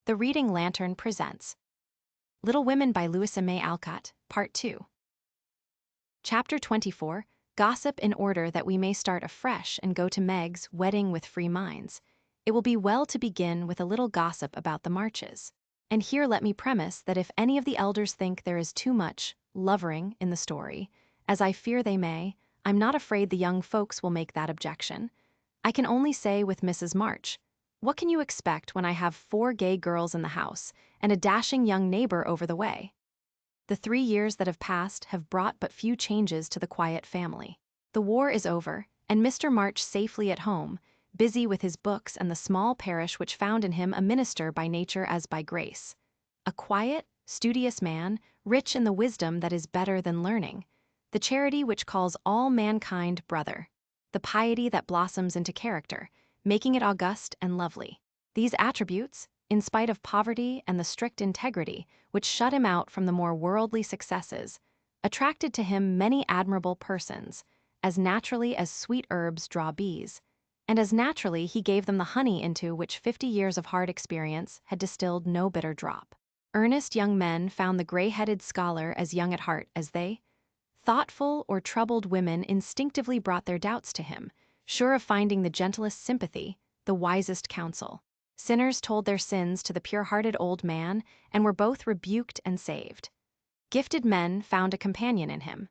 The Reading Lantern presents Little Women by Louisa May Alcott, Part 2. Chapter 24, Gossip in order that we may start afresh and go to Meg's wedding with free minds. It will be well to begin with a little gossip about the Marches. And here let me premise that if any of the elders think there is too much lovering in the story, as I fear they may, I'm not afraid the young folks will make that objection. I can only say with Mrs. March, what can you expect when I have 4 gay girls in the house and a dashing young neighbor over the way? The 3 years that have passed have brought but few changes to the quiet family. The war is over, and Mr. March safely at home, busy with his books and the small parish which found in him a minister by nature as by grace. A quiet, studious man, rich in the wisdom that is better than learning, the charity which calls all mankind brother, the piety that blossoms into character, making it august and lovely. These attributes, in spite of poverty and the strict integrity which shut him out from the more worldly successes, attracted to him many admirable persons, as naturally as sweet herbs draw bees, and as naturally he gave them the honey into which 50 years of hard experience had distilled no bitter drop. Earnest young men found the gray-headed scholar as young at heart as they. Thoughtful or troubled women instinctively brought their doubts to him, sure of finding the gentlest sympathy, the wisest counsel. Sinners told their sins to the pure-hearted old man and were both rebuked and saved. Gifted men found a companion in him.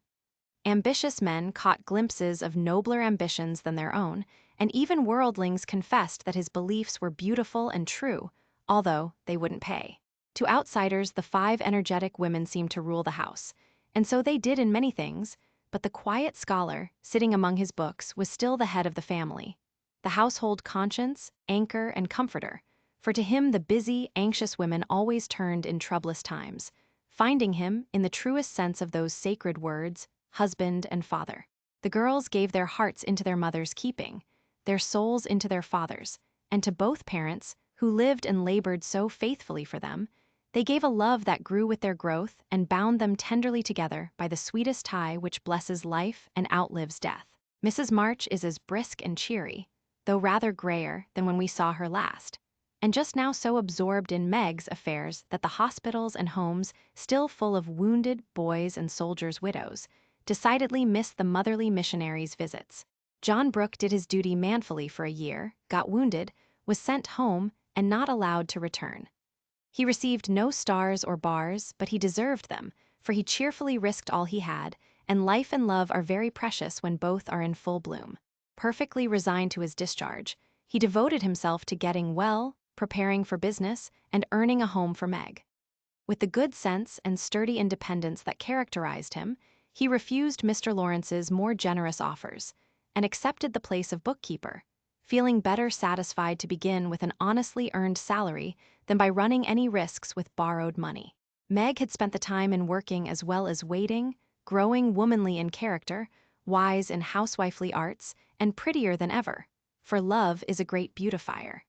Ambitious men caught glimpses of nobler ambitions than their own, and even worldlings confessed that his beliefs were beautiful and true, although they wouldn't pay. To outsiders, the 5 energetic women seemed to rule the house, and so they did in many things, but the quiet scholar, sitting among his books, was still the head of the family, the household conscience, anchor, and comforter, for to him the busy, anxious women always turned in troublous times, finding him, in the truest sense of those sacred words, husband and father. The girls gave their hearts into their mother's keeping, their souls into their father's, and to both parents, who lived and labored so faithfully for them, they gave a love that grew with their growth and bound them tenderly together by the sweetest tie which blesses life and outlives death. Mrs. March is as brisk and cheery, though rather grayer than when we saw her last, and just now so absorbed in Meg's affairs that the hospitals and homes, still full of wounded boys and soldiers' widows, decidedly missed the motherly missionaries' visits. John Brooke did his duty manfully for a year, got wounded, was sent home, and not allowed to return. He received no stars or bars, but he deserved them, for he cheerfully risked all he had, and life and love are very precious when both are in full bloom. Perfectly resigned to his discharge, he devoted himself to getting well, preparing for business, and earning a home for Meg. With the good sense and sturdy independence that characterized him, he refused Mr. Lawrence's more generous offers, and accepted the place of bookkeeper, feeling better satisfied to begin with an honestly earned salary than by running any risks with borrowed money. Meg had spent the time in working as well as waiting, growing womanly in character, wise in housewifely arts, and prettier than ever, for love is a great beautifier.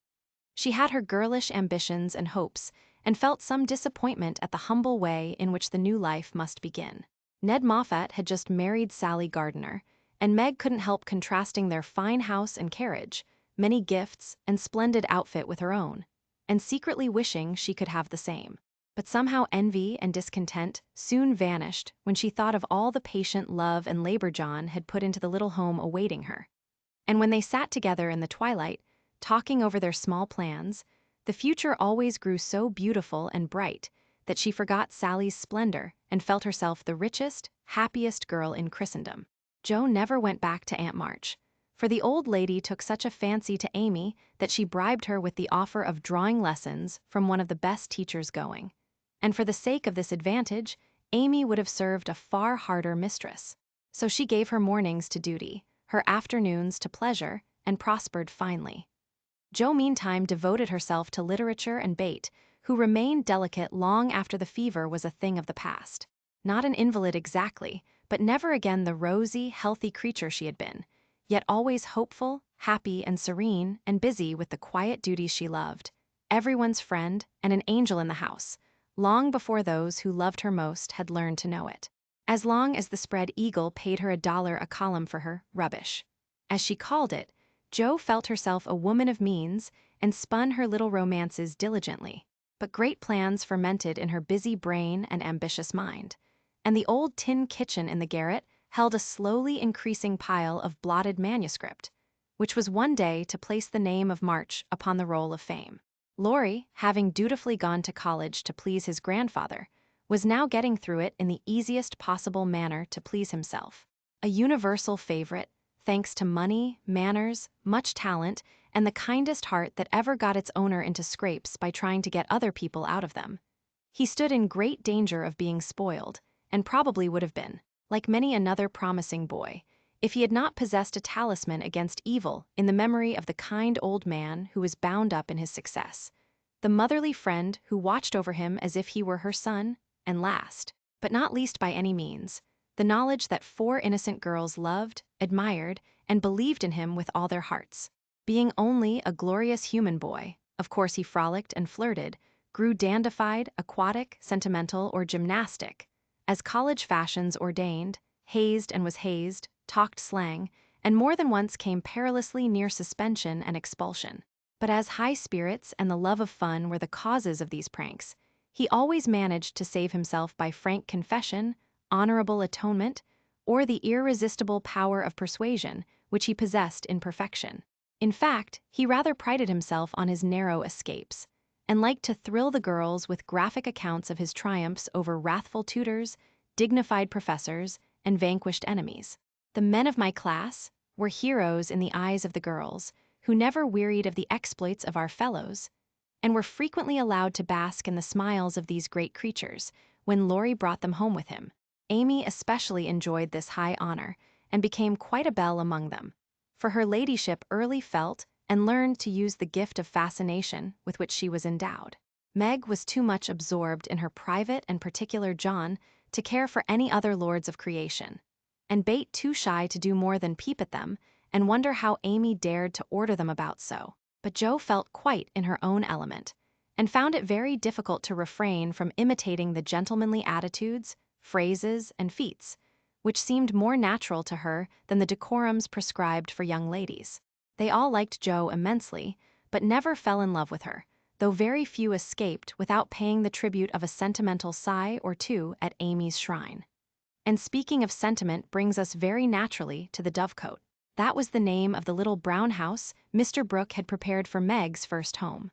She had her girlish ambitions and hopes, and felt some disappointment at the humble way in which the new life must begin. Ned Moffat had just married Sally Gardiner, and Meg couldn't help contrasting their fine house and carriage, many gifts, and splendid outfit with her own, and secretly wishing she could have the same. But somehow envy and discontent soon vanished when she thought of all the patient love and labor John had put into the little home awaiting her. And when they sat together in the twilight, talking over their small plans, the future always grew so beautiful and bright that she forgot Sally's splendor and felt herself the richest, happiest girl in Christendom. Jo never went back to Aunt March, for the old lady took such a fancy to Amy that she bribed her with the offer of drawing lessons from one of the best teachers going. And for the sake of this advantage, Amy would have served a far harder mistress. So she gave her mornings to duty, her afternoons to pleasure, and prospered finely. Jo meantime devoted herself to literature and Bate, who remained delicate long after the fever was a thing of the past. Not an invalid exactly, but never again the rosy, healthy creature she had been, yet always hopeful, happy, and serene, and busy with the quiet duties she loved, everyone's friend, and an angel in the house, long before those who loved her most had learned to know it. As long as the Spread Eagle paid her $1 a column for her rubbish, as she called it, Jo felt herself a woman of means and spun her little romances diligently. but great plans fermented in her busy brain and ambitious mind. And the old tin kitchen in the garret held a slowly increasing pile of blotted manuscript, which was one day to place the name of March upon the roll of fame. Laurie, having dutifully gone to college to please his grandfather, was now getting through it in the easiest possible manner to please himself. A universal favorite, thanks to money, manners, much talent, and the kindest heart that ever got its owner into scrapes by trying to get other people out of them. He stood in great danger of being spoiled, and probably would have been, like many another promising boy, if he had not possessed a talisman against evil in the memory of the kind old man who was bound up in his success, the motherly friend who watched over him as if he were her son, and last, but not least by any means, the knowledge that 4 innocent girls loved, admired, and believed in him with all their hearts. Being only a glorious human boy, of course he frolicked and flirted, grew dandified, aquatic, sentimental, or gymnastic, as college fashions ordained, hazed and was hazed, talked slang, and more than once came perilously near suspension and expulsion. But as high spirits and the love of fun were the causes of these pranks, he always managed to save himself by frank confession, honorable atonement, or the irresistible power of persuasion, which he possessed in perfection. In fact, he rather prided himself on his narrow escapes, and liked to thrill the girls with graphic accounts of his triumphs over wrathful tutors, dignified professors, and vanquished enemies. The men of my class were heroes in the eyes of the girls, who never wearied of the exploits of our fellows, and were frequently allowed to bask in the smiles of these great creatures when Laurie brought them home with him. Amy especially enjoyed this high honor, and became quite a belle among them, for her ladyship early felt and learned to use the gift of fascination with which she was endowed. Meg was too much absorbed in her private and particular John to care for any other lords of creation, and Bate too shy to do more than peep at them and wonder how Amy dared to order them about so. But Jo felt quite in her own element, and found it very difficult to refrain from imitating the gentlemanly attitudes, phrases, and feats, which seemed more natural to her than the decorums prescribed for young ladies. They all liked Jo immensely, but never fell in love with her, though very few escaped without paying the tribute of a sentimental sigh or two at Amy's shrine. And speaking of sentiment brings us very naturally to the Dovecote. That was the name of the little brown house Mr. Brooke had prepared for Meg's first home.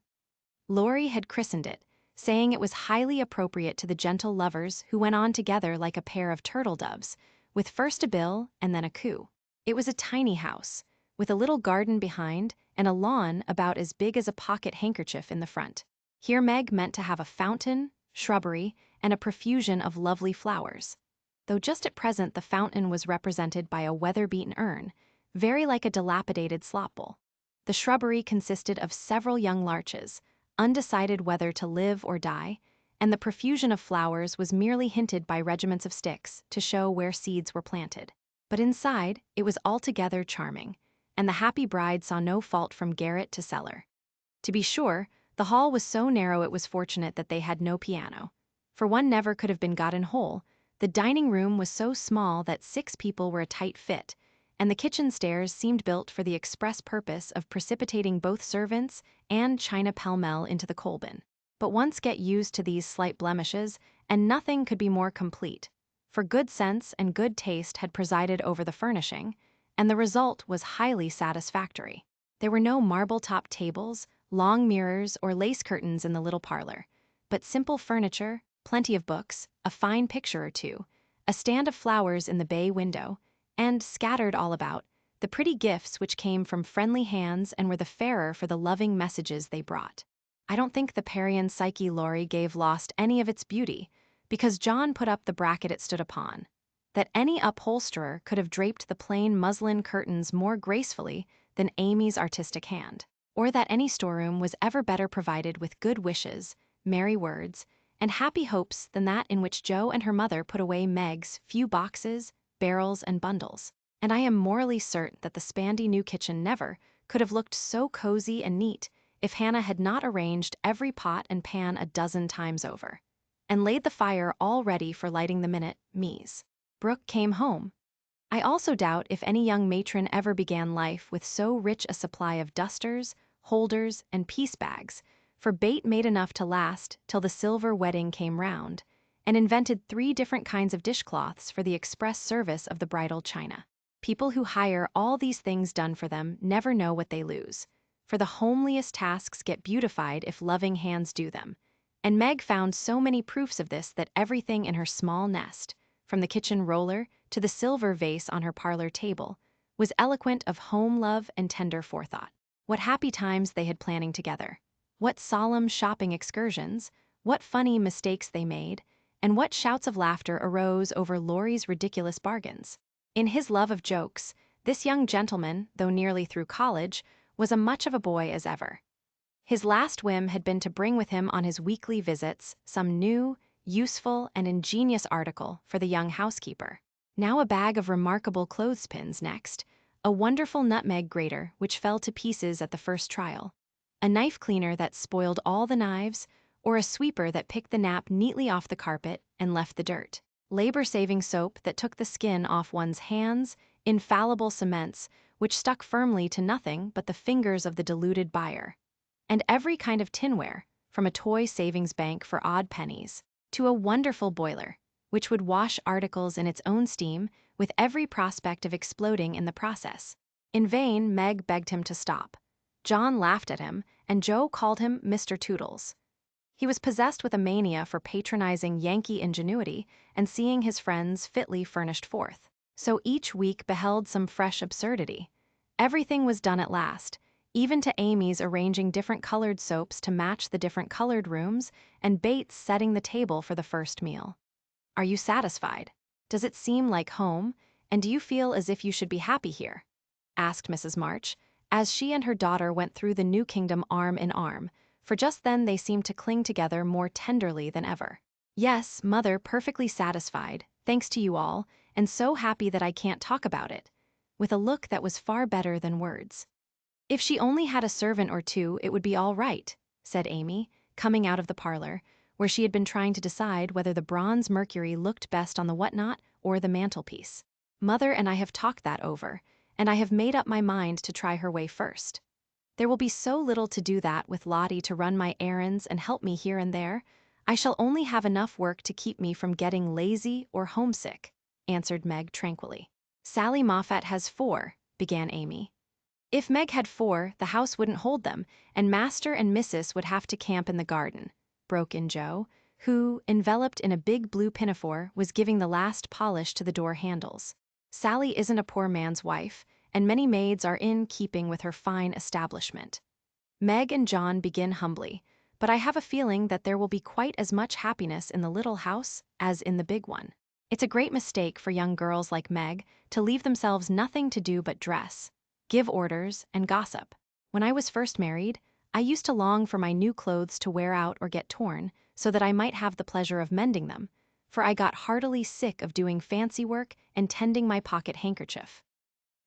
Laurie had christened it, saying it was highly appropriate to the gentle lovers who went on together like a pair of turtle doves, with first a bill and then a coo. It was a tiny house, with a little garden behind and a lawn about as big as a pocket handkerchief in the front. Here Meg meant to have a fountain, shrubbery, and a profusion of lovely flowers, though just at present the fountain was represented by a weather-beaten urn, very like a dilapidated slop bowl. The shrubbery consisted of several young larches, undecided whether to live or die, and the profusion of flowers was merely hinted by regiments of sticks to show where seeds were planted. But inside, it was altogether charming, and the happy bride saw no fault from garret to cellar. To be sure, the hall was so narrow it was fortunate that they had no piano, for one never could have been gotten whole. The dining room was so small that 6 people were a tight fit, and the kitchen stairs seemed built for the express purpose of precipitating both servants and china pell-mell into the coal bin. But once get used to these slight blemishes, and nothing could be more complete, for good sense and good taste had presided over the furnishing, and the result was highly satisfactory. There were no marble-top tables, long mirrors, or lace curtains in the little parlor, but simple furniture, plenty of books, a fine picture or two, a stand of flowers in the bay window, and, scattered all about, the pretty gifts which came from friendly hands and were the fairer for the loving messages they brought. I don't think the Parian Psyche Laurie gave lost any of its beauty, because John put up the bracket it stood upon, that any upholsterer could have draped the plain muslin curtains more gracefully than Amy's artistic hand, or that any storeroom was ever better provided with good wishes, merry words, and happy hopes than that in which Jo and her mother put away Meg's few boxes, barrels, and bundles. And I am morally certain that the spandy new kitchen never could have looked so cozy and neat if Hannah had not arranged every pot and pan a dozen times over, and laid the fire all ready for lighting the minute Mies. Brooke came home. I also doubt if any young matron ever began life with so rich a supply of dusters, holders, and piece bags, for Bate made enough to last till the silver wedding came round, and invented 3 different kinds of dishcloths for the express service of the bridal china. People who hire all these things done for them never know what they lose, for the homeliest tasks get beautified if loving hands do them. And Meg found so many proofs of this that everything in her small nest, from the kitchen roller to the silver vase on her parlor table, was eloquent of home love and tender forethought. What happy times they had planning together. What solemn shopping excursions, what funny mistakes they made, and what shouts of laughter arose over Laurie's ridiculous bargains. In his love of jokes, this young gentleman, though nearly through college, was as much of a boy as ever. His last whim had been to bring with him on his weekly visits some new, useful, and ingenious article for the young housekeeper. Now a bag of remarkable clothespins next, a wonderful nutmeg grater which fell to pieces at the first trial, a knife cleaner that spoiled all the knives, or a sweeper that picked the nap neatly off the carpet and left the dirt. Labor-saving soap that took the skin off one's hands, infallible cements which stuck firmly to nothing but the fingers of the deluded buyer, and every kind of tinware, from a toy savings bank for odd pennies to a wonderful boiler, which would wash articles in its own steam with every prospect of exploding in the process. In vain, Meg begged him to stop. John laughed at him, and Joe called him Mr. Toodles. He was possessed with a mania for patronizing Yankee ingenuity and seeing his friends fitly furnished forth. So each week beheld some fresh absurdity. Everything was done at last, even to Amy's arranging different colored soaps to match the different colored rooms, and Bates setting the table for the first meal. "Are you satisfied? Does it seem like home, and do you feel as if you should be happy here?" asked Mrs. March, as she and her daughter went through the new kingdom arm in arm, for just then they seemed to cling together more tenderly than ever. "Yes, Mother, perfectly satisfied, thanks to you all, and so happy that I can't talk about it," with a look that was far better than words. "If she only had a servant or two, it would be all right," said Amy, coming out of the parlor, where she had been trying to decide whether the bronze Mercury looked best on the whatnot or the mantelpiece. "Mother and I have talked that over, and I have made up my mind to try her way first. There will be so little to do that with Lottie to run my errands and help me here and there. I shall only have enough work to keep me from getting lazy or homesick," answered Meg tranquilly. "Sally Moffat has 4, began Amy. "If Meg had 4, the house wouldn't hold them, and Master and Mrs. would have to camp in the garden," broke in Joe, who, enveloped in a big blue pinafore, was giving the last polish to the door handles. "Sally isn't a poor man's wife, and many maids are in keeping with her fine establishment. Meg and John begin humbly, but I have a feeling that there will be quite as much happiness in the little house as in the big one. It's a great mistake for young girls like Meg to leave themselves nothing to do but dress, give orders, and gossip. When I was first married, I used to long for my new clothes to wear out or get torn, so that I might have the pleasure of mending them, for I got heartily sick of doing fancy work and tending my pocket handkerchief."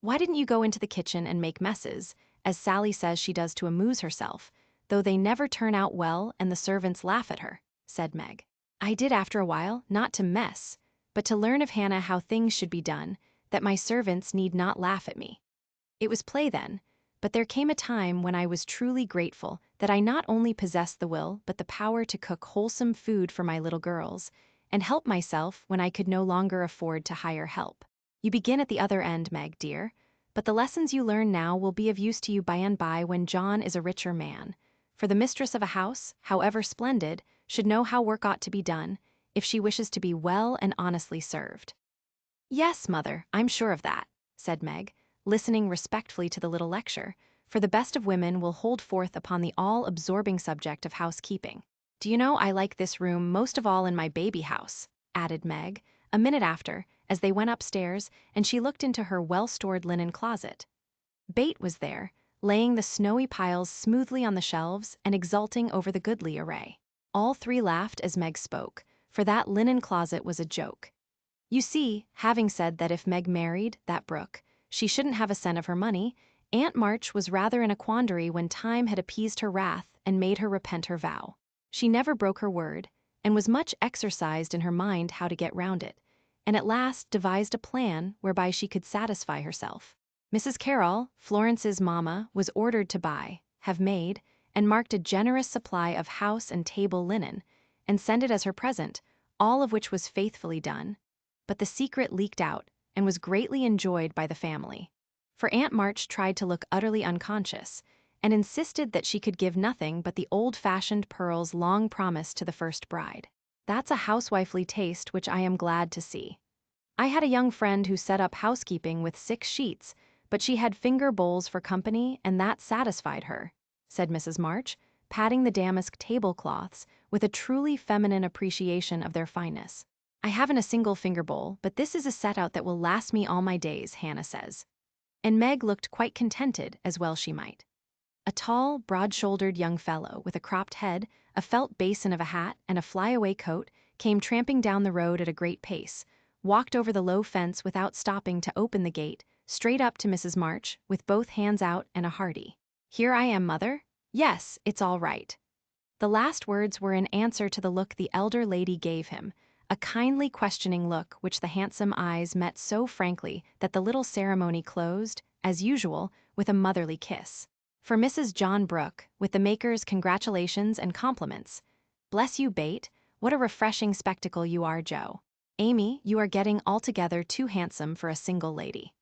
"Why didn't you go into the kitchen and make messes, as Sally says she does to amuse herself, though they never turn out well and the servants laugh at her?" said Meg. "I did after a while, not to mess, but to learn of Hannah how things should be done, that my servants need not laugh at me. It was play then, but there came a time when I was truly grateful that I not only possessed the will but the power to cook wholesome food for my little girls, and help myself when I could no longer afford to hire help. You begin at the other end, Meg, dear, but the lessons you learn now will be of use to you by and by when John is a richer man, for the mistress of a house, however splendid, should know how work ought to be done, if she wishes to be well and honestly served." "Yes, Mother, I'm sure of that," said Meg, listening respectfully to the little lecture, for the best of women will hold forth upon the all-absorbing subject of housekeeping. "Do you know I like this room most of all in my baby house," added Meg, a minute after, as they went upstairs and she looked into her well-stored linen closet. Bate was there, laying the snowy piles smoothly on the shelves and exulting over the goodly array. All 3 laughed as Meg spoke, for that linen closet was a joke. You see, having said that if Meg married that Brooke, she shouldn't have a cent of her money, Aunt March was rather in a quandary when time had appeased her wrath and made her repent her vow. She never broke her word, and was much exercised in her mind how to get round it, and at last devised a plan whereby she could satisfy herself. Mrs. Carroll, Florence's mamma, was ordered to buy, have made, and marked a generous supply of house and table linen, and sent it as her present, all of which was faithfully done. But the secret leaked out, and was greatly enjoyed by the family. For Aunt March tried to look utterly unconscious, and insisted that she could give nothing but the old-fashioned pearls long promised to the first bride. That's a housewifely taste which I am glad to see. I had a young friend who set up housekeeping with 6 sheets, but she had finger bowls for company, and that satisfied her, said Mrs. March, patting the damask tablecloths with a truly feminine appreciation of their fineness. I haven't a single finger bowl, but this is a set-out that will last me all my days, Hannah says. And Meg looked quite contented, as well she might. A tall, broad-shouldered young fellow with a cropped head, a felt basin of a hat, and a flyaway coat came tramping down the road at a great pace, walked over the low fence without stopping to open the gate, straight up to Mrs. March, with both hands out and a hearty, "Here I am, mother. Yes, it's all right." The last words were in answer to the look the elder lady gave him, a kindly questioning look which the handsome eyes met so frankly that the little ceremony closed, as usual, with a motherly kiss. For Mrs. John Brooke, with the maker's congratulations and compliments. "Bless you, Bate, what a refreshing spectacle you are, Joe. Amy, you are getting altogether too handsome for a single lady."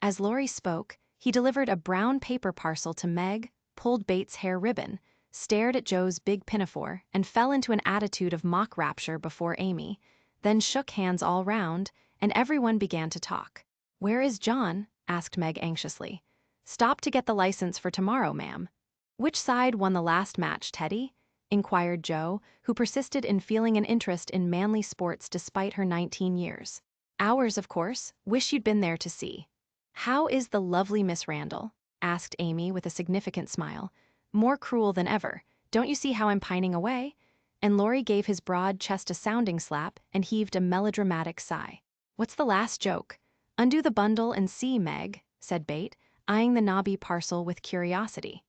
As Laurie spoke, he delivered a brown paper parcel to Meg, pulled Bate's hair ribbon, stared at Joe's big pinafore, and fell into an attitude of mock rapture before Amy, then shook hands all round, and everyone began to talk. "Where is John?" asked Meg anxiously. "Stop to get the license for tomorrow, ma'am." "Which side won the last match, Teddy?" inquired Joe, who persisted in feeling an interest in manly sports despite her 19 years. "Ours, of course. Wish you'd been there to see." "How is the lovely Miss Randall?" asked Amy with a significant smile. "More cruel than ever. Don't you see how I'm pining away?" And Laurie gave his broad chest a sounding slap and heaved a melodramatic sigh. "What's the last joke?" "Undo the bundle and see, Meg," said Bate, eyeing the knobby parcel with curiosity.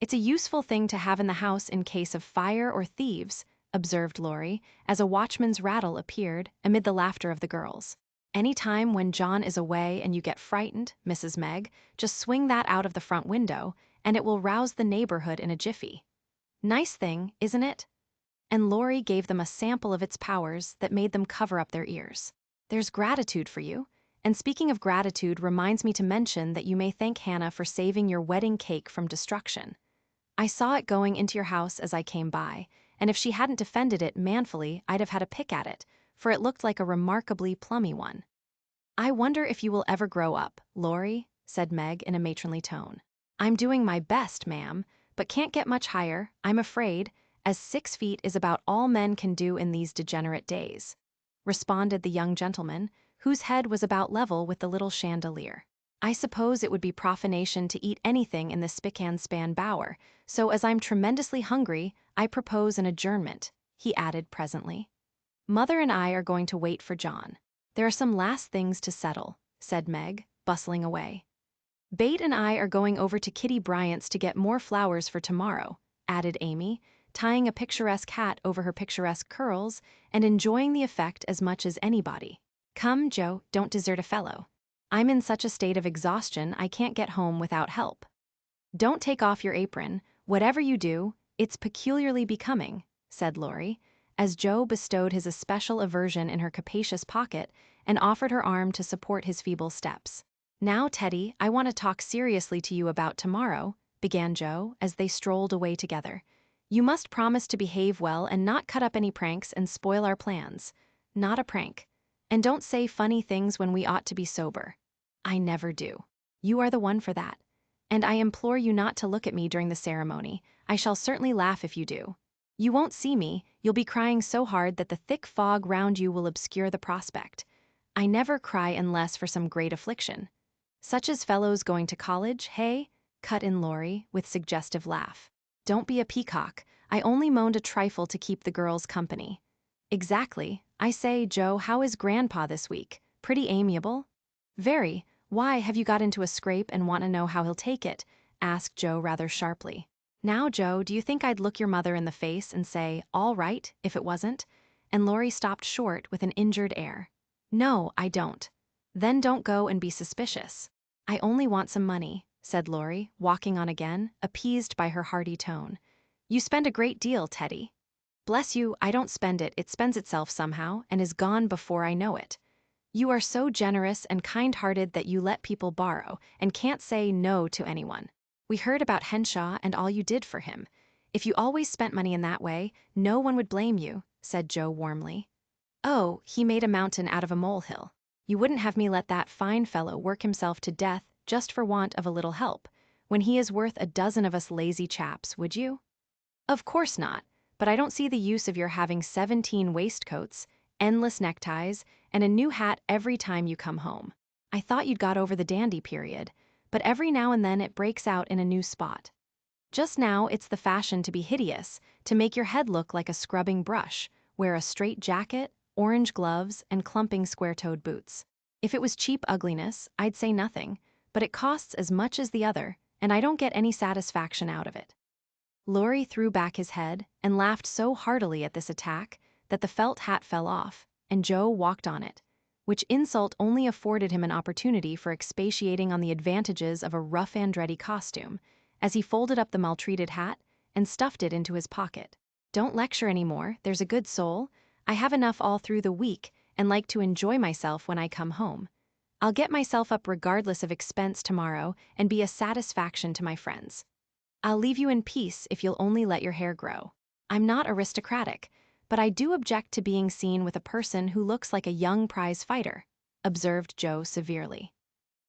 "It's a useful thing to have in the house in case of fire or thieves," observed Laurie, as a watchman's rattle appeared, amid the laughter of the girls. "Any time when John is away and you get frightened, Mrs. Meg, just swing that out of the front window, and it will rouse the neighborhood in a jiffy. Nice thing, isn't it?" And Laurie gave them a sample of its powers that made them cover up their ears. "There's gratitude for you. And speaking of gratitude reminds me to mention that you may thank Hannah for saving your wedding cake from destruction. I saw it going into your house as I came by, and if she hadn't defended it manfully, I'd have had a pick at it, for it looked like a remarkably plummy one." "I wonder if you will ever grow up, Laurie," said Meg in a matronly tone. "I'm doing my best, ma'am, but can't get much higher, I'm afraid, as 6 feet is about all men can do in these degenerate days," responded the young gentleman, whose head was about level with the little chandelier. "I suppose it would be profanation to eat anything in the spick-and-span bower, so as I'm tremendously hungry, I propose an adjournment," he added presently. "Mother and I are going to wait for John. There are some last things to settle," said Meg, bustling away. "Bate and I are going over to Kitty Bryant's to get more flowers for tomorrow," added Amy, tying a picturesque hat over her picturesque curls and enjoying the effect as much as anybody. "Come, Joe, don't desert a fellow. I'm in such a state of exhaustion I can't get home without help." "Don't take off your apron. Whatever you do, it's peculiarly becoming," said Laurie, as Joe bestowed his especial aversion in her capacious pocket and offered her arm to support his feeble steps. "Now, Teddy, I want to talk seriously to you about tomorrow," began Joe, as they strolled away together. "You must promise to behave well and not cut up any pranks and spoil our plans. Not a prank. And don't say funny things when we ought to be sober." "I never do. You are the one for that. And I implore you not to look at me during the ceremony. I shall certainly laugh if you do. You won't see me, you'll be crying so hard that the thick fog round you will obscure the prospect. I never cry unless for some great affliction." "Such as fellows going to college, hey?" cut in Laurie, with suggestive laugh. "Don't be a peacock. I only moaned a trifle to keep the girls company." "Exactly. I say, Joe, how is Grandpa this week? Pretty amiable?" "Very. Why, have you got into a scrape and want to know how he'll take it?" asked Joe rather sharply. "Now, Joe, do you think I'd look your mother in the face and say, 'All right,' if it wasn't?" And Laurie stopped short with an injured air. "No, I don't." "Then don't go and be suspicious." "I only want some money," said Laurie, walking on again, appeased by her hearty tone. You spend a great deal, Teddy. Bless you, I don't spend it, it spends itself somehow, and is gone before I know it. You are so generous and kind-hearted that you let people borrow, and can't say no to anyone. We heard about Henshaw and all you did for him. If you always spent money in that way, no one would blame you, said Joe warmly. Oh, he made a mountain out of a molehill. You wouldn't have me let that fine fellow work himself to death just for want of a little help, when he is worth a dozen of us lazy chaps, would you? Of course not, but I don't see the use of your having 17 waistcoats, endless neckties, and a new hat every time you come home. I thought you'd got over the dandy period, but every now and then it breaks out in a new spot. Just now it's the fashion to be hideous, to make your head look like a scrubbing brush, wear a straight jacket, orange gloves, and clumping square-toed boots. If it was cheap ugliness, I'd say nothing, but it costs as much as the other, and I don't get any satisfaction out of it. Laurie threw back his head and laughed so heartily at this attack that the felt hat fell off, and Joe walked on it, which insult only afforded him an opportunity for expatiating on the advantages of a rough Andretti costume, as he folded up the maltreated hat and stuffed it into his pocket. Don't lecture anymore, there's a good soul. I have enough all through the week and like to enjoy myself when I come home. I'll get myself up regardless of expense tomorrow and be a satisfaction to my friends. I'll leave you in peace if you'll only let your hair grow. I'm not aristocratic, but I do object to being seen with a person who looks like a young prize fighter, observed Joe severely.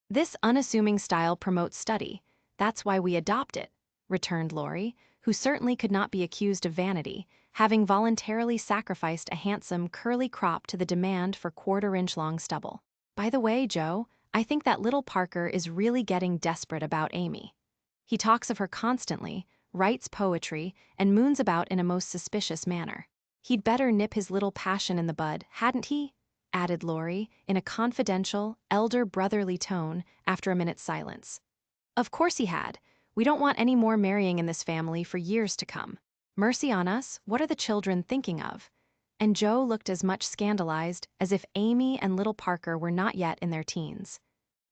This unassuming style promotes study. That's why we adopt it, returned Laurie, who certainly could not be accused of vanity, having voluntarily sacrificed a handsome curly crop to the demand for quarter-inch-long stubble. By the way, Joe, I think that little Parker is really getting desperate about Amy. He talks of her constantly, writes poetry, and moons about in a most suspicious manner. He'd better nip his little passion in the bud, hadn't he? Added Laurie, in a confidential, elder brotherly tone after a minute's silence. Of course he had. We don't want any more marrying in this family for years to come. Mercy on us, what are the children thinking of? And Joe looked as much scandalized as if Amy and little Parker were not yet in their teens.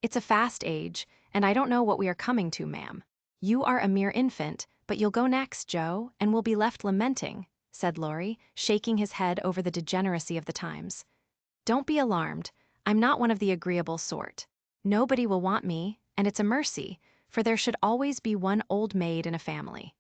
It's a fast age, and I don't know what we are coming to, ma'am. You are a mere infant, but you'll go next, Joe, and we'll be left lamenting, said Laurie, shaking his head over the degeneracy of the times. Don't be alarmed, I'm not one of the agreeable sort. Nobody will want me, and it's a mercy, for there should always be one old maid in a family.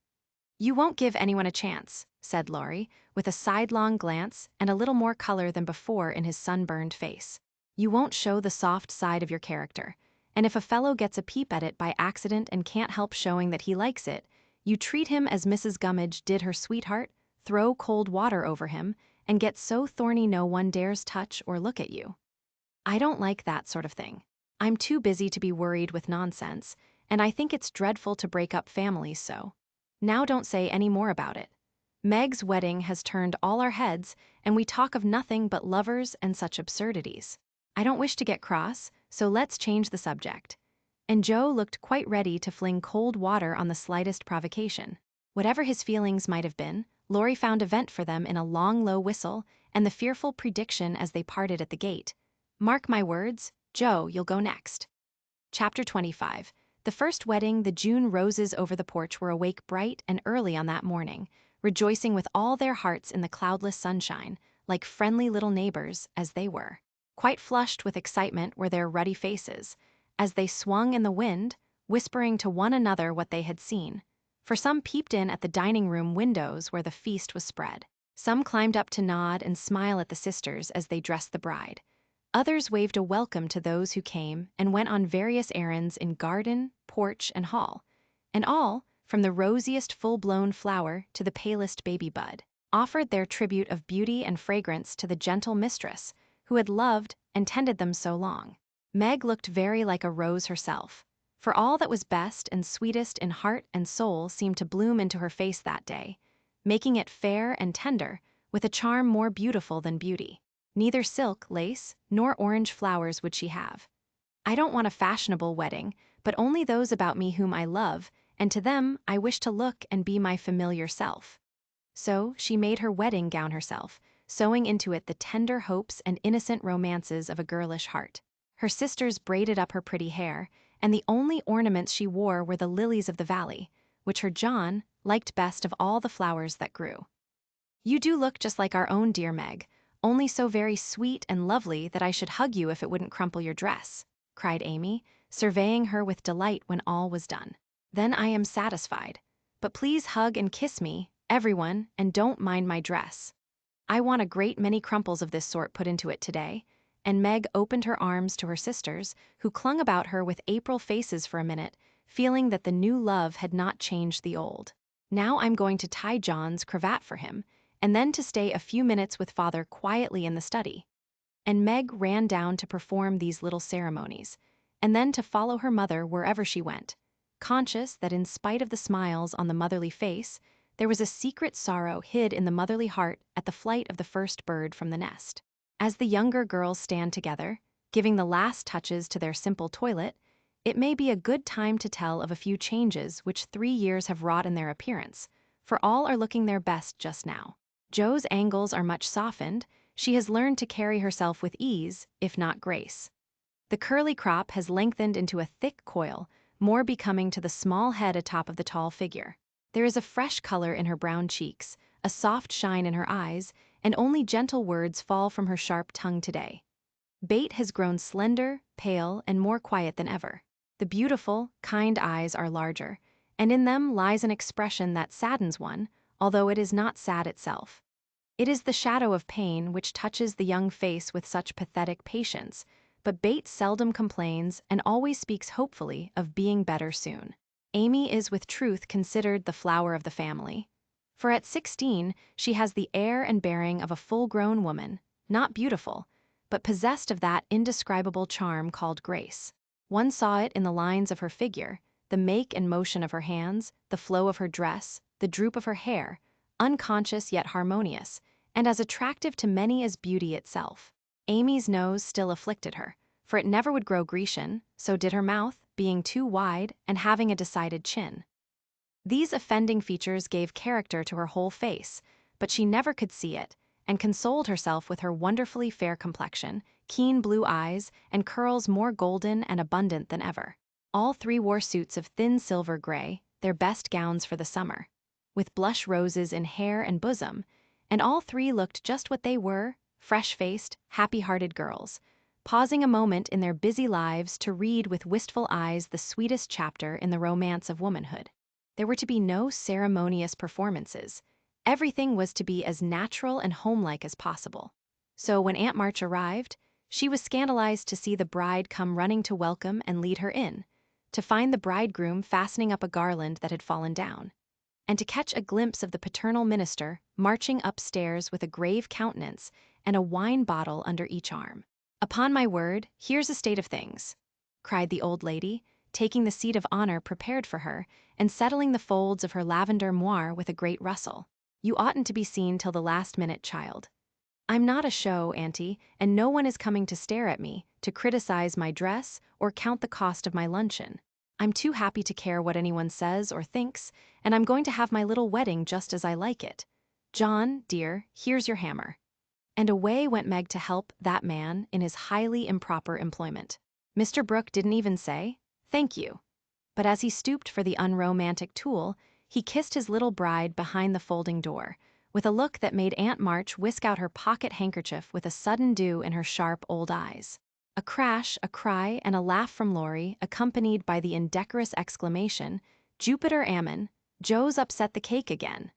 You won't give anyone a chance, said Laurie, with a sidelong glance and a little more color than before in his sunburned face. You won't show the soft side of your character, and if a fellow gets a peep at it by accident and can't help showing that he likes it, you treat him as Mrs. Gummidge did her sweetheart, throw cold water over him, and get so thorny no one dares touch or look at you. I don't like that sort of thing. I'm too busy to be worried with nonsense, and I think it's dreadful to break up families so. Now don't say any more about it. Meg's wedding has turned all our heads, and we talk of nothing but lovers and such absurdities. I don't wish to get cross, so let's change the subject. And Joe looked quite ready to fling cold water on the slightest provocation. Whatever his feelings might have been, Laurie found a vent for them in a long, low whistle and the fearful prediction as they parted at the gate. Mark my words, Joe, you'll go next. Chapter 25. The first wedding, the June roses over the porch were awake bright and early on that morning, rejoicing with all their hearts in the cloudless sunshine, like friendly little neighbors, as they were. Quite flushed with excitement were their ruddy faces, as they swung in the wind, whispering to one another what they had seen. For some peeped in at the dining room windows where the feast was spread. Some climbed up to nod and smile at the sisters as they dressed the bride. Others waved a welcome to those who came and went on various errands in garden, porch, and hall. And all, from the rosiest full-blown flower to the palest baby bud, offered their tribute of beauty and fragrance to the gentle mistress, who had loved and tended them so long. Meg looked very like a rose herself, for all that was best and sweetest in heart and soul seemed to bloom into her face that day, making it fair and tender, with a charm more beautiful than beauty. Neither silk, lace, nor orange flowers would she have. I don't want a fashionable wedding, but only those about me whom I love, and to them I wish to look and be my familiar self. So she made her wedding gown herself, sewing into it the tender hopes and innocent romances of a girlish heart. Her sisters braided up her pretty hair, and the only ornaments she wore were the lilies of the valley, which her John liked best of all the flowers that grew. "You do look just like our own dear Meg, only so very sweet and lovely that I should hug you if it wouldn't crumple your dress," cried Amy, surveying her with delight when all was done. "Then I am satisfied. But please hug and kiss me, everyone, and don't mind my dress. I want a great many crumples of this sort put into it today," and Meg opened her arms to her sisters, who clung about her with April faces for a minute, feeling that the new love had not changed the old. "Now I'm going to tie John's cravat for him, and then to stay a few minutes with father quietly in the study." And Meg ran down to perform these little ceremonies, and then to follow her mother wherever she went, conscious that in spite of the smiles on the motherly face, there was a secret sorrow hid in the motherly heart at the flight of the first bird from the nest. As the younger girls stand together, giving the last touches to their simple toilet, it may be a good time to tell of a few changes which 3 years have wrought in their appearance, for all are looking their best just now. Jo's angles are much softened. She has learned to carry herself with ease, if not grace. The curly crop has lengthened into a thick coil, more becoming to the small head atop of the tall figure. There is a fresh color in her brown cheeks, a soft shine in her eyes, and only gentle words fall from her sharp tongue today. Bate has grown slender, pale, and more quiet than ever. The beautiful, kind eyes are larger, and in them lies an expression that saddens one, although it is not sad itself. It is the shadow of pain which touches the young face with such pathetic patience, but Bate seldom complains and always speaks hopefully of being better soon. Amy is with truth considered the flower of the family, for at 16 she has the air and bearing of a full-grown woman, not beautiful, but possessed of that indescribable charm called grace. One saw it in the lines of her figure, the make and motion of her hands, the flow of her dress, the droop of her hair, unconscious yet harmonious, and as attractive to many as beauty itself. Amy's nose still afflicted her, for it never would grow Grecian, so did her mouth, being too wide and having a decided chin. These offending features gave character to her whole face, but she never could see it, and consoled herself with her wonderfully fair complexion, keen blue eyes, and curls more golden and abundant than ever. All 3 wore suits of thin silver gray, their best gowns for the summer, with blush roses in hair and bosom, and all 3 looked just what they were, fresh-faced, happy-hearted girls, pausing a moment in their busy lives to read with wistful eyes the sweetest chapter in the romance of womanhood. There were to be no ceremonious performances. Everything was to be as natural and homelike as possible. So when Aunt March arrived, she was scandalized to see the bride come running to welcome and lead her in, to find the bridegroom fastening up a garland that had fallen down, and to catch a glimpse of the paternal minister marching upstairs with a grave countenance and a wine bottle under each arm. "Upon my word, here's a state of things," cried the old lady, taking the seat of honor prepared for her, and settling the folds of her lavender moire with a great rustle. "You oughtn't to be seen till the last minute, child. I'm not a show, Auntie, and no one is coming to stare at me, to criticize my dress, or count the cost of my luncheon. I'm too happy to care what anyone says or thinks, and I'm going to have my little wedding just as I like it. John, dear, here's your hammer." And away went Meg to help that man in his highly improper employment. Mr. Brooke didn't even say, "Thank you." But as he stooped for the unromantic tool, he kissed his little bride behind the folding door, with a look that made Aunt March whisk out her pocket handkerchief with a sudden dew in her sharp old eyes. A crash, a cry, and a laugh from Laurie, accompanied by the indecorous exclamation, "Jupiter Ammon, Jo's upset the cake again,"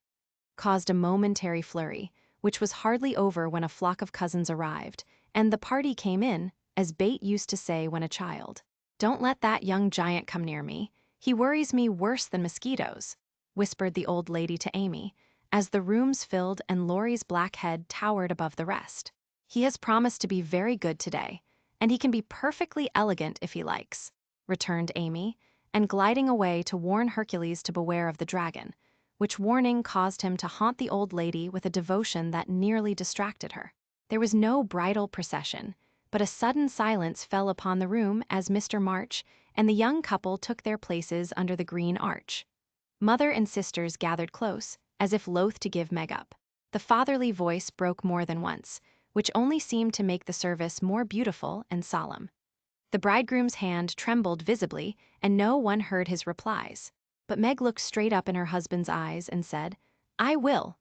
caused a momentary flurry, which was hardly over when a flock of cousins arrived, and the party came in, as Bate used to say when a child. "Don't let that young giant come near me. He worries me worse than mosquitoes," whispered the old lady to Amy, as the rooms filled and Laurie's black head towered above the rest. "He has promised to be very good today, and he can be perfectly elegant if he likes," returned Amy, and gliding away to warn Hercules to beware of the dragon, which warning caused him to haunt the old lady with a devotion that nearly distracted her. There was no bridal procession, but a sudden silence fell upon the room as Mr. March and the young couple took their places under the green arch. Mother and sisters gathered close, as if loath to give Meg up. The fatherly voice broke more than once, which only seemed to make the service more beautiful and solemn. The bridegroom's hand trembled visibly, and no one heard his replies. But Meg looked straight up in her husband's eyes and said, "I will,"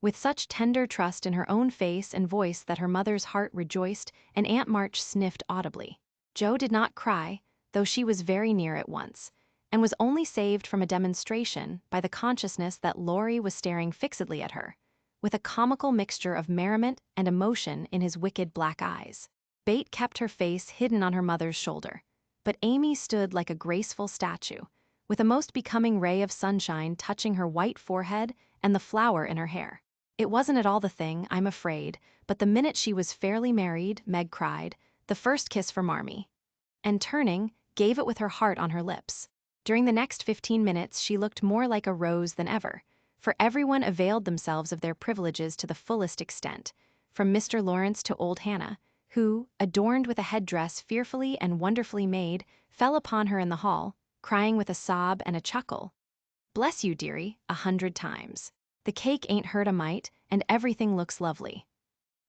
with such tender trust in her own face and voice that her mother's heart rejoiced and Aunt March sniffed audibly. Jo did not cry, though she was very near it once, and was only saved from a demonstration by the consciousness that Laurie was staring fixedly at her, with a comical mixture of merriment and emotion in his wicked black eyes. Bate kept her face hidden on her mother's shoulder, but Amy stood like a graceful statue, with a most becoming ray of sunshine touching her white forehead and the flower in her hair. It wasn't at all the thing, I'm afraid, but the minute she was fairly married, Meg cried, "The first kiss for Marmee," and turning, gave it with her heart on her lips. During the next 15 minutes she looked more like a rose than ever, for everyone availed themselves of their privileges to the fullest extent, from Mr. Lawrence to old Hannah, who, adorned with a headdress fearfully and wonderfully made, fell upon her in the hall, crying with a sob and a chuckle, "Bless you, dearie, 100 times. The cake ain't hurt a mite, and everything looks lovely."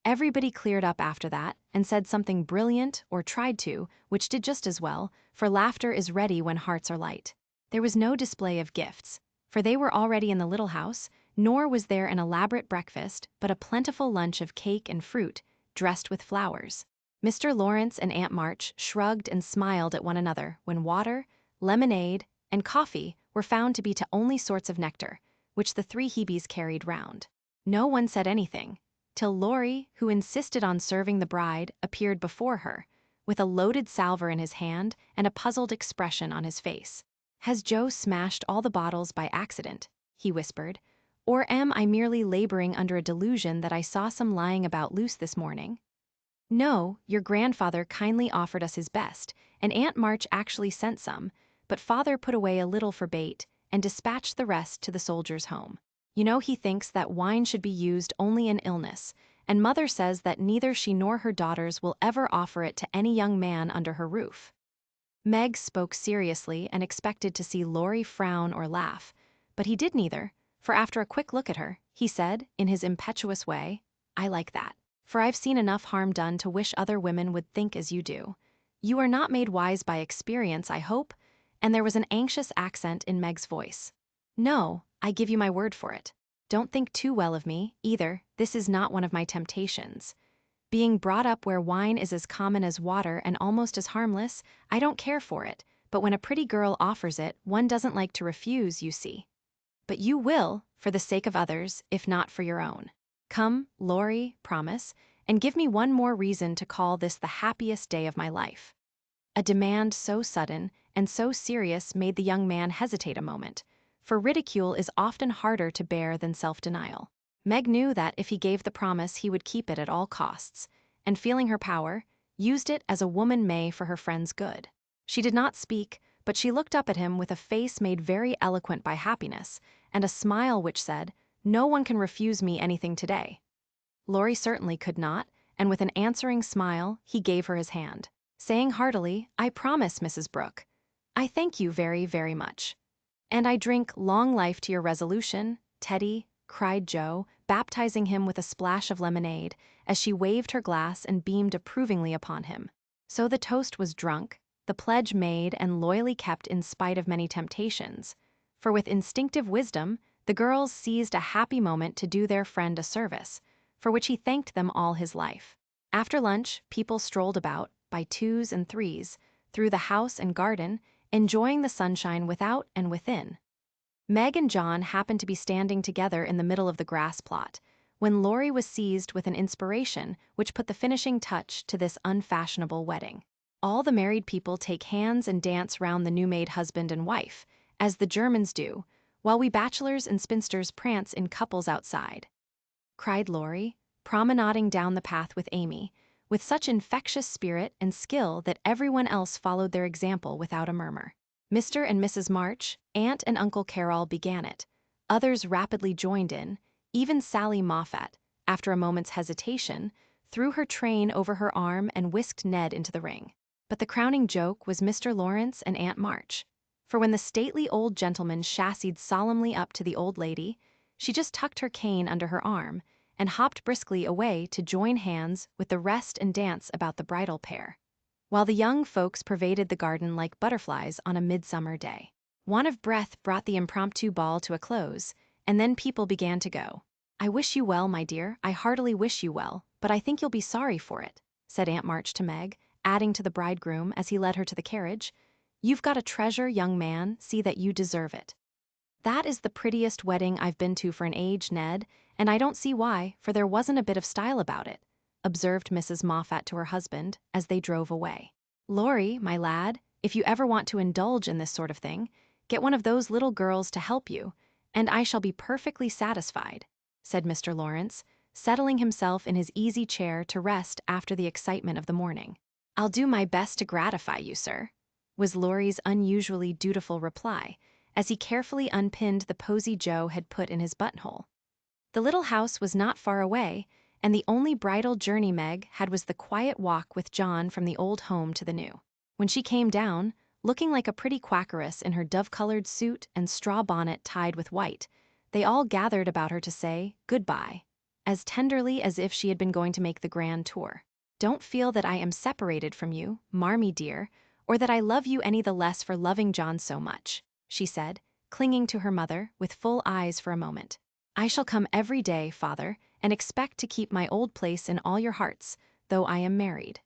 Everybody cleared up after that, and said something brilliant, or tried to, which did just as well, for laughter is ready when hearts are light. There was no display of gifts, for they were already in the little house, nor was there an elaborate breakfast, but a plentiful lunch of cake and fruit, dressed with flowers. Mr. Lawrence and Aunt March shrugged and smiled at one another when water, lemonade, and coffee were found to be the only sorts of nectar, which the three Hebes carried round. No one said anything, till Laurie, who insisted on serving the bride, appeared before her, with a loaded salver in his hand and a puzzled expression on his face. "Has Jo smashed all the bottles by accident?" he whispered. "Or am I merely laboring under a delusion that I saw some lying about loose this morning?" "No, your grandfather kindly offered us his best, and Aunt March actually sent some, but father put away a little for Bate and dispatched the rest to the soldiers' home. You know he thinks that wine should be used only in illness, and mother says that neither she nor her daughters will ever offer it to any young man under her roof." Meg spoke seriously and expected to see Laurie frown or laugh, but he did neither, for after a quick look at her, he said, in his impetuous way, "I like that, for I've seen enough harm done to wish other women would think as you do. You are not made wise by experience, I hope," and there was an anxious accent in Meg's voice. "No, I give you my word for it. Don't think too well of me, either, this is not one of my temptations. Being brought up where wine is as common as water and almost as harmless, I don't care for it, but when a pretty girl offers it, one doesn't like to refuse, you see. But you will, for the sake of others, if not for your own. Come, Laurie, promise, and give me one more reason to call this the happiest day of my life." A demand so sudden and so serious made the young man hesitate a moment, for ridicule is often harder to bear than self-denial. Meg knew that if he gave the promise he would keep it at all costs, and feeling her power, used it as a woman may for her friend's good. She did not speak, but she looked up at him with a face made very eloquent by happiness, and a smile which said, "No one can refuse me anything today." Laurie certainly could not, and with an answering smile, he gave her his hand, saying heartily, "I promise, Mrs. Brooke. I thank you very, very much. And I drink long life to your resolution, Teddy," cried Jo, baptizing him with a splash of lemonade, as she waved her glass and beamed approvingly upon him. So the toast was drunk, the pledge made and loyally kept in spite of many temptations, for with instinctive wisdom, the girls seized a happy moment to do their friend a service, for which he thanked them all his life. After lunch, people strolled about, by twos and threes, through the house and garden, enjoying the sunshine without and within. Meg and John happened to be standing together in the middle of the grass plot, when Laurie was seized with an inspiration which put the finishing touch to this unfashionable wedding. All the married people take hands and dance round the new-made husband and wife, as the Germans do, while we bachelors and spinsters prance in couples outside," cried Laurie, promenading down the path with Amy, with such infectious spirit and skill that everyone else followed their example without a murmur. Mr. and Mrs. March, Aunt and Uncle Carroll began it. Others rapidly joined in. Even Sally Moffat, after a moment's hesitation, threw her train over her arm and whisked Ned into the ring. But the crowning joke was Mr. Lawrence and Aunt March, for when the stately old gentleman chassied solemnly up to the old lady, she just tucked her cane under her arm and hopped briskly away to join hands with the rest and dance about the bridal pair. while the young folks pervaded the garden like butterflies on a midsummer day. One of breath brought the impromptu ball to a close, and then people began to go. "I wish you well, my dear, I heartily wish you well, but I think you'll be sorry for it," said Aunt March to Meg, adding to the bridegroom as he led her to the carriage. "You've got a treasure, young man, see that you deserve it." "That is the prettiest wedding I've been to for an age, Ned, and I don't see why, for there wasn't a bit of style about it," observed Mrs. Moffat to her husband as they drove away. "Laurie, my lad, if you ever want to indulge in this sort of thing, get one of those little girls to help you, and I shall be perfectly satisfied," said Mr. Lawrence, settling himself in his easy chair to rest after the excitement of the morning. "I'll do my best to gratify you, sir," was Laurie's unusually dutiful reply, as he carefully unpinned the posy Joe had put in his buttonhole. The little house was not far away, and the only bridal journey Meg had was the quiet walk with John from the old home to the new. When she came down, looking like a pretty quakeress in her dove-colored suit and straw bonnet tied with white, they all gathered about her to say goodbye, as tenderly as if she had been going to make the grand tour. "Don't feel that I am separated from you, Marmee dear, or that I love you any the less for loving John so much," she said, clinging to her mother with full eyes for a moment. "I shall come every day, father, and expect to keep my old place in all your hearts, though I am married.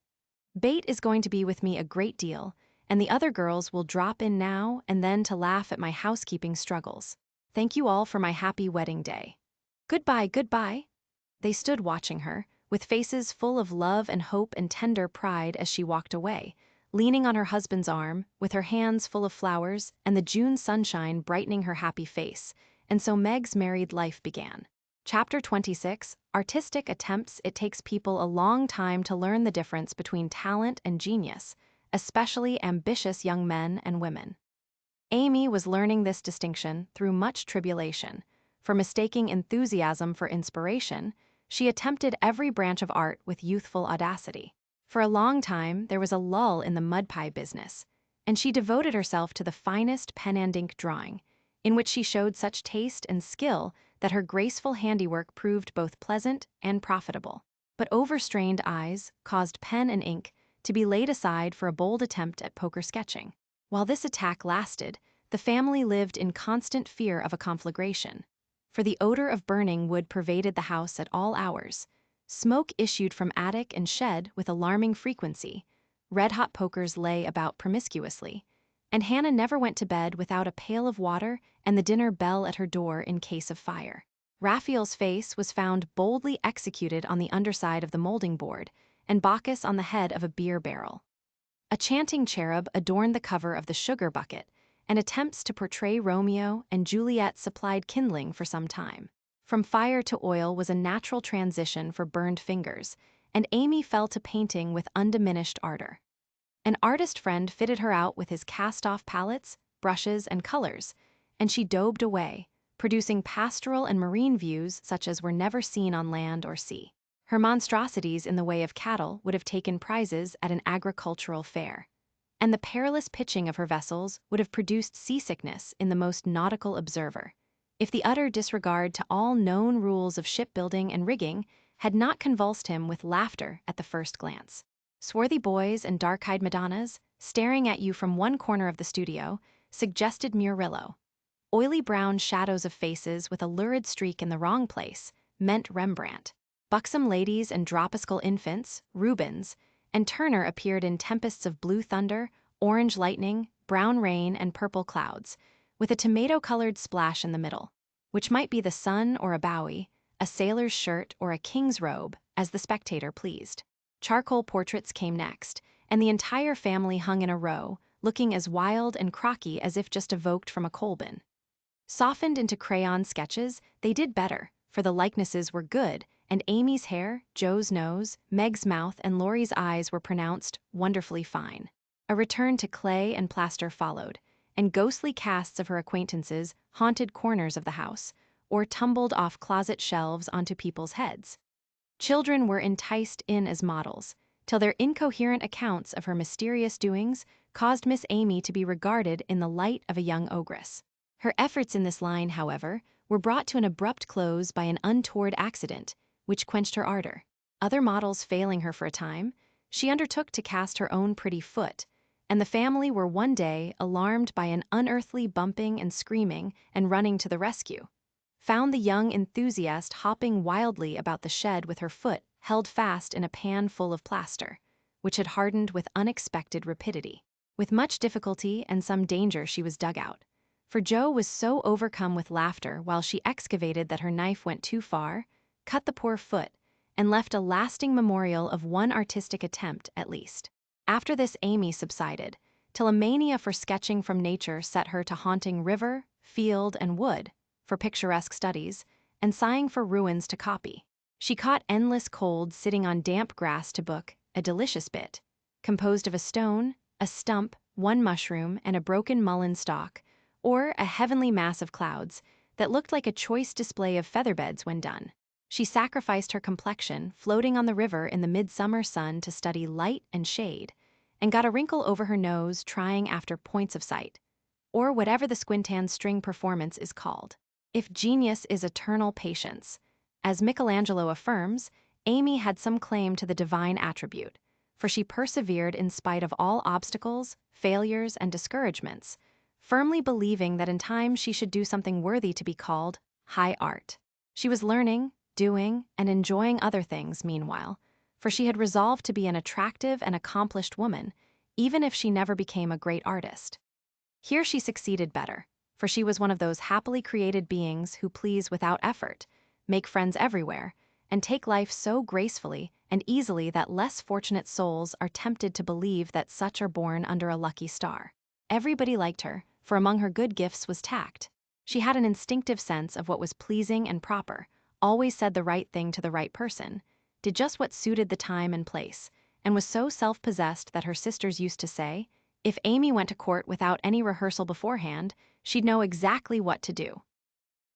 Bate is going to be with me a great deal, and the other girls will drop in now and then to laugh at my housekeeping struggles. Thank you all for my happy wedding day. Goodbye, goodbye." They stood watching her, with faces full of love and hope and tender pride as she walked away, leaning on her husband's arm, with her hands full of flowers and the June sunshine brightening her happy face, and so Meg's married life began. Chapter 26, Artistic Attempts. It takes people a long time to learn the difference between talent and genius, especially ambitious young men and women. Amy was learning this distinction through much tribulation. For mistaking enthusiasm for inspiration, she attempted every branch of art with youthful audacity. For a long time, there was a lull in the mud pie business, and she devoted herself to the finest pen and ink drawing, in which she showed such taste and skill that her graceful handiwork proved both pleasant and profitable. But overstrained eyes caused pen and ink to be laid aside for a bold attempt at poker sketching. While this attack lasted, the family lived in constant fear of a conflagration, for the odor of burning wood pervaded the house at all hours. Smoke issued from attic and shed with alarming frequency, red-hot pokers lay about promiscuously, and Hannah never went to bed without a pail of water and the dinner bell at her door in case of fire. Raphael's face was found boldly executed on the underside of the molding board, and Bacchus on the head of a beer barrel. A chanting cherub adorned the cover of the sugar bucket, and attempts to portray Romeo and Juliet supplied kindling for some time. From fire to oil was a natural transition for burned fingers, and Amy fell to painting with undiminished ardor. An artist friend fitted her out with his cast-off palettes, brushes, and colors, and she daubed away, producing pastoral and marine views such as were never seen on land or sea. Her monstrosities in the way of cattle would have taken prizes at an agricultural fair, and the perilous pitching of her vessels would have produced seasickness in the most nautical observer, if the utter disregard to all known rules of shipbuilding and rigging had not convulsed him with laughter at the first glance. Swarthy boys and dark-eyed Madonnas, staring at you from one corner of the studio, suggested Murillo. Oily brown shadows of faces with a lurid streak in the wrong place meant Rembrandt. Buxom ladies and dropsical infants, Rubens, and Turner appeared in tempests of blue thunder, orange lightning, brown rain, and purple clouds, with a tomato-colored splash in the middle, which might be the sun or a Bowie, a sailor's shirt or a king's robe, as the spectator pleased. Charcoal portraits came next, and the entire family hung in a row, looking as wild and crocky as if just evoked from a coal bin. Softened into crayon sketches, they did better, for the likenesses were good, and Amy's hair, Joe's nose, Meg's mouth, and Laurie's eyes were pronounced wonderfully fine. A return to clay and plaster followed, and ghostly casts of her acquaintances haunted corners of the house, or tumbled off closet shelves onto people's heads. Children were enticed in as models, till their incoherent accounts of her mysterious doings caused Miss Amy to be regarded in the light of a young ogress. Her efforts in this line, however, were brought to an abrupt close by an untoward accident, which quenched her ardor. Other models failing her for a time, She undertook to cast her own pretty foot, and the family were one day alarmed by an unearthly bumping and screaming and running to the rescue. Found the young enthusiast hopping wildly about the shed with her foot held fast in a pan full of plaster, which had hardened with unexpected rapidity. With much difficulty and some danger she was dug out, for Jo was so overcome with laughter while she excavated that her knife went too far, cut the poor foot, and left a lasting memorial of one artistic attempt at least. After this Amy subsided, till a mania for sketching from nature set her to haunting river, field, and wood for picturesque studies, and sighing for ruins to copy. She caught endless colds sitting on damp grass to book a delicious bit, composed of a stone, a stump, one mushroom, and a broken mullein stalk, or a heavenly mass of clouds that looked like a choice display of featherbeds when done. She sacrificed her complexion, floating on the river in the midsummer sun to study light and shade, and got a wrinkle over her nose trying after points of sight, or whatever the squintan string performance is called. If genius is eternal patience, as Michelangelo affirms, Amy had some claim to the divine attribute, for she persevered in spite of all obstacles, failures, and discouragements, firmly believing that in time she should do something worthy to be called high art. She was learning, doing, and enjoying other things meanwhile, for she had resolved to be an attractive and accomplished woman, even if she never became a great artist. Here she succeeded better, for she was one of those happily created beings who please without effort, make friends everywhere, and take life so gracefully and easily that less fortunate souls are tempted to believe that such are born under a lucky star. Everybody liked her, for among her good gifts was tact. She had an instinctive sense of what was pleasing and proper, always said the right thing to the right person, did just what suited the time and place, and was so self-possessed that her sisters used to say, if Amy went to court without any rehearsal beforehand, she'd know exactly what to do.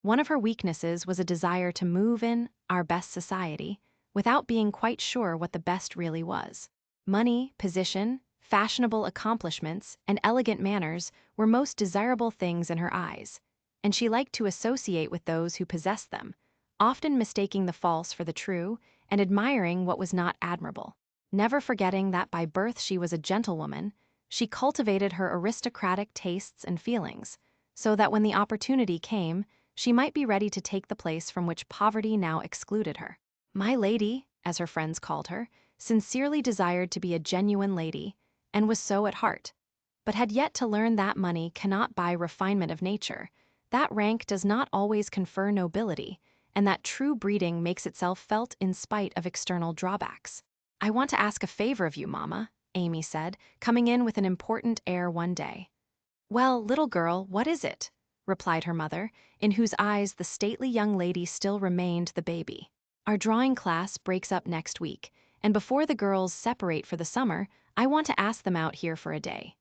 One of her weaknesses was a desire to move in our best society without being quite sure what the best really was. Money, position, fashionable accomplishments, and elegant manners were most desirable things in her eyes, and she liked to associate with those who possessed them, often mistaking the false for the true and admiring what was not admirable. Never forgetting that by birth she was a gentlewoman, she cultivated her aristocratic tastes and feelings, so that when the opportunity came, she might be ready to take the place from which poverty now excluded her. My lady, as her friends called her, sincerely desired to be a genuine lady, and was so at heart, but had yet to learn that money cannot buy refinement of nature, that rank does not always confer nobility, and that true breeding makes itself felt in spite of external drawbacks. I want to ask a favor of you, Mama, Amy said, coming in with an important air one day. Well, little girl, what is it? Replied her mother, in whose eyes the stately young lady still remained the baby. Our drawing class breaks up next week, and before the girls separate for the summer, I want to ask them out here for a day.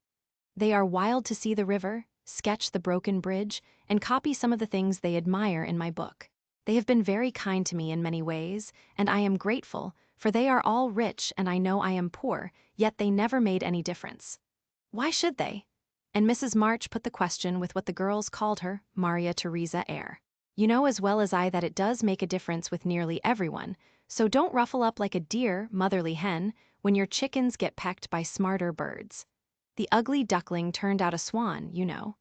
They are wild to see the river, sketch the broken bridge, and copy some of the things they admire in my book. They have been very kind to me in many ways, and I am grateful, for they are all rich and I know I am poor, yet they never made any difference. Why should they? And Mrs. March put the question with what the girls called her Maria Theresa air. You know as well as I that it does make a difference with nearly everyone, so don't ruffle up like a dear, motherly hen when your chickens get pecked by smarter birds. The ugly duckling turned out a swan, you know.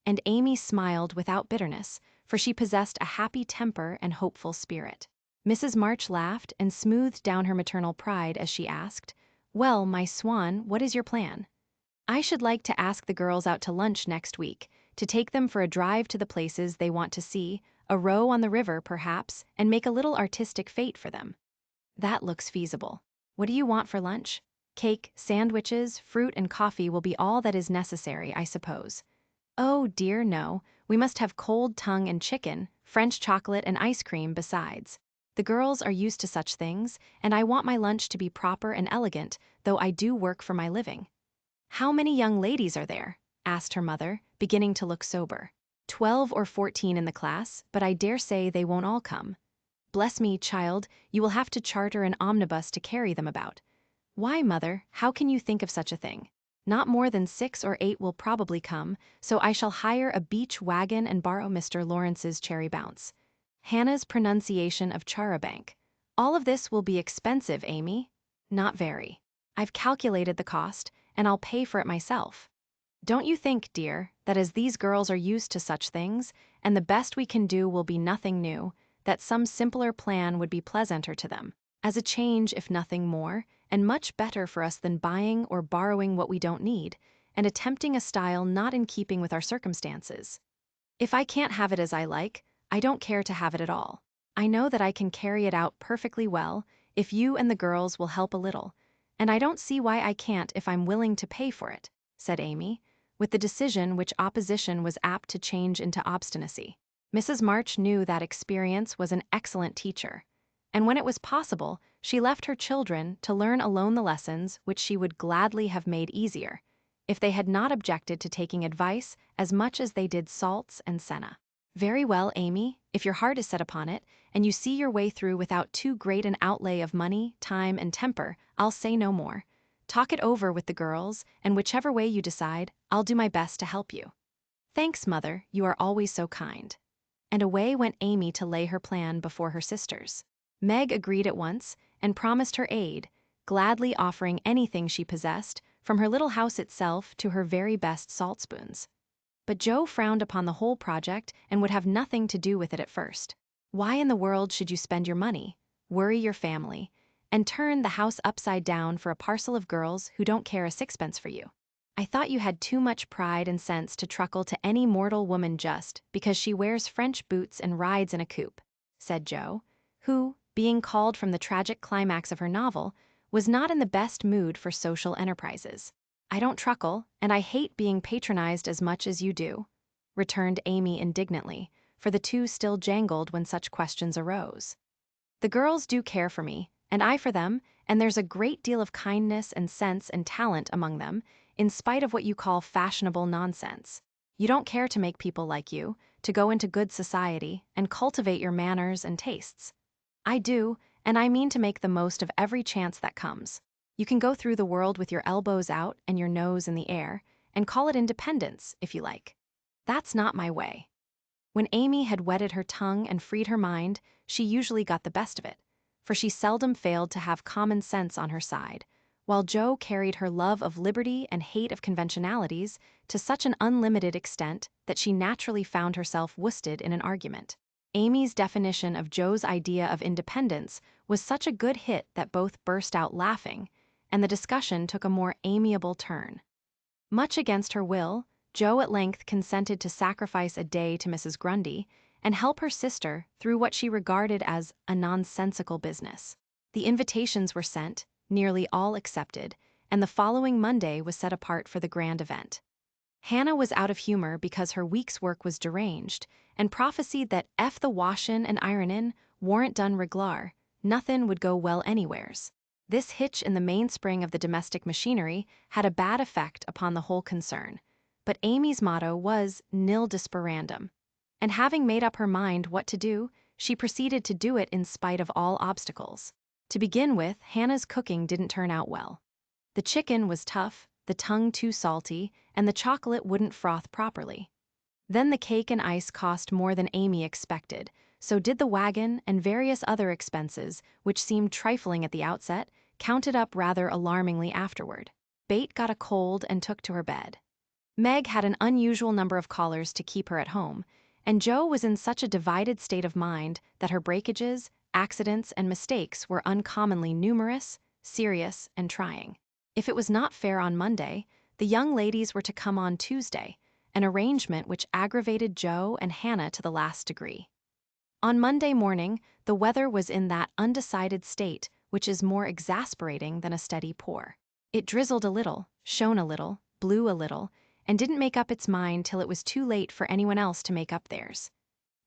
And Amy smiled without bitterness, for she possessed a happy temper and hopeful spirit. Mrs. March laughed and smoothed down her maternal pride as she asked, "Well, my swan, what is your plan?" "I should like to ask the girls out to lunch next week, to take them for a drive to the places they want to see, a row on the river, perhaps, and make a little artistic fete for them." "That looks feasible. What do you want for lunch?" "Cake, sandwiches, fruit, and coffee will be all that is necessary, I suppose." "Oh, dear, no. We must have cold tongue and chicken, French chocolate and ice cream besides. The girls are used to such things, and I want my lunch to be proper and elegant, though I do work for my living." "How many young ladies are there?" asked her mother, beginning to look sober. 12 or 14 in the class, but I dare say they won't all come." "Bless me, child, you will have to charter an omnibus to carry them about." "Why, mother, how can you think of such a thing? Not more than 6 or 8 will probably come, so I shall hire a beach wagon and borrow Mr. Lawrence's cherry bounce." Hannah's pronunciation of charabanc. "All of this will be expensive, Amy." "Not very." I've calculated the cost, and I'll pay for it myself. Don't you think, dear, that as these girls are used to such things, and the best we can do will be nothing new, that some simpler plan would be pleasanter to them, as a change if nothing more, and much better for us than buying or borrowing what we don't need, and attempting a style not in keeping with our circumstances? If I can't have it as I like, I don't care to have it at all. I know that I can carry it out perfectly well if you and the girls will help a little, and I don't see why I can't if I'm willing to pay for it," said Amy, with the decision which opposition was apt to change into obstinacy. Mrs. March knew that experience was an excellent teacher, and when it was possible, she left her children to learn alone the lessons which she would gladly have made easier, if they had not objected to taking advice as much as they did salts and senna. "Very well, Amy, if your heart is set upon it, and you see your way through without too great an outlay of money, time, and temper, I'll say no more. Talk it over with the girls, and whichever way you decide, I'll do my best to help you." "Thanks, Mother, you are always so kind." And away went Amy to lay her plan before her sisters. Meg agreed at once, and promised her aid, gladly offering anything she possessed, from her little house itself to her very best salt spoons. But Joe frowned upon the whole project and would have nothing to do with it at first. "Why in the world should you spend your money, worry your family, and turn the house upside down for a parcel of girls who don't care a sixpence for you? I thought you had too much pride and sense to truckle to any mortal woman just because she wears French boots and rides in a coupe," said Joe, who, being called from the tragic climax of her novel, was not in the best mood for social enterprises. "I don't truckle, and I hate being patronized as much as you do," returned Amy indignantly, for the two still jangled when such questions arose. "The girls do care for me, and I for them, and there's a great deal of kindness and sense and talent among them, in spite of what you call fashionable nonsense. You don't care to make people like you, to go into good society, and cultivate your manners and tastes. I do, and I mean to make the most of every chance that comes. You can go through the world with your elbows out and your nose in the air, and call it independence, if you like. That's not my way." When Amy had wetted her tongue and freed her mind, she usually got the best of it, for she seldom failed to have common sense on her side, while Joe carried her love of liberty and hate of conventionalities to such an unlimited extent that she naturally found herself worsted in an argument. Amy's definition of Joe's idea of independence was such a good hit that both burst out laughing, and the discussion took a more amiable turn. Much against her will, Joe at length consented to sacrifice a day to Mrs. Grundy and help her sister through what she regarded as a nonsensical business. The invitations were sent, nearly all accepted, and the following Monday was set apart for the grand event. Hannah was out of humor because her week's work was deranged, and prophesied that "ef the washin' and ironin' warn't done reglar, nothin' would go well anywheres." This hitch in the mainspring of the domestic machinery had a bad effect upon the whole concern, but Amy's motto was nil desperandum, and having made up her mind what to do, she proceeded to do it in spite of all obstacles. To begin with, Hannah's cooking didn't turn out well. The chicken was tough, the tongue too salty, and the chocolate wouldn't froth properly. Then the cake and ice cost more than Amy expected, so did the wagon, and various other expenses, which seemed trifling at the outset, counted up rather alarmingly afterward. Bate got a cold and took to her bed. Meg had an unusual number of callers to keep her at home, and Joe was in such a divided state of mind that her breakages, accidents, and mistakes were uncommonly numerous, serious, and trying. If it was not fair on Monday, the young ladies were to come on Tuesday, an arrangement which aggravated Joe and Hannah to the last degree. On Monday morning, the weather was in that undecided state which is more exasperating than a steady pour. It drizzled a little, shone a little, blew a little, and didn't make up its mind till it was too late for anyone else to make up theirs.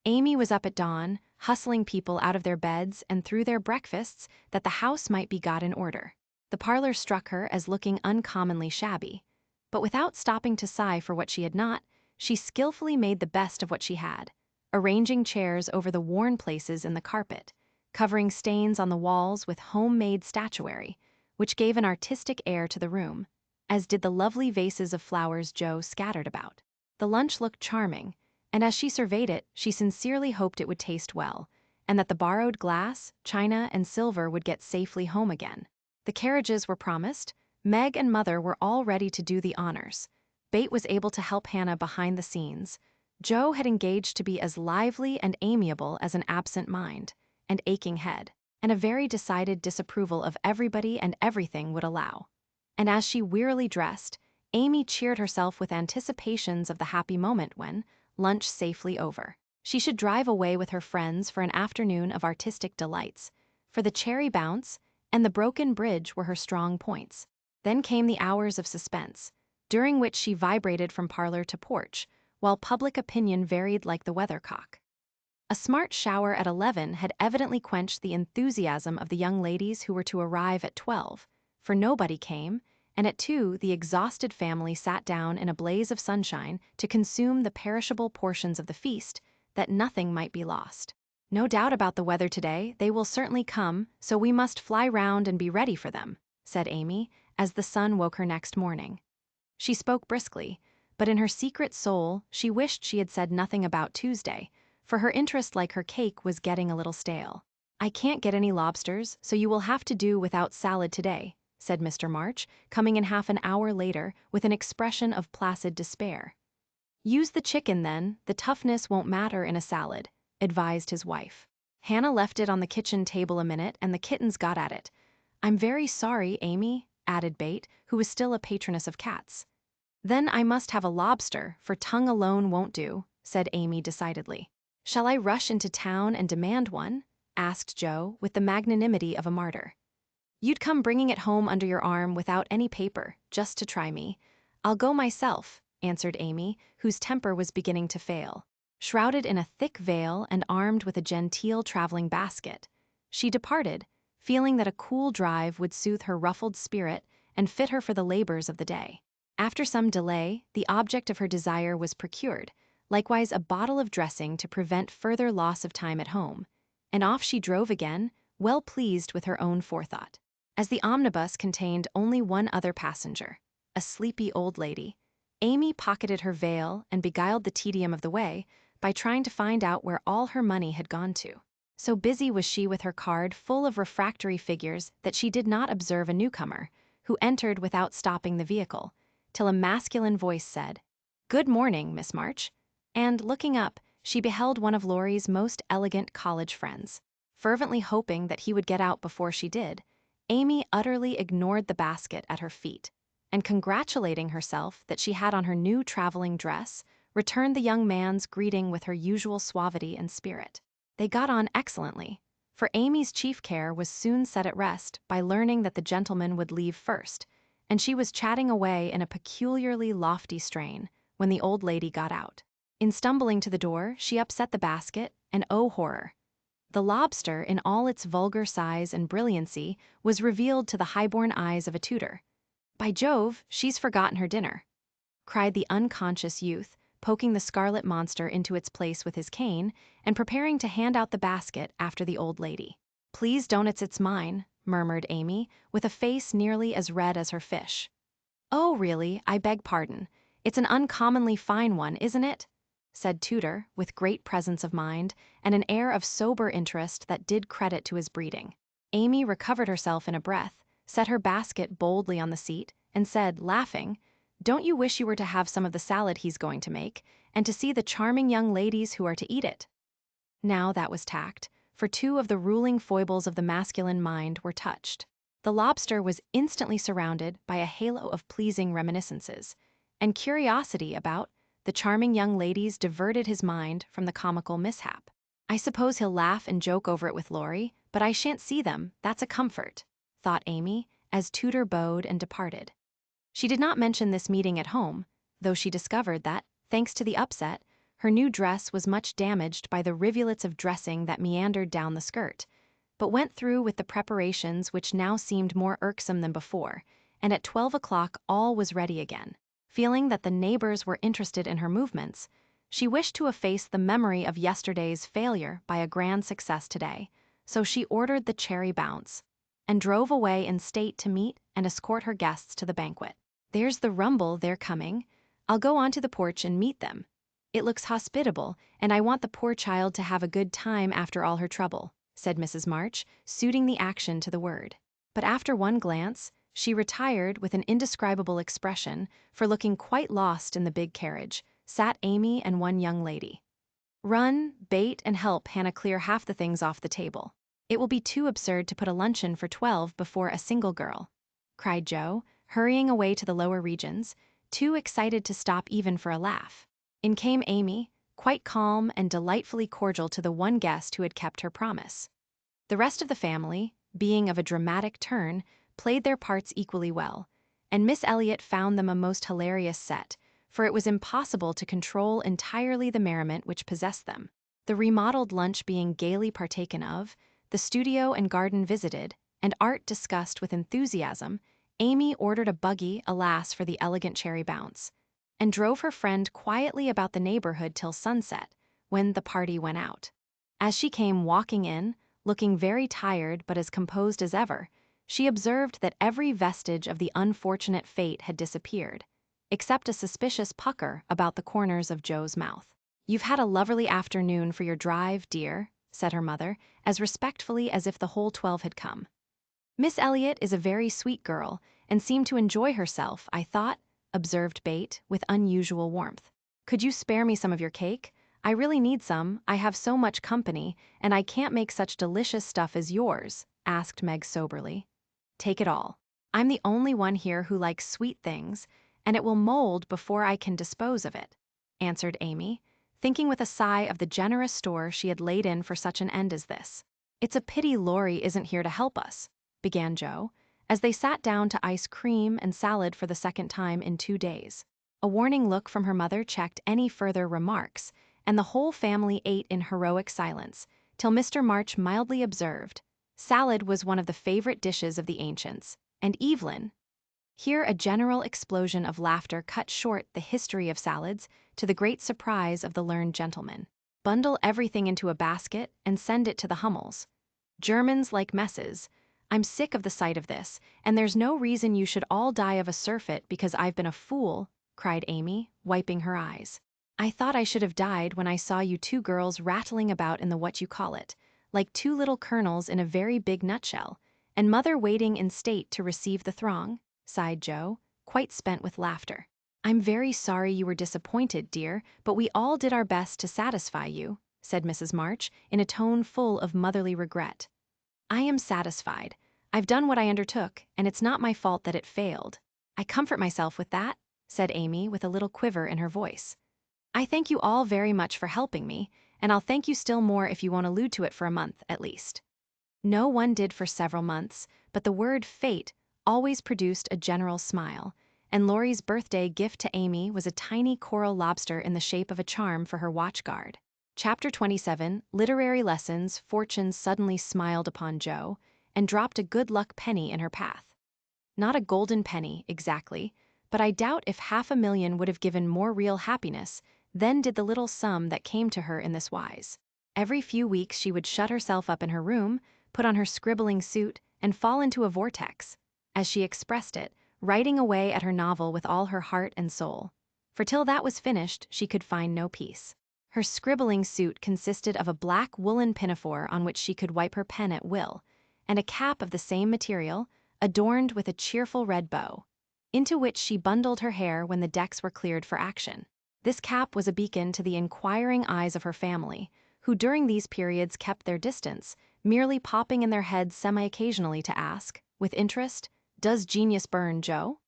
Amy was up at dawn, hustling people out of their beds and through their breakfasts that the house might be got in order. The parlor struck her as looking uncommonly shabby, but without stopping to sigh for what she had not, she skillfully made the best of what she had, arranging chairs over the worn places in the carpet, covering stains on the walls with homemade statuary, which gave an artistic air to the room, as did the lovely vases of flowers Joe scattered about. The lunch looked charming, and as she surveyed it, she sincerely hoped it would taste well, and that the borrowed glass, china, and silver would get safely home again. The carriages were promised, Meg and Mother were all ready to do the honors. Bate was able to help Hannah behind the scenes. Joe had engaged to be as lively and amiable as an absent mind, and aching head, and a very decided disapproval of everybody and everything would allow. And as she wearily dressed, Amy cheered herself with anticipations of the happy moment when, lunch safely over, she should drive away with her friends for an afternoon of artistic delights, for the cherry bounce and the broken bridge were her strong points. Then came the hours of suspense, during which she vibrated from parlor to porch, while public opinion varied like the weathercock. A smart shower at 11 had evidently quenched the enthusiasm of the young ladies who were to arrive at 12, for nobody came, and at 2 the exhausted family sat down in a blaze of sunshine to consume the perishable portions of the feast, that nothing might be lost. No doubt about the weather today, they will certainly come, so we must fly round and be ready for them, said Amy, as the sun woke her next morning. She spoke briskly, but in her secret soul she wished she had said nothing about Tuesday, for her interest, like her cake, was getting a little stale. I can't get any lobsters, so you will have to do without salad today, said Mr. March, coming in half an hour later with an expression of placid despair. Use the chicken then, the toughness won't matter in a salad, advised his wife. Hannah left it on the kitchen table a minute and the kittens got at it. I'm very sorry, Amy, added Bate, who was still a patroness of cats. Then I must have a lobster, for tongue alone won't do, said Amy decidedly. Shall I rush into town and demand one? Asked Joe, with the magnanimity of a martyr. You'd come bringing it home under your arm without any paper, just to try me. I'll go myself, answered Amy, whose temper was beginning to fail. Shrouded in a thick veil and armed with a genteel traveling basket, she departed, feeling that a cool drive would soothe her ruffled spirit and fit her for the labors of the day. After some delay, the object of her desire was procured, likewise a bottle of dressing to prevent further loss of time at home, and off she drove again, well pleased with her own forethought. As the omnibus contained only one other passenger, a sleepy old lady, Amy pocketed her veil and beguiled the tedium of the way by trying to find out where all her money had gone to. So busy was she with her card full of refractory figures that she did not observe a newcomer, who entered without stopping the vehicle, till a masculine voice said, "Good morning, Miss March," and looking up, she beheld one of Laurie's most elegant college friends. Fervently hoping that he would get out before she did, Amy utterly ignored the basket at her feet, and congratulating herself that she had on her new traveling dress, returned the young man's greeting with her usual suavity and spirit. They got on excellently, for Amy's chief care was soon set at rest by learning that the gentleman would leave first, and she was chatting away in a peculiarly lofty strain when the old lady got out. In stumbling to the door, she upset the basket, and oh horror! The lobster, in all its vulgar size and brilliancy, was revealed to the highborn eyes of a tutor. "By Jove, she's forgotten her dinner," cried the unconscious youth, poking the scarlet monster into its place with his cane, and preparing to hand out the basket after the old lady. "Please don't, it's mine," murmured Amy, with a face nearly as red as her fish. "Oh, really, I beg pardon. It's an uncommonly fine one, isn't it?" said Tudor, with great presence of mind, and an air of sober interest that did credit to his breeding. Amy recovered herself in a breath, set her basket boldly on the seat, and said, laughing, "Don't you wish you were to have some of the salad he's going to make, and to see the charming young ladies who are to eat it?" Now that was tact, for two of the ruling foibles of the masculine mind were touched. The lobster was instantly surrounded by a halo of pleasing reminiscences, and curiosity about the charming young ladies diverted his mind from the comical mishap. "I suppose he'll laugh and joke over it with Laurie, but I shan't see them, that's a comfort," thought Amy, as Tudor bowed and departed. She did not mention this meeting at home, though she discovered that, thanks to the upset, her new dress was much damaged by the rivulets of dressing that meandered down the skirt, but went through with the preparations which now seemed more irksome than before, and at 12 o'clock all was ready again. Feeling that the neighbors were interested in her movements, she wished to efface the memory of yesterday's failure by a grand success today, so she ordered the cherry bounce, and drove away in state to meet and escort her guests to the banquet. "There's the rumble, they're coming. I'll go on to the porch and meet them. It looks hospitable, and I want the poor child to have a good time after all her trouble," said Mrs. March, suiting the action to the word. But after one glance, She retired with an indescribable expression, for looking quite lost in the big carriage, sat Amy and one young lady. Run, bait, and help Hannah clear half the things off the table. It will be too absurd to put a luncheon for 12 before a single girl, cried Joe, hurrying away to the lower regions, too excited to stop even for a laugh. In came Amy, quite calm and delightfully cordial to the one guest who had kept her promise. The rest of the family, being of a dramatic turn, played their parts equally well, and Miss Elliot found them a most hilarious set, for it was impossible to control entirely the merriment which possessed them. The remodeled lunch being gaily partaken of, the studio and garden visited, and art discussed with enthusiasm, Amy ordered a buggy, alas for the elegant cherry bounce, and drove her friend quietly about the neighborhood till sunset, when the party went out. As she came walking in, looking very tired but as composed as ever, she observed that every vestige of the unfortunate fate had disappeared, except a suspicious pucker about the corners of Joe's mouth. "You've had a lovely afternoon for your drive, dear," said her mother, as respectfully as if the whole 12 had come. "Miss Elliot is a very sweet girl, and seemed to enjoy herself, I thought," observed Bate, with unusual warmth. "Could you spare me some of your cake? I really need some, I have so much company, and I can't make such delicious stuff as yours," asked Meg soberly. "Take it all. I'm the only one here who likes sweet things, and it will mold before I can dispose of it," answered Amy, thinking with a sigh of the generous store she had laid in for such an end as this. "It's a pity Laurie isn't here to help us," began Joe, as they sat down to ice cream and salad for the second time in 2 days. A warning look from her mother checked any further remarks, and the whole family ate in heroic silence, till Mr. March mildly observed, "Salad was one of the favorite dishes of the ancients, and Evelyn—" Here a general explosion of laughter cut short the history of salads, to the great surprise of the learned gentleman. "Bundle everything into a basket and send it to the Hummels. Germans like messes. I'm sick of the sight of this, and there's no reason you should all die of a surfeit because I've been a fool," cried Amy, wiping her eyes. "I thought I should have died when I saw you two girls rattling about in the what-you-call-it, like two little kernels in a very big nutshell, and mother waiting in state to receive the throng," sighed Joe, quite spent with laughter. "I'm very sorry you were disappointed, dear, but we all did our best to satisfy you," said Mrs. March, in a tone full of motherly regret. "I am satisfied. I've done what I undertook, and it's not my fault that it failed. I comfort myself with that," said Amy, with a little quiver in her voice. "I thank you all very much for helping me, and I'll thank you still more if you won't allude to it for a month, at least." No one did for several months, but the word fate always produced a general smile, and Laurie's birthday gift to Amy was a tiny coral lobster in the shape of a charm for her watchguard. Chapter 27, Literary Lessons. Fortune suddenly smiled upon Joe, and dropped a good luck penny in her path. Not a golden penny, exactly, but I doubt if 500,000 would have given more real happiness than did the little sum that came to her in this wise. Every few weeks she would shut herself up in her room, put on her scribbling suit, and fall into a vortex, as she expressed it, writing away at her novel with all her heart and soul. For till that was finished, she could find no peace. Her scribbling suit consisted of a black woolen pinafore on which she could wipe her pen at will, and a cap of the same material, adorned with a cheerful red bow, into which she bundled her hair when the decks were cleared for action. This cap was a beacon to the inquiring eyes of her family, who during these periods kept their distance, merely popping in their heads semi-occasionally to ask, with interest, "Does genius burn, Joe?"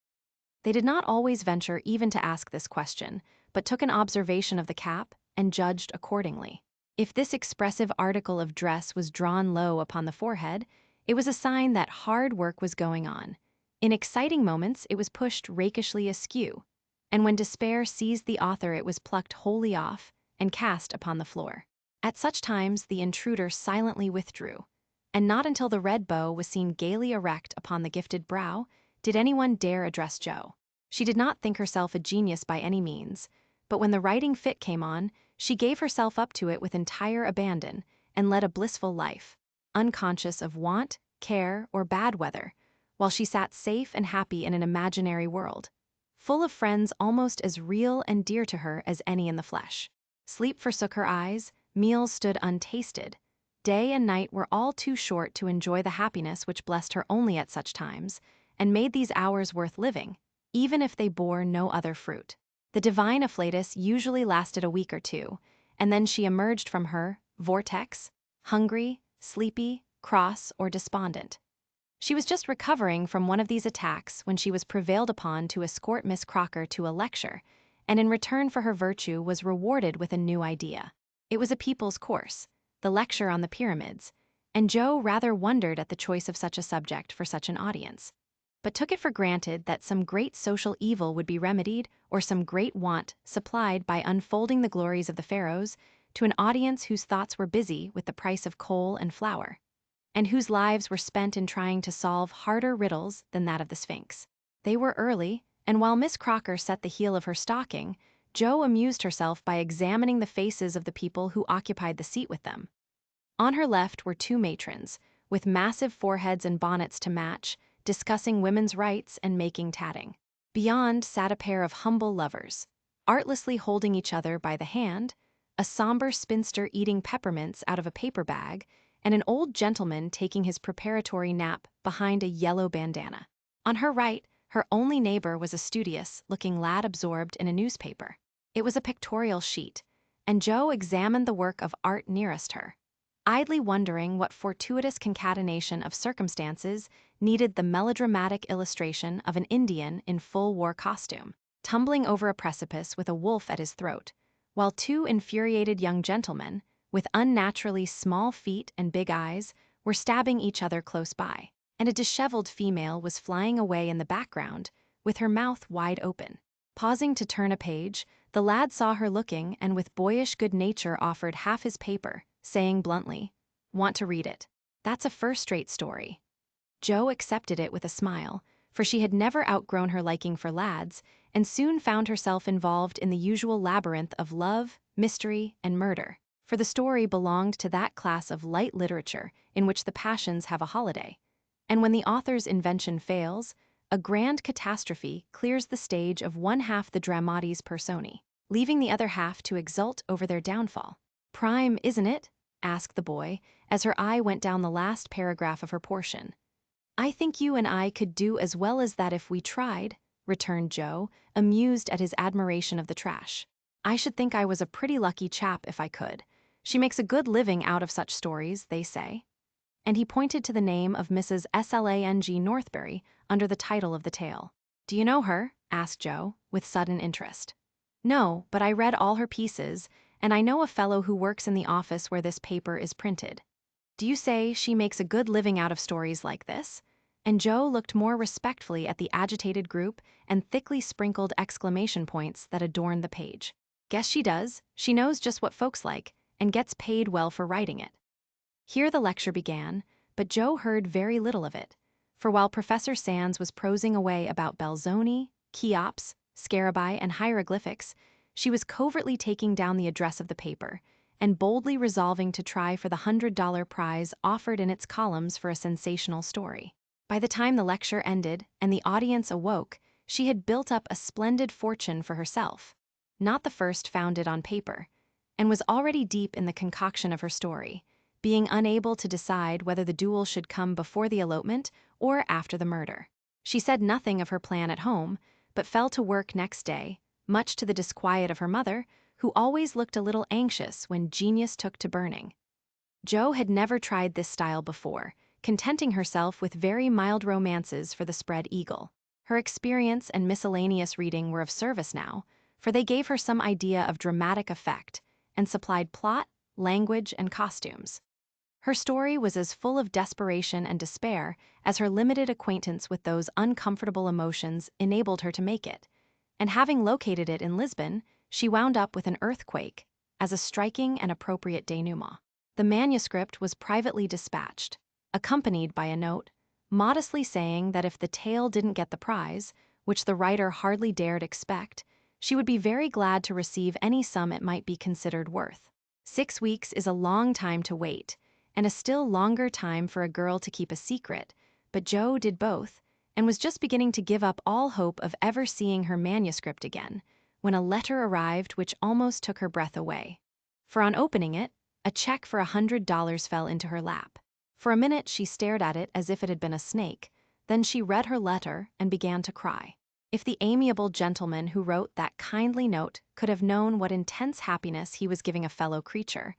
They did not always venture even to ask this question, but took an observation of the cap and judged accordingly. If this expressive article of dress was drawn low upon the forehead, it was a sign that hard work was going on. In exciting moments it was pushed rakishly askew, and when despair seized the author it was plucked wholly off and cast upon the floor. At such times the intruder silently withdrew, and not until the red bow was seen gaily erect upon the gifted brow did anyone dare address Joe. She did not think herself a genius by any means, but when the writing fit came on, she gave herself up to it with entire abandon and led a blissful life, unconscious of want, care, or bad weather, while she sat safe and happy in an imaginary world, full of friends almost as real and dear to her as any in the flesh. Sleep forsook her eyes, meals stood untasted. Day and night were all too short to enjoy the happiness which blessed her only at such times, and made these hours worth living, even if they bore no other fruit. The divine afflatus usually lasted a week or two, and then she emerged from her vortex, hungry, sleepy, cross, or despondent. She was just recovering from one of these attacks when she was prevailed upon to escort Miss Crocker to a lecture, and in return for her virtue was rewarded with a new idea. It was a people's course, the lecture on the pyramids, and Jo rather wondered at the choice of such a subject for such an audience, but took it for granted that some great social evil would be remedied or some great want supplied by unfolding the glories of the pharaohs to an audience whose thoughts were busy with the price of coal and flour, and whose lives were spent in trying to solve harder riddles than that of the Sphinx. They were early, and while Miss Crocker set the heel of her stocking, Jo amused herself by examining the faces of the people who occupied the seat with them. On her left were two matrons, with massive foreheads and bonnets to match, discussing women's rights and making tatting. Beyond sat a pair of humble lovers, artlessly holding each other by the hand, a somber spinster eating peppermints out of a paper bag, and an old gentleman taking his preparatory nap behind a yellow bandana. On her right, her only neighbor was a studious-looking lad absorbed in a newspaper. It was a pictorial sheet, and Jo examined the work of art nearest her, idly wondering what fortuitous concatenation of circumstances needed the melodramatic illustration of an Indian in full war costume, tumbling over a precipice with a wolf at his throat, while two infuriated young gentlemen, with unnaturally small feet and big eyes, were stabbing each other close by, and a disheveled female was flying away in the background, with her mouth wide open. Pausing to turn a page, the lad saw her looking and with boyish good nature offered half his paper, saying bluntly, "Want to read it? That's a first-rate story." Jo accepted it with a smile, for she had never outgrown her liking for lads, and soon found herself involved in the usual labyrinth of love, mystery, and murder, for the story belonged to that class of light literature in which the passions have a holiday, and when the author's invention fails, a grand catastrophe clears the stage of one half the dramatis personae, leaving the other half to exult over their downfall. "Prime, isn't it?" asked the boy, as her eye went down the last paragraph of her portion. "I think you and I could do as well as that if we tried," returned Jo, amused at his admiration of the trash. "I should think I was a pretty lucky chap if I could. She makes a good living out of such stories, they say." And he pointed to the name of Mrs. Slang Northberry under the title of the tale. "Do you know her?" asked Jo, with sudden interest. "No, but I read all her pieces, and I know a fellow who works in the office where this paper is printed." "Do you say she makes a good living out of stories like this?" And Jo looked more respectfully at the agitated group and thickly sprinkled exclamation points that adorned the page. "Guess she does. She knows just what folks like, and gets paid well for writing it." Here the lecture began, but Jo heard very little of it, for while Professor Sands was prosing away about Belzoni, Cheops, Scarabaei, and hieroglyphics, she was covertly taking down the address of the paper, and boldly resolving to try for the $100 prize offered in its columns for a sensational story. By the time the lecture ended and the audience awoke, she had built up a splendid fortune for herself, not the first founded on paper, and was already deep in the concoction of her story, being unable to decide whether the duel should come before the elopement or after the murder. She said nothing of her plan at home, but fell to work next day, much to the disquiet of her mother, who always looked a little anxious when genius took to burning. Jo had never tried this style before, contenting herself with very mild romances for the spread eagle. Her experience and miscellaneous reading were of service now, for they gave her some idea of dramatic effect, and supplied plot, language, and costumes. Her story was as full of desperation and despair as her limited acquaintance with those uncomfortable emotions enabled her to make it, and having located it in Lisbon, she wound up with an earthquake as a striking and appropriate denouement. The manuscript was privately dispatched, accompanied by a note, modestly saying that if the tale didn't get the prize, which the writer hardly dared expect, she would be very glad to receive any sum it might be considered worth. 6 weeks is a long time to wait, and a still longer time for a girl to keep a secret, but Jo did both, and was just beginning to give up all hope of ever seeing her manuscript again, when a letter arrived which almost took her breath away. For on opening it, a check for $100 fell into her lap. For a minute she stared at it as if it had been a snake, Then she read her letter and began to cry. If the amiable gentleman who wrote that kindly note could have known what intense happiness he was giving a fellow creature,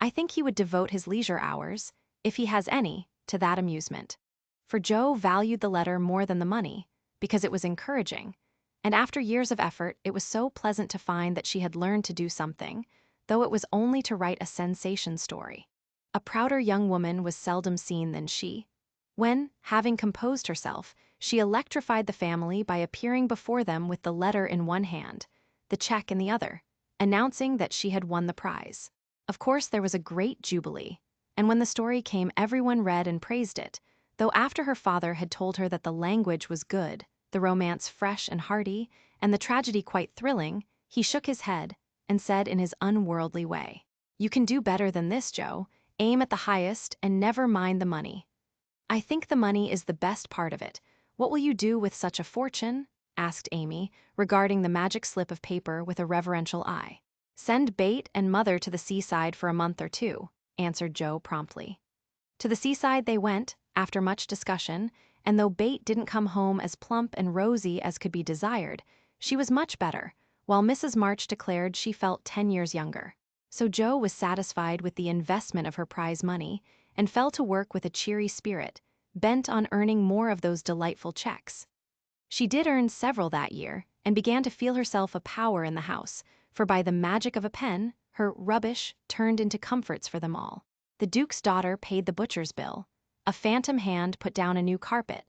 I think he would devote his leisure hours, if he has any, to that amusement. For Jo valued the letter more than the money, because it was encouraging, and after years of effort, it was so pleasant to find that she had learned to do something, though it was only to write a sensation story. A prouder young woman was seldom seen than she. When, having composed herself, she electrified the family by appearing before them with the letter in one hand, the check in the other, announcing that she had won the prize. Of course, there was a great jubilee, and when the story came, everyone read and praised it, though after her father had told her that the language was good, the romance fresh and hearty, and the tragedy quite thrilling, he shook his head and said in his unworldly way, "You can do better than this, Jo. Aim at the highest and never mind the money." "I think the money is the best part of it. What will you do with such a fortune?" asked Amy, regarding the magic slip of paper with a reverential eye. "Send Bate and Mother to the seaside for a month or two," answered Jo promptly. To the seaside they went, after much discussion, and though Bate didn't come home as plump and rosy as could be desired, she was much better, while Mrs. March declared she felt 10 years younger. So Jo was satisfied with the investment of her prize money, and fell to work with a cheery spirit, bent on earning more of those delightful checks. She did earn several that year, and began to feel herself a power in the house, for by the magic of a pen, her rubbish turned into comforts for them all. The Duke's daughter paid the butcher's bill, a phantom hand put down a new carpet,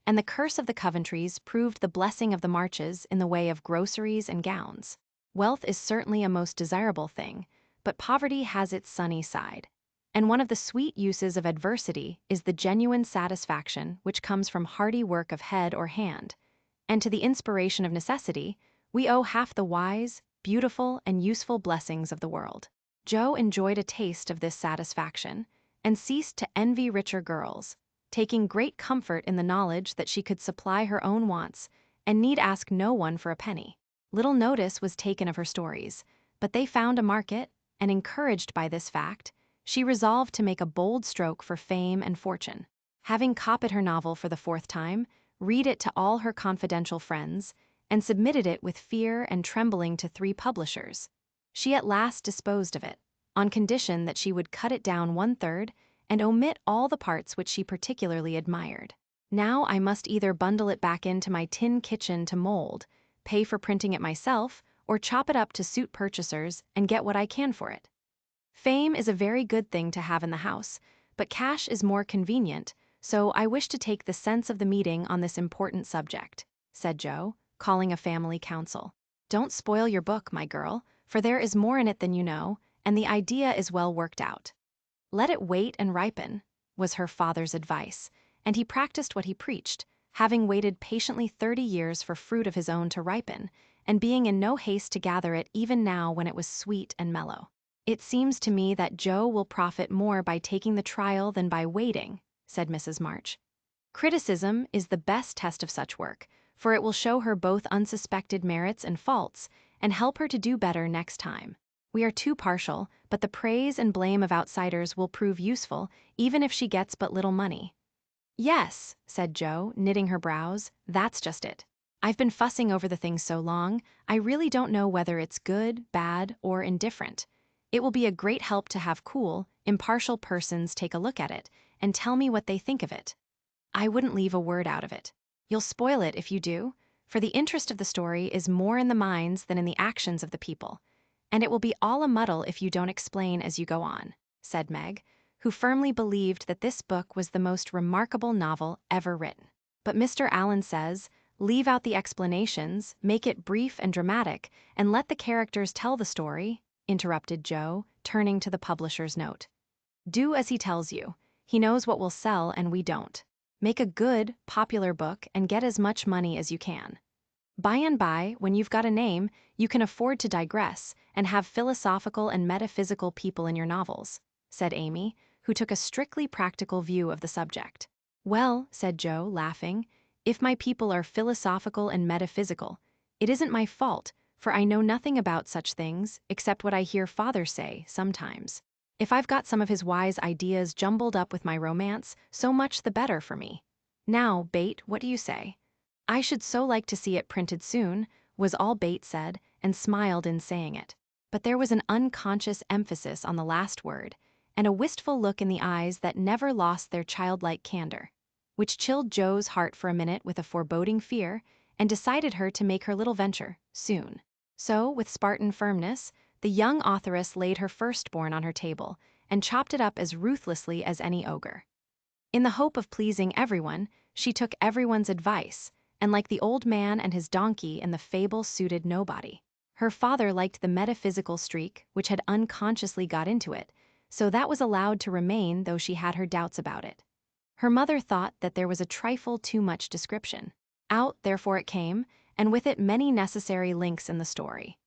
and the curse of the Coventrys proved the blessing of the Marches in the way of groceries and gowns. Wealth is certainly a most desirable thing, but poverty has its sunny side. And one of the sweet uses of adversity is the genuine satisfaction which comes from hearty work of head or hand. And to the inspiration of necessity, we owe half the wise, beautiful, and useful blessings of the world. Jo enjoyed a taste of this satisfaction, and ceased to envy richer girls, taking great comfort in the knowledge that she could supply her own wants, and need ask no one for a penny. Little notice was taken of her stories, but they found a market, and encouraged by this fact, she resolved to make a bold stroke for fame and fortune. Having copied her novel for the 4th time, read it to all her confidential friends, and submitted it with fear and trembling to 3 publishers, she at last disposed of it, on condition that she would cut it down 1/3 and omit all the parts which she particularly admired. Now I must either bundle it back into my tin kitchen to mold, pay for printing it myself, or chop it up to suit purchasers and get what I can for it. Fame is a very good thing to have in the house, but cash is more convenient, so I wish to take the sense of the meeting on this important subject," said Jo, calling a family council. "Don't spoil your book, my girl, for there is more in it than you know, and the idea is well worked out. Let it wait and ripen," was her father's advice, and he practiced what he preached, having waited patiently 30 years for fruit of his own to ripen, and being in no haste to gather it even now when it was sweet and mellow. "It seems to me that Jo will profit more by taking the trial than by waiting," said Mrs. March. "Criticism is the best test of such work, for it will show her both unsuspected merits and faults, and help her to do better next time. We are too partial, but the praise and blame of outsiders will prove useful, even if she gets but little money." "Yes," said Jo, knitting her brows, "that's just it. I've been fussing over the thing so long, I really don't know whether it's good, bad, or indifferent. It will be a great help to have cool, impartial persons take a look at it, and tell me what they think of it. I wouldn't leave a word out of it. You'll spoil it if you do, for the interest of the story is more in the minds than in the actions of the people, and it will be all a muddle if you don't explain as you go on," said Meg, who firmly believed that this book was the most remarkable novel ever written. "But Mr. Allen says, leave out the explanations, make it brief and dramatic, and let the characters tell the story," interrupted Jo, turning to the publisher's note. "Do as he tells you. He knows what will sell and we don't. Make a good, popular book and get as much money as you can. By and by, when you've got a name, you can afford to digress and have philosophical and metaphysical people in your novels," said Amy, who took a strictly practical view of the subject. "Well," said Jo, laughing, "if my people are philosophical and metaphysical, it isn't my fault, for I know nothing about such things except what I hear father say sometimes. If I've got some of his wise ideas jumbled up with my romance, so much the better for me. Now, Bate, what do you say? I should so like to see it printed soon, was all Bate said, and smiled in saying it. But there was an unconscious emphasis on the last word, and a wistful look in the eyes that never lost their childlike candor, which chilled Jo's heart for a minute with a foreboding fear, and decided her to make her little venture, soon. So, with Spartan firmness, the young authoress laid her firstborn on her table, and chopped it up as ruthlessly as any ogre. In the hope of pleasing everyone, she took everyone's advice, and like the old man and his donkey in the fable suited nobody. Her father liked the metaphysical streak, which had unconsciously got into it, so that was allowed to remain though she had her doubts about it. Her mother thought that there was a trifle too much description. Out, therefore, it came, and with it many necessary links in the story.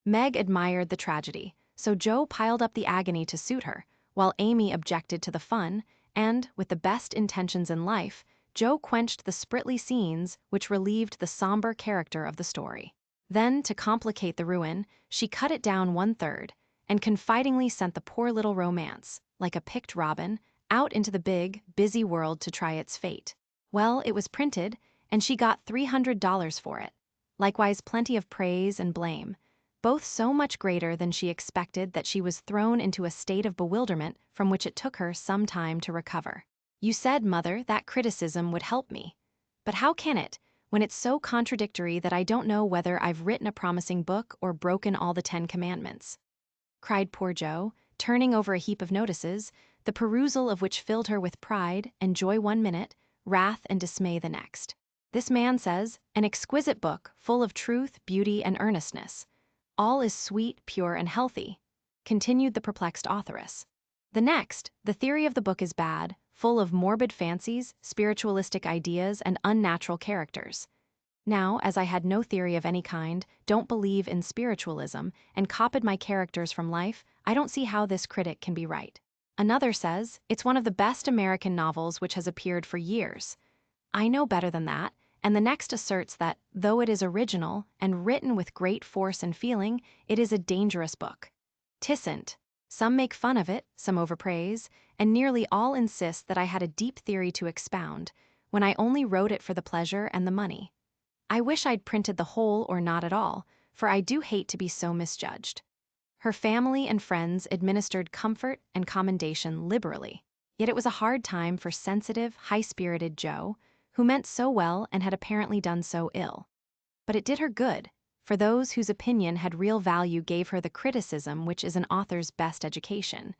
Meg admired the tragedy, so Jo piled up the agony to suit her, while Amy objected to the fun, and, with the best intentions in life, Jo quenched the spritly scenes which relieved the somber character of the story. Then, to complicate the ruin, she cut it down 1/3, and confidingly sent the poor little romance, like a picked robin, out into the big, busy world to try its fate. Well, it was printed, and she got $300 for it. Likewise plenty of praise and blame, both so much greater than she expected that she was thrown into a state of bewilderment from which it took her some time to recover. You said, Mother, that criticism would help me. But how can it, when it's so contradictory that I don't know whether I've written a promising book or broken all the 10 Commandments? Cried poor Jo, turning over a heap of notices, the perusal of which filled her with pride and joy 1 minute, wrath and dismay the next. This man says, an exquisite book, full of truth, beauty, and earnestness. All is sweet, pure, and healthy, continued the perplexed authoress. The next, the theory of the book is bad, full of morbid fancies, spiritualistic ideas, and unnatural characters. Now, as I had no theory of any kind, don't believe in spiritualism, and copied my characters from life, I don't see how this critic can be right. Another says, it's one of the best American novels which has appeared for years. I know better than that, and the next asserts that, though it is original and written with great force and feeling, it is a dangerous book. 'Tisn't. Some make fun of it, some overpraise, and nearly all insist that I had a deep theory to expound, when I only wrote it for the pleasure and the money. I wish I'd printed the whole or not at all, for I do hate to be so misjudged. Her family and friends administered comfort and commendation liberally. Yet it was a hard time for sensitive, high-spirited Jo, who meant so well and had apparently done so ill. But it did her good, for those whose opinion had real value gave her the criticism which is an author's best education,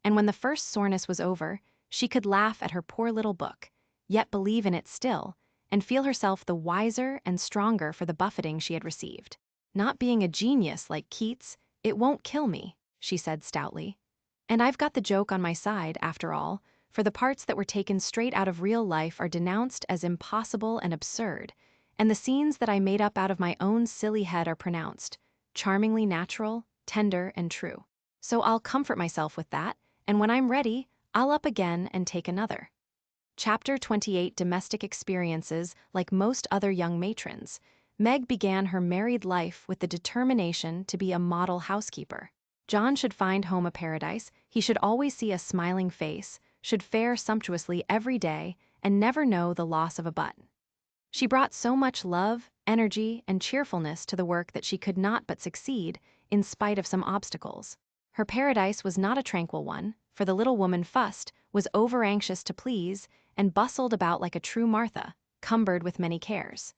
and when the first soreness was over, she could laugh at her poor little book, yet believe in it still, and feel herself the wiser and stronger for the buffeting she had received. Not being a genius like Keats, it won't kill me, she said stoutly. And I've got the joke on my side, after all, for the parts that were taken straight out of real life are denounced as impossible and absurd, and the scenes that I made up out of my own silly head are pronounced charmingly natural, tender, and true. So I'll comfort myself with that, and when I'm ready, I'll up again and take another. Chapter 28 Domestic Experiences. Like most other young matrons, Meg began her married life with the determination to be a model housekeeper. John should find home a paradise, he should always see a smiling face, should fare sumptuously every day, and never know the loss of a button. She brought so much love, energy, and cheerfulness to the work that she could not but succeed, in spite of some obstacles. Her paradise was not a tranquil one, for the little woman fussed, was over-anxious to please, and bustled about like a true Martha, cumbered with many cares.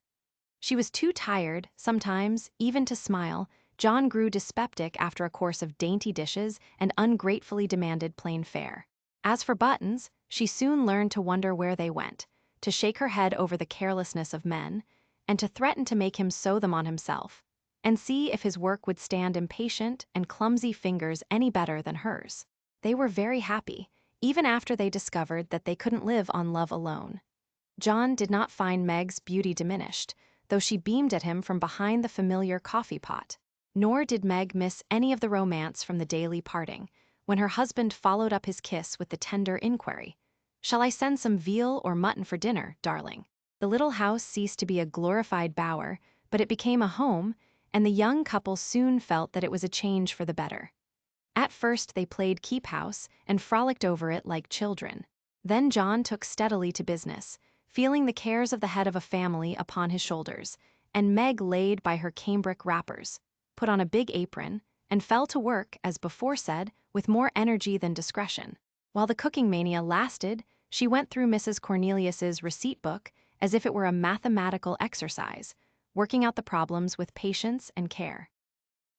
She was too tired, sometimes, even to smile. John grew dyspeptic after a course of dainty dishes and ungratefully demanded plain fare. As for buttons, she soon learned to wonder where they went, to shake her head over the carelessness of men, and to threaten to make him sew them on himself, and see if his work would stand impatient and clumsy fingers any better than hers. They were very happy, even after they discovered that they couldn't live on love alone. John did not find Meg's beauty diminished, though she beamed at him from behind the familiar coffee pot. Nor did Meg miss any of the romance from the daily parting, when her husband followed up his kiss with the tender inquiry, "Shall I send some veal or mutton for dinner, darling?" The little house ceased to be a glorified bower, but it became a home, and the young couple soon felt that it was a change for the better. At first they played keep house and frolicked over it like children. Then John took steadily to business, feeling the cares of the head of a family upon his shoulders, and Meg laid by her cambric wrappers, put on a big apron, and fell to work, as before said, with more energy than discretion. While the cooking mania lasted, she went through Mrs. Cornelius's receipt book as if it were a mathematical exercise, working out the problems with patience and care.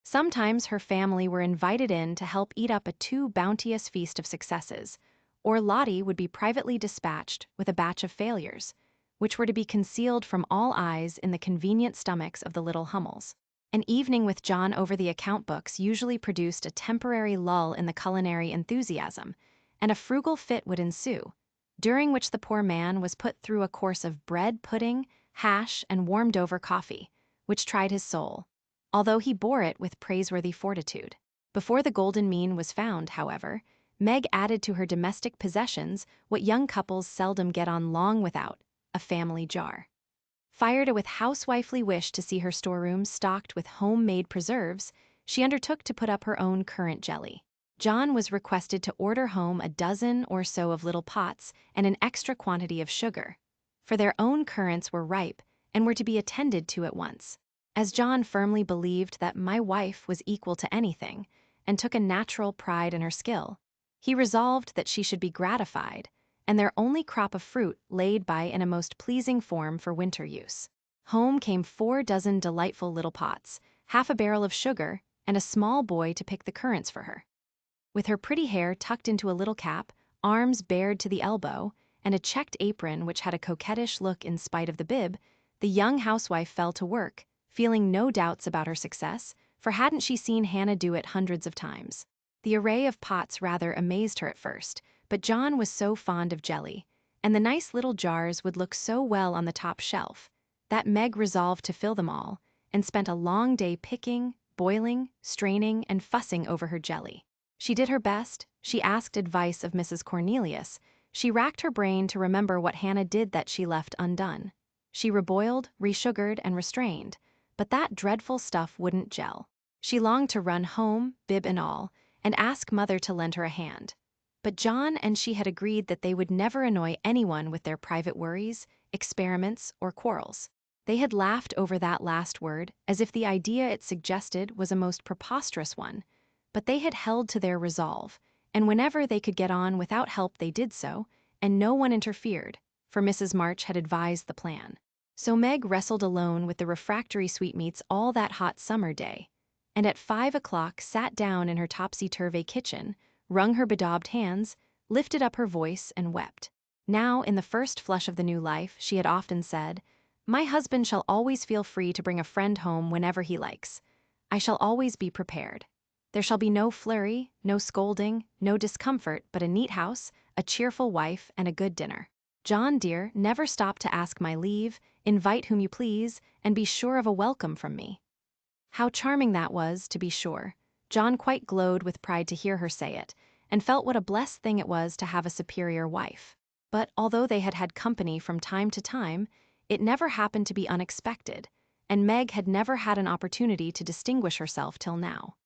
Sometimes her family were invited in to help eat up a too bounteous feast of successes, or Lottie would be privately dispatched with a batch of failures, which were to be concealed from all eyes in the convenient stomachs of the little Hummels. An evening with John over the account books usually produced a temporary lull in the culinary enthusiasm, and a frugal fit would ensue, during which the poor man was put through a course of bread pudding, hash, and warmed-over coffee, which tried his soul, although he bore it with praiseworthy fortitude. Before the golden mean was found, however, Meg added to her domestic possessions what young couples seldom get on long without, a family jar. Fired with housewifely wish to see her storeroom stocked with homemade preserves, she undertook to put up her own currant jelly. John was requested to order home a dozen or so of little pots and an extra quantity of sugar, for their own currants were ripe and were to be attended to at once. As John firmly believed that my wife was equal to anything, and took a natural pride in her skill, he resolved that she should be gratified, and their only crop of fruit laid by in a most pleasing form for winter use. Home came 4 dozen delightful little pots, half a barrel of sugar, and a small boy to pick the currants for her. With her pretty hair tucked into a little cap, arms bared to the elbow, and a checked apron which had a coquettish look in spite of the bib, the young housewife fell to work, feeling no doubts about her success, for hadn't she seen Hannah do it hundreds of times? The array of pots rather amazed her at first, but John was so fond of jelly, and the nice little jars would look so well on the top shelf, that Meg resolved to fill them all, and spent a long day picking, boiling, straining, and fussing over her jelly. She did her best, she asked advice of Mrs. Cornelius, she racked her brain to remember what Hannah did that she left undone. She reboiled, resugared, and restrained, but that dreadful stuff wouldn't gel. She longed to run home, bib and all, and ask Mother to lend her a hand. But John and she had agreed that they would never annoy anyone with their private worries, experiments, or quarrels. They had laughed over that last word, as if the idea it suggested was a most preposterous one, but they had held to their resolve, and whenever they could get on without help they did so, and no one interfered, for Mrs. March had advised the plan. So Meg wrestled alone with the refractory sweetmeats all that hot summer day, and at 5 o'clock sat down in her topsy-turvy kitchen, wrung her bedaubed hands, lifted up her voice, and wept. Now, in the first flush of the new life, she had often said, "My husband shall always feel free to bring a friend home whenever he likes. I shall always be prepared. There shall be no flurry, no scolding, no discomfort, but a neat house, a cheerful wife, and a good dinner. John, dear, never stop to ask my leave, invite whom you please, and be sure of a welcome from me." How charming that was, to be sure. John quite glowed with pride to hear her say it, and felt what a blessed thing it was to have a superior wife. But although they had had company from time to time, it never happened to be unexpected, and Meg had never had an opportunity to distinguish herself till now.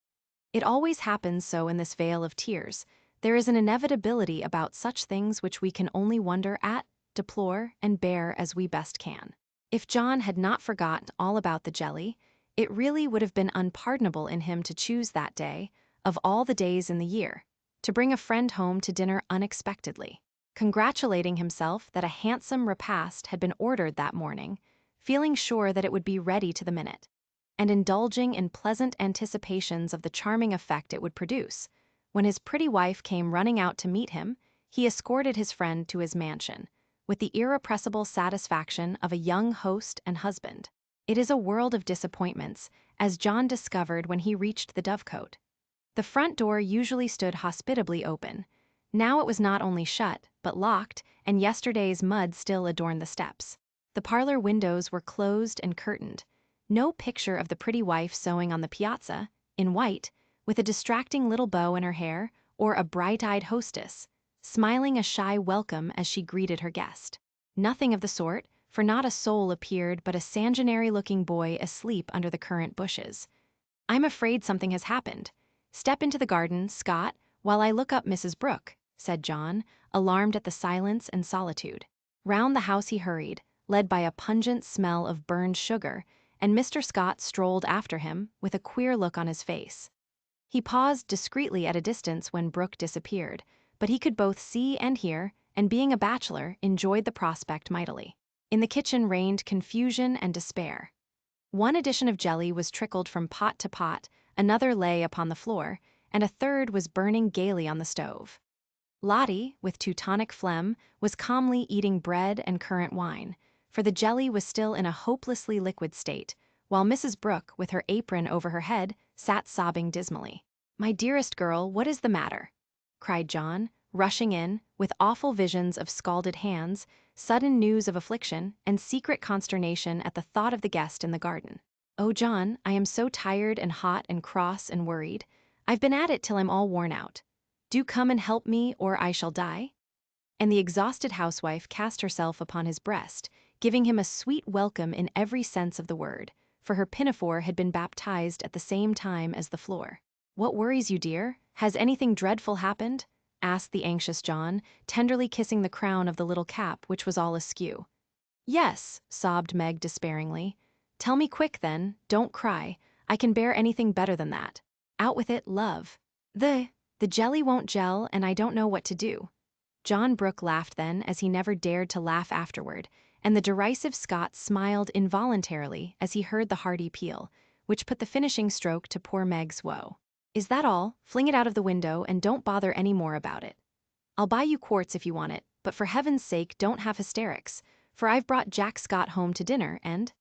It always happens so in this vale of tears. There is an inevitability about such things which we can only wonder at, deplore, and bear as we best can. If John had not forgotten all about the jelly, it really would have been unpardonable in him to choose that day, of all the days in the year, to bring a friend home to dinner unexpectedly. Congratulating himself that a handsome repast had been ordered that morning, feeling sure that it would be ready to the minute, and indulging in pleasant anticipations of the charming effect it would produce, when his pretty wife came running out to meet him, he escorted his friend to his mansion, with the irrepressible satisfaction of a young host and husband. It is a world of disappointments, as John discovered when he reached the Dovecote. The front door usually stood hospitably open. Now it was not only shut, but locked, and yesterday's mud still adorned the steps. The parlor windows were closed and curtained. No picture of the pretty wife sewing on the piazza, in white, with a distracting little bow in her hair, or a bright-eyed hostess, smiling a shy welcome as she greeted her guest. Nothing of the sort, for not a soul appeared but a sanguinary-looking boy asleep under the currant bushes. "I'm afraid something has happened. Step into the garden, Scott, while I look up Mrs. Brooke," said John, alarmed at the silence and solitude. Round the house he hurried, led by a pungent smell of burned sugar, and Mr. Scott strolled after him, with a queer look on his face. He paused discreetly at a distance when Brooke disappeared, but he could both see and hear, and being a bachelor, enjoyed the prospect mightily. In the kitchen reigned confusion and despair. One edition of jelly was trickled from pot to pot, another lay upon the floor, and a third was burning gaily on the stove. Lottie, with Teutonic phlegm, was calmly eating bread and currant wine, for the jelly was still in a hopelessly liquid state, while Mrs. Brooke, with her apron over her head, sat sobbing dismally. "My dearest girl, what is the matter?" cried John, rushing in, with awful visions of scalded hands, sudden news of affliction, and secret consternation at the thought of the guest in the garden. "Oh, John, I am so tired and hot and cross and worried. I've been at it till I'm all worn out. Do come and help me, or I shall die." And the exhausted housewife cast herself upon his breast, giving him a sweet welcome in every sense of the word, for her pinafore had been baptized at the same time as the floor. "What worries you, dear? Has anything dreadful happened?" asked the anxious John, tenderly kissing the crown of the little cap, which was all askew. "Yes," sobbed Meg despairingly. "Tell me quick, then. Don't cry. I can bear anything better than that. Out with it, love." The jelly won't gel, and I don't know what to do." John Brooke laughed then, as he never dared to laugh afterward, and the derisive Scot smiled involuntarily as he heard the hearty peal, which put the finishing stroke to poor Meg's woe. "Is that all? Fling it out of the window, and don't bother any more about it. I'll buy you quartz if you want it, but for heaven's sake don't have hysterics, for I've brought Jack Scott home to dinner, and—"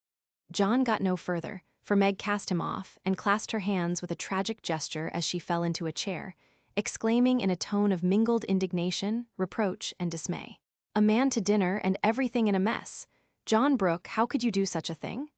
John got no further, for Meg cast him off and clasped her hands with a tragic gesture as she fell into a chair, exclaiming in a tone of mingled indignation, reproach, and dismay. "A man to dinner and everything in a mess. John Brooke, how could you do such a thing?"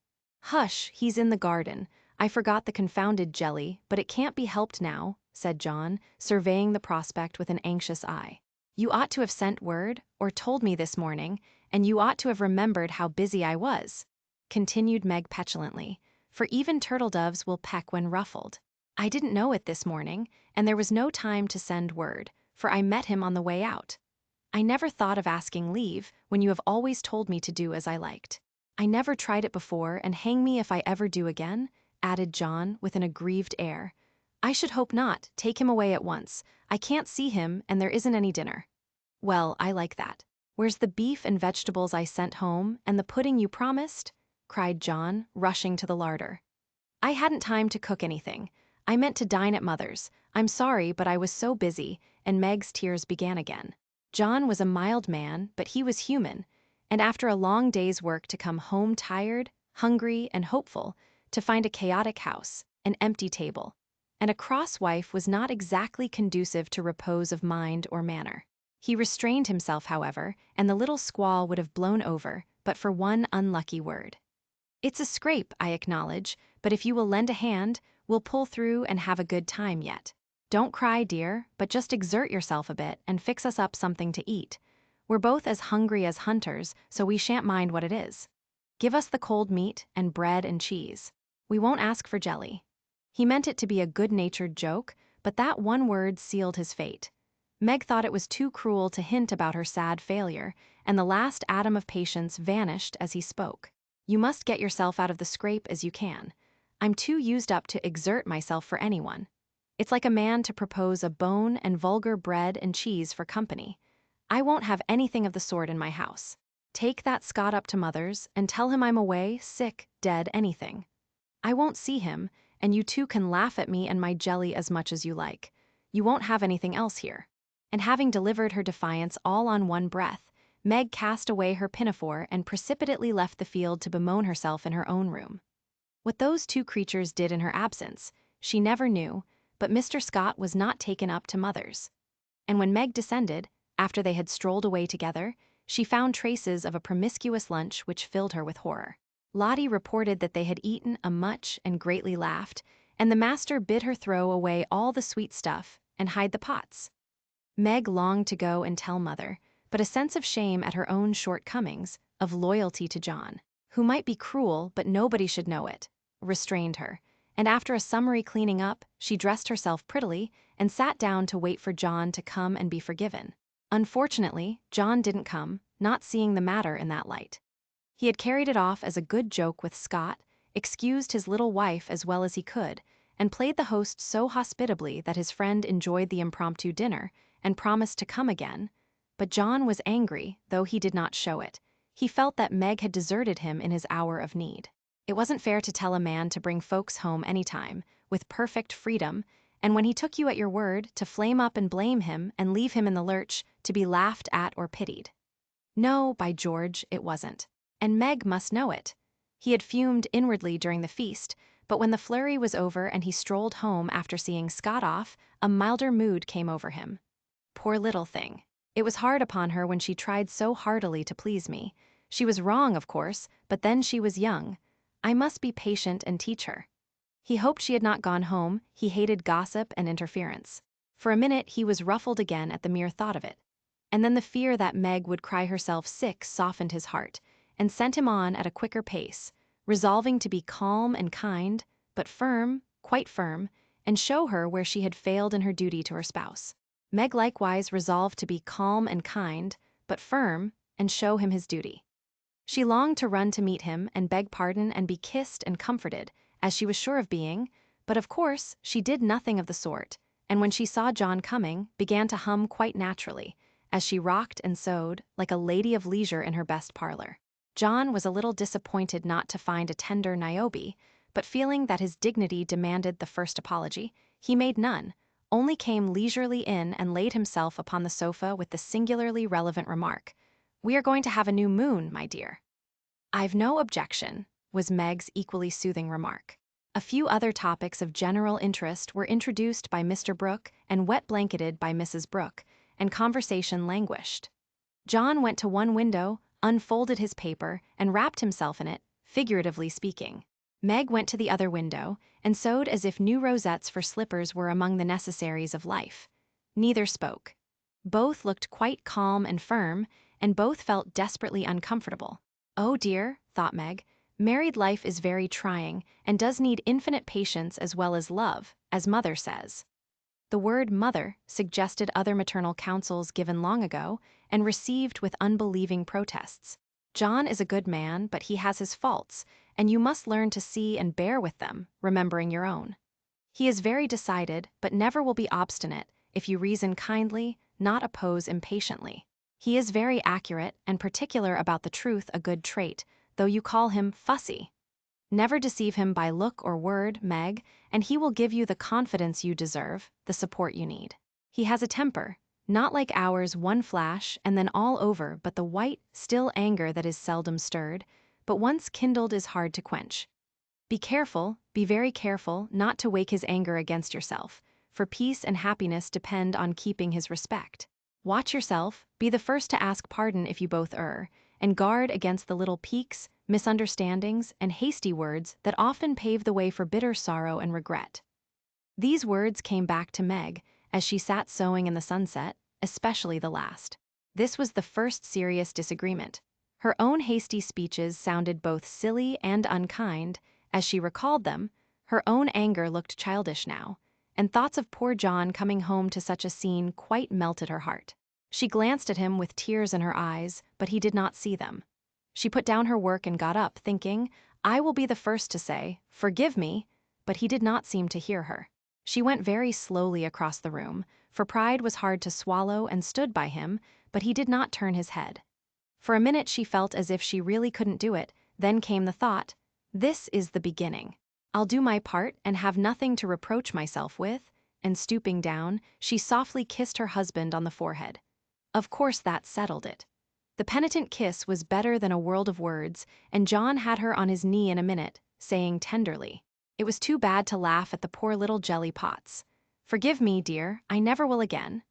"Hush, he's in the garden. I forgot the confounded jelly, but it can't be helped now," said John, surveying the prospect with an anxious eye. "You ought to have sent word, or told me this morning, and you ought to have remembered how busy I was," continued Meg petulantly, "for even turtle doves will peck when ruffled. I didn't know it this morning, and there was no time to send word, for I met him on the way out. I never thought of asking leave, when you have always told me to do as I liked. I never tried it before, and hang me if I ever do again," added John, with an aggrieved air. "I should hope not. Take him away at once. I can't see him, and there isn't any dinner." "Well, I like that. Where's the beef and vegetables I sent home, and the pudding you promised?" cried John, rushing to the larder. "I hadn't time to cook anything. I meant to dine at Mother's. I'm sorry, but I was so busy," and Meg's tears began again. John was a mild man, but he was human, and after a long day's work to come home tired, hungry, and hopeful, to find a chaotic house, an empty table, and a cross wife was not exactly conducive to repose of mind or manner. He restrained himself, however, and the little squall would have blown over, but for one unlucky word. "It's a scrape, I acknowledge, but if you will lend a hand, we'll pull through and have a good time yet. Don't cry, dear, but just exert yourself a bit and fix us up something to eat. We're both as hungry as hunters, so we shan't mind what it is. Give us the cold meat and bread and cheese. We won't ask for jelly." He meant it to be a good-natured joke, but that one word sealed his fate. Meg thought it was too cruel to hint about her sad failure, and the last atom of patience vanished as he spoke. "You must get yourself out of the scrape as you can. I'm too used up to exert myself for anyone. It's like a man to propose a bone and vulgar bread and cheese for company. I won't have anything of the sort in my house. Take that Scot up to Mother's and tell him I'm away, sick, dead, anything. I won't see him, and you two can laugh at me and my jelly as much as you like. You won't have anything else here." And having delivered her defiance all on one breath, Meg cast away her pinafore and precipitately left the field to bemoan herself in her own room. What those two creatures did in her absence, she never knew, but Mr. Scott was not taken up to Mother's. And when Meg descended, after they had strolled away together, she found traces of a promiscuous lunch which filled her with horror. Lottie reported that they had eaten a much and greatly laughed, and the master bid her throw away all the sweet stuff and hide the pots. Meg longed to go and tell Mother, but a sense of shame at her own shortcomings, of loyalty to John, who might be cruel but nobody should know it, restrained her, and after a summary cleaning up, she dressed herself prettily and sat down to wait for John to come and be forgiven. Unfortunately, John didn't come, not seeing the matter in that light. He had carried it off as a good joke with Scott, excused his little wife as well as he could, and played the host so hospitably that his friend enjoyed the impromptu dinner and promised to come again. But John was angry, though he did not show it. He felt that Meg had deserted him in his hour of need. It wasn't fair to tell a man to bring folks home anytime, with perfect freedom, and when he took you at your word, to flame up and blame him and leave him in the lurch, to be laughed at or pitied. No, by George, it wasn't. And Meg must know it. He had fumed inwardly during the feast, but when the flurry was over and he strolled home after seeing Scott off, a milder mood came over him. Poor little thing. It was hard upon her when she tried so heartily to please me. She was wrong, of course, but then she was young. I must be patient and teach her. He hoped she had not gone home. He hated gossip and interference. For a minute he was ruffled again at the mere thought of it. And then the fear that Meg would cry herself sick softened his heart, and sent him on at a quicker pace, resolving to be calm and kind, but firm, quite firm, and show her where she had failed in her duty to her spouse. Meg likewise resolved to be calm and kind, but firm, and show him his duty. She longed to run to meet him and beg pardon and be kissed and comforted, as she was sure of being, but of course she did nothing of the sort, and when she saw John coming, began to hum quite naturally, as she rocked and sewed, like a lady of leisure in her best parlor. John was a little disappointed not to find a tender Niobe, but feeling that his dignity demanded the first apology, he made none, only came leisurely in and laid himself upon the sofa with the singularly relevant remark, "We are going to have a new moon, my dear." "I've no objection," was Meg's equally soothing remark. A few other topics of general interest were introduced by Mr. Brooke and wet-blanketed by Mrs. Brooke, and conversation languished. John went to one window, unfolded his paper, and wrapped himself in it, figuratively speaking. Meg went to the other window, and sewed as if new rosettes for slippers were among the necessaries of life. Neither spoke. Both looked quite calm and firm, and both felt desperately uncomfortable. Oh dear, thought Meg, married life is very trying, and does need infinite patience as well as love, as mother says. The word mother suggested other maternal counsels given long ago and received with unbelieving protests. John is a good man, but he has his faults, and you must learn to see and bear with them, remembering your own. He is very decided, but never will be obstinate, if you reason kindly, not oppose impatiently. He is very accurate and particular about the truth, a good trait, though you call him fussy. Never deceive him by look or word, Meg, and he will give you the confidence you deserve, the support you need. He has a temper, not like ours, one flash and then all over, but the white, still anger that is seldom stirred, but once kindled is hard to quench. Be careful, be very careful, not to wake his anger against yourself, for peace and happiness depend on keeping his respect. Watch yourself, be the first to ask pardon if you both err, and guard against the little piques, misunderstandings, and hasty words that often pave the way for bitter sorrow and regret. These words came back to Meg, as she sat sewing in the sunset, especially the last. This was the first serious disagreement. Her own hasty speeches sounded both silly and unkind. As she recalled them, her own anger looked childish now, and thoughts of poor John coming home to such a scene quite melted her heart. She glanced at him with tears in her eyes, but he did not see them. She put down her work and got up, thinking, I will be the first to say, "Forgive me," but he did not seem to hear her. She went very slowly across the room, for pride was hard to swallow, and stood by him, but he did not turn his head. For a minute she felt as if she really couldn't do it, then came the thought, this is the beginning. I'll do my part and have nothing to reproach myself with, and stooping down, she softly kissed her husband on the forehead. Of course that settled it. The penitent kiss was better than a world of words, and John had her on his knee in a minute, saying tenderly, it was too bad to laugh at the poor little jelly pots. Forgive me, dear, I never will again.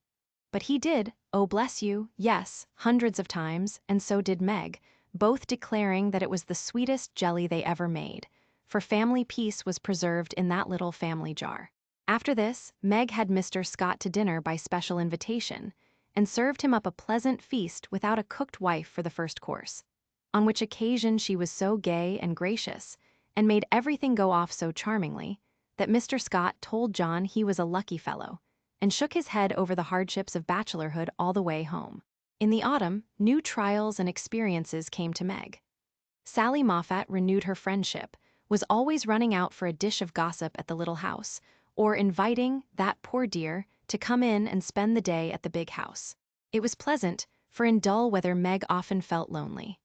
But he did, oh bless you, yes, hundreds of times, and so did Meg, both declaring that it was the sweetest jelly they ever made, for family peace was preserved in that little family jar. After this, Meg had Mr. Scott to dinner by special invitation, and served him up a pleasant feast without a cooked wife for the first course, on which occasion she was so gay and gracious, and made everything go off so charmingly, that Mr. Scott told John he was a lucky fellow, and shook his head over the hardships of bachelorhood all the way home. In the autumn, new trials and experiences came to Meg. Sally Moffat renewed her friendship, was always running out for a dish of gossip at the little house, or inviting that poor dear to come in and spend the day at the big house. It was pleasant, for in dull weather Meg often felt lonely.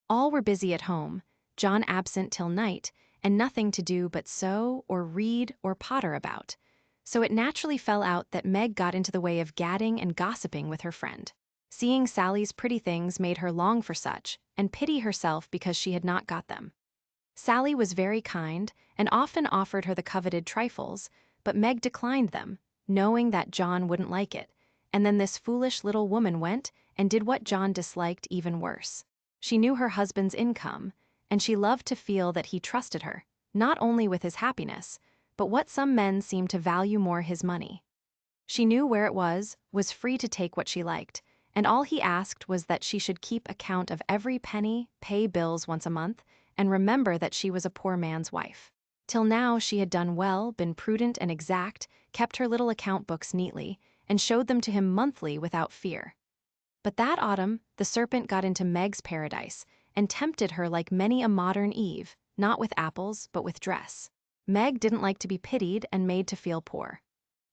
All were busy at home, John absent till night, and nothing to do but sew or read or potter about. So it naturally fell out that Meg got into the way of gadding and gossiping with her friend. Seeing Sally's pretty things made her long for such, and pity herself because she had not got them. Sally was very kind, and often offered her the coveted trifles, but Meg declined them, knowing that John wouldn't like it, and then this foolish little woman went and did what John disliked even worse. She knew her husband's income, and she loved to feel that he trusted her, not only with his happiness, but what some men seem to value more, his money. She knew where it was free to take what she liked, and all he asked was that she should keep account of every penny, pay bills once a month, and remember that she was a poor man's wife. Till now she had done well, been prudent and exact, kept her little account books neatly, and showed them to him monthly without fear. But that autumn, the serpent got into Meg's paradise, and tempted her like many a modern Eve, not with apples, but with dress. Meg didn't like to be pitied and made to feel poor.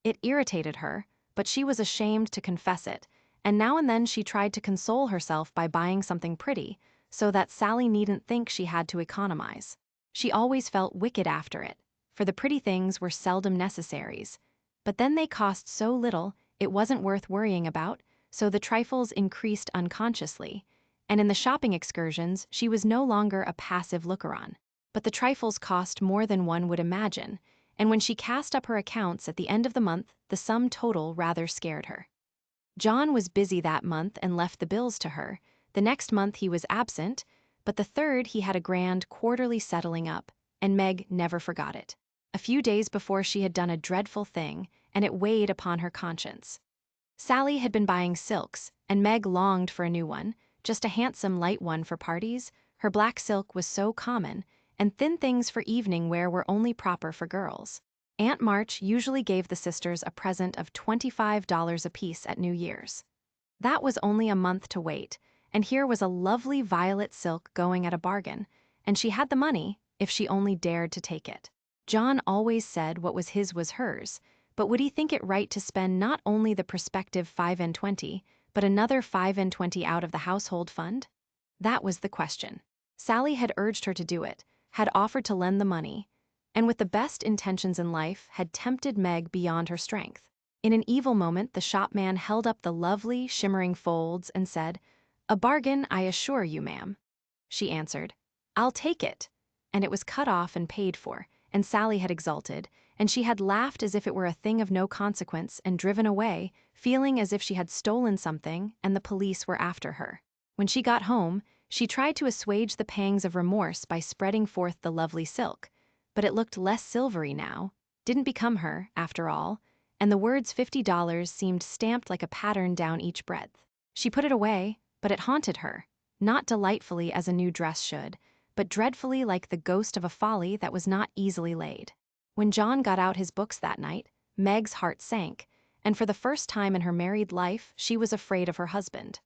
It irritated her, but she was ashamed to confess it, and now and then she tried to console herself by buying something pretty, so that Sally needn't think she had to economize. She always felt wicked after it, for the pretty things were seldom necessaries. But then they cost so little, it wasn't worth worrying about, so the trifles increased unconsciously, and in the shopping excursions she was no longer a passive looker-on. But the trifles cost more than one would imagine, and when she cast up her accounts at the end of the month, the sum total rather scared her. John was busy that month and left the bills to her. The next month he was absent, but the third he had a grand quarterly settling up, and Meg never forgot it. A few days before she had done a dreadful thing, and it weighed upon her conscience. Sally had been buying silks, and Meg longed for a new one, just a handsome light one for parties. Her black silk was so common, and thin things for evening wear were only proper for girls. Aunt March usually gave the sisters a present of $25 apiece at New Year's. That was only a month to wait, and here was a lovely violet silk going at a bargain, and she had the money, if she only dared to take it. John always said what was his was hers, but would he think it right to spend not only the prospective 5 and 20, but another 5 and 20 out of the household fund? That was the question. Sally had urged her to do it, had offered to lend the money, and with the best intentions in life had tempted Meg beyond her strength. In an evil moment the shopman held up the lovely, shimmering folds and said, "A bargain, I assure you, ma'am." She answered, "I'll take it," and it was cut off and paid for, and Sally had exulted, and she had laughed as if it were a thing of no consequence and driven away, feeling as if she had stolen something and the police were after her. When she got home, she tried to assuage the pangs of remorse by spreading forth the lovely silk, but it looked less silvery now, didn't become her, after all, and the words $50 seemed stamped like a pattern down each breadth. She put it away, but it haunted her, not delightfully as a new dress should, but dreadfully like the ghost of a folly that was not easily laid. When John got out his books that night, Meg's heart sank, and for the first time in her married life she was afraid of her husband.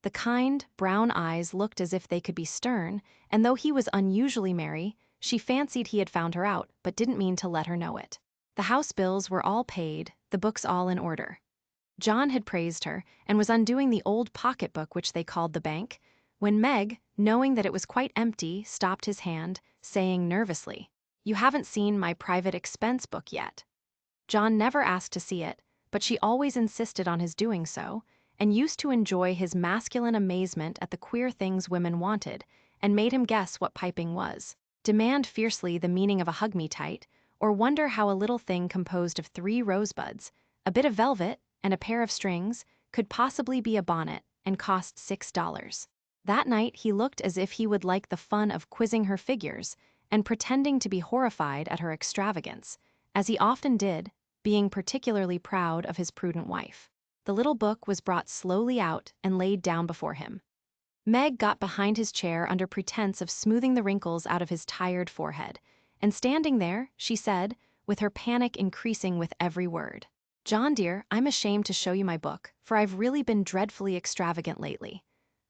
The kind, brown eyes looked as if they could be stern, and though he was unusually merry, she fancied he had found her out, but didn't mean to let her know it. The house bills were all paid, the books all in order. John had praised her, and was undoing the old pocketbook which they called the bank, when Meg, knowing that it was quite empty, stopped his hand, saying nervously, "You haven't seen my private expense book yet." John never asked to see it, but she always insisted on his doing so, and used to enjoy his masculine amazement at the queer things women wanted, and made him guess what piping was, demand fiercely the meaning of a hug-me-tight, or wonder how a little thing composed of 3 rosebuds, a bit of velvet, and a pair of strings, could possibly be a bonnet, and cost $6. That night he looked as if he would like the fun of quizzing her figures, and pretending to be horrified at her extravagance, as he often did, being particularly proud of his prudent wife. The little book was brought slowly out and laid down before him. Meg got behind his chair under pretense of smoothing the wrinkles out of his tired forehead, and standing there, she said, with her panic increasing with every word, "John dear, I'm ashamed to show you my book, for I've really been dreadfully extravagant lately.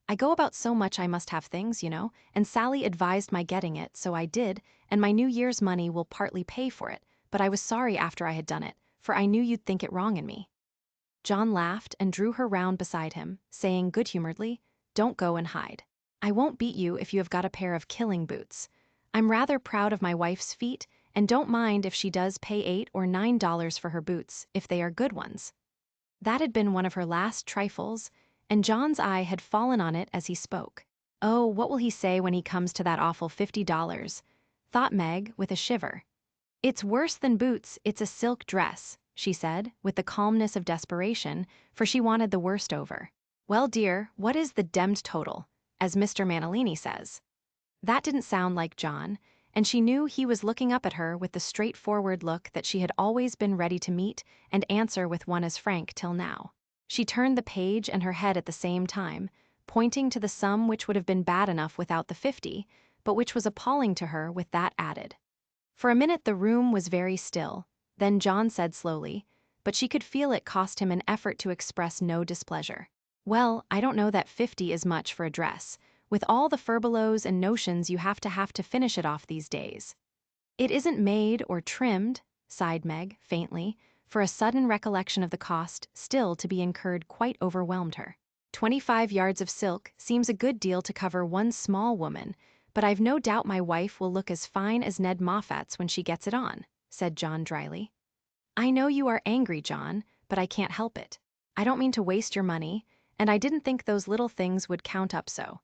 I go about so much I must have things, and Sally advised my getting it, so I did, and my New Year's money will partly pay for it, but I was sorry after I had done it, for I knew you'd think it wrong in me." John laughed and drew her round beside him, saying good-humoredly, "Don't go and hide. I won't beat you if you have got a pair of killing boots. I'm rather proud of my wife's feet, and don't mind if she does pay $8 or $9 for her boots, if they are good ones." That had been one of her last trifles, and John's eye had fallen on it as he spoke. "Oh, what will he say when he comes to that awful $50?" thought Meg, with a shiver. "It's worse than boots, it's a silk dress," she said, with the calmness of desperation, for she wanted the worst over. "Well, dear, what is the demmed total, as Mr. Manalini says?" That didn't sound like John, and she knew he was looking up at her with the straightforward look that she had always been ready to meet and answer with one as frank till now. She turned the page and her head at the same time, pointing to the sum which would have been bad enough without the 50, but which was appalling to her with that added. For a minute the room was very still, then John said slowly, but she could feel it cost him an effort to express no displeasure. "Well, I don't know that 50 is much for a dress, with all the furbelows and notions you have to finish it off these days." "It isn't made or trimmed," sighed Meg, faintly, for a sudden recollection of the cost still to be incurred quite overwhelmed her. "25 yards of silk seems a good deal to cover one small woman, but I've no doubt my wife will look as fine as Ned Moffat's when she gets it on," said John dryly. "I know you are angry, John, but I can't help it. I don't mean to waste your money, and I didn't think those little things would count up so.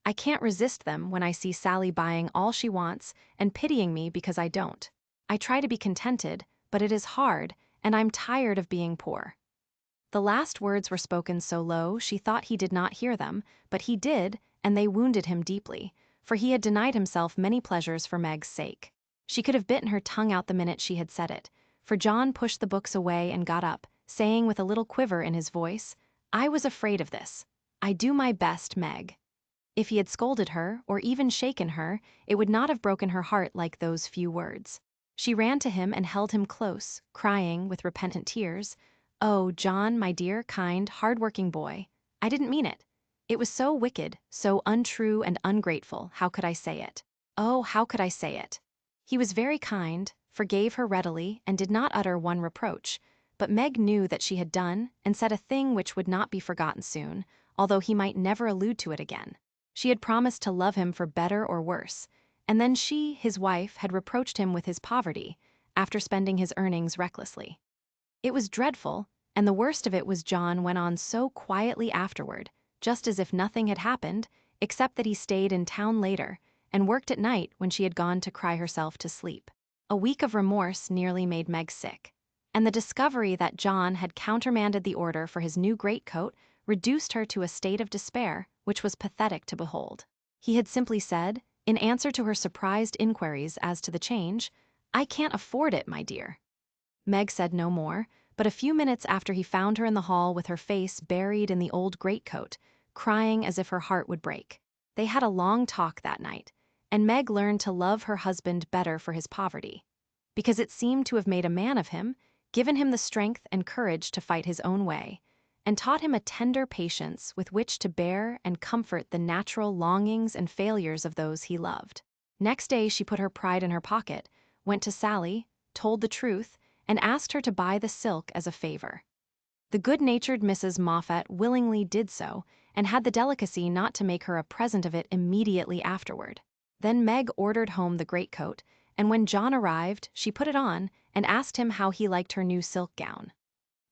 I can't resist them when I see Sally buying all she wants and pitying me because I don't. I try to be contented, but it is hard, and I'm tired of being poor." The last words were spoken so low she thought he did not hear them, but he did, and they wounded him deeply, for he had denied himself many pleasures for Meg's sake. She could have bitten her tongue out the minute she had said it, for John pushed the books away and got up, saying with a little quiver in his voice, "I was afraid of this. I do my best, Meg." If he had scolded her, or even shaken her, it would not have broken her heart like those few words. She ran to him and held him close, crying, with repentant tears, "Oh, John, my dear, kind, hard-working boy, I didn't mean it. It was so wicked, so untrue and ungrateful, how could I say it? Oh, how could I say it?" He was very kind, forgave her readily, and did not utter one reproach, but Meg knew that she had done and said a thing which would not be forgotten soon, although he might never allude to it again. She had promised to love him for better or worse, and then she, his wife, had reproached him with his poverty, after spending his earnings recklessly. It was dreadful, and the worst of it was John went on so quietly afterward, just as if nothing had happened, except that he stayed in town later, and worked at night when she had gone to cry herself to sleep. A week of remorse nearly made Meg sick, and the discovery that John had countermanded the order for his new greatcoat reduced her to a state of despair which was pathetic to behold. He had simply said, in answer to her surprised inquiries as to the change, "I can't afford it, my dear." Meg said no more, but a few minutes after he found her in the hall with her face buried in the old greatcoat, crying as if her heart would break. They had a long talk that night, and Meg learned to love her husband better for his poverty, because it seemed to have made a man of him, given him the strength and courage to fight his own way, and taught him a tender patience with which to bear and comfort the natural longings and failures of those he loved. Next day she put her pride in her pocket, went to Sally, told the truth, and asked her to buy the silk as a favor. The good-natured Mrs. Moffat willingly did so, and had the delicacy not to make her a present of it immediately afterward. Then Meg ordered home the greatcoat, and when John arrived, she put it on and asked him how he liked her new silk gown.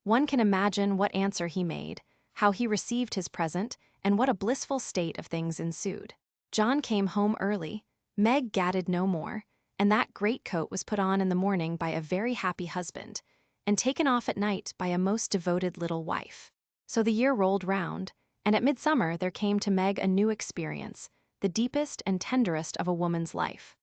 One can imagine what answer he made, how he received his present, and what a blissful state of things ensued. John came home early, Meg gadded no more, and that greatcoat was put on in the morning by a very happy husband, and taken off at night by a most devoted little wife. So the year rolled round, and at midsummer there came to Meg a new experience, the deepest and tenderest of a woman's life.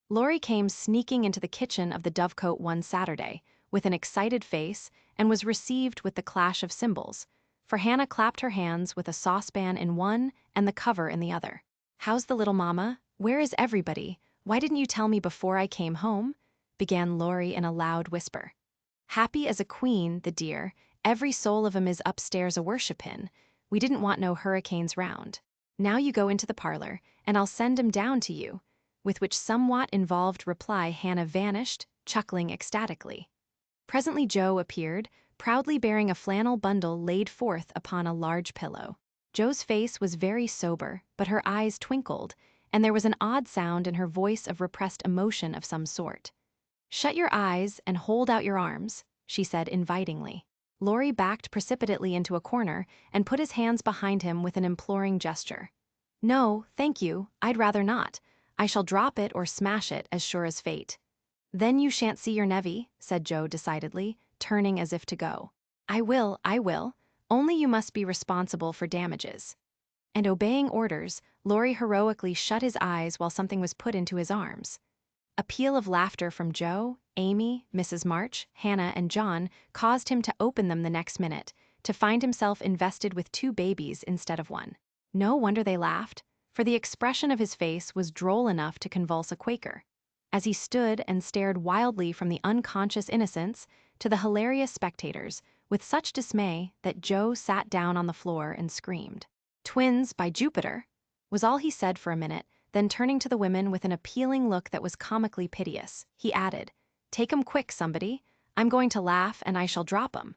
Laurie came sneaking into the kitchen of the Dovecote one Saturday, with an excited face, and was received with the clash of cymbals, for Hannah clapped her hands with a saucepan in one and the cover in the other. "How's the little mama? Where is everybody? Why didn't you tell me before I came home?" began Laurie in a loud whisper. Happy as a queen, the dear, every soul of 'em is upstairs a worshipin'. We didn't want no hurricanes round. Now you go into the parlor, and I'll send 'em down to you." With which somewhat involved reply Hannah vanished, chuckling ecstatically. Presently Joe appeared, proudly bearing a flannel bundle laid forth upon a large pillow. Joe's face was very sober, but her eyes twinkled, and there was an odd sound in her voice of repressed emotion of some sort. "Shut your eyes and hold out your arms," she said invitingly. Laurie backed precipitately into a corner and put his hands behind him with an imploring gesture. "No, thank you, I'd rather not. I shall drop it or smash it as sure as fate." "Then you shan't see your nevy," said Joe decidedly, turning as if to go. I will. Only you must be responsible for damages." And obeying orders, Laurie heroically shut his eyes while something was put into his arms. A peal of laughter from Joe, Amy, Mrs. March, Hannah, and John caused him to open them the next minute, to find himself invested with 2 babies instead of 1. No wonder they laughed, for the expression of his face was droll enough to convulse a Quaker, as he stood and stared wildly from the unconscious innocents to the hilarious spectators, with such dismay that Joe sat down on the floor and screamed. "Twins, by Jupiter!" was all he said for a minute. Then turning to the women with an appealing look that was comically piteous, he added, "Take 'em quick, somebody. I'm going to laugh and I shall drop 'em."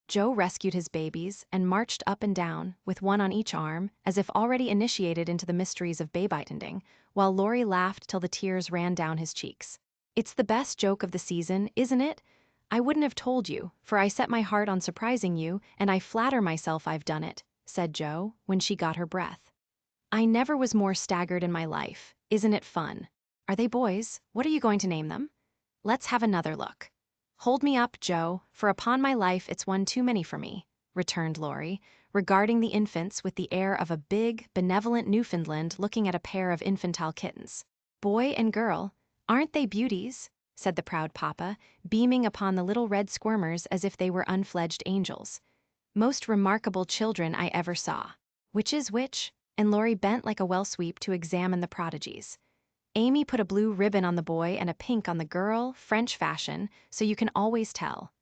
Joe rescued his babies and marched up and down, with one on each arm, as if already initiated into the mysteries of baby-tending, while Laurie laughed till the tears ran down his cheeks. "It's the best joke of the season, isn't it? I wouldn't have told you, for I set my heart on surprising you, and I flatter myself I've done it," said Joe, when she got her breath. "I never was more staggered in my life. Isn't it fun? Are they boys? What are you going to name them? Let's have another look." "Hold me up, Joe, for upon my life it's one too many for me," returned Laurie, regarding the infants with the air of a big, benevolent Newfoundland looking at a pair of infantile kittens. "Boy and girl, aren't they beauties?" said the proud papa, beaming upon the little red squirmers as if they were unfledged angels. "Most remarkable children I ever saw. Which is which?" And Laurie bent like a well-sweep to examine the prodigies. "Amy put a blue ribbon on the boy and a pink on the girl, French fashion, so you can always tell.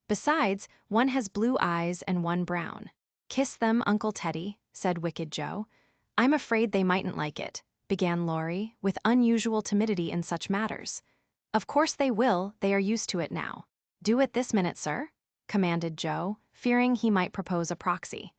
Besides, one has blue eyes and one brown." "Kiss them, Uncle Teddy," said wicked Joe. "I'm afraid they mightn't like it," began Laurie, with unusual timidity in such matters. "Of course they will, they are used to it now." "Do it this minute, sir," commanded Joe, fearing he might propose a proxy.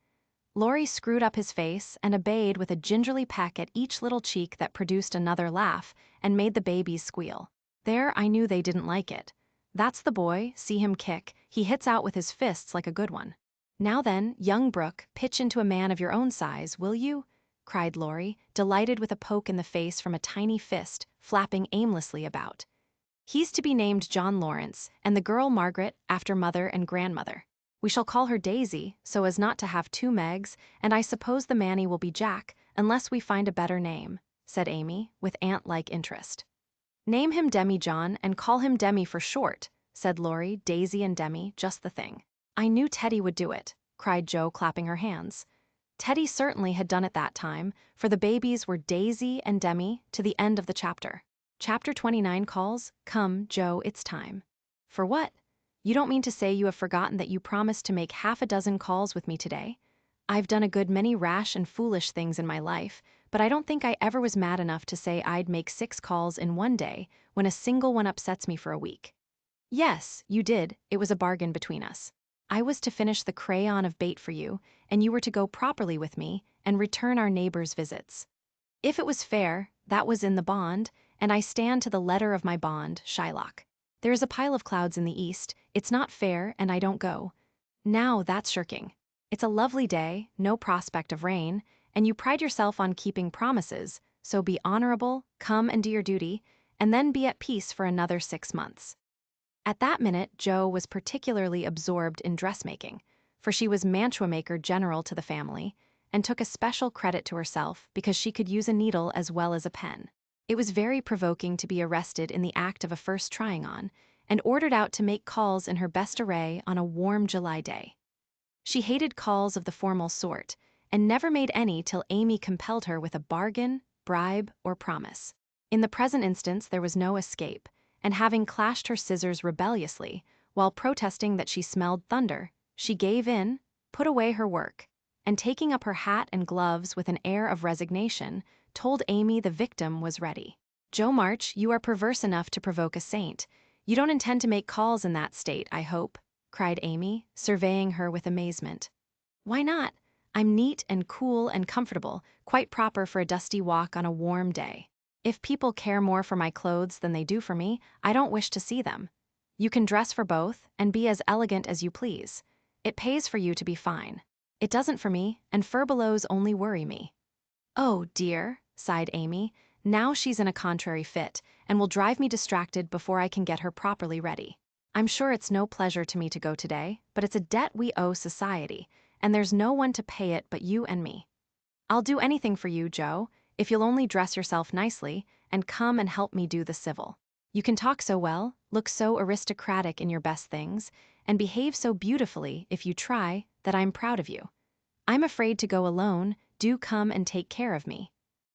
Laurie screwed up his face and obeyed with a gingerly peck at each little cheek that produced another laugh and made the babies squeal. There, I knew they didn't like it. "That's the boy, see him kick, he hits out with his fists like a good one. Now then, young Brooke, pitch into a man of your own size, will you?" cried Laurie, delighted with a poke in the face from a tiny fist, flapping aimlessly about. "He's to be named John Lawrence, and the girl Margaret, after mother and grandmother. We shall call her Daisy, so as not to have 2 Megs, and I suppose the Manny will be Jack, unless we find a better name," said Amy, with aunt-like interest. "Name him Demi, John, and call him Demi for short," said Laurie. "Daisy and Demi, just the thing." "I knew Teddy would do it," cried Joe, clapping her hands. Teddy certainly had done it that time, for the babies were Daisy and Demi to the end of the chapter. Chapter 29 calls, "Come, Joe, it's time." "For what? You don't mean to say you have forgotten that you promised to make half a dozen calls with me today? I've done a good many rash and foolish things in my life, but I don't think I ever was mad enough to say I'd make 6 calls in one day when a single one upsets me for a week." "Yes, you did. It was a bargain between us. I was to finish the crayon of bait for you, and you were to go properly with me and return our neighbors' visits. If it was fair, that was in the bond, and I stand to the letter of my bond, Shylock. There is a pile of clouds in the east, it's not fair, and I don't go. Now that's shirking. It's a lovely day, no prospect of rain, and you pride yourself on keeping promises, so be honorable, come and do your duty, and then be at peace for another 6 months." At that minute, Joe was particularly absorbed in dressmaking, for she was mantua-maker general to the family, and took a special credit to herself because she could use a needle as well as a pen. It was very provoking to be arrested in the act of a first trying on, and ordered out to make calls in her best array on a warm July day. She hated calls of the formal sort, and never made any till Amy compelled her with a bargain, bribe, or promise. In the present instance there was no escape, and having clashed her scissors rebelliously, while protesting that she smelled thunder, she gave in, put away her work, and taking up her hat and gloves with an air of resignation, told Amy the victim was ready. "Jo March, you are perverse enough to provoke a saint. You don't intend to make calls in that state, I hope," cried Amy, surveying her with amazement. "Why not? I'm neat and cool and comfortable, quite proper for a dusty walk on a warm day. If people care more for my clothes than they do for me, I don't wish to see them. You can dress for both and be as elegant as you please. It pays for you to be fine. It doesn't for me, and furbelows only worry me." "Oh, dear," sighed Amy. "Now she's in a contrary fit, and will drive me distracted before I can get her properly ready. I'm sure it's no pleasure to me to go today, but it's a debt we owe society, and there's no one to pay it but you and me. I'll do anything for you, Jo, if you'll only dress yourself nicely and come and help me do the civil. You can talk so well, look so aristocratic in your best things, and behave so beautifully if you try, that I'm proud of you. I'm afraid to go alone, do come and take care of me.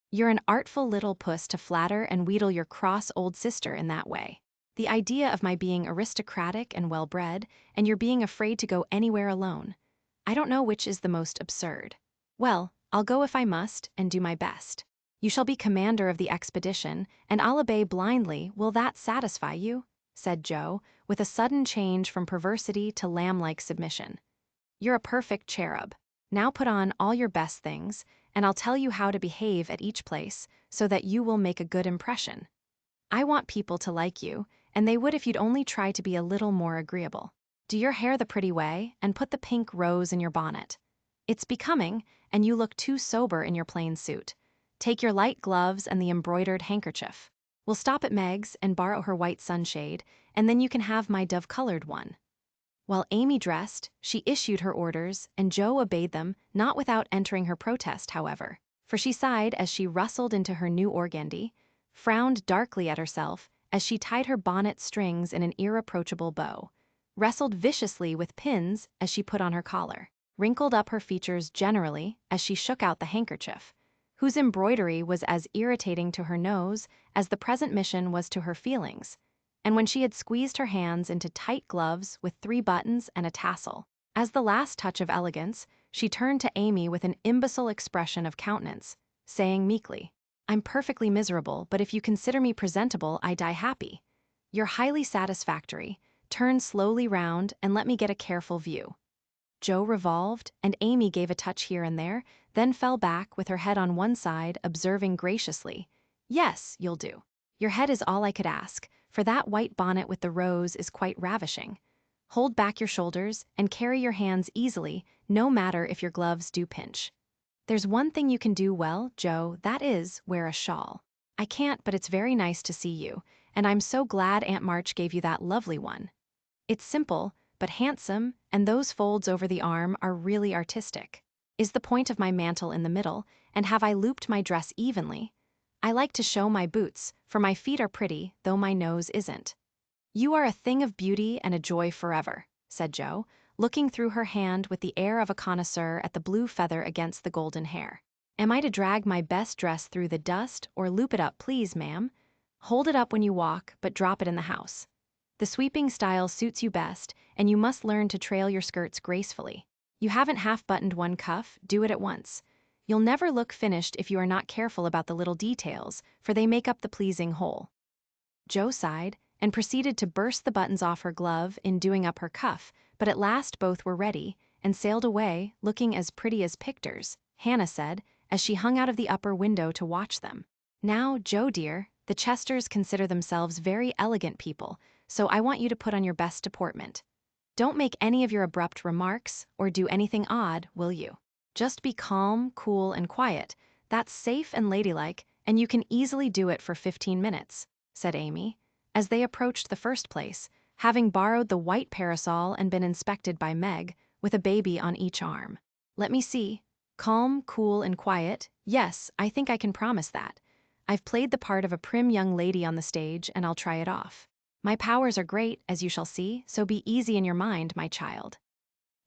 You're an artful little puss to flatter and wheedle your cross old sister in that way. The idea of my being aristocratic and well-bred, and your being afraid to go anywhere alone. I don't know which is the most absurd. Well, I'll go if I must, and do my best. You shall be commander of the expedition, and I'll obey blindly. Will that satisfy you?" said Jo, with a sudden change from perversity to lamb-like submission. "You're a perfect cherub. Now put on all your best things, and I'll tell you how to behave at each place, so that you will make a good impression. I want people to like you, and they would if you'd only try to be a little more agreeable. Do your hair the pretty way, and put the pink rose in your bonnet. It's becoming, and you look too sober in your plain suit. Take your light gloves and the embroidered handkerchief. We'll stop at Meg's and borrow her white sunshade, and then you can have my dove-colored one." While Amy dressed, she issued her orders, and Jo obeyed them, not without entering her protest, however, for she sighed as she rustled into her new organdy, frowned darkly at herself as she tied her bonnet strings in an irreproachable bow, wrestled viciously with pins as she put on her collar, wrinkled up her features generally as she shook out the handkerchief, whose embroidery was as irritating to her nose as the present mission was to her feelings, and when she had squeezed her hands into tight gloves with 3 buttons and a tassel, as the last touch of elegance, she turned to Amy with an imbecile expression of countenance, saying meekly, "I'm perfectly miserable, but if you consider me presentable, I die happy. You're highly satisfactory. Turn slowly round and let me get a careful view." Jo revolved, and Amy gave a touch here and there, then fell back with her head on one side, observing graciously, "Yes, you'll do. Your head is all I could ask, for that white bonnet with the rose is quite ravishing. Hold back your shoulders and carry your hands easily, no matter if your gloves do pinch. There's one thing you can do well, Jo, that is, wear a shawl. I can't, but it's very nice to see you, and I'm so glad Aunt March gave you that lovely one. It's simple, but handsome, and those folds over the arm are really artistic. Is the point of my mantle in the middle, and have I looped my dress evenly? I like to show my boots, for my feet are pretty, though my nose isn't." "You are a thing of beauty and a joy forever," said Jo, looking through her hand with the air of a connoisseur at the blue feather against the golden hair. "Am I to drag my best dress through the dust, or loop it up, please, ma'am? Hold it up when you walk, but drop it in the house. The sweeping style suits you best, and you must learn to trail your skirts gracefully. You haven't half-buttoned one cuff, do it at once. You'll never look finished if you are not careful about the little details, for they make up the pleasing whole." Jo sighed, and proceeded to burst the buttons off her glove in doing up her cuff, but at last both were ready, and sailed away, looking as pretty as pictures, Hannah said, as she hung out of the upper window to watch them. "Now, Jo dear, the Chesters consider themselves very elegant people, so I want you to put on your best deportment. Don't make any of your abrupt remarks, or do anything odd, will you? Just be calm, cool, and quiet. That's safe and ladylike, and you can easily do it for 15 minutes, said Amy, as they approached the first place, having borrowed the white parasol and been inspected by Meg, with a baby on each arm. "Let me see. Calm, cool, and quiet. Yes, I think I can promise that. I've played the part of a prim young lady on the stage, and I'll try it off. My powers are great, as you shall see, so be easy in your mind, my child."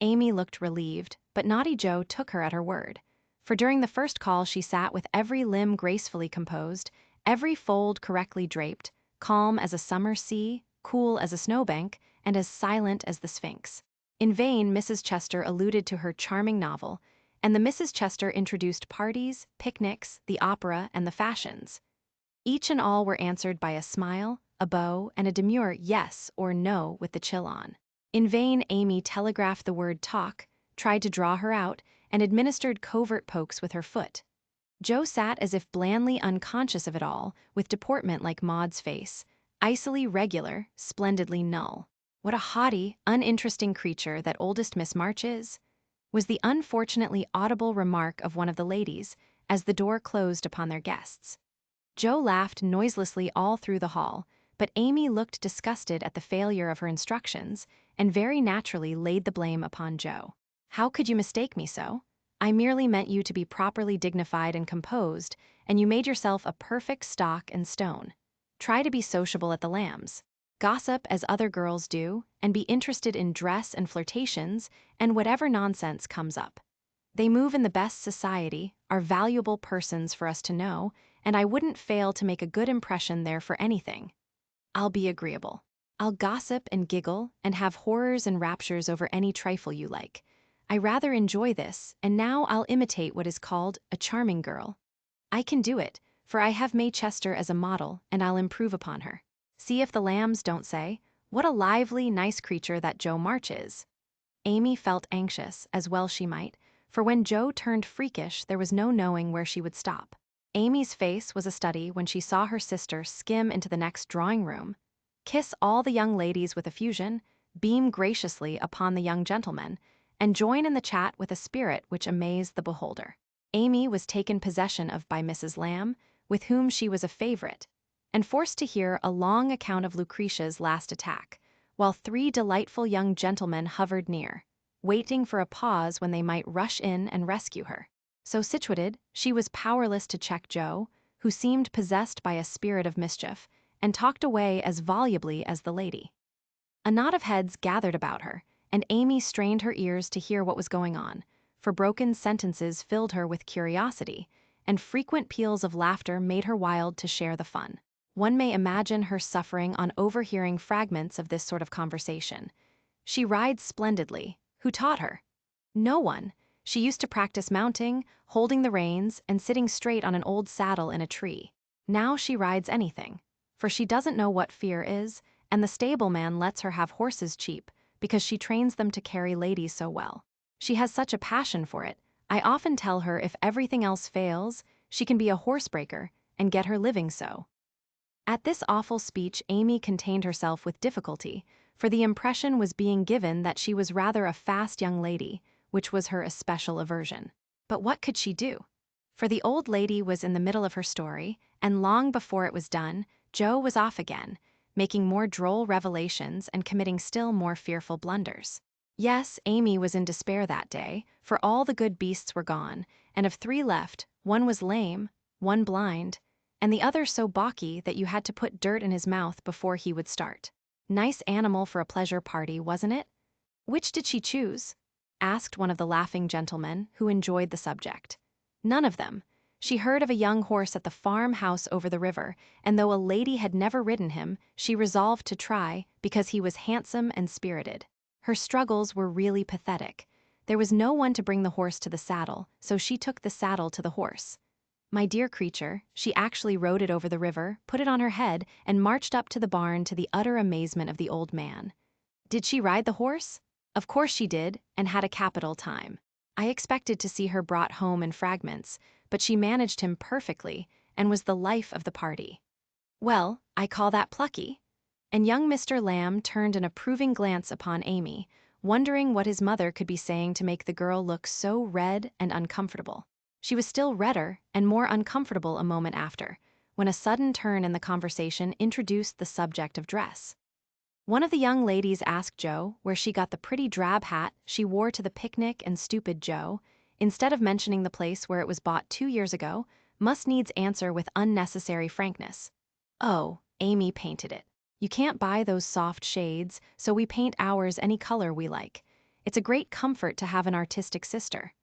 Amy looked relieved, but naughty Jo took her at her word. For during the first call she sat with every limb gracefully composed, every fold correctly draped, calm as a summer sea, cool as a snowbank, and as silent as the Sphinx. In vain, Mrs. Chester alluded to her charming novel, and the Mrs. Chester introduced parties, picnics, the opera, and the fashions. Each and all were answered by a smile, a bow, and a demure yes or no with the chill on. In vain, Amy telegraphed the word talk, tried to draw her out, and administered covert pokes with her foot. Jo sat as if blandly unconscious of it all, with deportment like Maud's face, icily regular, splendidly null. What a haughty, uninteresting creature that oldest Miss March is, was the unfortunately audible remark of one of the ladies, as the door closed upon their guests. Jo laughed noiselessly all through the hall, but Amy looked disgusted at the failure of her instructions, and very naturally laid the blame upon Jo. "How could you mistake me so? I merely meant you to be properly dignified and composed, and you made yourself a perfect stock and stone. Try to be sociable at the Lambs. Gossip as other girls do, and be interested in dress and flirtations, and whatever nonsense comes up. They move in the best society, are valuable persons for us to know, and I wouldn't fail to make a good impression there for anything. I'll be agreeable. I'll gossip and giggle and have horrors and raptures over any trifle you like. I rather enjoy this, and now I'll imitate what is called a charming girl. I can do it, for I have May Chester as a model, and I'll improve upon her. See if the Lambs don't say, 'What a lively, nice creature that Jo March is.'" Amy felt anxious, as well she might, for when Jo turned freakish there was no knowing where she would stop. Amy's face was a study when she saw her sister skim into the next drawing-room, kiss all the young ladies with effusion, beam graciously upon the young gentlemen, and join in the chat with a spirit which amazed the beholder. Amy was taken possession of by Mrs. Lamb, with whom she was a favorite, and forced to hear a long account of Lucretia's last attack, while three delightful young gentlemen hovered near, waiting for a pause when they might rush in and rescue her. So situated, she was powerless to check Jo, who seemed possessed by a spirit of mischief, and talked away as volubly as the lady. A knot of heads gathered about her, and Amy strained her ears to hear what was going on, for broken sentences filled her with curiosity, and frequent peals of laughter made her wild to share the fun. One may imagine her suffering on overhearing fragments of this sort of conversation. She rides splendidly. Who taught her? No one. She used to practice mounting, holding the reins, and sitting straight on an old saddle in a tree. Now she rides anything, for she doesn't know what fear is, and the stableman lets her have horses cheap, because she trains them to carry ladies so well. She has such a passion for it. I often tell her if everything else fails, she can be a horsebreaker, and get her living so. At this awful speech Amy contained herself with difficulty, for the impression was being given that she was rather a fast young lady, which was her especial aversion. But what could she do? For the old lady was in the middle of her story, and long before it was done, Jo was off again, making more droll revelations and committing still more fearful blunders. Yes, Amy was in despair that day, for all the good beasts were gone, and of three left, one was lame, one blind, and the other so balky that you had to put dirt in his mouth before he would start. Nice animal for a pleasure party, wasn't it? Which did she choose? Asked one of the laughing gentlemen, who enjoyed the subject. None of them. She heard of a young horse at the farmhouse over the river, and though a lady had never ridden him, she resolved to try, because he was handsome and spirited. Her struggles were really pathetic. There was no one to bring the horse to the saddle, so she took the saddle to the horse. My dear creature, she actually rode it over the river, put it on her head, and marched up to the barn to the utter amazement of the old man. Did she ride the horse? Of course she did, and had a capital time. I expected to see her brought home in fragments, but she managed him perfectly, and was the life of the party. Well, I call that plucky. And young Mr. Lamb turned an approving glance upon Amy, wondering what his mother could be saying to make the girl look so red and uncomfortable. She was still redder and more uncomfortable a moment after, when a sudden turn in the conversation introduced the subject of dress. One of the young ladies asked Jo where she got the pretty drab hat she wore to the picnic, and stupid Jo, instead of mentioning the place where it was bought 2 years ago, must needs answer with unnecessary frankness. "Oh, Amy painted it. You can't buy those soft shades, so we paint ours any color we like. It's a great comfort to have an artistic sister."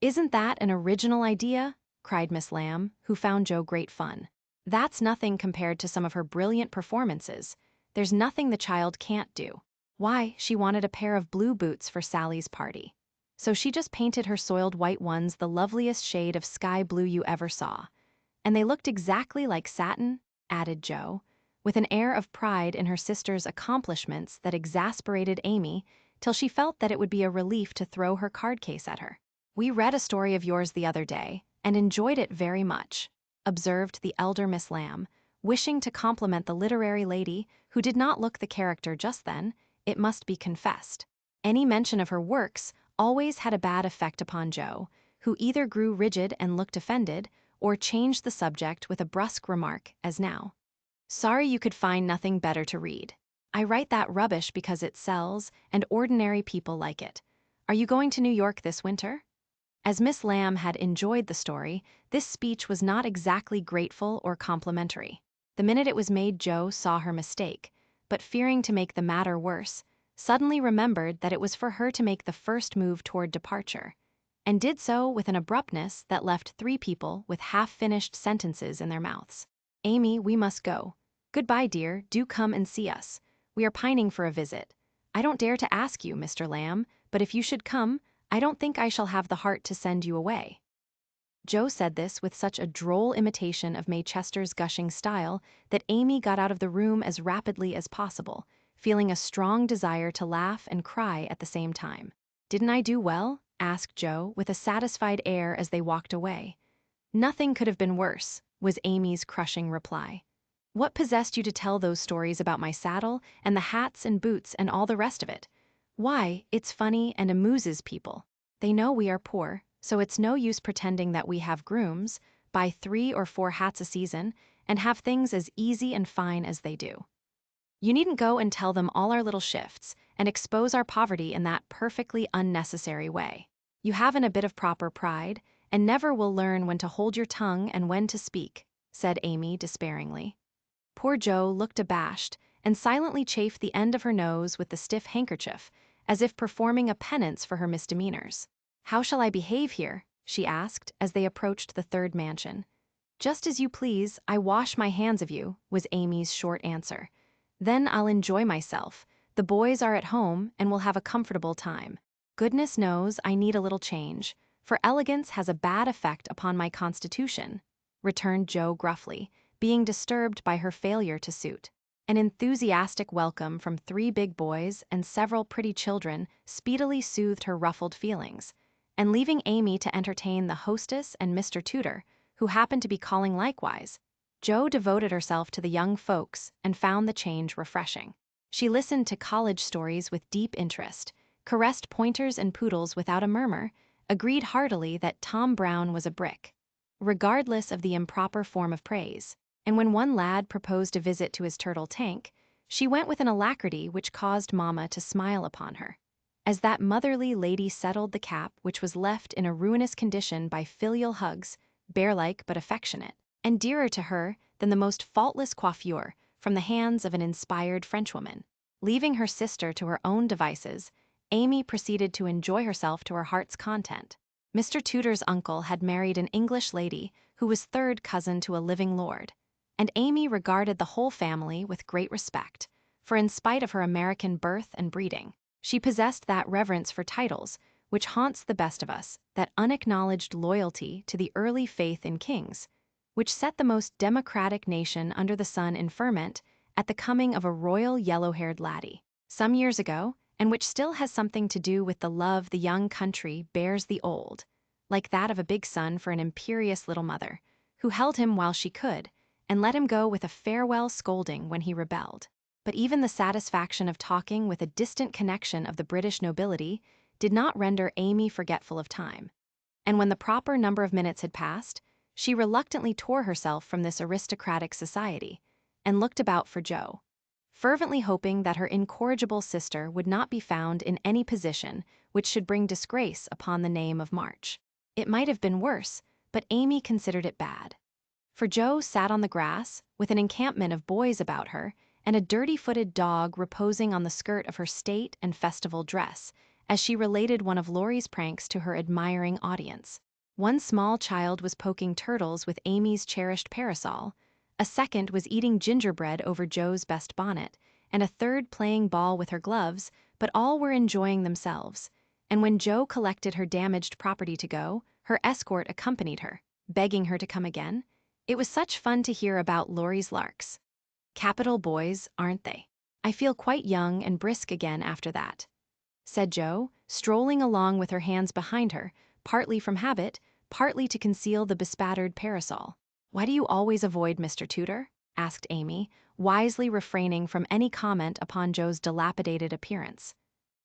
"Isn't that an original idea?" cried Miss Lamb, who found Jo great fun. "That's nothing compared to some of her brilliant performances. There's nothing the child can't do." Why, she wanted a pair of blue boots for Sally's party. So she just painted her soiled white ones the loveliest shade of sky blue you ever saw. And they looked exactly like satin, added Jo, with an air of pride in her sister's accomplishments that exasperated Amy till she felt that it would be a relief to throw her card case at her. "We read a story of yours the other day, and enjoyed it very much," observed the elder Miss Lamb, wishing to compliment the literary lady who did not look the character just then, it must be confessed. Any mention of her works always had a bad effect upon Jo, who either grew rigid and looked offended, or changed the subject with a brusque remark, as now. "Sorry you could find nothing better to read. I write that rubbish because it sells, and ordinary people like it. Are you going to New York this winter?" As Miss Lamb had enjoyed the story, this speech was not exactly grateful or complimentary. The minute it was made, Jo saw her mistake, but fearing to make the matter worse, suddenly remembered that it was for her to make the first move toward departure, and did so with an abruptness that left three people with half-finished sentences in their mouths. "Amy, we must go. Goodbye, dear, do come and see us. We are pining for a visit. I don't dare to ask you, Mr. Lamb, but if you should come, I don't think I shall have the heart to send you away." Jo said this with such a droll imitation of May Chester's gushing style that Amy got out of the room as rapidly as possible, feeling a strong desire to laugh and cry at the same time. "Didn't I do well?" asked Jo with a satisfied air as they walked away. "Nothing could have been worse," was Amy's crushing reply. "What possessed you to tell those stories about my saddle and the hats and boots and all the rest of it? Why, it's funny and amuses people. They know we are poor, so it's no use pretending that we have grooms, buy 3 or 4 hats a season, and have things as easy and fine as they do. You needn't go and tell them all our little shifts and expose our poverty in that perfectly unnecessary way. You haven't a bit of proper pride, and never will learn when to hold your tongue and when to speak," said Amy despairingly. Poor Jo looked abashed and silently chafed the end of her nose with the stiff handkerchief, as if performing a penance for her misdemeanors. "How shall I behave here?" she asked as they approached the third mansion. "Just as you please, I wash my hands of you," was Amy's short answer. "Then I'll enjoy myself. The boys are at home and we'll have a comfortable time. Goodness knows I need a little change, for elegance has a bad effect upon my constitution," returned Jo gruffly, being disturbed by her failure to suit. An enthusiastic welcome from 3 big boys and several pretty children speedily soothed her ruffled feelings, and leaving Amy to entertain the hostess and Mr. Tudor, who happened to be calling likewise, Jo devoted herself to the young folks and found the change refreshing. She listened to college stories with deep interest, caressed pointers and poodles without a murmur, agreed heartily that Tom Brown was a brick, regardless of the improper form of praise, and when one lad proposed a visit to his turtle tank, she went with an alacrity which caused Mama to smile upon her, as that motherly lady settled the cap which was left in a ruinous condition by filial hugs, bear-like but affectionate, and dearer to her than the most faultless coiffure from the hands of an inspired Frenchwoman. Leaving her sister to her own devices, Amy proceeded to enjoy herself to her heart's content. Mr. Tudor's uncle had married an English lady who was third cousin to a living lord, and Amy regarded the whole family with great respect, for in spite of her American birth and breeding, she possessed that reverence for titles which haunts the best of us, that unacknowledged loyalty to the early faith in kings, which set the most democratic nation under the sun in ferment at the coming of a royal yellow-haired laddie some years ago, and which still has something to do with the love the young country bears the old, like that of a big son for an imperious little mother, who held him while she could, and let him go with a farewell scolding when he rebelled. But even the satisfaction of talking with a distant connection of the British nobility did not render Amy forgetful of time, and when the proper number of minutes had passed, she reluctantly tore herself from this aristocratic society, and looked about for Jo, fervently hoping that her incorrigible sister would not be found in any position which should bring disgrace upon the name of March. It might have been worse, but Amy considered it bad. For Jo sat on the grass, with an encampment of boys about her, and a dirty-footed dog reposing on the skirt of her state and festival dress, as she related one of Laurie's pranks to her admiring audience. One small child was poking turtles with Amy's cherished parasol, a second was eating gingerbread over Jo's best bonnet, and a third playing ball with her gloves, but all were enjoying themselves. And when Jo collected her damaged property to go, her escort accompanied her, begging her to come again. It was such fun to hear about Laurie's larks. Capital boys, aren't they? I feel quite young and brisk again after that, said Jo, strolling along with her hands behind her, partly from habit, partly to conceal the bespattered parasol. Why do you always avoid Mr. Tudor? Asked Amy, wisely refraining from any comment upon Jo's dilapidated appearance.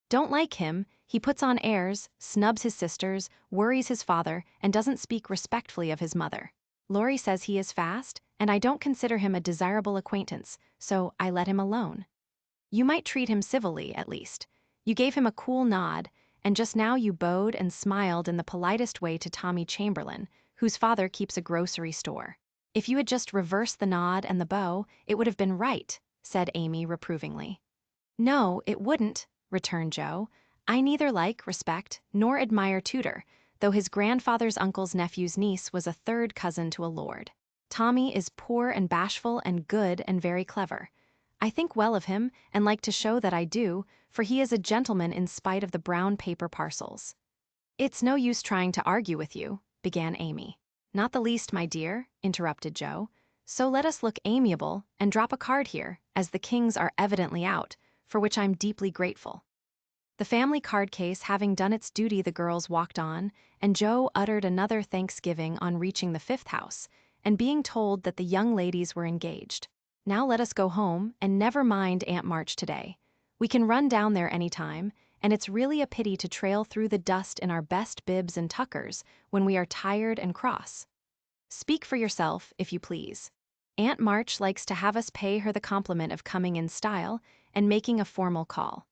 Don't like him, he puts on airs, snubs his sisters, worries his father, and doesn't speak respectfully of his mother. Laurie says he is fast, and I don't consider him a desirable acquaintance, so I let him alone. You might treat him civilly, at least. You gave him a cool nod, and just now you bowed and smiled in the politest way to Tommy Chamberlain, whose father keeps a grocery store. If you had just reversed the nod and the bow, it would have been right, said Amy reprovingly. No, it wouldn't, returned Jo. I neither like, respect, nor admire Tudor, though his grandfather's uncle's nephew's niece was a third cousin to a lord. Tommy is poor and bashful and good and very clever. I think well of him and like to show that I do, for he is a gentleman in spite of the brown paper parcels. It's no use trying to argue with you, began Amy. Not the least, my dear, interrupted Jo. So let us look amiable and drop a card here, as the kings are evidently out, for which I'm deeply grateful. The family card case having done its duty, the girls walked on, and Jo uttered another thanksgiving on reaching the fifth house, and being told that the young ladies were engaged. Now let us go home, and never mind Aunt March today. We can run down there any time, and it's really a pity to trail through the dust in our best bibs and tuckers when we are tired and cross. Speak for yourself, if you please. Aunt March likes to have us pay her the compliment of coming in style and making a formal call.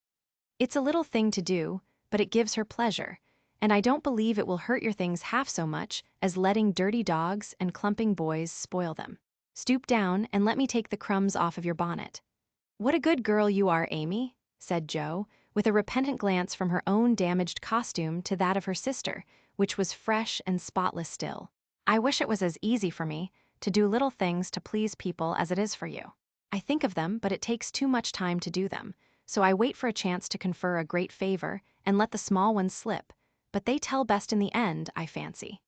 It's a little thing to do, but it gives her pleasure, and I don't believe it will hurt your things half so much as letting dirty dogs and clumping boys spoil them. Stoop down and let me take the crumbs off of your bonnet. What a good girl you are, Amy, said Jo, with a repentant glance from her own damaged costume to that of her sister, which was fresh and spotless still. I wish it was as easy for me to do little things to please people as it is for you. I think of them, but it takes too much time to do them, so I wait for a chance to confer a great favor and let the small ones slip, but they tell best in the end, I fancy.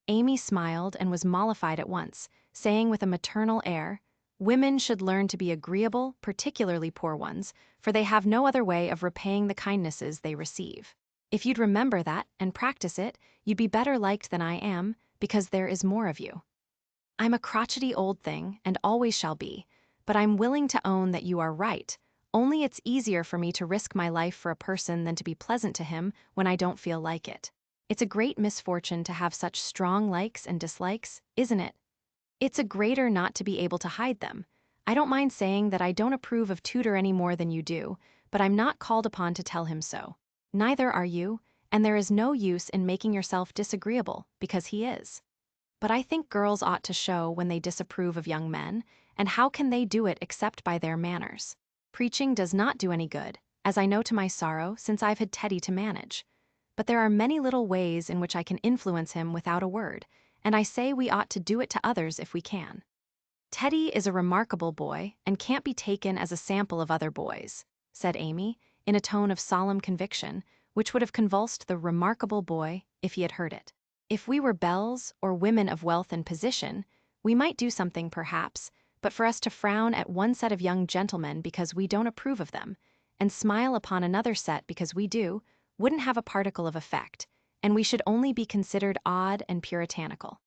Amy smiled and was mollified at once, saying with a maternal air, women should learn to be agreeable, particularly poor ones, for they have no other way of repaying the kindnesses they receive. If you'd remember that and practice it, you'd be better liked than I am, because there is more of you. I'm a crotchety old thing, and always shall be, but I'm willing to own that you are right, only it's easier for me to risk my life for a person than to be pleasant to him when I don't feel like it. It's a great misfortune to have such strong likes and dislikes, isn't it? It's a greater not to be able to hide them. I don't mind saying that I don't approve of Tudor any more than you do, but I'm not called upon to tell him so. Neither are you, and there is no use in making yourself disagreeable, because he is. But I think girls ought to show when they disapprove of young men, and how can they do it except by their manners? Preaching does not do any good, as I know to my sorrow since I've had Teddy to manage. But there are many little ways in which I can influence him without a word, and I say we ought to do it to others if we can. Teddy is a remarkable boy and can't be taken as a sample of other boys, said Amy, in a tone of solemn conviction, which would have convulsed the remarkable boy if he had heard it. If we were belles or women of wealth and position, we might do something perhaps, but for us to frown at one set of young gentlemen because we don't approve of them, and smile upon another set because we do, wouldn't have a particle of effect, and we should only be considered odd and puritanical.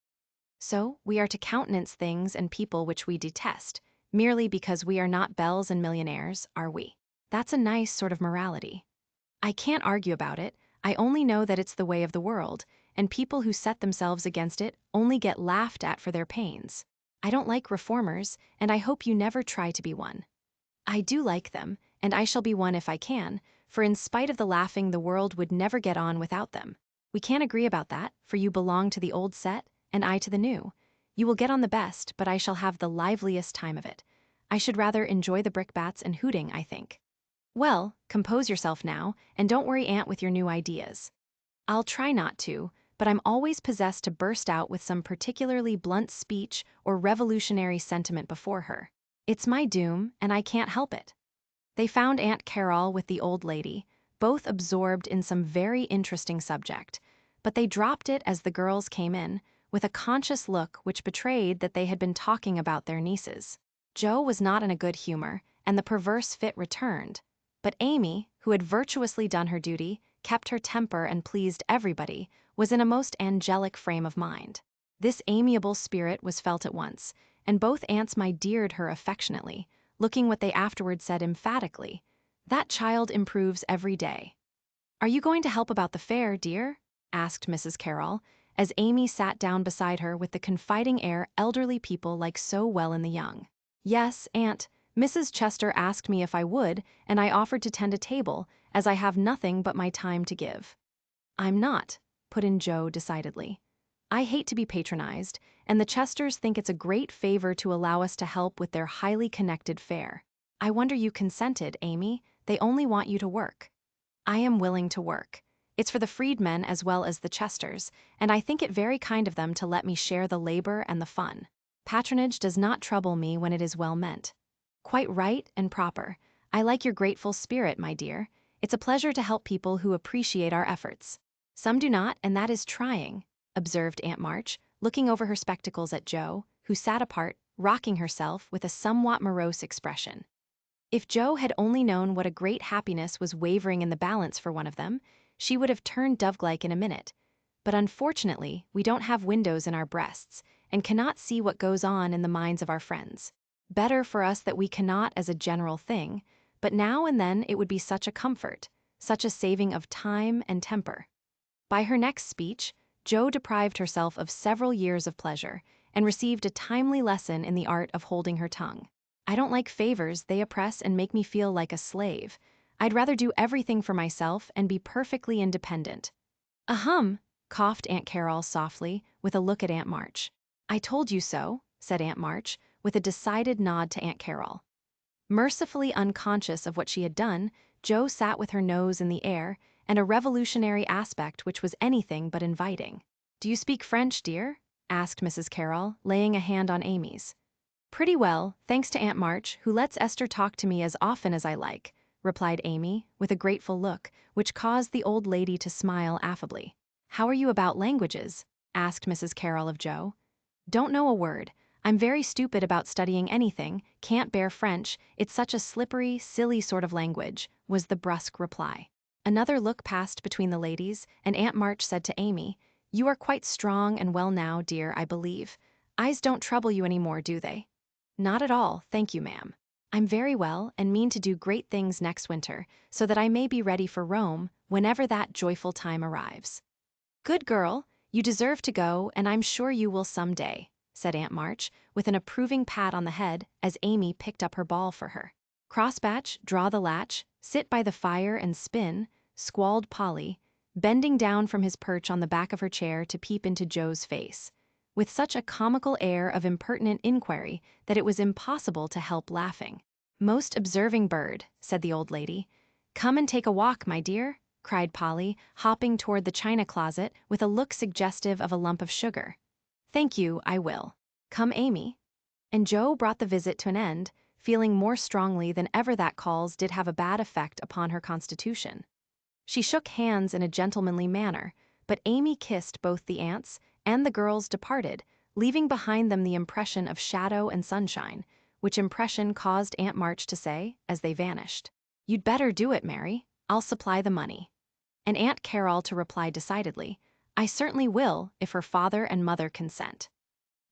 So we are to countenance things and people which we detest, merely because we are not belles and millionaires, are we? That's a nice sort of morality. I can't argue about it, I only know that it's the way of the world, and people who set themselves against it only get laughed at for their pains. I don't like reformers, and I hope you never try to be one. I do like them, and I shall be one if I can, for in spite of the laughing the world would never get on without them. We can't agree about that, for you belong to the old set, and I to the new. You will get on the best, but I shall have the liveliest time of it. I should rather enjoy the brickbats and hooting, I think. Well, compose yourself now, and don't worry Aunt with your new ideas. I'll try not to, but I'm always possessed to burst out with some particularly blunt speech or revolutionary sentiment before her. It's my doom, and I can't help it. They found Aunt Carol with the old lady, both absorbed in some very interesting subject, but they dropped it as the girls came in, with a conscious look which betrayed that they had been talking about their nieces. Joe was not in a good humor, and the perverse fit returned. But Amy, who had virtuously done her duty, kept her temper and pleased everybody, was in a most angelic frame of mind. This amiable spirit was felt at once, and both aunts my-deared her affectionately, looking what they afterward said emphatically, "That child improves every day." "Are you going to help about the fair, dear?" asked Mrs. Carroll, as Amy sat down beside her with the confiding air elderly people like so well in the young. "Yes, Aunt. Mrs. Chester asked me if I would, and I offered to tend a table, as I have nothing but my time to give." "I'm not," put in Joe decidedly. "I hate to be patronized, and the Chesters think it's a great favor to allow us to help with their highly connected fair. I wonder you consented, Amy. They only want you to work." "I am willing to work. It's for the freedmen as well as the Chesters, and I think it very kind of them to let me share the labor and the fun. Patronage does not trouble me when it is well meant." "Quite right and proper. I like your grateful spirit, my dear. It's a pleasure to help people who appreciate our efforts." "Some do not, and that is trying," observed Aunt March, looking over her spectacles at Joe, who sat apart, rocking herself with a somewhat morose expression. If Joe had only known what a great happiness was wavering in the balance for one of them, she would have turned dove-like in a minute. But unfortunately, we don't have windows in our breasts, and cannot see what goes on in the minds of our friends. Better for us that we cannot as a general thing, but now and then it would be such a comfort, such a saving of time and temper. By her next speech, Joe deprived herself of several years of pleasure, and received a timely lesson in the art of holding her tongue. "I don't like favors, they oppress and make me feel like a slave. I'd rather do everything for myself and be perfectly independent." "Ahem," coughed Aunt Carol softly, with a look at Aunt March. "I told you so," said Aunt March, with a decided nod to Aunt Carol. Mercifully unconscious of what she had done, Joe sat with her nose in the air, and a revolutionary aspect which was anything but inviting. "Do you speak French, dear?" asked Mrs. Carroll, laying a hand on Amy's. "Pretty well, thanks to Aunt March, who lets Esther talk to me as often as I like," replied Amy, with a grateful look, which caused the old lady to smile affably. "How are you about languages?" asked Mrs. Carroll of Joe. "Don't know a word. I'm very stupid about studying anything, can't bear French, it's such a slippery, silly sort of language," was the brusque reply. Another look passed between the ladies, and Aunt March said to Amy, "You are quite strong and well now, dear, I believe. Eyes don't trouble you any more, do they?" "Not at all, thank you, ma'am. I'm very well and mean to do great things next winter, so that I may be ready for Rome whenever that joyful time arrives." "Good girl, you deserve to go, and I'm sure you will some day," said Aunt March, with an approving pat on the head as Amy picked up her ball for her. "Crossbatch, draw the latch, sit by the fire and spin," squalled Polly, bending down from his perch on the back of her chair to peep into Joe's face, with such a comical air of impertinent inquiry that it was impossible to help laughing. "Most observing bird," said the old lady. "Come and take a walk, my dear," cried Polly, hopping toward the china closet with a look suggestive of a lump of sugar. "Thank you, I will. Come, Amy." And Joe brought the visit to an end, feeling more strongly than ever that calls did have a bad effect upon her constitution. She shook hands in a gentlemanly manner, but Amy kissed both the aunts, and the girls departed, leaving behind them the impression of shadow and sunshine, which impression caused Aunt March to say, as they vanished, "You'd better do it, Mary. I'll supply the money." And Aunt Carol to reply decidedly, "I certainly will, if her father and mother consent."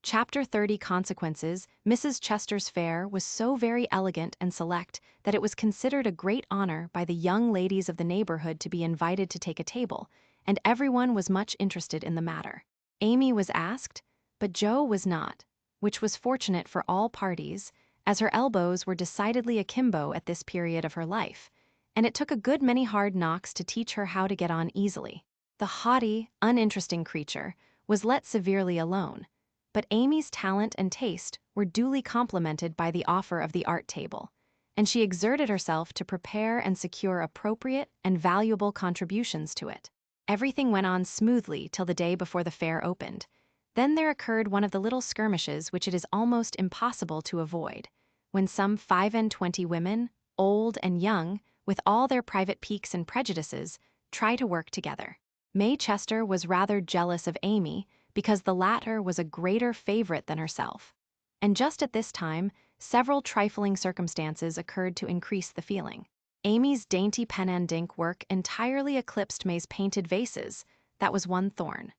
Chapter 30 Consequences. Mrs. Chester's fare was so very elegant and select that it was considered a great honor by the young ladies of the neighborhood to be invited to take a table, and everyone was much interested in the matter. Amy was asked, but Joe was not, which was fortunate for all parties, as her elbows were decidedly akimbo at this period of her life, and it took a good many hard knocks to teach her how to get on easily. The haughty, uninteresting creature was let severely alone, but Amy's talent and taste were duly complemented by the offer of the art table, and she exerted herself to prepare and secure appropriate and valuable contributions to it. Everything went on smoothly till the day before the fair opened. Then there occurred one of the little skirmishes which it is almost impossible to avoid, when some 25 women, old and young, with all their private piques and prejudices, try to work together. May Chester was rather jealous of Amy because the latter was a greater favorite than herself. And just at this time, several trifling circumstances occurred to increase the feeling. Amy's dainty pen and ink work entirely eclipsed May's painted vases. That was one thorn.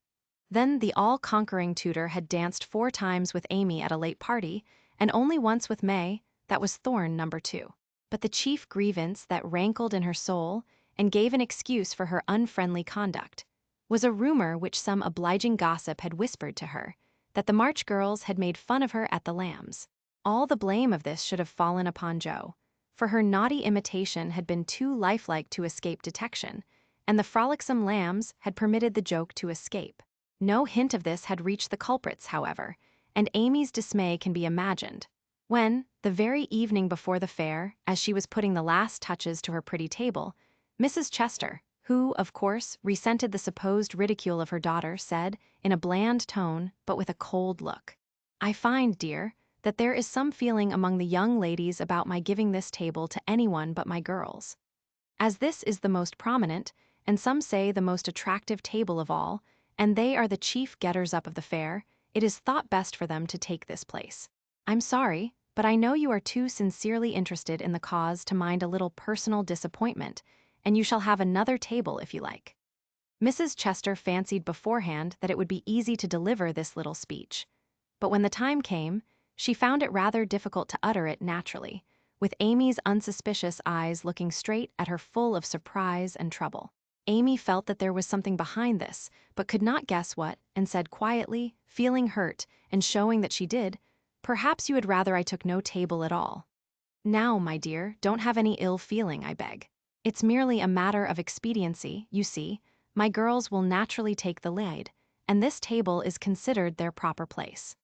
Then the all-conquering tutor had danced 4 times with Amy at a late party, and only once with May. That was thorn number 2. But the chief grievance that rankled in her soul and gave an excuse for her unfriendly conduct was a rumor which some obliging gossip had whispered to her, that the March girls had made fun of her at the Lambs. All the blame of this should have fallen upon Jo, for her naughty imitation had been too lifelike to escape detection, and the frolicsome Lambs had permitted the joke to escape. No hint of this had reached the culprits, however, and Amy's dismay can be imagined when, the very evening before the fair, as she was putting the last touches to her pretty table, Mrs. Chester, who, of course, resented the supposed ridicule of her daughter, said, in a bland tone but with a cold look, "I find, dear, that there is some feeling among the young ladies about my giving this table to anyone but my girls. As this is the most prominent, and some say the most attractive table of all, and they are the chief getters-up of the fair, it is thought best for them to take this place. I'm sorry, but I know you are too sincerely interested in the cause to mind a little personal disappointment, and you shall have another table if you like." Mrs. Chester fancied beforehand that it would be easy to deliver this little speech, but when the time came, she found it rather difficult to utter it naturally, with Amy's unsuspicious eyes looking straight at her full of surprise and trouble. Amy felt that there was something behind this, but could not guess what, and said quietly, feeling hurt and showing that she did, "Perhaps you would rather I took no table at all. Now, my dear, don't have any ill feeling, I beg. It's merely a matter of expediency, you see. My girls will naturally take the lead, and this table is considered their proper place.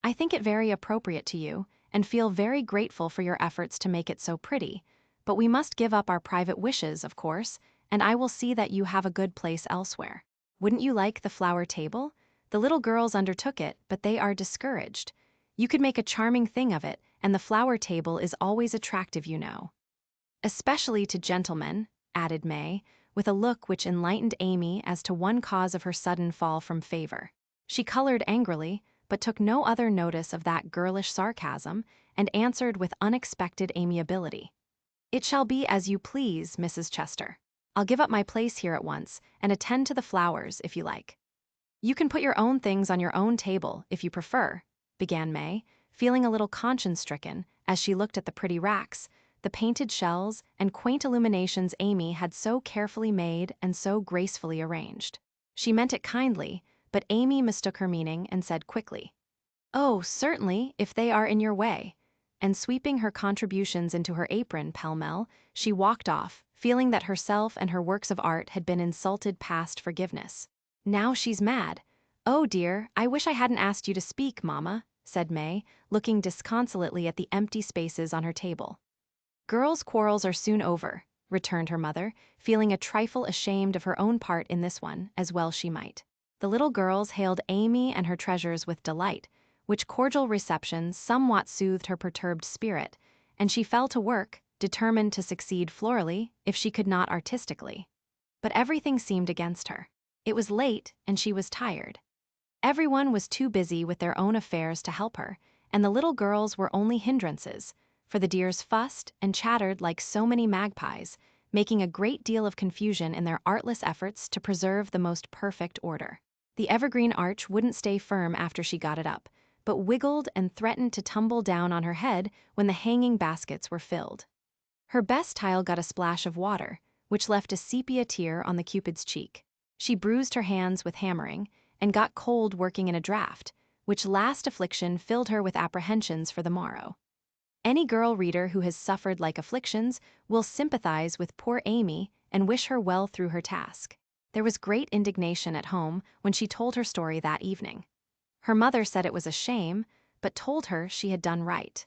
I think it very appropriate to you, and feel very grateful for your efforts to make it so pretty, but we must give up our private wishes, of course, and I will see that you have a good place elsewhere. Wouldn't you like the flower table? The little girls undertook it, but they are discouraged. You could make a charming thing of it, and the flower table is always attractive, you know. Especially to gentlemen," added May, with a look which enlightened Amy as to one cause of her sudden fall from favor. She colored angrily, but took no other notice of that girlish sarcasm, and answered with unexpected amiability, "It shall be as you please, Mrs. Chester. I'll give up my place here at once, and attend to the flowers, if you like." "You can put your own things on your own table, if you prefer," began May, feeling a little conscience-stricken as she looked at the pretty racks, the painted shells, and quaint illuminations Amy had so carefully made and so gracefully arranged. She meant it kindly, but Amy mistook her meaning and said quickly, "Oh, certainly, if they are in your way," and sweeping her contributions into her apron pell-mell, she walked off, feeling that herself and her works of art had been insulted past forgiveness. "Now she's mad. Oh dear, I wish I hadn't asked you to speak, Mamma," said May, looking disconsolately at the empty spaces on her table. "Girls' quarrels are soon over," returned her mother, feeling a trifle ashamed of her own part in this one, as well she might. The little girls hailed Amy and her treasures with delight, which cordial reception somewhat soothed her perturbed spirit, and she fell to work, determined to succeed florally, if she could not artistically. But everything seemed against her. It was late, and she was tired. Everyone was too busy with their own affairs to help her, and the little girls were only hindrances, for the dears fussed and chattered like so many magpies, making a great deal of confusion in their artless efforts to preserve the most perfect order. The evergreen arch wouldn't stay firm after she got it up, but wiggled and threatened to tumble down on her head when the hanging baskets were filled. Her best tile got a splash of water, which left a sepia tear on the Cupid's cheek. She bruised her hands with hammering, and got cold working in a draught, which last affliction filled her with apprehensions for the morrow. Any girl reader who has suffered like afflictions will sympathize with poor Amy and wish her well through her task. There was great indignation at home when she told her story that evening. Her mother said it was a shame, but told her she had done right.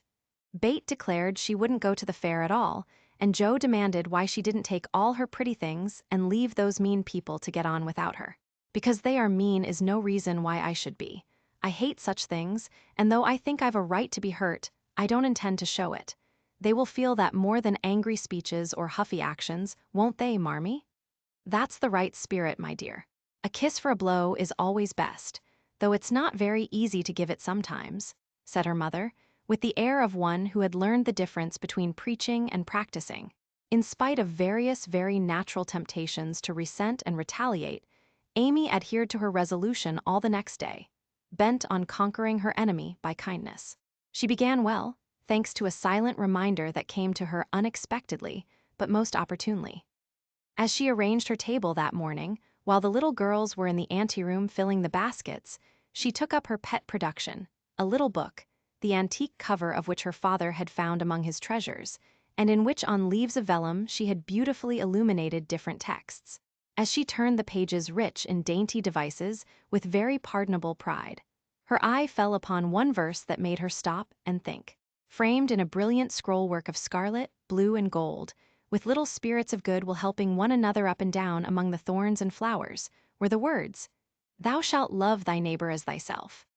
Bate declared she wouldn't go to the fair at all, and Jo demanded why she didn't take all her pretty things and leave those mean people to get on without her. "Because they are mean is no reason why I should be. I hate such things, and though I think I've a right to be hurt, I don't intend to show it. They will feel that more than angry speeches or huffy actions, won't they, Marmee? That's the right spirit, my dear. A kiss for a blow is always best, though it's not very easy to give it sometimes, said her mother, with the air of one who had learned the difference between preaching and practicing. In spite of various very natural temptations to resent and retaliate, Amy adhered to her resolution all the next day, bent on conquering her enemy by kindness. She began well, thanks to a silent reminder that came to her unexpectedly, but most opportunely. As she arranged her table that morning, while the little girls were in the anteroom filling the baskets, she took up her pet production, a little book, the antique cover of which her father had found among his treasures, and in which on leaves of vellum she had beautifully illuminated different texts. As she turned the pages rich in dainty devices with very pardonable pride, her eye fell upon one verse that made her stop and think. Framed in a brilliant scrollwork of scarlet, blue, and gold, with little spirits of good will helping one another up and down among the thorns and flowers, were the words, "Thou shalt love thy neighbor as thyself."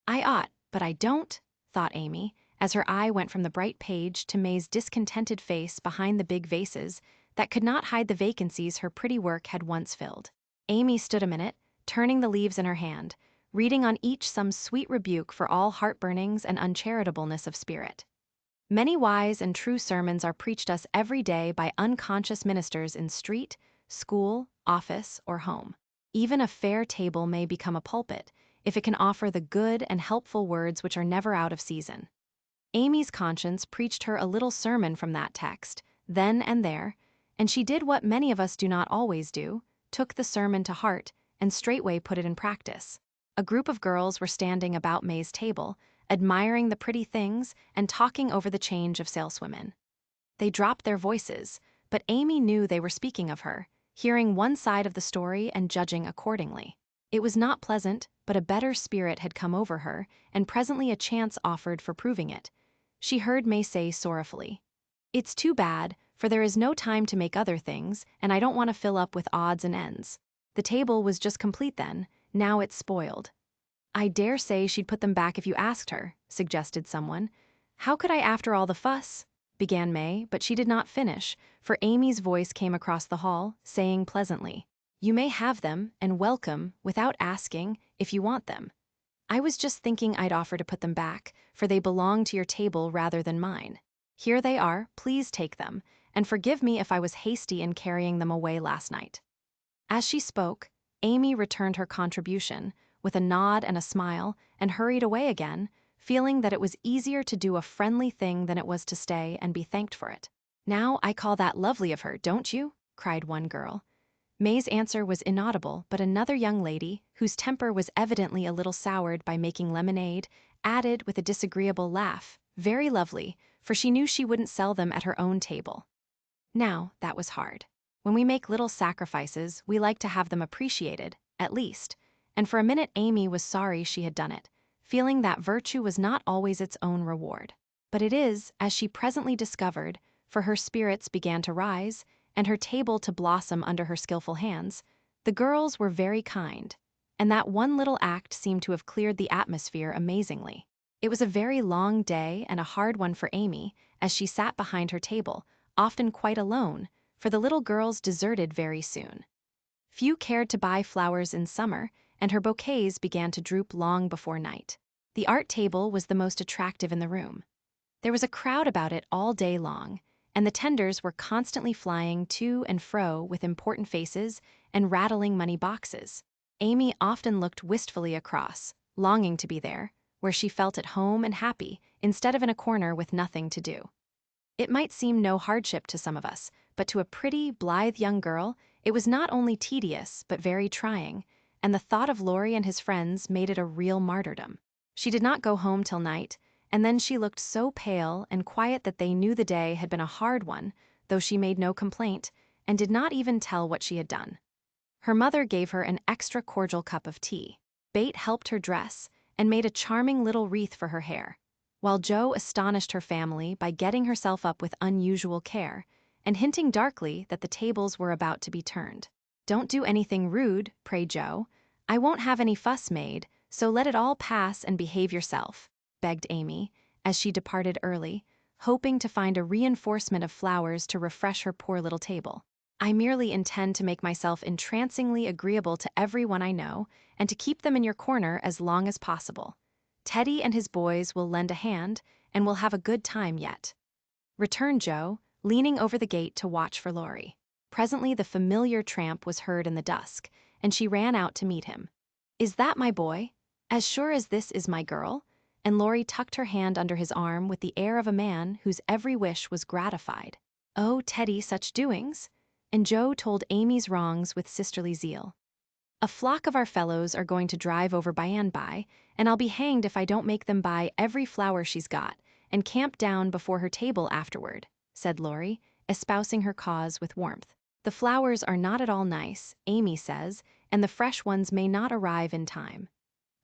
I ought, but I don't, thought Amy, as her eye went from the bright page to May's discontented face behind the big vases that could not hide the vacancies her pretty work had once filled. Amy stood a minute, turning the leaves in her hand, reading on each some sweet rebuke for all heartburnings and uncharitableness of spirit. Many wise and true sermons are preached us every day by unconscious ministers in street, school, office, or home. Even a fair table may become a pulpit, if it can offer the good and helpful words which are never out of season. Amy's conscience preached her a little sermon from that text, then and there, and she did what many of us do not always do, took the sermon to heart, and straightway put it in practice. A group of girls were standing about May's table, admiring the pretty things and talking over the change of saleswomen. They dropped their voices, but Amy knew they were speaking of her, hearing one side of the story and judging accordingly. It was not pleasant, but a better spirit had come over her, and presently a chance offered for proving it. She heard May say sorrowfully, "It's too bad, for there is no time to make other things, and I don't want to fill up with odds and ends. The table was just complete then, now it's spoiled." "I dare say she'd put them back if you asked her," suggested someone. "How could I after all the fuss?" began May, but she did not finish, for Amy's voice came across the hall, saying pleasantly, "You may have them, and welcome, without asking, if you want them. I was just thinking I'd offer to put them back, for they belong to your table rather than mine. Here they are, please take them, and forgive me if I was hasty in carrying them away last night." As she spoke, Amy returned her contribution, with a nod and a smile, and hurried away again, feeling that it was easier to do a friendly thing than it was to stay and be thanked for it. "Now I call that lovely of her, don't you?" cried one girl. May's answer was inaudible, but another young lady, whose temper was evidently a little soured by making lemonade, added with a disagreeable laugh, "Very lovely," for she knew she wouldn't sell them at her own table. Now, that was hard. When we make little sacrifices, we like to have them appreciated, at least, and for a minute Amy was sorry she had done it, feeling that virtue was not always its own reward. But it is, as she presently discovered, for her spirits began to rise, and her table to blossom under her skillful hands. The girls were very kind, and that one little act seemed to have cleared the atmosphere amazingly. It was a very long day and a hard one for Amy, as she sat behind her table, often quite alone, for the little girls deserted very soon. Few cared to buy flowers in summer, and her bouquets began to droop long before night. The art table was the most attractive in the room. There was a crowd about it all day long, and the tenders were constantly flying to and fro with important faces and rattling money boxes. Amy often looked wistfully across, longing to be there, where she felt at home and happy, instead of in a corner with nothing to do. It might seem no hardship to some of us, but to a pretty, blithe young girl, it was not only tedious, but very trying, and the thought of Laurie and his friends made it a real martyrdom. She did not go home till night, and then she looked so pale and quiet that they knew the day had been a hard one, though she made no complaint, and did not even tell what she had done. Her mother gave her an extra cordial cup of tea. Bate helped her dress, and made a charming little wreath for her hair, while Jo astonished her family by getting herself up with unusual care, and hinting darkly that the tables were about to be turned. "Don't do anything rude, pray, Jo. I won't have any fuss made, so let it all pass and behave yourself," begged Amy, as she departed early, hoping to find a reinforcement of flowers to refresh her poor little table. I merely intend to make myself entrancingly agreeable to everyone I know, and to keep them in your corner as long as possible. Teddy and his boys will lend a hand, and we'll have a good time yet," returned Joe, leaning over the gate to watch for Laurie. Presently the familiar tramp was heard in the dusk, and she ran out to meet him. "Is that my boy? As sure as this is my girl?" And Laurie tucked her hand under his arm with the air of a man whose every wish was gratified. "Oh, Teddy, such doings?" And Joe told Amy's wrongs with sisterly zeal. "A flock of our fellows are going to drive over by and by, and I'll be hanged if I don't make them buy every flower she's got, and camp down before her table afterward," said Laurie, espousing her cause with warmth. "The flowers are not at all nice, Amy says, and the fresh ones may not arrive in time.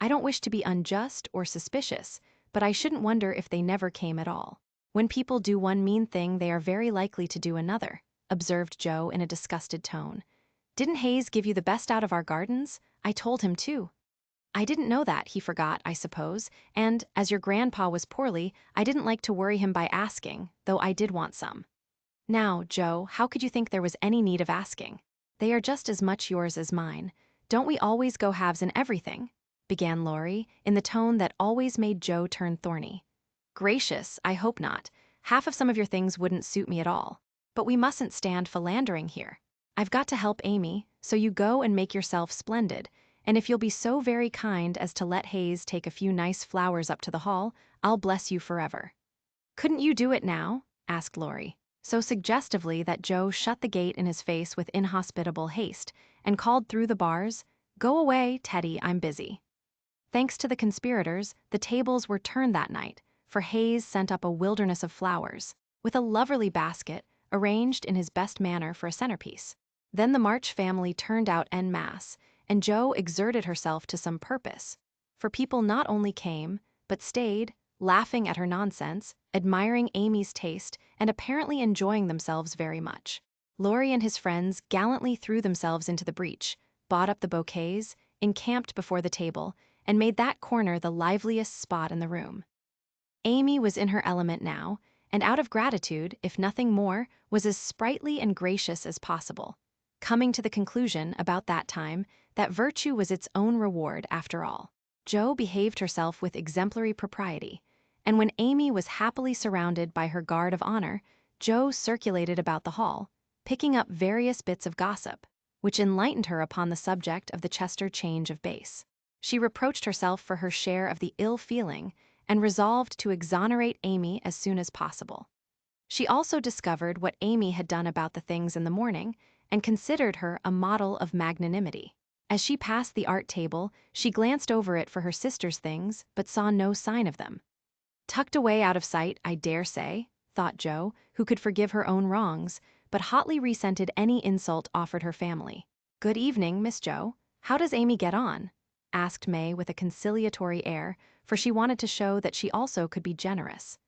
I don't wish to be unjust or suspicious, but I shouldn't wonder if they never came at all. When people do one mean thing, they are very likely to do another," observed Joe in a disgusted tone. "Didn't Hayes give you the best out of our gardens? I told him to." "I didn't know that, he forgot, I suppose, and, as your grandpa was poorly, I didn't like to worry him by asking, though I did want some." "Now, Joe, how could you think there was any need of asking? They are just as much yours as mine. Don't we always go halves in everything?" began Laurie, in the tone that always made Joe turn thorny. "Gracious, I hope not. Half of some of your things wouldn't suit me at all. But we mustn't stand philandering here. I've got to help Amy, so you go and make yourself splendid, and if you'll be so very kind as to let Hayes take a few nice flowers up to the hall, I'll bless you forever." "Couldn't you do it now?" asked Laurie, so suggestively that Joe shut the gate in his face with inhospitable haste, and called through the bars, "Go away, Teddy, I'm busy." Thanks to the conspirators, the tables were turned that night, for Hayes sent up a wilderness of flowers, with a loverly basket, arranged in his best manner for a centerpiece. Then the March family turned out en masse, and Joe exerted herself to some purpose, for people not only came, but stayed, laughing at her nonsense, admiring Amy's taste, and apparently enjoying themselves very much. Laurie and his friends gallantly threw themselves into the breach, bought up the bouquets, encamped before the table, and made that corner the liveliest spot in the room. Amy was in her element now, and out of gratitude, if nothing more, was as sprightly and gracious as possible, coming to the conclusion, about that time, that virtue was its own reward after all. Jo behaved herself with exemplary propriety, and when Amy was happily surrounded by her guard of honor, Jo circulated about the hall, picking up various bits of gossip, which enlightened her upon the subject of the Chester change of base. She reproached herself for her share of the ill feeling, and resolved to exonerate Amy as soon as possible. She also discovered what Amy had done about the things in the morning, and considered her a model of magnanimity. As she passed the art table, she glanced over it for her sister's things, but saw no sign of them. "Tucked away out of sight, I dare say," thought Jo, who could forgive her own wrongs, but hotly resented any insult offered her family. "Good evening, Miss Jo. How does Amy get on?" asked May with a conciliatory air, for she wanted to show that she also could be generous.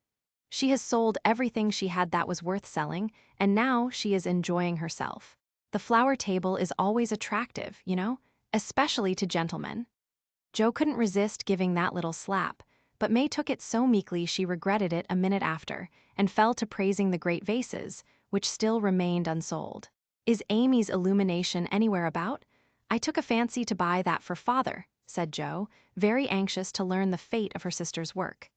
"She has sold everything she had that was worth selling, and now she is enjoying herself. The flower table is always attractive, you know, especially to gentlemen." Jo couldn't resist giving that little slap, but May took it so meekly she regretted it a minute after, and fell to praising the great vases, which still remained unsold. "Is Amy's illumination anywhere about? I took a fancy to buy that for father," said Jo, very anxious to learn the fate of her sister's work.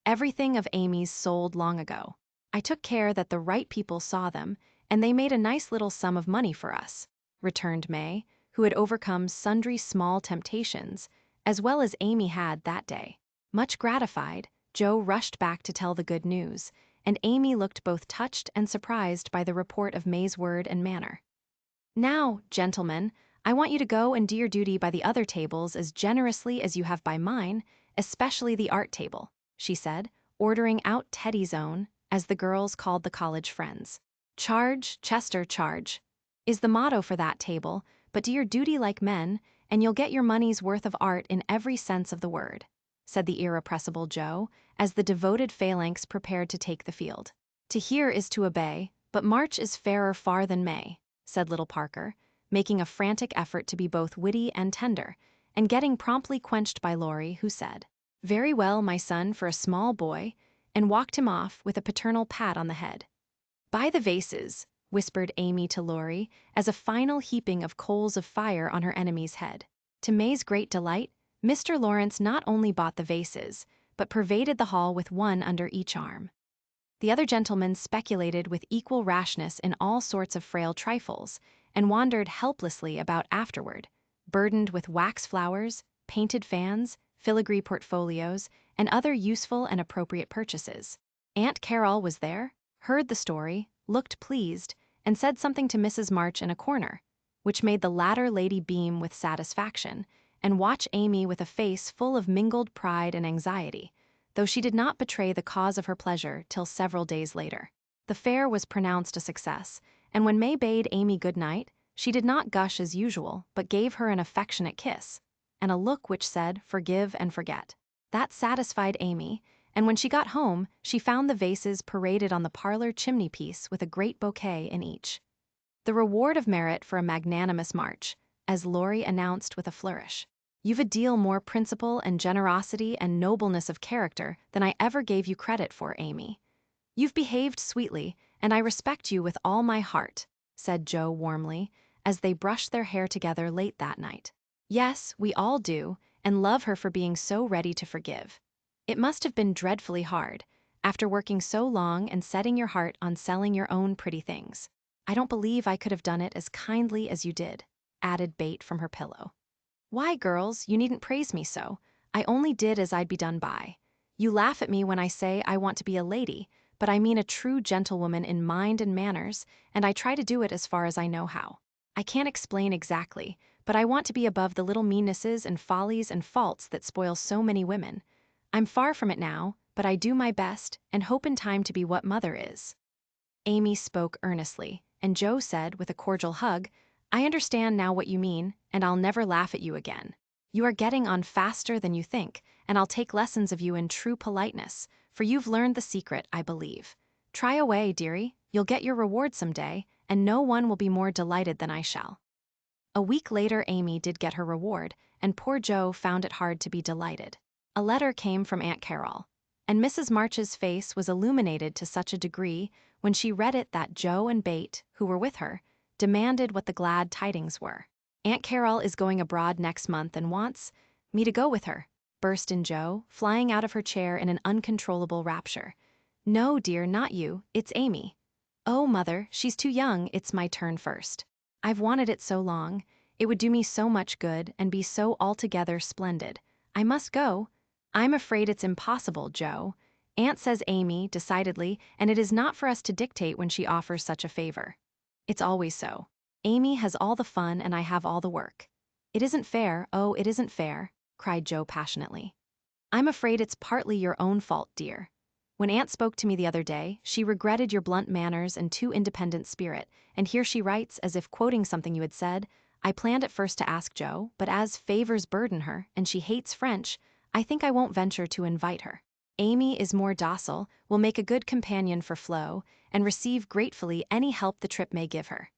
"Everything of Amy's sold long ago. I took care that the right people saw them, and they made a nice little sum of money for us," returned May, who had overcome sundry small temptations, as well as Amy had that day. Much gratified, Jo rushed back to tell the good news, and Amy looked both touched and surprised by the report of May's word and manner. "Now, gentlemen, I want you to go and do your duty by the other tables as generously as you have by mine, especially the art table," she said, ordering out Teddy's own, as the girls called the college friends. "Charge, Chester, charge," is the motto for that table, but do your duty like men, and you'll get your money's worth of art in every sense of the word," said the irrepressible Jo, as the devoted phalanx prepared to take the field. "To hear is to obey, but March is fairer far than May," said little Parker, making a frantic effort to be both witty and tender, and getting promptly quenched by Laurie, who said, "Very well, my son, for a small boy. and walked him off with a paternal pat on the head. "Buy the vases," whispered Amy to Laurie, as a final heaping of coals of fire on her enemy's head. To May's great delight, Mr. Lawrence not only bought the vases, but pervaded the hall with one under each arm. The other gentlemen speculated with equal rashness in all sorts of frail trifles, and wandered helplessly about afterward, burdened with wax flowers, painted fans, filigree portfolios, and other useful and appropriate purchases. Aunt Carol was there, heard the story, looked pleased, and said something to Mrs. March in a corner, which made the latter lady beam with satisfaction, and watch Amy with a face full of mingled pride and anxiety, though she did not betray the cause of her pleasure till several days later. The fair was pronounced a success, and when May bade Amy good night, she did not gush as usual, but gave her an affectionate kiss, and a look which said, "Forgive and forget." That satisfied Amy, and when she got home, she found the vases paraded on the parlor chimney-piece with a great bouquet in each. The reward of merit for a magnanimous march, as Laurie announced with a flourish. "You've a deal more principle and generosity and nobleness of character than I ever gave you credit for, Amy. You've behaved sweetly, and I respect you with all my heart," said Joe warmly, as they brushed their hair together late that night. "Yes, we all do, and love her for being so ready to forgive. It must have been dreadfully hard, after working so long and setting your heart on selling your own pretty things. I don't believe I could have done it as kindly as you did," added Bate from her pillow. "Why, girls, you needn't praise me so. I only did as I'd be done by. You laugh at me when I say I want to be a lady, but I mean a true gentlewoman in mind and manners, and I try to do it as far as I know how. I can't explain exactly, but I want to be above the little meannesses and follies and faults that spoil so many women. I'm far from it now, but I do my best and hope in time to be what Mother is." Amy spoke earnestly, and Joe said with a cordial hug, "I understand now what you mean, and I'll never laugh at you again. You are getting on faster than you think, and I'll take lessons of you in true politeness, for you've learned the secret, I believe. Try away, dearie, you'll get your reward some day, and no one will be more delighted than I shall." A week later Amy did get her reward, and poor Joe found it hard to be delighted. A letter came from Aunt Carol, and Mrs. March's face was illuminated to such a degree when she read it that Joe and Bate, who were with her, demanded what the glad tidings were. "Aunt Carol is going abroad next month and wants me to go with her," burst in Joe, flying out of her chair in an uncontrollable rapture. "No, dear, not you, it's Amy." "Oh, Mother, she's too young, it's my turn first. I've wanted it so long, it would do me so much good and be so altogether splendid. I must go." "I'm afraid it's impossible, Joe," Aunt says Amy, decidedly, "and it is not for us to dictate when she offers such a favor. It's always so. Amy has all the fun and I have all the work. It isn't fair, oh, it isn't fair," cried Joe passionately. "I'm afraid it's partly your own fault, dear. When Aunt spoke to me the other day, she regretted your blunt manners and too independent spirit, and here she writes, as if quoting something you had said, 'I planned at first to ask Joe, but as favors burden her, and she hates French, I think I won't venture to invite her. Amy is more docile, will make a good companion for Flo, and receive gratefully any help the trip may give her.'"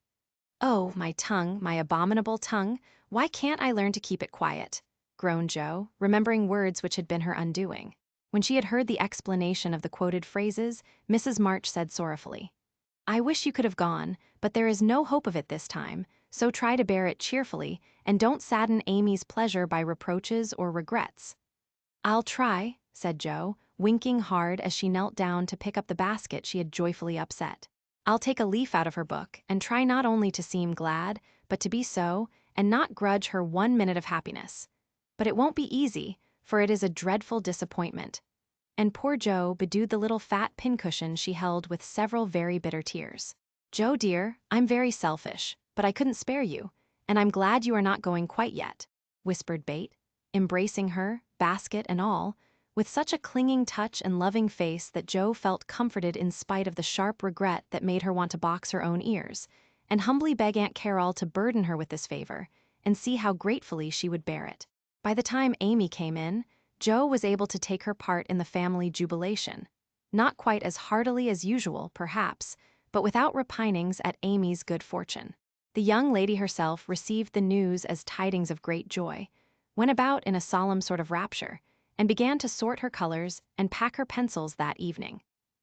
"Oh, my tongue, my abominable tongue, why can't I learn to keep it quiet?" groaned Joe, remembering words which had been her undoing. When she had heard the explanation of the quoted phrases, Mrs. March said sorrowfully, "I wish you could have gone, but there is no hope of it this time, so try to bear it cheerfully, and don't sadden Amy's pleasure by reproaches or regrets." "I'll try," said Joe, winking hard as she knelt down to pick up the basket she had joyfully upset. "I'll take a leaf out of her book and try not only to seem glad, but to be so, and not grudge her 1 minute of happiness. But it won't be easy, for it is a dreadful disappointment." And poor Joe bedewed the little fat pincushion she held with several very bitter tears. "Joe dear, I'm very selfish, but I couldn't spare you, and I'm glad you are not going quite yet," whispered Bate, embracing her, basket and all, with such a clinging touch and loving face that Joe felt comforted in spite of the sharp regret that made her want to box her own ears, and humbly beg Aunt Carol to burden her with this favor, and see how gratefully she would bear it. By the time Amy came in, Joe was able to take her part in the family jubilation, not quite as heartily as usual, perhaps, but without repinings at Amy's good fortune. The young lady herself received the news as tidings of great joy, went about in a solemn sort of rapture, and began to sort her colors and pack her pencils that evening,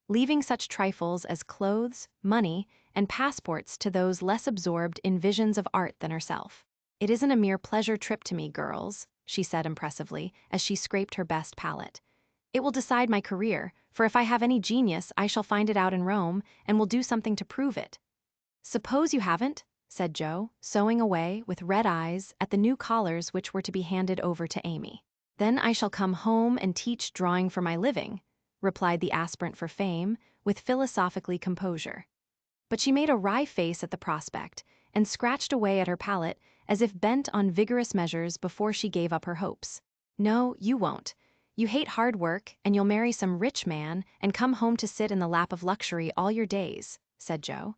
leaving such trifles as clothes, money, and passports to those less absorbed in visions of art than herself. "It isn't a mere pleasure trip to me, girls," she said impressively as she scraped her best palette. "It will decide my career, for if I have any genius, I shall find it out in Rome and will do something to prove it." "Suppose you haven't?" said Jo, sewing away, with red eyes, at the new collars which were to be handed over to Amy. "Then I shall come home and teach drawing for my living," replied the aspirant for fame, with philosophically composure. But she made a wry face at the prospect, and scratched away at her palette as if bent on vigorous measures before she gave up her hopes. "No, you won't. You hate hard work, and you'll marry some rich man and come home to sit in the lap of luxury all your days," said Jo.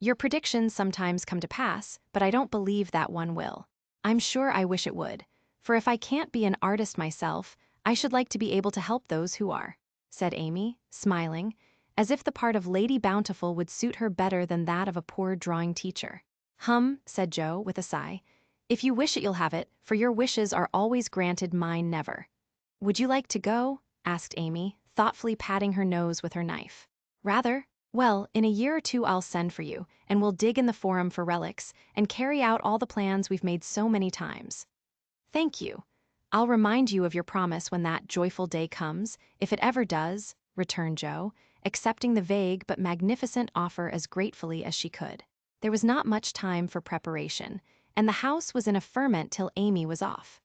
"Your predictions sometimes come to pass, but I don't believe that one will. I'm sure I wish it would, for if I can't be an artist myself, I should like to be able to help those who are," said Amy, smiling, as if the part of Lady Bountiful would suit her better than that of a poor drawing teacher. Said Jo, with a sigh. "If you wish it, you'll have it, for your wishes are always granted, mine never." "Would you like to go?" asked Amy, thoughtfully patting her nose with her knife. "Rather. Well, in a year or two I'll send for you, and we'll dig in the forum for relics, and carry out all the plans we've made so many times." "Thank you. I'll remind you of your promise when that joyful day comes, if it ever does," returned Jo, accepting the vague but magnificent offer as gratefully as she could. There was not much time for preparation, and the house was in a ferment till Amy was off.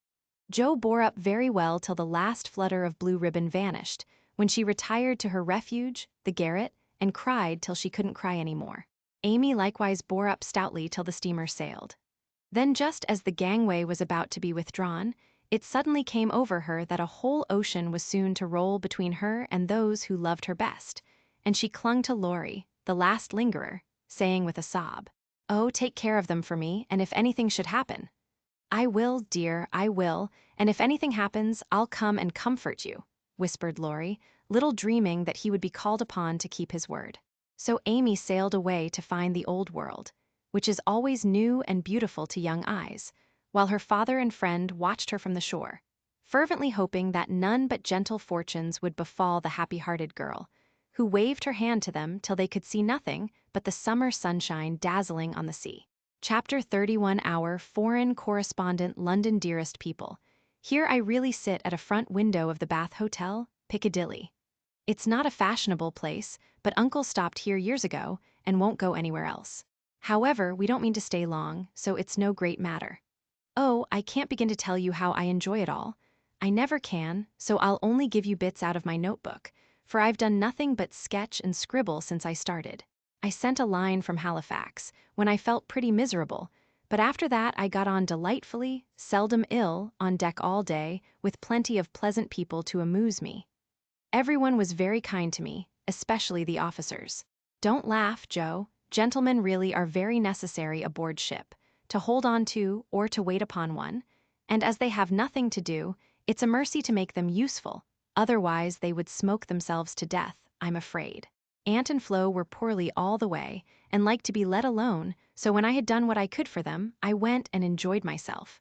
Jo bore up very well till the last flutter of blue ribbon vanished, when she retired to her refuge, the garret, and cried till she couldn't cry any more. Amy likewise bore up stoutly till the steamer sailed. Then, just as the gangway was about to be withdrawn, it suddenly came over her that a whole ocean was soon to roll between her and those who loved her best, and she clung to Laurie, the last lingerer, saying with a sob, "Oh, take care of them for me, and if anything should happen." "I will, dear, I will, and if anything happens, I'll come and comfort you," whispered Laurie, little dreaming that he would be called upon to keep his word. So Amy sailed away to find the old world, which is always new and beautiful to young eyes, while her father and friend watched her from the shore, fervently hoping that none but gentle fortunes would befall the happy-hearted girl, who waved her hand to them till they could see nothing but the summer sunshine dazzling on the sea. Chapter 31. Our Foreign Correspondent. London. Dearest people, here I really sit at a front window of the Bath Hotel, Piccadilly. It's not a fashionable place, but Uncle stopped here years ago and won't go anywhere else. However, we don't mean to stay long, so it's no great matter. Oh, I can't begin to tell you how I enjoy it all. I never can, so I'll only give you bits out of my notebook, for I've done nothing but sketch and scribble since I started. I sent a line from Halifax, when I felt pretty miserable, but after that I got on delightfully, seldom ill, on deck all day, with plenty of pleasant people to amuse me. Everyone was very kind to me, especially the officers. Don't laugh, Jo. Gentlemen really are very necessary aboard ship, to hold on to or to wait upon one, and as they have nothing to do, it's a mercy to make them useful, otherwise they would smoke themselves to death, I'm afraid. Aunt and Flo were poorly all the way, and liked to be let alone, so when I had done what I could for them, I went and enjoyed myself.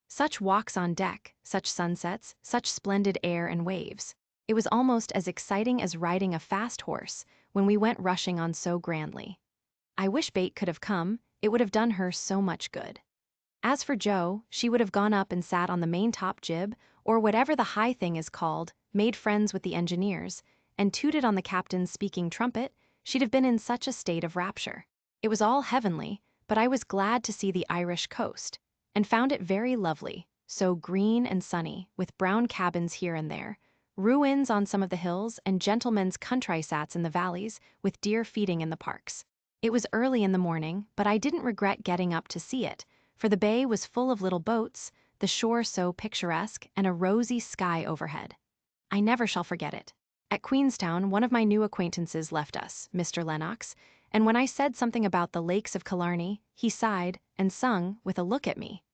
Such walks on deck, such sunsets, such splendid air and waves. It was almost as exciting as riding a fast horse, when we went rushing on so grandly. I wish Bate could have come, it would have done her so much good. As for Jo, she would have gone up and sat on the main-top jib, or whatever the high thing is called, made friends with the engineers, and tooted on the captain's speaking trumpet. She'd have been in such a state of rapture. It was all heavenly, but I was glad to see the Irish coast, and found it very lovely, so green and sunny, with brown cabins here and there, ruins on some of the hills, and gentlemen's country-sats in the valleys, with deer feeding in the parks. It was early in the morning, but I didn't regret getting up to see it, for the bay was full of little boats, the shore so picturesque, and a rosy sky overhead. I never shall forget it. At Queenstown, one of my new acquaintances left us, Mr. Lennox, and when I said something about the lakes of Killarney, he sighed and sung with a look at me.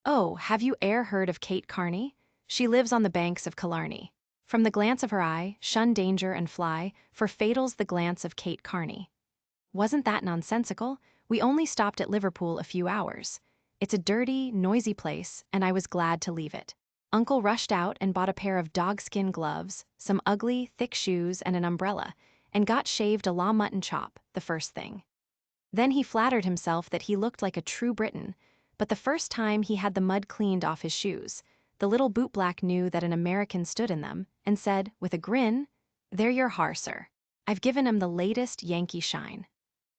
"Oh, have you e'er heard of Kate Kearney? She lives on the banks of Killarney. From the glance of her eye, shun danger and fly, for fatal's the glance of Kate Kearney." Wasn't that nonsensical? We only stopped at Liverpool a few hours. It's a dirty, noisy place, and I was glad to leave it. Uncle rushed out and bought a pair of dogskin gloves, some ugly, thick shoes, and an umbrella, and got shaved a la mutton chop, the first thing. Then he flattered himself that he looked like a true Briton, but the first time he had the mud cleaned off his shoes, the little bootblack knew that an American stood in them, and said, with a grin, "There your har, sir. I've given him the latest Yankee shine."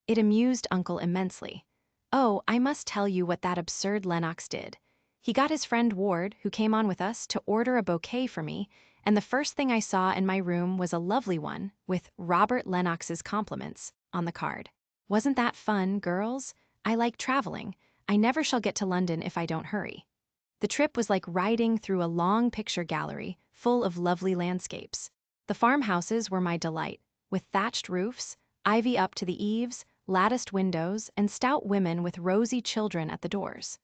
It amused Uncle immensely. Oh, I must tell you what that absurd Lennox did. He got his friend Ward, who came on with us, to order a bouquet for me, and the first thing I saw in my room was a lovely one, with "Robert Lennox's compliments" on the card. Wasn't that fun, girls? I like traveling. I never shall get to London if I don't hurry. The trip was like riding through a long picture gallery full of lovely landscapes. The farmhouses were my delight, with thatched roofs, ivy up to the eaves, latticed windows, and stout women with rosy children at the doors.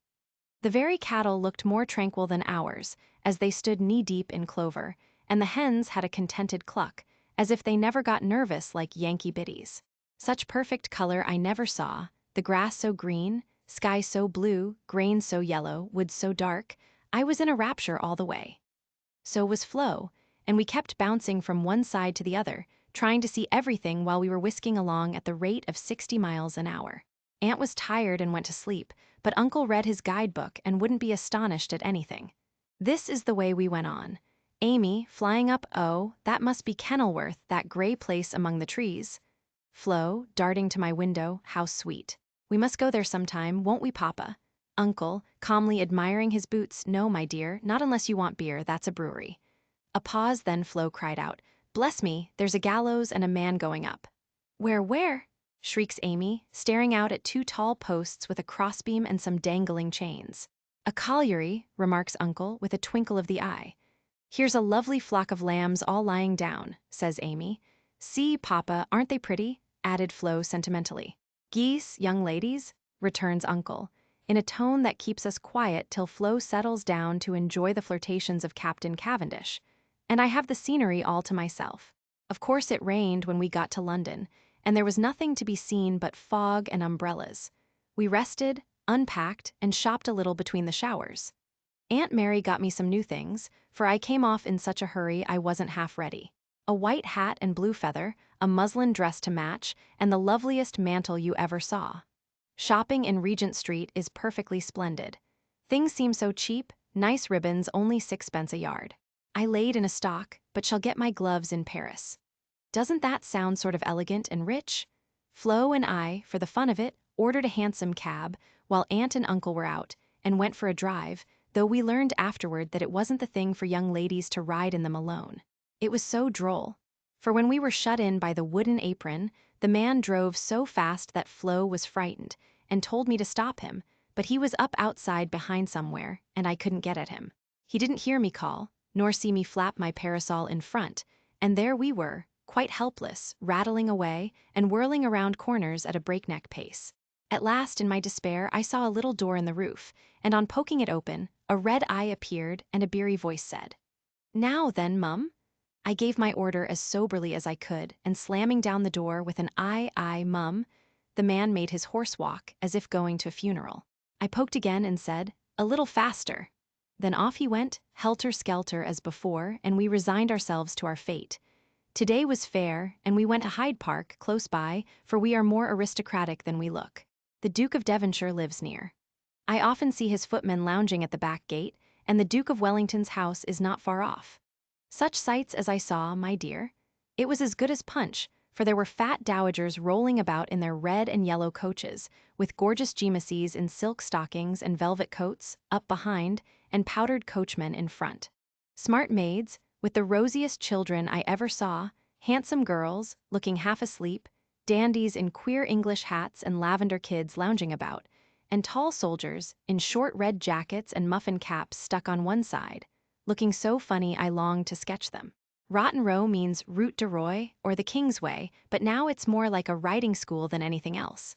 The very cattle looked more tranquil than ours, as they stood knee-deep in clover, and the hens had a contented cluck, as if they never got nervous like Yankee biddies. Such perfect color I never saw, the grass so green, sky so blue, grain so yellow, wood so dark. I was in a rapture all the way. So was Flo, and we kept bouncing from one side to the other, trying to see everything while we were whisking along at the rate of 60 miles an hour. Aunt was tired and went to sleep, but Uncle read his guidebook and wouldn't be astonished at anything. This is the way we went on. Amy, flying up, oh, that must be Kenilworth, that gray place among the trees. Flo, darting to my window, how sweet. We must go there sometime, won't we, Papa? Uncle, calmly admiring his boots, no, my dear, not unless you want beer, that's a brewery. A pause, then Flo cried out, "Bless me, there's a gallows and a man going up." Where? Shrieks Amy, staring out at two tall posts with a crossbeam and some dangling chains. "A colliery," remarks Uncle, with a twinkle of the eye. "Here's a lovely flock of lambs all lying down," says Amy. "See, Papa, aren't they pretty?" added Flo sentimentally. "Geese, young ladies," returns Uncle, in a tone that keeps us quiet till Flo settles down to enjoy the flirtations of Captain Cavendish. And I have the scenery all to myself. Of course it rained when we got to London, and there was nothing to be seen but fog and umbrellas. We rested, unpacked, and shopped a little between the showers. Aunt Mary got me some new things, for I came off in such a hurry I wasn't half ready. A white hat and blue feather, a muslin dress to match, and the loveliest mantle you ever saw. Shopping in Regent Street is perfectly splendid. Things seem so cheap, nice ribbons only 6 pence a yard. I laid in a stock, but shall get my gloves in Paris. Doesn't that sound sort of elegant and rich? Flo and I, for the fun of it, ordered a hansom cab, while Aunt and Uncle were out, and went for a drive, though we learned afterward that it wasn't the thing for young ladies to ride in them alone. It was so droll. For when we were shut in by the wooden apron, the man drove so fast that Flo was frightened, and told me to stop him, but he was up outside behind somewhere, and I couldn't get at him. He didn't hear me call, nor see me flap my parasol in front, and there we were, quite helpless, rattling away, and whirling around corners at a breakneck pace. At last, in my despair, I saw a little door in the roof, and on poking it open, a red eye appeared, and a beery voice said, "Now then, Mum." I gave my order as soberly as I could, and slamming down the door with an "Aye, Mum," the man made his horse walk, as if going to a funeral. I poked again and said, "A little faster." Then off he went, helter-skelter as before, and we resigned ourselves to our fate. Today was fair, and we went to Hyde Park, close by, for we are more aristocratic than we look. The Duke of Devonshire lives near. I often see his footmen lounging at the back gate, and the Duke of Wellington's house is not far off. Such sights as I saw, my dear. It was as good as punch, for there were fat dowagers rolling about in their red and yellow coaches, with gorgeous gemecies in silk stockings and velvet coats, up behind, and powdered coachmen in front. Smart maids, with the rosiest children I ever saw, handsome girls, looking half asleep, dandies in queer English hats and lavender kids lounging about, and tall soldiers, in short red jackets and muffin caps stuck on one side, looking so funny I longed to sketch them. Rotten Row means Route de Roy, or the King's Way, but now it's more like a riding school than anything else.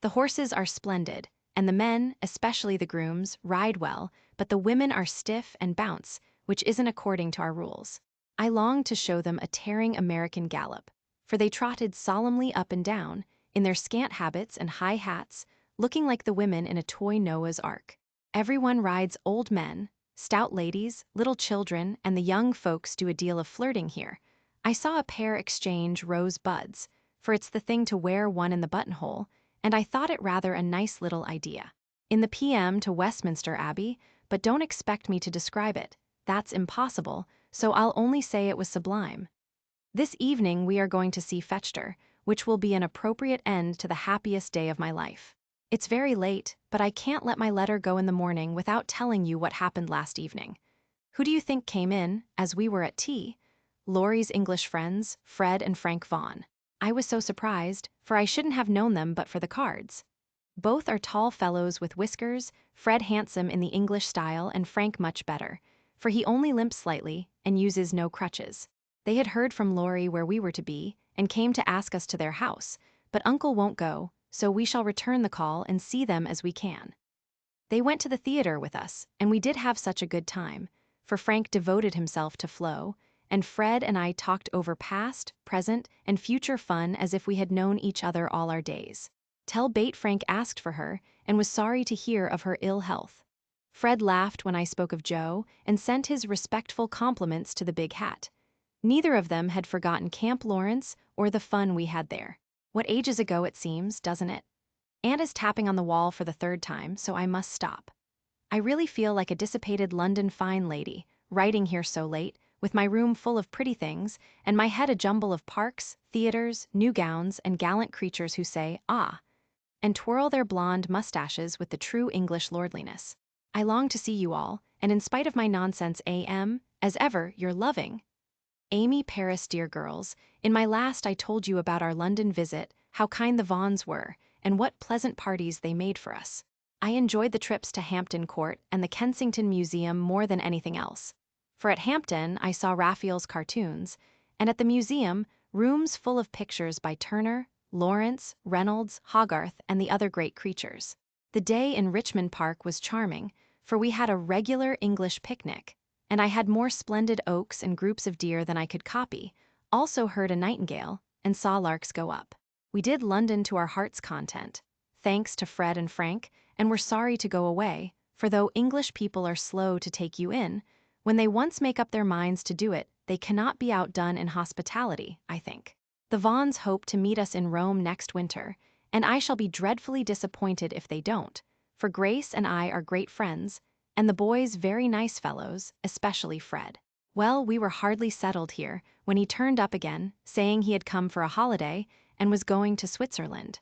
The horses are splendid, and the men, especially the grooms, ride well, but the women are stiff and bounce, which isn't according to our rules. I longed to show them a tearing American gallop, for they trotted solemnly up and down, in their scant habits and high hats, looking like the women in a toy Noah's Ark. Everyone rides old men, Stout ladies, little children, and the young folks do a deal of flirting here. I saw a pair exchange rose buds, for it's the thing to wear one in the buttonhole, and I thought it rather a nice little idea. In the PM to Westminster Abbey, but don't expect me to describe it. That's impossible, so I'll only say it was sublime. This evening we are going to see Fetchter, which will be an appropriate end to the happiest day of my life. It's very late, but I can't let my letter go in the morning without telling you what happened last evening. Who do you think came in, as we were at tea? Laurie's English friends, Fred and Frank Vaughan. I was so surprised, for I shouldn't have known them but for the cards. Both are tall fellows with whiskers, Fred handsome in the English style and Frank much better, for he only limps slightly and uses no crutches. They had heard from Laurie where we were to be, and came to ask us to their house, but Uncle won't go, so we shall return the call and see them as we can. They went to the theater with us, and we did have such a good time, for Frank devoted himself to Flo, and Fred and I talked over past, present, and future fun as if we had known each other all our days. Tell Bate Frank asked for her, and was sorry to hear of her ill health. Fred laughed when I spoke of Joe, and sent his respectful compliments to the big hat. Neither of them had forgotten Camp Lawrence or the fun we had there. What ages ago it seems, doesn't it? Aunt is tapping on the wall for the third time, so I must stop. I really feel like a dissipated London fine lady, writing here so late, with my room full of pretty things, and my head a jumble of parks, theaters, new gowns, and gallant creatures who say, ah, and twirl their blonde mustaches with the true English lordliness. I long to see you all, and in spite of my nonsense am, as ever, your loving Amy Paris. Dear girls, in my last I told you about our London visit, how kind the Vaughans were, and what pleasant parties they made for us. I enjoyed the trips to Hampton Court and the Kensington Museum more than anything else. For at Hampton I saw Raphael's cartoons, and at the museum, rooms full of pictures by Turner, Lawrence, Reynolds, Hogarth, and the other great creatures. The day in Richmond Park was charming, for we had a regular English picnic, and I had more splendid oaks and groups of deer than I could copy, also heard a nightingale, and saw larks go up. We did London to our heart's content, thanks to Fred and Frank, and were sorry to go away, for though English people are slow to take you in, when they once make up their minds to do it, they cannot be outdone in hospitality, I think. The Vaughans hope to meet us in Rome next winter, and I shall be dreadfully disappointed if they don't, for Grace and I are great friends, and the boys very nice fellows, especially Fred. Well, we were hardly settled here when he turned up again, saying he had come for a holiday and was going to Switzerland.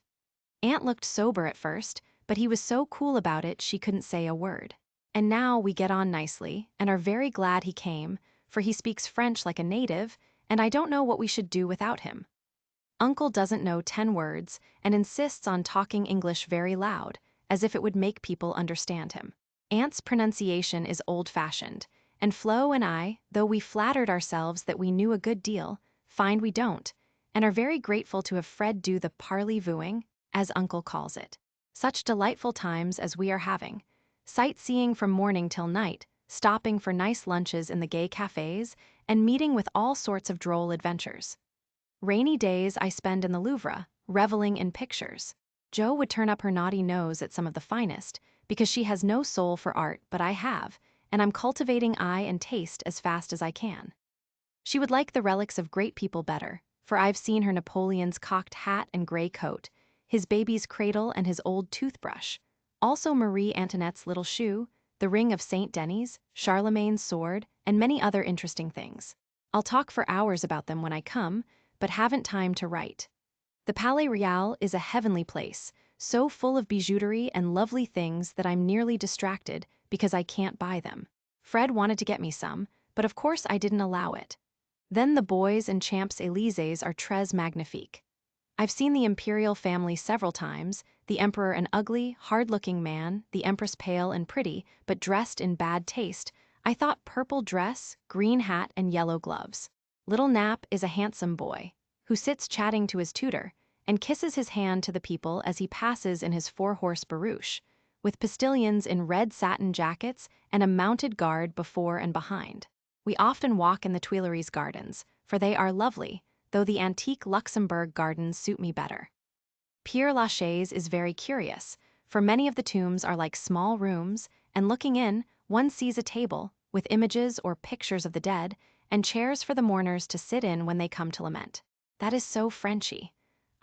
Aunt looked sober at first, but he was so cool about it she couldn't say a word. And now we get on nicely and are very glad he came, for he speaks French like a native, and I don't know what we should do without him. Uncle doesn't know 10 words and insists on talking English very loud, as if it would make people understand him. Aunt's pronunciation is old-fashioned, and Flo and I, though we flattered ourselves that we knew a good deal, find we don't, and are very grateful to have Fred do the parley-vooing, as Uncle calls it. Such delightful times as we are having. Sightseeing from morning till night, stopping for nice lunches in the gay cafes, and meeting with all sorts of droll adventures. Rainy days I spend in the Louvre, reveling in pictures. Jo would turn up her naughty nose at some of the finest, because she has no soul for art, but I have, and I'm cultivating eye and taste as fast as I can. She would like the relics of great people better, for I've seen her Napoleon's cocked hat and gray coat, his baby's cradle and his old toothbrush, also Marie Antoinette's little shoe, the ring of Saint Denis, Charlemagne's sword, and many other interesting things. I'll talk for hours about them when I come, but haven't time to write. The Palais Royal is a heavenly place, so full of bijouterie and lovely things that I'm nearly distracted because I can't buy them. Fred wanted to get me some, but of course I didn't allow it. Then the boys and Champs-Élysées are très magnifiques. I've seen the imperial family several times, the emperor an ugly, hard-looking man, the empress pale and pretty, but dressed in bad taste. I thought purple dress, green hat, and yellow gloves. Little Nap is a handsome boy, who sits chatting to his tutor, and kisses his hand to the people as he passes in his 4-horse barouche, with postilions in red satin jackets and a mounted guard before and behind. We often walk in the Tuileries gardens, for they are lovely, though the antique Luxembourg gardens suit me better. Père Lachaise is very curious, for many of the tombs are like small rooms, and looking in, one sees a table, with images or pictures of the dead, and chairs for the mourners to sit in when they come to lament. That is so Frenchy.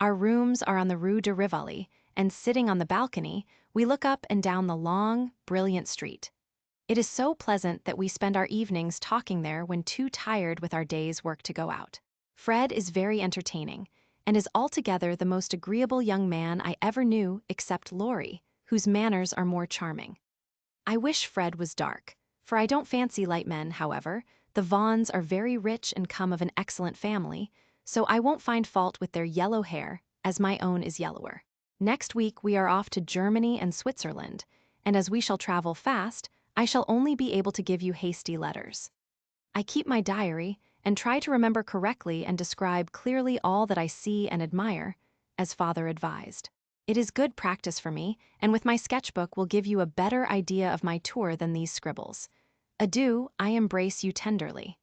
Our rooms are on the Rue de Rivoli, and sitting on the balcony, we look up and down the long, brilliant street. It is so pleasant that we spend our evenings talking there when too tired with our day's work to go out. Fred is very entertaining, and is altogether the most agreeable young man I ever knew except Laurie, whose manners are more charming. I wish Fred was dark, for I don't fancy light men, however. The Vaughns are very rich and come of an excellent family, so I won't find fault with their yellow hair, as my own is yellower. Next week we are off to Germany and Switzerland, and as we shall travel fast, I shall only be able to give you hasty letters. I keep my diary, and try to remember correctly and describe clearly all that I see and admire, as father advised. It is good practice for me, and with my sketchbook will give you a better idea of my tour than these scribbles. Adieu, I embrace you tenderly.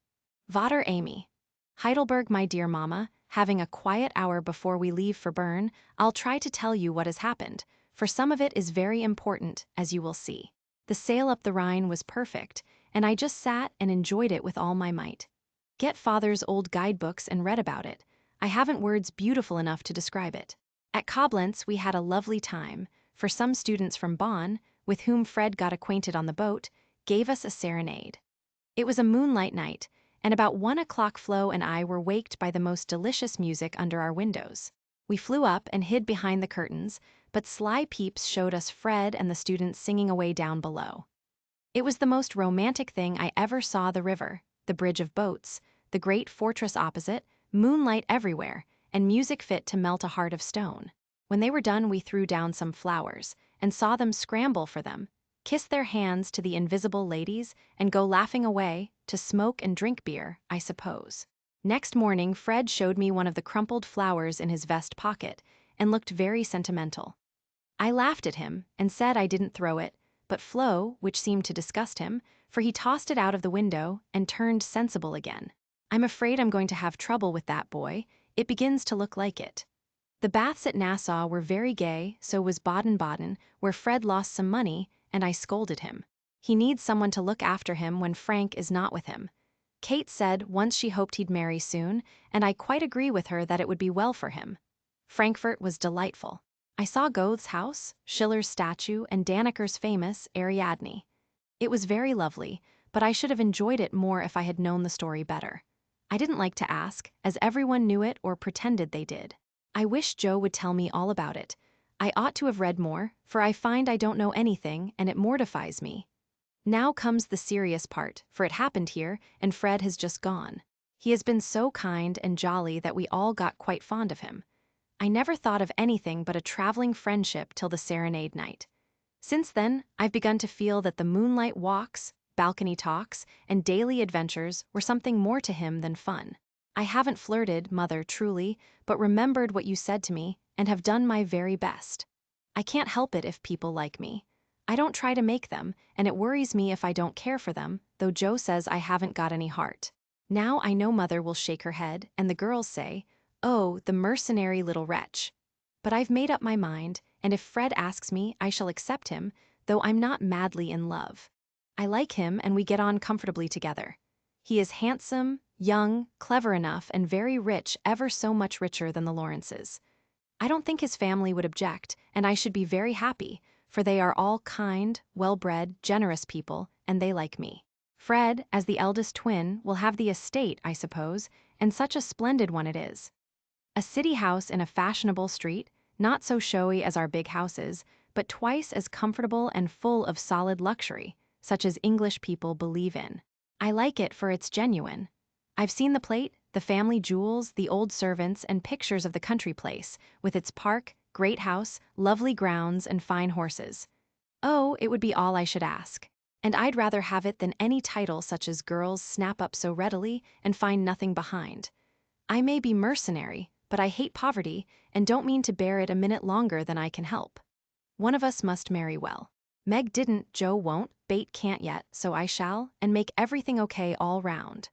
Vater Amy. Heidelberg, my dear mamma, having a quiet hour before we leave for Bern, I'll try to tell you what has happened, for some of it is very important, as you will see. The sail up the Rhine was perfect, and I just sat and enjoyed it with all my might. Get father's old guidebooks and read about it. I haven't words beautiful enough to describe it. At Koblenz we had a lovely time, for some students from Bonn, with whom Fred got acquainted on the boat, gave us a serenade. It was a moonlight night, and about 1 o'clock Flo and I were waked by the most delicious music under our windows. We flew up and hid behind the curtains, but sly peeps showed us Fred and the students singing away down below. It was the most romantic thing I ever saw. The river, the bridge of boats, the great fortress opposite, moonlight everywhere, and music fit to melt a heart of stone. When they were done we threw down some flowers, and saw them scramble for them, kiss their hands to the invisible ladies, and go laughing away, to smoke and drink beer, I suppose. Next morning Fred showed me one of the crumpled flowers in his vest pocket, and looked very sentimental. I laughed at him, and said I didn't throw it, but Flo, which seemed to disgust him, for he tossed it out of the window, and turned sensible again. I'm afraid I'm going to have trouble with that boy. It begins to look like it. The baths at Nassau were very gay, so was Baden-Baden, where Fred lost some money, and I scolded him. He needs someone to look after him when Frank is not with him. Kate said once she hoped he'd marry soon, and I quite agree with her that it would be well for him. Frankfurt was delightful. I saw Goethe's house, Schiller's statue, and Danneker's famous Ariadne. It was very lovely, but I should have enjoyed it more if I had known the story better. I didn't like to ask, as everyone knew it or pretended they did. I wish Joe would tell me all about it. I ought to have read more, for I find I don't know anything, and it mortifies me. Now comes the serious part, for it happened here, and Fred has just gone. He has been so kind and jolly that we all got quite fond of him. I never thought of anything but a traveling friendship till the serenade night. Since then, I've begun to feel that the moonlight walks, balcony talks, and daily adventures were something more to him than fun. I haven't flirted, Mother, truly, but remembered what you said to me, and have done my very best. I can't help it if people like me. I don't try to make them, and it worries me if I don't care for them, though Joe says I haven't got any heart. Now I know Mother will shake her head, and the girls say, "Oh, the mercenary little wretch." But I've made up my mind, and if Fred asks me, I shall accept him, though I'm not madly in love. I like him, and we get on comfortably together. He is handsome, young, clever enough, and very rich, ever so much richer than the Lawrences. I don't think his family would object, and I should be very happy, for they are all kind, well-bred, generous people, and they like me. Fred, as the eldest twin, will have the estate, I suppose, and such a splendid one it is. A city house in a fashionable street, not so showy as our big houses, but twice as comfortable and full of solid luxury, such as English people believe in. I like it for it's genuine. I've seen the plate, the family jewels, the old servants, and pictures of the country place, with its park, great house, lovely grounds, and fine horses. Oh, it would be all I should ask. And I'd rather have it than any title such as girls snap up so readily and find nothing behind. I may be mercenary, but I hate poverty, and don't mean to bear it a minute longer than I can help. One of us must marry well. Meg didn't, Joe won't, Bate can't yet, so I shall, and make everything okay all round.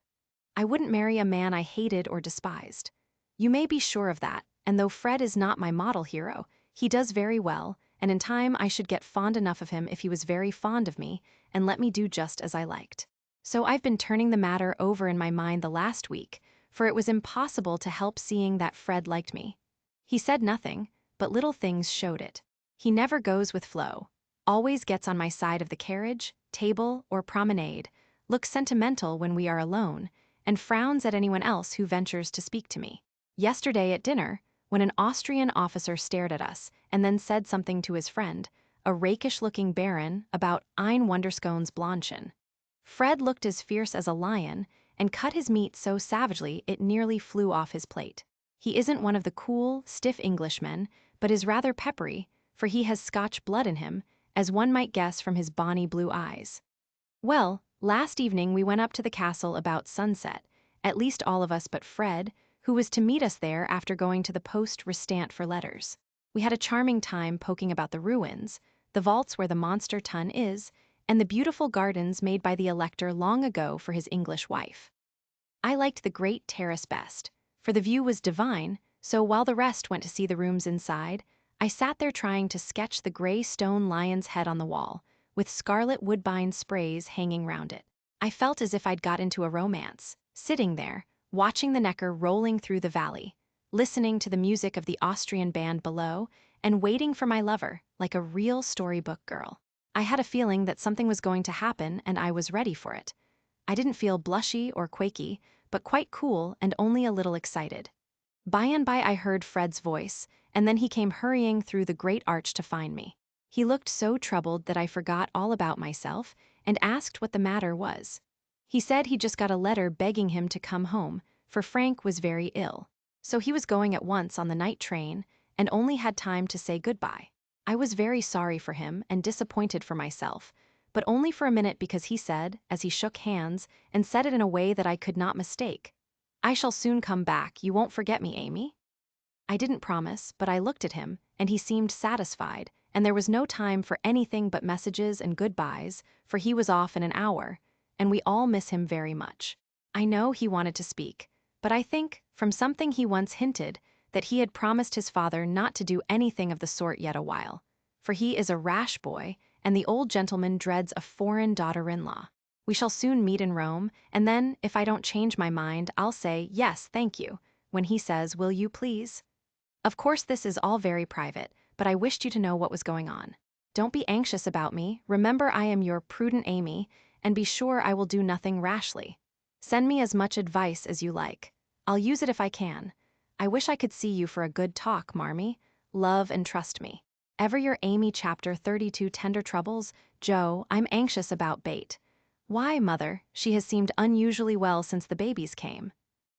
I wouldn't marry a man I hated or despised. You may be sure of that, and though Fred is not my model hero, he does very well, and in time I should get fond enough of him if he was very fond of me and let me do just as I liked. So I've been turning the matter over in my mind the last week, for it was impossible to help seeing that Fred liked me. He said nothing, but little things showed it. He never goes with flow, always gets on my side of the carriage, table, or promenade, looks sentimental when we are alone, and frowns at anyone else who ventures to speak to me. Yesterday at dinner, when an Austrian officer stared at us and then said something to his friend, a rakish-looking baron, about ein Wunderschönes Blondchen, Fred looked as fierce as a lion and cut his meat so savagely it nearly flew off his plate. He isn't one of the cool, stiff Englishmen, but is rather peppery, for he has Scotch blood in him, as one might guess from his bonny blue eyes. Well, last evening we went up to the castle about sunset, at least all of us but Fred, who was to meet us there after going to the poste restante for letters. We had a charming time poking about the ruins, the vaults where the monster tun is, and the beautiful gardens made by the elector long ago for his English wife. I liked the great terrace best, for the view was divine, so while the rest went to see the rooms inside, I sat there trying to sketch the gray stone lion's head on the wall, with scarlet woodbine sprays hanging round it. I felt as if I'd got into a romance, sitting there, watching the Neckar rolling through the valley, listening to the music of the Austrian band below, and waiting for my lover, like a real storybook girl. I had a feeling that something was going to happen and I was ready for it. I didn't feel blushy or quaky, but quite cool and only a little excited. By and by I heard Fred's voice, and then he came hurrying through the great arch to find me. He looked so troubled that I forgot all about myself and asked what the matter was. He said he'd just got a letter begging him to come home, for Frank was very ill. So he was going at once on the night train and only had time to say goodbye. I was very sorry for him and disappointed for myself, but only for a minute because he said, as he shook hands, and said it in a way that I could not mistake, "I shall soon come back, you won't forget me, Amy?" I didn't promise, but I looked at him, and he seemed satisfied, and there was no time for anything but messages and goodbyes, for he was off in an hour, and we all miss him very much. I know he wanted to speak, but I think, from something he once hinted, that he had promised his father not to do anything of the sort yet a while, for he is a rash boy, and the old gentleman dreads a foreign daughter-in-law. We shall soon meet in Rome, and then, if I don't change my mind, I'll say, "Yes, thank you," when he says, "Will you please?" Of course this is all very private, but I wished you to know what was going on. Don't be anxious about me, remember I am your prudent Amy, and be sure I will do nothing rashly. Send me as much advice as you like. I'll use it if I can. I wish I could see you for a good talk, Marmee. Love and trust me. Ever your Amy. Chapter 32. Tender Troubles. Joe, I'm anxious about Bate. Why, mother? She has seemed unusually well since the babies came.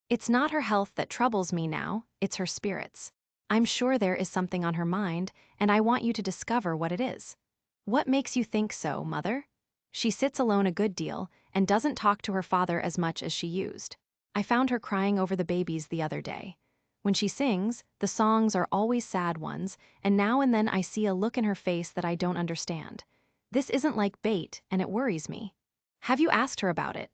It's not her health that troubles me now, it's her spirits. I'm sure there is something on her mind, and I want you to discover what it is. What makes you think so, mother? She sits alone a good deal, and doesn't talk to her father as much as she used. I found her crying over the babies the other day. When she sings, the songs are always sad ones, and now and then I see a look in her face that I don't understand. This isn't like Bate, and it worries me. Have you asked her about it?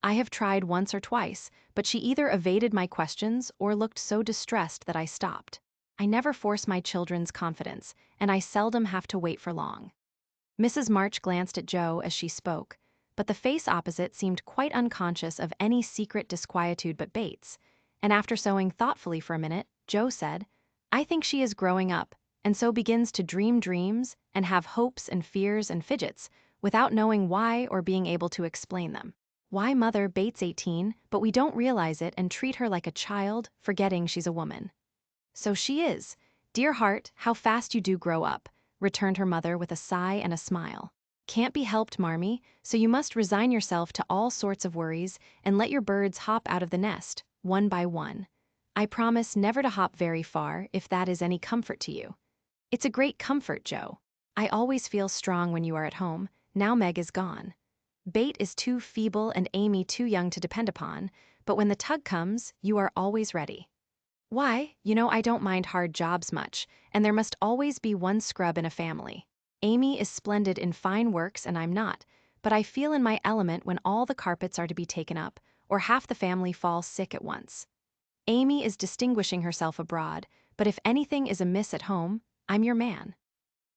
I have tried once or twice, but she either evaded my questions or looked so distressed that I stopped. I never force my children's confidence, and I seldom have to wait for long. Mrs. March glanced at Joe as she spoke, but the face opposite seemed quite unconscious of any secret disquietude but Bate's, and after sewing thoughtfully for a minute, Joe said, "I think she is growing up, and so begins to dream dreams and have hopes and fears and fidgets, without knowing why or being able to explain them. Why, mother, Bate's 18, but we don't realize it and treat her like a child, forgetting she's a woman." "So she is. Dear heart, how fast you do grow up," returned her mother with a sigh and a smile. "Can't be helped, Marmee, so you must resign yourself to all sorts of worries and let your birds hop out of the nest, one by one. I promise never to hop very far, if that is any comfort to you." "It's a great comfort, Joe. I always feel strong when you are at home, now Meg is gone. Bate is too feeble and Amy too young to depend upon, but when the tug comes, you are always ready." "Why, you know I don't mind hard jobs much, and there must always be one scrub in a family. Amy is splendid in fine works and I'm not, but I feel in my element when all the carpets are to be taken up, or half the family fall sick at once. Amy is distinguishing herself abroad, but if anything is amiss at home, I'm your man."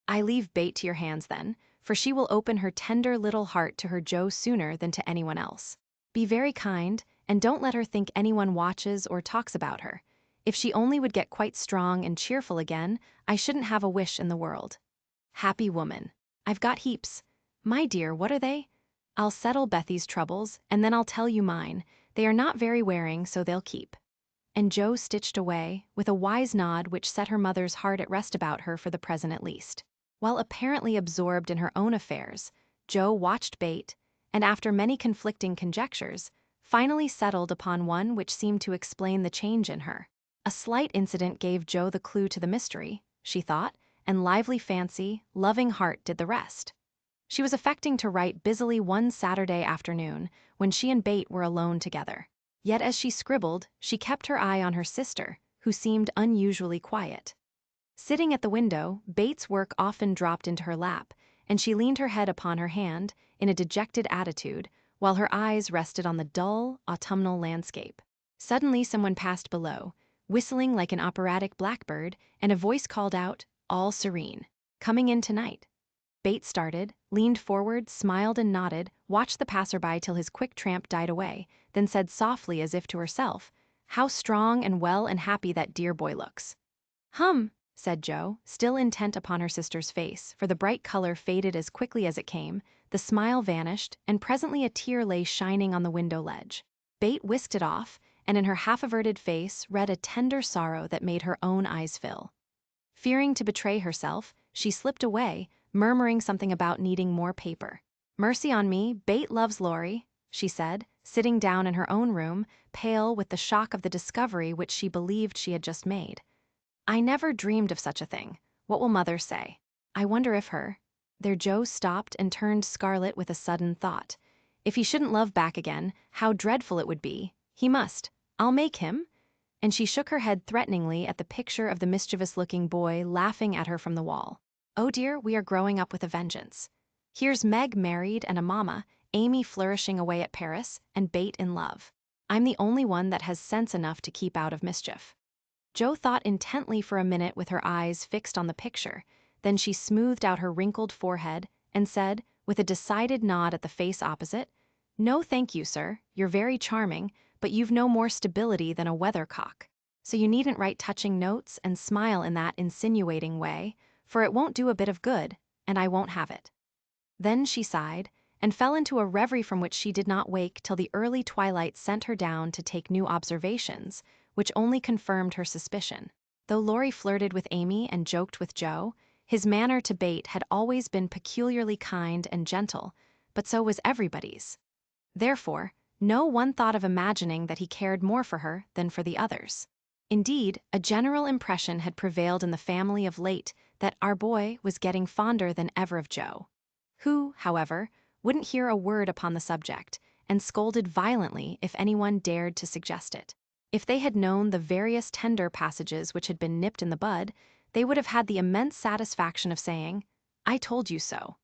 I leave Bate to your hands then, for she will open her tender little heart to her Joe sooner than to anyone else. Be very kind, and don't let her think anyone watches or talks about her. If she only would get quite strong and cheerful again, I shouldn't have a wish in the world. Happy woman. I've got heaps. My dear, what are they? I'll settle Bethy's troubles, and then I'll tell you mine. They are not very wearing, so they'll keep. And Joe stitched away, with a wise nod which set her mother's heart at rest about her for the present at least. While apparently absorbed in her own affairs, Joe watched Bate, and after many conflicting conjectures, finally settled upon one which seemed to explain the change in her. A slight incident gave Joe the clue to the mystery, she thought, and lively fancy, loving heart did the rest. She was affecting to write busily one Saturday afternoon, when she and Bate were alone together. Yet as she scribbled, she kept her eye on her sister, who seemed unusually quiet. Sitting at the window, Bate's work often dropped into her lap, and she leaned her head upon her hand, in a dejected attitude, while her eyes rested on the dull, autumnal landscape. Suddenly someone passed below, whistling like an operatic blackbird, and a voice called out, "All serene. Coming in tonight." Bate started, leaned forward, smiled and nodded, watched the passerby till his quick tramp died away, then said softly as if to herself, "How strong and well and happy that dear boy looks." "Hum," said Joe, still intent upon her sister's face, for the bright color faded as quickly as it came, the smile vanished, and presently a tear lay shining on the window ledge. Bate whisked it off, and in her half-averted face read a tender sorrow that made her own eyes fill. Fearing to betray herself, she slipped away, murmuring something about needing more paper. "Mercy on me, Bate loves Laurie," she said, sitting down in her own room, pale with the shock of the discovery which she believed she had just made. "I never dreamed of such a thing. What will mother say? I wonder if her—" There Joe stopped and turned scarlet with a sudden thought. If he shouldn't love back again, how dreadful it would be. He must. "I'll make him." And she shook her head threateningly at the picture of the mischievous-looking boy laughing at her from the wall. Oh dear, we are growing up with a vengeance. Here's Meg married and a mama, Amy flourishing away at Paris, and Bate in love. I'm the only one that has sense enough to keep out of mischief. Joe thought intently for a minute with her eyes fixed on the picture, then she smoothed out her wrinkled forehead and said, with a decided nod at the face opposite, "No thank you, sir, you're very charming, but you've no more stability than a weathercock. So you needn't write touching notes and smile in that insinuating way, for it won't do a bit of good, and I won't have it." Then she sighed, and fell into a reverie from which she did not wake till the early twilight sent her down to take new observations, which only confirmed her suspicion. Though Laurie flirted with Amy and joked with Joe, his manner to Bate had always been peculiarly kind and gentle, but so was everybody's. Therefore, no one thought of imagining that he cared more for her than for the others. Indeed, a general impression had prevailed in the family of late that our boy was getting fonder than ever of Joe, who, however, wouldn't hear a word upon the subject, and scolded violently if anyone dared to suggest it. If they had known the various tender passages which had been nipped in the bud, they would have had the immense satisfaction of saying, "I told you so."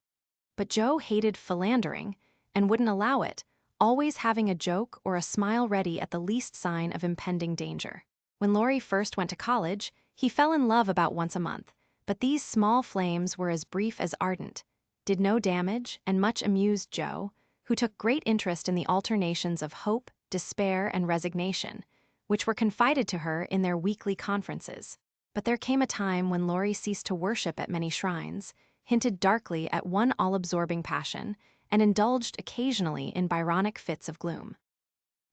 But Joe hated philandering, and wouldn't allow it, always having a joke or a smile ready at the least sign of impending danger. When Laurie first went to college, he fell in love about once a month, but these small flames were as brief as ardent, did no damage, and much amused Joe, who took great interest in the alternations of hope, despair, and resignation, which were confided to her in their weekly conferences. But there came a time when Laurie ceased to worship at many shrines, hinted darkly at one all-absorbing passion, and indulged occasionally in Byronic fits of gloom.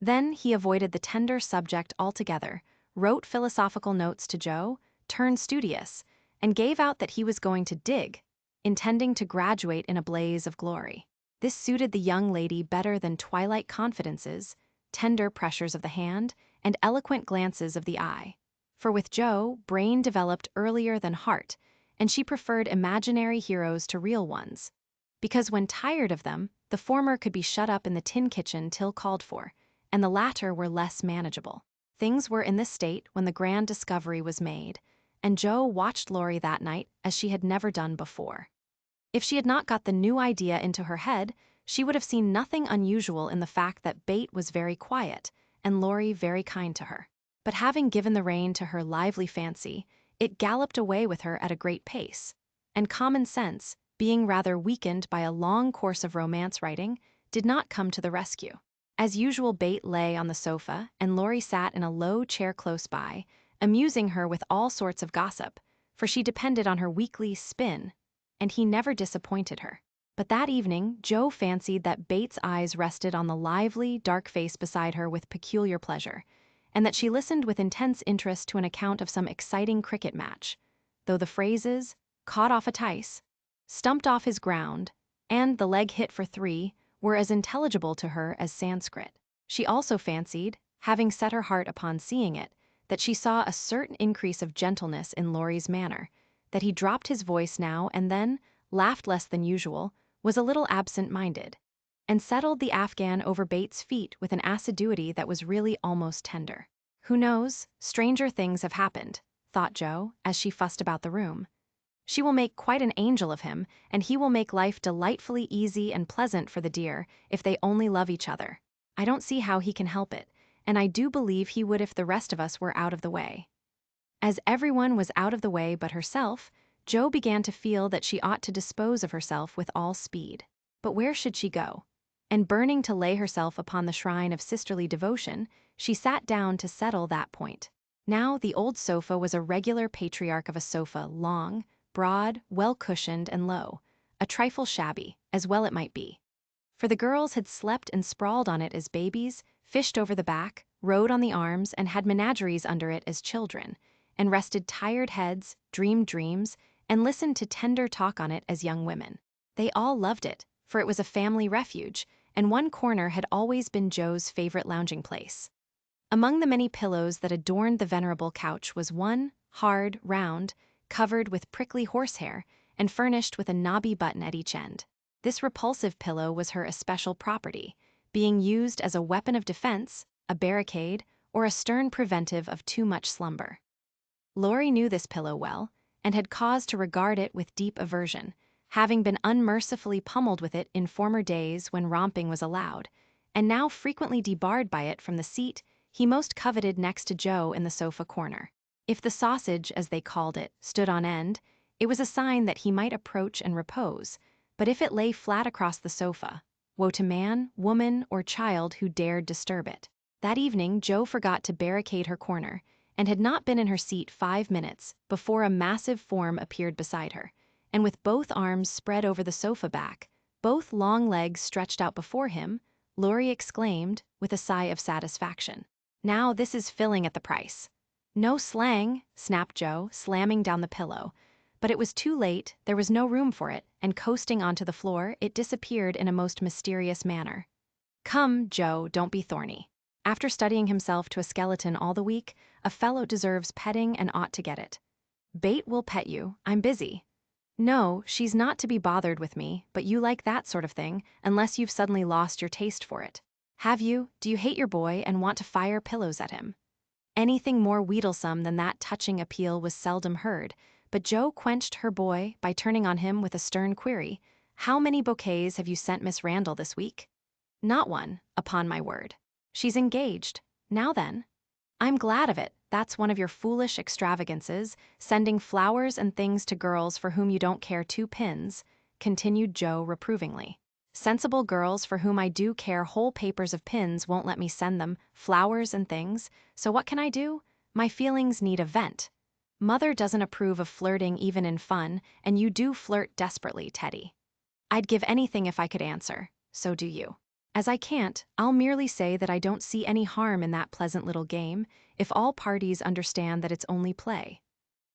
Then he avoided the tender subject altogether, wrote philosophical notes to Joe, turned studious, and gave out that he was going to dig, intending to graduate in a blaze of glory. This suited the young lady better than twilight confidences, tender pressures of the hand, and eloquent glances of the eye. For with Joe, brain developed earlier than heart, and she preferred imaginary heroes to real ones, because when tired of them, the former could be shut up in the tin kitchen till called for, and the latter were less manageable. Things were in this state when the grand discovery was made, and Joe watched Laurie that night as she had never done before. If she had not got the new idea into her head, she would have seen nothing unusual in the fact that Bate was very quiet, and Laurie very kind to her. But having given the rein to her lively fancy, it galloped away with her at a great pace. and common sense, being rather weakened by a long course of romance writing, did not come to the rescue. As usual, Bate lay on the sofa, and Laurie sat in a low chair close by, amusing her with all sorts of gossip, for she depended on her weekly spin, and he never disappointed her. But that evening, Jo fancied that Bate's eyes rested on the lively, dark face beside her with peculiar pleasure, and that she listened with intense interest to an account of some exciting cricket match, though the phrases, caught off a tice, stumped off his ground, and the leg hit for 3 were as intelligible to her as Sanskrit. She also fancied, having set her heart upon seeing it, that she saw a certain increase of gentleness in Laurie's manner, that he dropped his voice now and then, laughed less than usual, was a little absent-minded, and settled the Afghan over Bate's feet with an assiduity that was really almost tender. Who knows, stranger things have happened, thought Jo, as she fussed about the room. She will make quite an angel of him, and he will make life delightfully easy and pleasant for the dear, if they only love each other. I don't see how he can help it, and I do believe he would if the rest of us were out of the way. As everyone was out of the way but herself, Jo began to feel that she ought to dispose of herself with all speed. But where should she go? And burning to lay herself upon the shrine of sisterly devotion, she sat down to settle that point. Now the old sofa was a regular patriarch of a sofa, long, broad, well-cushioned, and low, a trifle shabby, as well it might be. For the girls had slept and sprawled on it as babies, fished over the back, rode on the arms, and had menageries under it as children, and rested tired heads, dreamed dreams, and listened to tender talk on it as young women. They all loved it, for it was a family refuge, and one corner had always been Jo's favorite lounging place. Among the many pillows that adorned the venerable couch was one, hard, round, covered with prickly horsehair, and furnished with a knobby button at each end. This repulsive pillow was her especial property, being used as a weapon of defense, a barricade, or a stern preventive of too much slumber. Laurie knew this pillow well, and had cause to regard it with deep aversion, having been unmercifully pummeled with it in former days when romping was allowed, and now frequently debarred by it from the seat he most coveted next to Jo in the sofa corner. If the sausage, as they called it, stood on end, it was a sign that he might approach and repose, but if it lay flat across the sofa, woe to man, woman, or child who dared disturb it. That evening Jo forgot to barricade her corner, and had not been in her seat 5 minutes before a massive form appeared beside her, and with both arms spread over the sofa back, both long legs stretched out before him, Laurie exclaimed, with a sigh of satisfaction, "Now this is filling at the price." "No slang," snapped Jo, slamming down the pillow, but it was too late, there was no room for it, and coasting onto the floor, it disappeared in a most mysterious manner. "Come, Jo, don't be thorny. After studying himself to a skeleton all the week, a fellow deserves petting and ought to get it." "Bate will pet you, I'm busy." "No, she's not to be bothered with me, but you like that sort of thing, unless you've suddenly lost your taste for it. Have you? Do you hate your boy and want to fire pillows at him?" Anything more wheedlesome than that touching appeal was seldom heard, but Jo quenched her boy by turning on him with a stern query. "How many bouquets have you sent Miss Randall this week?" "Not one, upon my word." "She's engaged. Now then." "I'm glad of it. That's one of your foolish extravagances, sending flowers and things to girls for whom you don't care 2 pins," continued Jo reprovingly. "Sensible girls for whom I do care whole papers of pins won't let me send them flowers and things, so what can I do? My feelings need a vent. Mother doesn't approve of flirting even in fun, and you do flirt desperately, Teddy." "I'd give anything if I could answer. So do you." "As I can't, I'll merely say that I don't see any harm in that pleasant little game, if all parties understand that it's only play."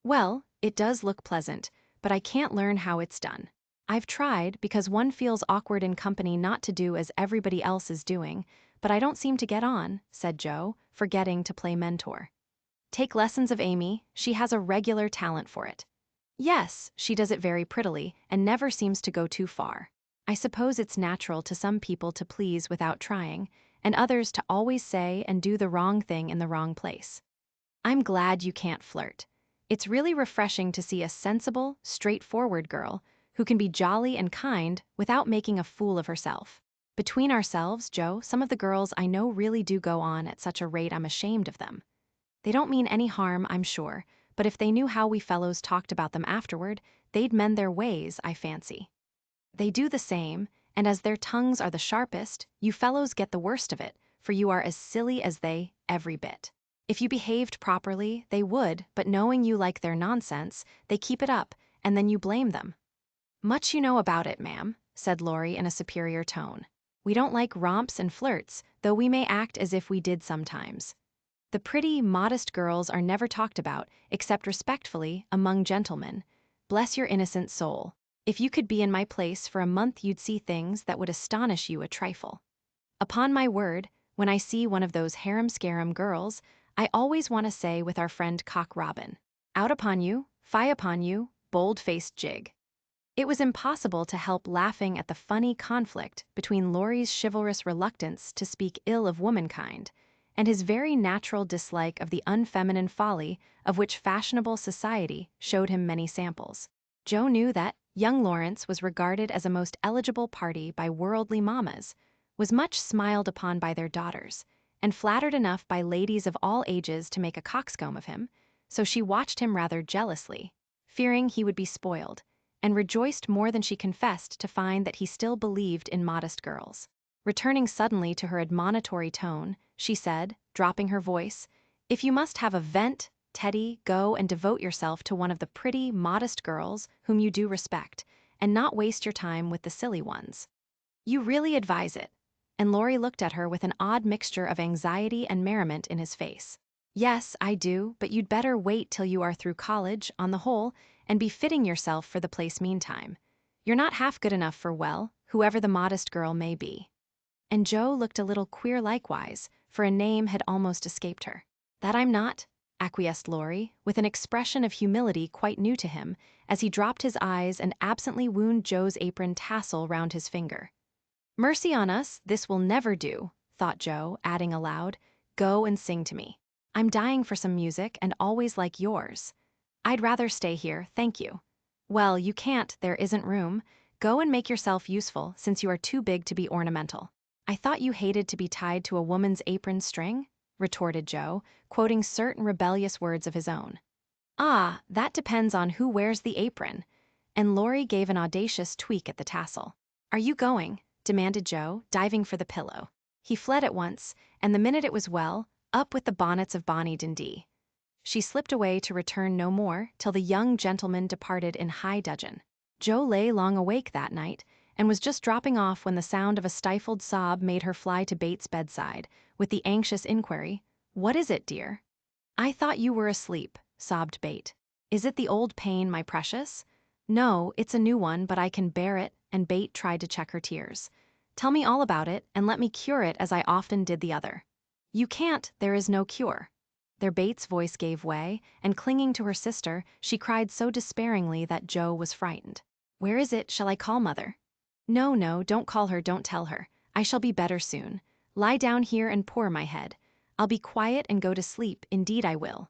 "Well, it does look pleasant, but I can't learn how it's done. I've tried, because one feels awkward in company not to do as everybody else is doing, but I don't seem to get on," said Jo, forgetting to play mentor. "Take lessons of Amy, she has a regular talent for it." "Yes, she does it very prettily, and never seems to go too far. I suppose it's natural to some people to please without trying, and others to always say and do the wrong thing in the wrong place. I'm glad you can't flirt. It's really refreshing to see a sensible, straightforward girl who can be jolly and kind without making a fool of herself. Between ourselves, Jo, some of the girls I know really do go on at such a rate I'm ashamed of them. They don't mean any harm, I'm sure, but if they knew how we fellows talked about them afterward, they'd mend their ways, I fancy. They do the same, and as their tongues are the sharpest, you fellows get the worst of it, for you are as silly as they, every bit. If you behaved properly, they would, but knowing you like their nonsense, they keep it up, and then you blame them. Much you know about it, ma'am, said Laurie in a superior tone. We don't like romps and flirts, though we may act as if we did sometimes. The pretty, modest girls are never talked about, except respectfully, among gentlemen. Bless your innocent soul. If you could be in my place for a month, you'd see things that would astonish you a trifle. Upon my word, when I see one of those harum-scarum girls, I always want to say with our friend Cock Robin, out upon you, fie upon you, bold-faced jig. It was impossible to help laughing at the funny conflict between Laurie's chivalrous reluctance to speak ill of womankind and his very natural dislike of the unfeminine folly of which fashionable society showed him many samples. Joe knew that young Lawrence was regarded as a most eligible party by worldly mammas, was much smiled upon by their daughters, and flattered enough by ladies of all ages to make a coxcomb of him, so she watched him rather jealously, fearing he would be spoiled, and rejoiced more than she confessed to find that he still believed in modest girls. Returning suddenly to her admonitory tone, she said, dropping her voice, "If you must have a vent, Teddy, go and devote yourself to one of the pretty, modest girls whom you do respect, and not waste your time with the silly ones. You really advise it." And Laurie looked at her with an odd mixture of anxiety and merriment in his face. "Yes, I do, but you'd better wait till you are through college, on the whole, and be fitting yourself for the place meantime. You're not half good enough for, well, whoever the modest girl may be." And Joe looked a little queer likewise, for a name had almost escaped her. "That I'm not," acquiesced Laurie, with an expression of humility quite new to him, as he dropped his eyes and absently wound Joe's apron tassel round his finger. "Mercy on us, this will never do," thought Joe, adding aloud, "Go and sing to me. I'm dying for some music and always like yours." "I'd rather stay here, thank you." "Well, you can't, there isn't room. Go and make yourself useful, since you are too big to be ornamental." "I thought you hated to be tied to a woman's apron string?" retorted Joe, quoting certain rebellious words of his own. "Ah, that depends on who wears the apron." And Laurie gave an audacious tweak at the tassel. "Are you going?" demanded Joe, diving for the pillow. He fled at once, and the minute it was well, up with the bonnets of Bonnie Dundee. She slipped away to return no more till the young gentleman departed in high dudgeon. Joe lay long awake that night, and was just dropping off when the sound of a stifled sob made her fly to Bates' bedside, with the anxious inquiry, "What is it, dear?" "I thought you were asleep," sobbed Bate. "Is it the old pain, my precious?" "No, it's a new one, but I can bear it," and Bate tried to check her tears. "Tell me all about it, and let me cure it as I often did the other." "You can't, there is no cure." Their Bates' voice gave way, and clinging to her sister, she cried so despairingly that Joe was frightened. "Where is it? Shall I call Mother?" "No, no, don't call her, don't tell her. I shall be better soon. Lie down here and pour my head. I'll be quiet and go to sleep, indeed I will."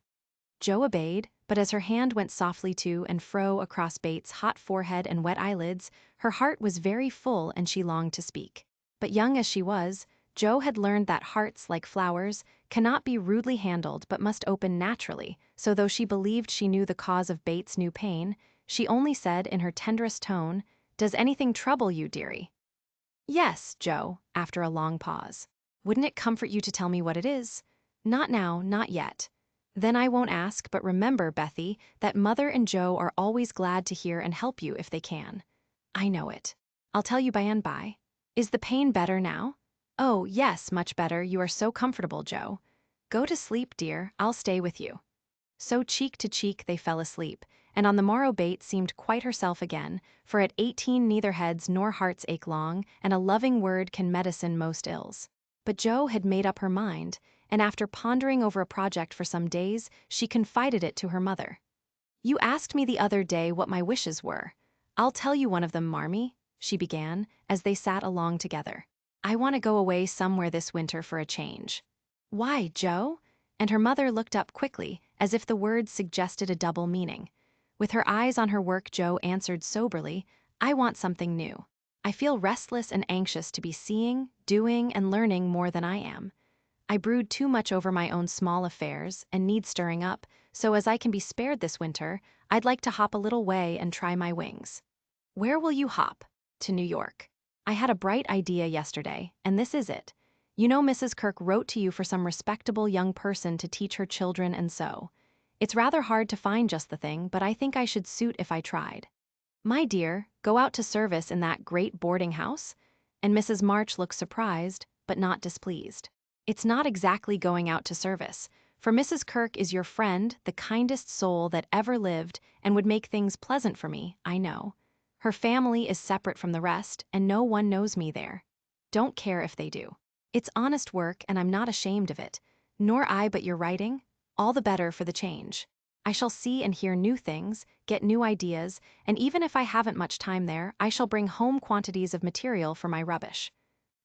Joe obeyed, but as her hand went softly to and fro across Bates' hot forehead and wet eyelids, her heart was very full and she longed to speak. But young as she was, Joe had learned that hearts, like flowers, cannot be rudely handled but must open naturally, so though she believed she knew the cause of Bates' new pain, she only said in her tenderest tone, "Does anything trouble you, dearie?" "Yes, Joe," after a long pause. "Wouldn't it comfort you to tell me what it is?" "Not now, not yet." "Then I won't ask, but remember, Bethy, that Mother and Joe are always glad to hear and help you if they can." "I know it. I'll tell you by and by. Is the pain better now?" "Oh, yes, much better. You are so comfortable, Joe." "Go to sleep, dear. I'll stay with you." So cheek to cheek they fell asleep, and on the morrow Bates seemed quite herself again, for at 18 neither heads nor hearts ache long, and a loving word can medicine most ills. But Joe had made up her mind, and after pondering over a project for some days, she confided it to her mother. "You asked me the other day what my wishes were. I'll tell you one of them, Marmee," she began, as they sat along together. "I want to go away somewhere this winter for a change." "Why, Joe?" And her mother looked up quickly, as if the words suggested a double meaning. With her eyes on her work, Joe answered soberly, "I want something new. I feel restless and anxious to be seeing, doing, and learning more than I am. I brood too much over my own small affairs and need stirring up, so as I can be spared this winter, I'd like to hop a little way and try my wings. Where will you hop? To New York. I had a bright idea yesterday, and this is it. You know Mrs. Kirk wrote to you for some respectable young person to teach her children and so. It's rather hard to find just the thing, but I think I should suit if I tried. My dear, go out to service in that great boarding house? And Mrs. March looked surprised, but not displeased. It's not exactly going out to service, for Mrs. Kirk is your friend, the kindest soul that ever lived, and would make things pleasant for me, I know. Her family is separate from the rest, and no one knows me there. Don't care if they do. It's honest work, and I'm not ashamed of it. Nor I, but your writing? All the better for the change. I shall see and hear new things, get new ideas, and even if I haven't much time there, I shall bring home quantities of material for my rubbish.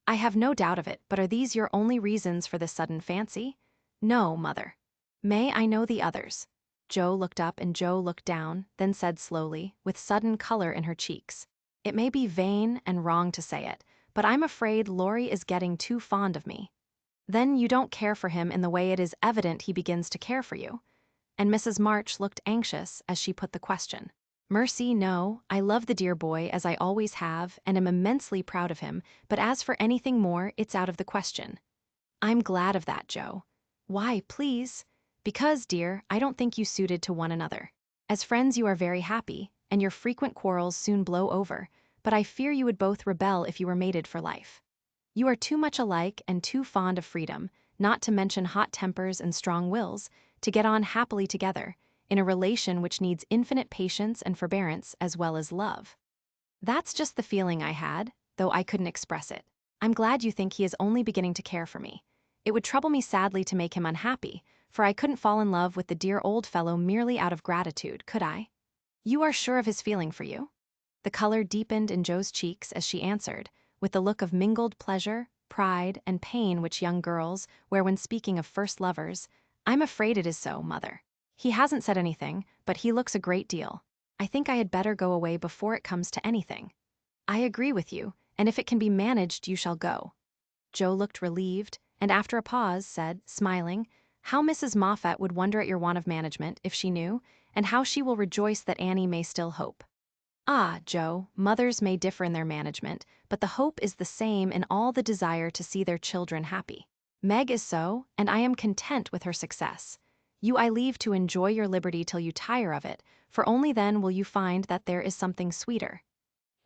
I have no doubt of it, but are these your only reasons for this sudden fancy? No, Mother. May I know the others? Jo looked up and Jo looked down, then said slowly, with sudden color in her cheeks. It may be vain and wrong to say it, but I'm afraid Laurie is getting too fond of me. Then you don't care for him in the way it is evident he begins to care for you. And Mrs. March looked anxious as she put the question. Mercy, no, I love the dear boy as I always have and am immensely proud of him, but as for anything more, it's out of the question. I'm glad of that, Jo. Why, please? Because, dear, I don't think you suited to one another. As friends you are very happy, and your frequent quarrels soon blow over, but I fear you would both rebel if you were mated for life. You are too much alike and too fond of freedom, not to mention hot tempers and strong wills, to get on happily together, in a relation which needs infinite patience and forbearance as well as love. That's just the feeling I had, though I couldn't express it. I'm glad you think he is only beginning to care for me. It would trouble me sadly to make him unhappy, for I couldn't fall in love with the dear old fellow merely out of gratitude, could I? You are sure of his feeling for you? The color deepened in Jo's cheeks as she answered, with the look of mingled pleasure, pride, and pain which young girls wear when speaking of first lovers. I'm afraid it is so, Mother. He hasn't said anything, but he looks a great deal. I think I had better go away before it comes to anything. I agree with you, and if it can be managed, you shall go. Jo looked relieved, and after a pause said, smiling, how Mrs. Moffat would wonder at your want of management if she knew, and how she will rejoice that Annie may still hope. Ah, Jo, mothers may differ in their management, but the hope is the same in all the desire to see their children happy. Meg is so, and I am content with her success. You I leave to enjoy your liberty till you tire of it, for only then will you find that there is something sweeter.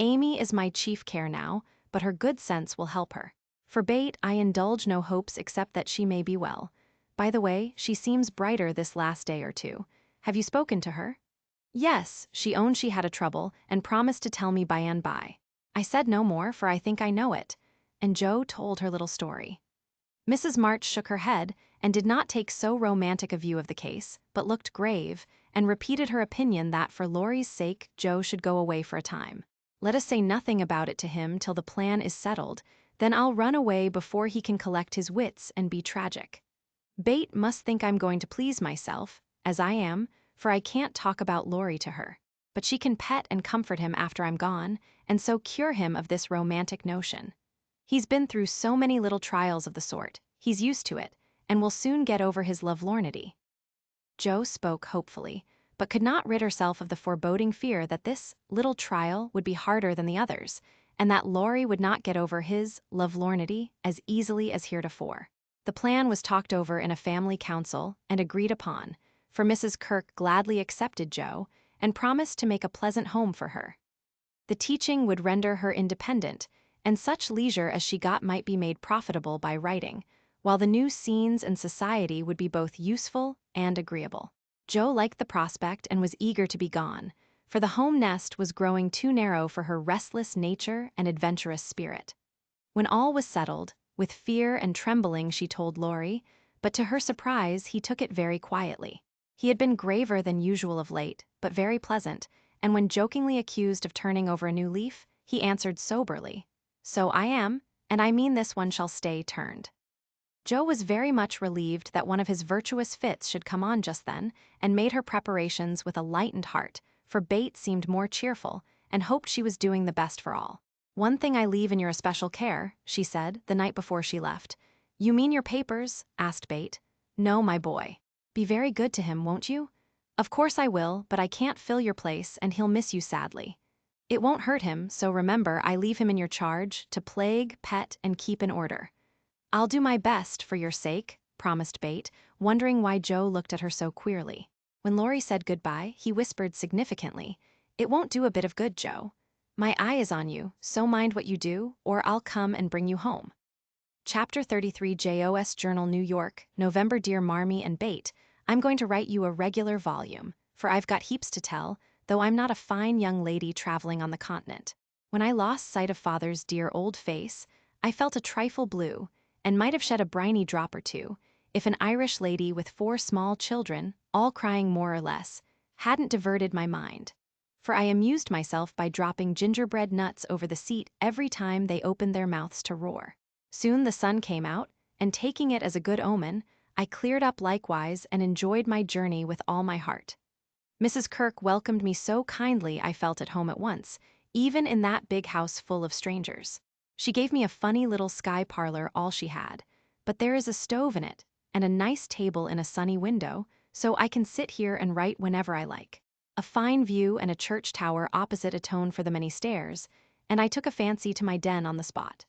Amy is my chief care now, but her good sense will help her. For Bate, I indulge no hopes except that she may be well. By the way, she seems brighter this last day or two. Have you spoken to her? Yes, she owned she had a trouble, and promised to tell me by and by. I said no more, for I think I know it. And Jo told her little story. Mrs. March shook her head, and did not take so romantic a view of the case, but looked grave, and repeated her opinion that for Laurie's sake Jo should go away for a time. Let us say nothing about it to him till the plan is settled, then I'll run away before he can collect his wits and be tragic. Bate must think I'm going to please myself, as I am, for I can't talk about Laurie to her. But she can pet and comfort him after I'm gone, and so cure him of this romantic notion. He's been through so many little trials of the sort, he's used to it, and will soon get over his lovelornity. Jo spoke hopefully, but could not rid herself of the foreboding fear that this little trial would be harder than the others, and that Laurie would not get over his lovelornity as easily as heretofore. The plan was talked over in a family council and agreed upon, for Mrs. Kirk gladly accepted Jo and promised to make a pleasant home for her. The teaching would render her independent, and such leisure as she got might be made profitable by writing, while the new scenes and society would be both useful and agreeable. Jo liked the prospect and was eager to be gone, for the home nest was growing too narrow for her restless nature and adventurous spirit. When all was settled, with fear and trembling she told Laurie, but to her surprise he took it very quietly. He had been graver than usual of late, but very pleasant, and when jokingly accused of turning over a new leaf, he answered soberly, "So I am, and I mean this one shall stay turned." Jo was very much relieved that one of his virtuous fits should come on just then, and made her preparations with a lightened heart, for Bate seemed more cheerful, and hoped she was doing the best for all. "One thing I leave in your especial care," she said, the night before she left. You mean your papers? Asked Bate. No, my boy. Be very good to him, won't you? Of course I will, but I can't fill your place and he'll miss you sadly. It won't hurt him, so remember I leave him in your charge to plague, pet, and keep in order. I'll do my best for your sake, promised Bate, wondering why Joe looked at her so queerly. When Laurie said goodbye, he whispered significantly, It won't do a bit of good, Joe. My eye is on you, so mind what you do, or I'll come and bring you home. Chapter 33 JOS Journal New York, November. Dear Marmee and Bate, I'm going to write you a regular volume, for I've got heaps to tell, though I'm not a fine young lady traveling on the continent. When I lost sight of father's dear old face, I felt a trifle blue, and might have shed a briny drop or two, if an Irish lady with 4 small children, all crying more or less, hadn't diverted my mind. For I amused myself by dropping gingerbread nuts over the seat every time they opened their mouths to roar. Soon the sun came out, and taking it as a good omen, I cleared up likewise and enjoyed my journey with all my heart. Mrs. Kirk welcomed me so kindly I felt at home at once, even in that big house full of strangers. She gave me a funny little sky parlor, all she had, but there is a stove in it, and a nice table in a sunny window, so I can sit here and write whenever I like. A fine view and a church tower opposite atone for the many stairs, and I took a fancy to my den on the spot.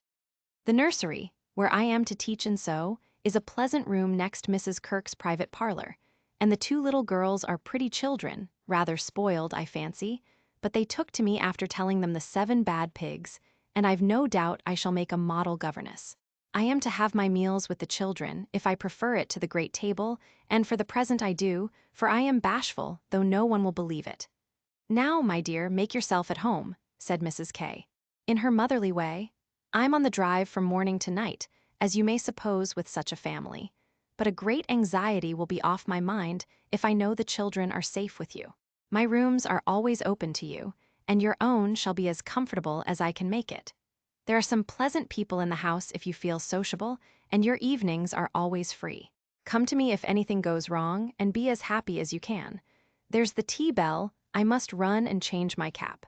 The nursery, where I am to teach and sew, is a pleasant room next Mrs. Kirk's private parlor, and the 2 little girls are pretty children, rather spoiled, I fancy, but they took to me after telling them the 7 bad pigs, and I've no doubt I shall make a model governess. I am to have my meals with the children, if I prefer it to the great table, and for the present I do, for I am bashful, though no one will believe it. Now, my dear, make yourself at home, said Mrs. K. in her motherly way. I'm on the drive from morning to night, as you may suppose with such a family, but a great anxiety will be off my mind if I know the children are safe with you. My rooms are always open to you, and your own shall be as comfortable as I can make it. There are some pleasant people in the house if you feel sociable, and your evenings are always free. Come to me if anything goes wrong, and be as happy as you can. There's the tea bell, I must run and change my cap.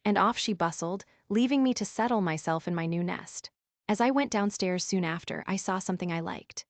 And off she bustled, leaving me to settle myself in my new nest. As I went downstairs soon after, I saw something I liked.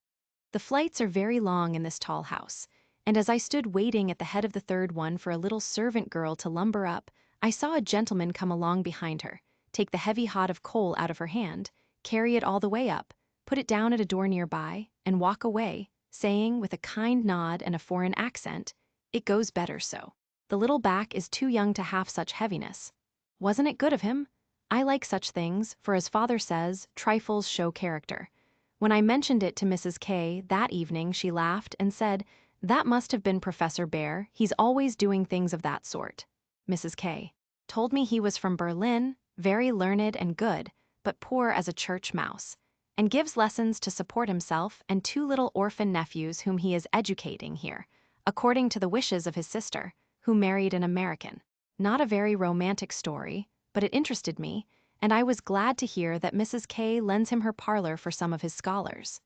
The flights are very long in this tall house, and as I stood waiting at the head of the 3rd one for a little servant girl to lumber up, I saw a gentleman come along behind her, take the heavy hod of coal out of her hand, carry it all the way up, put it down at a door nearby, and walk away, saying, with a kind nod and a foreign accent, "It goes better so. The little back is too young to have such heaviness." Wasn't it good of him? I like such things, for as father says, trifles show character. When I mentioned it to Mrs. K. that evening, she laughed and said, "That must have been Professor Bear, he's always doing things of that sort." Mrs. K. told me he was from Berlin, very learned and good, but poor as a church mouse, and gives lessons to support himself and 2 little orphan nephews whom he is educating here, according to the wishes of his sister, who married an American. Not a very romantic story, but it interested me, and I was glad to hear that Mrs. K. lends him her parlor for some of his scholars.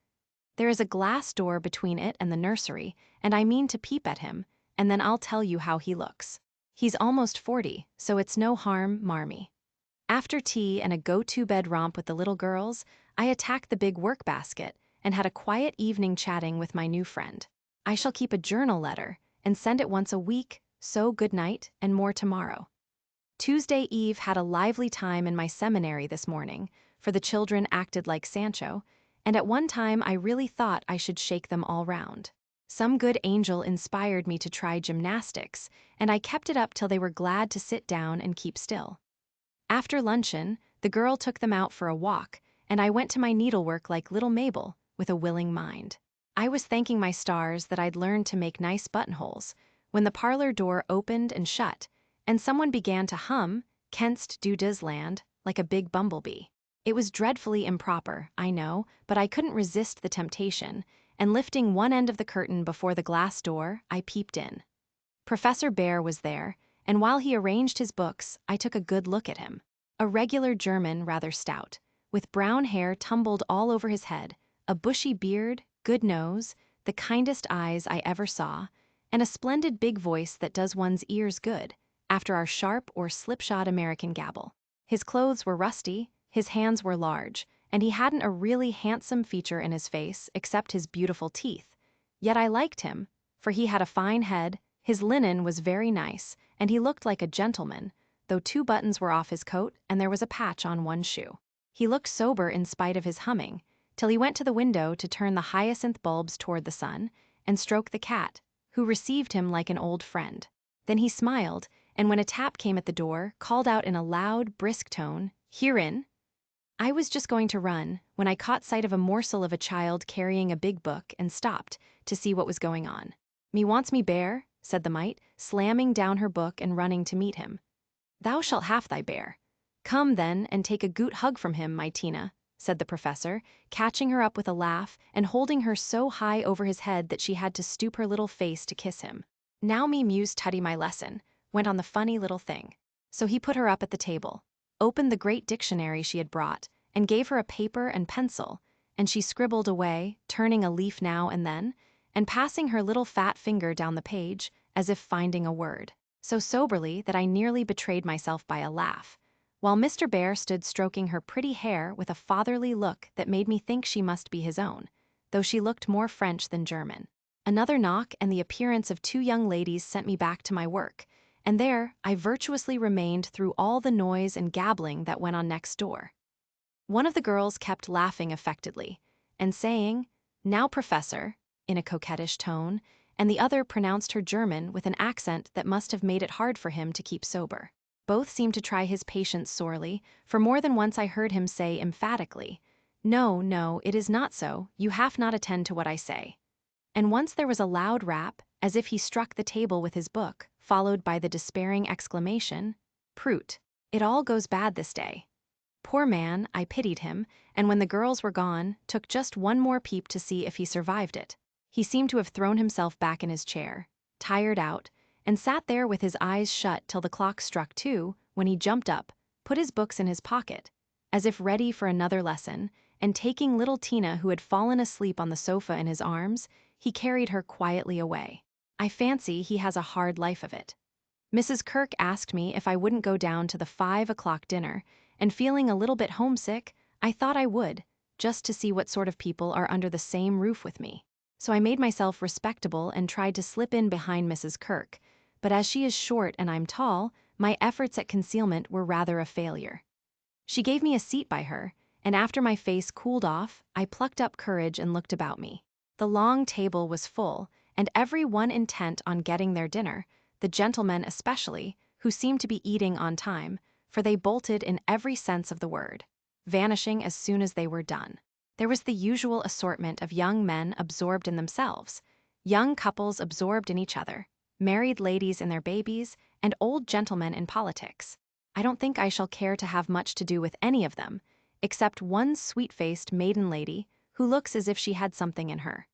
There is a glass door between it and the nursery, and I mean to peep at him, and then I'll tell you how he looks. He's almost 40, so it's no harm, Marmee. After tea and a go-to-bed romp with the little girls, I attacked the big work basket and had a quiet evening chatting with my new friend. I shall keep a journal letter and send it once a week, so good night and more tomorrow. Tuesday Eve had a lively time in my seminary this morning, for the children acted like Sancho, and at one time I really thought I should shake them all round. Some good angel inspired me to try gymnastics, and I kept it up till they were glad to sit down and keep still. After luncheon, the girl took them out for a walk, and I went to my needlework like little Mabel, with a willing mind. I was thanking my stars that I'd learned to make nice buttonholes, when the parlor door opened and shut, and someone began to hum "Kennst du das Land" like a big bumblebee. It was dreadfully improper, I know, but I couldn't resist the temptation, and lifting one end of the curtain before the glass door, I peeped in. Professor Bear was there, and while he arranged his books, I took a good look at him. A regular German, rather stout, with brown hair tumbled all over his head, a bushy beard, good nose, the kindest eyes I ever saw, and a splendid big voice that does one's ears good, after our sharp or slipshod American gabble. His clothes were rusty, his hands were large, and he hadn't a really handsome feature in his face except his beautiful teeth. Yet I liked him, for he had a fine head, his linen was very nice, and he looked like a gentleman, though 2 buttons were off his coat and there was a patch on one shoe. He looked sober in spite of his humming, till he went to the window to turn the hyacinth bulbs toward the sun and stroke the cat, who received him like an old friend. Then he smiled, and when a tap came at the door, called out in a loud, brisk tone, "Herein." I was just going to run, when I caught sight of a morsel of a child carrying a big book and stopped to see what was going on. "Me wants me bear," said the mite, slamming down her book and running to meet him. "Thou shalt have thy bear. Come, then, and take a goot hug from him, my Tina," said the professor, catching her up with a laugh and holding her so high over his head that she had to stoop her little face to kiss him. "Now me muse tuddy my lesson," went on the funny little thing. So he put her up at the table, opened the great dictionary she had brought, and gave her a paper and pencil, and she scribbled away, turning a leaf now and then, and passing her little fat finger down the page, as if finding a word, so soberly that I nearly betrayed myself by a laugh, while Mr. Bear stood stroking her pretty hair with a fatherly look that made me think she must be his own, though she looked more French than German. Another knock and the appearance of 2 young ladies sent me back to my work, and there I virtuously remained through all the noise and gabbling that went on next door. One of the girls kept laughing affectedly, and saying, "Now, Professor," in a coquettish tone, and the other pronounced her German with an accent that must have made it hard for him to keep sober. Both seemed to try his patience sorely, for more than once I heard him say emphatically, "No, no, it is not so, you have not attend to what I say." And once there was a loud rap, as if he struck the table with his book, followed by the despairing exclamation, "Prut! It all goes bad this day." Poor man, I pitied him, and when the girls were gone, took just one more peep to see if he survived it. He seemed to have thrown himself back in his chair, tired out, and sat there with his eyes shut till the clock struck 2, when he jumped up, put his books in his pocket, as if ready for another lesson, and taking little Tina, who had fallen asleep on the sofa, in his arms, he carried her quietly away. I fancy he has a hard life of it. Mrs. Kirk asked me if I wouldn't go down to the 5 o'clock dinner, and feeling a little bit homesick, I thought I would, just to see what sort of people are under the same roof with me. So I made myself respectable and tried to slip in behind Mrs. Kirk, but as she is short and I'm tall, my efforts at concealment were rather a failure. She gave me a seat by her, and after my face cooled off, I plucked up courage and looked about me. The long table was full, and every one intent on getting their dinner, the gentlemen especially, who seemed to be eating on time, for they bolted in every sense of the word, vanishing as soon as they were done. There was the usual assortment of young men absorbed in themselves, young couples absorbed in each other, married ladies in their babies, and old gentlemen in politics. I don't think I shall care to have much to do with any of them, except one sweet-faced maiden lady who looks as if she had something in her.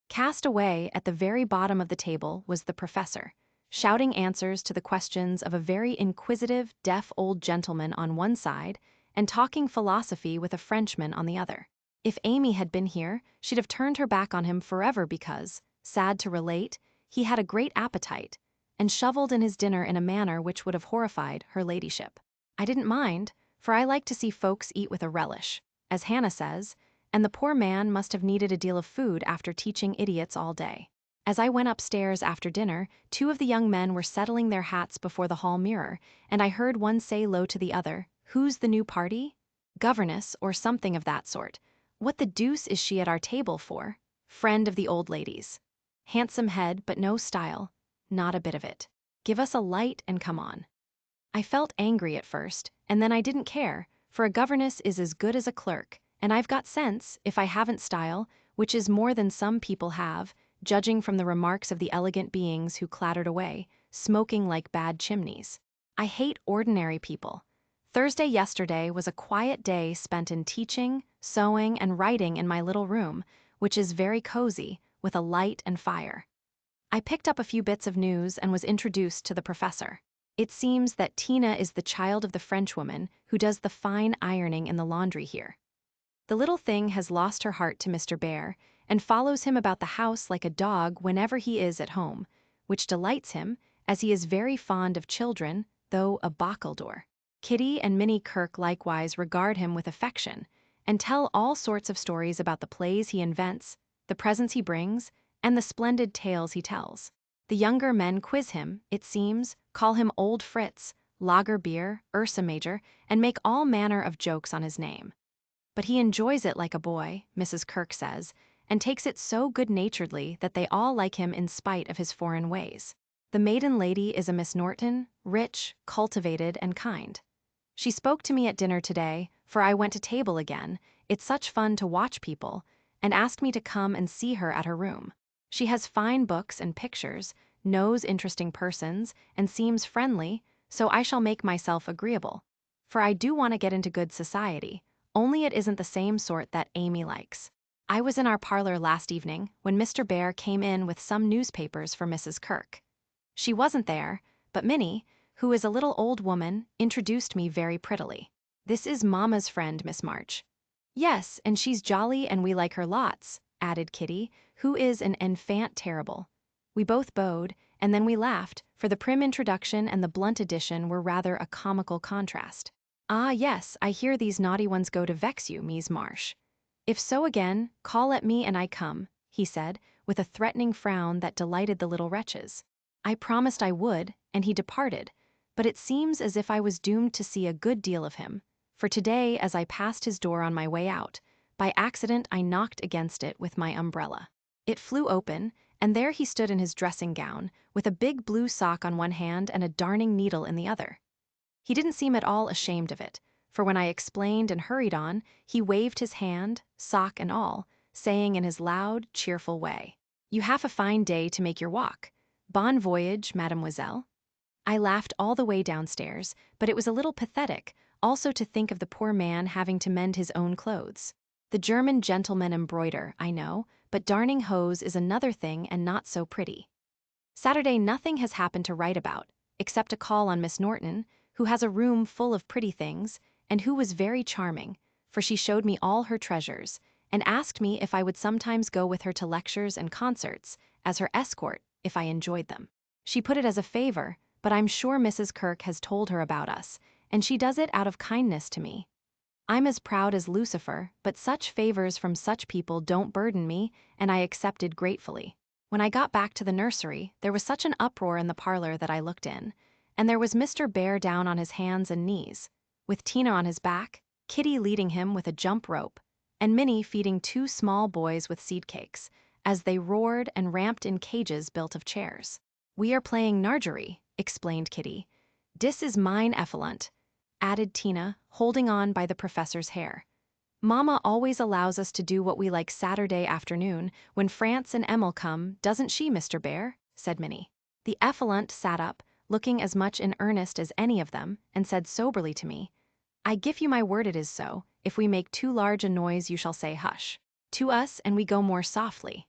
Cast away at the very bottom of the table was the professor, shouting answers to the questions of a very inquisitive, deaf old gentleman on one side, and talking philosophy with a Frenchman on the other. If Amy had been here, she'd have turned her back on him forever because, sad to relate, he had a great appetite, and shoveled in his dinner in a manner which would have horrified her ladyship. I didn't mind, for I like to see folks eat with a relish, as Hannah says, and the poor man must have needed a deal of food after teaching idiots all day. As I went upstairs after dinner, 2 of the young men were settling their hats before the hall mirror, and I heard one say low to the other, "Who's the new party? Governess, or something of that sort. What the deuce is she at our table for? Friend of the old lady's. Handsome head, but no style. Not a bit of it. Give us a light and come on." I felt angry at first, and then I didn't care, for a governess is as good as a clerk, and I've got sense, if I haven't style, which is more than some people have, judging from the remarks of the elegant beings who clattered away, smoking like bad chimneys. I hate ordinary people. Thursday yesterday was a quiet day spent in teaching, sewing, and writing in my little room, which is very cozy, with a light and fire. I picked up a few bits of news and was introduced to the professor. It seems that Tina is the child of the Frenchwoman who does the fine ironing in the laundry here. The little thing has lost her heart to Mr. Bear, and follows him about the house like a dog whenever he is at home, which delights him, as he is very fond of children, though a baccalaureate. Kitty and Minnie Kirk likewise regard him with affection, and tell all sorts of stories about the plays he invents, the presents he brings, and the splendid tales he tells. The younger men quiz him, it seems, call him Old Fritz, Lager Beer, Ursa Major, and make all manner of jokes on his name. But he enjoys it like a boy, Mrs. Kirk says, and takes it so good-naturedly that they all like him in spite of his foreign ways. The maiden lady is a Miss Norton, rich, cultivated, and kind. She spoke to me at dinner today, for I went to table again, it's such fun to watch people, and asked me to come and see her at her room. She has fine books and pictures, knows interesting persons, and seems friendly, so I shall make myself agreeable. For I do want to get into good society, only it isn't the same sort that Amy likes. I was in our parlor last evening when Mr. Bear came in with some newspapers for Mrs. Kirk. She wasn't there, but Minnie, who is a little old woman, introduced me very prettily. This is Mamma's friend, Miss March. Yes, and she's jolly and we like her lots, added Kitty, who is an enfant terrible. We both bowed, and then we laughed, for the prim introduction and the blunt addition were rather a comical contrast. Ah yes, I hear these naughty ones go to vex you, Mies Marsh. If so again, call at me and I come, he said, with a threatening frown that delighted the little wretches. I promised I would, and he departed, but it seems as if I was doomed to see a good deal of him, for today as I passed his door on my way out, by accident I knocked against it with my umbrella. It flew open, and there he stood in his dressing gown, with a big blue sock on one hand and a darning needle in the other. He didn't seem at all ashamed of it, for when I explained and hurried on, he waved his hand, sock and all, saying in his loud, cheerful way, "You have a fine day to make your walk. Bon voyage, mademoiselle." I laughed all the way downstairs, but it was a little pathetic, also to think of the poor man having to mend his own clothes. The German gentlemen embroider, I know, but darning hose is another thing and not so pretty. Saturday nothing has happened to write about, except a call on Miss Norton, who has a room full of pretty things, and who was very charming, for she showed me all her treasures, and asked me if I would sometimes go with her to lectures and concerts, as her escort, if I enjoyed them. She put it as a favor, but I'm sure Mrs. Kirk has told her about us, and she does it out of kindness to me. I'm as proud as Lucifer, but such favors from such people don't burden me, and I accepted gratefully. When I got back to the nursery, there was such an uproar in the parlor that I looked in, and there was Mr. Bear down on his hands and knees, with Tina on his back, Kitty leading him with a jump rope, and Minnie feeding two small boys with seed cakes, as they roared and ramped in cages built of chairs. "We are playing Nargery," explained Kitty. "Dis is mine effluent," added Tina, holding on by the professor's hair. "Mamma always allows us to do what we like Saturday afternoon, when France and Emil come, doesn't she, Mr. Bear?" said Minnie. The effluent sat up, looking as much in earnest as any of them, and said soberly to me, "I give you my word it is so, if we make too large a noise you shall say hush to us and we go more softly."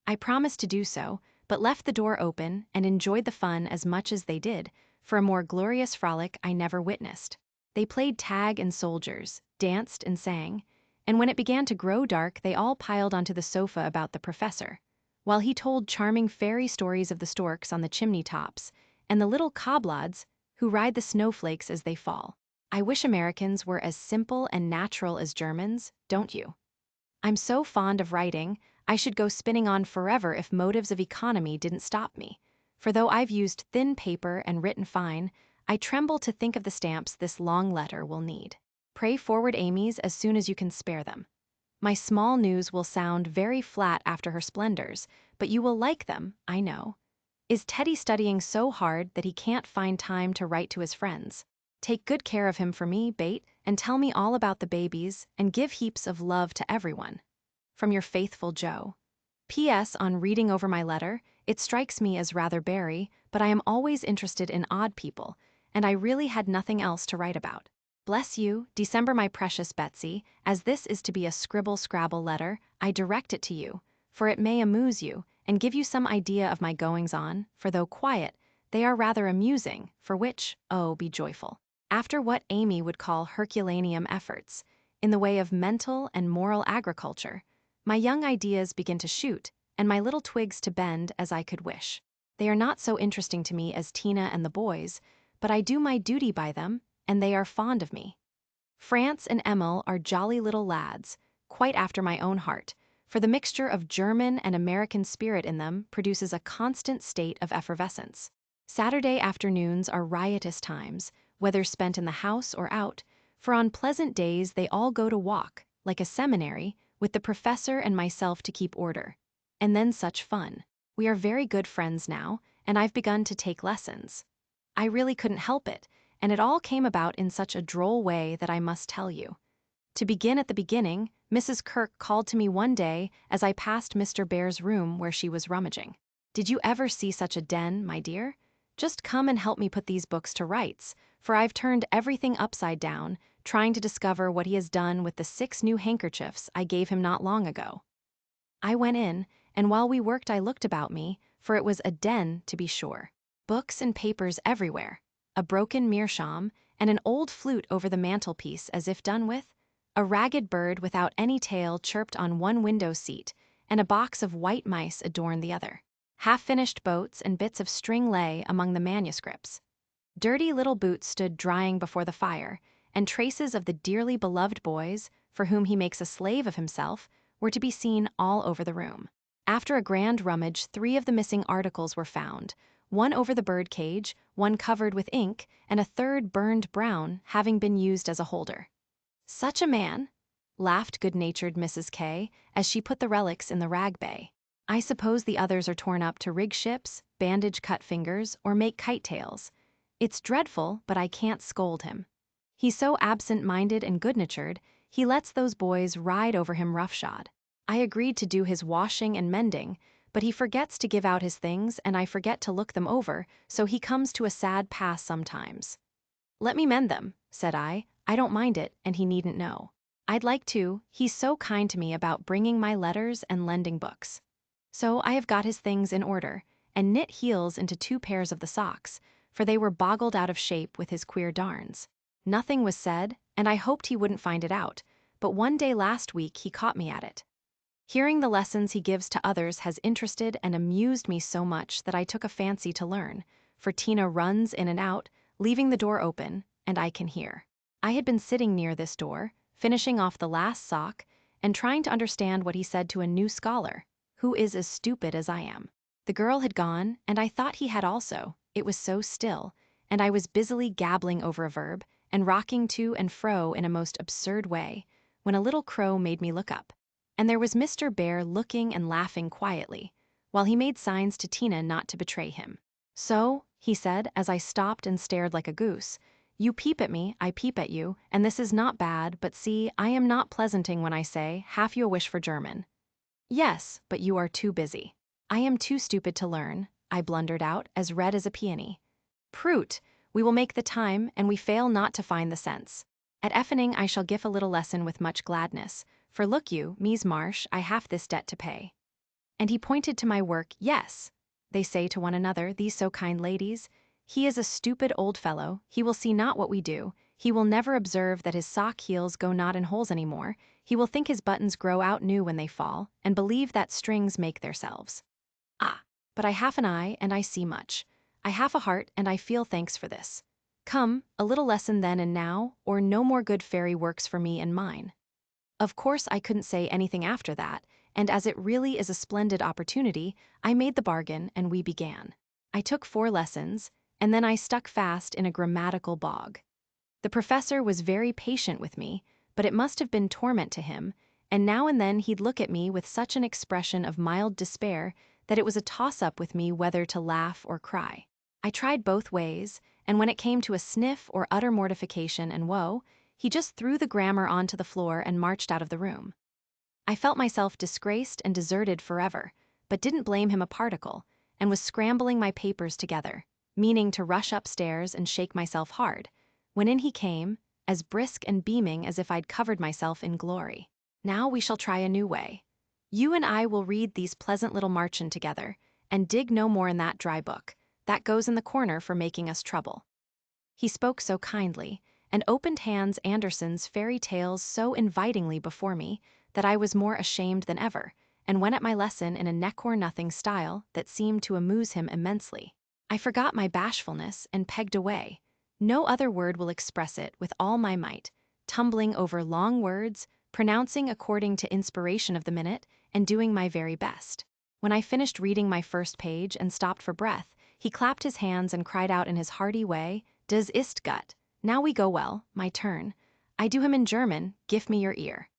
I promised to do so, but left the door open and enjoyed the fun as much as they did, for a more glorious frolic I never witnessed. They played tag and soldiers, danced and sang, and when it began to grow dark they all piled onto the sofa about the professor, while he told charming fairy stories of the storks on the chimney tops, and the little coblads who ride the snowflakes as they fall. I wish Americans were as simple and natural as Germans, don't you? I'm so fond of writing, I should go spinning on forever if motives of economy didn't stop me, for though I've used thin paper and written fine, I tremble to think of the stamps this long letter will need. Pray forward Amy's as soon as you can spare them. My small news will sound very flat after her splendors, but you will like them, I know. Is Teddy studying so hard that he can't find time to write to his friends? Take good care of him for me, Bate, and tell me all about the babies, and give heaps of love to everyone. From your faithful Joe. P.S. On reading over my letter, it strikes me as rather bary, but I am always interested in odd people, and I really had nothing else to write about. Bless you, December my precious Betsy, as this is to be a scribble-scrabble letter, I direct it to you, for it may amuse you, and give you some idea of my goings-on, for though quiet, they are rather amusing, for which, oh, be joyful. After what Amy would call Herculaneum efforts, in the way of mental and moral agriculture, my young ideas begin to shoot, and my little twigs to bend as I could wish. They are not so interesting to me as Tina and the boys, but I do my duty by them, and they are fond of me. France and Emil are jolly little lads, quite after my own heart, for the mixture of German and American spirit in them produces a constant state of effervescence. Saturday afternoons are riotous times, whether spent in the house or out, for on pleasant days they all go to walk, like a seminary, with the professor and myself to keep order. And then such fun. We are very good friends now, and I've begun to take lessons. I really couldn't help it, and it all came about in such a droll way that I must tell you. To begin at the beginning, Mrs. Kirk called to me one day as I passed Mr. Bear's room where she was rummaging. "Did you ever see such a den, my dear? Just come and help me put these books to rights, for I've turned everything upside down, trying to discover what he has done with the 6 new handkerchiefs I gave him not long ago." I went in, and while we worked I looked about me, for it was a den to be sure. Books and papers everywhere, a broken meerschaum, and an old flute over the mantelpiece as if done with, a ragged bird without any tail chirped on one window seat, and a box of white mice adorned the other. Half-finished boats and bits of string lay among the manuscripts. Dirty little boots stood drying before the fire, and traces of the dearly beloved boys, for whom he makes a slave of himself, were to be seen all over the room. After a grand rummage, 3 of the missing articles were found, one over the bird cage, one covered with ink, and a third burned brown, having been used as a holder. "Such a man," laughed good-natured Mrs. K, as she put the relics in the rag bay. "I suppose the others are torn up to rig ships, bandage cut fingers, or make kite tails. It's dreadful, but I can't scold him. He's so absent-minded and good-natured, he lets those boys ride over him roughshod. I agreed to do his washing and mending, but he forgets to give out his things and I forget to look them over, so he comes to a sad pass sometimes. 'Let me mend them,' said I don't mind it, and he needn't know. I'd like to, he's so kind to me about bringing my letters and lending books. So I have got his things in order, and knit heels into 2 pairs of the socks, for they were boggled out of shape with his queer darns. Nothing was said, and I hoped he wouldn't find it out, but one day last week he caught me at it. Hearing the lessons he gives to others has interested and amused me so much that I took a fancy to learn, for Tina runs in and out, leaving the door open, and I can hear. I had been sitting near this door, finishing off the last sock, and trying to understand what he said to a new scholar, who is as stupid as I am. The girl had gone, and I thought he had also, it was so still, and I was busily gabbling over a verb, and rocking to and fro in a most absurd way, when a little crow made me look up. And there was Mr. Bear looking and laughing quietly, while he made signs to Tina not to betray him. "So," he said, as I stopped and stared like a goose, "you peep at me, I peep at you, and this is not bad, but see, I am not pleasanting when I say, have you a wish for German?" "Yes, but you are too busy." "I am too stupid to learn," I blundered out, as red as a peony. "Prut, we will make the time, and we fail not to find the sense. At Effening I shall give a little lesson with much gladness, for look you, Mies Marsh, I have this debt to pay." And he pointed to my work. "Yes," they say to one another, these so kind ladies, "he is a stupid old fellow, he will see not what we do, he will never observe that his sock heels go not in holes any more, he will think his buttons grow out new when they fall, and believe that strings make theirselves." Ah, but I have an eye, and I see much. I have a heart, and I feel thanks for this. Come, a little lesson then and now, or no more good fairy works for me and mine. Of course I couldn't say anything after that, and as it really is a splendid opportunity, I made the bargain and we began. I took 4 lessons, and then I stuck fast in a grammatical bog. The professor was very patient with me, but it must have been torment to him, and now and then he'd look at me with such an expression of mild despair that it was a toss-up with me whether to laugh or cry. I tried both ways, and when it came to a sniff or utter mortification and woe, he just threw the grammar onto the floor and marched out of the room. I felt myself disgraced and deserted forever, but didn't blame him a particle, and was scrambling my papers together, meaning to rush upstairs and shake myself hard, when in he came, as brisk and beaming as if I'd covered myself in glory. "Now we shall try a new way. You and I will read these pleasant little Marchen together, and dig no more in that dry book, that goes in the corner for making us trouble." He spoke so kindly, and opened Hans Andersen's fairy tales so invitingly before me, that I was more ashamed than ever, and went at my lesson in a neck-or-nothing style that seemed to amuse him immensely. I forgot my bashfulness and pegged away. No other word will express it with all my might, tumbling over long words, pronouncing according to inspiration of the minute, and doing my very best. When I finished reading my first page and stopped for breath, he clapped his hands and cried out in his hearty way, "Das ist gut. Now we go well, my turn. I do him in German, gif me your ear."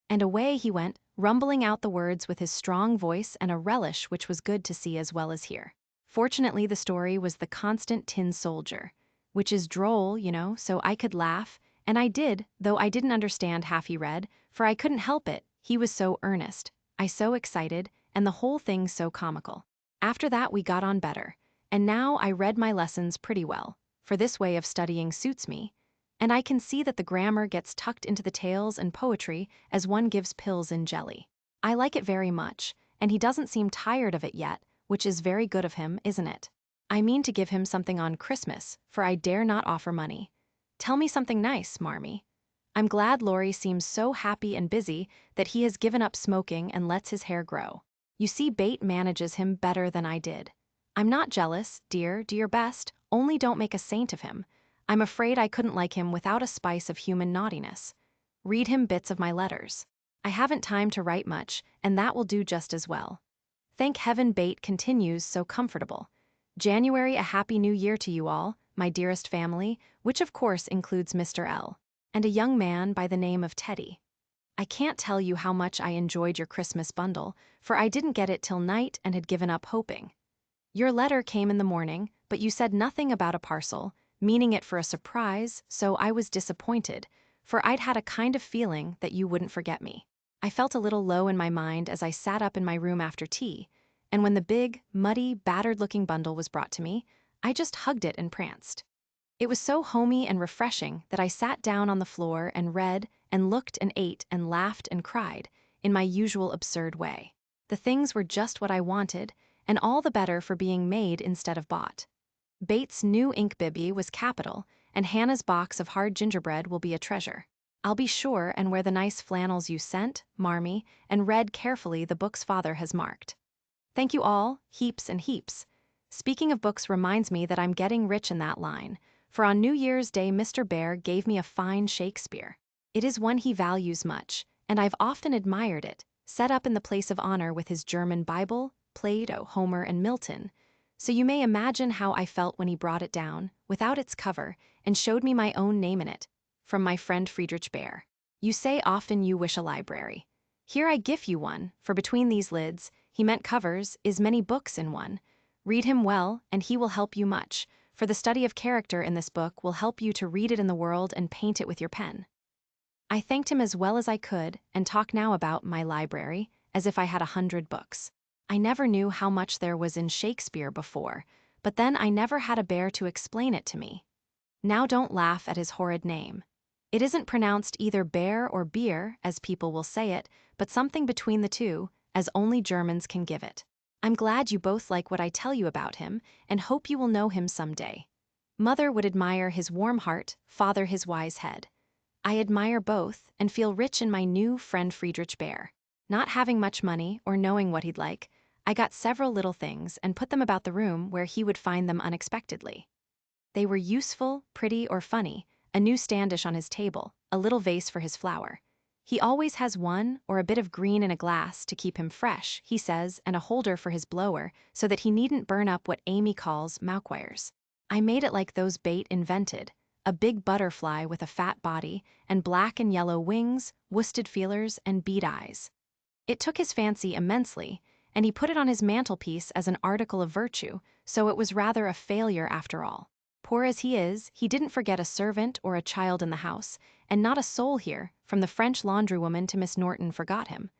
And away he went, rumbling out the words with his strong voice and a relish which was good to see as well as hear. Fortunately, the story was The Constant Tin Soldier, which is droll, so I could laugh, and I did, though I didn't understand half he read, for I couldn't help it, he was so earnest, I so excited, and the whole thing so comical. After that we got on better, and now I read my lessons pretty well, for this way of studying suits me, and I can see that the grammar gets tucked into the tales and poetry as one gives pills in jelly. I like it very much, and he doesn't seem tired of it yet, which is very good of him, isn't it? I mean to give him something on Christmas, for I dare not offer money. Tell me something nice, Marmee. I'm glad Laurie seems so happy and busy that he has given up smoking and lets his hair grow. You see, Bate manages him better than I did. I'm not jealous, dear, do your best, only don't make a saint of him. I'm afraid I couldn't like him without a spice of human naughtiness. Read him bits of my letters. I haven't time to write much, and that will do just as well. Thank heaven Bate continues so comfortable. January, a happy new year to you all, my dearest family, which of course includes Mr. L. and a young man by the name of Teddy. I can't tell you how much I enjoyed your Christmas bundle, for I didn't get it till night and had given up hoping. Your letter came in the morning, but you said nothing about a parcel, meaning it for a surprise, so I was disappointed, for I'd had a kind of feeling that you wouldn't forget me. I felt a little low in my mind as I sat up in my room after tea, and when the big, muddy, battered-looking bundle was brought to me, I just hugged it and pranced. It was so homey and refreshing that I sat down on the floor and read and looked and ate and laughed and cried, in my usual absurd way. The things were just what I wanted, and all the better for being made instead of bought. Bates' new ink bibby was capital, and Hannah's box of hard gingerbread will be a treasure. I'll be sure and wear the nice flannels you sent, Marmee, and read carefully the books Father has marked. Thank you all, heaps and heaps. Speaking of books reminds me that I'm getting rich in that line, for on New Year's Day Mr. Bear gave me a fine Shakespeare. It is one he values much, and I've often admired it, set up in the place of honor with his German Bible, Plato, Homer, and Milton. So you may imagine how I felt when he brought it down, without its cover, and showed me my own name in it, from my friend Friedrich Bear. You say often you wish a library. Here I give you one, for between these lids, he meant covers, is many books in one. Read him well, and he will help you much, for the study of character in this book will help you to read it in the world and paint it with your pen. I thanked him as well as I could, and talk now about my library, as if I had 100 books. I never knew how much there was in Shakespeare before, but then I never had a bear to explain it to me. Now don't laugh at his horrid name. It isn't pronounced either bear or beer, as people will say it, but something between the two, as only Germans can give it. I'm glad you both like what I tell you about him, and hope you will know him someday. Mother would admire his warm heart, father his wise head. I admire both, and feel rich in my new friend Friedrich Bear. Not having much money, or knowing what he'd like, I got several little things and put them about the room where he would find them unexpectedly. They were useful, pretty, or funny, a new standish on his table, a little vase for his flower. He always has one, or a bit of green in a glass to keep him fresh, he says, and a holder for his blower, so that he needn't burn up what Amy calls mauquires. I made it like those Bate invented, a big butterfly with a fat body, and black and yellow wings, worsted feelers, and bead eyes. It took his fancy immensely, and he put it on his mantelpiece as an article of virtue, so it was rather a failure after all. Poor as he is, he didn't forget a servant or a child in the house, and not a soul here, from the French laundrywoman to Miss Norton, forgot him.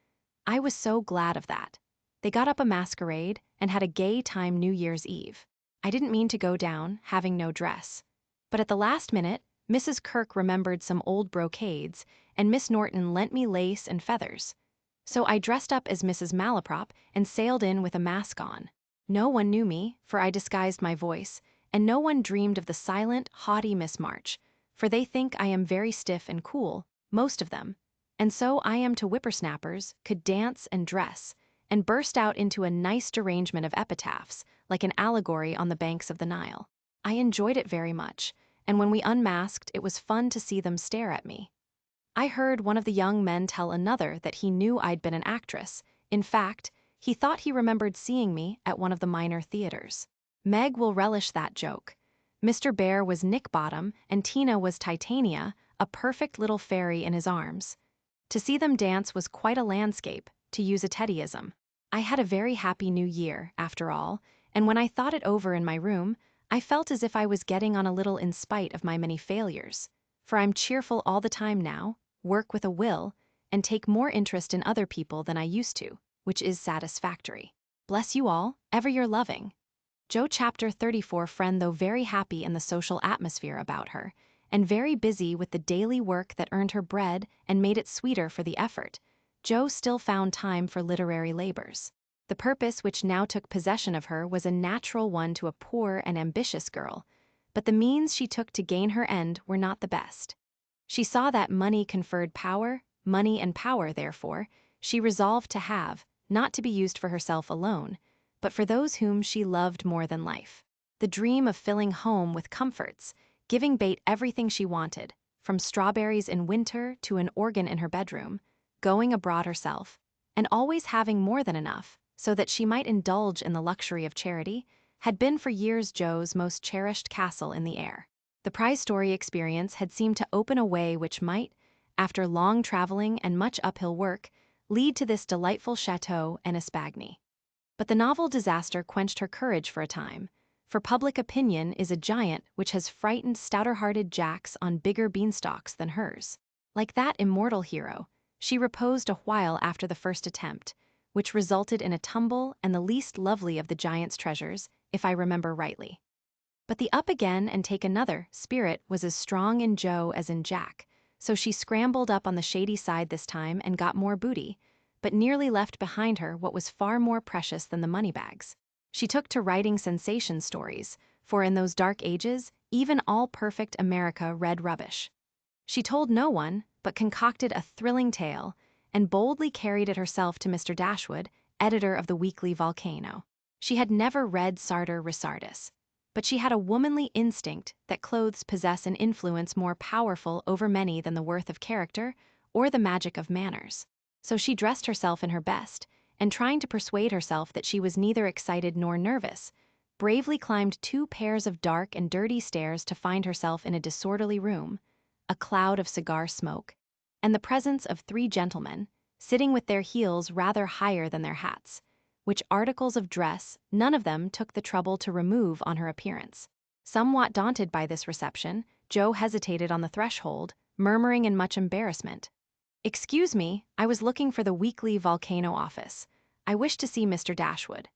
I was so glad of that. They got up a masquerade, and had a gay time New Year's Eve. I didn't mean to go down, having no dress. But at the last minute, Mrs. Kirk remembered some old brocades, and Miss Norton lent me lace and feathers. So I dressed up as Mrs. Malaprop and sailed in with a mask on. No one knew me, for I disguised my voice, and no one dreamed of the silent, haughty Miss March, for they think I am very stiff and cool, most of them, and so I am to whippersnappers, could dance and dress, and burst out into a nice derangement of epitaphs, like an allegory on the banks of the Nile. I enjoyed it very much, and when we unmasked it was fun to see them stare at me. I heard one of the young men tell another that he knew I'd been an actress. In fact, he thought he remembered seeing me at one of the minor theaters. Meg will relish that joke. Mr. Bear was Nick Bottom and Tina was Titania, a perfect little fairy in his arms. To see them dance was quite a landscape, to use a Teddyism. I had a very happy new year, after all, and when I thought it over in my room, I felt as if I was getting on a little in spite of my many failures. For I'm cheerful all the time now, work with a will, and take more interest in other people than I used to, which is satisfactory. Bless you all, ever your loving. Jo. Chapter 34. Friend, though very happy in the social atmosphere about her, and very busy with the daily work that earned her bread and made it sweeter for the effort, Jo still found time for literary labors. The purpose which now took possession of her was a natural one to a poor and ambitious girl, but the means she took to gain her end were not the best. She saw that money conferred power, money and power, therefore, she resolved to have, not to be used for herself alone, but for those whom she loved more than life. The dream of filling home with comforts, giving Bate everything she wanted, from strawberries in winter to an organ in her bedroom, going abroad herself, and always having more than enough, so that she might indulge in the luxury of charity, had been for years Jo's most cherished castle in the air. The prize story experience had seemed to open a way which might, after long traveling and much uphill work, lead to this delightful chateau and Espagny. But the novel disaster quenched her courage for a time, for public opinion is a giant which has frightened stouter-hearted Jacks on bigger beanstalks than hers. Like that immortal hero, she reposed a while after the first attempt, which resulted in a tumble and the least lovely of the giant's treasures, if I remember rightly. But the up again and take another spirit was as strong in Jo as in Jack, so she scrambled up on the shady side this time and got more booty, but nearly left behind her what was far more precious than the moneybags. She took to writing sensation stories, for in those dark ages, even all-perfect America read rubbish. She told no one, but concocted a thrilling tale, and boldly carried it herself to Mr. Dashwood, editor of the Weekly Volcano. She had never read Sartor Resartus, but she had a womanly instinct that clothes possess an influence more powerful over many than the worth of character or the magic of manners. So she dressed herself in her best, and trying to persuade herself that she was neither excited nor nervous, bravely climbed 2 pairs of dark and dirty stairs to find herself in a disorderly room, a cloud of cigar smoke, and the presence of 3 gentlemen, sitting with their heels rather higher than their hats, which articles of dress none of them took the trouble to remove on her appearance. Somewhat daunted by this reception, Jo hesitated on the threshold, murmuring in much embarrassment, "Excuse me, I was looking for the Weekly Volcano office. I wish to see Mr. Dashwood."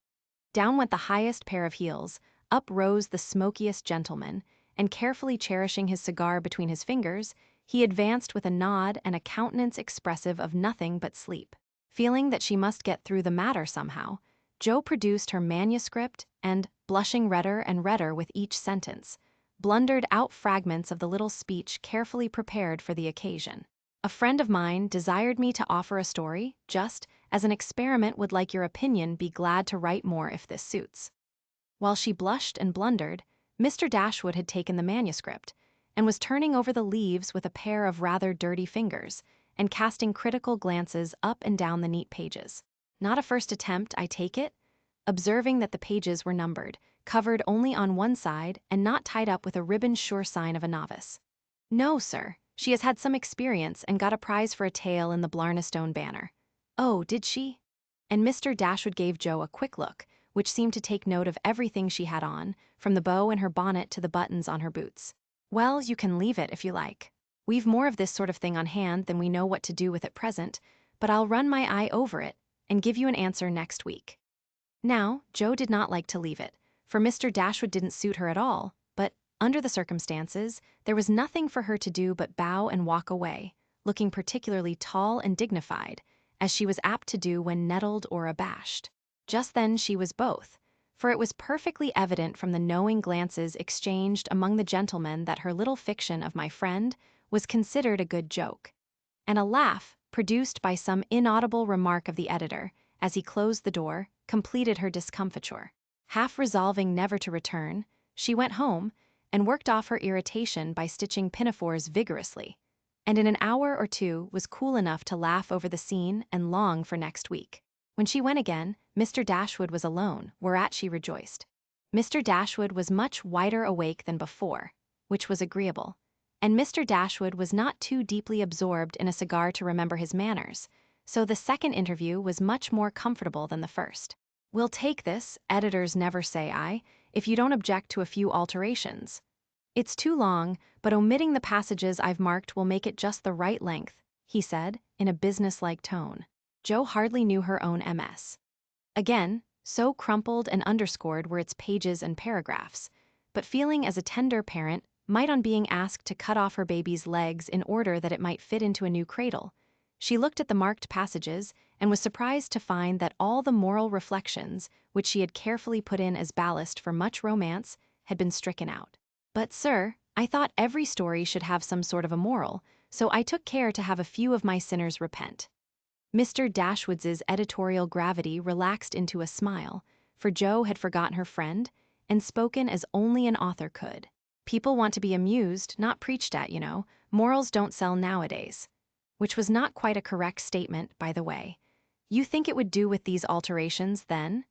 Down went the highest pair of heels, up rose the smokiest gentleman, and carefully cherishing his cigar between his fingers, he advanced with a nod and a countenance expressive of nothing but sleep. Feeling that she must get through the matter somehow, Jo produced her manuscript and, blushing redder and redder with each sentence, blundered out fragments of the little speech carefully prepared for the occasion. "A friend of mine desired me to offer a story, just as an experiment would like your opinion be glad to write more if this suits." While she blushed and blundered, Mr. Dashwood had taken the manuscript, and was turning over the leaves with a pair of rather dirty fingers, and casting critical glances up and down the neat pages. Not a first attempt, I take it? Observing that the pages were numbered, covered only on one side, and not tied up with a ribbon sure sign of a novice. "No, sir. She has had some experience and got a prize for a tale in the Blarnestone Banner." "Oh, did she?" And Mr. Dashwood gave Jo a quick look, which seemed to take note of everything she had on, from the bow in her bonnet to the buttons on her boots. "Well, you can leave it if you like. We've more of this sort of thing on hand than we know what to do with at present, but I'll run my eye over it and give you an answer next week." Now, Jo did not like to leave it, for Mr. Dashwood didn't suit her at all, but, under the circumstances, there was nothing for her to do but bow and walk away, looking particularly tall and dignified, as she was apt to do when nettled or abashed. Just then she was both, for it was perfectly evident from the knowing glances exchanged among the gentlemen that her little fiction of my friend was considered a good joke, and a laugh, produced by some inaudible remark of the editor, as he closed the door, completed her discomfiture. Half resolving never to return, she went home, and worked off her irritation by stitching pinafores vigorously. and in an hour or two was cool enough to laugh over the scene and long for next week. When she went again, Mr. Dashwood was alone, whereat she rejoiced. Mr. Dashwood was much wider awake than before, which was agreeable, and Mr. Dashwood was not too deeply absorbed in a cigar to remember his manners, so the second interview was much more comfortable than the first. "We'll take this, editors never say I, if you don't object to a few alterations. It's too long, but omitting the passages I've marked will make it just the right length," he said, in a businesslike tone. Jo hardly knew her own MS. Again, so crumpled and underscored were its pages and paragraphs, but feeling as a tender parent might on being asked to cut off her baby's legs in order that it might fit into a new cradle, she looked at the marked passages and was surprised to find that all the moral reflections, which she had carefully put in as ballast for much romance, had been stricken out. "But, sir, I thought every story should have some sort of a moral, so I took care to have a few of my sinners repent." Mr. Dashwood's editorial gravity relaxed into a smile, for Jo had forgotten her friend and spoken as only an author could. "People want to be amused, not preached at, you know. Morals don't sell nowadays." Which was not quite a correct statement, by the way. "You think it would do with these alterations, then?"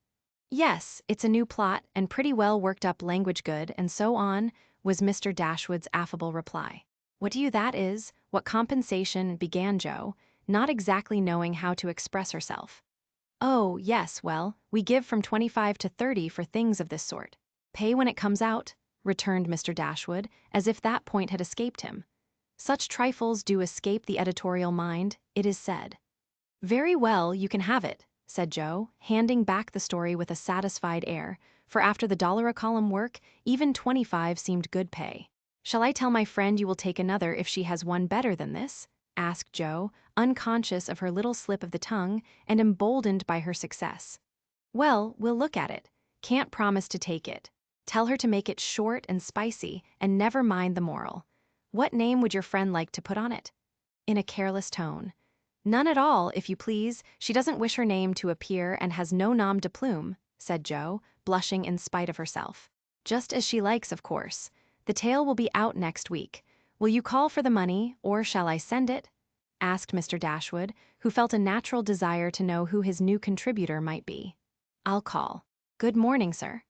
"Yes, it's a new plot, and pretty well worked up language good, and so on," was Mr. Dashwood's affable reply. "What do you that is? What compensation," began Jo, not exactly knowing how to express herself. "Oh, yes, well, we give from 25 to 30 for things of this sort. Pay when it comes out," returned Mr. Dashwood, as if that point had escaped him. Such trifles do escape the editorial mind, it is said. "Very well, you can have it," said Jo, handing back the story with a satisfied air, for after the $1-a-column work, even 25 seemed good pay. "Shall I tell my friend you will take another if she has one better than this?" asked Jo, unconscious of her little slip of the tongue and emboldened by her success. "Well, we'll look at it. Can't promise to take it. Tell her to make it short and spicy, and never mind the moral. What name would your friend like to put on it?" In a careless tone. "None at all, if you please. She doesn't wish her name to appear and has no nom de plume," said Jo, blushing in spite of herself. "Just as she likes, of course. The tale will be out next week. Will you call for the money, or shall I send it?" asked Mr. Dashwood, who felt a natural desire to know who his new contributor might be. "I'll call. Good morning, sir."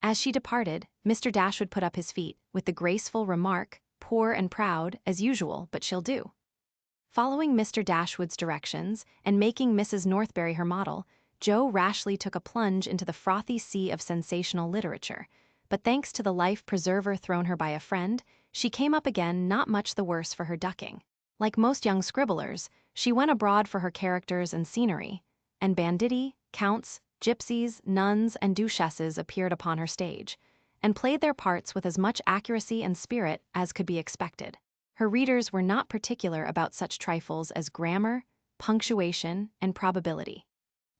As she departed, Mr. Dashwood put up his feet, with the graceful remark, "Poor and proud, as usual, but she'll do." Following Mr. Dashwood's directions, and making Mrs. Northberry her model, Jo rashly took a plunge into the frothy sea of sensational literature, but thanks to the life-preserver thrown her by a friend, she came up again not much the worse for her ducking. Like most young scribblers, she went abroad for her characters and scenery, and banditti, counts, gypsies, nuns, and duchesses appeared upon her stage, and played their parts with as much accuracy and spirit as could be expected. Her readers were not particular about such trifles as grammar, punctuation, and probability,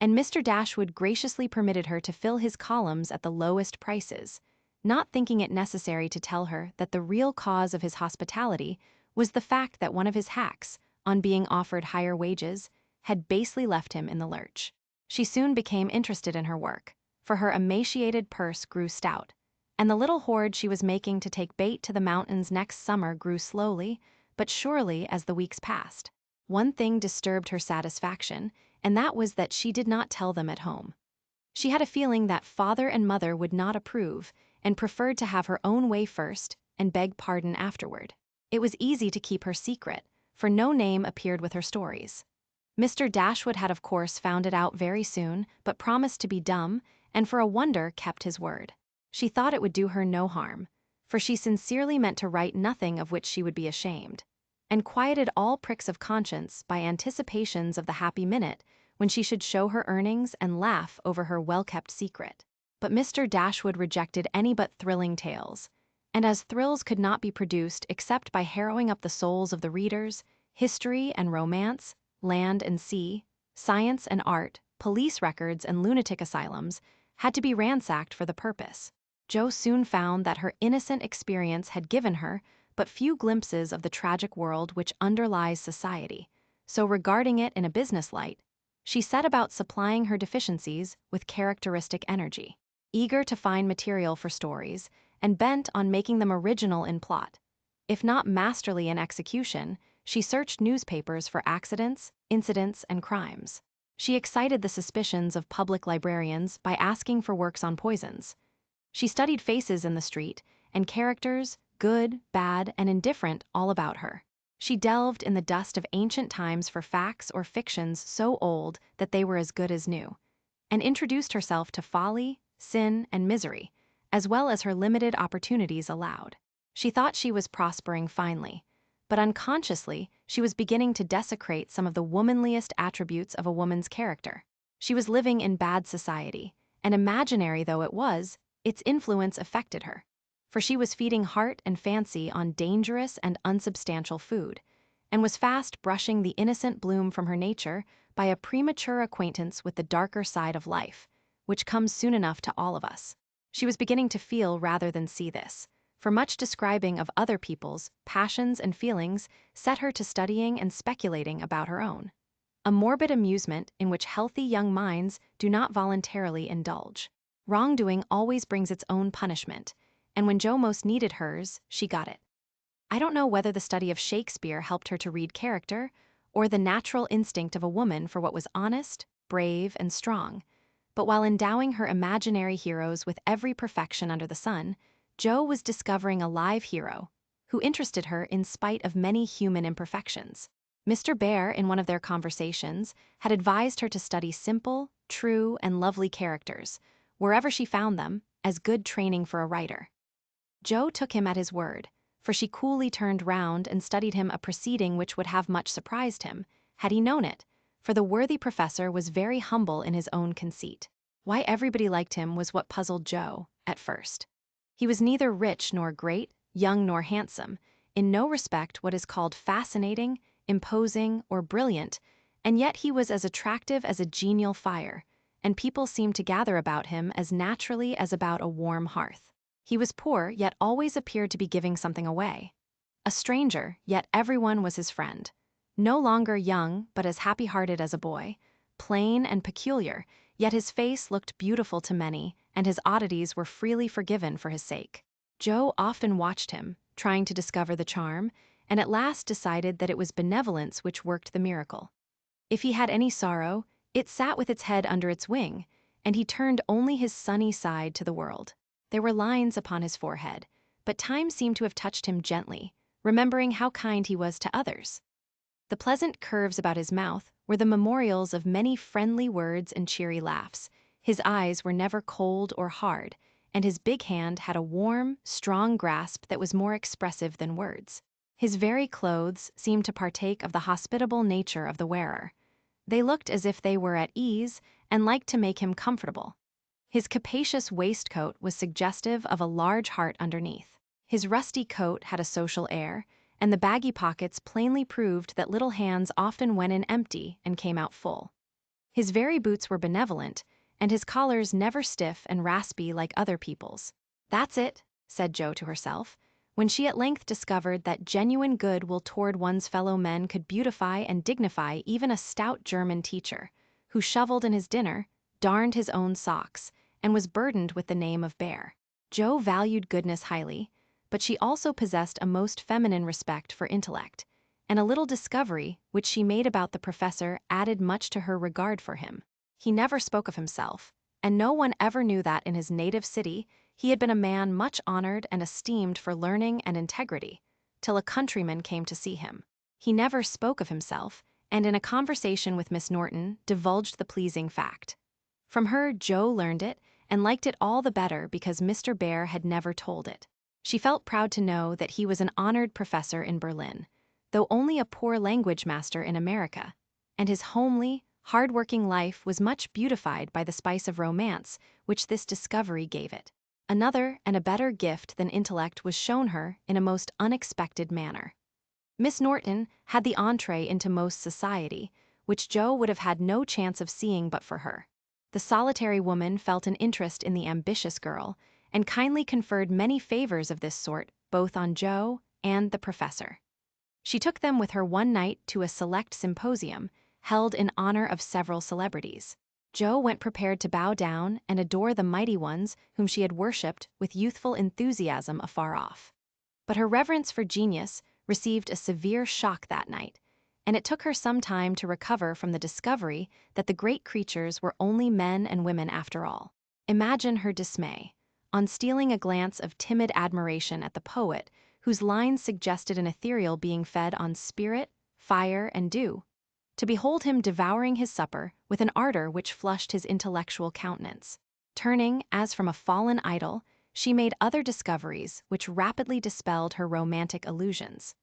and Mr. Dashwood graciously permitted her to fill his columns at the lowest prices, not thinking it necessary to tell her that the real cause of his hospitality was the fact that one of his hacks, on being offered higher wages, had basely left him in the lurch. She soon became interested in her work, for her emaciated purse grew stout, and the little hoard she was making to take bait to the mountains next summer grew slowly, but surely as the weeks passed. One thing disturbed her satisfaction, and that was that she did not tell them at home. She had a feeling that father and mother would not approve, and preferred to have her own way first and beg pardon afterward. It was easy to keep her secret, for no name appeared with her stories. Mr. Dashwood had of course found it out very soon, but promised to be dumb, and for a wonder kept his word. She thought it would do her no harm, for she sincerely meant to write nothing of which she would be ashamed, and quieted all pricks of conscience by anticipations of the happy minute when she should show her earnings and laugh over her well-kept secret. But Mr. Dashwood rejected any but thrilling tales, and as thrills could not be produced except by harrowing up the souls of the readers, history and romance, land and sea, science and art, police records and lunatic asylums had to be ransacked for the purpose. Jo soon found that her innocent experience had given her but few glimpses of the tragic world which underlies society, so regarding it in a business light, she set about supplying her deficiencies with characteristic energy. Eager to find material for stories, and bent on making them original in plot, if not masterly in execution, she searched newspapers for accidents, incidents, and crimes. She excited the suspicions of public librarians by asking for works on poisons. She studied faces in the street and characters, good, bad, and indifferent, all about her. She delved in the dust of ancient times for facts or fictions so old that they were as good as new, and introduced herself to folly, sin, and misery, as well as her limited opportunities allowed. She thought she was prospering finely, but unconsciously, she was beginning to desecrate some of the womanliest attributes of a woman's character. She was living in bad society, and imaginary though it was, its influence affected her. For she was feeding heart and fancy on dangerous and unsubstantial food, and was fast brushing the innocent bloom from her nature by a premature acquaintance with the darker side of life, which comes soon enough to all of us. She was beginning to feel rather than see this, for much describing of other people's passions and feelings set her to studying and speculating about her own. A morbid amusement in which healthy young minds do not voluntarily indulge. Wrongdoing always brings its own punishment, and when Jo most needed hers, she got it. I don't know whether the study of Shakespeare helped her to read character, or the natural instinct of a woman for what was honest, brave, and strong, but while endowing her imaginary heroes with every perfection under the sun, Jo was discovering a live hero who interested her in spite of many human imperfections. Mr. Bear, in one of their conversations, had advised her to study simple, true, and lovely characters, wherever she found them, as good training for a writer. Jo took him at his word, for she coolly turned round and studied him a proceeding which would have much surprised him, had he known it, for the worthy professor was very humble in his own conceit. Why everybody liked him was what puzzled Jo, at first. He was neither rich nor great, young nor handsome, in no respect what is called fascinating, imposing, or brilliant, and yet he was as attractive as a genial fire, and people seemed to gather about him as naturally as about a warm hearth. He was poor, yet always appeared to be giving something away. A stranger, yet everyone was his friend. No longer young, but as happy-hearted as a boy. Plain and peculiar, yet his face looked beautiful to many, and his oddities were freely forgiven for his sake. Jo often watched him, trying to discover the charm, and at last decided that it was benevolence which worked the miracle. If he had any sorrow, it sat with its head under its wing, and he turned only his sunny side to the world. There were lines upon his forehead, but time seemed to have touched him gently, remembering how kind he was to others. The pleasant curves about his mouth were the memorials of many friendly words and cheery laughs. His eyes were never cold or hard, and his big hand had a warm, strong grasp that was more expressive than words. His very clothes seemed to partake of the hospitable nature of the wearer. They looked as if they were at ease and liked to make him comfortable. His capacious waistcoat was suggestive of a large heart underneath. His rusty coat had a social air, and the baggy pockets plainly proved that little hands often went in empty and came out full. His very boots were benevolent, and his collars never stiff and raspy like other people's. "That's it," said Jo to herself, when she at length discovered that genuine goodwill toward one's fellow men could beautify and dignify even a stout German teacher, who shoveled in his dinner, darned his own socks, and was burdened with the name of Bear. Jo valued goodness highly, but she also possessed a most feminine respect for intellect, and a little discovery which she made about the professor added much to her regard for him. He never spoke of himself, and no one ever knew that in his native city he had been a man much honored and esteemed for learning and integrity, till a countryman came to see him. He never spoke of himself, and in a conversation with Miss Norton divulged the pleasing fact. From her, Jo learned it, and liked it all the better because Mr. Bear had never told it. She felt proud to know that he was an honored professor in Berlin, though only a poor language master in America, and his homely, hard-working life was much beautified by the spice of romance which this discovery gave it. Another and a better gift than intellect was shown her in a most unexpected manner. Miss Norton had the entree into most society, which Jo would have had no chance of seeing but for her. The solitary woman felt an interest in the ambitious girl, and kindly conferred many favors of this sort both on Jo and the professor. She took them with her one night to a select symposium, held in honor of several celebrities. Jo went prepared to bow down and adore the mighty ones whom she had worshipped with youthful enthusiasm afar off. But her reverence for genius received a severe shock that night, and it took her some time to recover from the discovery that the great creatures were only men and women after all. Imagine her dismay on stealing a glance of timid admiration at the poet, whose lines suggested an ethereal being fed on spirit, fire, and dew, to behold him devouring his supper with an ardor which flushed his intellectual countenance. Turning, as from a fallen idol, she made other discoveries which rapidly dispelled her romantic illusions.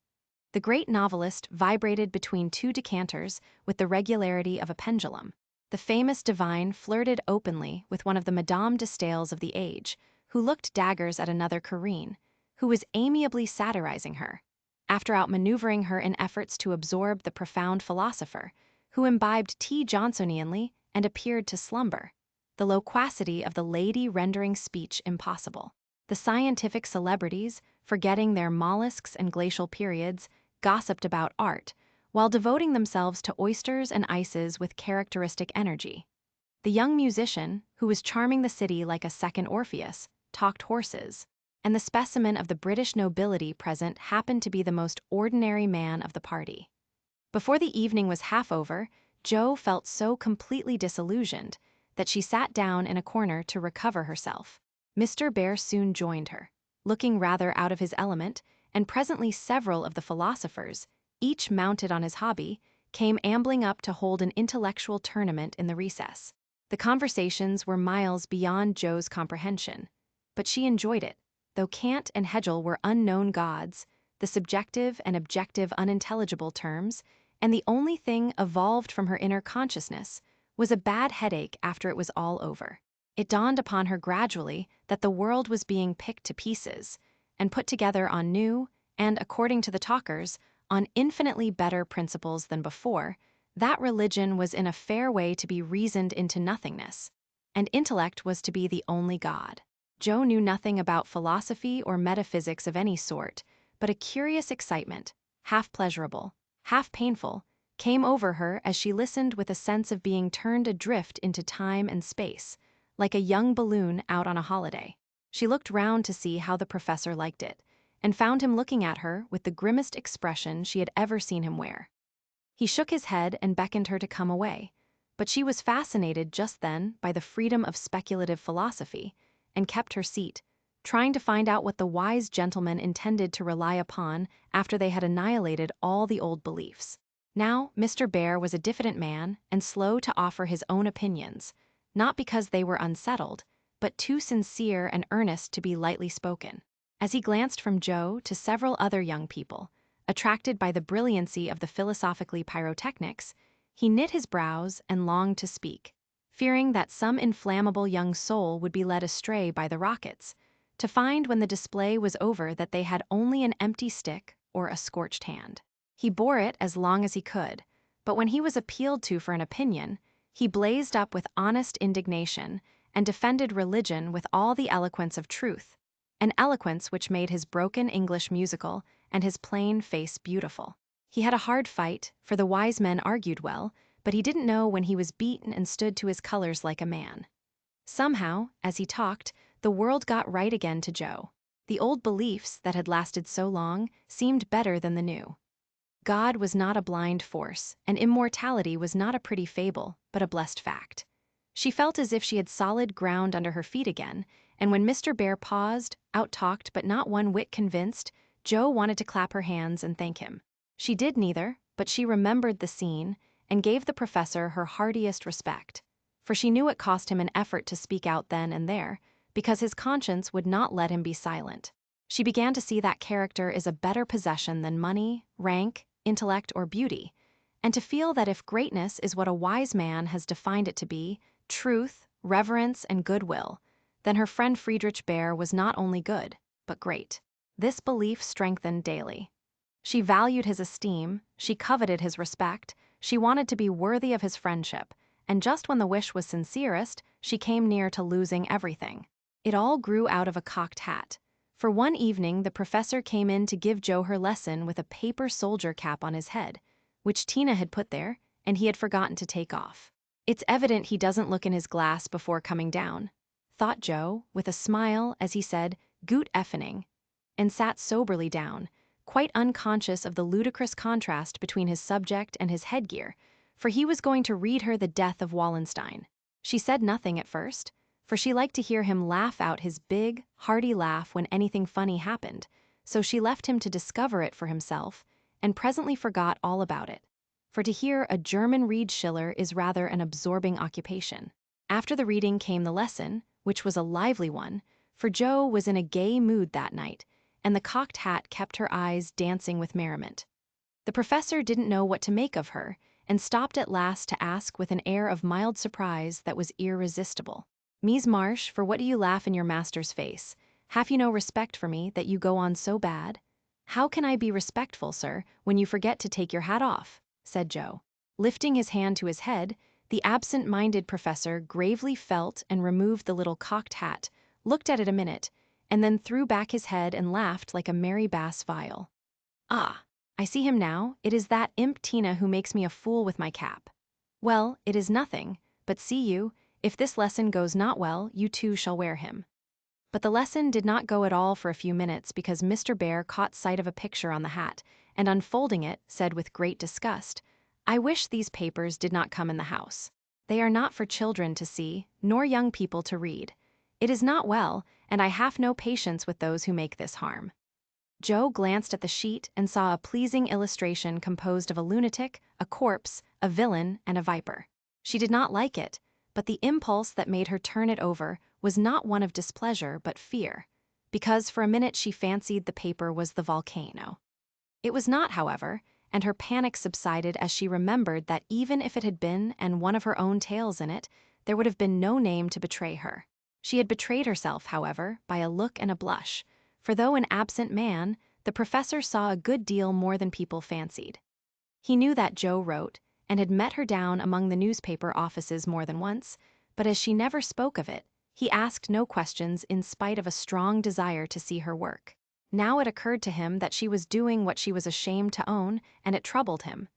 The great novelist vibrated between two decanters with the regularity of a pendulum. The famous divine flirted openly with one of the Madame de Staëls of the age, who looked daggers at another Corinne, who was amiably satirizing her, after outmaneuvering her in efforts to absorb the profound philosopher, who imbibed tea Johnsonianly and appeared to slumber, the loquacity of the lady rendering speech impossible. The scientific celebrities, forgetting their mollusks and glacial periods, gossiped about art, while devoting themselves to oysters and ices with characteristic energy. The young musician, who was charming the city like a second Orpheus, talked horses, and the specimen of the British nobility present happened to be the most ordinary man of the party. Before the evening was half over, Jo felt so completely disillusioned that she sat down in a corner to recover herself. Mr. Bear soon joined her, looking rather out of his element, and presently several of the philosophers, each mounted on his hobby, came ambling up to hold an intellectual tournament in the recess. The conversations were miles beyond Jo's comprehension, but she enjoyed it, though Kant and Hegel were unknown gods, the subjective and objective unintelligible terms, and the only thing evolved from her inner consciousness was a bad headache after it was all over. It dawned upon her gradually that the world was being picked to pieces and put together on new, and according to the talkers, on infinitely better principles than before, that religion was in a fair way to be reasoned into nothingness, and intellect was to be the only God. Jo knew nothing about philosophy or metaphysics of any sort, but a curious excitement, half pleasurable, half painful, came over her as she listened with a sense of being turned adrift into time and space, like a young balloon out on a holiday. She looked round to see how the professor liked it, and found him looking at her with the grimmest expression she had ever seen him wear. He shook his head and beckoned her to come away, but she was fascinated just then by the freedom of speculative philosophy, and kept her seat, trying to find out what the wise gentleman intended to rely upon after they had annihilated all the old beliefs. Now, Mr. Bear was a diffident man and slow to offer his own opinions, not because they were unsettled, but too sincere and earnest to be lightly spoken. As he glanced from Jo to several other young people, attracted by the brilliancy of the philosophically pyrotechnics, he knit his brows and longed to speak, fearing that some inflammable young soul would be led astray by the rockets, to find when the display was over that they had only an empty stick or a scorched hand. He bore it as long as he could, but when he was appealed to for an opinion, he blazed up with honest indignation and defended religion with all the eloquence of truth, an eloquence which made his broken English musical and his plain face beautiful. He had a hard fight, for the wise men argued well, but he didn't know when he was beaten and stood to his colors like a man. Somehow, as he talked, the world got right again to Jo. The old beliefs that had lasted so long seemed better than the new. God was not a blind force, and immortality was not a pretty fable, but a blessed fact. She felt as if she had solid ground under her feet again, and when Mr. Bear paused, out-talked but not one whit convinced, Jo wanted to clap her hands and thank him. She did neither, but she remembered the scene and gave the professor her heartiest respect, for she knew it cost him an effort to speak out then and there, because his conscience would not let him be silent. She began to see that character is a better possession than money, rank, intellect, or beauty, and to feel that if greatness is what a wise man has defined it to be, truth, reverence, and goodwill, then her friend Friedrich Bear was not only good, but great. This belief strengthened daily. She valued his esteem, she coveted his respect, she wanted to be worthy of his friendship, and just when the wish was sincerest, she came near to losing everything. It all grew out of a cocked hat. For one evening the professor came in to give Jo her lesson with a paper soldier cap on his head, which Tina had put there, and he had forgotten to take off. It's evident he doesn't look in his glass before coming down, thought Jo, with a smile as he said, "Gut Effening," and sat soberly down, quite unconscious of the ludicrous contrast between his subject and his headgear, for he was going to read her the death of Wallenstein. She said nothing at first, for she liked to hear him laugh out his big, hearty laugh when anything funny happened, so she left him to discover it for himself, and presently forgot all about it. For to hear a German read Schiller is rather an absorbing occupation. After the reading came the lesson, which was a lively one, for Jo was in a gay mood that night, and the cocked hat kept her eyes dancing with merriment. The professor didn't know what to make of her, and stopped at last to ask with an air of mild surprise that was irresistible. "Mies Marsh, for what do you laugh in your master's face? Have you no respect for me, that you go on so bad?" "How can I be respectful, sir, when you forget to take your hat off?" said Jo. Lifting his hand to his head, the absent-minded professor gravely felt and removed the little cocked hat, looked at it a minute, and then threw back his head and laughed like a merry bass viol. "Ah, I see him now, it is that imp Tina who makes me a fool with my cap. Well, it is nothing, but see you, if this lesson goes not well, you too shall wear him." But the lesson did not go at all for a few minutes because Mr. Bear caught sight of a picture on the hat, and unfolding it, said with great disgust, "I wish these papers did not come in the house. They are not for children to see, nor young people to read. It is not well, and I have no patience with those who make this harm." Jo glanced at the sheet and saw a pleasing illustration composed of a lunatic, a corpse, a villain, and a viper. She did not like it, but the impulse that made her turn it over was not one of displeasure but fear, because for a minute she fancied the paper was the volcano. It was not, however, and her panic subsided as she remembered that even if it had been and one of her own tales in it, there would have been no name to betray her. She had betrayed herself, however, by a look and a blush, for though an absent man, the professor saw a good deal more than people fancied. He knew that Jo wrote, and had met her down among the newspaper offices more than once, but as she never spoke of it, he asked no questions in spite of a strong desire to see her work. Now it occurred to him that she was doing what she was ashamed to own, and it troubled him.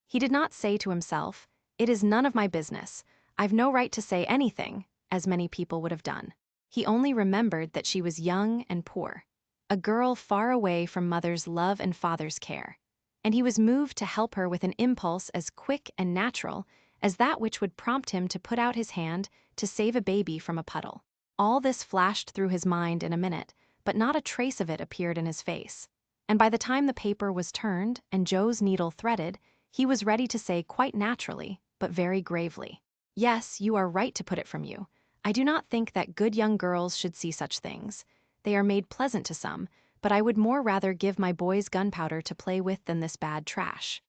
He did not say to himself, "It is none of my business, I've no right to say anything," as many people would have done. He only remembered that she was young and poor, a girl far away from mother's love and father's care, and he was moved to help her with an impulse as quick and natural as that which would prompt him to put out his hand to save a baby from a puddle. All this flashed through his mind in a minute, but not a trace of it appeared in his face, and by the time the paper was turned and Jo's needle threaded, he was ready to say quite naturally, but very gravely, "Yes, you are right to put it from you. I do not think that good young girls should see such things. They are made pleasant to some, but I would more rather give my boys gunpowder to play with than this bad trash.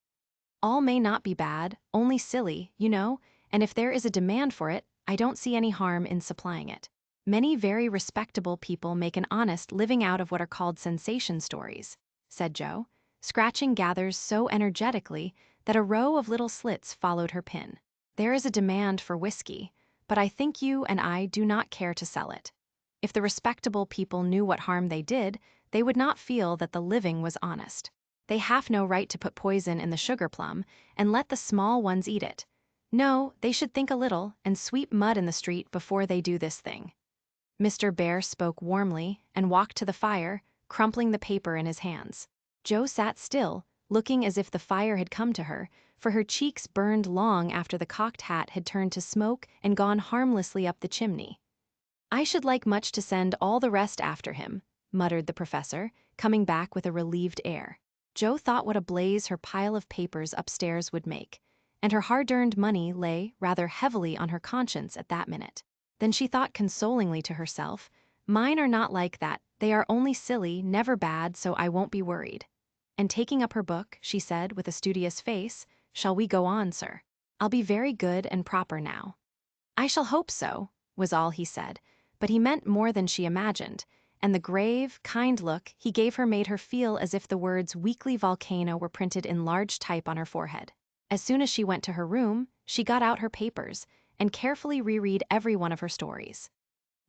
All may not be bad, only silly, you know, and if there is a demand for it, I don't see any harm in supplying it. Many very respectable people make an honest living out of what are called sensation stories," said Jo, scratching gathers so energetically that a row of little slits followed her pin. "There is a demand for whiskey, but I think you and I do not care to sell it. If the respectable people knew what harm they did, they would not feel that the living was honest. They have no right to put poison in the sugar plum and let the small ones eat it. No, they should think a little and sweep mud in the street before they do this thing." Mr. Bear spoke warmly and walked to the fire, crumpling the paper in his hands. Jo sat still, looking as if the fire had come to her, for her cheeks burned long after the cocked hat had turned to smoke and gone harmlessly up the chimney. "I should like much to send all the rest after him," muttered the professor, coming back with a relieved air. Jo thought what a blaze her pile of papers upstairs would make, and her hard-earned money lay rather heavily on her conscience at that minute. Then she thought consolingly to herself, "Mine are not like that, they are only silly, never bad, so I won't be worried." And taking up her book, she said with a studious face, "Shall we go on, sir? I'll be very good and proper now." "I shall hope so," was all he said, but he meant more than she imagined, and the grave, kind look he gave her made her feel as if the words "weekly volcano" were printed in large type on her forehead. As soon as she went to her room, she got out her papers and carefully reread every one of her stories.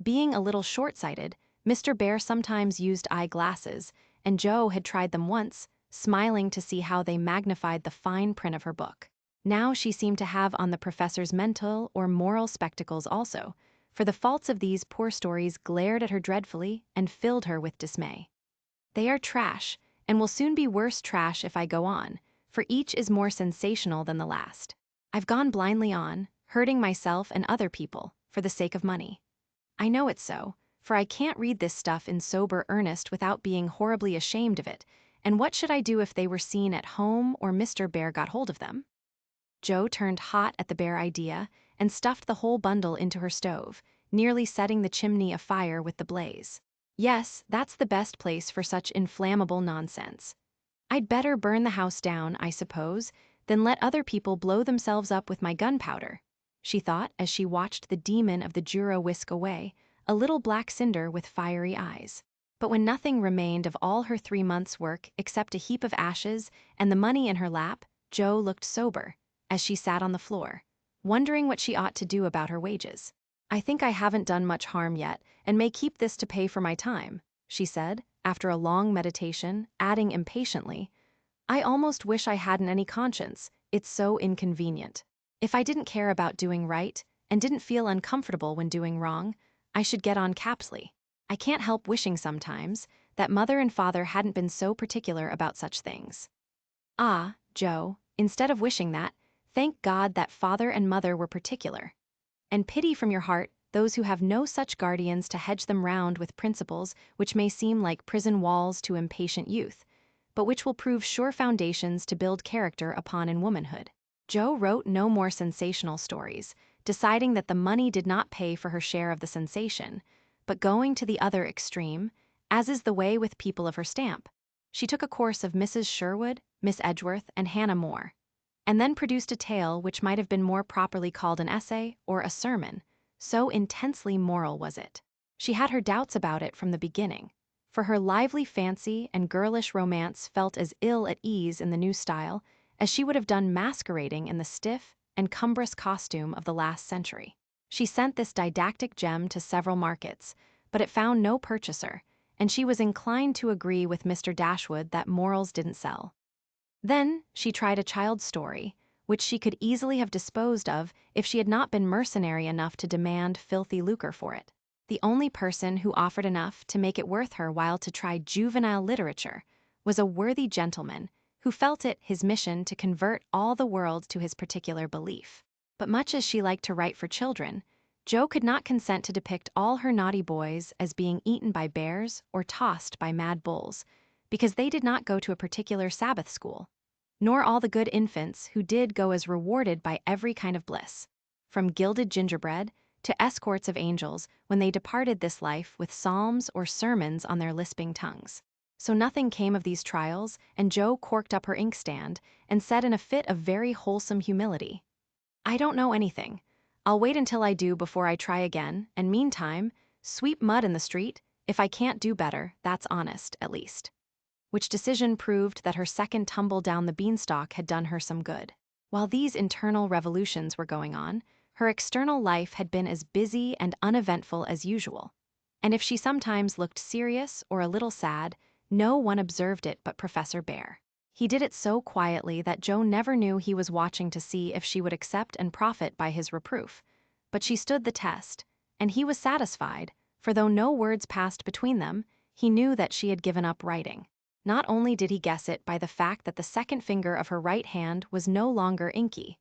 Being a little short-sighted, Mr. Bear sometimes used eye-glasses, and Jo had tried them once, smiling to see how they magnified the fine print of her book. Now she seemed to have on the professor's mental or moral spectacles also, for the faults of these poor stories glared at her dreadfully and filled her with dismay. "They are trash, and will soon be worse trash if I go on, for each is more sensational than the last. I've gone blindly on, hurting myself and other people, for the sake of money. I know it's so, for I can't read this stuff in sober earnest without being horribly ashamed of it, and what should I do if they were seen at home or Mr. Bear got hold of them? Joe turned hot at the bare idea and stuffed the whole bundle into her stove, nearly setting the chimney afire with the blaze. Yes, that's the best place for such inflammable nonsense. I'd better burn the house down, I suppose, than let other people blow themselves up with my gunpowder, she thought as she watched the demon of the Jura whisk away, a little black cinder with fiery eyes. But when nothing remained of all her 3 months' work except a heap of ashes and the money in her lap, Joe looked sober, as she sat on the floor, wondering what she ought to do about her wages. I think I haven't done much harm yet, and may keep this to pay for my time, she said, after a long meditation, adding impatiently, I almost wish I hadn't any conscience, it's so inconvenient. If I didn't care about doing right, and didn't feel uncomfortable when doing wrong, I should get on capsly. I can't help wishing sometimes that mother and father hadn't been so particular about such things. Ah, Joe, instead of wishing that, thank God that father and mother were particular. And pity from your heart those who have no such guardians to hedge them round with principles which may seem like prison walls to impatient youth, but which will prove sure foundations to build character upon in womanhood. Joe wrote no more sensational stories, deciding that the money did not pay for her share of the sensation, but going to the other extreme, as is the way with people of her stamp. She took a course of Mrs. Sherwood, Miss Edgeworth, and Hannah More, and then produced a tale which might have been more properly called an essay or a sermon, so intensely moral was it. She had her doubts about it from the beginning, for her lively fancy and girlish romance felt as ill at ease in the new style as she would have done masquerading in the stiff and cumbrous costume of the last century. She sent this didactic gem to several markets, but it found no purchaser, and she was inclined to agree with Mr. Dashwood that morals didn't sell. Then she tried a child's story, which she could easily have disposed of if she had not been mercenary enough to demand filthy lucre for it. The only person who offered enough to make it worth her while to try juvenile literature was a worthy gentleman who felt it his mission to convert all the world to his particular belief. But much as she liked to write for children, Jo could not consent to depict all her naughty boys as being eaten by bears or tossed by mad bulls, because they did not go to a particular Sabbath school, nor all the good infants who did go as rewarded by every kind of bliss, from gilded gingerbread to escorts of angels when they departed this life with psalms or sermons on their lisping tongues. So nothing came of these trials, and Jo corked up her inkstand and said in a fit of very wholesome humility, I don't know anything. I'll wait until I do before I try again, and meantime, sweep mud in the street. If I can't do better, that's honest, at least. Which decision proved that her second tumble down the beanstalk had done her some good. While these internal revolutions were going on, her external life had been as busy and uneventful as usual. And if she sometimes looked serious or a little sad, no one observed it but Professor Bear. He did it so quietly that Jo never knew he was watching to see if she would accept and profit by his reproof. But she stood the test, and he was satisfied, for though no words passed between them, he knew that she had given up writing. Not only did he guess it by the fact that the second finger of her right hand was no longer inky,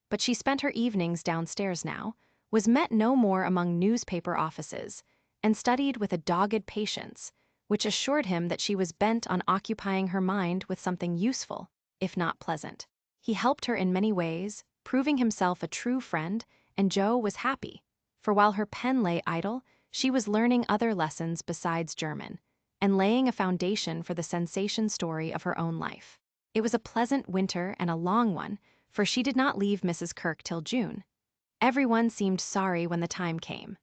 but she spent her evenings downstairs now, was met no more among newspaper offices, and studied with a dogged patience, which assured him that she was bent on occupying her mind with something useful, if not pleasant. He helped her in many ways, proving himself a true friend, and Jo was happy, for while her pen lay idle, she was learning other lessons besides German, and laying a foundation for the sensation story of her own life. It was a pleasant winter and a long one, for she did not leave Mrs. Kirk till June. Everyone seemed sorry when the time came.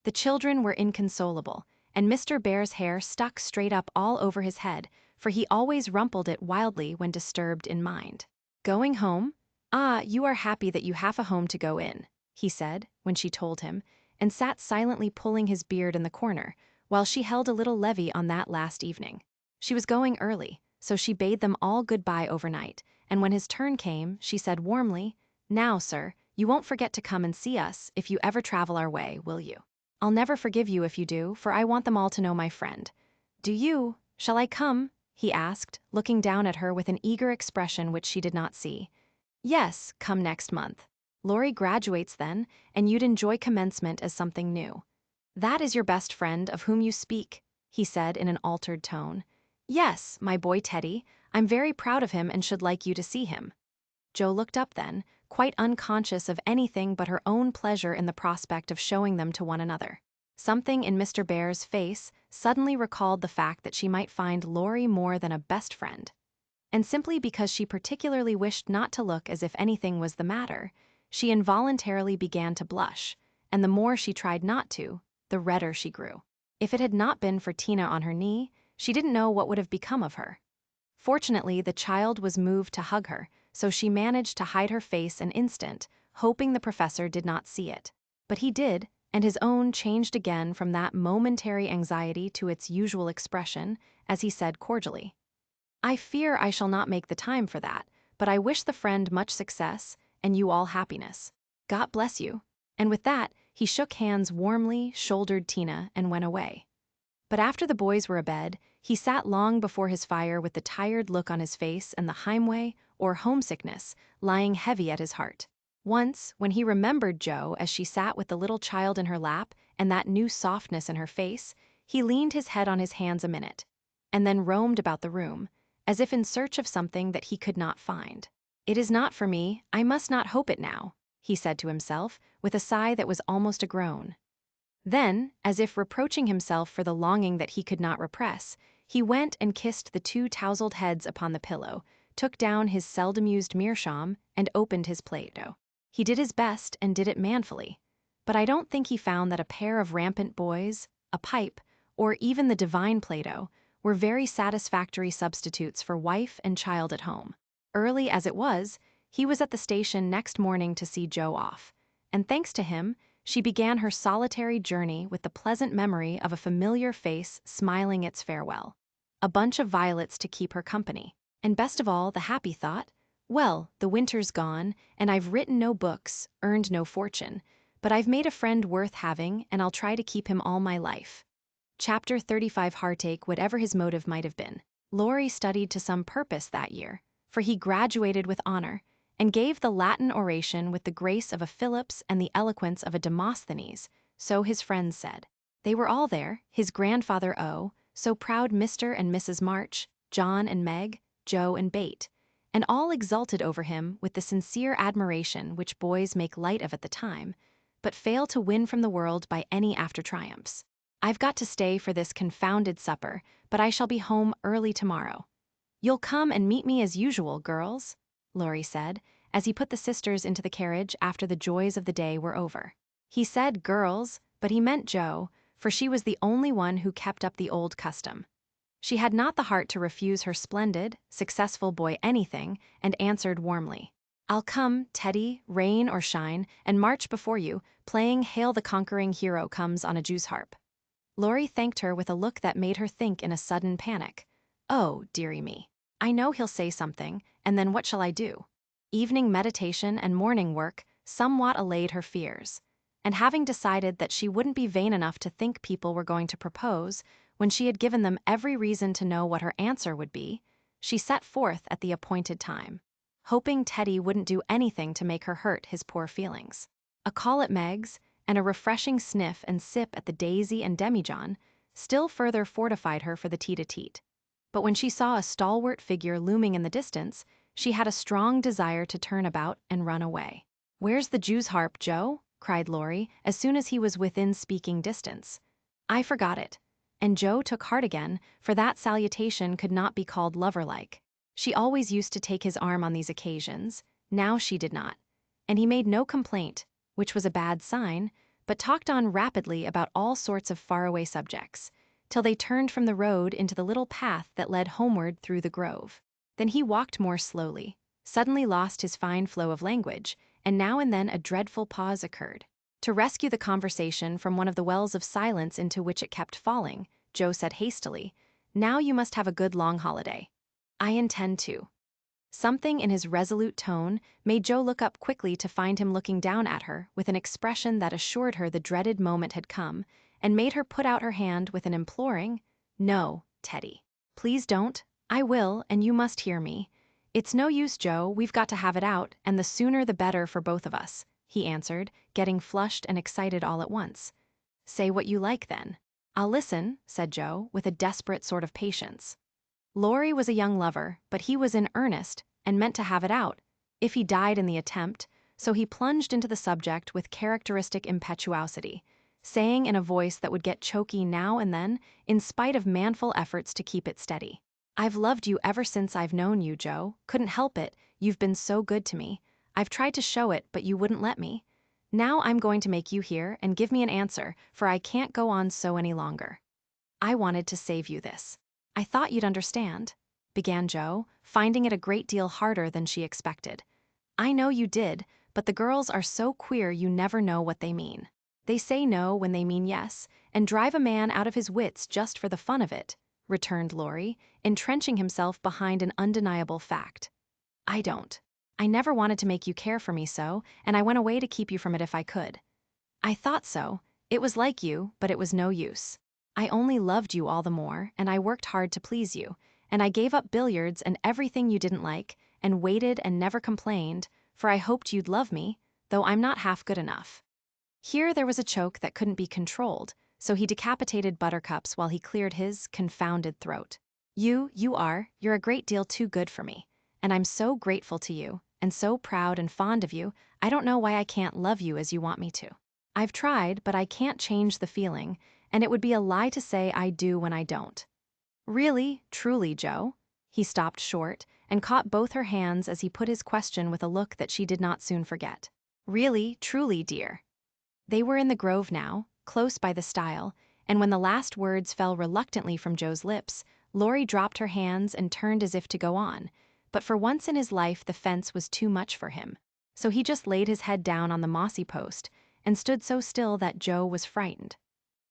The children were inconsolable, and Mr. Bear's hair stuck straight up all over his head, for he always rumpled it wildly when disturbed in mind. Going home? Ah, you are happy that you have a home to go in, he said, when she told him, and sat silently pulling his beard in the corner, while she held a little levee on that last evening. She was going early, so she bade them all goodbye overnight, and when his turn came, she said warmly, Now, sir, you won't forget to come and see us if you ever travel our way, will you? I'll never forgive you if you do, for I want them all to know my friend. Do you? Shall I come? he asked, looking down at her with an eager expression which she did not see. Yes, come next month. Laurie graduates then, and you'd enjoy commencement as something new. That is your best friend of whom you speak, he said in an altered tone. Yes, my boy Teddy. I'm very proud of him and should like you to see him. Jo looked up then, quite unconscious of anything but her own pleasure in the prospect of showing them to one another. Something in Mr. Bear's face suddenly recalled the fact that she might find Laurie more than a best friend. And simply because she particularly wished not to look as if anything was the matter, she involuntarily began to blush, and the more she tried not to, the redder she grew. If it had not been for Tina on her knee, she didn't know what would have become of her. Fortunately, the child was moved to hug her, so she managed to hide her face an instant, hoping the professor did not see it. But he did, and his own changed again from that momentary anxiety to its usual expression, as he said cordially, I fear I shall not make the time for that, but I wish the friend much success, and you all happiness. God bless you. And with that, he shook hands warmly, shouldered Tina, and went away. But after the boys were abed, he sat long before his fire with the tired look on his face and the heimweh, or homesickness, lying heavy at his heart. Once, when he remembered Jo as she sat with the little child in her lap and that new softness in her face, he leaned his head on his hands a minute, and then roamed about the room, as if in search of something that he could not find. It is not for me, I must not hope it now, he said to himself, with a sigh that was almost a groan. Then, as if reproaching himself for the longing that he could not repress, he went and kissed the two tousled heads upon the pillow, took down his seldom used meerschaum, and opened his plate. He did his best and did it manfully, but I don't think he found that a pair of rampant boys, a pipe, or even the divine Plato, were very satisfactory substitutes for wife and child at home. Early as it was, he was at the station next morning to see Jo off, and thanks to him, she began her solitary journey with the pleasant memory of a familiar face smiling its farewell, a bunch of violets to keep her company, and best of all the happy thought, well, the winter's gone, and I've written no books, earned no fortune, but I've made a friend worth having, and I'll try to keep him all my life. Chapter 35 Heartache, whatever his motive might have been. Laurie studied to some purpose that year, for he graduated with honor, and gave the Latin oration with the grace of a Phillips and the eloquence of a Demosthenes, so his friends said. They were all there, his grandfather O, so proud Mr. and Mrs. March, John and Meg, Jo and Bate, and all exulted over him with the sincere admiration which boys make light of at the time, but fail to win from the world by any after-triumphs. I've got to stay for this confounded supper, but I shall be home early tomorrow. You'll come and meet me as usual, girls, Laurie said, as he put the sisters into the carriage after the joys of the day were over. He said girls, but he meant Jo, for she was the only one who kept up the old custom. She had not the heart to refuse her splendid, successful boy anything, and answered warmly, I'll come, Teddy, rain or shine, and march before you, playing Hail the Conquering Hero Comes on a Jew's harp. Laurie thanked her with a look that made her think in a sudden panic. Oh, dearie me. I know he'll say something, and then what shall I do? Evening meditation and morning work somewhat allayed her fears, and having decided that she wouldn't be vain enough to think people were going to propose, when she had given them every reason to know what her answer would be, she set forth at the appointed time, hoping Teddy wouldn't do anything to make her hurt his poor feelings. A call at Meg's, and a refreshing sniff and sip at the Daisy and Demijohn still further fortified her for the tete-a-tete. But when she saw a stalwart figure looming in the distance, she had a strong desire to turn about and run away. Where's the Jew's harp, Jo? Cried Laurie, as soon as he was within speaking distance. I forgot it. And Jo took heart again, for that salutation could not be called lover-like. She always used to take his arm on these occasions, now she did not. And he made no complaint, which was a bad sign, but talked on rapidly about all sorts of faraway subjects, till they turned from the road into the little path that led homeward through the grove. Then he walked more slowly, suddenly lost his fine flow of language, and now and then a dreadful pause occurred. To rescue the conversation from one of the wells of silence into which it kept falling, Jo said hastily, Now you must have a good long holiday. I intend to. Something in his resolute tone made Jo look up quickly to find him looking down at her with an expression that assured her the dreaded moment had come, and made her put out her hand with an imploring, No, Teddy. Please don't, I will, and you must hear me. It's no use, Joe, we've got to have it out, and the sooner the better for both of us, he answered, getting flushed and excited all at once. Say what you like then. I'll listen, said Joe, with a desperate sort of patience. Laurie was a young lover, but he was in earnest and meant to have it out, if he died in the attempt, so he plunged into the subject with characteristic impetuosity, saying in a voice that would get choky now and then, in spite of manful efforts to keep it steady. I've loved you ever since I've known you, Joe. Couldn't help it, you've been so good to me. I've tried to show it, but you wouldn't let me. Now I'm going to make you hear and give me an answer, for I can't go on so any longer. I wanted to save you this. I thought you'd understand, began Joe, finding it a great deal harder than she expected. I know you did, but the girls are so queer you never know what they mean. They say no when they mean yes, and drive a man out of his wits just for the fun of it, returned Laurie, entrenching himself behind an undeniable fact. I don't. I never wanted to make you care for me so, and I went away to keep you from it if I could. I thought so. It was like you, but it was no use. I only loved you all the more, and I worked hard to please you, and I gave up billiards and everything you didn't like, and waited and never complained, for I hoped you'd love me, though I'm not half good enough. Here there was a choke that couldn't be controlled, so he decapitated Buttercup's while he cleared his confounded throat. You're a great deal too good for me, and I'm so grateful to you, and so proud and fond of you, I don't know why I can't love you as you want me to. I've tried, but I can't change the feeling, and it would be a lie to say I do when I don't. Really, truly, Joe? He stopped short and caught both her hands as he put his question with a look that she did not soon forget. Really, truly, dear. They were in the grove now, close by the stile, and when the last words fell reluctantly from Joe's lips, Laurie dropped her hands and turned as if to go on, but for once in his life the fence was too much for him. So he just laid his head down on the mossy post and stood so still that Joe was frightened.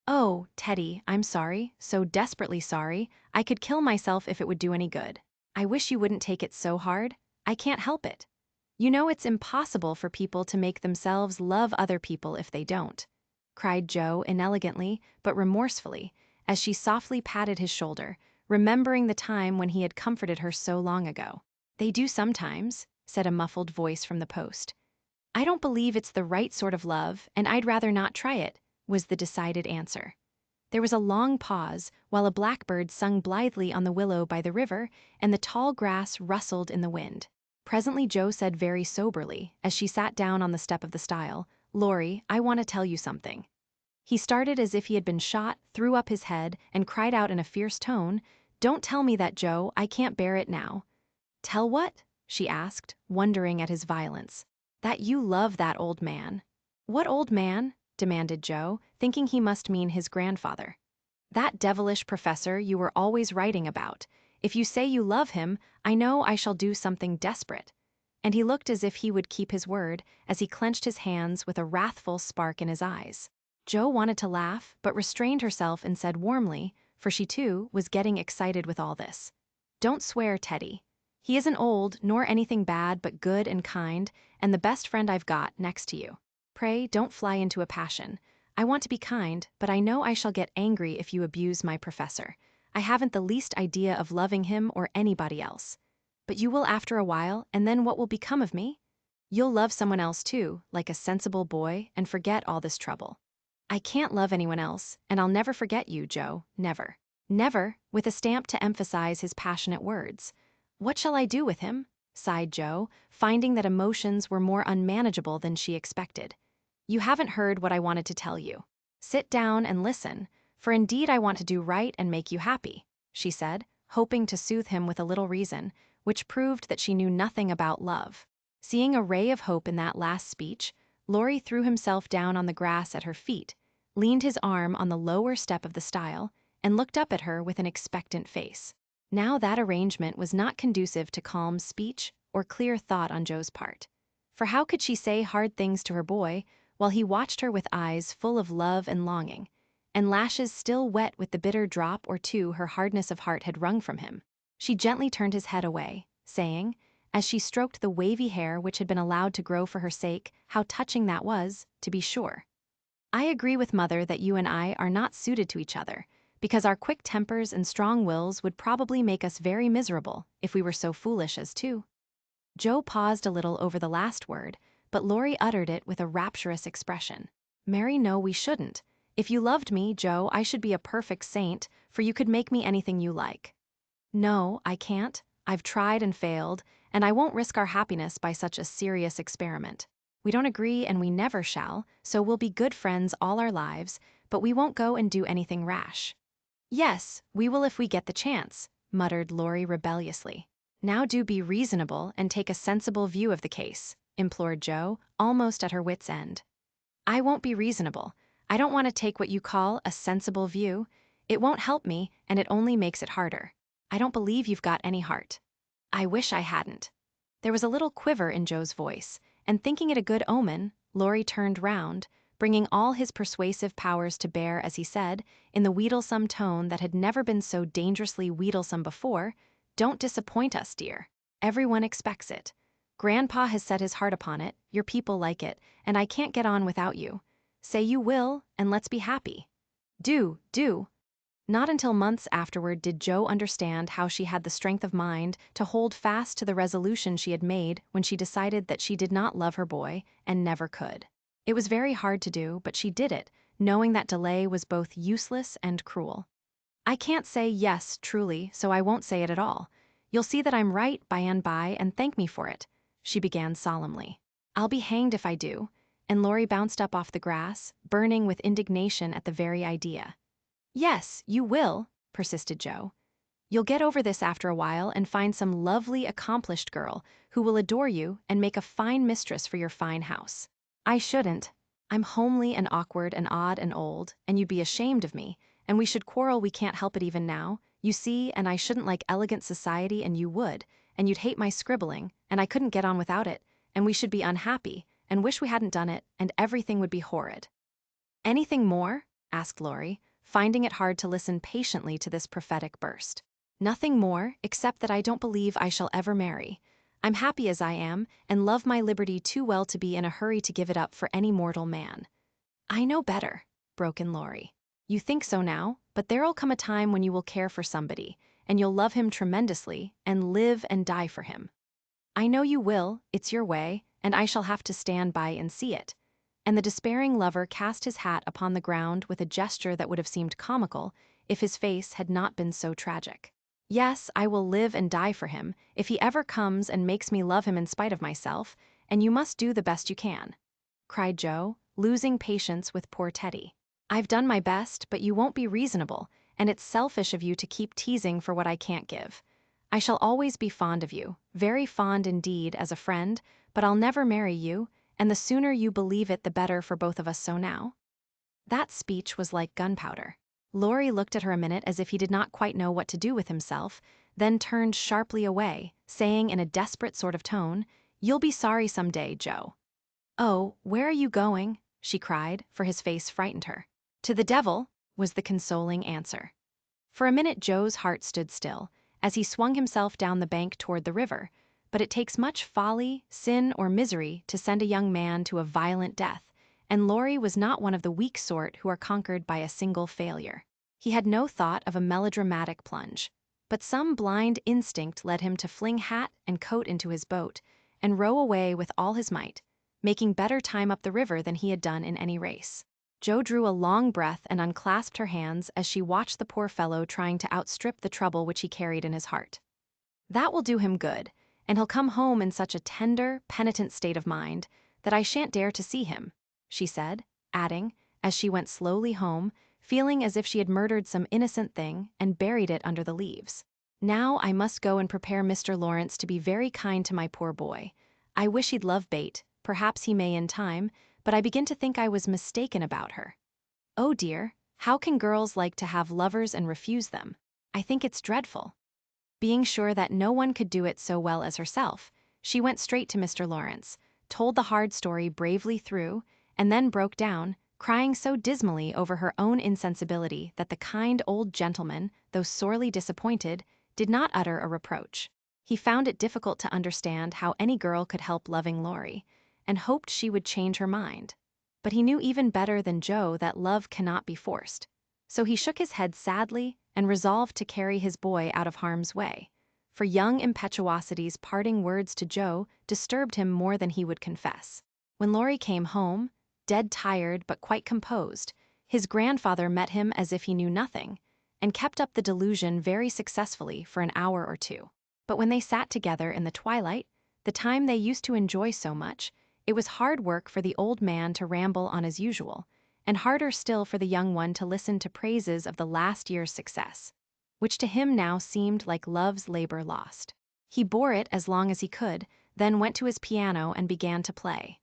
Oh, Teddy, I'm sorry, so desperately sorry, I could kill myself if it would do any good. I wish you wouldn't take it so hard. I can't help it. You know it's impossible for people to make themselves love other people if they don't, cried Joe inelegantly but remorsefully, as she softly patted his shoulder, remembering the time when he had comforted her so long ago. They do sometimes, said a muffled voice from the post. I don't believe it's the right sort of love, and I'd rather not try it, was the decided answer. There was a long pause while a blackbird sung blithely on the willow by the river and the tall grass rustled in the wind. Presently Joe said very soberly, as she sat down on the step of the stile, Laurie, I want to tell you something. He started as if he had been shot, threw up his head, and cried out in a fierce tone, Don't tell me that, Joe, I can't bear it now. Tell what? She asked, wondering at his violence. That you love that old man. What old man? Demanded Joe, thinking he must mean his grandfather. That devilish professor you were always writing about. If you say you love him, I know I shall do something desperate. And he looked as if he would keep his word, as he clenched his hands with a wrathful spark in his eyes. Joe wanted to laugh, but restrained herself and said warmly, for she too was getting excited with all this. Don't swear, Teddy. He isn't old, nor anything bad, but good and kind, and the best friend I've got next to you. Pray, don't fly into a passion. I want to be kind, but I know I shall get angry if you abuse my professor. I haven't the least idea of loving him or anybody else. But you will after a while, and then what will become of me? You'll love someone else too, like a sensible boy, and forget all this trouble. I can't love anyone else, and I'll never forget you, Joe, never. Never, with a stamp to emphasize his passionate words. What shall I do with him? Sighed Joe, finding that emotions were more unmanageable than she expected. You haven't heard what I wanted to tell you. Sit down and listen, for indeed I want to do right and make you happy, she said, hoping to soothe him with a little reason, which proved that she knew nothing about love. Seeing a ray of hope in that last speech, Laurie threw himself down on the grass at her feet, leaned his arm on the lower step of the stile, and looked up at her with an expectant face. Now that arrangement was not conducive to calm speech or clear thought on Joe's part. For how could she say hard things to her boy while he watched her with eyes full of love and longing, and lashes still wet with the bitter drop or two her hardness of heart had wrung from him? She gently turned his head away, saying, as she stroked the wavy hair which had been allowed to grow for her sake, how touching that was, to be sure. I agree with Mother that you and I are not suited to each other, because our quick tempers and strong wills would probably make us very miserable if we were so foolish as to. Joe paused a little over the last word, but Lori uttered it with a rapturous expression. Mary, no, we shouldn't. If you loved me, Joe, I should be a perfect saint, for you could make me anything you like. No, I can't. I've tried and failed, and I won't risk our happiness by such a serious experiment. We don't agree and we never shall, so we'll be good friends all our lives, but we won't go and do anything rash. Yes, we will if we get the chance, muttered Lori rebelliously. Now do be reasonable and take a sensible view of the case, implored Joe, almost at her wit's end. I won't be reasonable. I don't want to take what you call a sensible view. It won't help me, and it only makes it harder. I don't believe you've got any heart. I wish I hadn't. There was a little quiver in Joe's voice, and thinking it a good omen, Lori turned round, bringing all his persuasive powers to bear as he said, in the wheedlesome tone that had never been so dangerously wheedlesome before, "Don't disappoint us, dear. Everyone expects it. Grandpa has set his heart upon it, your people like it, and I can't get on without you. Say you will, and let's be happy. Do. Not until months afterward did Joe understand how she had the strength of mind to hold fast to the resolution she had made when she decided that she did not love her boy and never could. It was very hard to do, but she did it, knowing that delay was both useless and cruel. I can't say yes, truly, so I won't say it at all. You'll see that I'm right by and by and thank me for it, she began solemnly. I'll be hanged if I do, and Lori bounced up off the grass, burning with indignation at the very idea. Yes, you will, persisted Joe. You'll get over this after a while and find some lovely, accomplished girl who will adore you and make a fine mistress for your fine house. I shouldn't. I'm homely and awkward and odd and old, and you'd be ashamed of me, and we should quarrel we can't help it even now, you see, and I shouldn't like elegant society and you would, and you'd hate my scribbling, and I couldn't get on without it, and we should be unhappy, and wish we hadn't done it, and everything would be horrid. Anything more? Asked Lori, finding it hard to listen patiently to this prophetic burst. Nothing more, except that I don't believe I shall ever marry. I'm happy as I am, and love my liberty too well to be in a hurry to give it up for any mortal man. I know better, broke in Lori. You think so now, but there'll come a time when you will care for somebody, and you'll love him tremendously, and live and die for him. I know you will, it's your way, and I shall have to stand by and see it. And the despairing lover cast his hat upon the ground with a gesture that would have seemed comical if his face had not been so tragic. Yes, I will live and die for him, if he ever comes and makes me love him in spite of myself, and you must do the best you can, cried Joe, losing patience with poor Teddy. I've done my best, but you won't be reasonable, and it's selfish of you to keep teasing for what I can't give. I shall always be fond of you, very fond indeed as a friend, but I'll never marry you, and the sooner you believe it the better for both of us so now. That speech was like gunpowder. Lori looked at her a minute as if he did not quite know what to do with himself, then turned sharply away, saying in a desperate sort of tone, "You'll be sorry some day, Joe." "Oh, where are you going?" she cried, for his face frightened her. "To the devil," was the consoling answer. For a minute Joe's heart stood still, as he swung himself down the bank toward the river, but it takes much folly, sin, or misery to send a young man to a violent death, and Lori was not one of the weak sort who are conquered by a single failure. He had no thought of a melodramatic plunge, but some blind instinct led him to fling hat and coat into his boat and row away with all his might, making better time up the river than he had done in any race. Joe drew a long breath and unclasped her hands as she watched the poor fellow trying to outstrip the trouble which he carried in his heart. That will do him good, and he'll come home in such a tender, penitent state of mind that I shan't dare to see him, she said, adding, as she went slowly home, feeling as if she had murdered some innocent thing and buried it under the leaves. Now I must go and prepare Mr. Lawrence to be very kind to my poor boy. I wish he'd love Bate, perhaps he may in time, but I begin to think I was mistaken about her. Oh dear, how can girls like to have lovers and refuse them? I think it's dreadful. Being sure that no one could do it so well as herself, she went straight to Mr. Lawrence, told the hard story bravely through, and then broke down, crying so dismally over her own insensibility that the kind old gentleman, though sorely disappointed, did not utter a reproach. He found it difficult to understand how any girl could help loving Lori, and hoped she would change her mind. But he knew even better than Joe that love cannot be forced. So he shook his head sadly and resolved to carry his boy out of harm's way. For young impetuosity's parting words to Joe disturbed him more than he would confess. When Laurie came home, dead tired but quite composed, his grandfather met him as if he knew nothing, and kept up the delusion very successfully for an hour or two. But when they sat together in the twilight, the time they used to enjoy so much, it was hard work for the old man to ramble on as usual, and harder still for the young one to listen to praises of the last year's success, which to him now seemed like love's labor lost. He bore it as long as he could, then went to his piano and began to play.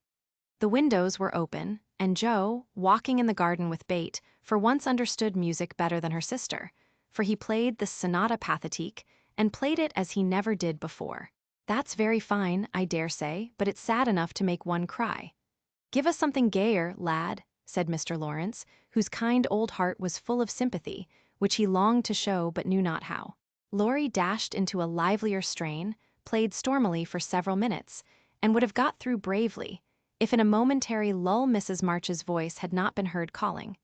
The windows were open, and Joe, walking in the garden with Beth, for once understood music better than her sister, for he played the Sonata Pathétique, and played it as he never did before. "That's very fine, I dare say, but it's sad enough to make one cry." "Give us something gayer, lad," said Mr. Lawrence, whose kind old heart was full of sympathy, which he longed to show but knew not how. Laurie dashed into a livelier strain, played stormily for several minutes, and would have got through bravely, if in a momentary lull Mrs. March's voice had not been heard calling,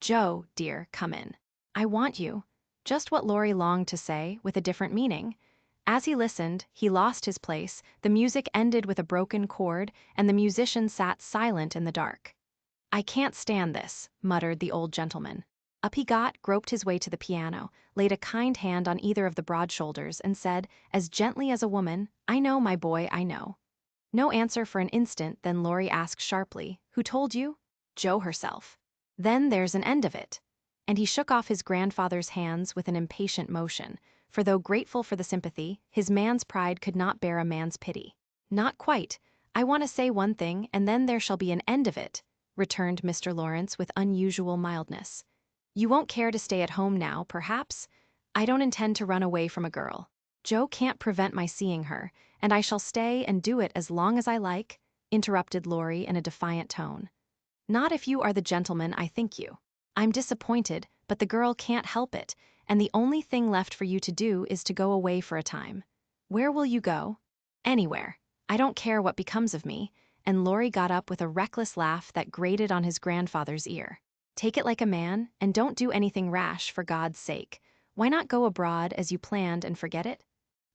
"Joe, dear, come in. I want you." Just what Laurie longed to say, with a different meaning. As he listened, he lost his place, the music ended with a broken chord, and the musician sat silent in the dark. "I can't stand this," muttered the old gentleman. Up he got, groped his way to the piano, laid a kind hand on either of the broad shoulders, and said, as gently as a woman, "I know, my boy, I know." No answer for an instant, then Laurie asked sharply, "Who told you?" "Joe herself." "Then there's an end of it." And he shook off his grandfather's hands with an impatient motion, for though grateful for the sympathy, his man's pride could not bear a man's pity. "Not quite. I want to say one thing, and then there shall be an end of it," returned Mr. Lawrence with unusual mildness. "You won't care to stay at home now, perhaps? I don't intend to run away from a girl. Joe can't prevent my seeing her, and I shall stay and do it as long as I like," interrupted Laurie in a defiant tone. "Not if you are the gentleman I think you. I'm disappointed, but the girl can't help it, and the only thing left for you to do is to go away for a time. Where will you go?" "Anywhere. I don't care what becomes of me," and Laurie got up with a reckless laugh that grated on his grandfather's ear. "Take it like a man, and don't do anything rash, for God's sake. Why not go abroad as you planned and forget it?"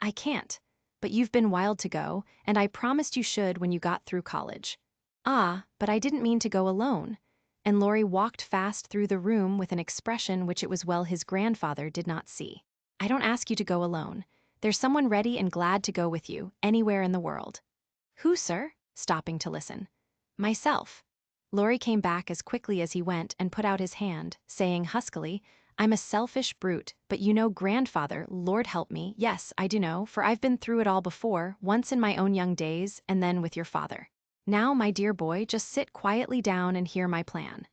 "I can't. But you've been wild to go, and I promised you should when you got through college." "Ah, but I didn't mean to go alone." And Laurie walked fast through the room with an expression which it was well his grandfather did not see. "I don't ask you to go alone. There's someone ready and glad to go with you, anywhere in the world." "Who, sir?" stopping to listen. "Myself." Laurie came back as quickly as he went and put out his hand, saying huskily, "I'm a selfish brute, but you know grandfather, Lord help me, yes, I do know, for I've been through it all before, once in my own young days, and then with your father. Now, my dear boy, just sit quietly down and hear my plan."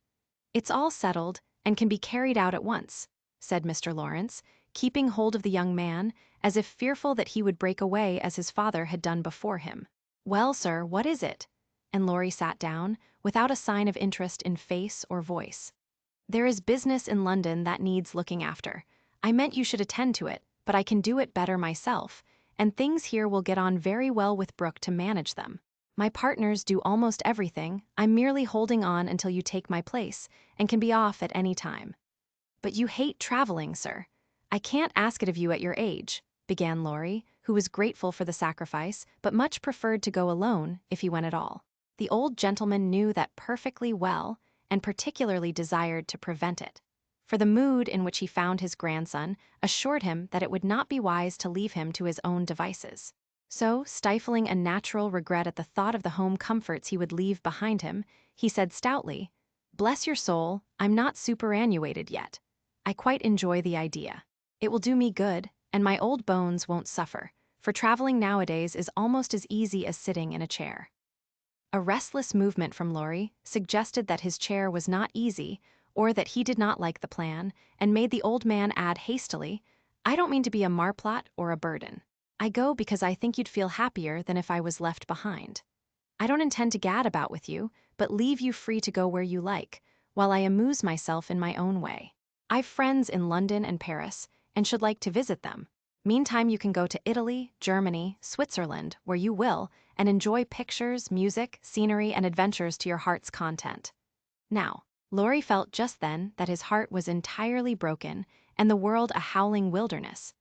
"It's all settled, and can be carried out at once," said Mr. Lawrence, keeping hold of the young man, as if fearful that he would break away as his father had done before him. "Well, sir, what is it?" And Laurie sat down, without a sign of interest in face or voice. "There is business in London that needs looking after. I meant you should attend to it, but I can do it better myself, and things here will get on very well with Brooke to manage them. My partners do almost everything, I'm merely holding on until you take my place, and can be off at any time." "But you hate traveling, sir." "I can't ask it of you at your age," began Laurie, who was grateful for the sacrifice, but much preferred to go alone, if he went at all. The old gentleman knew that perfectly well, and particularly desired to prevent it, for the mood in which he found his grandson assured him that it would not be wise to leave him to his own devices. So, stifling a natural regret at the thought of the home comforts he would leave behind him, he said stoutly, "Bless your soul, I'm not superannuated yet. I quite enjoy the idea. It will do me good, and my old bones won't suffer, for traveling nowadays is almost as easy as sitting in a chair." A restless movement from Laurie suggested that his chair was not easy, or that he did not like the plan, and made the old man add hastily, "I don't mean to be a marplot or a burden. I go because I think you'd feel happier than if I was left behind. I don't intend to gad about with you, but leave you free to go where you like, while I amuse myself in my own way. I've friends in London and Paris, and should like to visit them. Meantime you can go to Italy, Germany, Switzerland, where you will, and enjoy pictures, music, scenery, and adventures to your heart's content. Now, Laurie felt just then that his heart was entirely broken and the world a howling wilderness.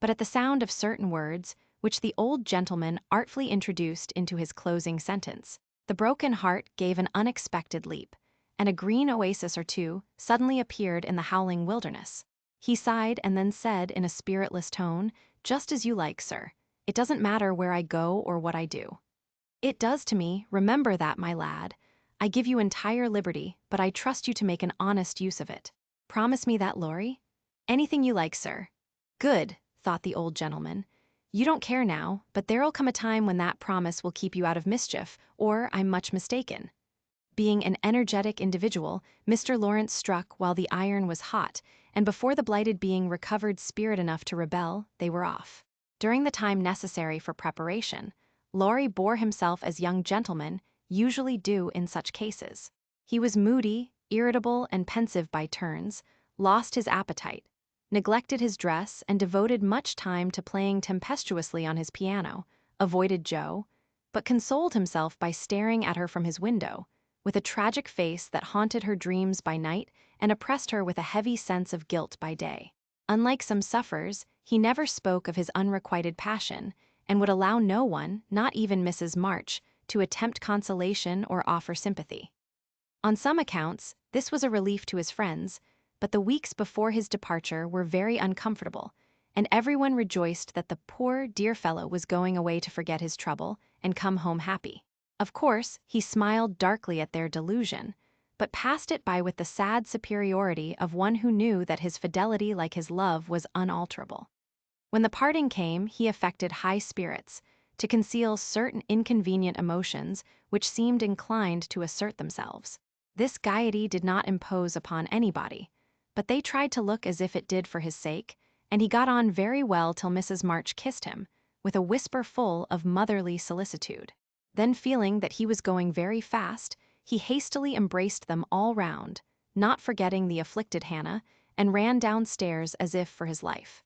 But at the sound of certain words, which the old gentleman artfully introduced into his closing sentence, the broken heart gave an unexpected leap, and a green oasis or two suddenly appeared in the howling wilderness. He sighed and then said in a spiritless tone, "Just as you like, sir. It doesn't matter where I go or what I do." "It does to me, remember that, my lad. I give you entire liberty, but I trust you to make an honest use of it. Promise me that, Laurie?" "Anything you like, sir." "Good," thought the old gentleman. "You don't care now, but there'll come a time when that promise will keep you out of mischief, or I'm much mistaken." Being an energetic individual, Mr. Lawrence struck while the iron was hot, and before the blighted being recovered spirit enough to rebel, they were off. During the time necessary for preparation, Laurie bore himself as young gentlemen usually do in such cases. He was moody, irritable, and pensive by turns, lost his appetite, neglected his dress, and devoted much time to playing tempestuously on his piano, avoided Jo, but consoled himself by staring at her from his window, with a tragic face that haunted her dreams by night and oppressed her with a heavy sense of guilt by day. Unlike some sufferers, he never spoke of his unrequited passion, and would allow no one, not even Mrs. March, to attempt consolation or offer sympathy. On some accounts, this was a relief to his friends, but the weeks before his departure were very uncomfortable, and everyone rejoiced that the poor, dear fellow was going away to forget his trouble and come home happy. Of course, he smiled darkly at their delusion, but passed it by with the sad superiority of one who knew that his fidelity, like his love, was unalterable. When the parting came, he affected high spirits, to conceal certain inconvenient emotions which seemed inclined to assert themselves. This gaiety did not impose upon anybody, but they tried to look as if it did for his sake, and he got on very well till Mrs. March kissed him, with a whisper full of motherly solicitude. Then, feeling that he was going very fast, he hastily embraced them all round, not forgetting the afflicted Hannah, and ran downstairs as if for his life.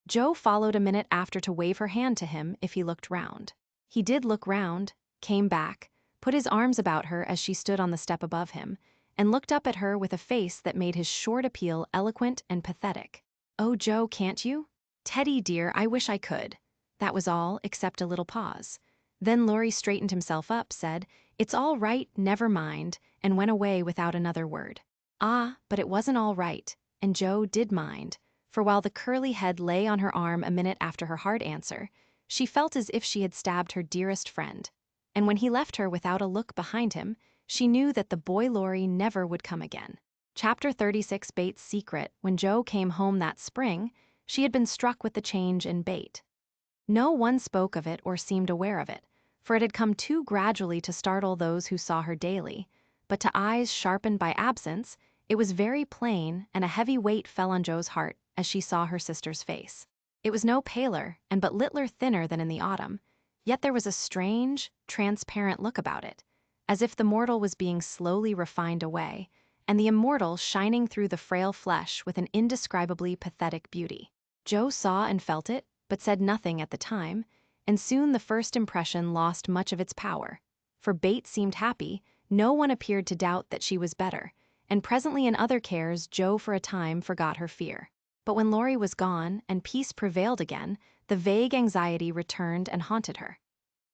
Jo followed a minute after to wave her hand to him if he looked round. He did look round, came back, put his arms about her as she stood on the step above him, and looked up at her with a face that made his short appeal eloquent and pathetic. "Oh, Jo, can't you?" "Teddy, dear, I wish I could." That was all, except a little pause. Then Laurie straightened himself up, said, "It's all right, never mind," and went away without another word. Ah, but it wasn't all right, and Jo did mind, for while the curly head lay on her arm a minute after her hard answer, she felt as if she had stabbed her dearest friend. And when he left her without a look behind him, she knew that the boy Laurie never would come again. Chapter 36. Bates' secret. When Jo came home that spring, she had been struck with the change in Bate. No one spoke of it or seemed aware of it, for it had come too gradually to startle those who saw her daily, but to eyes sharpened by absence, it was very plain, and a heavy weight fell on Jo's heart as she saw her sister's face. It was no paler, and but littler thinner than in the autumn, yet there was a strange, transparent look about it, as if the mortal was being slowly refined away, and the immortal shining through the frail flesh with an indescribably pathetic beauty. Jo saw and felt it, but said nothing at the time, and soon the first impression lost much of its power. For Bate seemed happy, no one appeared to doubt that she was better, and presently in other cares Jo for a time forgot her fear. But when Laurie was gone and peace prevailed again, the vague anxiety returned and haunted her.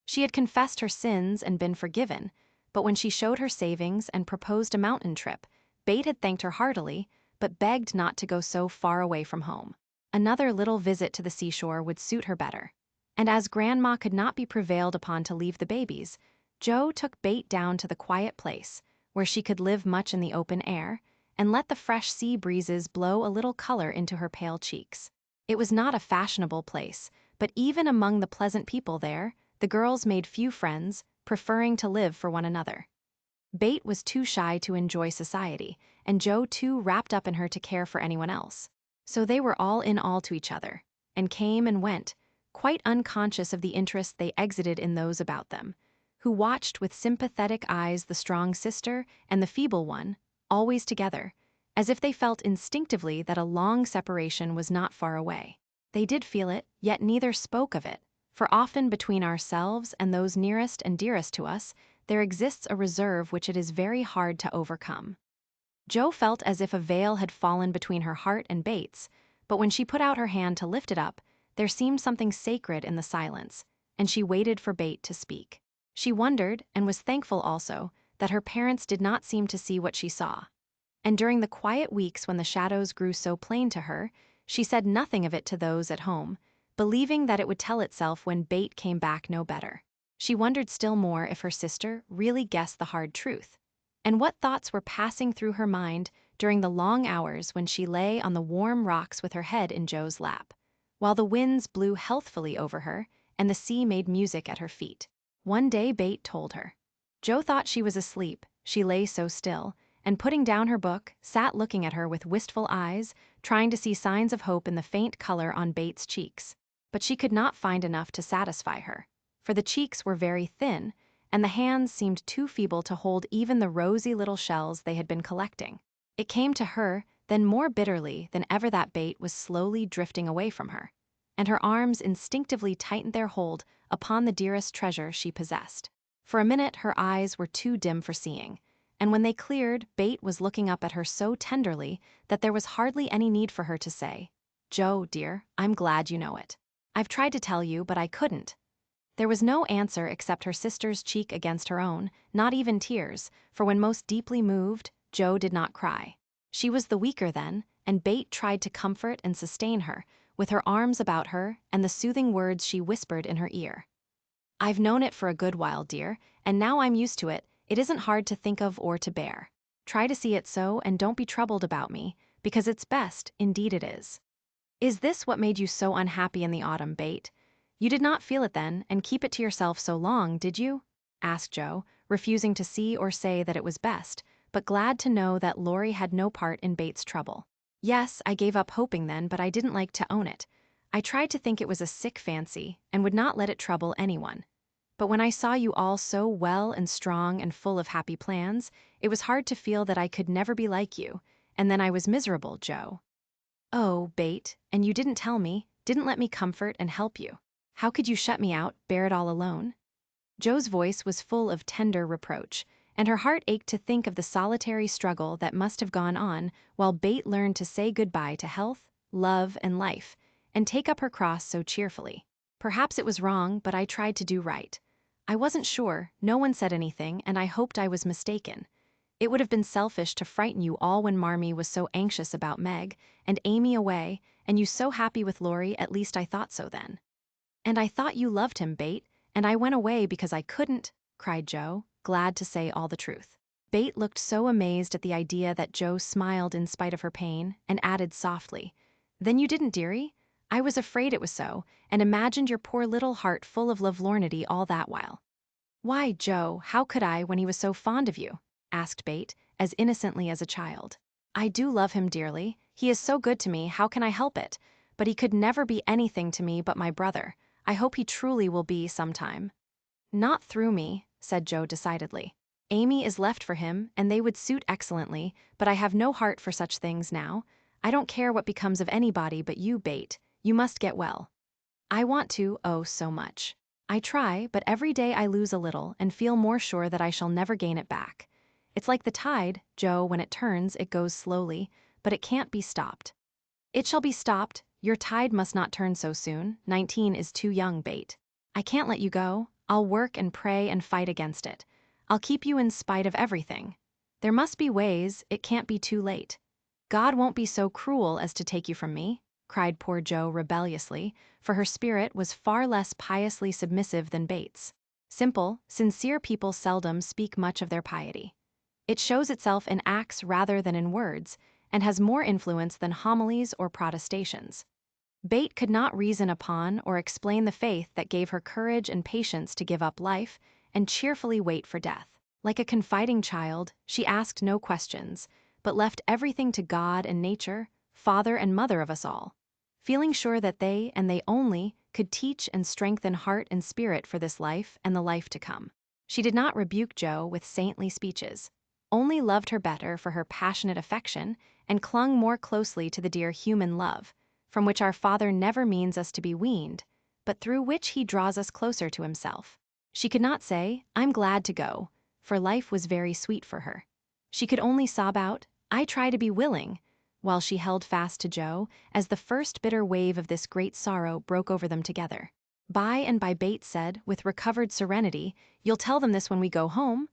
She had confessed her sins and been forgiven, but when she showed her savings and proposed a mountain trip, Bate had thanked her heartily, but begged not to go so far away from home. Another little visit to the seashore would suit her better. And as Grandma could not be prevailed upon to leave the babies, Jo took Bate down to the quiet place, where she could live much in the open air, and let the fresh sea breezes blow a little color into her pale cheeks. It was not a fashionable place, but even among the pleasant people there, the girls made few friends, preferring to live for one another. Bate was too shy to enjoy society, and Jo too wrapped up in her to care for anyone else. So they were all in all to each other, and came and went, quite unconscious of the interest they exhibited in those about them, who watched with sympathetic eyes the strong sister and the feeble one, always together, as if they felt instinctively that a long separation was not far away. They did feel it, yet neither spoke of it, for often between ourselves and those nearest and dearest to us, there exists a reserve which it is very hard to overcome. Jo felt as if a veil had fallen between her heart and Bates, but when she put out her hand to lift it up, there seemed something sacred in the silence, and she waited for Bate to speak. She wondered, and was thankful also, that her parents did not seem to see what she saw. And during the quiet weeks when the shadows grew so plain to her, she said nothing of it to those at home, believing that it would tell itself when Bate came back no better. She wondered still more if her sister really guessed the hard truth, and what thoughts were passing through her mind during the long hours when she lay on the warm rocks with her head in Jo's lap, while the winds blew healthfully over her and the sea made music at her feet. One day Bate told her. Jo thought she was asleep, she lay so still, and putting down her book, sat looking at her with wistful eyes, trying to see signs of hope in the faint color on Bates' cheeks. But she could not find enough to satisfy her, for the cheeks were very thin, and the hands seemed too feeble to hold even the rosy little shells they had been collecting. It came to her, then more bitterly than ever, that Bate was slowly drifting away from her, and her arms instinctively tightened their hold upon the dearest treasure she possessed. For a minute her eyes were too dim for seeing, and when they cleared, Bate was looking up at her so tenderly that there was hardly any need for her to say, "Jo, dear, I'm glad you know it. I've tried to tell you, but I couldn't." There was no answer except her sister's cheek against her own, not even tears, for when most deeply moved, Jo did not cry. She was the weaker then, and Bate tried to comfort and sustain her, with her arms about her and the soothing words she whispered in her ear. "I've known it for a good while, dear, and now I'm used to it. It isn't hard to think of or to bear. Try to see it so and don't be troubled about me, because it's best, indeed it is." "Is this what made you so unhappy in the autumn, Bate? You did not feel it then, and keep it to yourself so long, did you?" asked Jo, refusing to see or say that it was best, but glad to know that Laurie had no part in Bates' trouble. "Yes, I gave up hoping then, but I didn't like to own it. I tried to think it was a sick fancy, and would not let it trouble anyone. But when I saw you all so well and strong and full of happy plans, it was hard to feel that I could never be like you, and then I was miserable, Jo." "Oh, Bate, and you didn't tell me, didn't let me comfort and help you. How could you shut me out, bear it all alone?" Jo's voice was full of tender reproach, and her heart ached to think of the solitary struggle that must have gone on while Bate learned to say goodbye to health, love, and life, and take up her cross so cheerfully. "Perhaps it was wrong, but I tried to do right. I wasn't sure, no one said anything, and I hoped I was mistaken. It would have been selfish to frighten you all when Marmee was so anxious about Meg, and Amy away, and you so happy with Laurie, at least I thought so then." "And I thought you loved him, Bate, and I went away because I couldn't," cried Jo, glad to say all the truth. Bate looked so amazed at the idea that Jo smiled in spite of her pain, and added softly, "Then you didn't, dearie? I was afraid it was so, and imagined your poor little heart full of lovelornity all that while." "Why, Jo, how could I when he was so fond of you?" asked Bate, as innocently as a child. "I do love him dearly. He is so good to me, how can I help it? But he could never be anything to me but my brother. I hope he truly will be sometime." "Not through me," said Jo decidedly. "Amy is left for him, and they would suit excellently, but I have no heart for such things now. I don't care what becomes of anybody but you, Bate. You must get well." "I want to, oh, so much. I try, but every day I lose a little and feel more sure that I shall never gain it back. It's like the tide, Jo, when it turns, it goes slowly, but it can't be stopped." "It shall be stopped. Your tide must not turn so soon. 19 is too young, Bate. I can't let you go. I'll work and pray and fight against it. I'll keep you in spite of everything. There must be ways, it can't be too late. God won't be so cruel as to take you from me," cried poor Jo rebelliously, for her spirit was far less piously submissive than Bates'. Simple, sincere people seldom speak much of their piety. It shows itself in acts rather than in words, and has more influence than homilies or protestations. Bate could not reason upon or explain the faith that gave her courage and patience to give up life and cheerfully wait for death. Like a confiding child, she asked no questions, but left everything to God and nature, Father and Mother of us all, feeling sure that they, and they only, could teach and strengthen heart and spirit for this life and the life to come. She did not rebuke Jo with saintly speeches, only loved her better for her passionate affection and clung more closely to the dear human love, from which our Father never means us to be weaned, but through which he draws us closer to himself. She could not say, "I'm glad to go," for life was very sweet for her. She could only sob out, I try to be willing, while she held fast to Joe, as the first bitter wave of this great sorrow broke over them together. By and by Bate said, with recovered serenity, "You'll tell them this when we go home?"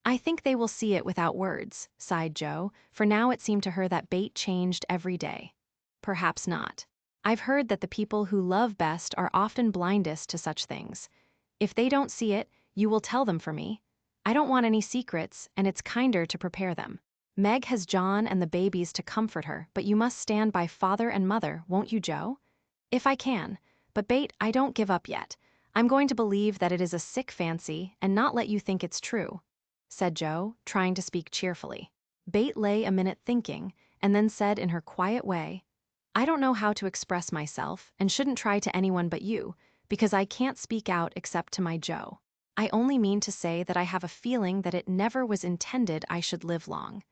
"I think they will see it without words," sighed Joe, for now it seemed to her that Bate changed every day. "Perhaps not. I've heard that the people who love best are often blindest to such things. If they don't see it, you will tell them for me. I don't want any secrets, and it's kinder to prepare them. Meg has John and the babies to comfort her, but you must stand by father and mother, won't you, Joe?" "If I can. But Bate, I don't give up yet. I'm going to believe that it is a sick fancy and not let you think it's true," said Joe, trying to speak cheerfully. Bate lay a minute thinking, and then said in her quiet way, "I don't know how to express myself, and shouldn't try to anyone but you, because I can't speak out except to my Joe. I only mean to say that I have a feeling that it never was intended I should live long.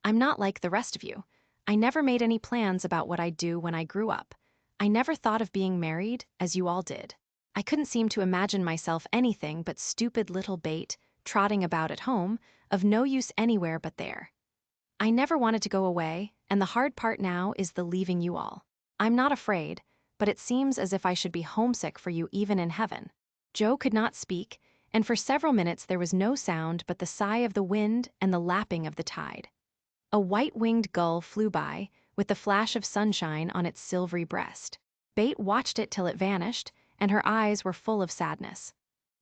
I'm not like the rest of you. I never made any plans about what I'd do when I grew up. I never thought of being married, as you all did. I couldn't seem to imagine myself anything but stupid little Bate, trotting about at home, of no use anywhere but there. I never wanted to go away, and the hard part now is the leaving you all. I'm not afraid, but it seems as if I should be homesick for you even in heaven." Joe could not speak, and for several minutes there was no sound but the sigh of the wind and the lapping of the tide. A white-winged gull flew by, with the flash of sunshine on its silvery breast. Bate watched it till it vanished, and her eyes were full of sadness.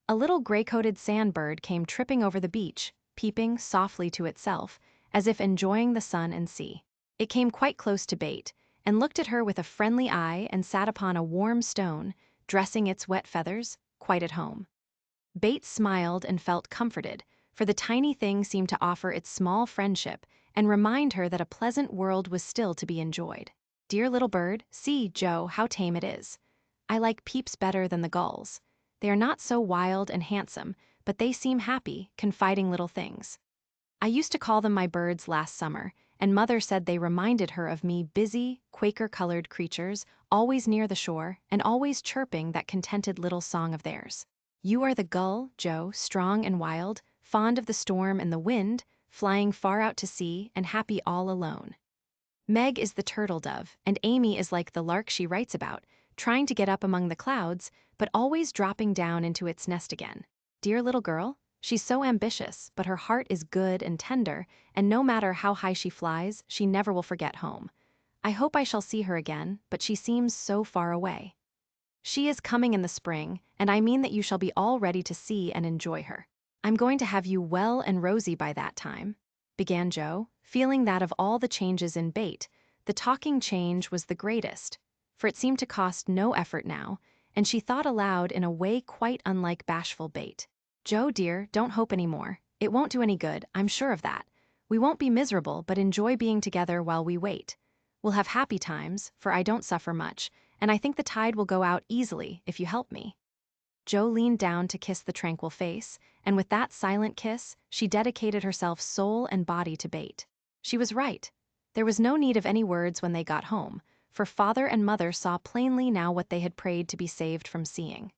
A little gray-coated sandbird came tripping over the beach, peeping softly to itself, as if enjoying the sun and sea. It came quite close to Bate, and looked at her with a friendly eye and sat upon a warm stone, dressing its wet feathers, quite at home. Bate smiled and felt comforted, for the tiny thing seemed to offer its small friendship and remind her that a pleasant world was still to be enjoyed. "Dear little bird, see, Joe, how tame it is. I like Peeps better than the gulls. They are not so wild and handsome, but they seem happy, confiding little things. I used to call them my birds last summer, and Mother said they reminded her of me, busy, Quaker-colored creatures, always near the shore, and always chirping that contented little song of theirs. You are the gull, Joe, strong and wild, fond of the storm and the wind, flying far out to sea, and happy all alone. Meg is the turtle dove, and Amy is like the lark she writes about, trying to get up among the clouds, but always dropping down into its nest again. Dear little girl, she's so ambitious, but her heart is good and tender, and no matter how high she flies, she never will forget home. I hope I shall see her again, but she seems so far away. She is coming in the spring, and I mean that you shall be all ready to see and enjoy her. I'm going to have you well and rosy by that time," began Joe, feeling that of all the changes in Bate, the talking change was the greatest, for it seemed to cost no effort now, and she thought aloud in a way quite unlike bashful Bate. "Joe, dear, don't hope any more. It won't do any good, I'm sure of that. We won't be miserable, but enjoy being together while we wait. We'll have happy times, for I don't suffer much, and I think the tide will go out easily if you help me." Joe leaned down to kiss the tranquil face, and with that silent kiss, she dedicated herself soul and body to Bate. She was right. There was no need of any words when they got home, for father and mother saw plainly now what they had prayed to be saved from seeing.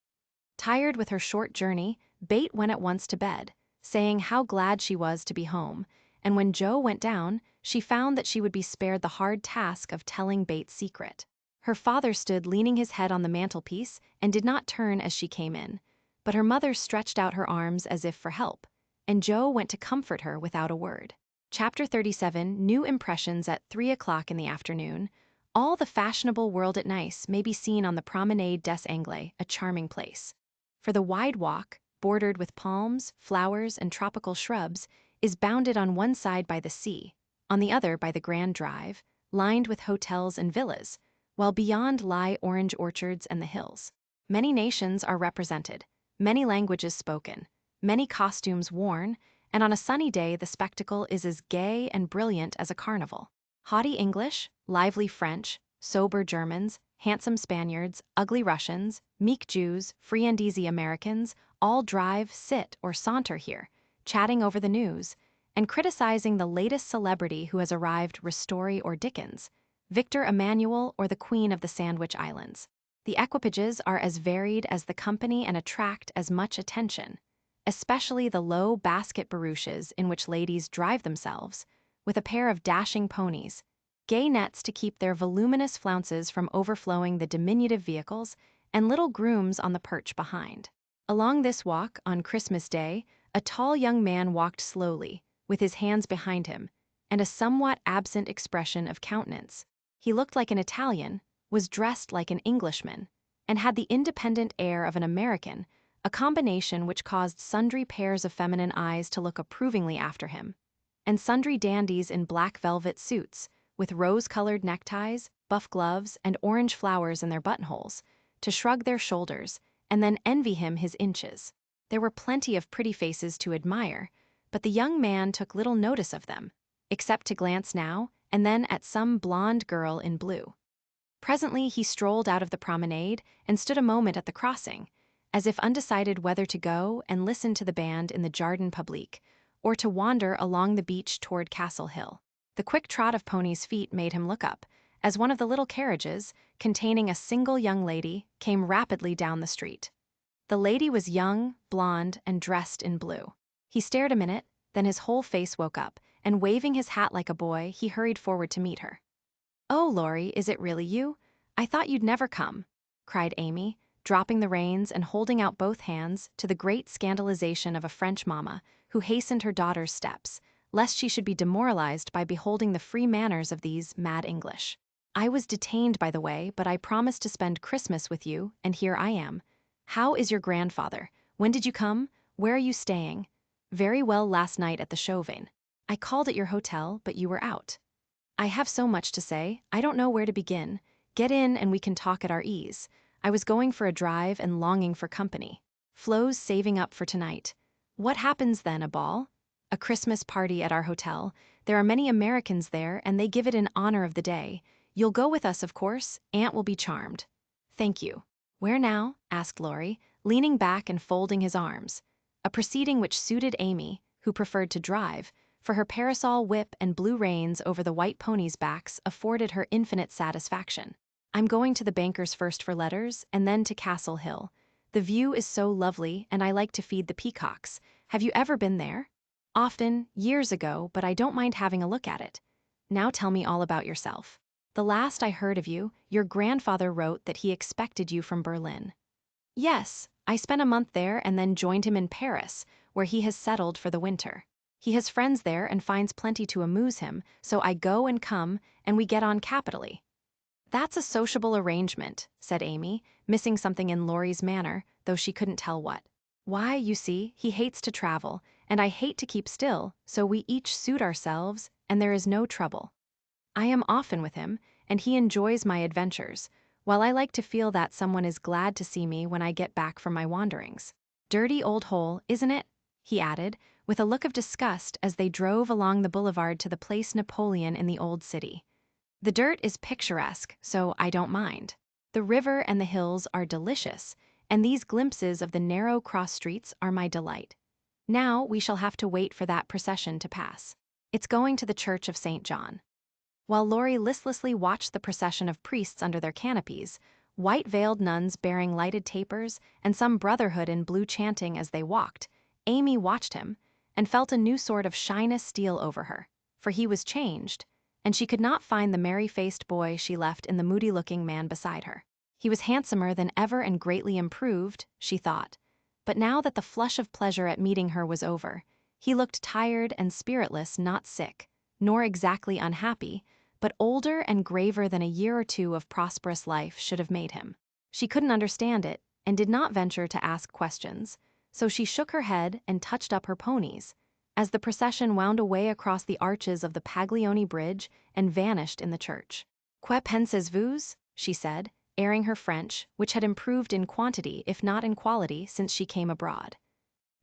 Tired with her short journey, Bate went at once to bed, saying how glad she was to be home, and when Joe went down, she found that she would be spared the hard task of telling Bate's secret. Her father stood leaning his head on the mantelpiece and did not turn as she came in, but her mother stretched out her arms as if for help, and Joe went to comfort her without a word. Chapter 37, New Impressions at 3 o'clock in the afternoon. All the fashionable world at Nice may be seen on the Promenade des Anglais, a charming place. For the wide walk, bordered with palms, flowers, and tropical shrubs, is bounded on one side by the sea, on the other by the Grand Drive, lined with hotels and villas, while beyond lie orange orchards and the hills. Many nations are represented, many languages spoken, many costumes worn, and on a sunny day the spectacle is as gay and brilliant as a carnival. Haughty English, lively French, sober Germans, handsome Spaniards, ugly Russians, meek Jews, free and easy Americans, all drive, sit, or saunter here, chatting over the news, and criticizing the latest celebrity who has arrived, Ristori or Dickens, Victor Emmanuel or the Queen of the Sandwich Islands. The equipages are as varied as the company and attract as much attention, especially the low basket barouches in which ladies drive themselves, with a pair of dashing ponies, gay nets to keep their voluminous flounces from overflowing the diminutive vehicles, and little grooms on the perch behind. Along this walk, on Christmas Day, a tall young man walked slowly, with his hands behind him, and a somewhat absent expression of countenance. He looked like an Italian, was dressed like an Englishman, and had the independent air of an American, a combination which caused sundry pairs of feminine eyes to look approvingly after him, and sundry dandies in black velvet suits, with rose-colored neckties, buff gloves, and orange flowers in their buttonholes, to shrug their shoulders and then envy him his inches. There were plenty of pretty faces to admire, but the young man took little notice of them, except to glance now and then at some blonde girl in blue. Presently he strolled out of the promenade and stood a moment at the crossing, as if undecided whether to go and listen to the band in the Jardin Public, or to wander along the beach toward Castle Hill. The quick trot of ponies' feet made him look up, as one of the little carriages, containing a single young lady, came rapidly down the street. The lady was young, blonde, and dressed in blue. He stared a minute, then his whole face woke up, and waving his hat like a boy, he hurried forward to meet her. "Oh, Laurie, is it really you? I thought you'd never come," cried Amy, dropping the reins and holding out both hands, to the great scandalization of a French mamma, who hastened her daughter's steps, lest she should be demoralized by beholding the free manners of these mad English. "I was detained by the way, but I promised to spend Christmas with you, and here I am. How is your grandfather? When did you come? Where are you staying?" "Very well last night at the Chauvin. I called at your hotel, but you were out." "I have so much to say, I don't know where to begin. Get in and we can talk at our ease. I was going for a drive and longing for company. Flo's saving up for tonight." "What happens then, a ball?" "A Christmas party at our hotel. There are many Americans there and they give it in honor of the day. You'll go with us, of course. Aunt will be charmed." "Thank you." "Where now?" asked Laurie, leaning back and folding his arms, a proceeding which suited Amy, who preferred to drive, for her parasol whip and blue reins over the white ponies' backs afforded her infinite satisfaction. "I'm going to the banker's first for letters, and then to Castle Hill. The view is so lovely, and I like to feed the peacocks. Have you ever been there?" "Often, years ago, but I don't mind having a look at it. Now tell me all about yourself. The last I heard of you, your grandfather wrote that he expected you from Berlin." "Yes, I spent a month there and then joined him in Paris, where he has settled for the winter. He has friends there and finds plenty to amuse him, so I go and come, and we get on capitally." "That's a sociable arrangement," said Amy, missing something in Laurie's manner, though she couldn't tell what. "Why, you see, he hates to travel, and I hate to keep still, so we each suit ourselves, and there is no trouble. I am often with him, and he enjoys my adventures, while I like to feel that someone is glad to see me when I get back from my wanderings. Dirty old hole, isn't it?" he added, with a look of disgust as they drove along the boulevard to the Place Napoleon in the old city. "The dirt is picturesque, so I don't mind. The river and the hills are delicious, and these glimpses of the narrow cross streets are my delight. Now we shall have to wait for that procession to pass. It's going to the Church of St. John." While Laurie listlessly watched the procession of priests under their canopies, white-veiled nuns bearing lighted tapers, and some brotherhood in blue chanting as they walked, Amy watched him, and felt a new sort of shyness steal over her, for he was changed, and she could not find the merry-faced boy she left in the moody-looking man beside her. He was handsomer than ever and greatly improved, she thought, but now that the flush of pleasure at meeting her was over, he looked tired and spiritless, not sick, nor exactly unhappy, but older and graver than a year or two of prosperous life should have made him. She couldn't understand it, and did not venture to ask questions, so she shook her head and touched up her ponies, as the procession wound away across the arches of the Paglioni Bridge and vanished in the church. "Que pensez-vous?" she said, airing her French, which had improved in quantity if not in quality since she came abroad.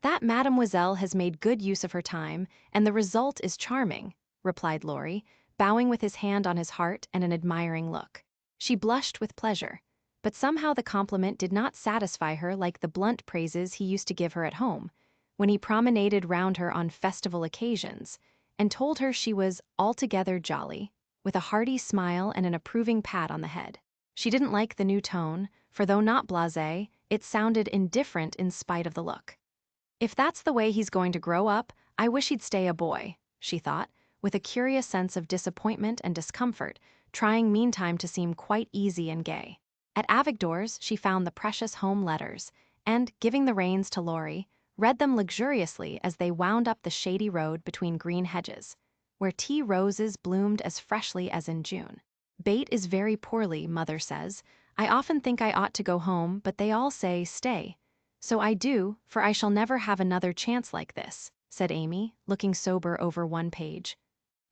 "That mademoiselle has made good use of her time, and the result is charming," replied Laurie, bowing with his hand on his heart and an admiring look. She blushed with pleasure, but somehow the compliment did not satisfy her like the blunt praises he used to give her at home, when he promenaded round her on festival occasions, and told her she was altogether jolly, with a hearty smile and an approving pat on the head. She didn't like the new tone, for though not blasé, it sounded indifferent in spite of the look. "If that's the way he's going to grow up, I wish he'd stay a boy," she thought, with a curious sense of disappointment and discomfort, trying meantime to seem quite easy and gay. At Avigdor's, she found the precious home letters, and, giving the reins to Laurie, read them luxuriously as they wound up the shady road between green hedges, where tea roses bloomed as freshly as in June. "Bate is very poorly, Mother says. I often think I ought to go home, but they all say stay. So I do, for I shall never have another chance like this," said Amy, looking sober over one page.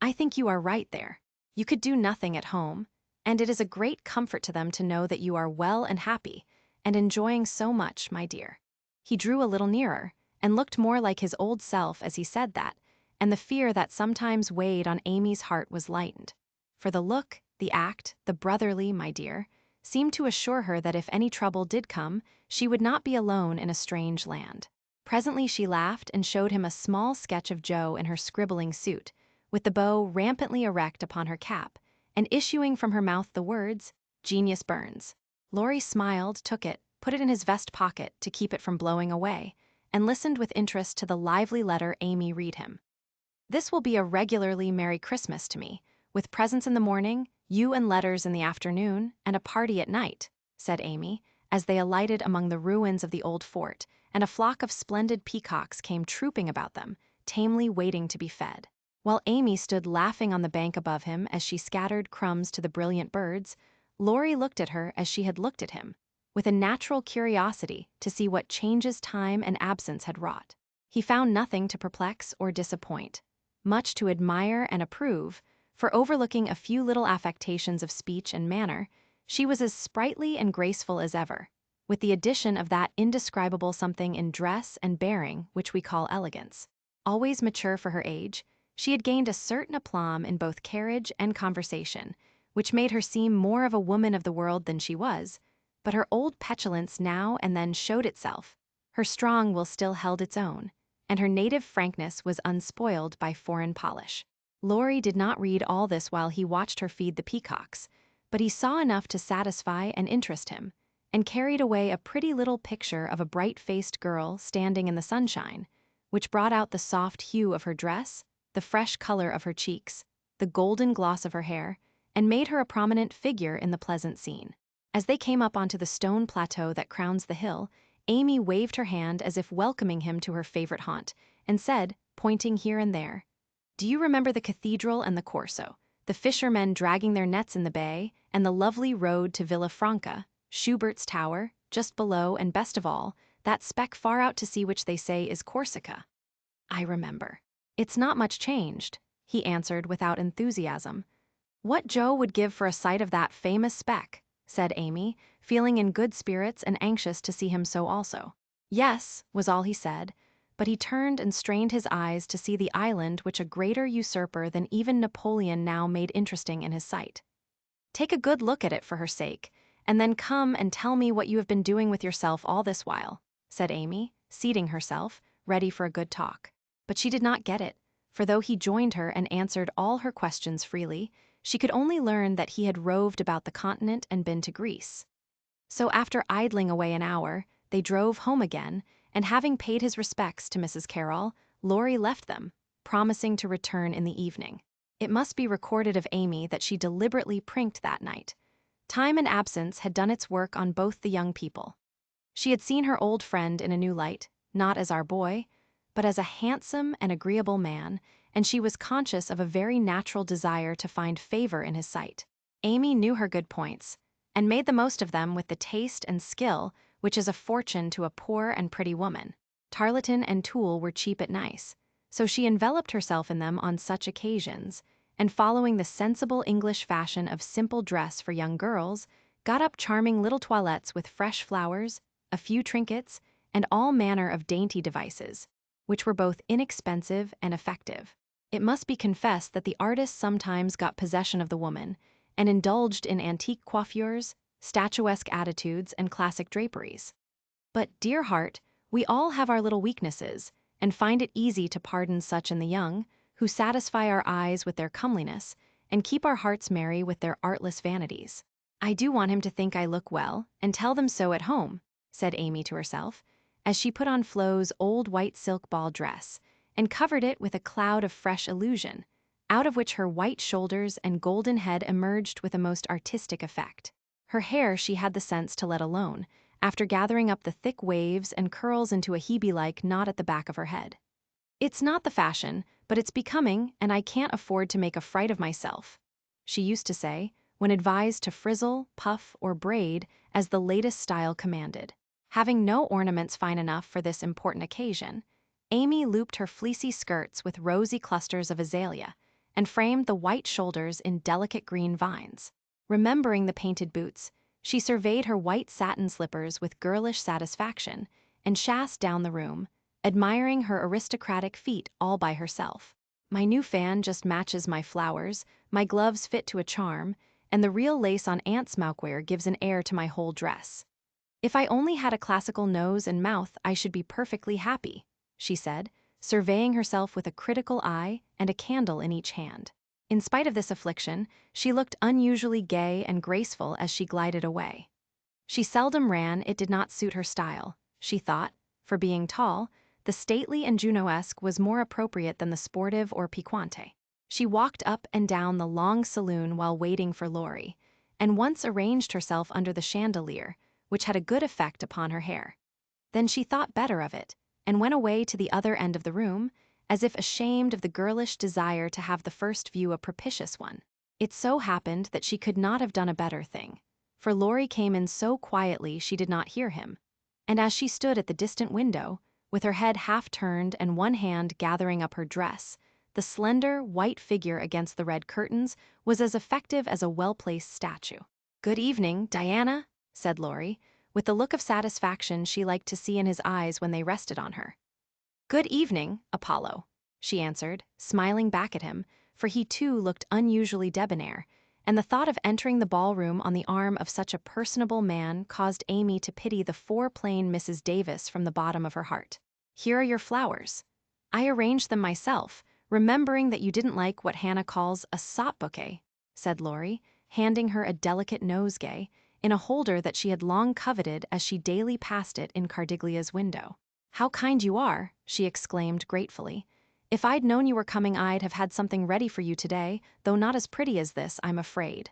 "I think you are right there. You could do nothing at home, and it is a great comfort to them to know that you are well and happy, and enjoying so much, my dear." He drew a little nearer, and looked more like his old self as he said that, and the fear that sometimes weighed on Amy's heart was lightened. For the look, the act, the brotherly "my dear," seemed to assure her that if any trouble did come, she would not be alone in a strange land. Presently she laughed and showed him a small sketch of Jo in her scribbling suit, with the bow rampantly erect upon her cap, and issuing from her mouth the words, "Genius Burns." Laurie smiled, took it, put it in his vest pocket to keep it from blowing away, and listened with interest to the lively letter Amy read him. "This will be a regularly Merry Christmas to me, with presents in the morning, you and letters in the afternoon, and a party at night," said Amy, as they alighted among the ruins of the old fort, and a flock of splendid peacocks came trooping about them, tamely waiting to be fed. While Amy stood laughing on the bank above him as she scattered crumbs to the brilliant birds, Laurie looked at her as she had looked at him, with a natural curiosity to see what changes time and absence had wrought. He found nothing to perplex or disappoint, much to admire and approve, for overlooking a few little affectations of speech and manner, she was as sprightly and graceful as ever, with the addition of that indescribable something in dress and bearing which we call elegance. Always mature for her age, she had gained a certain aplomb in both carriage and conversation, which made her seem more of a woman of the world than she was, but her old petulance now and then showed itself, her strong will still held its own, and her native frankness was unspoiled by foreign polish. Laurie did not read all this while he watched her feed the peacocks, but he saw enough to satisfy and interest him, and carried away a pretty little picture of a bright-faced girl standing in the sunshine, which brought out the soft hue of her dress, the fresh color of her cheeks, the golden gloss of her hair, and made her a prominent figure in the pleasant scene. As they came up onto the stone plateau that crowns the hill, Amy waved her hand as if welcoming him to her favorite haunt, and said, pointing here and there, "Do you remember the cathedral and the Corso, the fishermen dragging their nets in the bay, and the lovely road to Villafranca, Schubert's tower, just below, and best of all, that speck far out to sea which they say is Corsica?" "I remember. It's not much changed," he answered without enthusiasm. "What Jo would give for a sight of that famous speck," said Amy, feeling in good spirits and anxious to see him so also. "Yes," was all he said, but he turned and strained his eyes to see the island which a greater usurper than even Napoleon now made interesting in his sight. "Take a good look at it for her sake, and then come and tell me what you have been doing with yourself all this while," said Amy, seating herself, ready for a good talk. But she did not get it, for though he joined her and answered all her questions freely, she could only learn that he had roved about the continent and been to Greece. So after idling away an hour, they drove home again, and having paid his respects to Mrs. Carroll, Laurie left them, promising to return in the evening. It must be recorded of Amy that she deliberately prinked that night. Time and absence had done its work on both the young people. She had seen her old friend in a new light, not as our boy, but as a handsome and agreeable man, and she was conscious of a very natural desire to find favor in his sight. Amy knew her good points, and made the most of them with the taste and skill which is a fortune to a poor and pretty woman. Tarlatan and tulle were cheap at nice, so she enveloped herself in them on such occasions, and following the sensible English fashion of simple dress for young girls, got up charming little toilettes with fresh flowers, a few trinkets, and all manner of dainty devices, which were both inexpensive and effective. It must be confessed that the artist sometimes got possession of the woman, and indulged in antique coiffures, statuesque attitudes, and classic draperies. But, dear heart, we all have our little weaknesses, and find it easy to pardon such in the young, who satisfy our eyes with their comeliness, and keep our hearts merry with their artless vanities. "I do want him to think I look well, and tell them so at home," said Amy to herself, as she put on Flo's old white silk ball dress, and covered it with a cloud of fresh illusion, out of which her white shoulders and golden head emerged with a most artistic effect. Her hair she had the sense to let alone, after gathering up the thick waves and curls into a Hebe-like knot at the back of her head. "It's not the fashion, but it's becoming, and I can't afford to make a fright of myself," she used to say, when advised to frizzle, puff, or braid as the latest style commanded. Having no ornaments fine enough for this important occasion, Amy looped her fleecy skirts with rosy clusters of azalea and framed the white shoulders in delicate green vines. Remembering the painted boots, she surveyed her white satin slippers with girlish satisfaction and chassed down the room, admiring her aristocratic feet all by herself. "My new fan just matches my flowers, my gloves fit to a charm, and the real lace on Aunt's mouthwear gives an air to my whole dress. If I only had a classical nose and mouth, I should be perfectly happy," she said, surveying herself with a critical eye and a candle in each hand. In spite of this affliction, she looked unusually gay and graceful as she glided away. She seldom ran, it did not suit her style, she thought. For being tall, the stately and Juno-esque was more appropriate than the sportive or piquante. She walked up and down the long saloon while waiting for Laurie, and once arranged herself under the chandelier, which had a good effect upon her hair. Then she thought better of it, and went away to the other end of the room, as if ashamed of the girlish desire to have the first view a propitious one. It so happened that she could not have done a better thing, for Laurie came in so quietly she did not hear him, and as she stood at the distant window, with her head half turned and one hand gathering up her dress, the slender, white figure against the red curtains was as effective as a well-placed statue. "Good evening, Diana," said Laurie, with the look of satisfaction she liked to see in his eyes when they rested on her. "Good evening, Apollo," she answered, smiling back at him, for he too looked unusually debonair, and the thought of entering the ballroom on the arm of such a personable man caused Amy to pity the foreplain Mrs. Davis from the bottom of her heart. "Here are your flowers. I arranged them myself, remembering that you didn't like what Hannah calls a sop bouquet," said Laurie, handing her a delicate nosegay, in a holder that she had long coveted as she daily passed it in Cardiglia's window. "How kind you are," she exclaimed gratefully. "If I'd known you were coming, I'd have had something ready for you today, though not as pretty as this, I'm afraid."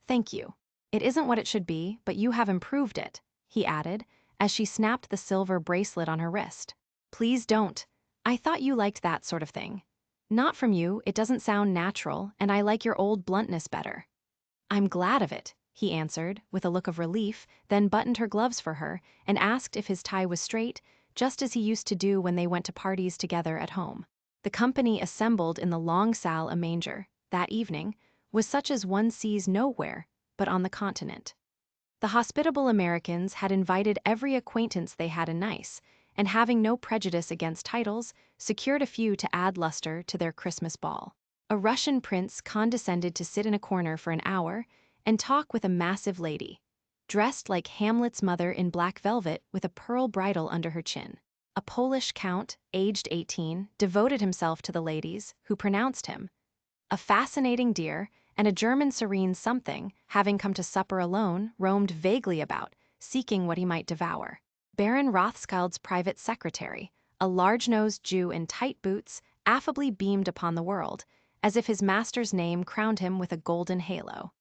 "Thank you. It isn't what it should be, but you have improved it," he added, as she snapped the silver bracelet on her wrist. "Please don't. I thought you liked that sort of thing. Not from you, it doesn't sound natural, and I like your old bluntness better." "I'm glad of it," he answered, with a look of relief, then buttoned her gloves for her and asked if his tie was straight, just as he used to do when they went to parties together at home. The company assembled in the long salle à manger that evening was such as one sees nowhere but on the continent. The hospitable Americans had invited every acquaintance they had in Nice, and having no prejudice against titles, secured a few to add luster to their Christmas ball. A Russian prince condescended to sit in a corner for an hour and talk with a massive lady, dressed like Hamlet's mother in black velvet with a pearl bridle under her chin. A Polish count, aged 18, devoted himself to the ladies, who pronounced him a fascinating dear, and a German serene something, having come to supper alone, roamed vaguely about, seeking what he might devour. Baron Rothschild's private secretary, a large-nosed Jew in tight boots, affably beamed upon the world, as if his master's name crowned him with a golden halo.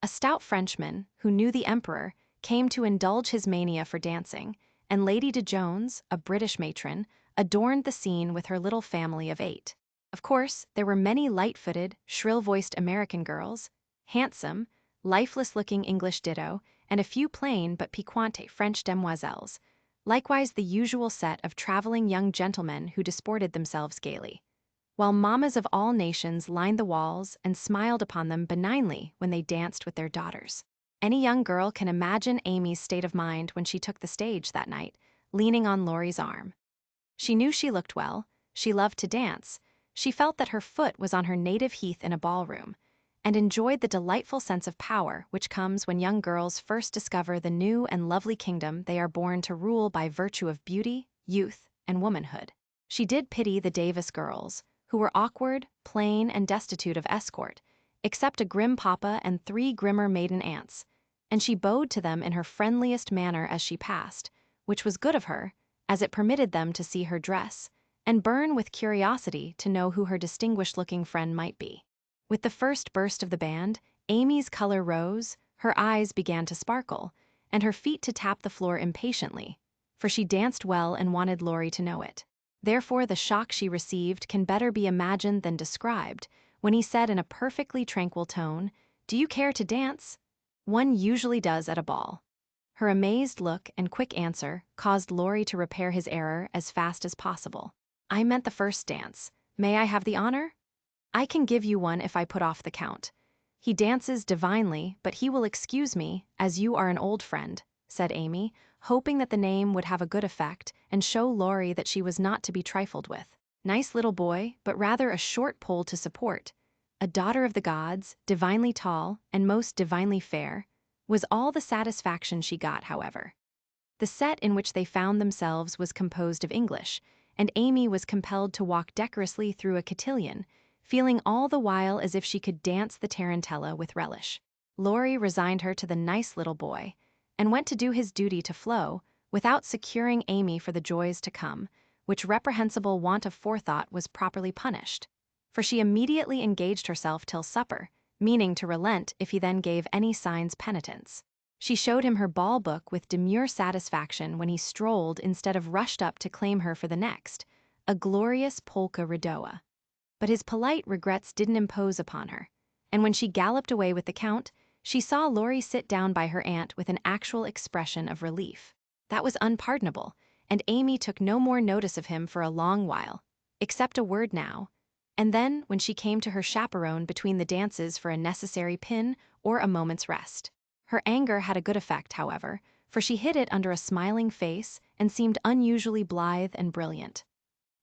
A stout Frenchman, who knew the emperor, came to indulge his mania for dancing, and Lady de Jones, a British matron, adorned the scene with her little family of 8. Of course, there were many light-footed, shrill-voiced American girls, handsome, lifeless-looking English ditto, and a few plain but piquante French demoiselles, likewise the usual set of traveling young gentlemen who disported themselves gaily, while mammas of all nations lined the walls and smiled upon them benignly when they danced with their daughters. Any young girl can imagine Amy's state of mind when she took the stage that night, leaning on Laurie's arm. She knew she looked well, she loved to dance, she felt that her foot was on her native heath in a ballroom, and enjoyed the delightful sense of power which comes when young girls first discover the new and lovely kingdom they are born to rule by virtue of beauty, youth, and womanhood. She did pity the Davis girls, who were awkward, plain, and destitute of escort, except a grim papa and 3 grimmer maiden aunts, and she bowed to them in her friendliest manner as she passed, which was good of her, as it permitted them to see her dress, and burn with curiosity to know who her distinguished-looking friend might be. With the first burst of the band, Amy's color rose, her eyes began to sparkle, and her feet to tap the floor impatiently, for she danced well and wanted Laurie to know it. Therefore the shock she received can better be imagined than described, when he said in a perfectly tranquil tone, "Do you care to dance?" One usually does at a ball. Her amazed look and quick answer caused Laurie to repair his error as fast as possible. "I meant the first dance. May I have the honor?" "I can give you one if I put off the count. He dances divinely, but he will excuse me, as you are an old friend," said Amy, hoping that the name would have a good effect and show Laurie that she was not to be trifled with. Nice little boy, but rather a short pole to support. A daughter of the gods, divinely tall, and most divinely fair, was all the satisfaction she got, however. The set in which they found themselves was composed of English, and Amy was compelled to walk decorously through a cotillion, feeling all the while as if she could dance the tarantella with relish. Laurie resigned her to the nice little boy, and went to do his duty to Flo, without securing Amy for the joys to come, which reprehensible want of forethought was properly punished. For she immediately engaged herself till supper, meaning to relent if he then gave any signs penitence. She showed him her ball book with demure satisfaction when he strolled instead of rushed up to claim her for the next, a glorious polka redowa. But his polite regrets didn't impose upon her, and when she galloped away with the Count, she saw Laurie sit down by her aunt with an actual expression of relief. That was unpardonable, and Amy took no more notice of him for a long while, except a word now, and then when she came to her chaperone between the dances for a necessary pin or a moment's rest. Her anger had a good effect, however, for she hid it under a smiling face and seemed unusually blithe and brilliant.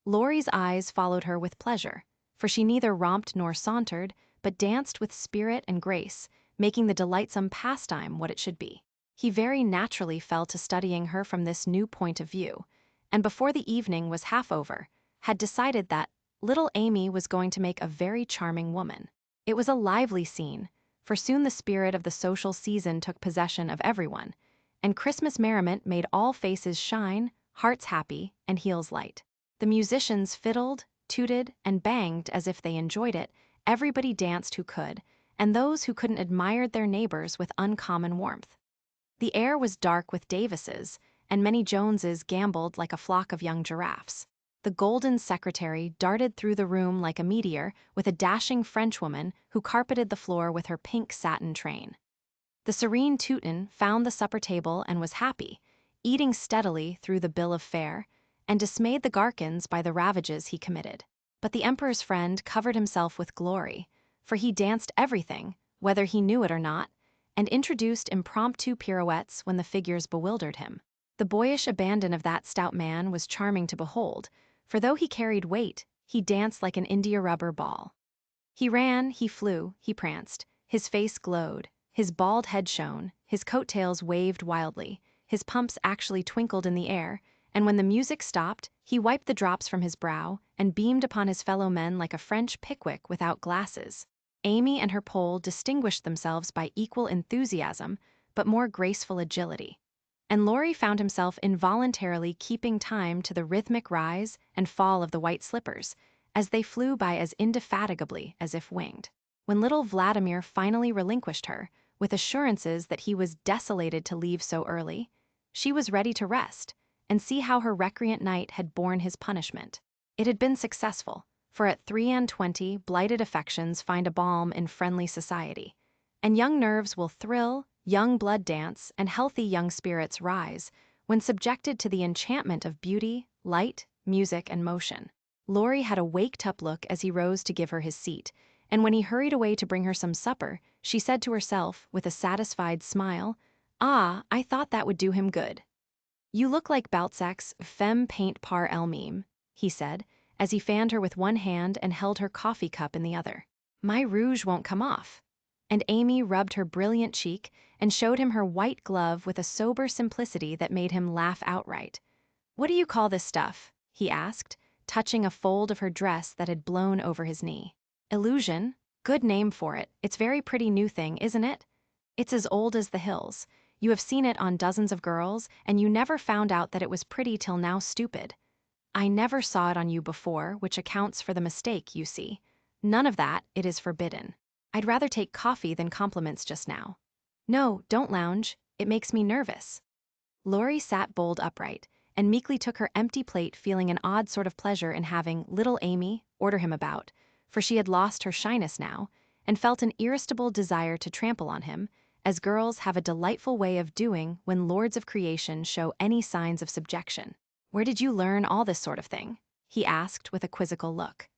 Laurie's eyes followed her with pleasure, for she neither romped nor sauntered, but danced with spirit and grace, making the delightsome pastime what it should be. He very naturally fell to studying her from this new point of view, and before the evening was half over, had decided that little Amy was going to make a very charming woman. It was a lively scene, for soon the spirit of the social season took possession of everyone, and Christmas merriment made all faces shine, hearts happy, and heels light. The musicians fiddled, tooted, and banged as if they enjoyed it, everybody danced who could, and those who couldn't admired their neighbors with uncommon warmth. The air was dark with Davises, and many Joneses gamboled like a flock of young giraffes. The golden secretary darted through the room like a meteor with a dashing Frenchwoman who carpeted the floor with her pink satin train. The serene Teuton found the supper table and was happy, eating steadily through the bill of fare, and dismayed the Garkins by the ravages he committed. But the emperor's friend covered himself with glory, for he danced everything, whether he knew it or not, and introduced impromptu pirouettes when the figures bewildered him. The boyish abandon of that stout man was charming to behold, for though he carried weight, he danced like an india-rubber ball. He ran, he flew, he pranced, his face glowed, his bald head shone, his coattails waved wildly, his pumps actually twinkled in the air, and when the music stopped, he wiped the drops from his brow and beamed upon his fellow men like a French Pickwick without glasses. Amy and her pole distinguished themselves by equal enthusiasm, but more graceful agility. And Laurie found himself involuntarily keeping time to the rhythmic rise and fall of the white slippers, as they flew by as indefatigably as if winged. When little Vladimir finally relinquished her, with assurances that he was desolated to leave so early, she was ready to rest, and see how her recreant knight had borne his punishment. It had been successful, for at 23 blighted affections find a balm in friendly society, and young nerves will thrill, young blood dance, and healthy young spirits rise, when subjected to the enchantment of beauty, light, music, and motion. Laurie had a waked-up look as he rose to give her his seat, and when he hurried away to bring her some supper, she said to herself, with a satisfied smile, "Ah, I thought that would do him good." "You look like Balzac's femme peint par elle-même," he said, as he fanned her with one hand and held her coffee cup in the other. "My rouge won't come off." And Amy rubbed her brilliant cheek and showed him her white glove with a sober simplicity that made him laugh outright. "What do you call this stuff?" he asked, touching a fold of her dress that had blown over his knee. "Illusion? Good name for it. It's very pretty new thing, isn't it? It's as old as the hills. You have seen it on dozens of girls, and you never found out that it was pretty till now stupid. I never saw it on you before, which accounts for the mistake, you see. None of that, it is forbidden. I'd rather take coffee than compliments just now. No, don't lounge, it makes me nervous. Laurie sat bolt upright and meekly took her empty plate, feeling an odd sort of pleasure in having little Amy order him about, for she had lost her shyness now, and felt an irresistible desire to trample on him, as girls have a delightful way of doing when lords of creation show any signs of subjection. "Where did you learn all this sort of thing?" he asked with a quizzical look.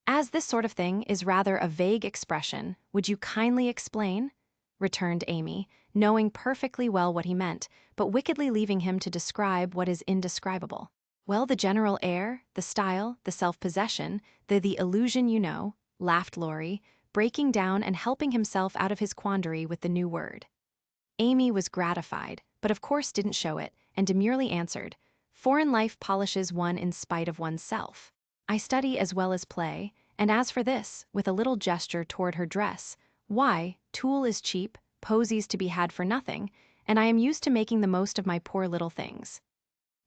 "As this sort of thing is rather a vague expression, would you kindly explain?" returned Amy, knowing perfectly well what he meant, but wickedly leaving him to describe what is indescribable. "Well, the general air, the style, the self-possession, the illusion, you know," laughed Laurie, breaking down and helping himself out of his quandary with the new word. Amy was gratified, but of course didn't show it, and demurely answered, "Foreign life polishes one in spite of oneself. I study as well as play, and as for this," with a little gesture toward her dress, "why, tulle is cheap, posies to be had for nothing, and I am used to making the most of my poor little things."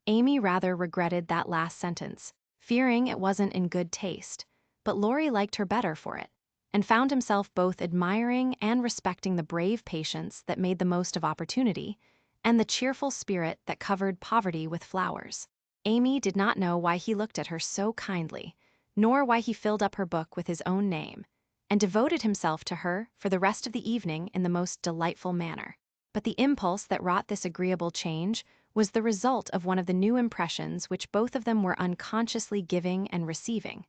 Amy rather regretted that last sentence, fearing it wasn't in good taste, but Laurie liked her better for it, and found himself both admiring and respecting the brave patience that made the most of opportunity, and the cheerful spirit that covered poverty with flowers. Amy did not know why he looked at her so kindly, nor why he filled up her book with his own name, and devoted himself to her for the rest of the evening in the most delightful manner. But the impulse that wrought this agreeable change was the result of one of the new impressions which both of them were unconsciously giving and receiving.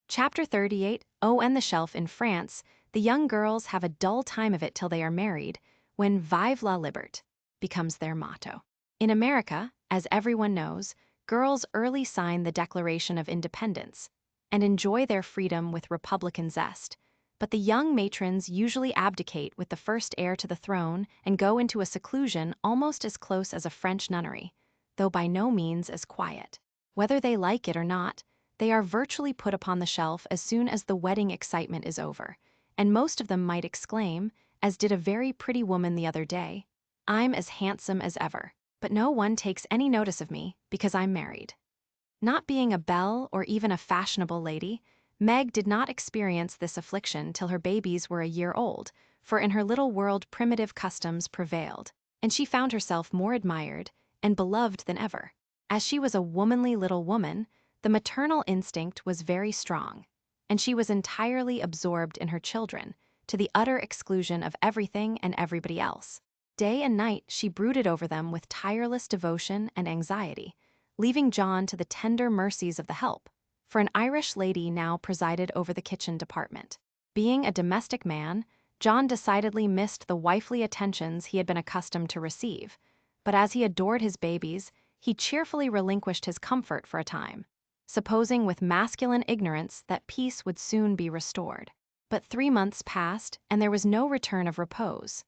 Chapter 38. Oh, and the shelf in France, the young girls have a dull time of it till they are married, when "Vive la Liberté" becomes their motto. In America, as everyone knows, girls early sign the Declaration of Independence and enjoy their freedom with republican zest, but the young matrons usually abdicate with the first heir to the throne and go into a seclusion almost as close as a French nunnery, though by no means as quiet. Whether they like it or not, they are virtually put upon the shelf as soon as the wedding excitement is over, and most of them might exclaim, as did a very pretty woman the other day, "I'm as handsome as ever, but no one takes any notice of me because I'm married." Not being a belle or even a fashionable lady, Meg did not experience this affliction till her babies were a year old, for in her little world primitive customs prevailed, and she found herself more admired and beloved than ever. As she was a womanly little woman, the maternal instinct was very strong, and she was entirely absorbed in her children, to the utter exclusion of everything and everybody else. Day and night she brooded over them with tireless devotion and anxiety, leaving John to the tender mercies of the help, for an Irish lady now presided over the kitchen department. Being a domestic man, John decidedly missed the wifely attentions he had been accustomed to receive, but as he adored his babies, he cheerfully relinquished his comfort for a time, supposing with masculine ignorance that peace would soon be restored. But 3 months passed, and there was no return of repose.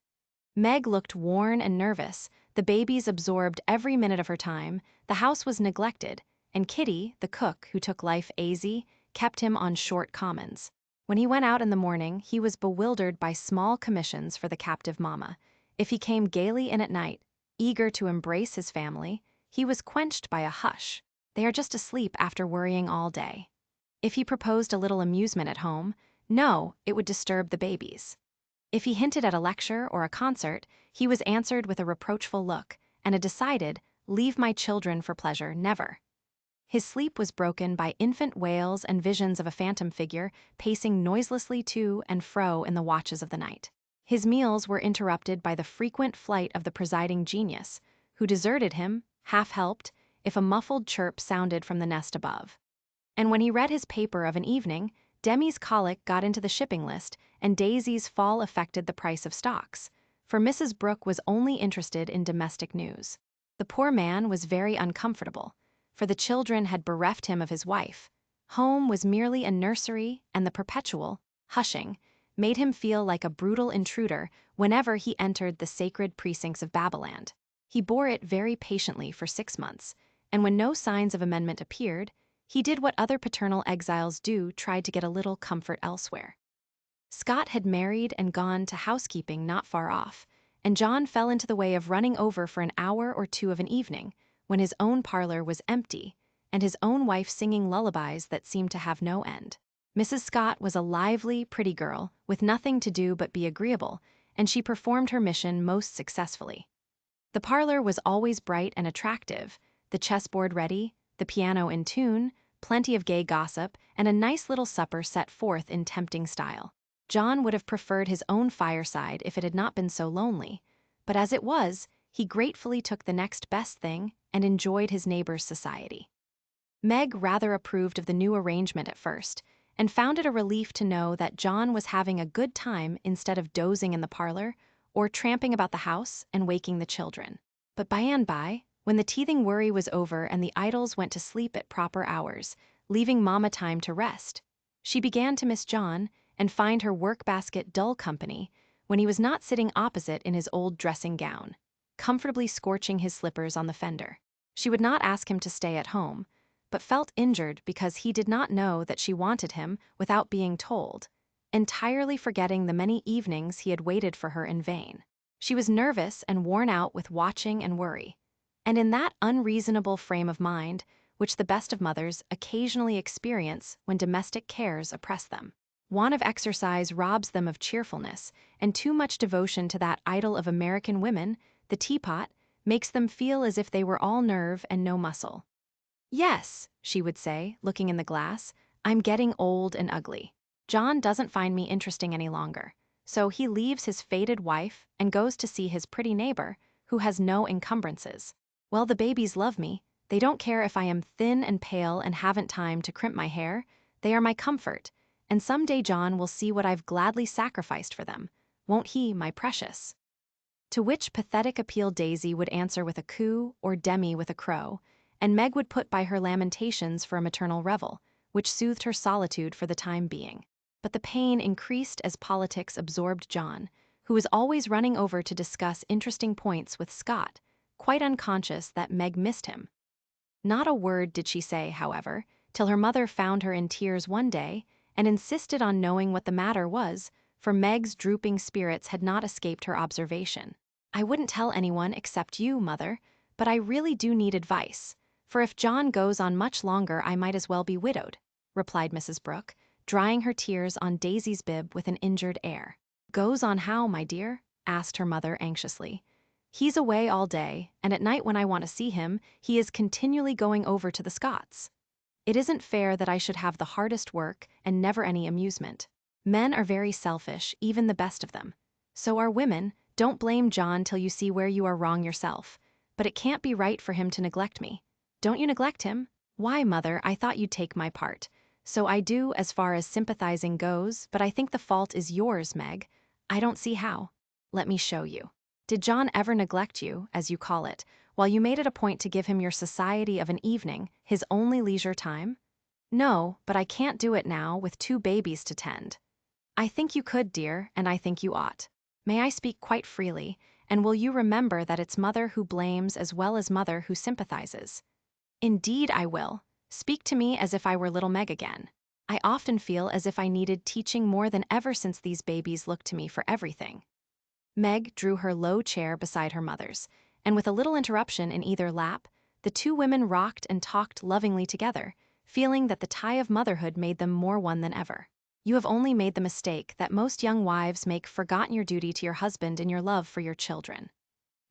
Meg looked worn and nervous, the babies absorbed every minute of her time, the house was neglected, and Kitty, the cook who took life easy, kept him on short commons. When he went out in the morning, he was bewildered by small commissions for the captive mama. If he came gaily in at night, eager to embrace his family, he was quenched by a hush. They are just asleep after worrying all day. If he proposed a little amusement at home, no, it would disturb the babies. If he hinted at a lecture or a concert, he was answered with a reproachful look and a decided, "Leave my children for pleasure, never." His sleep was broken by infant wails and visions of a phantom figure pacing noiselessly to and fro in the watches of the night. His meals were interrupted by the frequent flight of the presiding genius, who deserted him, half-helped, if a muffled chirp sounded from the nest above. And when he read his paper of an evening, Demi's colic got into the shipping list, and Daisy's fall affected the price of stocks, for Mrs. Brooke was only interested in domestic news. The poor man was very uncomfortable, for the children had bereft him of his wife. Home was merely a nursery, and the perpetual hushing made him feel like a brutal intruder whenever he entered the sacred precincts of Babyland. He bore it very patiently for 6 months, and when no signs of amendment appeared, he did what other paternal exiles do, tried to get a little comfort elsewhere. Scott had married and gone to housekeeping not far off, and John fell into the way of running over for an hour or two of an evening, when his own parlor was empty, and his own wife singing lullabies that seemed to have no end. Mrs. Scott was a lively, pretty girl with nothing to do but be agreeable, and she performed her mission most successfully. The parlor was always bright and attractive, the chessboard ready, the piano in tune, plenty of gay gossip, and a nice little supper set forth in tempting style. John would have preferred his own fireside if it had not been so lonely, but as it was, he gratefully took the next best thing and enjoyed his neighbors' society. Meg rather approved of the new arrangement at first, and found it a relief to know that John was having a good time instead of dozing in the parlor or tramping about the house and waking the children. But by and by, when the teething worry was over and the idols went to sleep at proper hours, leaving Mama time to rest, she began to miss John and find her work basket dull company when he was not sitting opposite in his old dressing gown, comfortably scorching his slippers on the fender. She would not ask him to stay at home, but felt injured because he did not know that she wanted him without being told, entirely forgetting the many evenings he had waited for her in vain. She was nervous and worn out with watching and worry, and in that unreasonable frame of mind which the best of mothers occasionally experience when domestic cares oppress them. Want of exercise robs them of cheerfulness, and too much devotion to that idol of American women, the teapot, makes them feel as if they were all nerve and no muscle. "Yes," she would say, looking in the glass, "I'm getting old and ugly. John doesn't find me interesting any longer, so he leaves his faded wife and goes to see his pretty neighbor, who has no encumbrances. Well, the babies love me. They don't care if I am thin and pale and haven't time to crimp my hair. They are my comfort, and someday John will see what I've gladly sacrificed for them. Won't he, my precious?" To which pathetic appeal Daisy would answer with a coo or Demi with a crow, and Meg would put by her lamentations for a maternal revel, which soothed her solitude for the time being. But the pain increased as politics absorbed John, who was always running over to discuss interesting points with Scott, quite unconscious that Meg missed him. Not a word did she say, however, till her mother found her in tears one day and insisted on knowing what the matter was, for Meg's drooping spirits had not escaped her observation. "I wouldn't tell anyone except you, Mother, but I really do need advice, for if John goes on much longer I might as well be widowed," replied Mrs. Brooke, drying her tears on Daisy's bib with an injured air. "Goes on how, my dear?" asked her mother anxiously. "He's away all day, and at night when I want to see him, he is continually going over to the Scots. It isn't fair that I should have the hardest work and never any amusement. Men are very selfish, even the best of them. So are women. Don't blame John till you see where you are wrong yourself. But it can't be right for him to neglect me. Don't you neglect him? Why, Mother, I thought you'd take my part. So I do as far as sympathizing goes, but I think the fault is yours, Meg. I don't see how. Let me show you. Did John ever neglect you, as you call it, while you made it a point to give him your society of an evening, his only leisure time? No, but I can't do it now with 2 babies to tend. I think you could, dear, and I think you ought. May I speak quite freely, and will you remember that it's mother who blames as well as mother who sympathizes? Indeed I will. Speak to me as if I were little Meg again. I often feel as if I needed teaching more than ever since these babies look to me for everything." Meg drew her low chair beside her mother's, and with a little interruption in either lap, the 2 women rocked and talked lovingly together, feeling that the tie of motherhood made them more one than ever. "You have only made the mistake that most young wives make, forgotten your duty to your husband in your love for your children.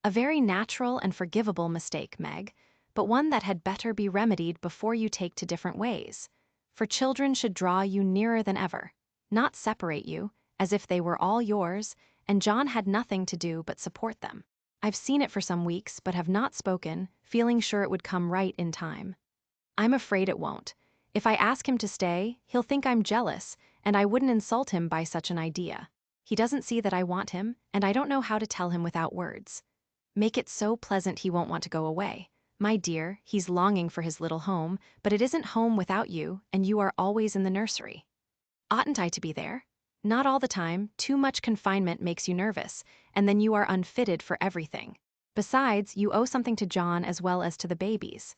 A very natural and forgivable mistake, Meg, but one that had better be remedied before you take to different ways. For children should draw you nearer than ever, not separate you, as if they were all yours, and John had nothing to do but support them. I've seen it for some weeks, but have not spoken, feeling sure it would come right in time. I'm afraid it won't. If I ask him to stay, he'll think I'm jealous, and I wouldn't insult him by such an idea. He doesn't see that I want him, and I don't know how to tell him without words. Make it so pleasant he won't want to go away. My dear, he's longing for his little home, but it isn't home without you, and you are always in the nursery. Oughtn't I to be there? Not all the time. Too much confinement makes you nervous, and then you are unfitted for everything. Besides, you owe something to John as well as to the babies.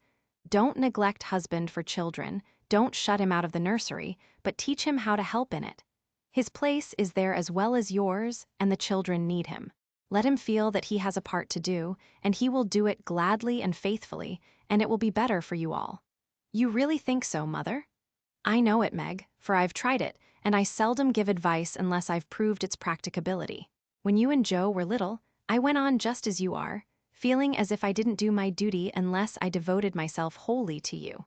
Don't neglect husband for children, don't shut him out of the nursery, but teach him how to help in it. His place is there as well as yours, and the children need him. Let him feel that he has a part to do, and he will do it gladly and faithfully, and it will be better for you all. You really think so, Mother?" I know it, Meg, for I've tried it, and I seldom give advice unless I've proved its practicability. When you and Joe were little, I went on just as you are, feeling as if I didn't do my duty unless I devoted myself wholly to you.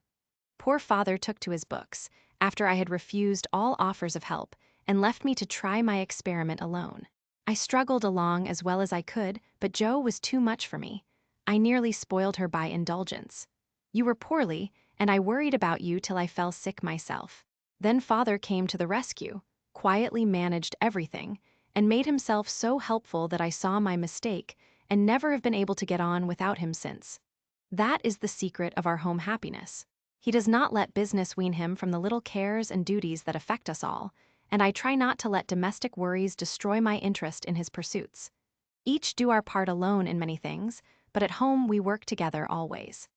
Poor father took to his books, after I had refused all offers of help, and left me to try my experiment alone. I struggled along as well as I could, but Joe was too much for me. I nearly spoiled her by indulgence. You were poorly, and I worried about you till I fell sick myself. Then father came to the rescue, quietly managed everything, and made himself so helpful that I saw my mistake and never have been able to get on without him since. That is the secret of our home happiness. He does not let business wean him from the little cares and duties that affect us all, and I try not to let domestic worries destroy my interest in his pursuits. Each do our part alone in many things, but at home we work together always.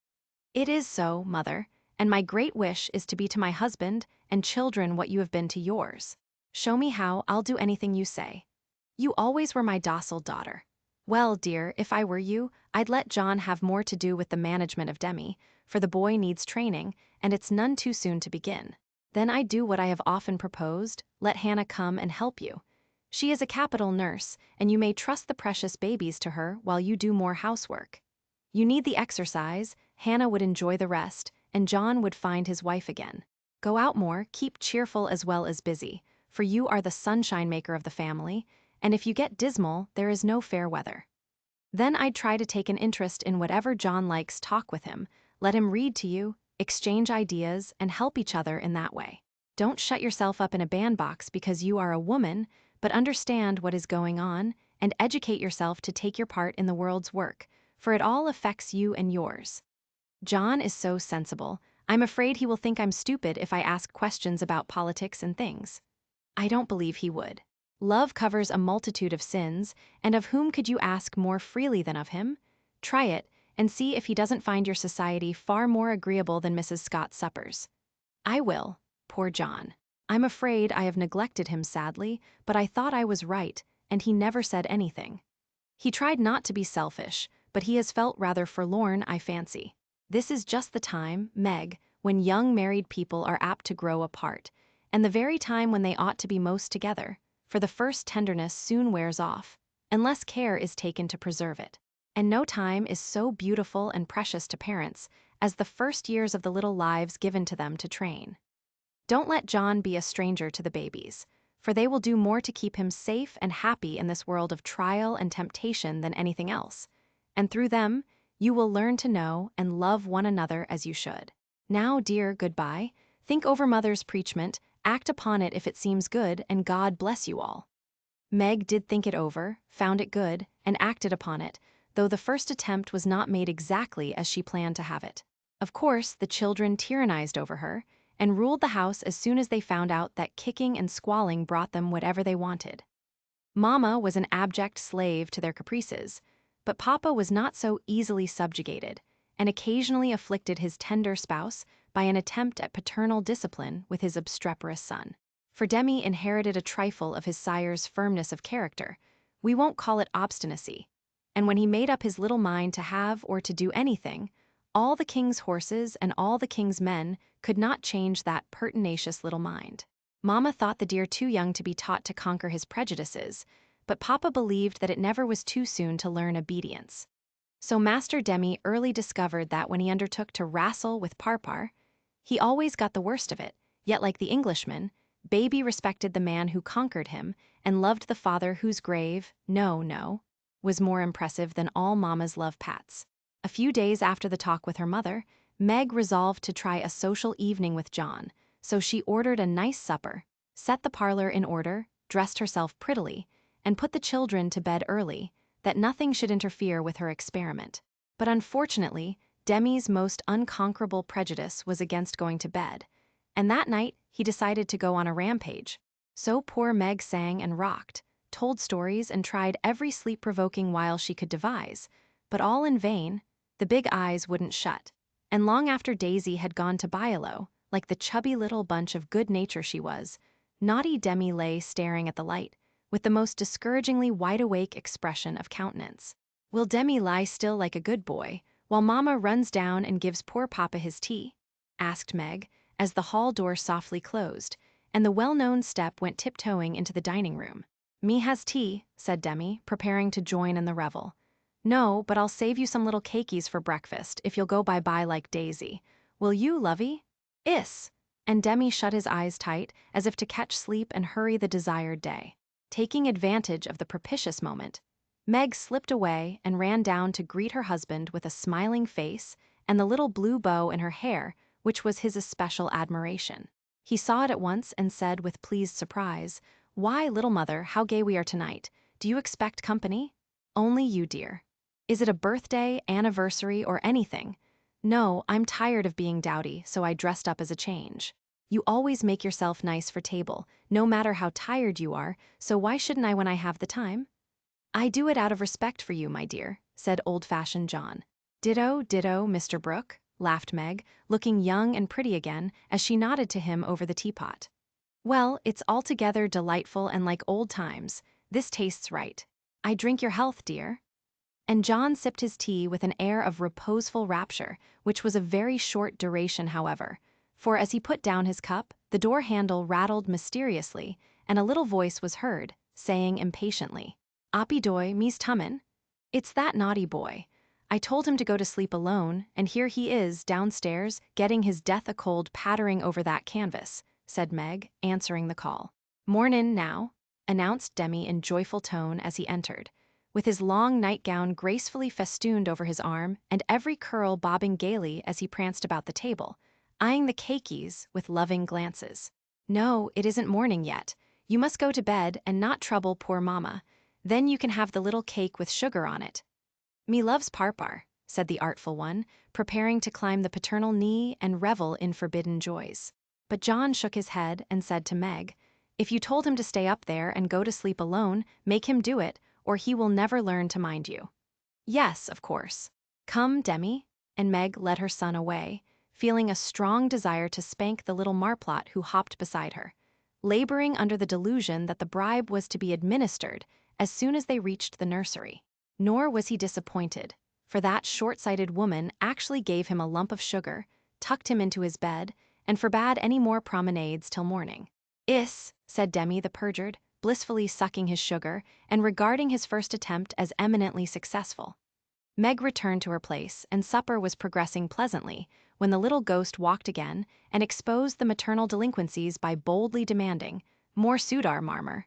It is so, mother, and my great wish is to be to my husband and children what you have been to yours. Show me how, I'll do anything you say. You always were my docile daughter. Well, dear, if I were you, I'd let John have more to do with the management of Demi, for the boy needs training, and it's none too soon to begin. Then I'd do what I have often proposed, let Hannah come and help you. She is a capital nurse, and you may trust the precious babies to her while you do more housework. You need the exercise, Hannah would enjoy the rest, and John would find his wife again. Go out more, keep cheerful as well as busy, for you are the sunshine maker of the family, and if you get dismal, there is no fair weather. Then I'd try to take an interest in whatever John likes, talk with him, let him read to you, exchange ideas, and help each other in that way. Don't shut yourself up in a bandbox because you are a woman, but understand what is going on, and educate yourself to take your part in the world's work, for it all affects you and yours. John is so sensible, I'm afraid he will think I'm stupid if I ask questions about politics and things. I don't believe he would. Love covers a multitude of sins, and of whom could you ask more freely than of him? Try it, and see if he doesn't find your society far more agreeable than Mrs. Scott's suppers. I will, poor John. I'm afraid I have neglected him sadly, but I thought I was right, and he never said anything. He tried not to be selfish, but he has felt rather forlorn, I fancy. This is just the time, Meg, when young married people are apt to grow apart, and the very time when they ought to be most together, for the first tenderness soon wears off, unless care is taken to preserve it. And no time is so beautiful and precious to parents as the first years of the little lives given to them to train. Don't let John be a stranger to the babies, for they will do more to keep him safe and happy in this world of trial and temptation than anything else, and through them, you will learn to know and love one another as you should. Now, dear, goodbye. Think over Mother's preachment, act upon it if it seems good, and God bless you all. Meg did think it over, found it good, and acted upon it, though the first attempt was not made exactly as she planned to have it. Of course, the children tyrannized over her, and ruled the house as soon as they found out that kicking and squalling brought them whatever they wanted. Mama was an abject slave to their caprices, but Papa was not so easily subjugated, and occasionally afflicted his tender spouse by an attempt at paternal discipline with his obstreperous son. For Demi inherited a trifle of his sire's firmness of character, we won't call it obstinacy, and when he made up his little mind to have or to do anything, all the king's horses and all the king's men could not change that pertinacious little mind. Mama thought the dear too young to be taught to conquer his prejudices, but Papa believed that it never was too soon to learn obedience. So Master Demi early discovered that when he undertook to wrestle with Parpar, he always got the worst of it, yet like the Englishman, Baby respected the man who conquered him and loved the father whose grave, no, was more impressive than all Mama's love pats. A few days after the talk with her mother, Meg resolved to try a social evening with John, so she ordered a nice supper, set the parlor in order, dressed herself prettily, and put the children to bed early, that nothing should interfere with her experiment. But unfortunately, Demi's most unconquerable prejudice was against going to bed, and that night he decided to go on a rampage. So poor Meg sang and rocked, told stories and tried every sleep-provoking wile she could devise, but all in vain. The big eyes wouldn't shut, and long after Daisy had gone to Biolo, like the chubby little bunch of good nature she was, naughty Demi lay staring at the light, with the most discouragingly wide-awake expression of countenance. Will Demi lie still like a good boy, while Mama runs down and gives poor Papa his tea? Asked Meg, as the hall door softly closed, and the well-known step went tiptoeing into the dining room. "Me has tea," said Demi, preparing to join in the revel. "No, but I'll save you some little cakeys for breakfast if you'll go bye-bye like Daisy. Will you, lovey?" "Iss." And Demi shut his eyes tight, as if to catch sleep and hurry the desired day. Taking advantage of the propitious moment, Meg slipped away and ran down to greet her husband with a smiling face and the little blue bow in her hair, which was his especial admiration. He saw it at once and said with pleased surprise, "Why, little mother, how gay we are tonight. Do you expect company?" "Only you, dear." "Is it a birthday, anniversary, or anything?" "No, I'm tired of being dowdy, so I dressed up as a change." "You always make yourself nice for table, no matter how tired you are, so why shouldn't I when I have the time?" "I do it out of respect for you, my dear," said old-fashioned John. "Ditto, ditto, Mr. Brooke," laughed Meg, looking young and pretty again as she nodded to him over the teapot. "Well, it's altogether delightful and like old times. This tastes right. I drink your health, dear." And John sipped his tea with an air of reposeful rapture, which was of very short duration, however, for as he put down his cup, the door handle rattled mysteriously, and a little voice was heard, saying impatiently, "Appy doy, me's tummin'." "It's that naughty boy. I told him to go to sleep alone, and here he is, downstairs, getting his death-a-cold pattering over that canvas," said Meg, answering the call. "Mornin', now," announced Demi in joyful tone as he entered, with his long nightgown gracefully festooned over his arm and every curl bobbing gaily as he pranced about the table, eyeing the cakeys with loving glances. "No, it isn't morning yet. You must go to bed and not trouble poor mamma. Then you can have the little cake with sugar on it." "Me loves parpar," said the artful one, preparing to climb the paternal knee and revel in forbidden joys. But John shook his head and said to Meg, "If you told him to stay up there and go to sleep alone, make him do it, or he will never learn to mind you." "Yes, of course. Come, Demi," and Meg led her son away, feeling a strong desire to spank the little marplot who hopped beside her, laboring under the delusion that the bribe was to be administered as soon as they reached the nursery. Nor was he disappointed, for that short-sighted woman actually gave him a lump of sugar, tucked him into his bed, and forbade any more promenades till morning. "Iss," said Demi the perjured, blissfully sucking his sugar and regarding his first attempt as eminently successful. Meg returned to her place, and supper was progressing pleasantly when the little ghost walked again and exposed the maternal delinquencies by boldly demanding, "More Sudar, Marmer."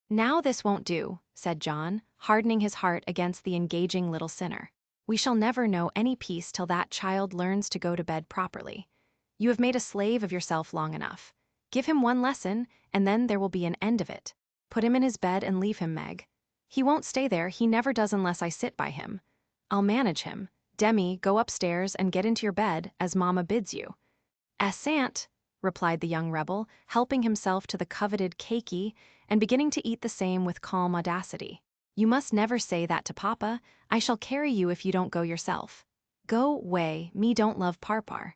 "Now this won't do," said John, hardening his heart against the engaging little sinner. "We shall never know any peace till that child learns to go to bed properly. You have made a slave of yourself long enough. Give him one lesson, and then there will be an end of it. Put him in his bed and leave him, Meg. He won't stay there, he never does unless I sit by him. I'll manage him. Demi, go upstairs and get into your bed, as Mamma bids you." "Assant," replied the young rebel, helping himself to the coveted cakey and beginning to eat the same with calm audacity. "You must never say that to Papa. I shall carry you if you don't go yourself. Go way, me don't love parpar."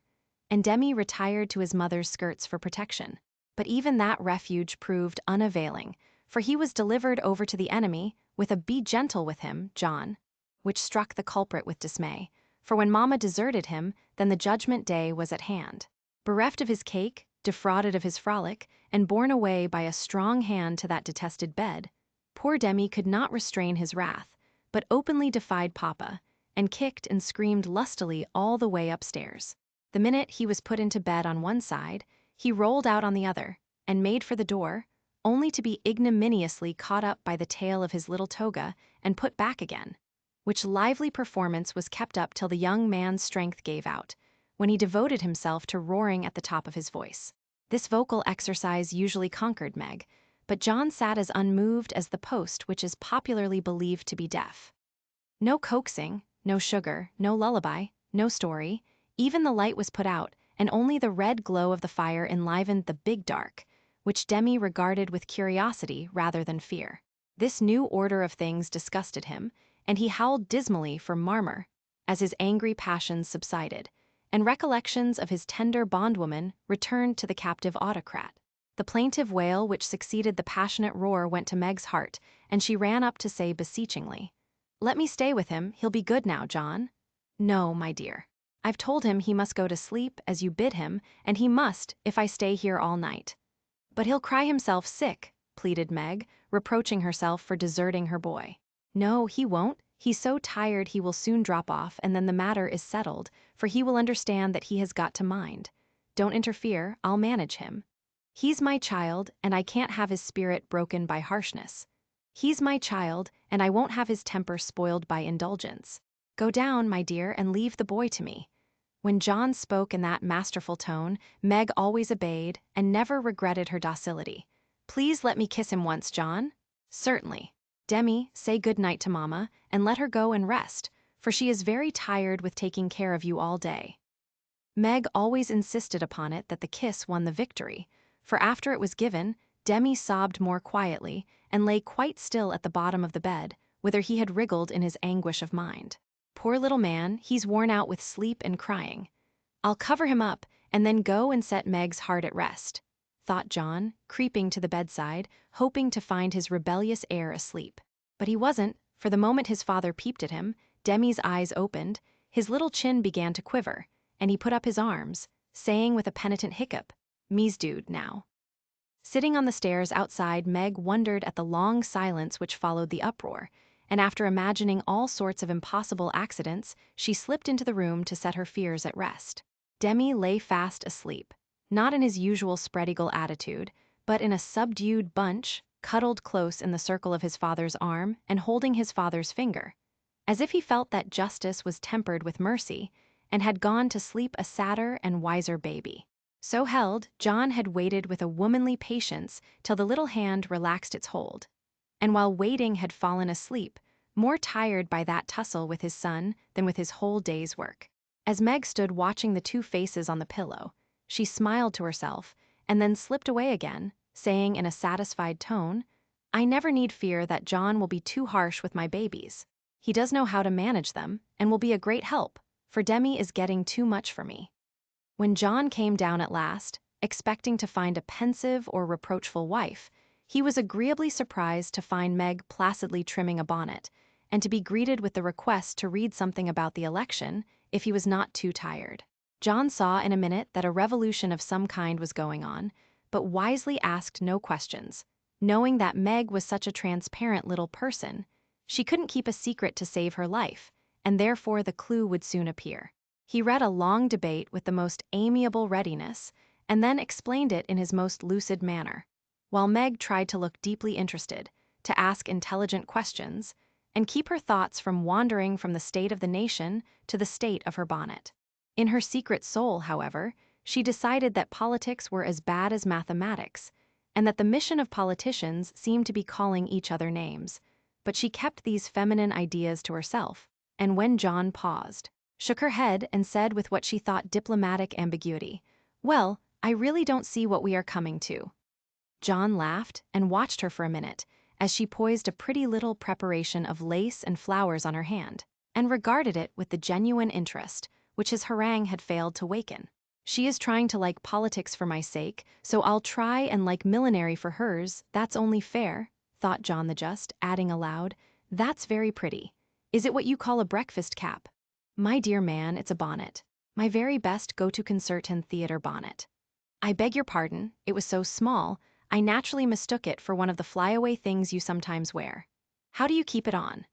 And Demi retired to his mother's skirts for protection. But even that refuge proved unavailing, for he was delivered over to the enemy with a "be gentle with him, John," which struck the culprit with dismay, for when Mamma deserted him, then the judgment day was at hand. Bereft of his cake, defrauded of his frolic, and borne away by a strong hand to that detested bed, poor Demi could not restrain his wrath, but openly defied Papa, and kicked and screamed lustily all the way upstairs. The minute he was put into bed on one side, he rolled out on the other, and made for the door, only to be ignominiously caught up by the tail of his little toga and put back again, which lively performance was kept up till the young man's strength gave out, when he devoted himself to roaring at the top of his voice. This vocal exercise usually conquered Meg, but John sat as unmoved as the post which is popularly believed to be deaf. No coaxing, no sugar, no lullaby, no story. Even the light was put out, and only the red glow of the fire enlivened the big dark, which Demi regarded with curiosity rather than fear. This new order of things disgusted him, and he howled dismally for Marmer as his angry passions subsided, and recollections of his tender bondwoman returned to the captive autocrat. The plaintive wail which succeeded the passionate roar went to Meg's heart, and she ran up to say beseechingly, "Let me stay with him, he'll be good now, John." "No, my dear." I've told him he must go to sleep as you bid him, and he must if I stay here all night." "But he'll cry himself sick," pleaded Meg, reproaching herself for deserting her boy. "No, he won't. He's so tired he will soon drop off, and then the matter is settled, for he will understand that he has got to mind. Don't interfere, I'll manage him. He's my child, and I can't have his spirit broken by harshness. He's my child, and I won't have his temper spoiled by indulgence. Go down, my dear, and leave the boy to me." When John spoke in that masterful tone, Meg always obeyed and never regretted her docility. "Please let me kiss him once, John." "Certainly. Demi, say good night to Mama, and let her go and rest, for she is very tired with taking care of you all day." Meg always insisted upon it that the kiss won the victory, for after it was given, Demi sobbed more quietly and lay quite still at the bottom of the bed, whither he had wriggled in his anguish of mind. "Poor little man, he's worn out with sleep and crying. I'll cover him up and then go and set Meg's heart at rest," thought John, creeping to the bedside, hoping to find his rebellious heir asleep. But he wasn't, for the moment his father peeped at him, Demi's eyes opened, his little chin began to quiver, and he put up his arms, saying with a penitent hiccup, "Me's dude now." Sitting on the stairs outside, Meg wondered at the long silence which followed the uproar, and after imagining all sorts of impossible accidents, she slipped into the room to set her fears at rest. Demi lay fast asleep, not in his usual spread-eagle attitude, but in a subdued bunch, cuddled close in the circle of his father's arm and holding his father's finger, as if he felt that justice was tempered with mercy, and had gone to sleep a sadder and wiser baby. So held, John had waited with a womanly patience till the little hand relaxed its hold, and while waiting had fallen asleep, more tired by that tussle with his son than with his whole day's work. As Meg stood watching the two faces on the pillow, she smiled to herself and then slipped away again, saying in a satisfied tone, "I never need fear that John will be too harsh with my babies. He does know how to manage them and will be a great help, for Demi is getting too much for me." When John came down at last, expecting to find a pensive or reproachful wife, he was agreeably surprised to find Meg placidly trimming a bonnet, and to be greeted with the request to read something about the election, if he was not too tired. John saw in a minute that a revolution of some kind was going on, but wisely asked no questions, knowing that Meg was such a transparent little person. She couldn't keep a secret to save her life, and therefore the clue would soon appear. He read a long debate with the most amiable readiness, and then explained it in his most lucid manner, while Meg tried to look deeply interested, to ask intelligent questions, and keep her thoughts from wandering from the state of the nation to the state of her bonnet. In her secret soul, however, she decided that politics were as bad as mathematics, and that the mission of politicians seemed to be calling each other names, but she kept these feminine ideas to herself, and when John paused, shook her head and said with what she thought diplomatic ambiguity, "Well, I really don't see what we are coming to." John laughed and watched her for a minute, as she poised a pretty little preparation of lace and flowers on her hand, and regarded it with the genuine interest which his harangue had failed to waken. "She is trying to like politics for my sake, so I'll try and like millinery for hers, that's only fair," thought John the Just, adding aloud, "That's very pretty. Is it what you call a breakfast cap?" "My dear man, it's a bonnet. My very best go-to-concertin theater bonnet. I beg your pardon, it was so small, I naturally mistook it for one of the flyaway things you sometimes wear. How do you keep it on?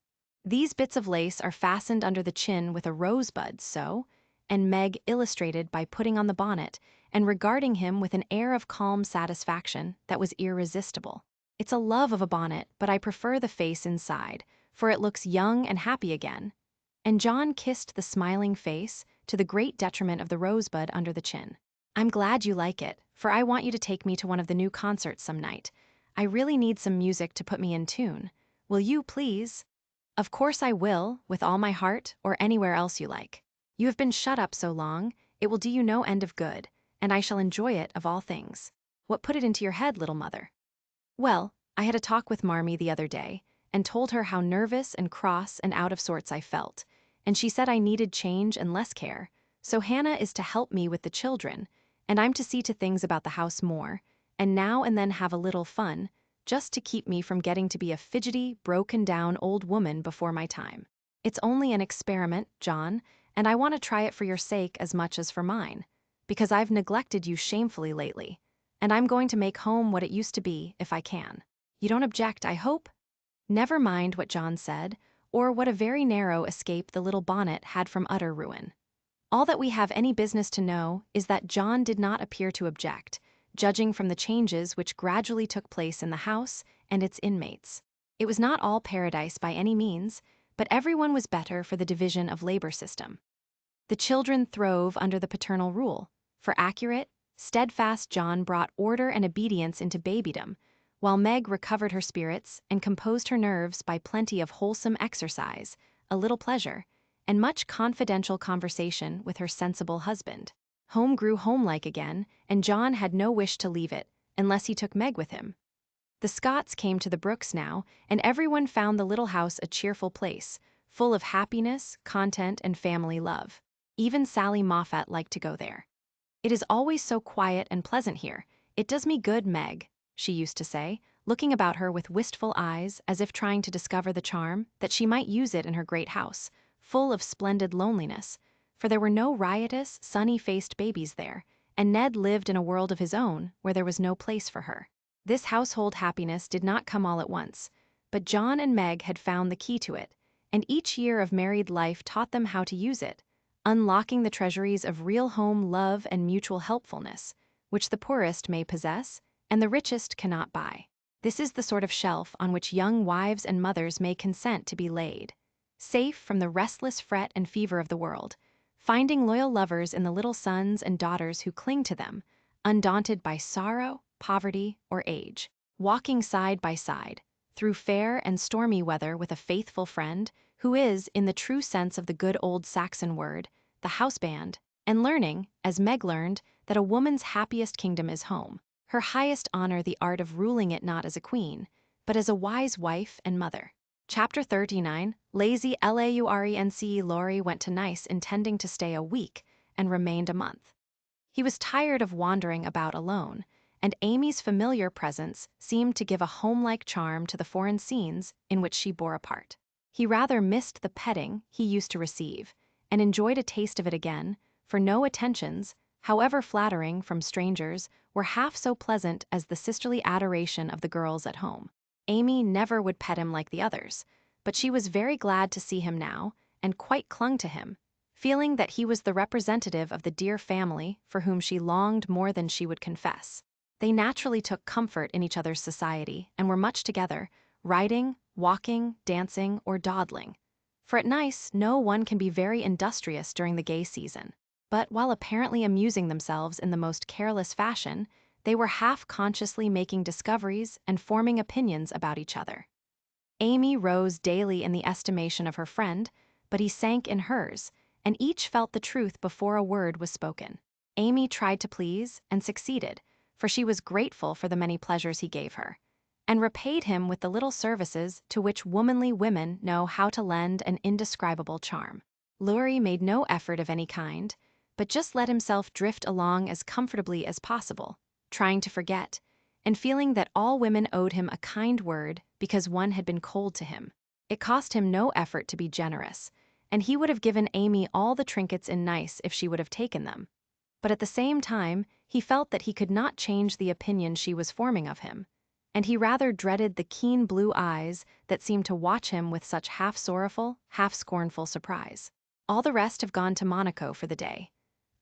These bits of lace are fastened under the chin with a rosebud, so," and Meg illustrated by putting on the bonnet and regarding him with an air of calm satisfaction that was irresistible. "It's a love of a bonnet, but I prefer the face inside, for it looks young and happy again." And John kissed the smiling face, to the great detriment of the rosebud under the chin. "I'm glad you like it, for I want you to take me to one of the new concerts some night. I really need some music to put me in tune. Will you, please?" "Of course I will, with all my heart, or anywhere else you like. You have been shut up so long, it will do you no end of good, and I shall enjoy it of all things. What put it into your head, little mother?" "Well, I had a talk with Marmee the other day, and told her how nervous and cross and out of sorts I felt, and she said I needed change and less care, so Hannah is to help me with the children, and I'm to see to things about the house more, and now and then have a little fun, just to keep me from getting to be a fidgety, broken-down old woman before my time. It's only an experiment, John, and I want to try it for your sake as much as for mine, because I've neglected you shamefully lately, and I'm going to make home what it used to be if I can. You don't object, I hope?" Never mind what John said, or what a very narrow escape the little bonnet had from utter ruin. All that we have any business to know is that John did not appear to object, judging from the changes which gradually took place in the house and its inmates. It was not all paradise by any means, but everyone was better for the division of labor system. The children throve under the paternal rule, for accurate, steadfast John brought order and obedience into babydom, while Meg recovered her spirits and composed her nerves by plenty of wholesome exercise, a little pleasure, and much confidential conversation with her sensible husband. Home grew homelike again, and John had no wish to leave it, unless he took Meg with him. The Scotts came to the Brooks now, and everyone found the little house a cheerful place, full of happiness, content, and family love. Even Sally Moffat liked to go there. "It is always so quiet and pleasant here. It does me good, Meg," she used to say, looking about her with wistful eyes as if trying to discover the charm that she might use it in her great house, full of splendid loneliness, for there were no riotous, sunny-faced babies there, and Ned lived in a world of his own where there was no place for her. This household happiness did not come all at once, but John and Meg had found the key to it, and each year of married life taught them how to use it, unlocking the treasuries of real home love and mutual helpfulness, which the poorest may possess and the richest cannot buy. This is the sort of shelf on which young wives and mothers may consent to be laid, safe from the restless fret and fever of the world, finding loyal lovers in the little sons and daughters who cling to them, undaunted by sorrow, poverty, or age, walking side by side, through fair and stormy weather with a faithful friend, who is, in the true sense of the good old Saxon word, the houseband, and learning, as Meg learned, that a woman's happiest kingdom is home, her highest honor the art of ruling it not as a queen, but as a wise wife and mother. Chapter 39, Lazy Laurenc Laurie went to Nice intending to stay a week, and remained a month. He was tired of wandering about alone, and Amy's familiar presence seemed to give a home-like charm to the foreign scenes in which she bore a part. He rather missed the petting he used to receive, and enjoyed a taste of it again, for no attentions, however flattering from strangers, were half so pleasant as the sisterly adoration of the girls at home. Amy never would pet him like the others, but she was very glad to see him now, and quite clung to him, feeling that he was the representative of the dear family for whom she longed more than she would confess. They naturally took comfort in each other's society and were much together, riding, walking, dancing, or dawdling. For at Nice no one can be very industrious during the gay season, but while apparently amusing themselves in the most careless fashion, they were half-consciously making discoveries and forming opinions about each other. Amy rose daily in the estimation of her friend, but he sank in hers, and each felt the truth before a word was spoken. Amy tried to please, and succeeded, for she was grateful for the many pleasures he gave her, and repaid him with the little services to which womanly women know how to lend an indescribable charm. Laurie made no effort of any kind, but just let himself drift along as comfortably as possible, trying to forget, and feeling that all women owed him a kind word because one had been cold to him. It cost him no effort to be generous, and he would have given Amy all the trinkets in Nice if she would have taken them. But at the same time, he felt that he could not change the opinion she was forming of him, and he rather dreaded the keen blue eyes that seemed to watch him with such half-sorrowful, half-scornful surprise. "All the rest have gone to Monaco for the day.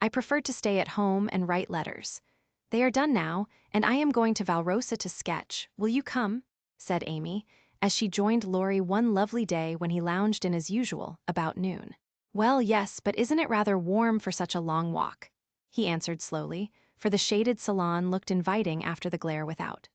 I preferred to stay at home and write letters. They are done now, and I am going to Valrosa to sketch. Will you come?" said Amy, as she joined Laurie one lovely day when he lounged in as usual, about noon. "Well, yes, but isn't it rather warm for such a long walk?" he answered slowly, for the shaded salon looked inviting after the glare without.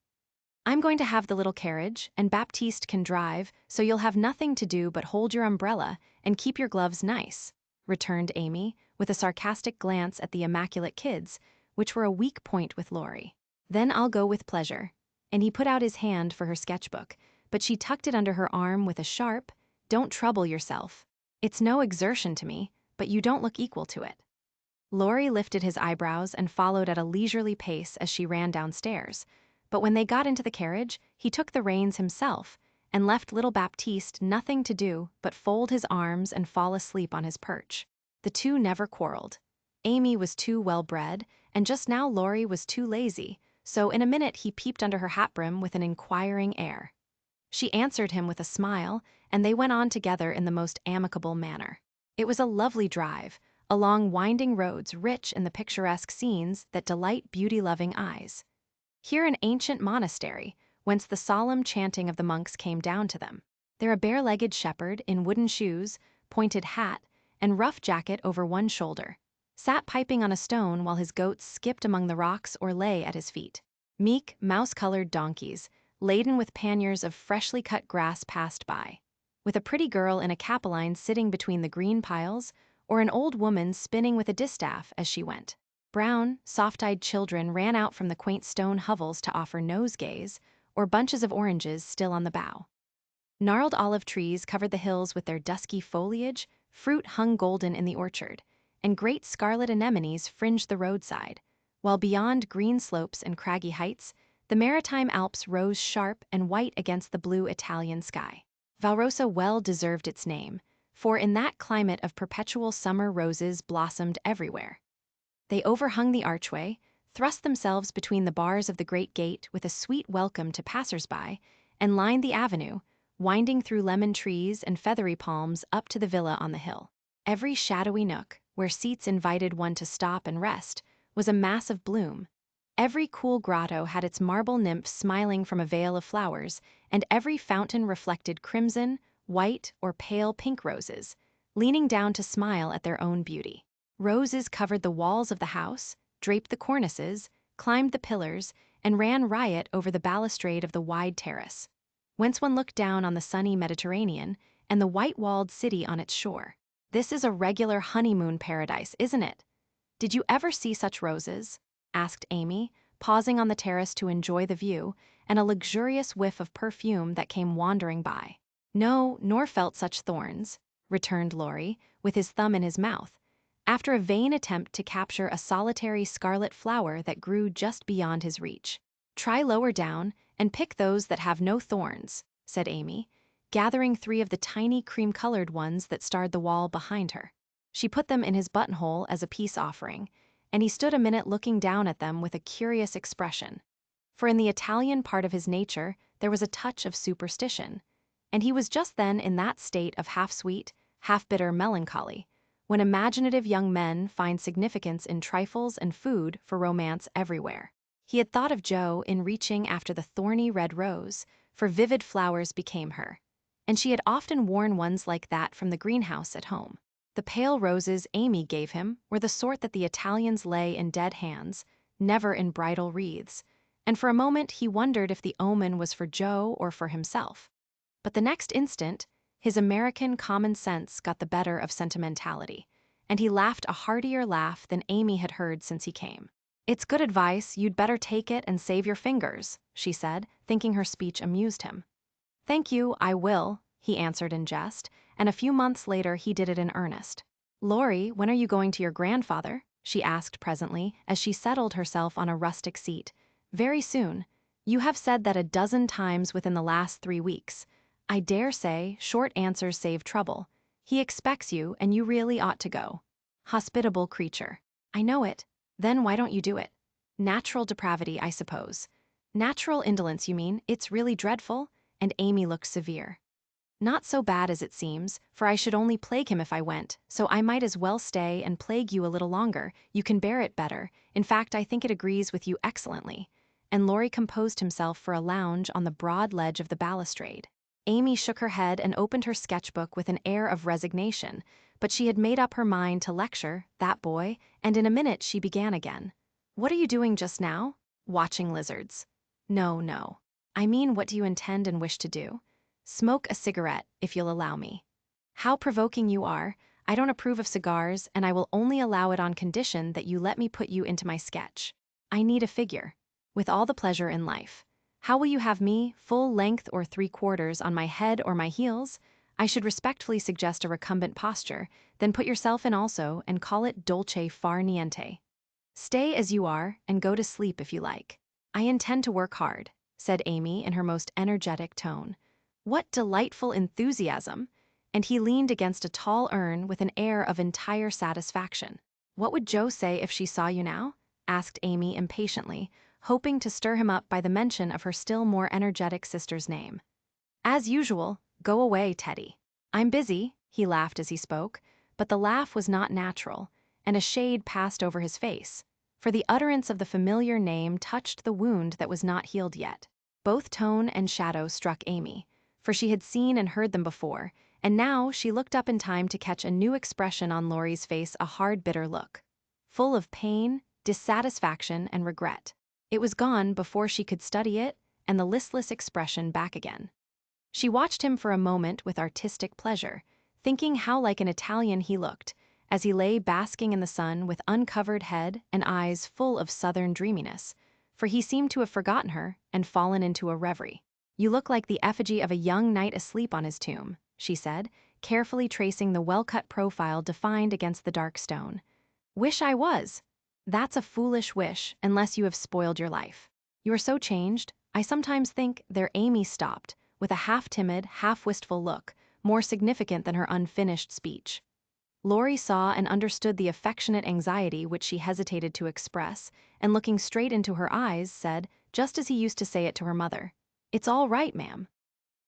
"I'm going to have the little carriage, and Baptiste can drive, so you'll have nothing to do but hold your umbrella and keep your gloves nice," returned Amy, with a sarcastic glance at the immaculate kids, which were a weak point with Laurie. "Then I'll go with pleasure," and he put out his hand for her sketchbook, but she tucked it under her arm with a sharp, "Don't trouble yourself. It's no exertion to me, but you don't look equal to it." Laurie lifted his eyebrows and followed at a leisurely pace as she ran downstairs, but when they got into the carriage, he took the reins himself, and left little Baptiste nothing to do but fold his arms and fall asleep on his perch. The two never quarreled. Amy was too well-bred, and just now Laurie was too lazy, so in a minute he peeped under her hat brim with an inquiring air. She answered him with a smile, and they went on together in the most amicable manner. It was a lovely drive, along winding roads rich in the picturesque scenes that delight beauty-loving eyes. Here an ancient monastery, whence the solemn chanting of the monks came down to them. There a bare-legged shepherd, in wooden shoes, pointed hat, and rough jacket over one shoulder, sat piping on a stone while his goats skipped among the rocks or lay at his feet. Meek, mouse-colored donkeys, laden with panniers of freshly cut grass, passed by, with a pretty girl in a capeline sitting between the green piles, or an old woman spinning with a distaff as she went. Brown, soft-eyed children ran out from the quaint stone hovels to offer nosegays, or bunches of oranges still on the bough. Gnarled olive trees covered the hills with their dusky foliage, fruit hung golden in the orchard, and great scarlet anemones fringed the roadside, while beyond green slopes and craggy heights, the maritime Alps rose sharp and white against the blue Italian sky. Valrosa well deserved its name, for in that climate of perpetual summer roses blossomed everywhere. They overhung the archway, thrust themselves between the bars of the great gate with a sweet welcome to passers-by, and lined the avenue, winding through lemon trees and feathery palms up to the villa on the hill. Every shadowy nook, where seats invited one to stop and rest, was a mass of bloom. Every cool grotto had its marble nymph smiling from a veil of flowers, and every fountain reflected crimson, white, or pale pink roses, leaning down to smile at their own beauty. Roses covered the walls of the house, draped the cornices, climbed the pillars, and ran riot over the balustrade of the wide terrace, whence one looked down on the sunny Mediterranean and the white-walled city on its shore. "This is a regular honeymoon paradise, isn't it? Did you ever see such roses?" asked Amy, pausing on the terrace to enjoy the view and a luxurious whiff of perfume that came wandering by. "No, nor felt such thorns," returned Laurie, with his thumb in his mouth, after a vain attempt to capture a solitary scarlet flower that grew just beyond his reach. "Try lower down and pick those that have no thorns," said Amy, gathering 3 of the tiny cream-colored ones that starred the wall behind her. She put them in his buttonhole as a peace offering, and he stood a minute looking down at them with a curious expression. For in the Italian part of his nature there was a touch of superstition, and he was just then in that state of half-sweet, half-bitter melancholy, when imaginative young men find significance in trifles and food for romance everywhere. He had thought of Jo in reaching after the thorny red rose, for vivid flowers became her, and she had often worn ones like that from the greenhouse at home. The pale roses Amy gave him were the sort that the Italians lay in dead hands, never in bridal wreaths, and for a moment he wondered if the omen was for Jo or for himself. But the next instant, his American common sense got the better of sentimentality, and he laughed a heartier laugh than Amy had heard since he came. "It's good advice, you'd better take it and save your fingers," she said, thinking her speech amused him. "Thank you, I will," he answered in jest, and a few months later he did it in earnest. "Laurie, when are you going to your grandfather?" she asked presently, as she settled herself on a rustic seat. "Very soon. You have said that a dozen times within the last 3 weeks. I dare say short answers save trouble. He expects you, and you really ought to go." "Hospitable creature." "I know it. Then why don't you do it?" "Natural depravity, I suppose." "Natural indolence, you mean? It's really dreadful?" And Amy looked severe. "Not so bad as it seems, for I should only plague him if I went, so I might as well stay and plague you a little longer. You can bear it better. In fact, I think it agrees with you excellently." And Laurie composed himself for a lounge on the broad ledge of the balustrade. Amy shook her head and opened her sketchbook with an air of resignation, but she had made up her mind to lecture that boy, and in a minute she began again. "What are you doing just now?" "Watching lizards." "No, no. I mean, what do you intend and wish to do?" "Smoke a cigarette, if you'll allow me." "How provoking you are. I don't approve of cigars, and I will only allow it on condition that you let me put you into my sketch. I need a figure." "With all the pleasure in life. How will you have me, full length or 3/4, on my head or my heels? I should respectfully suggest a recumbent posture, then put yourself in also, and call it dolce far niente. Stay as you are, and go to sleep if you like." "I intend to work hard," said Amy in her most energetic tone. "What delightful enthusiasm! and he leaned against a tall urn with an air of entire satisfaction. "What would Jo say if she saw you now?" asked Amy impatiently, hoping to stir him up by the mention of her still more energetic sister's name. "As usual, go away, Teddy." "I'm busy," he laughed as he spoke, but the laugh was not natural, and a shade passed over his face, for the utterance of the familiar name touched the wound that was not healed yet. Both tone and shadow struck Amy, for she had seen and heard them before, and now she looked up in time to catch a new expression on Laurie's face, a hard, bitter look, full of pain, dissatisfaction, and regret. It was gone before she could study it, and the listless expression back again. She watched him for a moment with artistic pleasure, thinking how like an Italian he looked, as he lay basking in the sun with uncovered head and eyes full of southern dreaminess, for he seemed to have forgotten her and fallen into a reverie. "You look like the effigy of a young knight asleep on his tomb," she said, carefully tracing the well-cut profile defined against the dark stone. "Wish I was. That's a foolish wish, unless you have spoiled your life. You are so changed, I sometimes think." There Amy stopped, with a half-timid, half-wistful look, more significant than her unfinished speech. Laurie saw and understood the affectionate anxiety which she hesitated to express, and looking straight into her eyes, said, just as he used to say it to her mother, "It's all right, ma'am."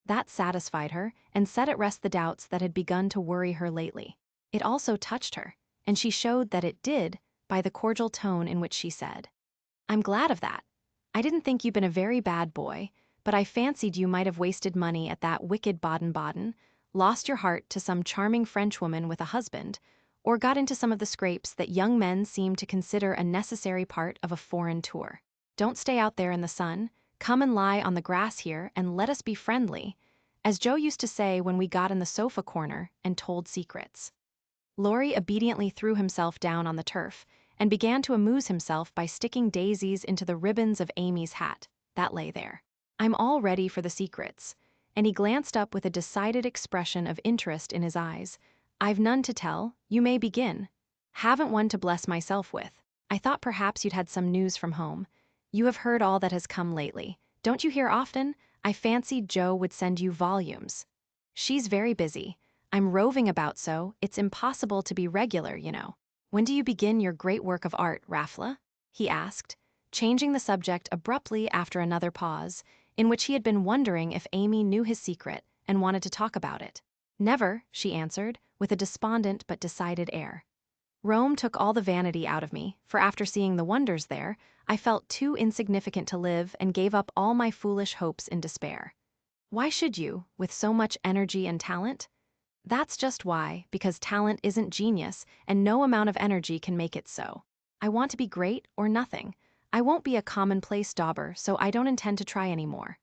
That satisfied her, and set at rest the doubts that had begun to worry her lately. It also touched her, and she showed that it did, by the cordial tone in which she said, "I'm glad of that. I didn't think you'd been a very bad boy, but I fancied you might have wasted money at that wicked Baden-Baden, lost your heart to some charming Frenchwoman with a husband, or got into some of the scrapes that young men seem to consider a necessary part of a foreign tour. Don't stay out there in the sun, come and lie on the grass here and let us be friendly, as Jo used to say when we got in the sofa corner and told secrets." Laurie obediently threw himself down on the turf, and began to amuse himself by sticking daisies into the ribbons of Amy's hat that lay there. "I'm all ready for the secrets," and he glanced up with a decided expression of interest in his eyes. "I've none to tell, you may begin." "Haven't one to bless myself with. I thought perhaps you'd had some news from home. You have heard all that has come lately. Don't you hear often? I fancied Jo would send you volumes." "She's very busy. I'm roving about so, it's impossible to be regular, you know." "When do you begin your great work of art, Raffla?" he asked, changing the subject abruptly after another pause, in which he had been wondering if Amy knew his secret and wanted to talk about it. "Never," she answered, with a despondent but decided air. "Rome took all the vanity out of me, for after seeing the wonders there, I felt too insignificant to live and gave up all my foolish hopes in despair." "Why should you, with so much energy and talent?" "That's just why, because talent isn't genius, and no amount of energy can make it so. I want to be great or nothing. I won't be a commonplace dauber, so I don't intend to try any more."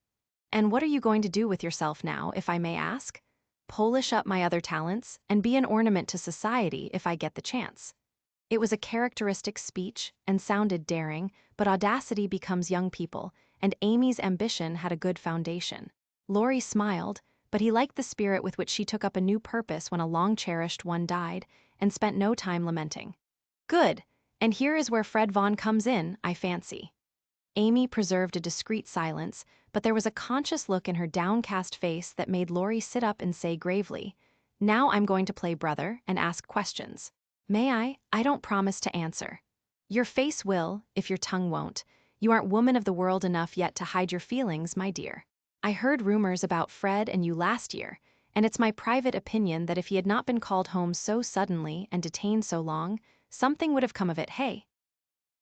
"And what are you going to do with yourself now, if I may ask?" "Polish up my other talents, and be an ornament to society if I get the chance." It was a characteristic speech, and sounded daring, but audacity becomes young people, and Amy's ambition had a good foundation. Laurie smiled, but he liked the spirit with which she took up a new purpose when a long-cherished one died, and spent no time lamenting. "Good, and here is where Fred Vaughn comes in, I fancy." Amy preserved a discreet silence, but there was a conscious look in her downcast face that made Laurie sit up and say gravely, "Now I'm going to play brother and ask questions. May I? I don't promise to answer. Your face will, if your tongue won't. You aren't woman of the world enough yet to hide your feelings, my dear. I heard rumors about Fred and you last year, and it's my private opinion that if he had not been called home so suddenly and detained so long, something would have come of it, hey?"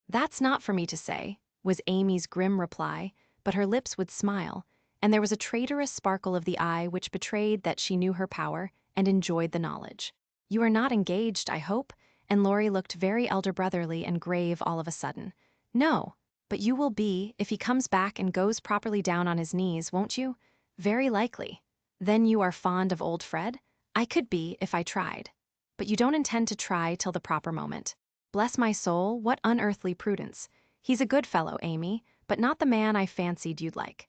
"That's not for me to say," was Amy's grim reply, but her lips would smile, and there was a traitorous sparkle of the eye which betrayed that she knew her power and enjoyed the knowledge. "You are not engaged, I hope?" And Laurie looked very elder brotherly and grave all of a sudden. "No. But you will be, if he comes back and goes properly down on his knees, won't you?" "Very likely." "Then you are fond of old Fred?" "I could be, if I tried." "But you don't intend to try till the proper moment." "Bless my soul, what unearthly prudence. He's a good fellow, Amy, but not the man I fancied you'd like."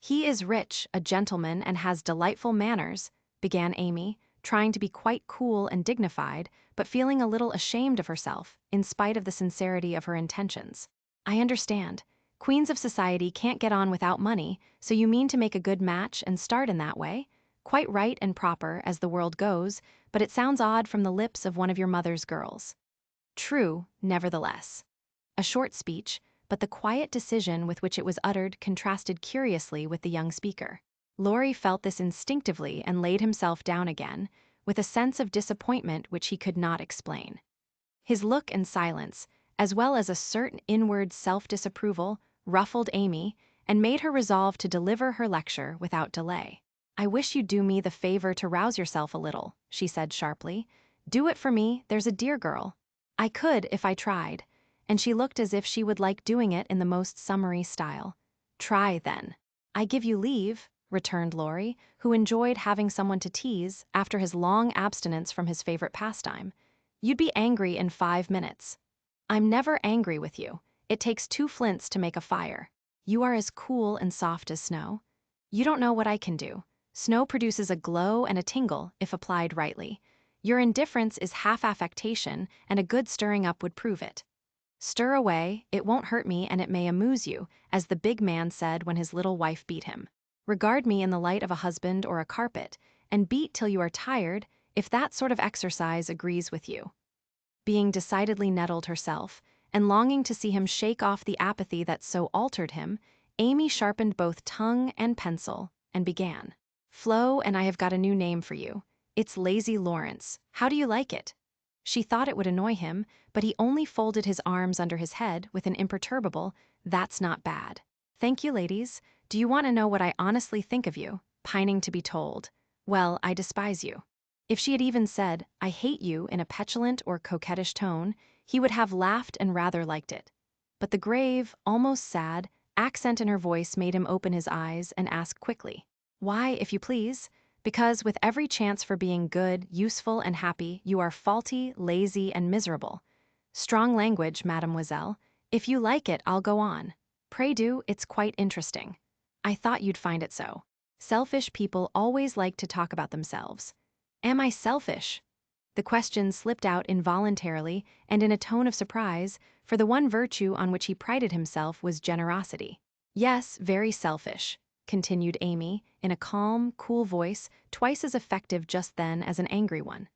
"He is rich, a gentleman, and has delightful manners," began Amy, trying to be quite cool and dignified, but feeling a little ashamed of herself, in spite of the sincerity of her intentions. "I understand. Queens of society can't get on without money, so you mean to make a good match and start in that way? Quite right and proper, as the world goes, but it sounds odd from the lips of one of your mother's girls. True, nevertheless. A short speech, but the quiet decision with which it was uttered contrasted curiously with the young speaker. Laurie felt this instinctively and laid himself down again, with a sense of disappointment which he could not explain. His look and silence, as well as a certain inward self-disapproval, ruffled Amy and made her resolve to deliver her lecture without delay. "I wish you'd do me the favor to rouse yourself a little," she said sharply. "Do it for me, there's a dear girl." "I could if I tried," and she looked as if she would like doing it in the most summary style. "Try, then." "I give you leave," returned Laurie, who enjoyed having someone to tease after his long abstinence from his favorite pastime. "You'd be angry in 5 minutes." "I'm never angry with you. It takes 2 flints to make a fire. You are as cool and soft as snow. You don't know what I can do. Snow produces a glow and a tingle if applied rightly. Your indifference is half affectation, and a good stirring up would prove it. Stir away, it won't hurt me and it may amuse you, as the big man said when his little wife beat him. Regard me in the light of a husband or a carpet, and beat till you are tired, if that sort of exercise agrees with you." Being decidedly nettled herself, and longing to see him shake off the apathy that so altered him, Amy sharpened both tongue and pencil, and began. "Flo and I have got a new name for you. It's Lazy Lawrence. How do you like it?" She thought it would annoy him, but he only folded his arms under his head with an imperturbable, "That's not bad." "Thank you, ladies. Do you want to know what I honestly think of you? Pining to be told. Well, I despise you." If she had even said, "I hate you," in a petulant or coquettish tone, he would have laughed and rather liked it. But the grave, almost sad, accent in her voice made him open his eyes and ask quickly, "Why, if you please?" "Because with every chance for being good, useful, and happy, you are faulty, lazy, and miserable." "Strong language, mademoiselle. If you like it, I'll go on." "Pray do, it's quite interesting." "I thought you'd find it so. Selfish people always like to talk about themselves." "Am I selfish?" The question slipped out involuntarily and in a tone of surprise, for the one virtue on which he prided himself was generosity. "Yes, very selfish," continued Amy, in a calm, cool voice twice as effective just then as an angry one.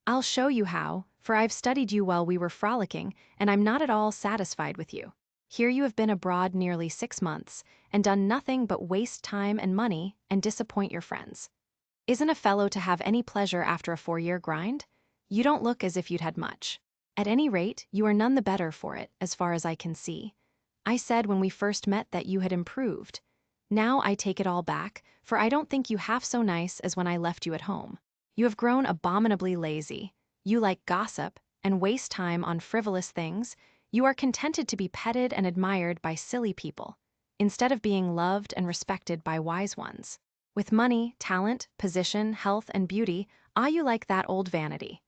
"I'll show you how, for I've studied you while we were frolicking, and I'm not at all satisfied with you. Here you have been abroad nearly 6 months, and done nothing but waste time and money and disappoint your friends. Isn't a fellow to have any pleasure after a 4-year grind? You don't look as if you'd had much. At any rate, you are none the better for it, as far as I can see. I said when we first met that you had improved. Now I take it all back, for I don't think you half so nice as when I left you at home. You have grown abominably lazy. You like gossip, and waste time on frivolous things. You are contented to be petted and admired by silly people, instead of being loved and respected by wise ones. With money, talent, position, health, and beauty, you like that old vanity.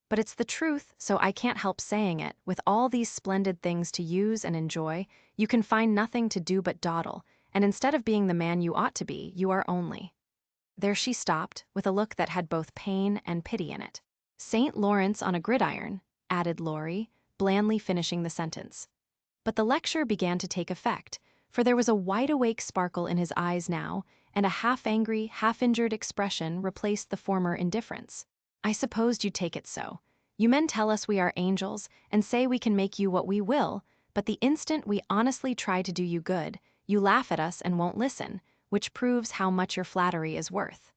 But it's the truth, so I can't help saying it. With all these splendid things to use and enjoy, you can find nothing to do but dawdle, and instead of being the man you ought to be, you are only." There she stopped, with a look that had both pain and pity in it. "St. Lawrence on a gridiron," added Laurie, blandly finishing the sentence. But the lecture began to take effect, for there was a wide-awake sparkle in his eyes now, and a half-angry, half-injured expression replaced the former indifference. "I supposed you'd take it so. You men tell us we are angels, and say we can make you what we will, but the instant we honestly try to do you good, you laugh at us and won't listen, which proves how much your flattery is worth."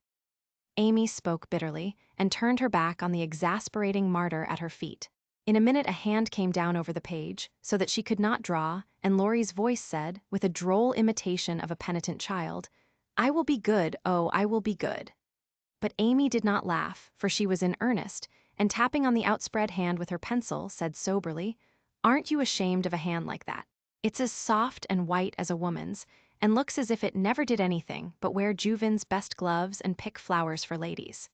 Amy spoke bitterly, and turned her back on the exasperating martyr at her feet. In a minute a hand came down over the page, so that she could not draw, and Laurie's voice said, with a droll imitation of a penitent child, "I will be good, oh, I will be good." But Amy did not laugh, for she was in earnest, and tapping on the outspread hand with her pencil, said soberly, "Aren't you ashamed of a hand like that? It's as soft and white as a woman's, and looks as if it never did anything but wear Juven's best gloves and pick flowers for ladies.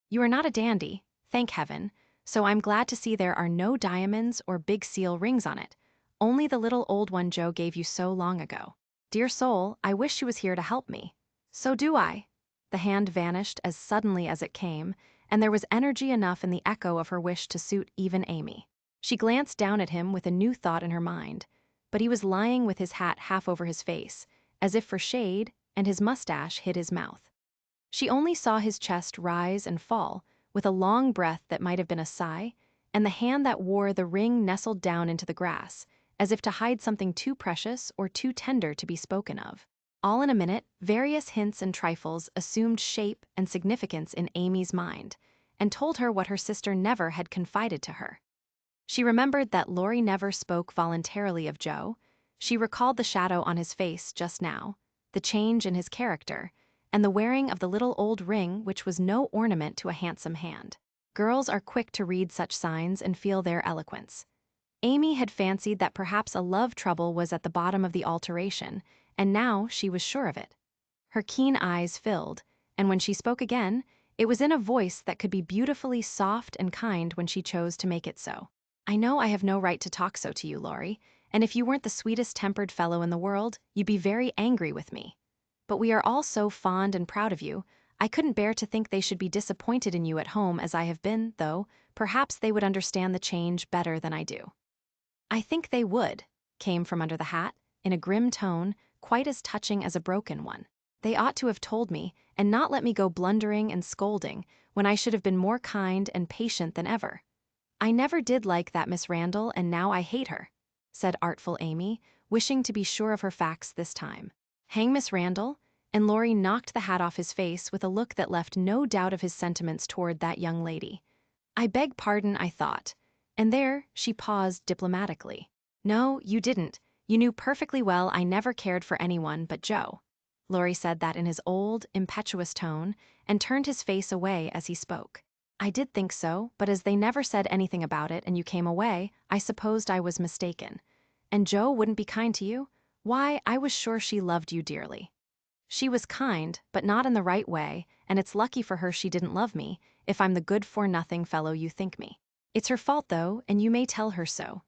You are not a dandy, thank heaven, so I'm glad to see there are no diamonds or big seal rings on it, only the little old one Joe gave you so long ago. Dear soul, I wish she was here to help me." "So do I." The hand vanished as suddenly as it came, and there was energy enough in the echo of her wish to suit even Amy. She glanced down at him with a new thought in her mind, but he was lying with his hat half over his face, as if for shade, and his mustache hid his mouth. She only saw his chest rise and fall, with a long breath that might have been a sigh, and the hand that wore the ring nestled down into the grass, as if to hide something too precious or too tender to be spoken of. All in a minute, various hints and trifles assumed shape and significance in Amy's mind, and told her what her sister never had confided to her. She remembered that Laurie never spoke voluntarily of Joe. She recalled the shadow on his face just now, the change in his character, and the wearing of the little old ring which was no ornament to a handsome hand. Girls are quick to read such signs and feel their eloquence. Amy had fancied that perhaps a love trouble was at the bottom of the alteration, and now she was sure of it. Her keen eyes filled, and when she spoke again, it was in a voice that could be beautifully soft and kind when she chose to make it so. I know I have no right to talk so to you, Laurie, and if you weren't the sweetest-tempered fellow in the world, you'd be very angry with me. But we are all so fond and proud of you. I couldn't bear to think they should be disappointed in you at home as I have been, though perhaps they would understand the change better than I do. I think they would, came from under the hat, in a grim tone, quite as touching as a broken one. They ought to have told me, and not let me go blundering and scolding, when I should have been more kind and patient than ever. I never did like that Miss Randall, and now I hate her, said artful Amy, wishing to be sure of her facts this time. Hang Miss Randall? And Laurie knocked the hat off his face with a look that left no doubt of his sentiments toward that young lady. I beg pardon, I thought. And there, she paused diplomatically. No, you didn't. You knew perfectly well I never cared for anyone but Joe. Laurie said that in his old, impetuous tone, and turned his face away as he spoke. I did think so, but as they never said anything about it and you came away, I supposed I was mistaken. And Joe wouldn't be kind to you? Why, I was sure she loved you dearly. She was kind, but not in the right way, and it's lucky for her she didn't love me, if I'm the good-for-nothing fellow you think me. It's her fault, though, and you may tell her so.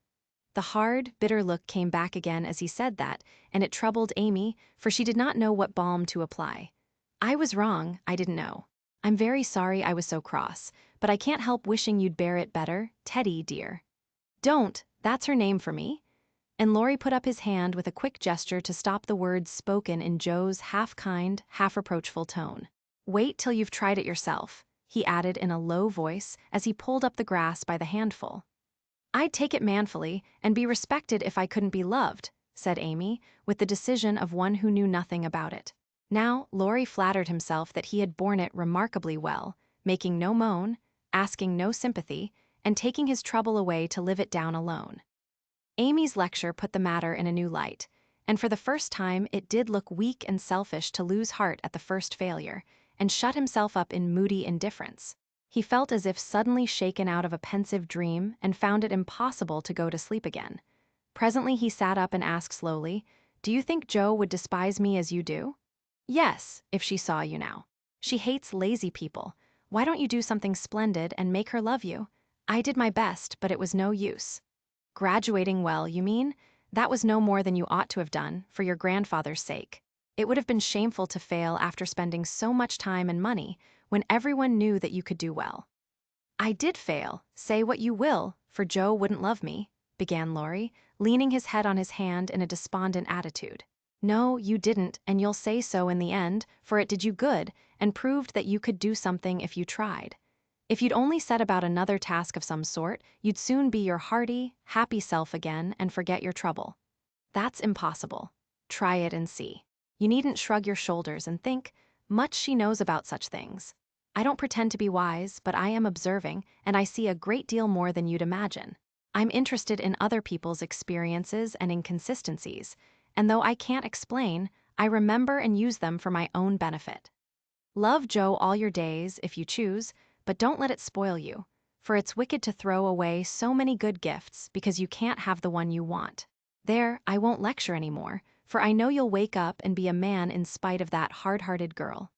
The hard, bitter look came back again as he said that, and it troubled Amy, for she did not know what balm to apply. I was wrong, I didn't know. I'm very sorry I was so cross, but I can't help wishing you'd bear it better, Teddy, dear. Don't, that's her name for me. And Laurie put up his hand with a quick gesture to stop the words spoken in Joe's half-kind, half-reproachful tone. Wait till you've tried it yourself, he added in a low voice as he pulled up the grass by the handful. I'd take it manfully and be respected if I couldn't be loved, said Amy, with the decision of one who knew nothing about it. Now, Laurie flattered himself that he had borne it remarkably well, making no moan, asking no sympathy, and taking his trouble away to live it down alone. Amy's lecture put the matter in a new light, and for the first time it did look weak and selfish to lose heart at the first failure, and shut himself up in moody indifference. He felt as if suddenly shaken out of a pensive dream and found it impossible to go to sleep again. Presently he sat up and asked slowly, "Do you think Joe would despise me as you do?" "Yes, if she saw you now. She hates lazy people. Why don't you do something splendid and make her love you? I did my best, but it was no use." "Graduating well, you mean? That was no more than you ought to have done, for your grandfather's sake. It would have been shameful to fail after spending so much time and money, when everyone knew that you could do well." "I did fail, say what you will, for Joe wouldn't love me," began Laurie, leaning his head on his hand in a despondent attitude. "No, you didn't, and you'll say so in the end, for it did you good, and proved that you could do something if you tried. If you'd only set about another task of some sort, you'd soon be your hearty, happy self again and forget your trouble. That's impossible. Try it and see. You needn't shrug your shoulders and think, much she knows about such things. I don't pretend to be wise, but I am observing, and I see a great deal more than you'd imagine. I'm interested in other people's experiences and inconsistencies, and though I can't explain, I remember and use them for my own benefit. Love Joe all your days, if you choose, but don't let it spoil you, for it's wicked to throw away so many good gifts because you can't have the one you want. There, I won't lecture anymore, for I know you'll wake up and be a man in spite of that hard-hearted girl."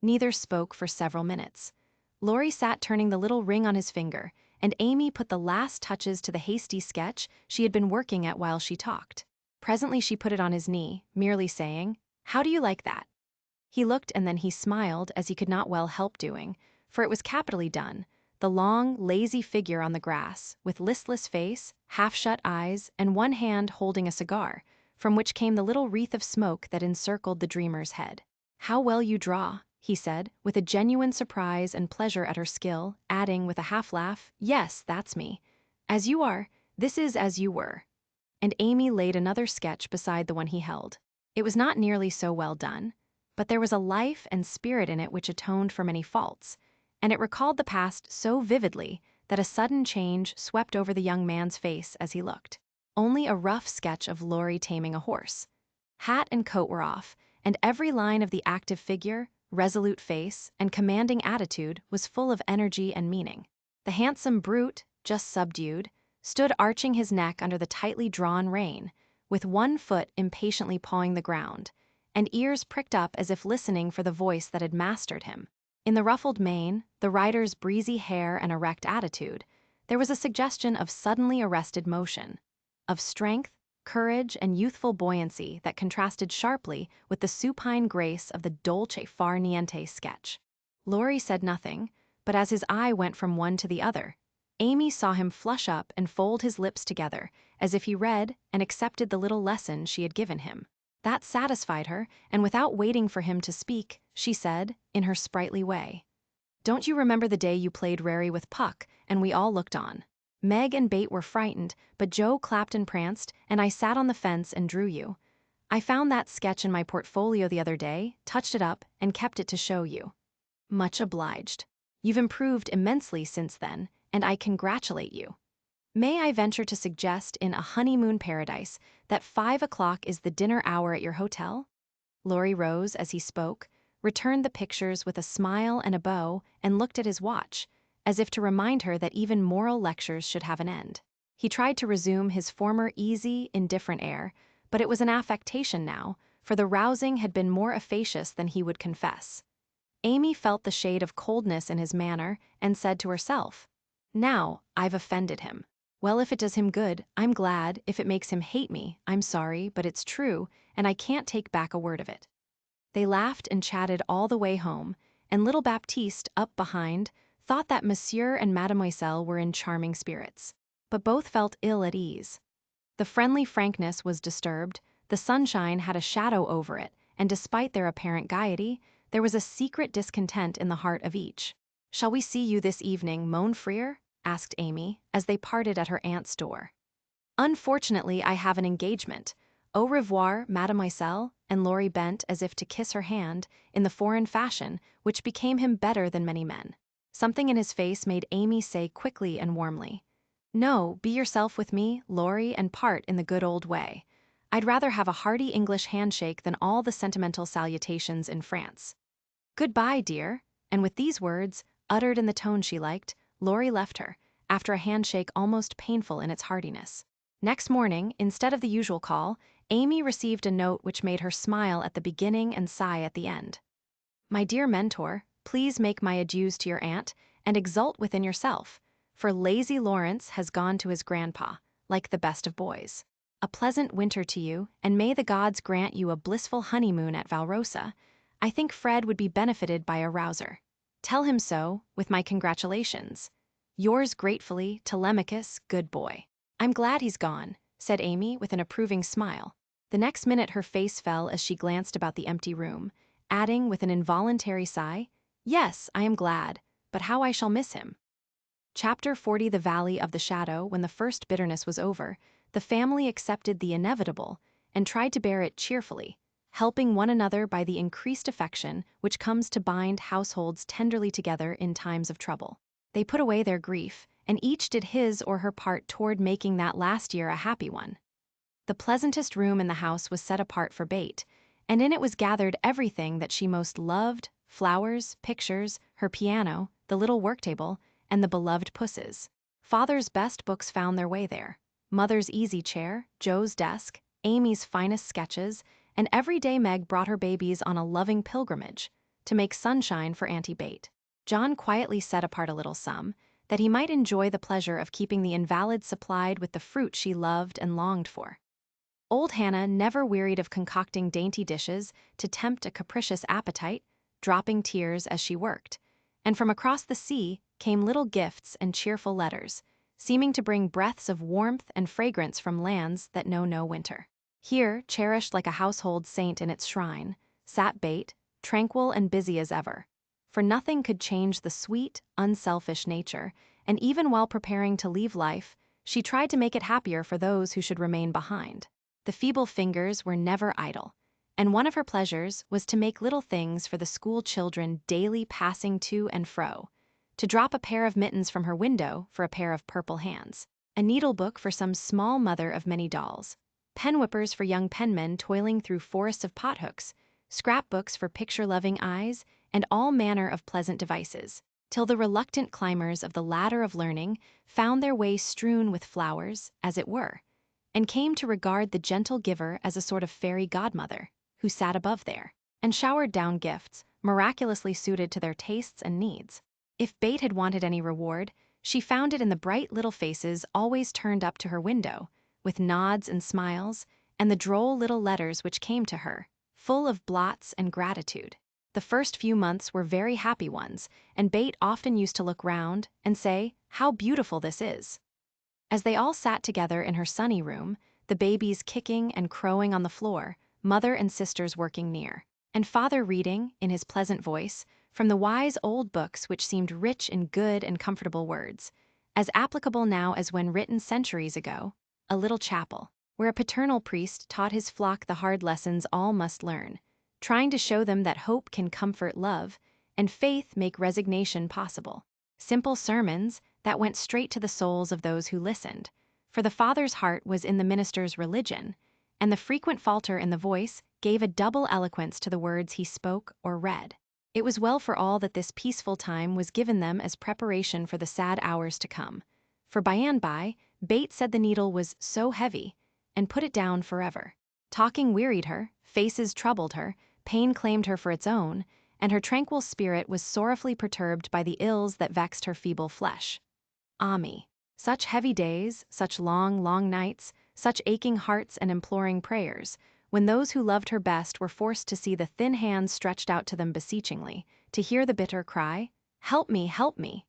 Neither spoke for several minutes. Laurie sat turning the little ring on his finger, and Amy put the last touches to the hasty sketch she had been working at while she talked. Presently she put it on his knee, merely saying, "How do you like that?" He looked and then he smiled, as he could not well help doing, for it was capitally done, the long, lazy figure on the grass, with listless face, half-shut eyes, and one hand holding a cigar, from which came the little wreath of smoke that encircled the dreamer's head. "How well you draw," he said, with a genuine surprise and pleasure at her skill, adding with a half-laugh, "Yes, that's me. As you are, this is as you were." And Amy laid another sketch beside the one he held. It was not nearly so well done, but there was a life and spirit in it which atoned for many faults, and it recalled the past so vividly that a sudden change swept over the young man's face as he looked. Only a rough sketch of Laurie taming a horse. Hat and coat were off, and every line of the active figure, resolute face, and commanding attitude was full of energy and meaning. The handsome brute, just subdued, stood arching his neck under the tightly drawn rein, with one foot impatiently pawing the ground, and ears pricked up as if listening for the voice that had mastered him. In the ruffled mane, the rider's breezy hair and erect attitude, there was a suggestion of suddenly arrested motion, of strength, courage, and youthful buoyancy that contrasted sharply with the supine grace of the dolce far niente sketch. Laurie said nothing, but as his eye went from one to the other, Amy saw him flush up and fold his lips together, as if he read and accepted the little lesson she had given him. That satisfied her, and without waiting for him to speak, she said, in her sprightly way, "Don't you remember the day you played Rary with Puck, and we all looked on? Meg and Bate were frightened, but Joe clapped and pranced, and I sat on the fence and drew you. I found that sketch in my portfolio the other day, touched it up, and kept it to show you. Much obliged. You've improved immensely since then, and I congratulate you. May I venture to suggest in a honeymoon paradise that 5 o'clock is the dinner hour at your hotel?" Laurie rose as he spoke, returned the pictures with a smile and a bow, and looked at his watch, as if to remind her that even moral lectures should have an end. He tried to resume his former easy, indifferent air, but it was an affectation now, for the rousing had been more efficacious than he would confess. Amy felt the shade of coldness in his manner, and said to herself, "Now, I've offended him. Well, if it does him good, I'm glad. If it makes him hate me, I'm sorry, but it's true, and I can't take back a word of it." They laughed and chatted all the way home, and little Baptiste, up behind, thought that Monsieur and Mademoiselle were in charming spirits. But both felt ill at ease. The friendly frankness was disturbed, the sunshine had a shadow over it, and despite their apparent gaiety, there was a secret discontent in the heart of each. "Shall we see you this evening, mon frere?" asked Amy, as they parted at her aunt's door. "Unfortunately, I have an engagement. Au revoir, Mademoiselle," and Laurie bent as if to kiss her hand, in the foreign fashion, which became him better than many men. Something in his face made Amy say quickly and warmly, "No, be yourself with me, Laurie, and part in the good old way. I'd rather have a hearty English handshake than all the sentimental salutations in France. Goodbye, dear." And with these words, uttered in the tone she liked, Laurie left her, after a handshake almost painful in its heartiness. Next morning, instead of the usual call, Amy received a note which made her smile at the beginning and sigh at the end. "My dear mentor, please make my adieus to your aunt, and exult within yourself, for lazy Lawrence has gone to his grandpa, like the best of boys. A pleasant winter to you, and may the gods grant you a blissful honeymoon at Valrosa. I think Fred would be benefited by a rouser. Tell him so, with my congratulations. Yours gratefully, Telemachus, good boy." "I'm glad he's gone," said Amy with an approving smile. The next minute her face fell as she glanced about the empty room, adding with an involuntary sigh, "Yes, I am glad, but how I shall miss him." Chapter 40. The Valley of the Shadow. When the first bitterness was over, the family accepted the inevitable and tried to bear it cheerfully, helping one another by the increased affection which comes to bind households tenderly together in times of trouble. They put away their grief, and each did his or her part toward making that last year a happy one. The pleasantest room in the house was set apart for Bate, and in it was gathered everything that she most loved: flowers, pictures, her piano, the little worktable, and the beloved pusses. Father's best books found their way there: Mother's easy chair, Joe's desk, Amy's finest sketches, and every day Meg brought her babies on a loving pilgrimage to make sunshine for Auntie Bate. John quietly set apart a little sum, that he might enjoy the pleasure of keeping the invalid supplied with the fruit she loved and longed for. Old Hannah never wearied of concocting dainty dishes to tempt a capricious appetite, dropping tears as she worked, and from across the sea came little gifts and cheerful letters, seeming to bring breaths of warmth and fragrance from lands that know no winter. Here, cherished like a household saint in its shrine, sat Bate, tranquil and busy as ever. For nothing could change the sweet, unselfish nature, and even while preparing to leave life, she tried to make it happier for those who should remain behind. The feeble fingers were never idle, and one of her pleasures was to make little things for the school children daily passing to and fro, to drop a pair of mittens from her window for a pair of purple hands, a needlebook for some small mother of many dolls, pen whippers for young penmen toiling through forests of pothooks, scrapbooks for picture-loving eyes, and all manner of pleasant devices, till the reluctant climbers of the ladder of learning found their way strewn with flowers, as it were, and came to regard the gentle giver as a sort of fairy godmother, who sat above there, and showered down gifts, miraculously suited to their tastes and needs. If Beth had wanted any reward, she found it in the bright little faces always turned up to her window, with nods and smiles, and the droll little letters which came to her, full of blots and gratitude. The first few months were very happy ones, and Beth often used to look round and say, "How beautiful this is!" As they all sat together in her sunny room, the babies kicking and crowing on the floor, mother and sisters working near, and father reading, in his pleasant voice, from the wise old books which seemed rich in good and comfortable words, as applicable now as when written centuries ago, a little chapel, where a paternal priest taught his flock the hard lessons all must learn, trying to show them that hope can comfort love, and faith make resignation possible. Simple sermons that went straight to the souls of those who listened, for the father's heart was in the minister's religion, and the frequent falter in the voice gave a double eloquence to the words he spoke or read. It was well for all that this peaceful time was given them as preparation for the sad hours to come, for by and by, Beth said the needle was so heavy, and put it down forever. Talking wearied her, faces troubled her, pain claimed her for its own, and her tranquil spirit was sorrowfully perturbed by the ills that vexed her feeble flesh. Ah me! Such heavy days, such long, long nights, such aching hearts and imploring prayers, when those who loved her best were forced to see the thin hands stretched out to them beseechingly, to hear the bitter cry, help me,"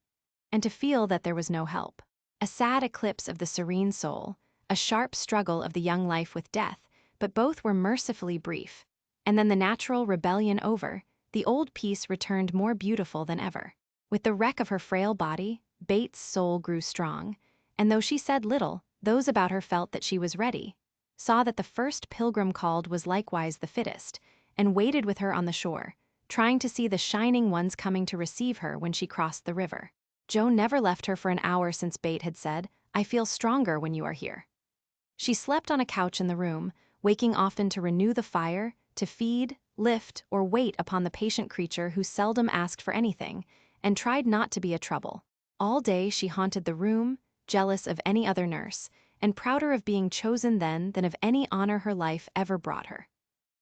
and to feel that there was no help. A sad eclipse of the serene soul, a sharp struggle of the young life with death, but both were mercifully brief, and then the natural rebellion over, the old peace returned more beautiful than ever. With the wreck of her frail body, Beth's soul grew strong, and though she said little, those about her felt that she was ready, saw that the first pilgrim called was likewise the fittest, and waited with her on the shore, trying to see the shining ones coming to receive her when she crossed the river. Joe never left her for an hour since Beth had said, "I feel stronger when you are here." She slept on a couch in the room, waking often to renew the fire, to feed, lift, or wait upon the patient creature who seldom asked for anything, and tried not to be a trouble. All day she haunted the room, jealous of any other nurse, and prouder of being chosen then than of any honor her life ever brought her.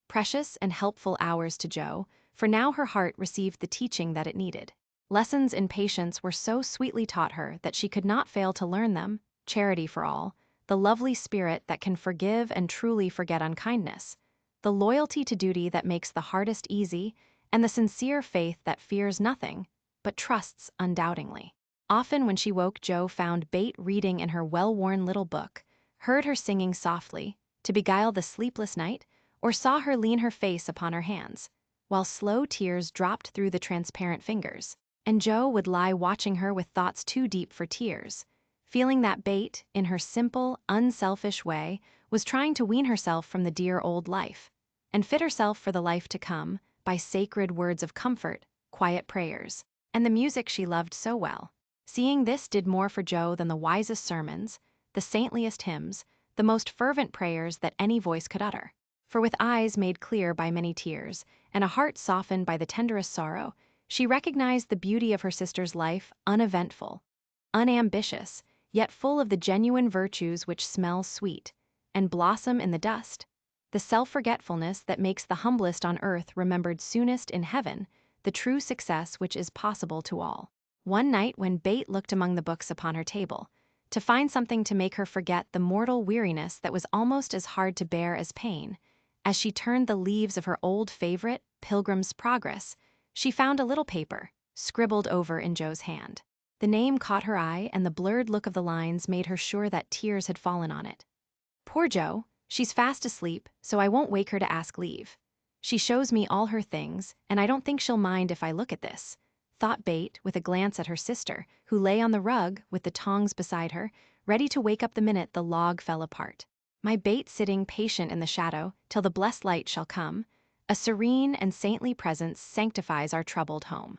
Precious and helpful hours to Joe, for now her heart received the teaching that it needed. Lessons in patience were so sweetly taught her that she could not fail to learn them: charity for all, the lovely spirit that can forgive and truly forget unkindness, the loyalty to duty that makes the hardest easy, and the sincere faith that fears nothing, but trusts undoubtingly. Often when she woke, Joe found Beth reading in her well-worn little book, heard her singing softly, to beguile the sleepless night, or saw her lean her face upon her hands, while slow tears dropped through the transparent fingers, and Joe would lie watching her with thoughts too deep for tears, feeling that Beth, in her simple, unselfish way, was trying to wean herself from the dear old life, and fit herself for the life to come, by sacred words of comfort, quiet prayers, and the music she loved so well. Seeing this did more for Joe than the wisest sermons, the saintliest hymns, the most fervent prayers that any voice could utter. For with eyes made clear by many tears, and a heart softened by the tenderest sorrow, she recognized the beauty of her sister's life uneventful, unambitious, yet full of the genuine virtues which smell sweet, and blossom in the dust, the self-forgetfulness that makes the humblest on earth remembered soonest in heaven, the true success which is possible to all. One night when Beth looked among the books upon her table, to find something to make her forget the mortal weariness that was almost as hard to bear as pain, as she turned the leaves of her old favorite, Pilgrim's Progress, she found a little paper, scribbled over in Joe's hand. The name caught her eye, and the blurred look of the lines made her sure that tears had fallen on it. "Poor Joe, she's fast asleep, so I won't wake her to ask leave. She shows me all her things, and I don't think she'll mind if I look at this, thought Bate with a glance at her sister, who lay on the rug with the tongs beside her, ready to wake up the minute the log fell apart. My Bate sitting patient in the shadow till the blessed light shall come. A serene and saintly presence sanctifies our troubled home.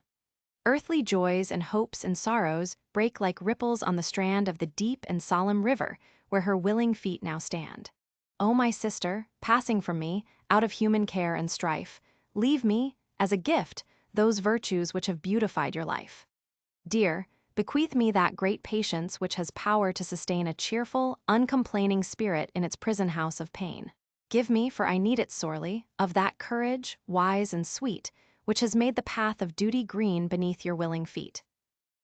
Earthly joys and hopes and sorrows break like ripples on the strand of the deep and solemn river where her willing feet now stand. O my sister, passing from me, out of human care and strife, leave me, as a gift, those virtues which have beautified your life. Dear, bequeath me that great patience which has power to sustain a cheerful, uncomplaining spirit in its prison house of pain. Give me, for I need it sorely, of that courage, wise and sweet, which has made the path of duty green beneath your willing feet.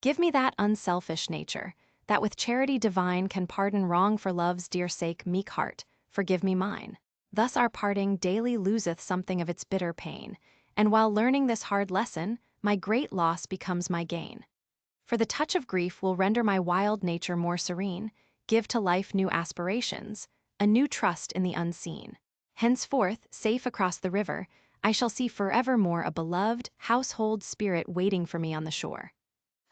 Give me that unselfish nature, that with charity divine can pardon wrong for love's dear sake meek heart, forgive me mine. Thus our parting daily loseth something of its bitter pain, and while learning this hard lesson, my great loss becomes my gain. For the touch of grief will render my wild nature more serene, give to life new aspirations, a new trust in the unseen. Henceforth, safe across the river, I shall see forevermore a beloved, household spirit waiting for me on the shore.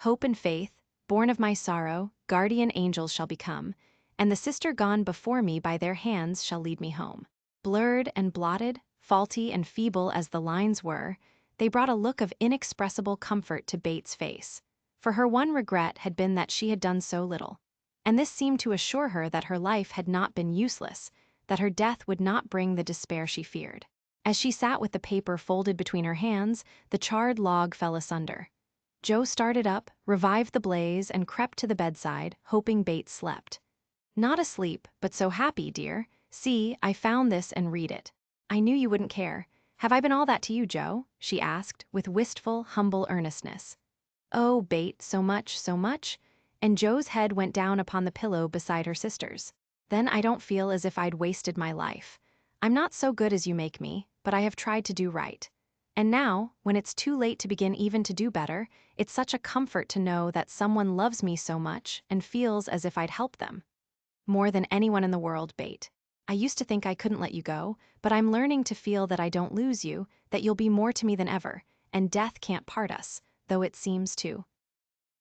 Hope and faith, born of my sorrow, guardian angels shall become, and the sister gone before me by their hands shall lead me home. Blurred and blotted, faulty and feeble as the lines were, they brought a look of inexpressible comfort to Bate's face. For her one regret had been that she had done so little, and this seemed to assure her that her life had not been useless, that her death would not bring the despair she feared. As she sat with the paper folded between her hands, the charred log fell asunder. Joe started up, revived the blaze, and crept to the bedside, hoping Bates slept. Not asleep, but so happy, dear. See, I found this and read it. I knew you wouldn't care. Have I been all that to you, Joe? She asked, with wistful, humble earnestness. Oh, Bate, so much, so much? And Joe's head went down upon the pillow beside her sister's. Then I don't feel as if I'd wasted my life. I'm not so good as you make me, but I have tried to do right. And now, when it's too late to begin even to do better, it's such a comfort to know that someone loves me so much and feels as if I'd help them. More than anyone in the world, Bate. I used to think I couldn't let you go, but I'm learning to feel that I don't lose you, that you'll be more to me than ever, and death can't part us, though it seems to.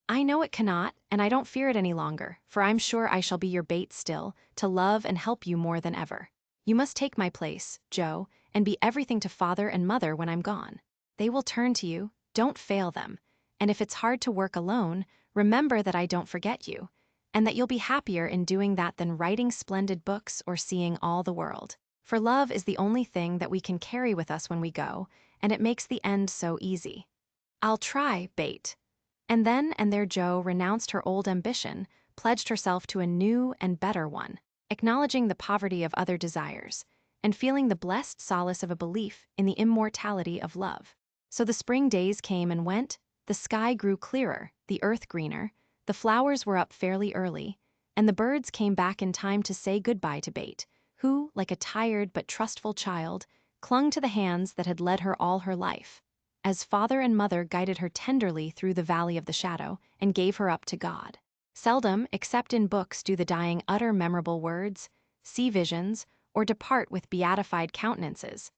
I know it cannot, and I don't fear it any longer, for I'm sure I shall be your Bate still, to love and help you more than ever. You must take my place, Joe, and be everything to father and mother when I'm gone. They will turn to you, don't fail them, and if it's hard to work alone, remember that I don't forget you, and that you'll be happier in doing that than writing splendid books or seeing all the world. For love is the only thing that we can carry with us when we go, and it makes the end so easy. I'll try, Bate. And then and there Joe renounced her old ambition, pledged herself to a new and better one, acknowledging the poverty of other desires, and feeling the blessed solace of a belief in the immortality of love. So the spring days came and went, the sky grew clearer, the earth greener, the flowers were up fairly early, and the birds came back in time to say goodbye to Bate, who, like a tired but trustful child, clung to the hands that had led her all her life, as father and mother guided her tenderly through the valley of the shadow and gave her up to God. Seldom, except in books, do the dying utter memorable words, see visions, or depart with beatified countenances.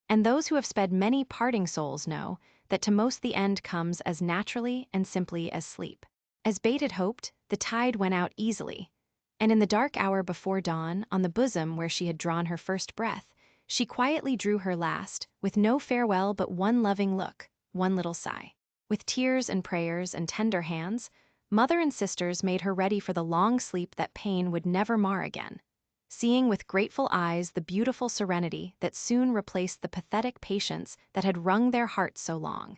And those who have sped many parting souls know that to most the end comes as naturally and simply as sleep. As Bate had hoped, the tide went out easily, and in the dark hour before dawn, on the bosom where she had drawn her first breath, she quietly drew her last, with no farewell but one loving look, one little sigh. With tears and prayers and tender hands, mother and sisters made her ready for the long sleep that pain would never mar again, seeing with grateful eyes the beautiful serenity that soon replaced the pathetic patience that had wrung their hearts so long,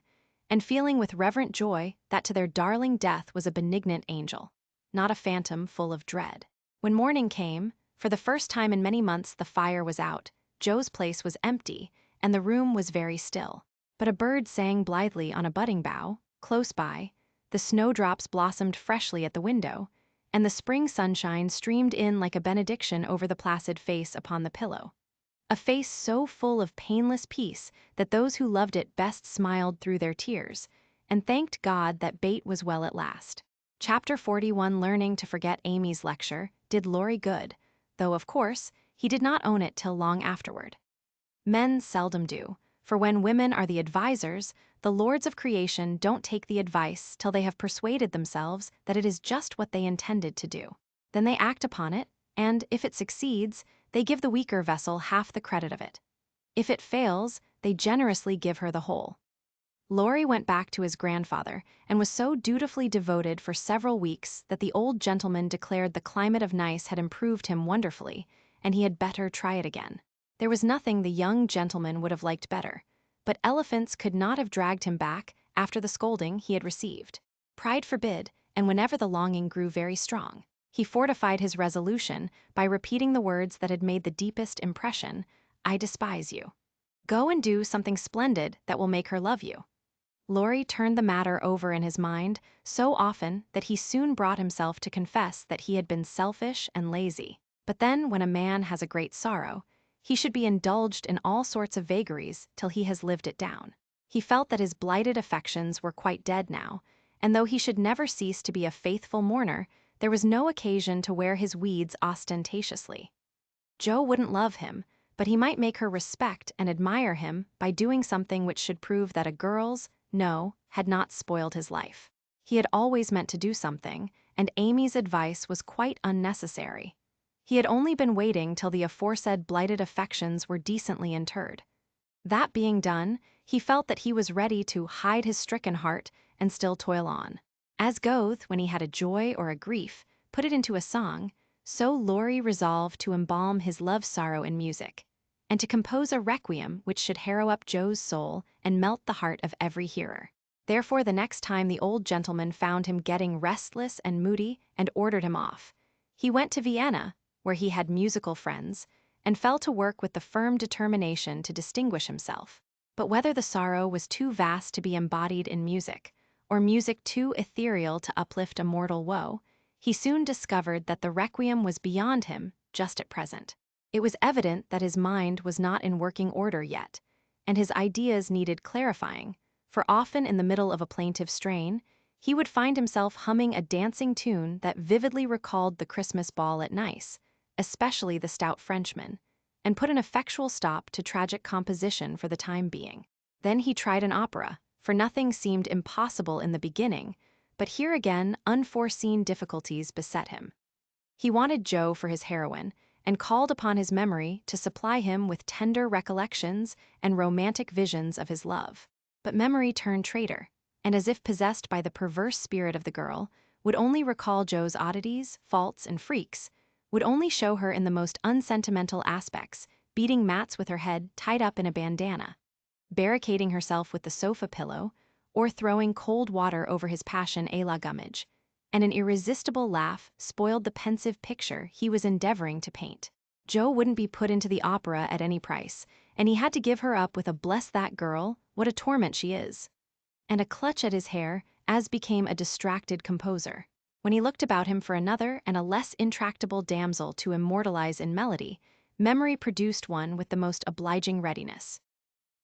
and feeling with reverent joy that to their darling death was a benignant angel, not a phantom full of dread. When morning came, for the first time in many months the fire was out, Joe's place was empty, and the room was very still. But a bird sang blithely on a budding bough, close by, the snowdrops blossomed freshly at the window, and the spring sunshine streamed in like a benediction over the placid face upon the pillow. A face so full of painless peace that those who loved it best smiled through their tears, and thanked God that Bate was well at last. Chapter 41, Learning to Forget Amy's lecture, did Laurie good, though, of course, he did not own it till long afterward. Men seldom do, for when women are the advisors, the lords of creation don't take the advice till they have persuaded themselves that it is just what they intended to do. Then they act upon it, and, if it succeeds, they give the weaker vessel half the credit of it. If it fails, they generously give her the whole. Laurie went back to his grandfather and was so dutifully devoted for several weeks that the old gentleman declared the climate of Nice had improved him wonderfully, and he had better try it again. There was nothing the young gentleman would have liked better, but elephants could not have dragged him back after the scolding he had received. Pride forbid, and whenever the longing grew very strong, he fortified his resolution by repeating the words that had made the deepest impression: "I despise you. Go and do something splendid that will make her love you." Laurie turned the matter over in his mind so often that he soon brought himself to confess that he had been selfish and lazy. But then, when a man has a great sorrow, he should be indulged in all sorts of vagaries till he has lived it down. He felt that his blighted affections were quite dead now, and though he should never cease to be a faithful mourner, there was no occasion to wear his weeds ostentatiously. Jo wouldn't love him, but he might make her respect and admire him by doing something which should prove that a girl's no had not spoiled his life. He had always meant to do something, and Amy's advice was quite unnecessary. He had only been waiting till the aforesaid blighted affections were decently interred. That being done, he felt that he was ready to hide his stricken heart and still toil on. As Goethe, when he had a joy or a grief, put it into a song, so Laurie resolved to embalm his love-sorrow in music, and to compose a requiem which should harrow up Jo's soul and melt the heart of every hearer. Therefore, the next time the old gentleman found him getting restless and moody and ordered him off, he went to Vienna, where he had musical friends, and fell to work with the firm determination to distinguish himself. But whether the sorrow was too vast to be embodied in music, or music too ethereal to uplift a mortal woe, he soon discovered that the requiem was beyond him just at present. It was evident that his mind was not in working order yet, and his ideas needed clarifying, for often in the middle of a plaintive strain, he would find himself humming a dancing tune that vividly recalled the Christmas ball at Nice, especially the stout Frenchman, and put an effectual stop to tragic composition for the time being. Then he tried an opera, for nothing seemed impossible in the beginning, but here again unforeseen difficulties beset him. He wanted Jo for his heroine, and called upon his memory to supply him with tender recollections and romantic visions of his love. But memory turned traitor, and as if possessed by the perverse spirit of the girl, would only recall Jo's oddities, faults, and freaks, would only show her in the most unsentimental aspects, beating mats with her head tied up in a bandana, barricading herself with the sofa pillow, or throwing cold water over his passion à la gummidge, and an irresistible laugh spoiled the pensive picture he was endeavoring to paint. Jo wouldn't be put into the opera at any price, and he had to give her up with a "bless that girl, what a torment she is," and a clutch at his hair, as became a distracted composer. When he looked about him for another and a less intractable damsel to immortalize in melody, memory produced one with the most obliging readiness.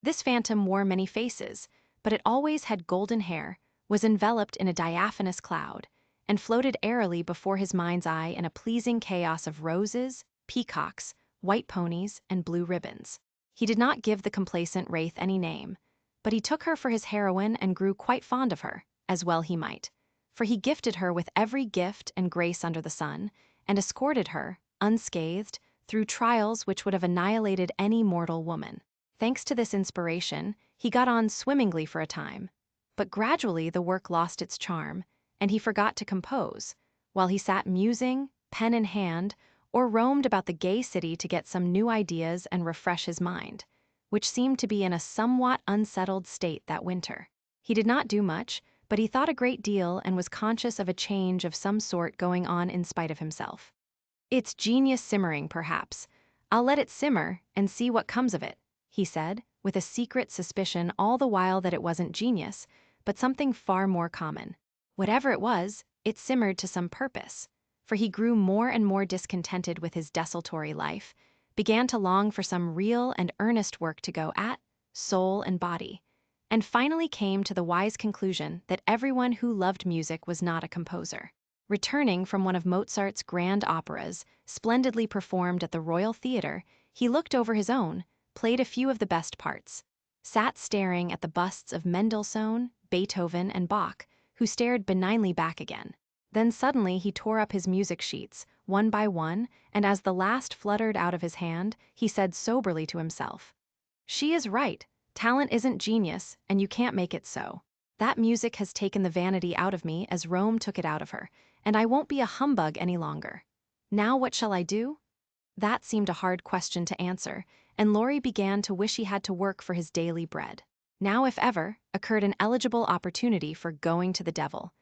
This phantom wore many faces, but it always had golden hair, was enveloped in a diaphanous cloud, and floated airily before his mind's eye in a pleasing chaos of roses, peacocks, white ponies, and blue ribbons. He did not give the complacent wraith any name, but he took her for his heroine and grew quite fond of her, as well he might, for he gifted her with every gift and grace under the sun, and escorted her, unscathed, through trials which would have annihilated any mortal woman. Thanks to this inspiration, he got on swimmingly for a time, but gradually the work lost its charm, and he forgot to compose, while he sat musing, pen in hand, or roamed about the gay city to get some new ideas and refresh his mind, which seemed to be in a somewhat unsettled state that winter. He did not do much, but he thought a great deal and was conscious of a change of some sort going on in spite of himself. "It's genius simmering, perhaps. I'll let it simmer and see what comes of it," he said, with a secret suspicion all the while that it wasn't genius, but something far more common. Whatever it was, it simmered to some purpose, for he grew more and more discontented with his desultory life, began to long for some real and earnest work to go at, soul and body, and finally came to the wise conclusion that everyone who loved music was not a composer. Returning from one of Mozart's grand operas, splendidly performed at the Royal Theatre, he looked over his own, played a few of the best parts, sat staring at the busts of Mendelssohn, Beethoven, and Bach, who stared benignly back again. Then suddenly he tore up his music sheets, one by one, and as the last fluttered out of his hand, he said soberly to himself, "She is right. Talent isn't genius, and you can't make it so. That music has taken the vanity out of me as Rome took it out of her, and I won't be a humbug any longer. Now what shall I do?" That seemed a hard question to answer, and Laurie began to wish he had to work for his daily bread. Now, if ever, occurred an eligible opportunity for going to the devil,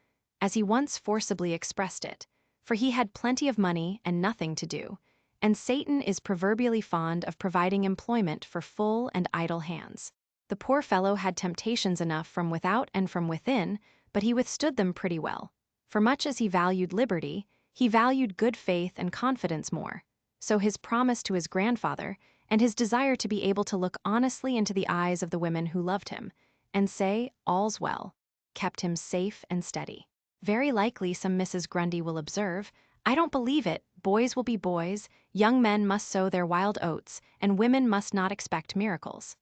as he once forcibly expressed it, for he had plenty of money and nothing to do, and Satan is proverbially fond of providing employment for full and idle hands. The poor fellow had temptations enough from without and from within, but he withstood them pretty well. For much as he valued liberty, he valued good faith and confidence more. So his promise to his grandfather, and his desire to be able to look honestly into the eyes of the women who loved him, and say, "All's well," kept him safe and steady. Very likely some Mrs. Grundy will observe, "I don't believe it. Boys will be boys, young men must sow their wild oats, and women must not expect miracles."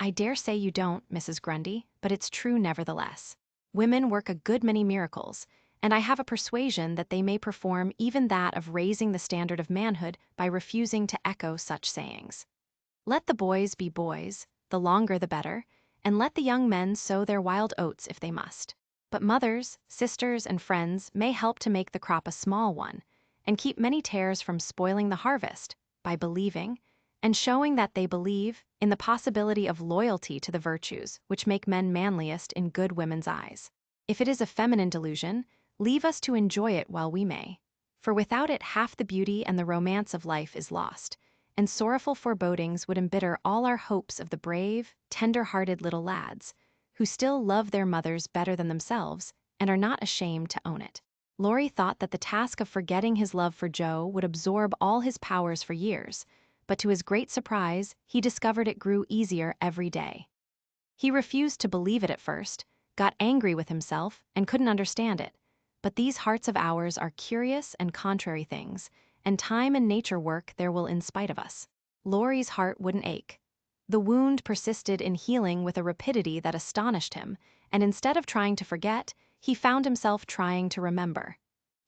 I dare say you don't, Mrs. Grundy, but it's true nevertheless. Women work a good many miracles, and I have a persuasion that they may perform even that of raising the standard of manhood by refusing to echo such sayings. Let the boys be boys, the longer the better, and let the young men sow their wild oats if they must. But mothers, sisters, and friends may help to make the crop a small one, and keep many tares from spoiling the harvest, by believing, and showing that they believe, in the possibility of loyalty to the virtues which make men manliest in good women's eyes. If it is a feminine delusion, leave us to enjoy it while we may. For without it half the beauty and the romance of life is lost, and sorrowful forebodings would embitter all our hopes of the brave, tender-hearted little lads, who still love their mothers better than themselves and are not ashamed to own it. Laurie thought that the task of forgetting his love for Joe would absorb all his powers for years, but to his great surprise, he discovered it grew easier every day. He refused to believe it at first, got angry with himself, and couldn't understand it. But these hearts of ours are curious and contrary things, and time and nature work their will in spite of us. Laurie's heart wouldn't ache. The wound persisted in healing with a rapidity that astonished him, and instead of trying to forget, he found himself trying to remember.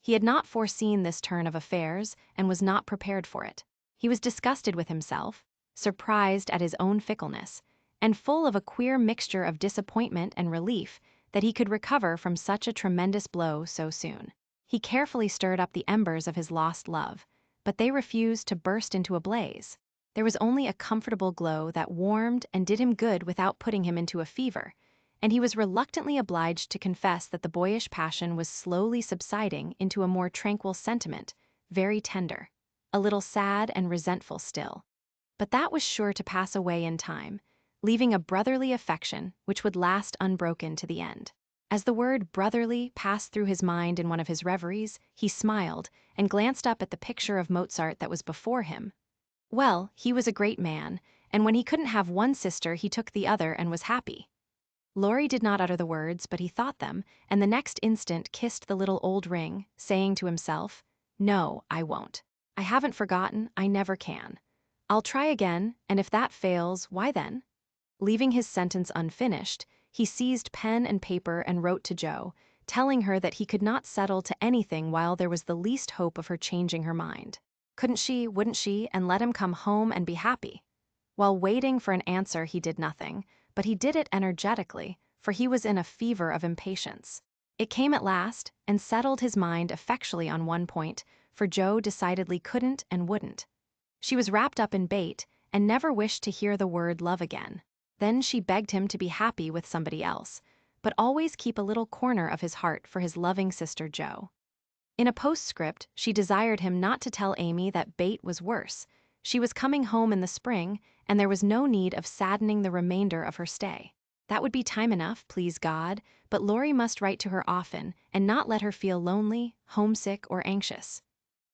He had not foreseen this turn of affairs and was not prepared for it. He was disgusted with himself, surprised at his own fickleness, and full of a queer mixture of disappointment and relief that he could recover from such a tremendous blow so soon. He carefully stirred up the embers of his lost love, but they refused to burst into a blaze. There was only a comfortable glow that warmed and did him good without putting him into a fever, and he was reluctantly obliged to confess that the boyish passion was slowly subsiding into a more tranquil sentiment, very tender, a little sad and resentful still. But that was sure to pass away in time, leaving a brotherly affection which would last unbroken to the end. As the word brotherly passed through his mind in one of his reveries, he smiled and glanced up at the picture of Mozart that was before him. Well, he was a great man, and when he couldn't have one sister, he took the other and was happy. Laurie did not utter the words, but he thought them, and the next instant kissed the little old ring, saying to himself, "No, I won't. I haven't forgotten, I never can. I'll try again, and if that fails, why then?" Leaving his sentence unfinished, he seized pen and paper and wrote to Joe, telling her that he could not settle to anything while there was the least hope of her changing her mind. Couldn't she, wouldn't she, and let him come home and be happy? While waiting for an answer, he did nothing, but he did it energetically, for he was in a fever of impatience. It came at last, and settled his mind effectually on one point, for Joe decidedly couldn't and wouldn't. She was wrapped up in bait, and never wished to hear the word love again. Then she begged him to be happy with somebody else, but always keep a little corner of his heart for his loving sister Joe. In a postscript, she desired him not to tell Amy that bait was worse. She was coming home in the spring, and there was no need of saddening the remainder of her stay. That would be time enough, please God, but Laurie must write to her often and not let her feel lonely, homesick, or anxious.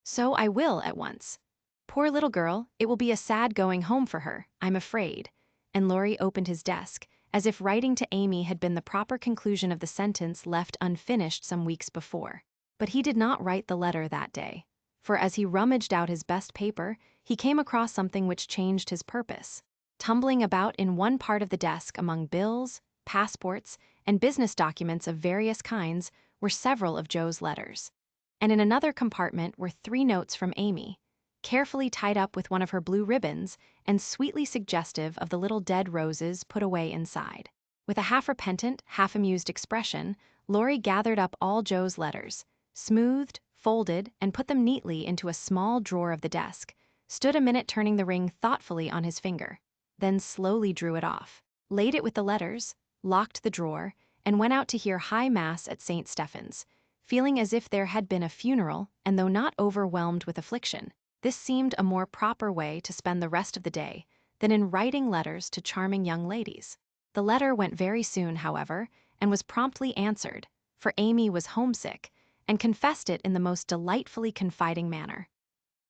"So I will at once. Poor little girl, it will be a sad going home for her, I'm afraid." And Laurie opened his desk, as if writing to Amy had been the proper conclusion of the sentence left unfinished some weeks before. But he did not write the letter that day, for as he rummaged out his best paper, he came across something which changed his purpose. Tumbling about in one part of the desk among bills, passports, and business documents of various kinds were several of Joe's letters. And in another compartment were 3 notes from Amy, carefully tied up with one of her blue ribbons and sweetly suggestive of the little dead roses put away inside. With a half-repentant, half-amused expression, Laurie gathered up all Joe's letters, smoothed, folded, and put them neatly into a small drawer of the desk, stood a minute turning the ring thoughtfully on his finger, then slowly drew it off, laid it with the letters, locked the drawer, and went out to hear High Mass at St. Stephen's, feeling as if there had been a funeral, and though not overwhelmed with affliction, this seemed a more proper way to spend the rest of the day than in writing letters to charming young ladies. The letter went very soon, however, and was promptly answered, for Amy was homesick, and confessed it in the most delightfully confiding manner.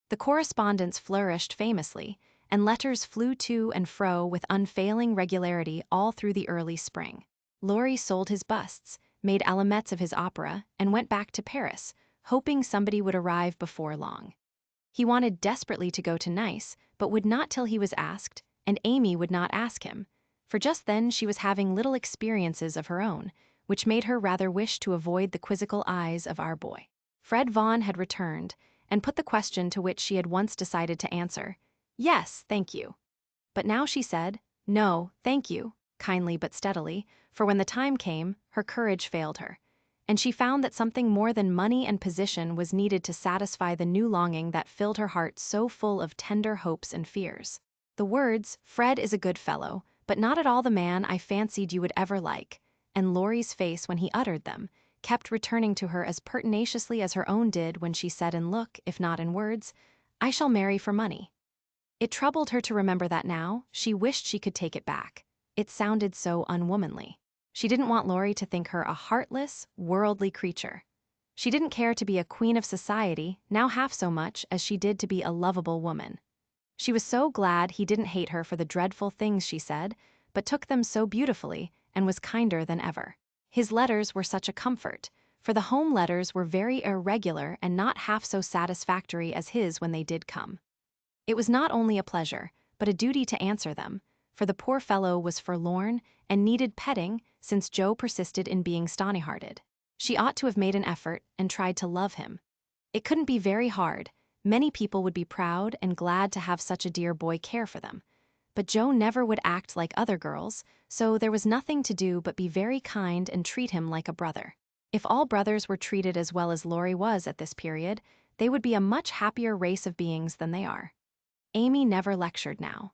The correspondence flourished famously, and letters flew to and fro with unfailing regularity all through the early spring. Laurie sold his busts, made alamettes of his opera, and went back to Paris, hoping somebody would arrive before long. He wanted desperately to go to Nice, but would not till he was asked, and Amy would not ask him, for just then she was having little experiences of her own, which made her rather wish to avoid the quizzical eyes of our boy. Fred Vaughn had returned, and put the question to which she had once decided to answer, "Yes, thank you." But now she said, "No, thank you," kindly but steadily, for when the time came, her courage failed her, and she found that something more than money and position was needed to satisfy the new longing that filled her heart so full of tender hopes and fears. The words, "Fred is a good fellow, but not at all the man I fancied you would ever like," and Laurie's face when he uttered them, kept returning to her as pertinaciously as her own did when she said in look, if not in words, "I shall marry for money." It troubled her to remember that now, she wished she could take it back. It sounded so unwomanly. She didn't want Laurie to think her a heartless, worldly creature. She didn't care to be a queen of society now half so much as she did to be a lovable woman. She was so glad he didn't hate her for the dreadful things she said, but took them so beautifully and was kinder than ever. His letters were such a comfort, for the home letters were very irregular and not half so satisfactory as his when they did come. It was not only a pleasure, but a duty to answer them, for the poor fellow was forlorn and needed petting since Joe persisted in being stony-hearted. She ought to have made an effort and tried to love him. It couldn't be very hard. Many people would be proud and glad to have such a dear boy care for them. But Joe never would act like other girls, so there was nothing to do but be very kind and treat him like a brother. If all brothers were treated as well as Laurie was at this period, they would be a much happier race of beings than they are. Amy never lectured now.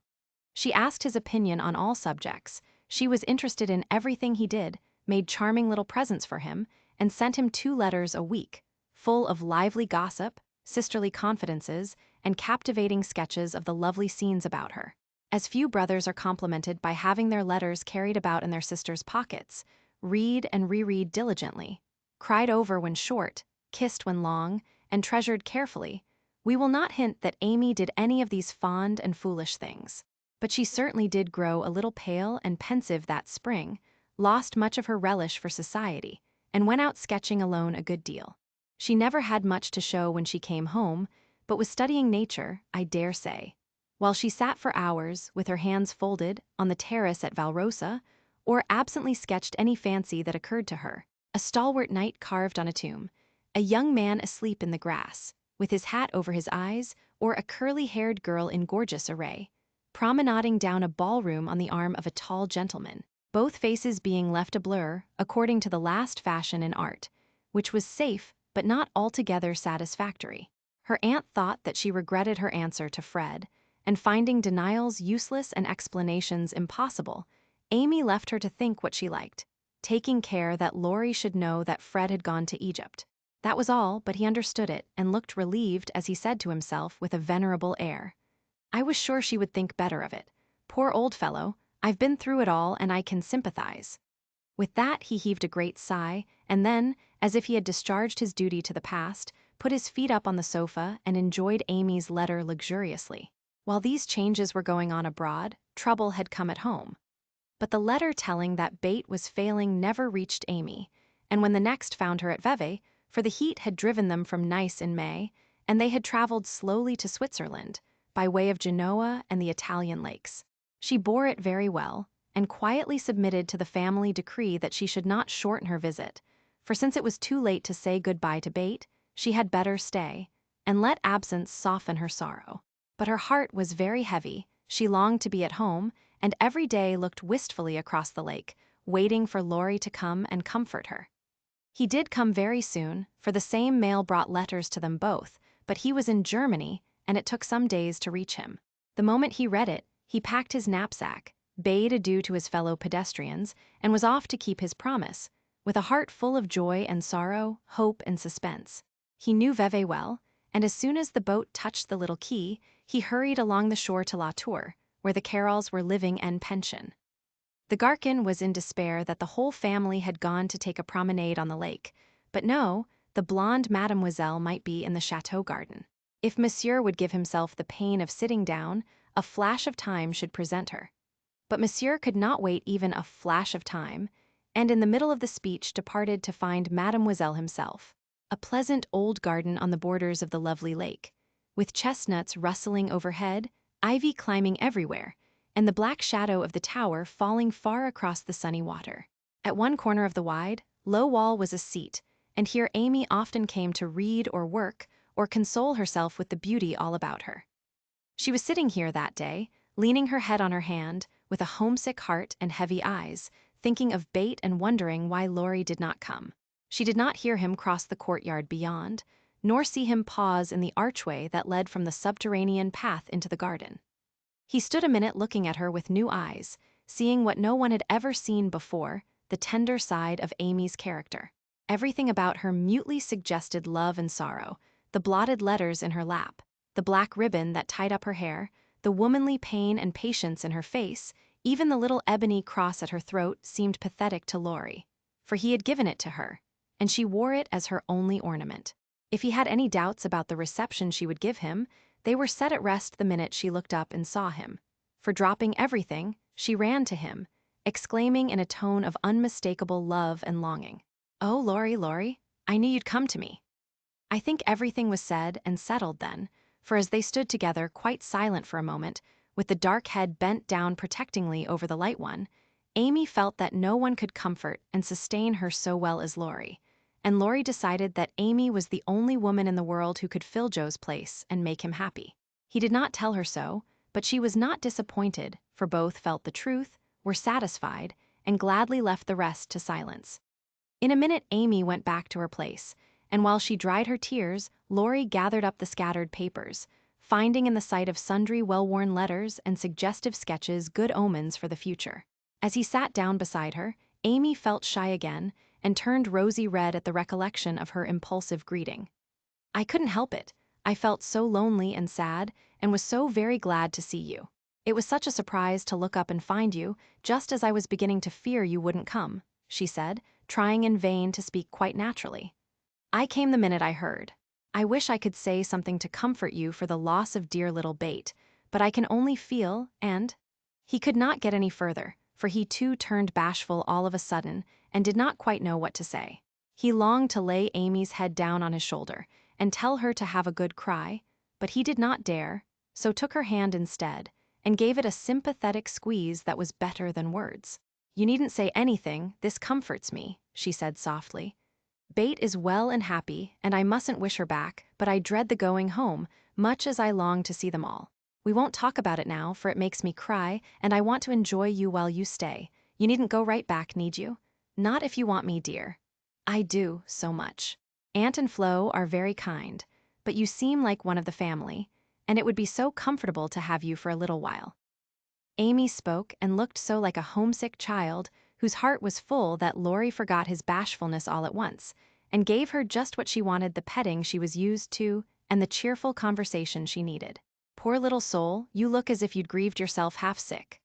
She asked his opinion on all subjects. She was interested in everything he did, made charming little presents for him, and sent him 2 letters a week, full of lively gossip, sisterly confidences, and captivating sketches of the lovely scenes about her. As few brothers are complimented by having their letters carried about in their sisters' pockets, read and reread diligently, cried over when short, kissed when long, and treasured carefully, we will not hint that Amy did any of these fond and foolish things. But she certainly did grow a little pale and pensive that spring, lost much of her relish for society, and went out sketching alone a good deal. She never had much to show when she came home, but was studying nature, I dare say, while she sat for hours, with her hands folded, on the terrace at Valrosa, or absently sketched any fancy that occurred to her. A stalwart knight carved on a tomb, a young man asleep in the grass, with his hat over his eyes, or a curly-haired girl in gorgeous array, promenading down a ballroom on the arm of a tall gentleman, both faces being left a blur according to the last fashion in art, which was safe but not altogether satisfactory. Her aunt thought that she regretted her answer to Fred, and finding denials useless and explanations impossible, Amy left her to think what she liked, taking care that Laurie should know that Fred had gone to Egypt. That was all, but he understood it and looked relieved as he said to himself with a venerable air, "I was sure she would think better of it. Poor old fellow, I've been through it all and I can sympathize." With that he heaved a great sigh, and then, as if he had discharged his duty to the past, put his feet up on the sofa and enjoyed Amy's letter luxuriously. While these changes were going on abroad, trouble had come at home. But the letter telling that bait was failing never reached Amy, and when the next found her at Vevey, for the heat had driven them from Nice in May, and they had traveled slowly to Switzerland, by way of Genoa and the Italian lakes. She bore it very well, and quietly submitted to the family decree that she should not shorten her visit, for since it was too late to say goodbye to Bate, she had better stay, and let absence soften her sorrow. But her heart was very heavy, she longed to be at home, and every day looked wistfully across the lake, waiting for Laurie to come and comfort her. He did come very soon, for the same mail brought letters to them both, but he was in Germany, and it took some days to reach him. The moment he read it, he packed his knapsack, bade adieu to his fellow pedestrians, and was off to keep his promise, with a heart full of joy and sorrow, hope and suspense. He knew Vevey well, and as soon as the boat touched the little quay, he hurried along the shore to La Tour, where the Carrolls were living en pension. The Garcon was in despair that the whole family had gone to take a promenade on the lake, but no, the blonde mademoiselle might be in the chateau garden. If Monsieur would give himself the pain of sitting down, a flash of time should present her. But Monsieur could not wait even a flash of time, and in the middle of the speech departed to find Mademoiselle himself. A pleasant old garden on the borders of the lovely lake, with chestnuts rustling overhead, ivy climbing everywhere, and the black shadow of the tower falling far across the sunny water. At one corner of the wide, low wall was a seat, and here Amy often came to read or work, or console herself with the beauty all about her. She was sitting here that day, leaning her head on her hand, with a homesick heart and heavy eyes, thinking of Bate and wondering why Laurie did not come. She did not hear him cross the courtyard beyond, nor see him pause in the archway that led from the subterranean path into the garden. He stood a minute looking at her with new eyes, seeing what no one had ever seen before, the tender side of Amy's character. Everything about her mutely suggested love and sorrow, the blotted letters in her lap, the black ribbon that tied up her hair, the womanly pain and patience in her face, even the little ebony cross at her throat seemed pathetic to Laurie, for he had given it to her, and she wore it as her only ornament. If he had any doubts about the reception she would give him, they were set at rest the minute she looked up and saw him, for dropping everything, she ran to him, exclaiming in a tone of unmistakable love and longing, "Oh, Laurie, Laurie, I knew you'd come to me." I think everything was said and settled then, for as they stood together quite silent for a moment, with the dark head bent down protectingly over the light one, Amy felt that no one could comfort and sustain her so well as Laurie, and Laurie decided that Amy was the only woman in the world who could fill Joe's place and make him happy. He did not tell her so, but she was not disappointed, for both felt the truth, were satisfied, and gladly left the rest to silence. In a minute Amy went back to her place, and while she dried her tears, Laurie gathered up the scattered papers, finding in the sight of sundry well-worn letters and suggestive sketches good omens for the future. As he sat down beside her, Amy felt shy again and turned rosy red at the recollection of her impulsive greeting. "I couldn't help it. I felt so lonely and sad, and was so very glad to see you. It was such a surprise to look up and find you, just as I was beginning to fear you wouldn't come," she said, trying in vain to speak quite naturally. "I came the minute I heard. I wish I could say something to comfort you for the loss of dear little Bate, but I can only feel, and—" He could not get any further, for he too turned bashful all of a sudden and did not quite know what to say. He longed to lay Amy's head down on his shoulder and tell her to have a good cry, but he did not dare, so took her hand instead and gave it a sympathetic squeeze that was better than words. "You needn't say anything, this comforts me," she said softly. "Bate is well and happy, and I mustn't wish her back, but I dread the going home, much as I long to see them all. We won't talk about it now, for it makes me cry, and I want to enjoy you while you stay. You needn't go right back, need you? Not if you want me, dear. I do, so much. Aunt and Flo are very kind, but you seem like one of the family, and it would be so comfortable to have you for a little while." Amy spoke and looked so like a homesick child whose heart was full that Laurie forgot his bashfulness all at once, and gave her just what she wanted, the petting she was used to and the cheerful conversation she needed. "Poor little soul, you look as if you'd grieved yourself half sick.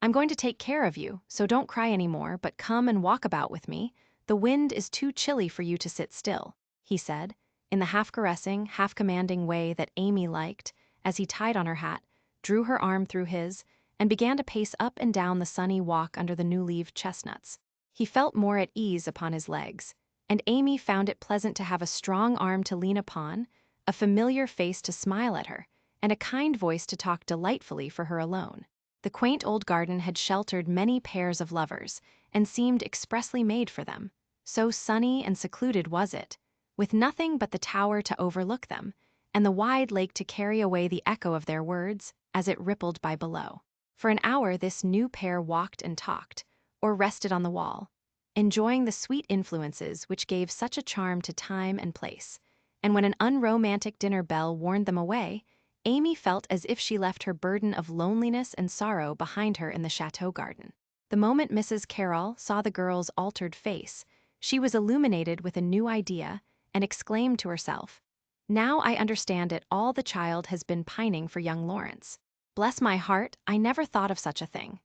I'm going to take care of you, so don't cry any more, but come and walk about with me. The wind is too chilly for you to sit still," he said, in the half-caressing, half-commanding way that Amy liked, as he tied on her hat, drew her arm through his, and began to pace up and down the sunny walk under the new-leaved chestnuts. He felt more at ease upon his legs, and Amy found it pleasant to have a strong arm to lean upon, a familiar face to smile at her, and a kind voice to talk delightfully for her alone. The quaint old garden had sheltered many pairs of lovers, and seemed expressly made for them. So sunny and secluded was it, with nothing but the tower to overlook them, and the wide lake to carry away the echo of their words as it rippled by below. For an hour this new pair walked and talked, or rested on the wall, enjoying the sweet influences which gave such a charm to time and place. And when an unromantic dinner bell warned them away, Amy felt as if she left her burden of loneliness and sorrow behind her in the chateau garden. The moment Mrs. Carroll saw the girl's altered face, she was illuminated with a new idea and exclaimed to herself, "Now I understand it all, the child has been pining for young Lawrence. Bless my heart, I never thought of such a thing."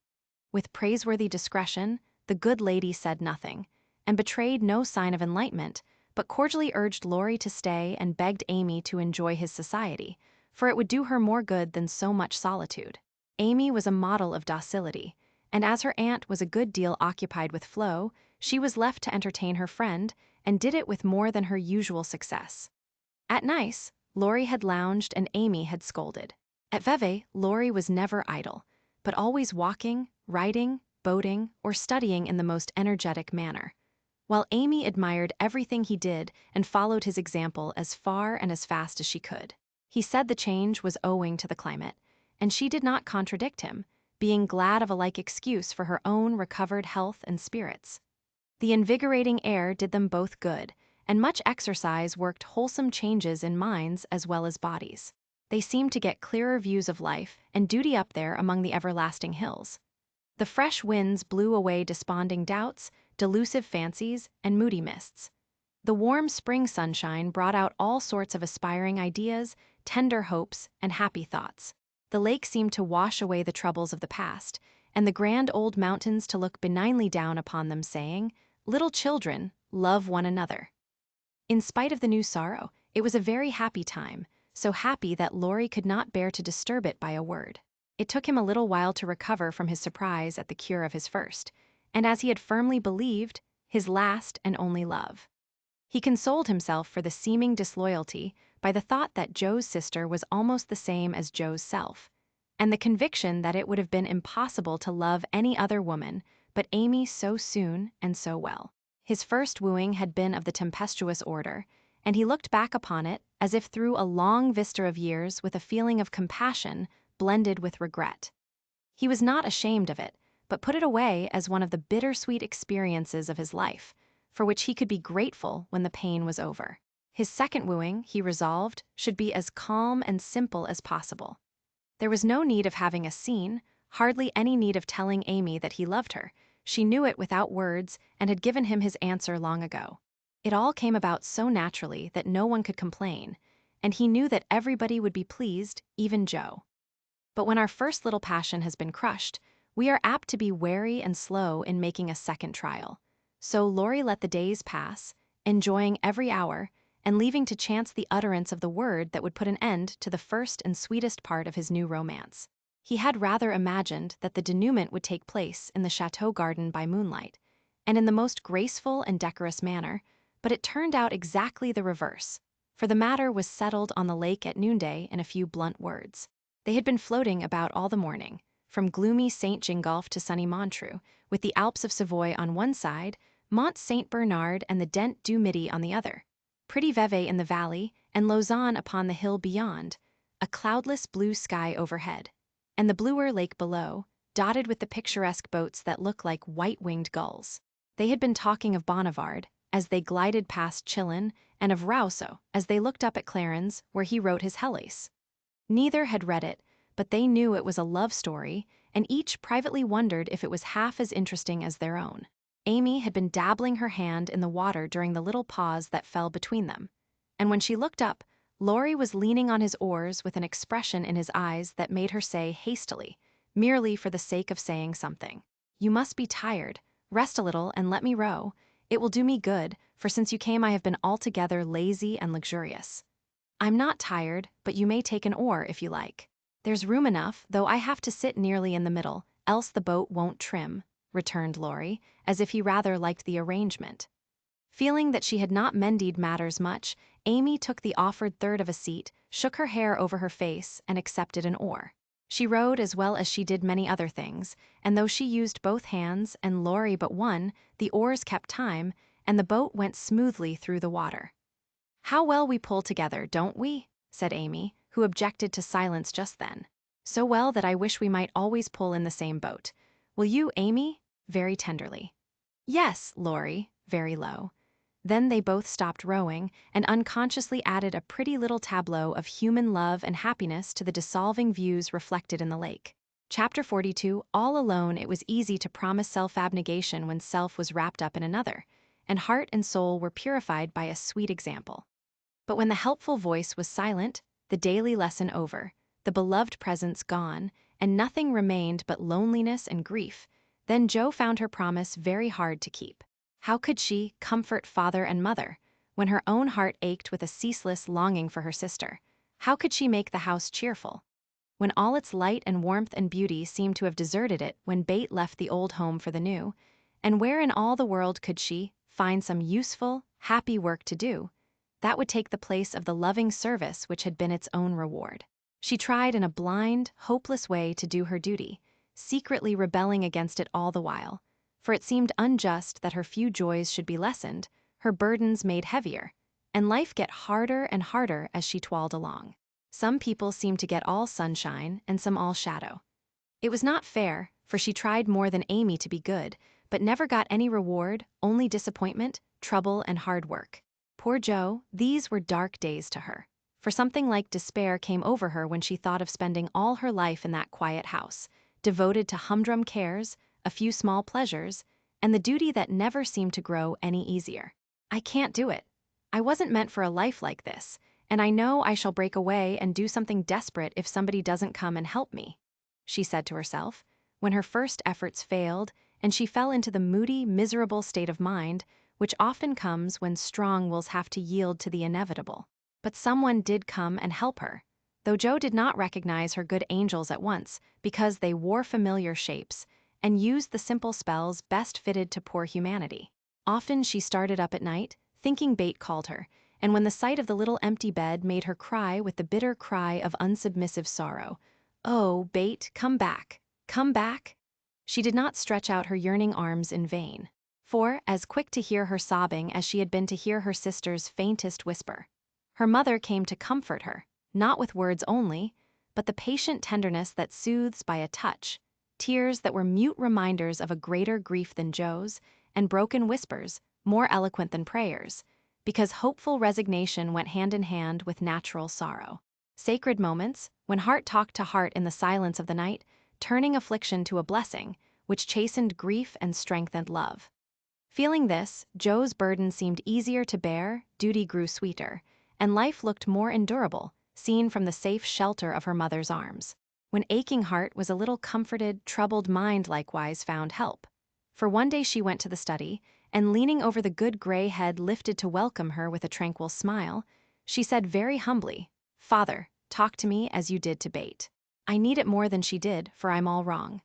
With praiseworthy discretion, the good lady said nothing, and betrayed no sign of enlightenment, but cordially urged Laurie to stay and begged Amy to enjoy his society, for it would do her more good than so much solitude. Amy was a model of docility, and as her aunt was a good deal occupied with Flo, she was left to entertain her friend, and did it with more than her usual success. At Nice, Laurie had lounged and Amy had scolded. At Vevey, Laurie was never idle, but always walking, riding, boating, or studying in the most energetic manner, while Amy admired everything he did and followed his example as far and as fast as she could. He said the change was owing to the climate, and she did not contradict him, being glad of a like excuse for her own recovered health and spirits. The invigorating air did them both good, and much exercise worked wholesome changes in minds as well as bodies. They seemed to get clearer views of life and duty up there among the everlasting hills. The fresh winds blew away desponding doubts, delusive fancies, and moody mists. The warm spring sunshine brought out all sorts of aspiring ideas, tender hopes, and happy thoughts. The lake seemed to wash away the troubles of the past, and the grand old mountains to look benignly down upon them, saying, "Little children, love one another." In spite of the new sorrow, it was a very happy time, so happy that Laurie could not bear to disturb it by a word. It took him a little while to recover from his surprise at the cure of his first, and as he had firmly believed, his last and only love. He consoled himself for the seeming disloyalty by the thought that Joe's sister was almost the same as Joe's self, and the conviction that it would have been impossible to love any other woman but Amy so soon and so well. His first wooing had been of the tempestuous order, and he looked back upon it as if through a long vista of years with a feeling of compassion blended with regret. He was not ashamed of it, but put it away as one of the bittersweet experiences of his life, for which he could be grateful when the pain was over. His second wooing, he resolved, should be as calm and simple as possible. There was no need of having a scene, hardly any need of telling Amy that he loved her. She knew it without words and had given him his answer long ago. It all came about so naturally that no one could complain, and he knew that everybody would be pleased, even Joe. But when our first little passion has been crushed, we are apt to be wary and slow in making a second trial. So Laurie let the days pass, enjoying every hour, and leaving to chance the utterance of the word that would put an end to the first and sweetest part of his new romance. He had rather imagined that the denouement would take place in the chateau garden by moonlight, and in the most graceful and decorous manner, but it turned out exactly the reverse, for the matter was settled on the lake at noonday in a few blunt words. They had been floating about all the morning, from gloomy St. Gingolph to sunny Montreux, with the Alps of Savoy on one side, Mont St. Bernard and the Dent du Midi on the other, pretty Vevey in the valley, and Lausanne upon the hill beyond, a cloudless blue sky overhead, and the bluer lake below, dotted with the picturesque boats that look like white-winged gulls. They had been talking of Bonnivard, as they glided past Chillon, and of Rousseau, as they looked up at Clarens, where he wrote his Hellas. Neither had read it, but they knew it was a love story, and each privately wondered if it was half as interesting as their own. Amy had been dabbling her hand in the water during the little pause that fell between them, and when she looked up, Laurie was leaning on his oars with an expression in his eyes that made her say hastily, merely for the sake of saying something, "You must be tired. Rest a little and let me row. It will do me good, for since you came I have been altogether lazy and luxurious." "I'm not tired, but you may take an oar if you like. There's room enough, though I have to sit nearly in the middle, else the boat won't trim," returned Laurie, as if he rather liked the arrangement. Feeling that she had not mended matters much, Amy took the offered third of a seat, shook her hair over her face, and accepted an oar. She rowed as well as she did many other things, and though she used both hands and Laurie but one, the oars kept time, and the boat went smoothly through the water. "How well we pull together, don't we?" said Amy, who objected to silence just then. "So well that I wish we might always pull in the same boat. Will you, Amy?" very tenderly. "Yes, Laurie," very low. Then they both stopped rowing and unconsciously added a pretty little tableau of human love and happiness to the dissolving views reflected in the lake. Chapter 42. All alone, it was easy to promise self-abnegation when self was wrapped up in another, and heart and soul were purified by a sweet example. But when the helpful voice was silent, the daily lesson over, the beloved presence gone, and nothing remained but loneliness and grief, then Jo found her promise very hard to keep. How could she comfort father and mother when her own heart ached with a ceaseless longing for her sister? How could she make the house cheerful when all its light and warmth and beauty seemed to have deserted it when Bate left the old home for the new? And where in all the world could she find some useful, happy work to do that would take the place of the loving service which had been its own reward? She tried in a blind, hopeless way to do her duty, secretly rebelling against it all the while, for it seemed unjust that her few joys should be lessened, her burdens made heavier, and life get harder and harder as she toiled along. Some people seemed to get all sunshine and some all shadow. It was not fair, for she tried more than Amy to be good, but never got any reward, only disappointment, trouble, and hard work. Poor Jo, these were dark days to her, for something like despair came over her when she thought of spending all her life in that quiet house, devoted to humdrum cares, a few small pleasures, and the duty that never seemed to grow any easier. "I can't do it. I wasn't meant for a life like this, and I know I shall break away and do something desperate if somebody doesn't come and help me," she said to herself, when her first efforts failed and she fell into the moody, miserable state of mind which often comes when strong wills have to yield to the inevitable. But someone did come and help her, though Jo did not recognize her good angels at once because they wore familiar shapes and used the simple spells best fitted to poor humanity. Often she started up at night, thinking Bate called her, and when the sight of the little empty bed made her cry with the bitter cry of unsubmissive sorrow, "Oh, Bate, come back, come back!" She did not stretch out her yearning arms in vain, for, as quick to hear her sobbing as she had been to hear her sister's faintest whisper, her mother came to comfort her, not with words only, but the patient tenderness that soothes by a touch, tears that were mute reminders of a greater grief than Jo's, and broken whispers, more eloquent than prayers, because hopeful resignation went hand in hand with natural sorrow. Sacred moments, when heart talked to heart in the silence of the night, turning affliction to a blessing, which chastened grief and strengthened love. Feeling this, Jo's burden seemed easier to bear, duty grew sweeter, and life looked more endurable, seen from the safe shelter of her mother's arms. When aching heart was a little comforted, troubled mind likewise found help. For one day she went to the study, and leaning over the good gray head lifted to welcome her with a tranquil smile, she said very humbly, "Father, talk to me as you did to Bate. I need it more than she did, for I'm all wrong."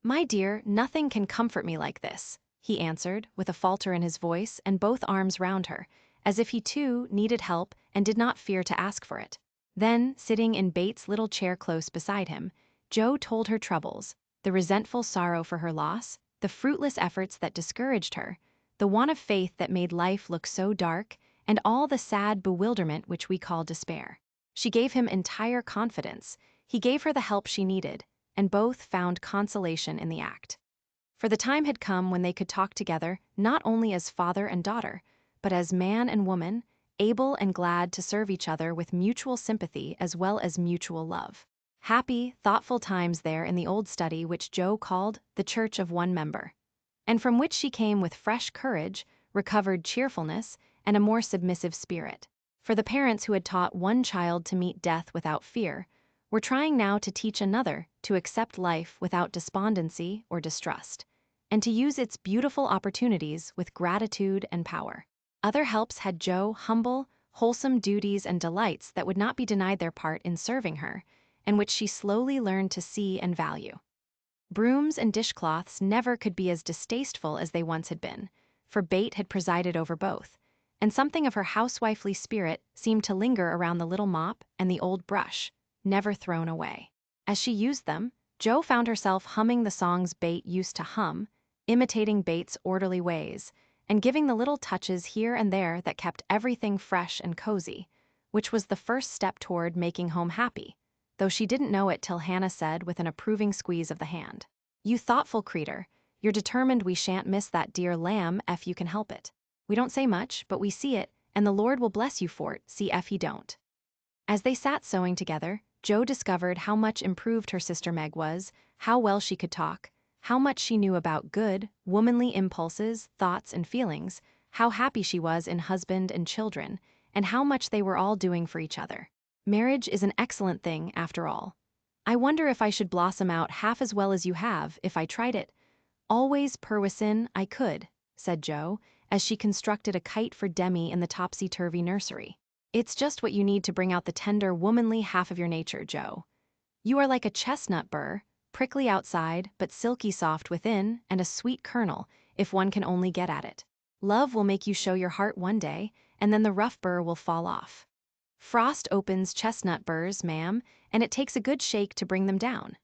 "My dear, nothing can comfort me like this," he answered, with a falter in his voice and both arms round her, as if he too needed help and did not fear to ask for it. Then, sitting in Bate's little chair close beside him, Jo told her troubles, the resentful sorrow for her loss, the fruitless efforts that discouraged her, the want of faith that made life look so dark, and all the sad bewilderment which we call despair. She gave him entire confidence, he gave her the help she needed, and both found consolation in the act. For the time had come when they could talk together not only as father and daughter, but as man and woman, able and glad to serve each other with mutual sympathy as well as mutual love. Happy, thoughtful times there in the old study which Jo called the Church of One Member, and from which she came with fresh courage, recovered cheerfulness, and a more submissive spirit. For the parents who had taught one child to meet death without fear were trying now to teach another to accept life without despondency or distrust, and to use its beautiful opportunities with gratitude and power. Other helps had Jo humble, wholesome duties and delights that would not be denied their part in serving her, and which she slowly learned to see and value. Brooms and dishcloths never could be as distasteful as they once had been, for Bate had presided over both, and something of her housewifely spirit seemed to linger around the little mop and the old brush, never thrown away. As she used them, Jo found herself humming the songs Bate used to hum, imitating Bate's orderly ways, and giving the little touches here and there that kept everything fresh and cozy, which was the first step toward making home happy, though she didn't know it till Hannah said with an approving squeeze of the hand, "You thoughtful creeter, you're determined we shan't miss that dear lamb ef you can help it. We don't say much, but we see it, and the Lord will bless you for it, see ef he don't." As they sat sewing together, Jo discovered how much improved her sister Meg was, how well she could talk, how much she knew about good, womanly impulses, thoughts, and feelings, how happy she was in husband and children, and how much they were all doing for each other. Marriage is an excellent thing, after all. I wonder if I should blossom out half as well as you have, if I tried it. Always perwisin, I could, said Jo, as she constructed a kite for Demi in the topsy-turvy nursery. It's just what you need to bring out the tender, womanly half of your nature, Jo. You are like a chestnut burr, prickly outside, but silky soft within, and a sweet kernel, if one can only get at it. Love will make you show your heart one day, and then the rough burr will fall off. Frost opens chestnut burrs, ma'am, and it takes a good shake to bring them down.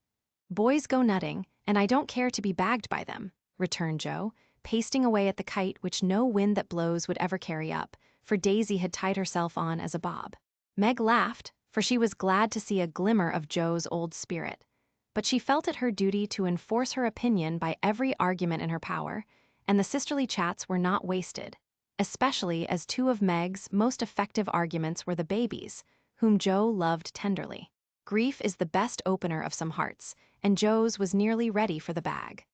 Boys go nutting, and I don't care to be bagged by them, returned Jo, pasting away at the kite which no wind that blows would ever carry up, for Daisy had tied herself on as a bob. Meg laughed, for she was glad to see a glimmer of Jo's old spirit. But she felt it her duty to enforce her opinion by every argument in her power, and the sisterly chats were not wasted, especially as two of Meg's most effective arguments were the babies, whom Jo loved tenderly. Grief is the best opener of some hearts, and Jo's was nearly ready for the bag.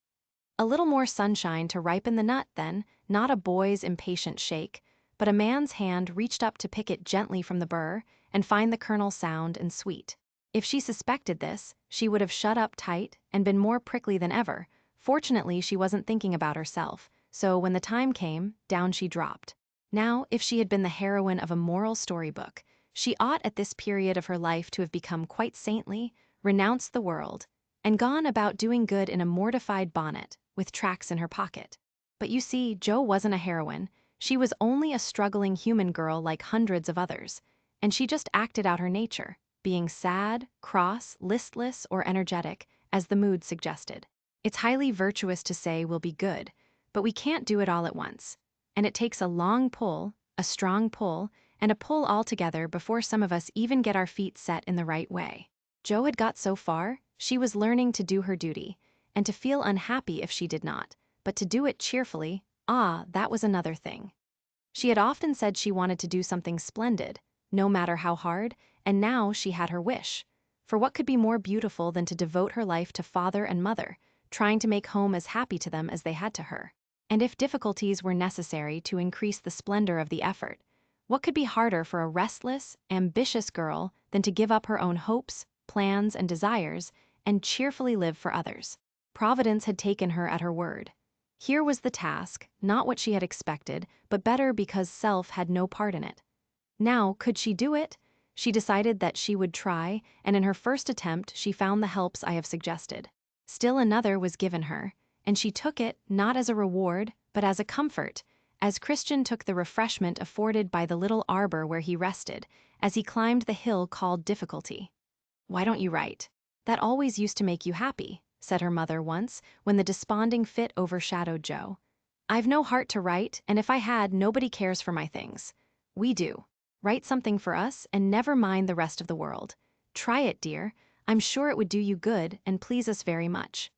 A little more sunshine to ripen the nut, then, not a boy's impatient shake, but a man's hand reached up to pick it gently from the burr and find the kernel sound and sweet. If she suspected this, she would have shut up tight and been more prickly than ever. Fortunately, she wasn't thinking about herself, so when the time came, down she dropped. Now, if she had been the heroine of a moral storybook, she ought at this period of her life to have become quite saintly, renounced the world, and gone about doing good in a mortified bonnet, with tracts in her pocket. But you see, Jo wasn't a heroine. She was only a struggling human girl like hundreds of others, and she just acted out her nature, being sad, cross, listless, or energetic, as the mood suggested. It's highly virtuous to say we'll be good, but we can't do it all at once, and it takes a long pull, a strong pull, and a pull all together before some of us even get our feet set in the right way. Jo had got so far, she was learning to do her duty, and to feel unhappy if she did not, but to do it cheerfully, that was another thing. She had often said she wanted to do something splendid, no matter how hard, and now she had her wish. For what could be more beautiful than to devote her life to father and mother, trying to make home as happy to them as they had to her? And if difficulties were necessary to increase the splendor of the effort, what could be harder for a restless, ambitious girl than to give up her own hopes, plans, and desires, and cheerfully live for others? Providence had taken her at her word. Here was the task, not what she had expected, but better because self had no part in it. Now, could she do it? She decided that she would try, and in her first attempt she found the helps I have suggested. Still another was given her, and she took it not as a reward, but as a comfort, as Christian took the refreshment afforded by the little arbor where he rested, as he climbed the hill called Difficulty. "Why don't you write? That always used to make you happy," said her mother once, when the desponding fit overshadowed Jo. "I've no heart to write, and if I had, nobody cares for my things. We do. Write something for us, and never mind the rest of the world. Try it, dear. I'm sure it would do you good and please us very much."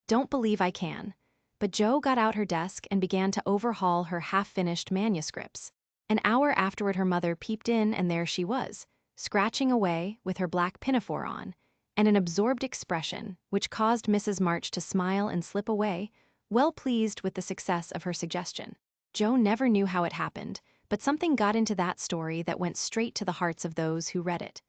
Don't believe I can. But Jo got out her desk and began to overhaul her half-finished manuscripts. An hour afterward her mother peeped in, and there she was, scratching away, with her black pinafore on, and an absorbed expression, which caused Mrs. March to smile and slip away, well pleased with the success of her suggestion. Jo never knew how it happened, but something got into that story that went straight to the hearts of those who read it.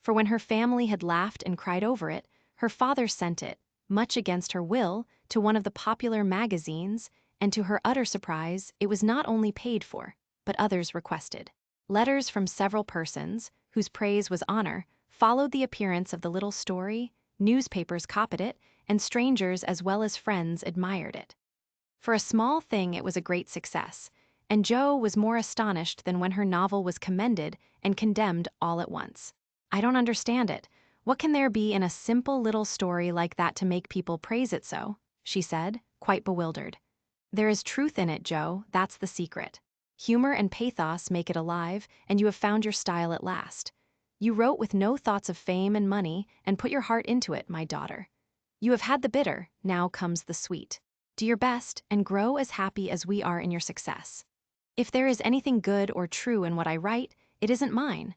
For when her family had laughed and cried over it, her father sent it, much against her will, to one of the popular magazines, and to her utter surprise, it was not only paid for, but others requested. Letters from several persons, whose praise was honor, followed the appearance of the little story, newspapers copied it, and strangers as well as friends admired it. For a small thing it was a great success, and Jo was more astonished than when her novel was commended and condemned all at once. "I don't understand it. What can there be in a simple little story like that to make people praise it so? She said, quite bewildered. There is truth in it, Joe, that's the secret. Humor and pathos make it alive, and you have found your style at last. You wrote with no thoughts of fame and money, and put your heart into it, my daughter. You have had the bitter, now comes the sweet. Do your best, and grow as happy as we are in your success. If there is anything good or true in what I write, it isn't mine.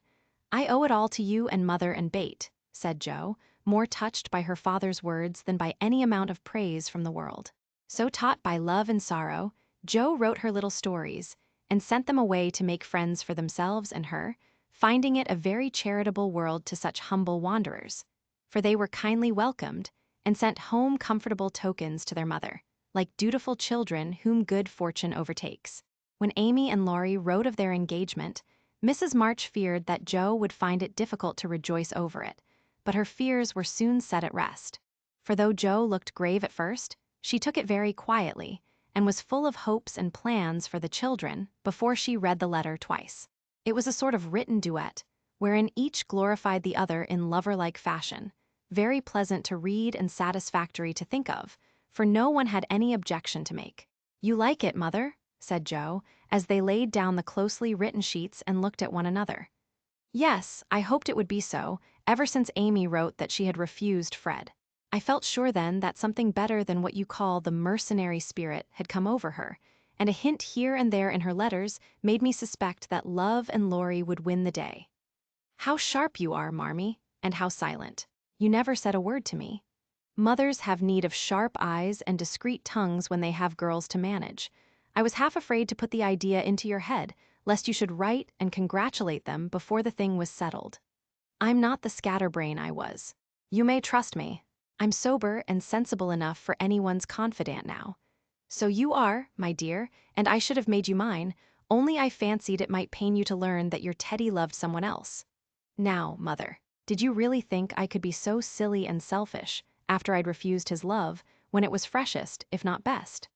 I owe it all to you and Mother and Bate, said Joe, more touched by her father's words than by any amount of praise from the world. So taught by love and sorrow, Joe wrote her little stories and sent them away to make friends for themselves and her, finding it a very charitable world to such humble wanderers. For they were kindly welcomed and sent home comfortable tokens to their mother, like dutiful children whom good fortune overtakes. When Amy and Laurie wrote of their engagement, Mrs. March feared that Joe would find it difficult to rejoice over it, but her fears were soon set at rest. For though Joe looked grave at first, she took it very quietly and was full of hopes and plans for the children before she read the letter twice. It was a sort of written duet, wherein each glorified the other in lover-like fashion, very pleasant to read and satisfactory to think of, for no one had any objection to make. "You like it, Mother?" said Joe, as they laid down the closely written sheets and looked at one another. "Yes, I hoped it would be so, ever since Amy wrote that she had refused Fred. I felt sure then that something better than what you call the mercenary spirit had come over her, and a hint here and there in her letters made me suspect that love and Laurie would win the day. How sharp you are, Marmee, and how silent. You never said a word to me. Mothers have need of sharp eyes and discreet tongues when they have girls to manage. I was half afraid to put the idea into your head, lest you should write and congratulate them before the thing was settled. I'm not the scatterbrain I was. You may trust me. I'm sober and sensible enough for anyone's confidant now. So you are, my dear, and I should have made you mine, only I fancied it might pain you to learn that your Teddy loved someone else. Now, Mother, did you really think I could be so silly and selfish, after I'd refused his love, when it was freshest, if not best?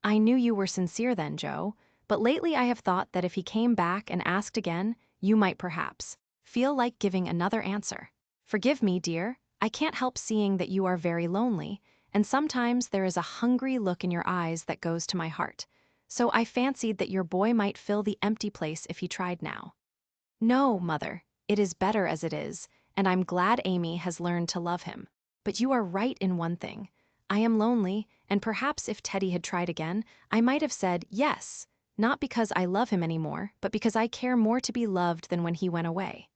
I knew you were sincere then, Joe, but lately I have thought that if he came back and asked again, you might perhaps feel like giving another answer. Forgive me, dear, I can't help seeing that you are very lonely, and sometimes there is a hungry look in your eyes that goes to my heart, so I fancied that your boy might fill the empty place if he tried now. No, Mother, it is better as it is, and I'm glad Amy has learned to love him. But you are right in one thing. I am lonely, and perhaps if Teddy had tried again, I might have said yes, not because I love him anymore, but because I care more to be loved than when he went away.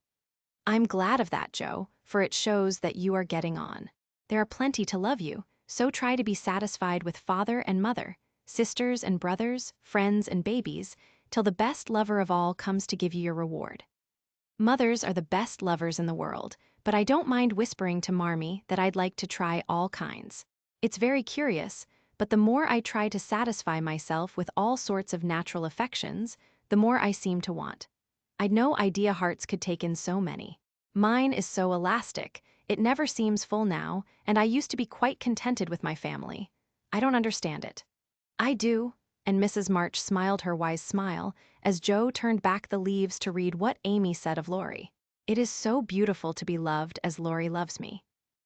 I'm glad of that, Joe, for it shows that you are getting on. There are plenty to love you, so try to be satisfied with father and mother, sisters and brothers, friends and babies, till the best lover of all comes to give you your reward. Mothers are the best lovers in the world, but I don't mind whispering to Marmee that I'd like to try all kinds. It's very curious, but the more I try to satisfy myself with all sorts of natural affections, the more I seem to want. I'd no idea hearts could take in so many. Mine is so elastic, it never seems full now, and I used to be quite contented with my family. I don't understand it. I do, and Mrs. March smiled her wise smile as Joe turned back the leaves to read what Amy said of Laurie. It is so beautiful to be loved as Laurie loves me.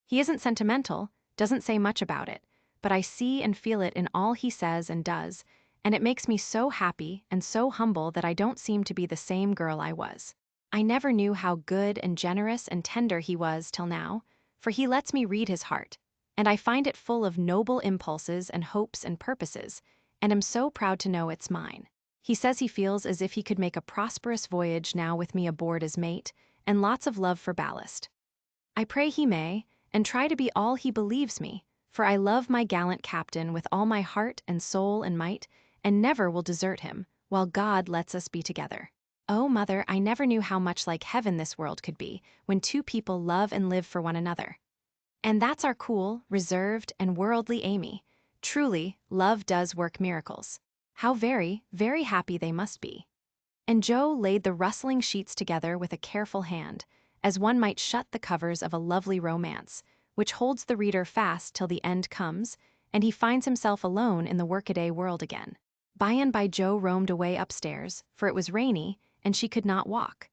He isn't sentimental, doesn't say much about it, but I see and feel it in all he says and does, and it makes me so happy and so humble that I don't seem to be the same girl I was. I never knew how good and generous and tender he was till now, for he lets me read his heart, and I find it full of noble impulses and hopes and purposes, and am so proud to know it's mine. He says he feels as if he could make a prosperous voyage now with me aboard as mate, and lots of love for ballast. I pray he may, and try to be all he believes me, for I love my gallant captain with all my heart and soul and might, and never will desert him, while God lets us be together. Oh, Mother, I never knew how much like heaven this world could be, when two people love and live for one another. And that's our cool, reserved, and worldly Amy. Truly, love does work miracles. How very, very happy they must be. And Joe laid the rustling sheets together with a careful hand, as one might shut the covers of a lovely romance, which holds the reader fast till the end comes, and he finds himself alone in the workaday world again. By and by Joe roamed away upstairs, for it was rainy, and she could not walk.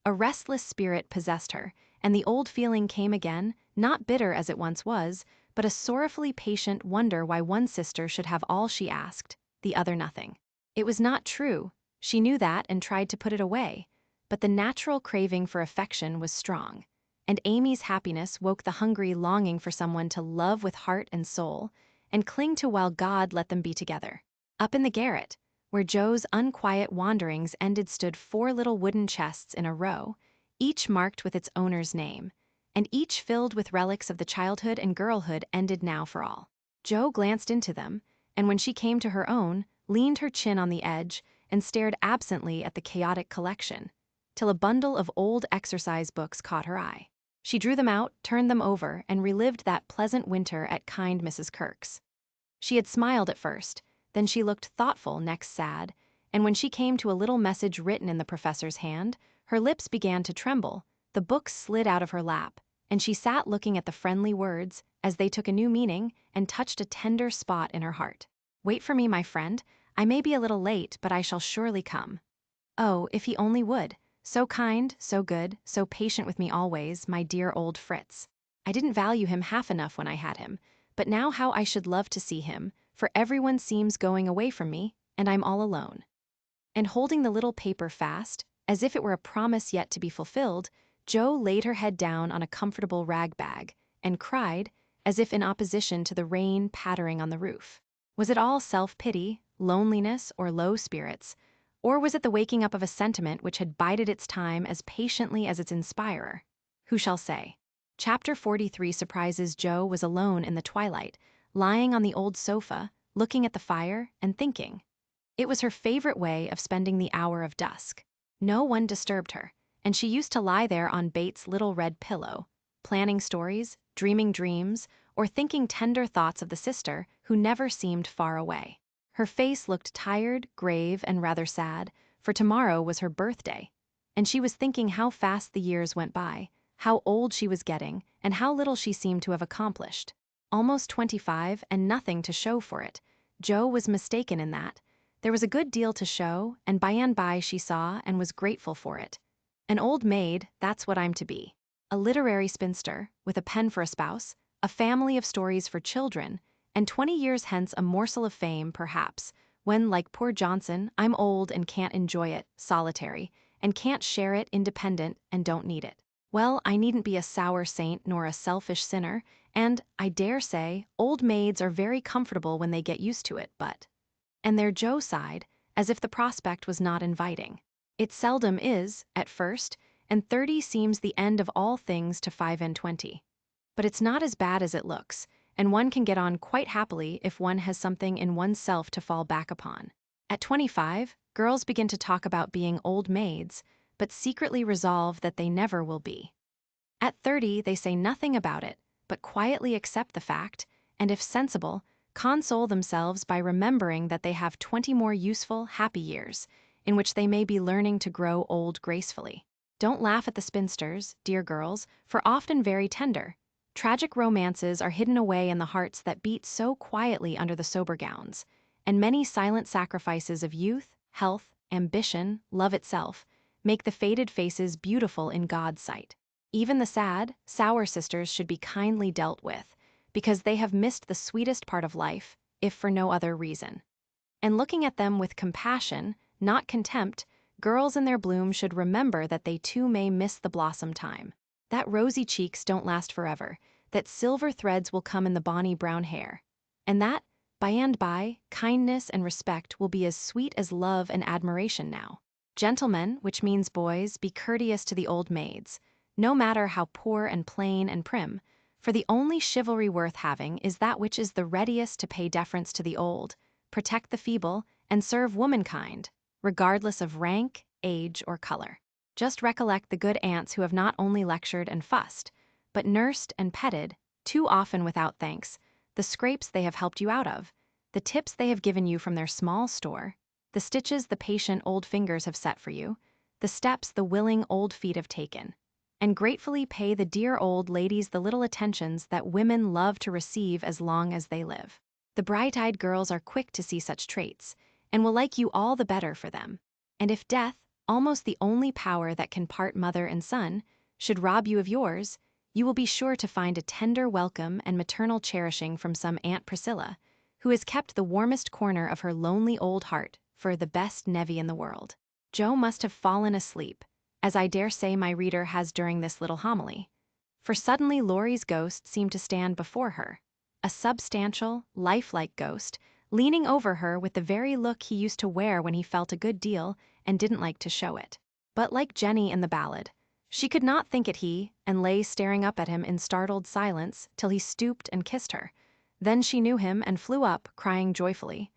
A restless spirit possessed her, and the old feeling came again, not bitter as it once was, but a sorrowfully patient wonder why one sister should have all she asked, the other nothing. It was not true, she knew that and tried to put it away, but the natural craving for affection was strong, and Amy's happiness woke the hungry longing for someone to love with heart and soul, and cling to while God let them be together. Up in the garret, where Joe's unquiet wanderings ended, stood 4 little wooden chests in a row, each marked with its owner's name, and each filled with relics of the childhood and girlhood ended now for all. Joe glanced into them, and when she came to her own, leaned her chin on the edge and stared absently at the chaotic collection, till a bundle of old exercise books caught her eye. She drew them out, turned them over, and relived that pleasant winter at kind Mrs. Kirk's. She had smiled at first, then she looked thoughtful, next sad, and when she came to a little message written in the professor's hand, her lips began to tremble, the books slid out of her lap, and she sat looking at the friendly words as they took a new meaning and touched a tender spot in her heart. "Wait for me, my friend. I may be a little late, but I shall surely come." Oh, if he only would. So kind, so good, so patient with me always, my dear old Fritz. I didn't value him half enough when I had him, but now how I should love to see him, for everyone seems going away from me, and I'm all alone. And holding the little paper fast, as if it were a promise yet to be fulfilled, Jo laid her head down on a comfortable rag bag and cried, as if in opposition to the rain pattering on the roof. Was it all self-pity, loneliness, or low spirits? Or was it the waking up of a sentiment which had bided its time as patiently as its inspirer? Who shall say? Chapter 43 surprises Jo was alone in the twilight, lying on the old sofa, looking at the fire and thinking. It was her favorite way of spending the hour of dusk. No one disturbed her, and she used to lie there on Bates' little red pillow, planning stories, dreaming dreams, or thinking tender thoughts of the sister who never seemed far away. Her face looked tired, grave, and rather sad, for tomorrow was her birthday, and she was thinking how fast the years went by, how old she was getting, and how little she seemed to have accomplished. Almost 25 and nothing to show for it. Jo was mistaken in that. There was a good deal to show, and by she saw and was grateful for it. An old maid, that's what I'm to be. A literary spinster, with a pen for a spouse, a family of stories for children, and 20 years hence a morsel of fame, perhaps, when, like poor Johnson, I'm old and can't enjoy it, solitary, and can't share it, independent, and don't need it. Well, I needn't be a sour saint nor a selfish sinner, and, I dare say, old maids are very comfortable when they get used to it, but... And there Jo sighed, as if the prospect was not inviting. It seldom is, at first, and 30 seems the end of all things to 5 and 20. But it's not as bad as it looks, and one can get on quite happily if one has something in oneself to fall back upon. At 25, girls begin to talk about being old maids, but secretly resolve that they never will be. At 30, they say nothing about it, but quietly accept the fact, and if sensible, console themselves by remembering that they have 20 more useful, happy years, in which they may be learning to grow old gracefully. Don't laugh at the spinsters, dear girls, for often very tender. Tragic romances are hidden away in the hearts that beat so quietly under the sober gowns, and many silent sacrifices of youth, health, ambition, love itself, make the faded faces beautiful in God's sight. Even the sad, sour sisters should be kindly dealt with, because they have missed the sweetest part of life, if for no other reason. And looking at them with compassion, not contempt, girls in their bloom should remember that they too may miss the blossom time. That rosy cheeks don't last forever, that silver threads will come in the bonny brown hair, and that, by and by, kindness and respect will be as sweet as love and admiration now. Gentlemen, which means boys, be courteous to the old maids, no matter how poor and plain and prim, for the only chivalry worth having is that which is the readiest to pay deference to the old, protect the feeble, and serve womankind, regardless of rank, age, or color. Just recollect the good aunts who have not only lectured and fussed, but nursed and petted, too often without thanks, the scrapes they have helped you out of, the tips they have given you from their small store, the stitches the patient old fingers have set for you, the steps the willing old feet have taken, and gratefully pay the dear old ladies the little attentions that women love to receive as long as they live. The bright-eyed girls are quick to see such traits, and will like you all the better for them. And if death, almost the only power that can part mother and son, should rob you of yours, you will be sure to find a tender welcome and maternal cherishing from some Aunt Priscilla, who has kept the warmest corner of her lonely old heart for the best nevy in the world. Jo must have fallen asleep, as I dare say my reader has during this little homily. For suddenly Laurie's ghost seemed to stand before her, a substantial, lifelike ghost, leaning over her with the very look he used to wear when he felt a good deal and didn't like to show it. But like Jenny in the ballad, she could not think it he, and lay staring up at him in startled silence till he stooped and kissed her. Then she knew him and flew up, crying joyfully,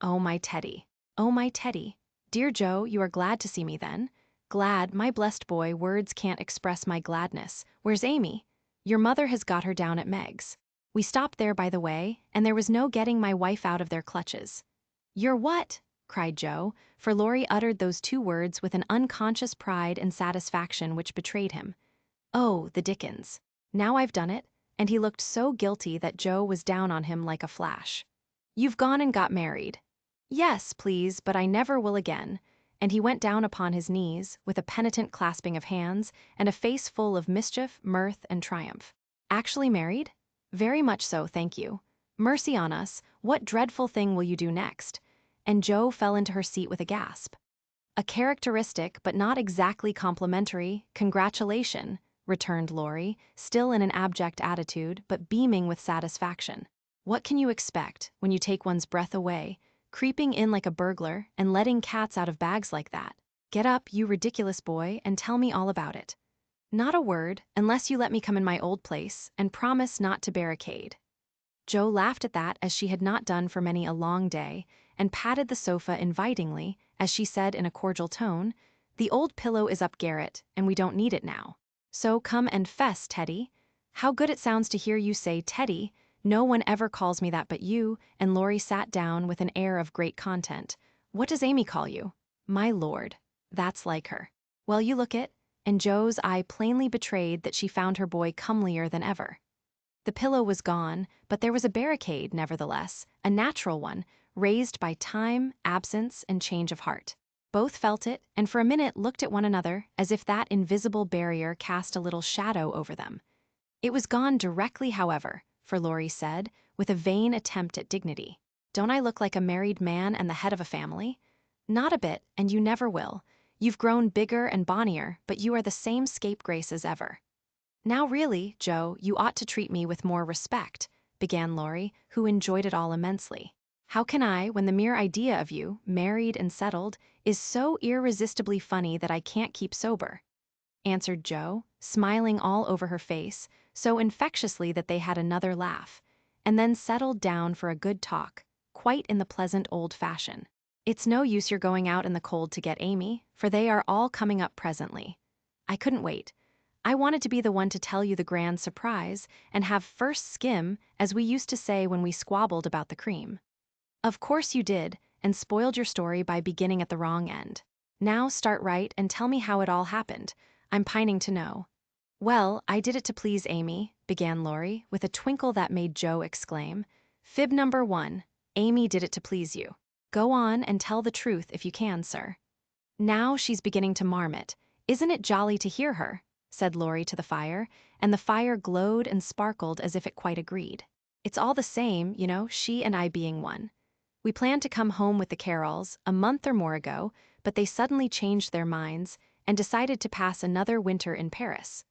"Oh, my Teddy! Oh, my Teddy! Dear Jo, you are glad to see me then? Glad, my blessed boy, words can't express my gladness. Where's Amy? Your mother has got her down at Meg's. We stopped there by the way, and there was no getting my wife out of their clutches." "You're what?" cried Jo, for Laurie uttered those two words with an unconscious pride and satisfaction which betrayed him. "Oh, the dickens. Now I've done it," and he looked so guilty that Jo was down on him like a flash. "You've gone and got married." "Yes, please, but I never will again," and he went down upon his knees, with a penitent clasping of hands, and a face full of mischief, mirth, and triumph. "Actually married?" "Very much so, thank you." "Mercy on us, what dreadful thing will you do next?" And Jo fell into her seat with a gasp. "A characteristic, but not exactly complimentary, congratulation," returned Laurie, still in an abject attitude, but beaming with satisfaction. "What can you expect, when you take one's breath away, creeping in like a burglar, and letting cats out of bags like that? Get up, you ridiculous boy, and tell me all about it." "Not a word, unless you let me come in my old place, and promise not to barricade." Jo laughed at that as she had not done for many a long day, and patted the sofa invitingly, as she said in a cordial tone, "The old pillow is up garret, and we don't need it now. So come and fess, Teddy." "How good it sounds to hear you say Teddy. No one ever calls me that but you," and Laurie sat down with an air of great content. "What does Amy call you?" "My lord." "That's like her." "Well, you look it," and Jo's eye plainly betrayed that she found her boy comelier than ever. The pillow was gone, but there was a barricade, nevertheless, a natural one, raised by time, absence, and change of heart. Both felt it, and for a minute looked at one another as if that invisible barrier cast a little shadow over them. It was gone directly, however, for Laurie said, with a vain attempt at dignity. "Don't I look like a married man and the head of a family?" "Not a bit, and you never will. You've grown bigger and bonnier, but you are the same scapegrace as ever." "Now really, Jo, you ought to treat me with more respect," began Laurie, who enjoyed it all immensely. "How can I, when the mere idea of you, married and settled, is so irresistibly funny that I can't keep sober?" answered Jo, smiling all over her face, so infectiously that they had another laugh, and then settled down for a good talk, quite in the pleasant old fashion. "It's no use your going out in the cold to get Amy, for they are all coming up presently. I couldn't wait. I wanted to be the one to tell you the grand surprise, and have first skim, as we used to say when we squabbled about the cream." "Of course you did, and spoiled your story by beginning at the wrong end. Now start right and tell me how it all happened. I'm pining to know." "Well, I did it to please Amy," began Laurie, with a twinkle that made Jo exclaim. "Fib number 1, Amy did it to please you. Go on and tell the truth if you can, sir." "Now she's beginning to marmot. Isn't it jolly to hear her?" said Laurie to the fire, and the fire glowed and sparkled as if it quite agreed. "It's all the same, you know, she and I being one. We planned to come home with the Carrolls a month or more ago, but they suddenly changed their minds and decided to pass another winter in Paris.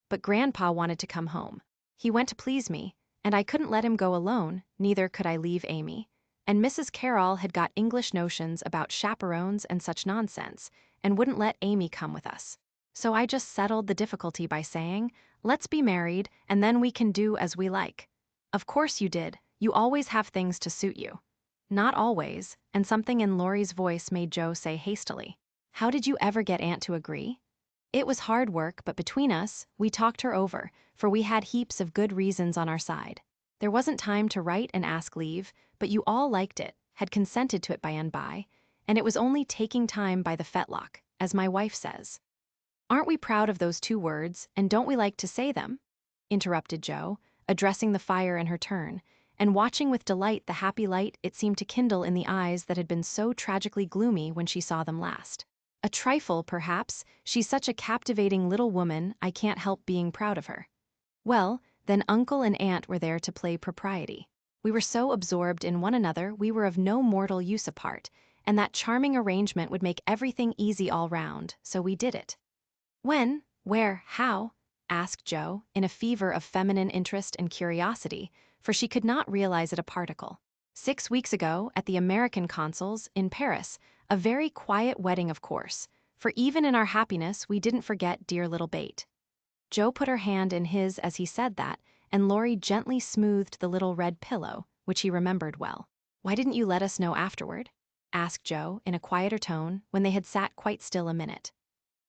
But Grandpa wanted to come home. He went to please me, and I couldn't let him go alone, neither could I leave Amy. And Mrs. Carroll had got English notions about chaperones and such nonsense, and wouldn't let Amy come with us. So I just settled the difficulty by saying, 'Let's be married, and then we can do as we like.' Of course you did. You always have things to suit you." "Not always," and something in Laurie's voice made Jo say hastily, "How did you ever get Aunt to agree?" "It was hard work, but between us, we talked her over, for we had heaps of good reasons on our side. There wasn't time to write and ask leave, but you all liked it, had consented to it by and by, and it was only taking time by the fetlock, as my wife says." "Aren't we proud of those 2 words, and don't we like to say them?" interrupted Jo, addressing the fire in her turn, and watching with delight the happy light it seemed to kindle in the eyes that had been so tragically gloomy when she saw them last. A trifle, perhaps. She's such a captivating little woman, I can't help being proud of her. Well, then uncle and aunt were there to play propriety. We were so absorbed in one another we were of no mortal use apart, and that charming arrangement would make everything easy all round, so we did it. When, where, how? Asked Jo, in a fever of feminine interest and curiosity, for she could not realize it a particle. 6 weeks ago, at the American consul's, in Paris, a very quiet wedding of course, for even in our happiness we didn't forget dear little Bate. Jo put her hand in his as he said that, and Laurie gently smoothed the little red pillow, which he remembered well. "Why didn't you let us know afterward?" asked Jo, in a quieter tone, when they had sat quite still a minute.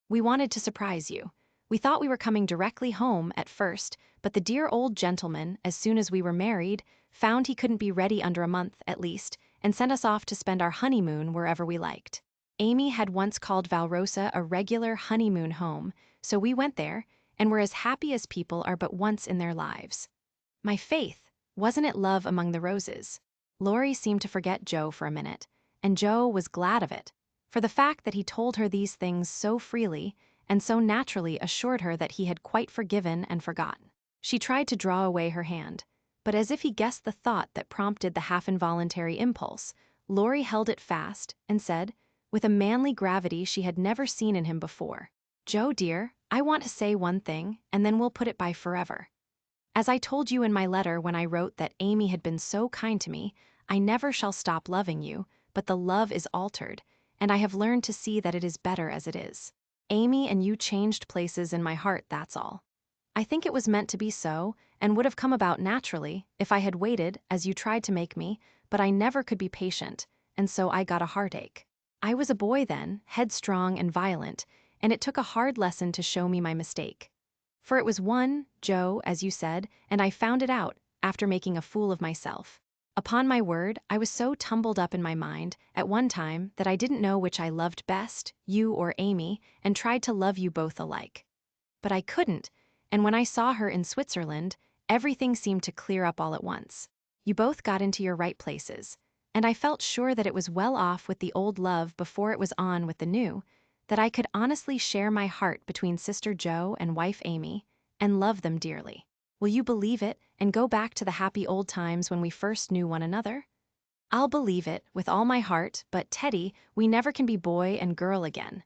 "We wanted to surprise you. We thought we were coming directly home at first, but the dear old gentleman, as soon as we were married, found he couldn't be ready under a month, at least, and sent us off to spend our honeymoon wherever we liked. Amy had once called Valrosa a regular honeymoon home, so we went there, and were as happy as people are but once in their lives. My faith, wasn't it love among the roses?" Laurie seemed to forget Jo for a minute, and Jo was glad of it, for the fact that he told her these things so freely and so naturally assured her that he had quite forgiven and forgotten. She tried to draw away her hand, but as if he guessed the thought that prompted the half-involuntary impulse, Laurie held it fast and said, with a manly gravity she had never seen in him before, "Jo dear, I want to say one thing, and then we'll put it by forever. As I told you in my letter when I wrote that Amy had been so kind to me, I never shall stop loving you, but the love is altered, and I have learned to see that it is better as it is. Amy and you changed places in my heart, that's all. I think it was meant to be so, and would have come about naturally, if I had waited, as you tried to make me, but I never could be patient, and so I got a heartache. I was a boy then, headstrong and violent, and it took a hard lesson to show me my mistake. For it was one, Jo, as you said, and I found it out, after making a fool of myself. Upon my word, I was so tumbled up in my mind, at one time, that I didn't know which I loved best, you or Amy, and tried to love you both alike. But I couldn't, and when I saw her in Switzerland, everything seemed to clear up all at once. You both got into your right places, and I felt sure that it was well off with the old love before it was on with the new, that I could honestly share my heart between Sister Jo and wife Amy, and love them dearly. Will you believe it, and go back to the happy old times when we first knew one another? I'll believe it, with all my heart, but Teddy, we never can be boy and girl again.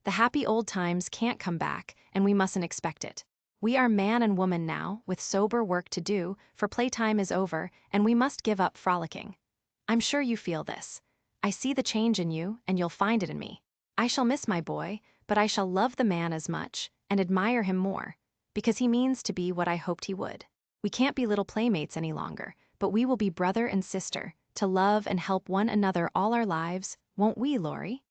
The happy old times can't come back, and we mustn't expect it. We are man and woman now, with sober work to do, for playtime is over, and we must give up frolicking. I'm sure you feel this. I see the change in you, and you'll find it in me. I shall miss my boy, but I shall love the man as much, and admire him more, because he means to be what I hoped he would. We can't be little playmates any longer, but we will be brother and sister, to love and help one another all our lives, won't we, Laurie?"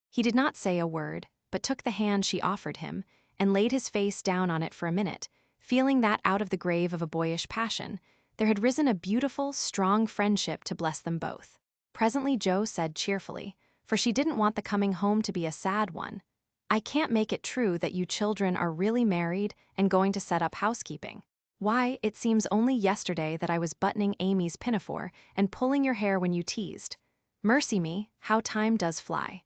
He did not say a word, but took the hand she offered him, and laid his face down on it for a minute, feeling that out of the grave of a boyish passion, there had risen a beautiful, strong friendship to bless them both. Presently Jo said cheerfully, for she didn't want the coming home to be a sad one, "I can't make it true that you children are really married and going to set up housekeeping. Why, it seems only yesterday that I was buttoning Amy's pinafore and pulling your hair when you teased. Mercy me, how time does fly.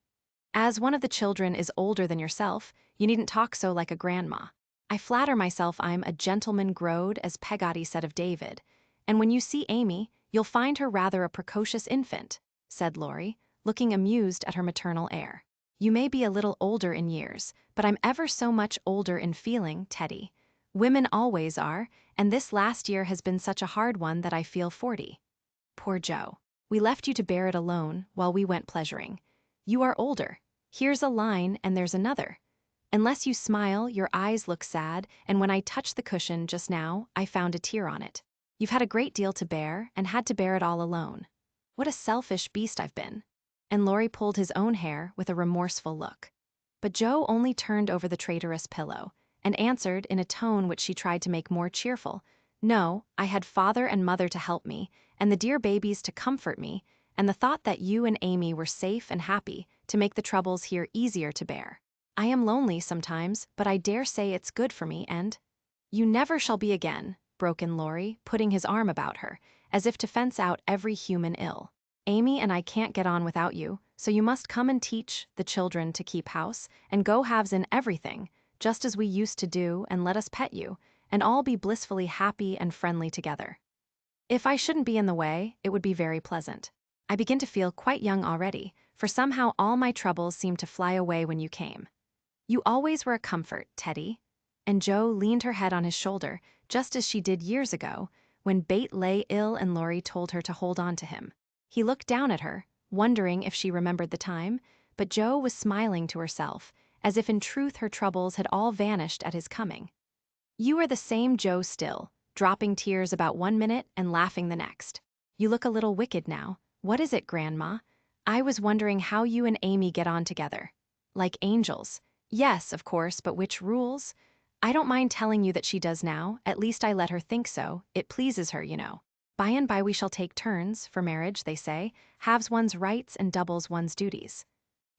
As one of the children is older than yourself, you needn't talk so like a grandma. I flatter myself I'm a gentleman growed, as Peggotty said of David, and when you see Amy, you'll find her rather a precocious infant," said Laurie, looking amused at her maternal air. "You may be a little older in years, but I'm ever so much older in feeling, Teddy. Women always are, and this last year has been such a hard one that I feel 40. Poor Jo. We left you to bear it alone, while we went pleasuring. You are older. Here's a line, and there's another. Unless you smile, your eyes look sad, and when I touched the cushion just now, I found a tear on it. You've had a great deal to bear, and had to bear it all alone. What a selfish beast I've been." And Laurie pulled his own hair with a remorseful look. But Jo only turned over the traitorous pillow, and answered in a tone which she tried to make more cheerful, "No, I had father and mother to help me, and the dear babies to comfort me, and the thought that you and Amy were safe and happy to make the troubles here easier to bear. I am lonely sometimes, but I dare say it's good for me, and—" "You never shall be again," broke in Laurie, putting his arm about her, as if to fence out every human ill. "Amy and I can't get on without you, so you must come and teach the children to keep house, and go halves in everything, just as we used to do, and let us pet you, and all be blissfully happy and friendly together. If I shouldn't be in the way, it would be very pleasant. I begin to feel quite young already, for somehow all my troubles seemed to fly away when you came. You always were a comfort, Teddy." And Jo leaned her head on his shoulder, just as she did years ago, when Bate lay ill and Laurie told her to hold on to him. He looked down at her, wondering if she remembered the time, but Jo was smiling to herself, as if in truth her troubles had all vanished at his coming. "You are the same Jo still, dropping tears about 1 minute and laughing the next. You look a little wicked now. What is it, Grandma? I was wondering how you and Amy get on together." "Like angels." "Yes, of course, but which rules?" "I don't mind telling you that she does now, at least I let her think so, it pleases her, you know. By and by we shall take turns, for marriage, they say, halves one's rights and doubles one's duties.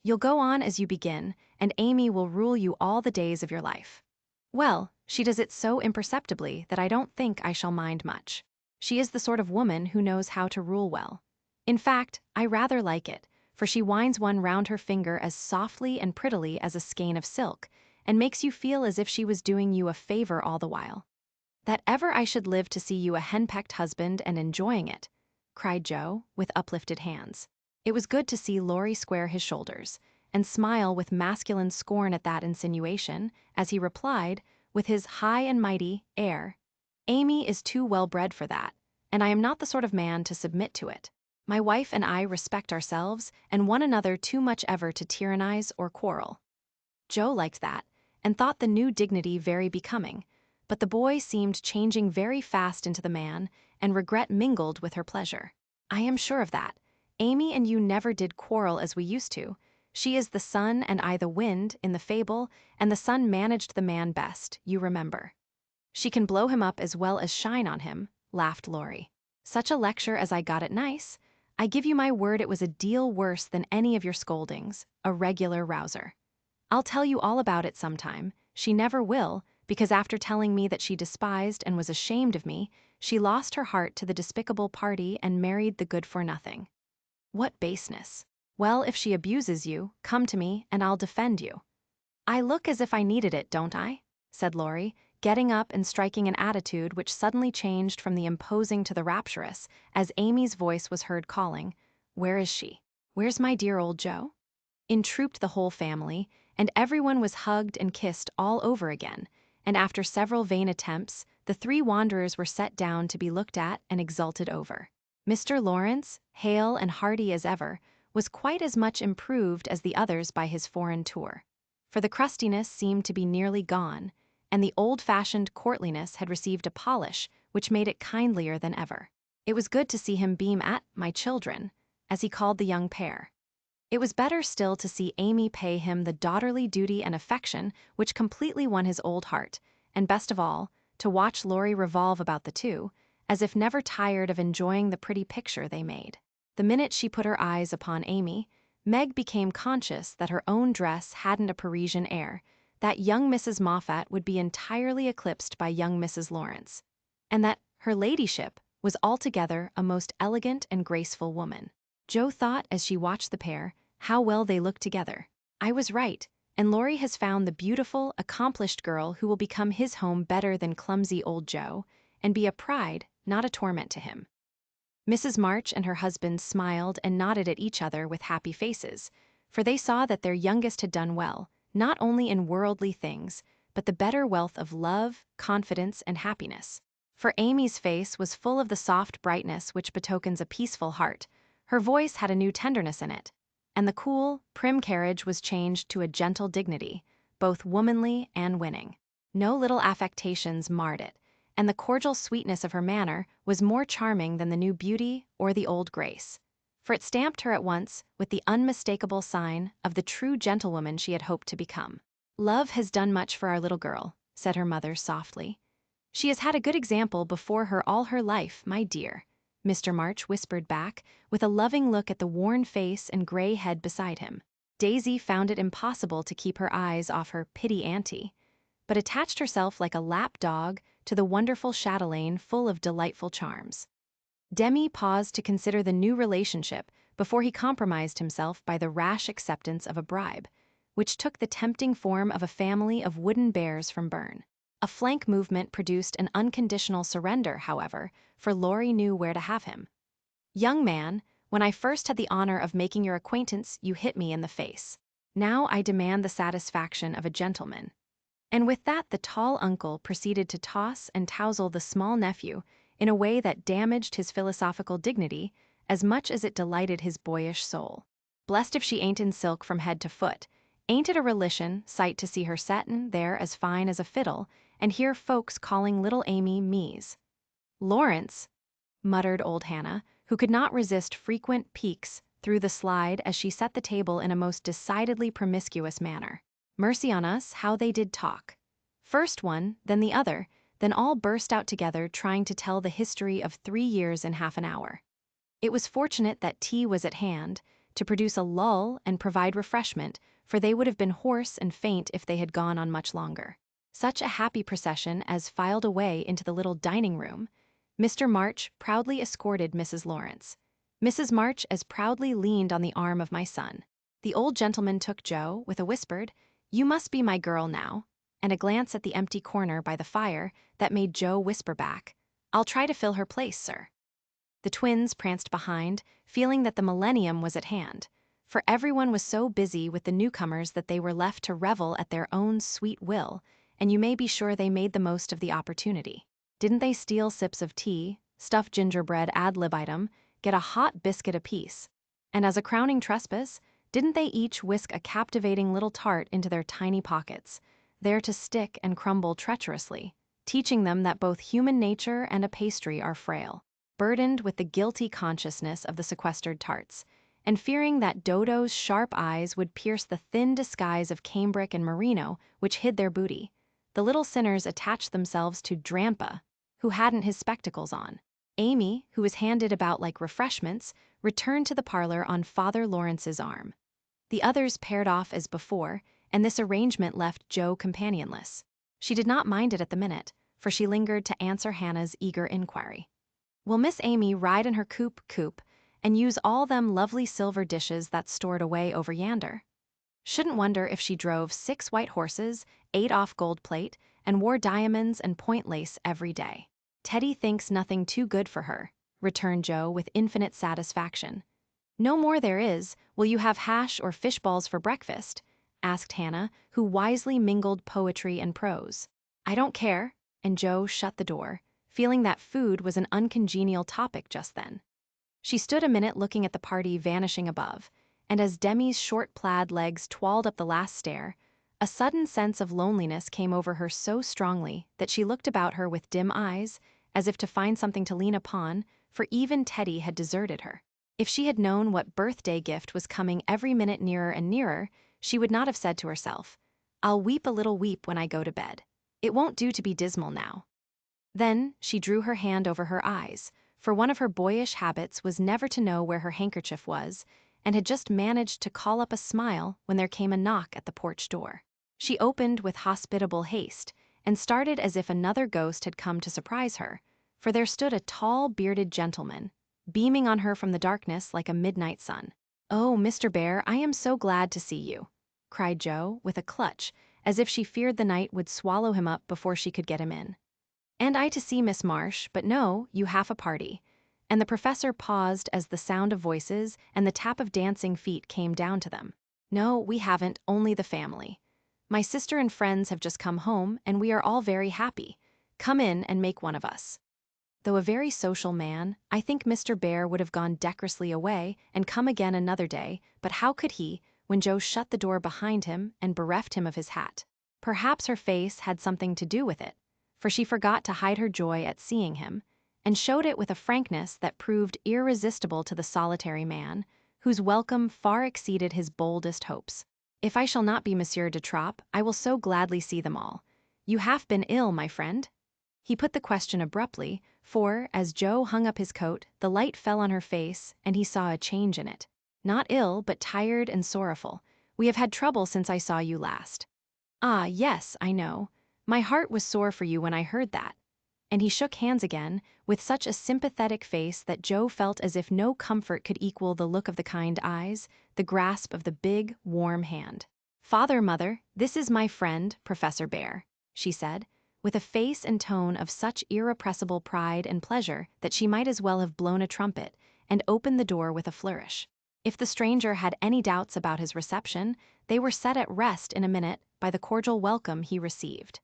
You'll go on as you begin, and Amy will rule you all the days of your life." "Well, she does it so imperceptibly that I don't think I shall mind much. She is the sort of woman who knows how to rule well. In fact, I rather like it, for she winds one round her finger as softly and prettily as a skein of silk, and makes you feel as if she was doing you a favor all the while." "That ever I should live to see you a henpecked husband and enjoying it," cried Jo, with uplifted hands. It was good to see Laurie square his shoulders, and smile with masculine scorn at that insinuation, as he replied, with his high and mighty air, "Amy is too well-bred for that, and I am not the sort of man to submit to it. My wife and I respect ourselves and one another too much ever to tyrannize or quarrel." Jo liked that, and thought the new dignity very becoming, but the boy seemed changing very fast into the man, and regret mingled with her pleasure. "I am sure of that. Amy and you never did quarrel as we used to. She is the sun and I the wind, in the fable, and the sun managed the man best, you remember." "She can blow him up as well as shine on him," laughed Laurie. "Such a lecture as I got at Nice. I give you my word it was a deal worse than any of your scoldings, a regular rouser. I'll tell you all about it sometime. She never will, because after telling me that she despised and was ashamed of me, she lost her heart to the despicable party and married the good-for-nothing." "What baseness! Well, if she abuses you, come to me and I'll defend you." "I look as if I needed it, don't I?" said Laurie, getting up and striking an attitude which suddenly changed from the imposing to the rapturous, as Amy's voice was heard calling, "Where is she? Where's my dear old Jo?" In trooped the whole family, and everyone was hugged and kissed all over again, and after several vain attempts, the 3 wanderers were set down to be looked at and exulted over. Mr. Lawrence, hale and hearty as ever, was quite as much improved as the others by his foreign tour, for the crustiness seemed to be nearly gone, and the old-fashioned courtliness had received a polish which made it kindlier than ever. It was good to see him beam at "my children," as he called the young pair. It was better still to see Amy pay him the daughterly duty and affection which completely won his old heart, and best of all, to watch Laurie revolve about the two, as if never tired of enjoying the pretty picture they made. The minute she put her eyes upon Amy, Meg became conscious that her own dress hadn't a Parisian air, that young Mrs. Moffat would be entirely eclipsed by young Mrs. Lawrence, and that her ladyship was altogether a most elegant and graceful woman. Jo thought, as she watched the pair, how well they looked together. I was right, and Laurie has found the beautiful, accomplished girl who will become his home better than clumsy old Jo, and be a pride, not a torment to him. Mrs. March and her husband smiled and nodded at each other with happy faces, for they saw that their youngest had done well, not only in worldly things, but the better wealth of love, confidence, and happiness. For Amy's face was full of the soft brightness which betokens a peaceful heart, her voice had a new tenderness in it, and the cool, prim carriage was changed to a gentle dignity, both womanly and winning. No little affectations marred it, and the cordial sweetness of her manner was more charming than the new beauty or the old grace, for it stamped her at once with the unmistakable sign of the true gentlewoman she had hoped to become. "Love has done much for our little girl," said her mother softly. "She has had a good example before her all her life, my dear," Mr. March whispered back, with a loving look at the worn face and gray head beside him. Daisy found it impossible to keep her eyes off her "pitty auntie," but attached herself like a lap dog to the wonderful chatelaine full of delightful charms. Demi paused to consider the new relationship before he compromised himself by the rash acceptance of a bribe, which took the tempting form of a family of wooden bears from Bern. A flank movement produced an unconditional surrender, however, for Laurie knew where to have him. "Young man, when I first had the honor of making your acquaintance, you hit me in the face. Now I demand the satisfaction of a gentleman." And with that the tall uncle proceeded to toss and touzle the small nephew in a way that damaged his philosophical dignity as much as it delighted his boyish soul. "Blessed if she ain't in silk from head to foot. Ain't it a religion sight to see her settin' there as fine as a fiddle, and hear folks calling little Amy Mies." "Lawrence," muttered old Hannah, who could not resist frequent peeks through the slide as she set the table in a most decidedly promiscuous manner. Mercy on us, how they did talk. First one, then the other, then all burst out together trying to tell the history of 3 years in half an hour. It was fortunate that tea was at hand, to produce a lull and provide refreshment, for they would have been hoarse and faint if they had gone on much longer. Such a happy procession as filed away into the little dining room. Mr. March proudly escorted Mrs. Lawrence. Mrs. March as proudly leaned on the arm of my son. The old gentleman took Joe, with a whispered, "You must be my girl now," and a glance at the empty corner by the fire that made Joe whisper back, "I'll try to fill her place, sir." The twins pranced behind, feeling that the millennium was at hand, for everyone was so busy with the newcomers that they were left to revel at their own sweet will, and you may be sure they made the most of the opportunity. Didn't they steal sips of tea, stuff gingerbread ad libitum, get a hot biscuit apiece? And as a crowning trespass, didn't they each whisk a captivating little tart into their tiny pockets, there to stick and crumble treacherously, teaching them that both human nature and a pastry are frail? Burdened with the guilty consciousness of the sequestered tarts, and fearing that Dodo's sharp eyes would pierce the thin disguise of cambric and merino which hid their booty, the little sinners attached themselves to Drampa, who hadn't his spectacles on. Amy, who was handed about like refreshments, returned to the parlor on Father Lawrence's arm. The others paired off as before, and this arrangement left Joe companionless. She did not mind it at the minute, for she lingered to answer Hannah's eager inquiry. "Will Miss Amy ride in her coupe, and use all them lovely silver dishes that's stored away over yander? Shouldn't wonder if she drove 6 white horses, ate off gold plate, and wore diamonds and point lace every day." "Teddy thinks nothing too good for her," returned Joe with infinite satisfaction. "No more there is. Will you have hash or fish balls for breakfast?" asked Hannah, who wisely mingled poetry and prose. "I don't care," and Joe shut the door, feeling that food was an uncongenial topic just then. She stood a minute looking at the party vanishing above, and as Demi's short plaid legs twirled up the last stair, a sudden sense of loneliness came over her so strongly that she looked about her with dim eyes, as if to find something to lean upon, for even Teddy had deserted her. If she had known what birthday gift was coming every minute nearer and nearer, she would not have said to herself, "I'll weep a little weep when I go to bed. It won't do to be dismal now." Then she drew her hand over her eyes, for one of her boyish habits was never to know where her handkerchief was, and had just managed to call up a smile when there came a knock at the porch door. She opened with hospitable haste, and started as if another ghost had come to surprise her, for there stood a tall, bearded gentleman, beaming on her from the darkness like a midnight sun. "Oh, Mr. Bear, I am so glad to see you," cried Joe, with a clutch, as if she feared the night would swallow him up before she could get him in. "And I to see Miss Marsh, but no, you have a party." And the professor paused as the sound of voices and the tap of dancing feet came down to them. "No, we haven't, only the family. My sister and friends have just come home, and we are all very happy. Come in and make one of us." Though a very social man, I think Mr. Bear would have gone decorously away and come again another day, but how could he, when Joe shut the door behind him and bereft him of his hat? Perhaps her face had something to do with it, for she forgot to hide her joy at seeing him, and showed it with a frankness that proved irresistible to the solitary man, whose welcome far exceeded his boldest hopes. "If I shall not be Monsieur de Trappe, I will so gladly see them all. You have been ill, my friend?" He put the question abruptly, for, as Joe hung up his coat, the light fell on her face, and he saw a change in it. "Not ill, but tired and sorrowful. We have had trouble since I saw you last." "Ah, yes, I know. My heart was sore for you when I heard that. and he shook hands again, with such a sympathetic face that Joe felt as if no comfort could equal the look of the kind eyes, the grasp of the big, warm hand. "Father, Mother, this is my friend, Professor Bear," she said, with a face and tone of such irrepressible pride and pleasure that she might as well have blown a trumpet, and opened the door with a flourish. If the stranger had any doubts about his reception, they were set at rest in a minute by the cordial welcome he received.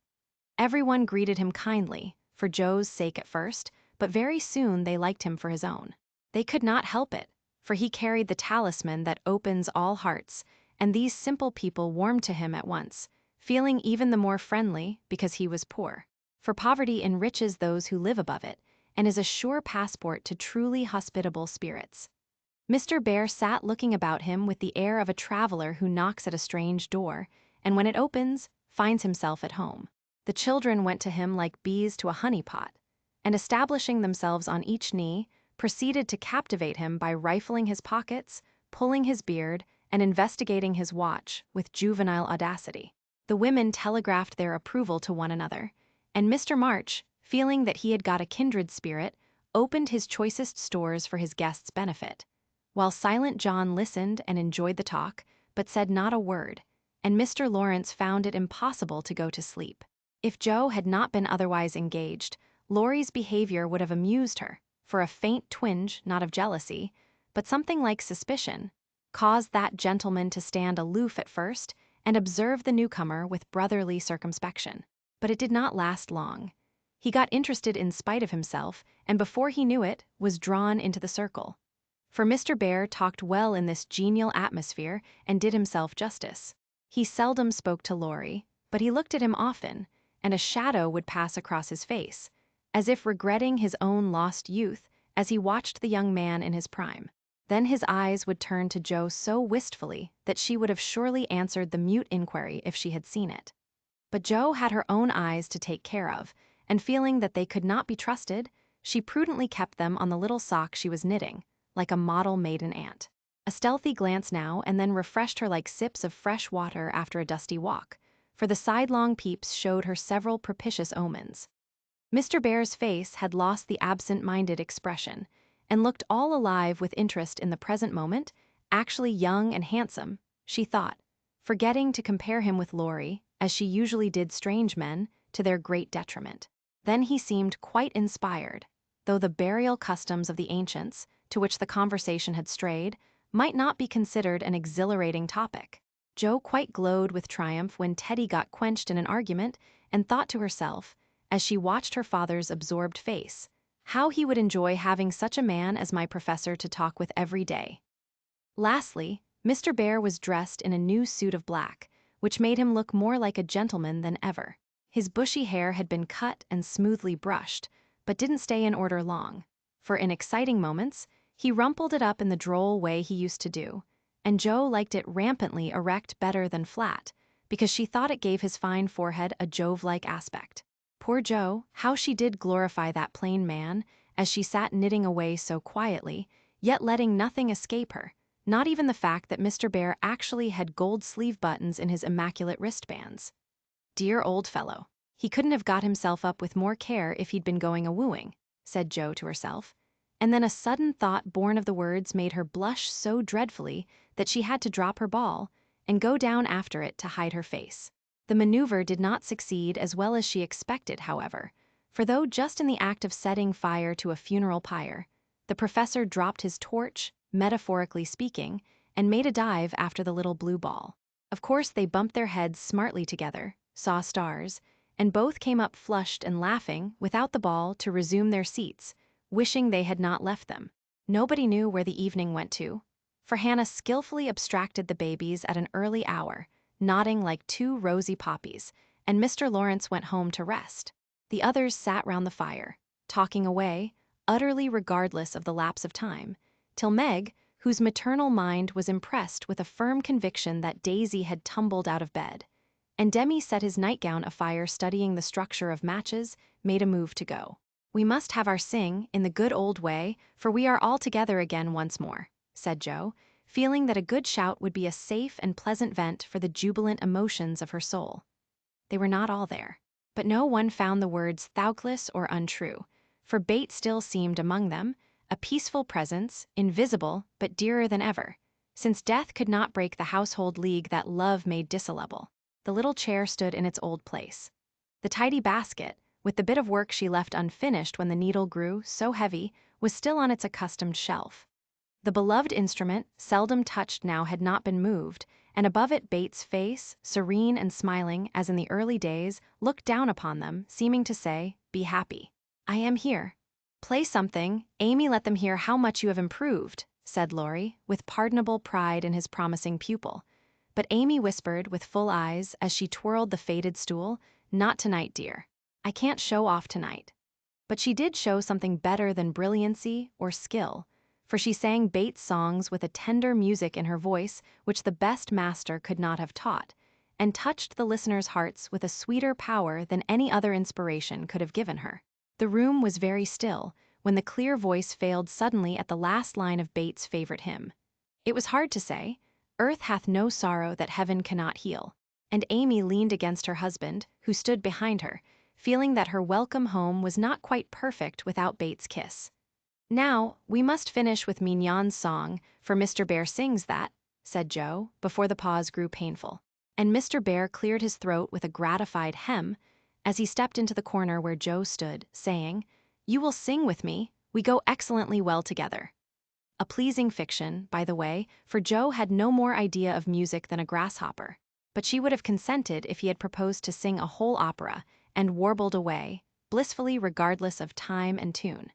Everyone greeted him kindly, for Joe's sake at first, but very soon they liked him for his own. They could not help it, for he carried the talisman that opens all hearts, and these simple people warmed to him at once, feeling even the more friendly because he was poor. For poverty enriches those who live above it, and is a sure passport to truly hospitable spirits. Mr. Bear sat looking about him with the air of a traveler who knocks at a strange door, and when it opens, finds himself at home. The children went to him like bees to a honey pot, and establishing themselves on each knee, proceeded to captivate him by rifling his pockets, pulling his beard, and investigating his watch with juvenile audacity. The women telegraphed their approval to one another, and Mr. March, feeling that he had got a kindred spirit, opened his choicest stores for his guests' benefit, while Silent John listened and enjoyed the talk, but said not a word, and Mr. Lawrence found it impossible to go to sleep. If Joe had not been otherwise engaged, Laurie's behavior would have amused her, for a faint twinge, not of jealousy, but something like suspicion, caused that gentleman to stand aloof at first and observe the newcomer with brotherly circumspection. But it did not last long. He got interested in spite of himself, and before he knew it, was drawn into the circle. For Mr. Bear talked well in this genial atmosphere and did himself justice. He seldom spoke to Laurie, but he looked at him often, and a shadow would pass across his face, as if regretting his own lost youth as he watched the young man in his prime. Then his eyes would turn to Joe so wistfully that she would have surely answered the mute inquiry if she had seen it. But Joe had her own eyes to take care of, and feeling that they could not be trusted, she prudently kept them on the little sock she was knitting, like a model maiden aunt. A stealthy glance now and then refreshed her like sips of fresh water after a dusty walk, for the sidelong peeps showed her several propitious omens. Mr. Bear's face had lost the absent-minded expression, and looked all alive with interest in the present moment, actually young and handsome, she thought, forgetting to compare him with Laurie, as she usually did strange men, to their great detriment. Then he seemed quite inspired, though the burial customs of the ancients, to which the conversation had strayed, might not be considered an exhilarating topic. Joe quite glowed with triumph when Teddy got quenched in an argument, and thought to herself, as she watched her father's absorbed face, how he would enjoy having such a man as my professor to talk with every day. Lastly, Mr. Bear was dressed in a new suit of black, which made him look more like a gentleman than ever. His bushy hair had been cut and smoothly brushed, but didn't stay in order long, for in exciting moments, he rumpled it up in the droll way he used to do, and Joe liked it rampantly erect better than flat, because she thought it gave his fine forehead a Jove-like aspect. Poor Joe, how she did glorify that plain man, as she sat knitting away so quietly, yet letting nothing escape her, not even the fact that Mr. Bear actually had gold sleeve buttons in his immaculate wristbands. Dear old fellow, he couldn't have got himself up with more care if he'd been going a-wooing, said Joe to herself, and then a sudden thought born of the words made her blush so dreadfully that she had to drop her ball and go down after it to hide her face. The maneuver did not succeed as well as she expected, however, for though just in the act of setting fire to a funeral pyre, the professor dropped his torch, metaphorically speaking, and made a dive after the little blue ball. Of course they bumped their heads smartly together, saw stars, and both came up flushed and laughing without the ball to resume their seats, wishing they had not left them. Nobody knew where the evening went to, for Hannah skillfully abstracted the babies at an early hour, nodding like two rosy poppies, and Mr. Lawrence went home to rest. The others sat round the fire, talking away, utterly regardless of the lapse of time, till Meg, whose maternal mind was impressed with a firm conviction that Daisy had tumbled out of bed, and Demi set his nightgown afire studying the structure of matches, made a move to go. "We must have our sing, in the good old way, for we are all together again once more," said Joe, feeling that a good shout would be a safe and pleasant vent for the jubilant emotions of her soul. They were not all there, but no one found the words thoughtless or untrue, for Bates still seemed among them, a peaceful presence, invisible but dearer than ever, since death could not break the household league that love made dissoluble. The little chair stood in its old place. The tidy basket, with the bit of work she left unfinished when the needle grew so heavy, was still on its accustomed shelf. The beloved instrument, seldom touched now, had not been moved, and above it Bates' face, serene and smiling as in the early days, looked down upon them, seeming to say, "Be happy. I am here. Play something, Amy, let them hear how much you have improved," said Laurie, with pardonable pride in his promising pupil. But Amy whispered with full eyes as she twirled the faded stool, "Not tonight, dear. I can't show off tonight." But she did show something better than brilliancy or skill, for she sang Bates' songs with a tender music in her voice which the best master could not have taught, and touched the listeners' hearts with a sweeter power than any other inspiration could have given her. The room was very still when the clear voice failed suddenly at the last line of Bates' favorite hymn. It was hard to say, "Earth hath no sorrow that heaven cannot heal," and Amy leaned against her husband, who stood behind her, feeling that her welcome home was not quite perfect without Bates' kiss. "Now, we must finish with Mignon's song, for Mr. Bear sings that," said Joe, before the pause grew painful. And Mr. Bear cleared his throat with a gratified hem as he stepped into the corner where Joe stood, saying, "You will sing with me, we go excellently well together." A pleasing fiction, by the way, for Joe had no more idea of music than a grasshopper, but she would have consented if he had proposed to sing a whole opera, and warbled away, blissfully regardless of time and tune.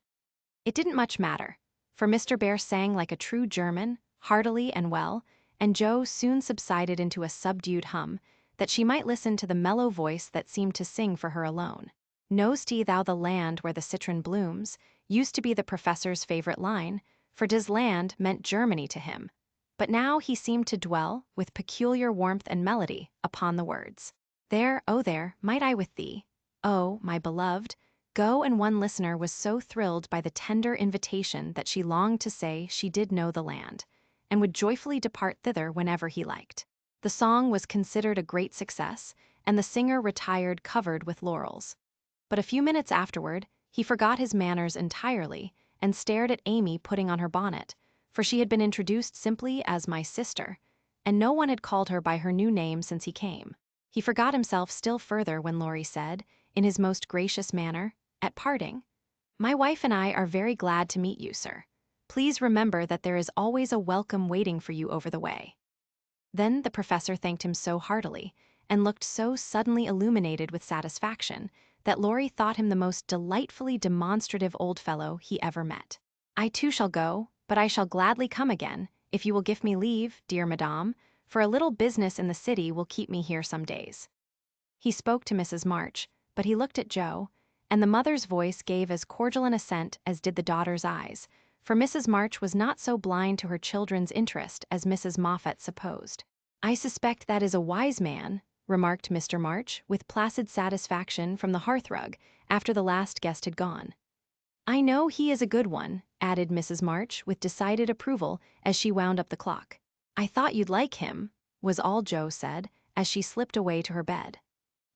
It didn't much matter, for Mr. Bear sang like a true German, heartily and well, and Joe soon subsided into a subdued hum, that she might listen to the mellow voice that seemed to sing for her alone. "Know'st thou the land where the citron blooms," used to be the professor's favorite line, for "dis land" meant Germany to him. But now he seemed to dwell, with peculiar warmth and melody, upon the words, "There, oh there, might I with thee, oh, my beloved, go," and one listener was so thrilled by the tender invitation that she longed to say she did know the land, and would joyfully depart thither whenever he liked. The song was considered a great success, and the singer retired covered with laurels. But a few minutes afterward, he forgot his manners entirely, and stared at Amy putting on her bonnet, for she had been introduced simply as "my sister," and no one had called her by her new name since he came. He forgot himself still further when Laurie said, in his most gracious manner, at parting, "My wife and I are very glad to meet you, sir. Please remember that there is always a welcome waiting for you over the way." Then the professor thanked him so heartily, and looked so suddenly illuminated with satisfaction, that Laurie thought him the most delightfully demonstrative old fellow he ever met. "I too shall go, but I shall gladly come again, if you will give me leave, dear madame, for a little business in the city will keep me here some days." He spoke to Mrs. March, but he looked at Joe, and the mother's voice gave as cordial an assent as did the daughter's eyes, for Mrs. March was not so blind to her children's interest as Mrs. Moffat supposed. "I suspect that is a wise man," remarked Mr. March, with placid satisfaction from the hearthrug, after the last guest had gone. "I know he is a good one," added Mrs. March, with decided approval, as she wound up the clock. "I thought you'd like him," was all Joe said, as she slipped away to her bed.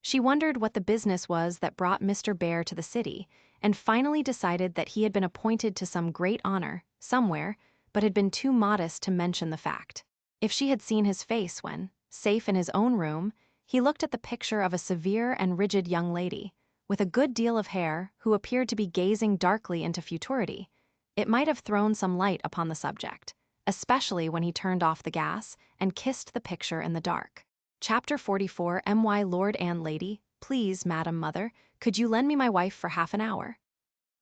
She wondered what the business was that brought Mr. Bear to the city, and finally decided that he had been appointed to some great honor, somewhere, but had been too modest to mention the fact. If she had seen his face when, safe in his own room, he looked at the picture of a severe and rigid young lady, with a good deal of hair, who appeared to be gazing darkly into futurity, it might have thrown some light upon the subject, especially when he turned off the gas and kissed the picture in the dark. Chapter 44. My Lord and Lady, please, Madam Mother, could you lend me my wife for half an hour?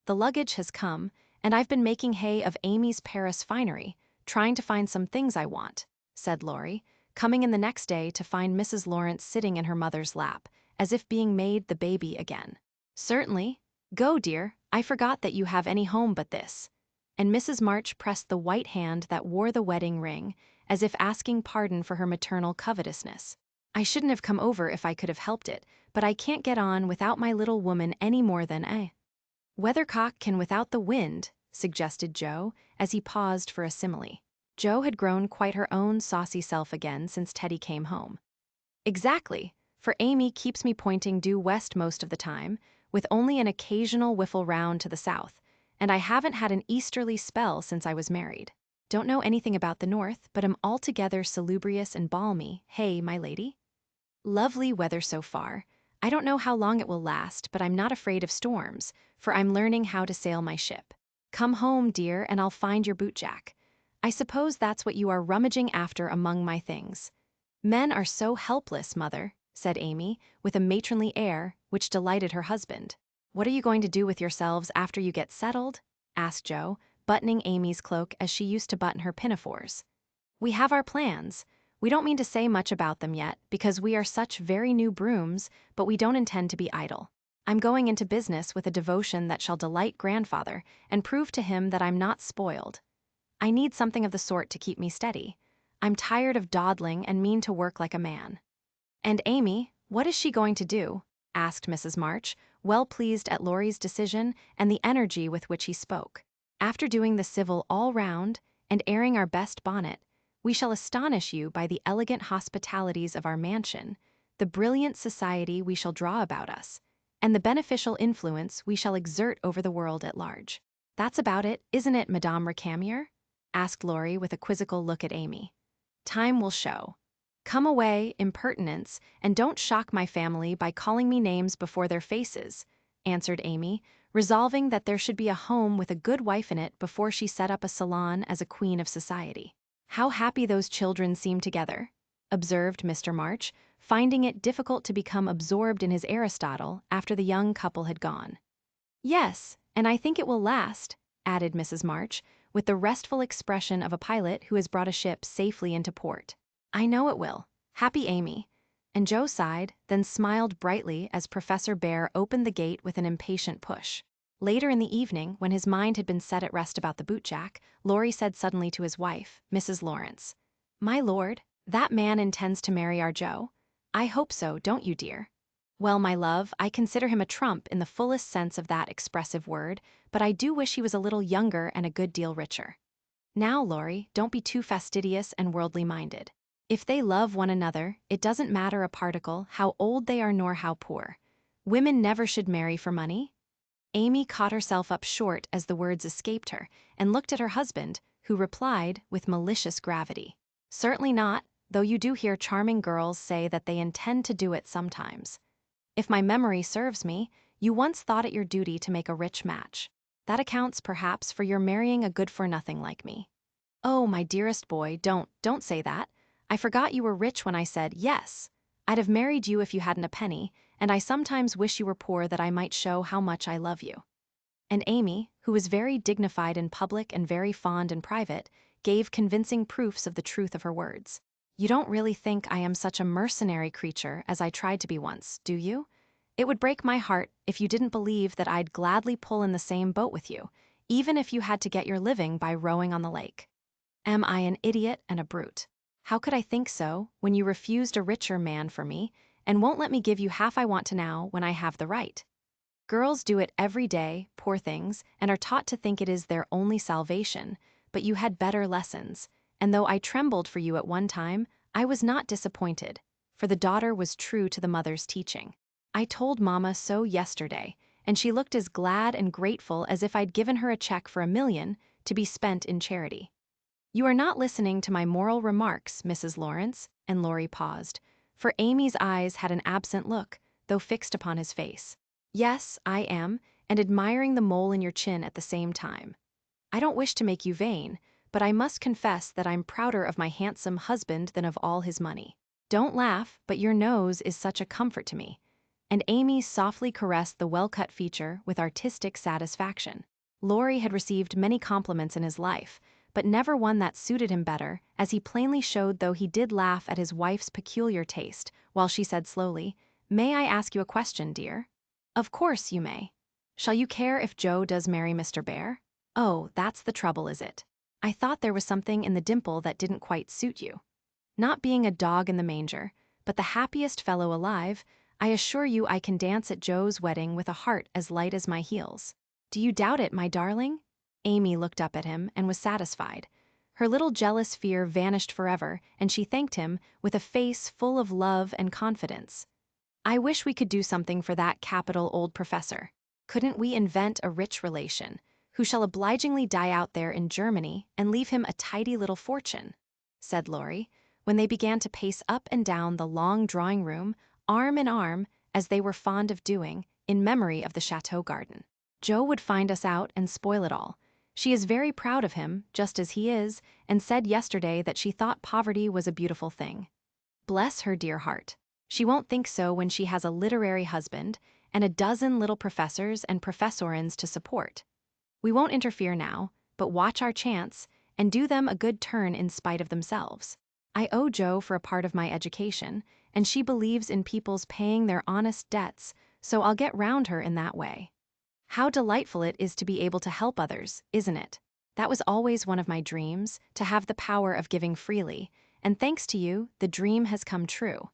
The luggage has come, and I've been making hay of Amy's Paris finery, trying to find some things I want, said Laurie, coming in the next day to find Mrs. Lawrence sitting in her mother's lap, as if being made the baby again. "Certainly. Go, dear, I forgot that you have any home but this." And Mrs. March pressed the white hand that wore the wedding ring, as if asking pardon for her maternal covetousness. "I shouldn't have come over if I could have helped it, but I can't get on without my little woman any more than weathercock can without the wind," suggested Joe, as he paused for a simile. Joe had grown quite her own saucy self again since Teddy came home. "Exactly, for Amy keeps me pointing due west most of the time, with only an occasional whiffle round to the south, and I haven't had an easterly spell since I was married. Don't know anything about the north, but am altogether salubrious and balmy, hey, my lady? Lovely weather so far. I don't know how long it will last, but I'm not afraid of storms, for I'm learning how to sail my ship. Come home, dear, and I'll find your bootjack. I suppose that's what you are rummaging after among my things. Men are so helpless, mother, said Amy, with a matronly air, which delighted her husband. What are you going to do with yourselves after you get settled? Asked Joe, buttoning Amy's cloak as she used to button her pinafores. We have our plans. We don't mean to say much about them yet, because we are such very new brooms, but we don't intend to be idle. I'm going into business with a devotion that shall delight grandfather, and prove to him that I'm not spoiled. I need something of the sort to keep me steady. I'm tired of dawdling and mean to work like a man. And Amy, what is she going to do? Asked Mrs. March, well pleased at Laurie's decision and the energy with which he spoke. After doing the civil all round, and airing our best bonnet, we shall astonish you by the elegant hospitalities of our mansion, the brilliant society we shall draw about us, and the beneficial influence we shall exert over the world at large. That's about it, isn't it, Madame Recamier? Asked Laurie with a quizzical look at Amy. Time will show. Come away, impertinence, and don't shock my family by calling me names before their faces, answered Amy, resolving that there should be a home with a good wife in it before she set up a salon as a queen of society. How happy those children seem together, observed Mr. March, finding it difficult to become absorbed in his Aristotle after the young couple had gone. Yes, and I think it will last, added Mrs. March, with the restful expression of a pilot who has brought a ship safely into port. I know it will. Happy Amy. And Joe sighed, then smiled brightly as Professor Bear opened the gate with an impatient push. Later in the evening, when his mind had been set at rest about the bootjack, Laurie said suddenly to his wife, Mrs. Lawrence, "My lord, that man intends to marry our Joe? I hope so, don't you, dear?" Well, my love, I consider him a trump in the fullest sense of that expressive word, but I do wish he was a little younger and a good deal richer. Now, Laurie, don't be too fastidious and worldly minded. If they love one another, it doesn't matter a particle how old they are nor how poor. Women never should marry for money. Amy caught herself up short as the words escaped her, and looked at her husband, who replied with malicious gravity, "Certainly not, though you do hear charming girls say that they intend to do it sometimes. If my memory serves me, you once thought it your duty to make a rich match. That accounts, perhaps, for your marrying a good-for-nothing like me." "Oh, my dearest boy, don't say that. I forgot you were rich when I said yes. I'd have married you if you hadn't a penny, and I sometimes wish you were poor that I might show how much I love you." And Amy, who was very dignified in public and very fond in private, gave convincing proofs of the truth of her words. "You don't really think I am such a mercenary creature as I tried to be once, do you? It would break my heart if you didn't believe that I'd gladly pull in the same boat with you, even if you had to get your living by rowing on the lake. Am I an idiot and a brute? How could I think so when you refused a richer man for me, and won't let me give you half I want to now when I have the right? Girls do it every day, poor things, and are taught to think it is their only salvation, but you had better lessons, and though I trembled for you at one time, I was not disappointed, for the daughter was true to the mother's teaching. I told Mama so yesterday, and she looked as glad and grateful as if I'd given her a check for $1 million to be spent in charity. You are not listening to my moral remarks, Mrs. Lawrence," and Laurie paused, for Amy's eyes had an absent look, though fixed upon his face. "Yes, I am, and admiring the mole in your chin at the same time. I don't wish to make you vain, but I must confess that I'm prouder of my handsome husband than of all his money. Don't laugh, but your nose is such a comfort to me." And Amy softly caressed the well-cut feature with artistic satisfaction. Laurie had received many compliments in his life, but never one that suited him better, as he plainly showed, though he did laugh at his wife's peculiar taste, while she said slowly, "May I ask you a question, dear?" "Of course you may. Shall you care if Joe does marry Mr. Bear?" "Oh, that's the trouble, is it? I thought there was something in the dimple that didn't quite suit you. Not being a dog in the manger, but the happiest fellow alive, I assure you I can dance at Joe's wedding with a heart as light as my heels. Do you doubt it, my darling?" Amy looked up at him and was satisfied. Her little jealous fear vanished forever, and she thanked him with a face full of love and confidence. I wish we could do something for that capital old professor. Couldn't we invent a rich relation, who shall obligingly die out there in Germany and leave him a tidy little fortune?" said Laurie, when they began to pace up and down the long drawing room, arm in arm, as they were fond of doing, in memory of the chateau garden. "Jo would find us out and spoil it all. She is very proud of him, just as he is, and said yesterday that she thought poverty was a beautiful thing. Bless her dear heart. She won't think so when she has a literary husband and a dozen little professors and professorins to support. We won't interfere now, but watch our chance and do them a good turn in spite of themselves. I owe Jo for a part of my education, and she believes in people's paying their honest debts, so I'll get round her in that way. How delightful it is to be able to help others, isn't it? That was always one of my dreams, to have the power of giving freely, and thanks to you, the dream has come true.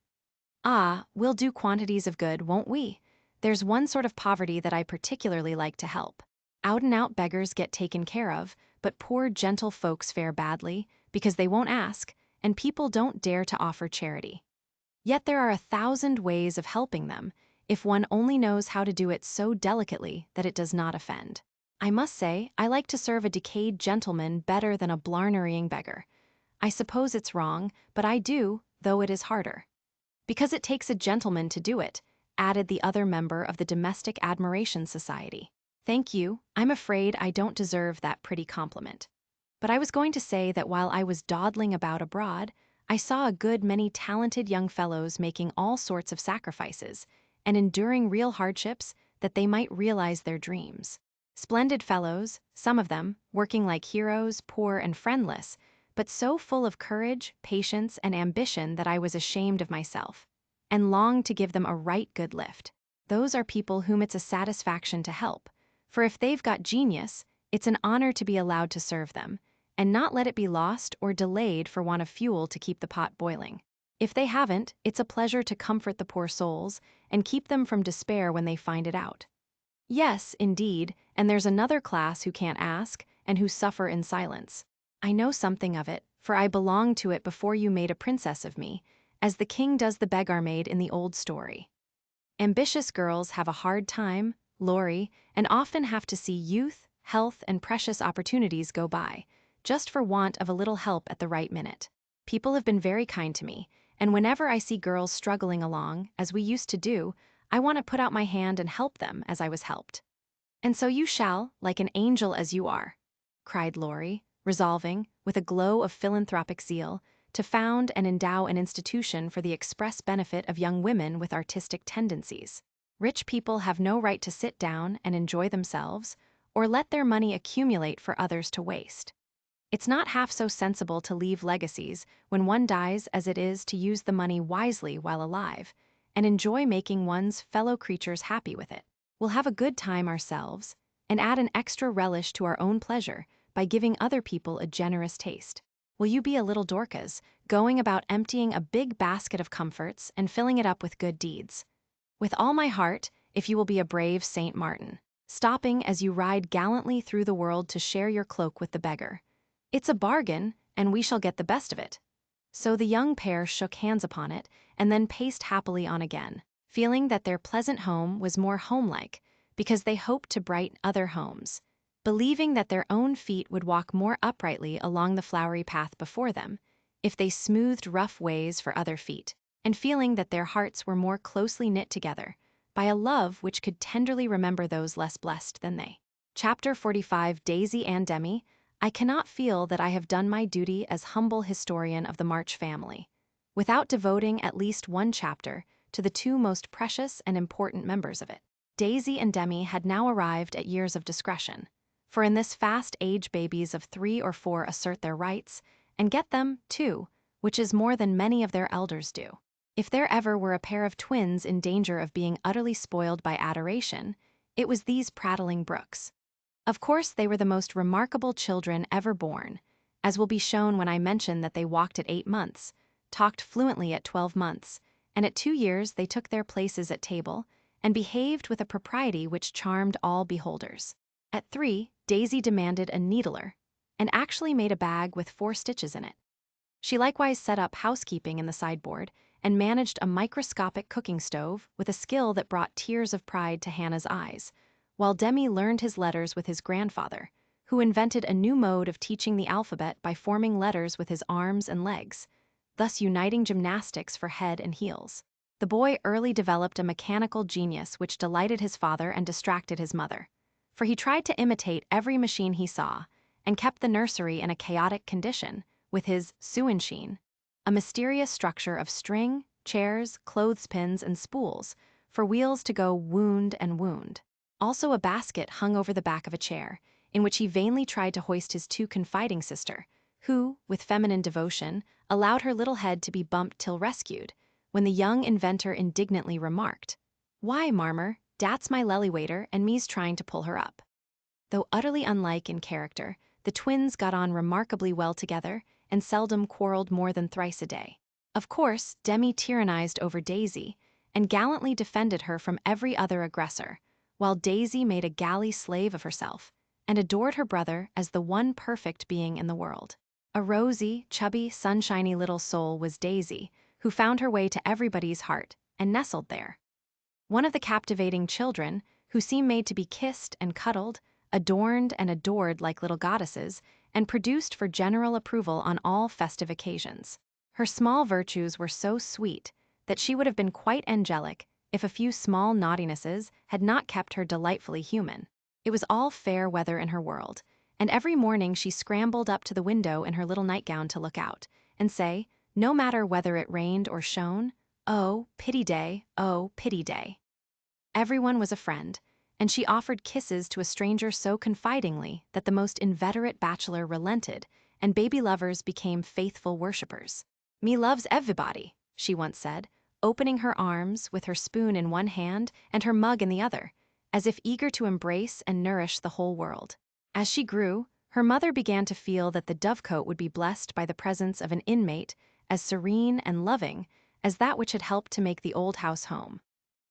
Ah, we'll do quantities of good, won't we? There's one sort of poverty that I particularly like to help. Out-and-out beggars get taken care of, but poor gentle folks fare badly, because they won't ask, and people don't dare to offer charity. Yet there are 1,000 ways of helping them, if one only knows how to do it so delicately that it does not offend. I must say, I like to serve a decayed gentleman better than a blarneying beggar. I suppose it's wrong, but I do, though it is harder. Because it takes a gentleman to do it, added the other member of the Domestic Admiration Society. Thank you, I'm afraid I don't deserve that pretty compliment. But I was going to say that while I was dawdling about abroad, I saw a good many talented young fellows making all sorts of sacrifices and enduring real hardships that they might realize their dreams. Splendid fellows, some of them, working like heroes, poor and friendless, but so full of courage, patience, and ambition that I was ashamed of myself, and longed to give them a right good lift. Those are people whom it's a satisfaction to help, for if they've got genius, it's an honor to be allowed to serve them, and not let it be lost or delayed for want of fuel to keep the pot boiling. If they haven't, it's a pleasure to comfort the poor souls, and keep them from despair when they find it out. Yes, indeed, and there's another class who can't ask, and who suffer in silence. I know something of it, for I belonged to it before you made a princess of me, as the king does the beggar maid in the old story. Ambitious girls have a hard time, Laurie, and often have to see youth, health, and precious opportunities go by, just for want of a little help at the right minute. People have been very kind to me, and whenever I see girls struggling along, as we used to do, I want to put out my hand and help them as I was helped. And so you shall, like an angel as you are, cried Laurie, resolving, with a glow of philanthropic zeal, to found and endow an institution for the express benefit of young women with artistic tendencies. Rich people have no right to sit down and enjoy themselves, or let their money accumulate for others to waste. It's not half so sensible to leave legacies when one dies as it is to use the money wisely while alive, and enjoy making one's fellow creatures happy with it. We'll have a good time ourselves, and add an extra relish to our own pleasure by giving other people a generous taste. Will you be a little Dorcas, going about emptying a big basket of comforts and filling it up with good deeds? With all my heart, if you will be a brave Saint Martin, stopping as you ride gallantly through the world to share your cloak with the beggar. It's a bargain, and we shall get the best of it. So the young pair shook hands upon it, and then paced happily on again, feeling that their pleasant home was more homelike, because they hoped to brighten other homes, believing that their own feet would walk more uprightly along the flowery path before them, if they smoothed rough ways for other feet, and feeling that their hearts were more closely knit together by a love which could tenderly remember those less blessed than they. Chapter 45. Daisy and Demi. I cannot feel that I have done my duty as humble historian of the March family, without devoting at least one chapter to the two most precious and important members of it. Daisy and Demi had now arrived at years of discretion, for in this fast age babies of 3 or 4 assert their rights, and get them, too, which is more than many of their elders do. If there ever were a pair of twins in danger of being utterly spoiled by adoration, it was these prattling brooks. Of course, they were the most remarkable children ever born, as will be shown when I mention that they walked at 8 months, talked fluently at 12 months, and at 2 years they took their places at table, and behaved with a propriety which charmed all beholders. At 3, Daisy demanded a needler, and actually made a bag with 4 stitches in it. She likewise set up housekeeping in the sideboard, and managed a microscopic cooking stove with a skill that brought tears of pride to Hannah's eyes, while Demi learned his letters with his grandfather, who invented a new mode of teaching the alphabet by forming letters with his arms and legs, thus uniting gymnastics for head and heels. The boy early developed a mechanical genius which delighted his father and distracted his mother, for he tried to imitate every machine he saw and kept the nursery in a chaotic condition with his sewing-machine, a mysterious structure of string, chairs, clothespins, and spools for wheels to go wound and wound. Also a basket hung over the back of a chair, in which he vainly tried to hoist his too confiding sister, who, with feminine devotion, allowed her little head to be bumped till rescued, when the young inventor indignantly remarked, "Why, Marmer, dat's my lely waiter and me's trying to pull her up." Though utterly unlike in character, the twins got on remarkably well together and seldom quarreled more than thrice a day. Of course, Demi tyrannized over Daisy and gallantly defended her from every other aggressor, while Daisy made a galley slave of herself and adored her brother as the one perfect being in the world. A rosy, chubby, sunshiny little soul was Daisy, who found her way to everybody's heart and nestled there. One of the captivating children, who seemed made to be kissed and cuddled, adorned and adored like little goddesses, and produced for general approval on all festive occasions. Her small virtues were so sweet that she would have been quite angelic if a few small naughtinesses had not kept her delightfully human. It was all fair weather in her world, and every morning she scrambled up to the window in her little nightgown to look out, and say, no matter whether it rained or shone, "Oh, pity day, oh, pity day." Everyone was a friend, and she offered kisses to a stranger so confidingly that the most inveterate bachelor relented, and baby lovers became faithful worshippers. "Me loves everybody," she once said, opening her arms with her spoon in one hand and her mug in the other, as if eager to embrace and nourish the whole world. As she grew, her mother began to feel that the dovecote would be blessed by the presence of an inmate as serene and loving as that which had helped to make the old house home,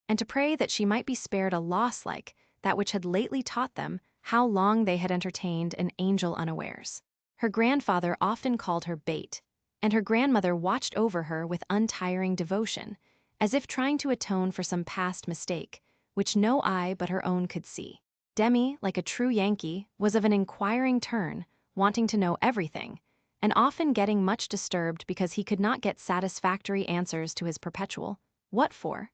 and to pray that she might be spared a loss like that which had lately taught them how long they had entertained an angel unawares. Her grandfather often called her Bait, and her grandmother watched over her with untiring devotion, as if trying to atone for some past mistake, which no eye but her own could see. Demi, like a true Yankee, was of an inquiring turn, wanting to know everything, and often getting much disturbed because he could not get satisfactory answers to his perpetual, "What for?"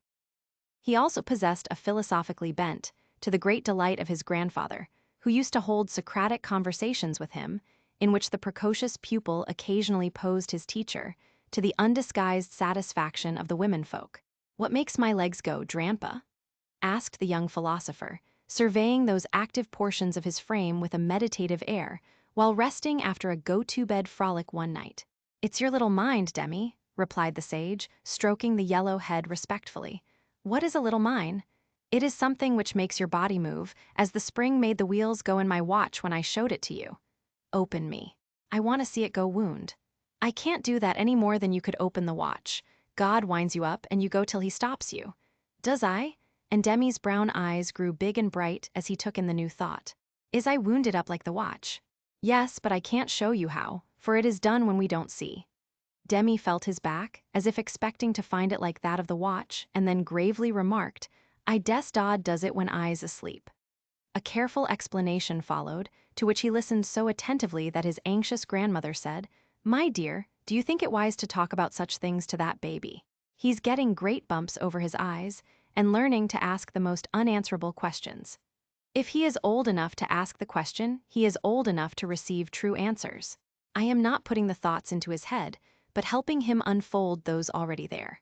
He also possessed a philosophically bent, to the great delight of his grandfather, who used to hold Socratic conversations with him, in which the precocious pupil occasionally posed his teacher, to the undisguised satisfaction of the womenfolk. "What makes my legs go, Drampa?" asked the young philosopher, surveying those active portions of his frame with a meditative air, while resting after a go-to-bed frolic one night. "It's your little mind, Demi," replied the sage, stroking the yellow head respectfully. "What is a little mind? It is something which makes your body move, as the spring made the wheels go in my watch when I showed it to you. Open me. I want to see it go wound. I can't do that any more than you could open the watch. God winds you up and you go till he stops you. Does I?" And Demi's brown eyes grew big and bright as he took in the new thought. "Is I wounded up like the watch?" "Yes, but I can't show you how, for it is done when we don't see." Demi felt his back, as if expecting to find it like that of the watch, and then gravely remarked, "I dess Dodd does it when I's asleep." A careful explanation followed, to which he listened so attentively that his anxious grandmother said, "My dear, do you think it wise to talk about such things to that baby? He's getting great bumps over his eyes, and learning to ask the most unanswerable questions. If he is old enough to ask the question, he is old enough to receive true answers. I am not putting the thoughts into his head, but helping him unfold those already there.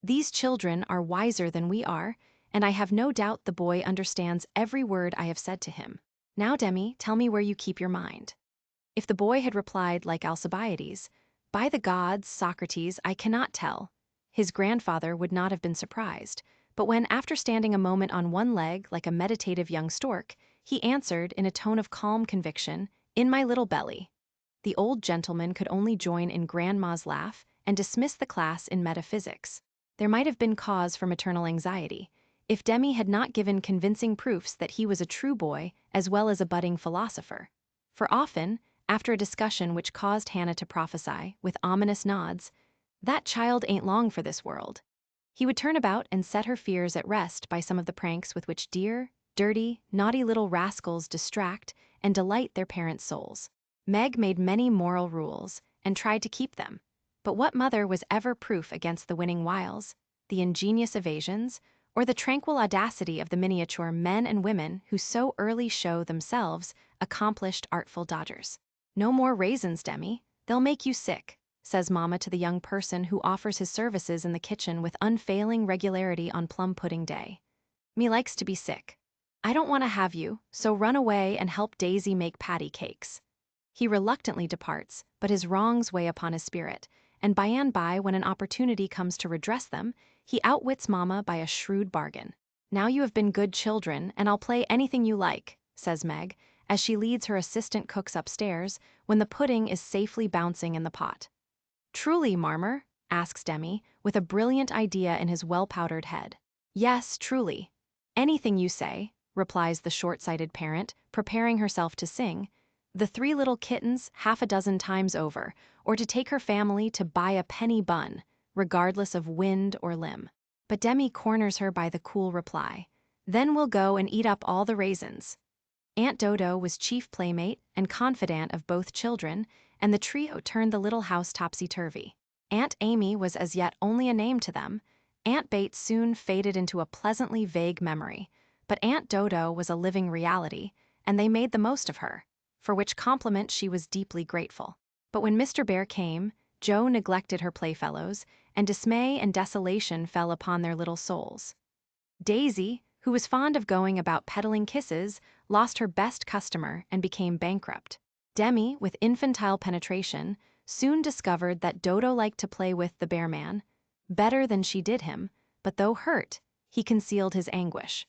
These children are wiser than we are, and I have no doubt the boy understands every word I have said to him. Now, Demi, tell me where you keep your mind." If the boy had replied like Alcibiades, "By the gods, Socrates, I cannot tell," his grandfather would not have been surprised, but when, after standing a moment on one leg like a meditative young stork, he answered in a tone of calm conviction, "In my little belly," the old gentleman could only join in Grandma's laugh and dismiss the class in metaphysics. There might have been cause for maternal anxiety, if Demi had not given convincing proofs that he was a true boy as well as a budding philosopher. For often, after a discussion which caused Hannah to prophesy, with ominous nods, That child ain't long for this world. He would turn about and set her fears at rest by some of the pranks with which dear, dirty, naughty little rascals distract and delight their parents' souls. Meg made many moral rules and tried to keep them, but what mother was ever proof against the winning wiles, the ingenious evasions, or the tranquil audacity of the miniature men and women who so early show themselves accomplished artful dodgers? "No more raisins, Demi. They'll make you sick," says Mama to the young person who offers his services in the kitchen with unfailing regularity on plum pudding day. "Me likes to be sick. I don't want to have you, so run away and help Daisy make patty cakes." He reluctantly departs, but his wrongs weigh upon his spirit, and by and by, when an opportunity comes to redress them, he outwits Mama by a shrewd bargain. "Now you have been good children, and I'll play anything you like," says Meg, as she leads her assistant cooks upstairs when the pudding is safely bouncing in the pot. "Truly, Marmee?" asks Demi, with a brilliant idea in his well-powdered head. "Yes, truly. Anything you say," replies the short-sighted parent, preparing herself to sing "The Three Little Kittens" half a dozen times over, or to take her family to buy a penny bun, regardless of wind or limb. But Demi corners her by the cool reply, "Then we'll go and eat up all the raisins." Aunt Dodo was chief playmate and confidant of both children, and the trio turned the little house topsy-turvy. Aunt Amy was as yet only a name to them. Aunt Bates soon faded into a pleasantly vague memory, but Aunt Dodo was a living reality, and they made the most of her, for which compliment she was deeply grateful. But when Mr. Bear came, Jo neglected her playfellows, and dismay and desolation fell upon their little souls. Daisy, who was fond of going about peddling kisses, lost her best customer and became bankrupt. Demi, with infantile penetration, soon discovered that Dodo liked to play with the bear man better than she did him, but though hurt, he concealed his anguish.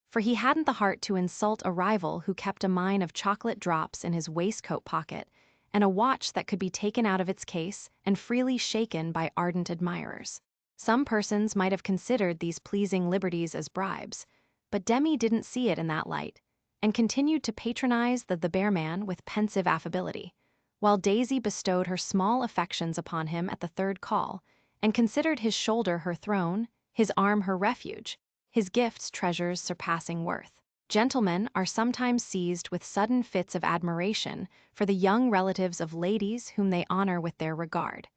For he hadn't the heart to insult a rival who kept a mine of chocolate drops in his waistcoat pocket and a watch that could be taken out of its case and freely shaken by ardent admirers. Some persons might have considered these pleasing liberties as bribes, but Demi didn't see it in that light, and continued to patronize the bear man with pensive affability, while Daisy bestowed her small affections upon him at the third call, and considered his shoulder her throne, his arm her refuge, his gifts treasures surpassing worth. Gentlemen are sometimes seized with sudden fits of admiration for the young relatives of ladies whom they honor with their regard.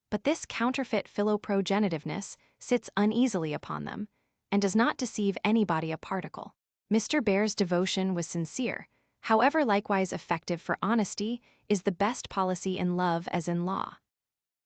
But this counterfeit philoprogenitiveness sits uneasily upon them, and does not deceive anybody a particle. Mr. Bear's devotion was sincere, however likewise effective for honesty is the best policy in love as in law.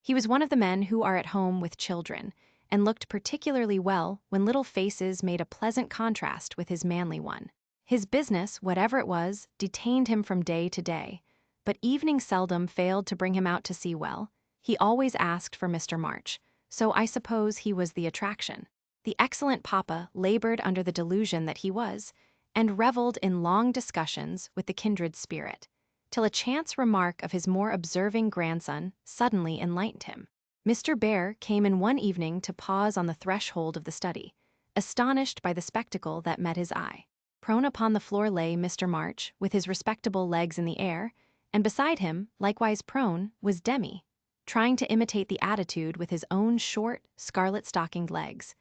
He was one of the men who are at home with children, and looked particularly well when little faces made a pleasant contrast with his manly one. His business, whatever it was, detained him from day to day, but evening seldom failed to bring him out to see well. He always asked for Mr. March, so I suppose he was the attraction. The excellent papa labored under the delusion that he was, and reveled in long discussions with the kindred spirit, till a chance remark of his more observing grandson suddenly enlightened him. Mr. Bear came in one evening to pause on the threshold of the study, astonished by the spectacle that met his eye. Prone upon the floor lay Mr. March, with his respectable legs in the air, and beside him, likewise prone, was Demi, trying to imitate the attitude with his own short, scarlet-stockinged legs.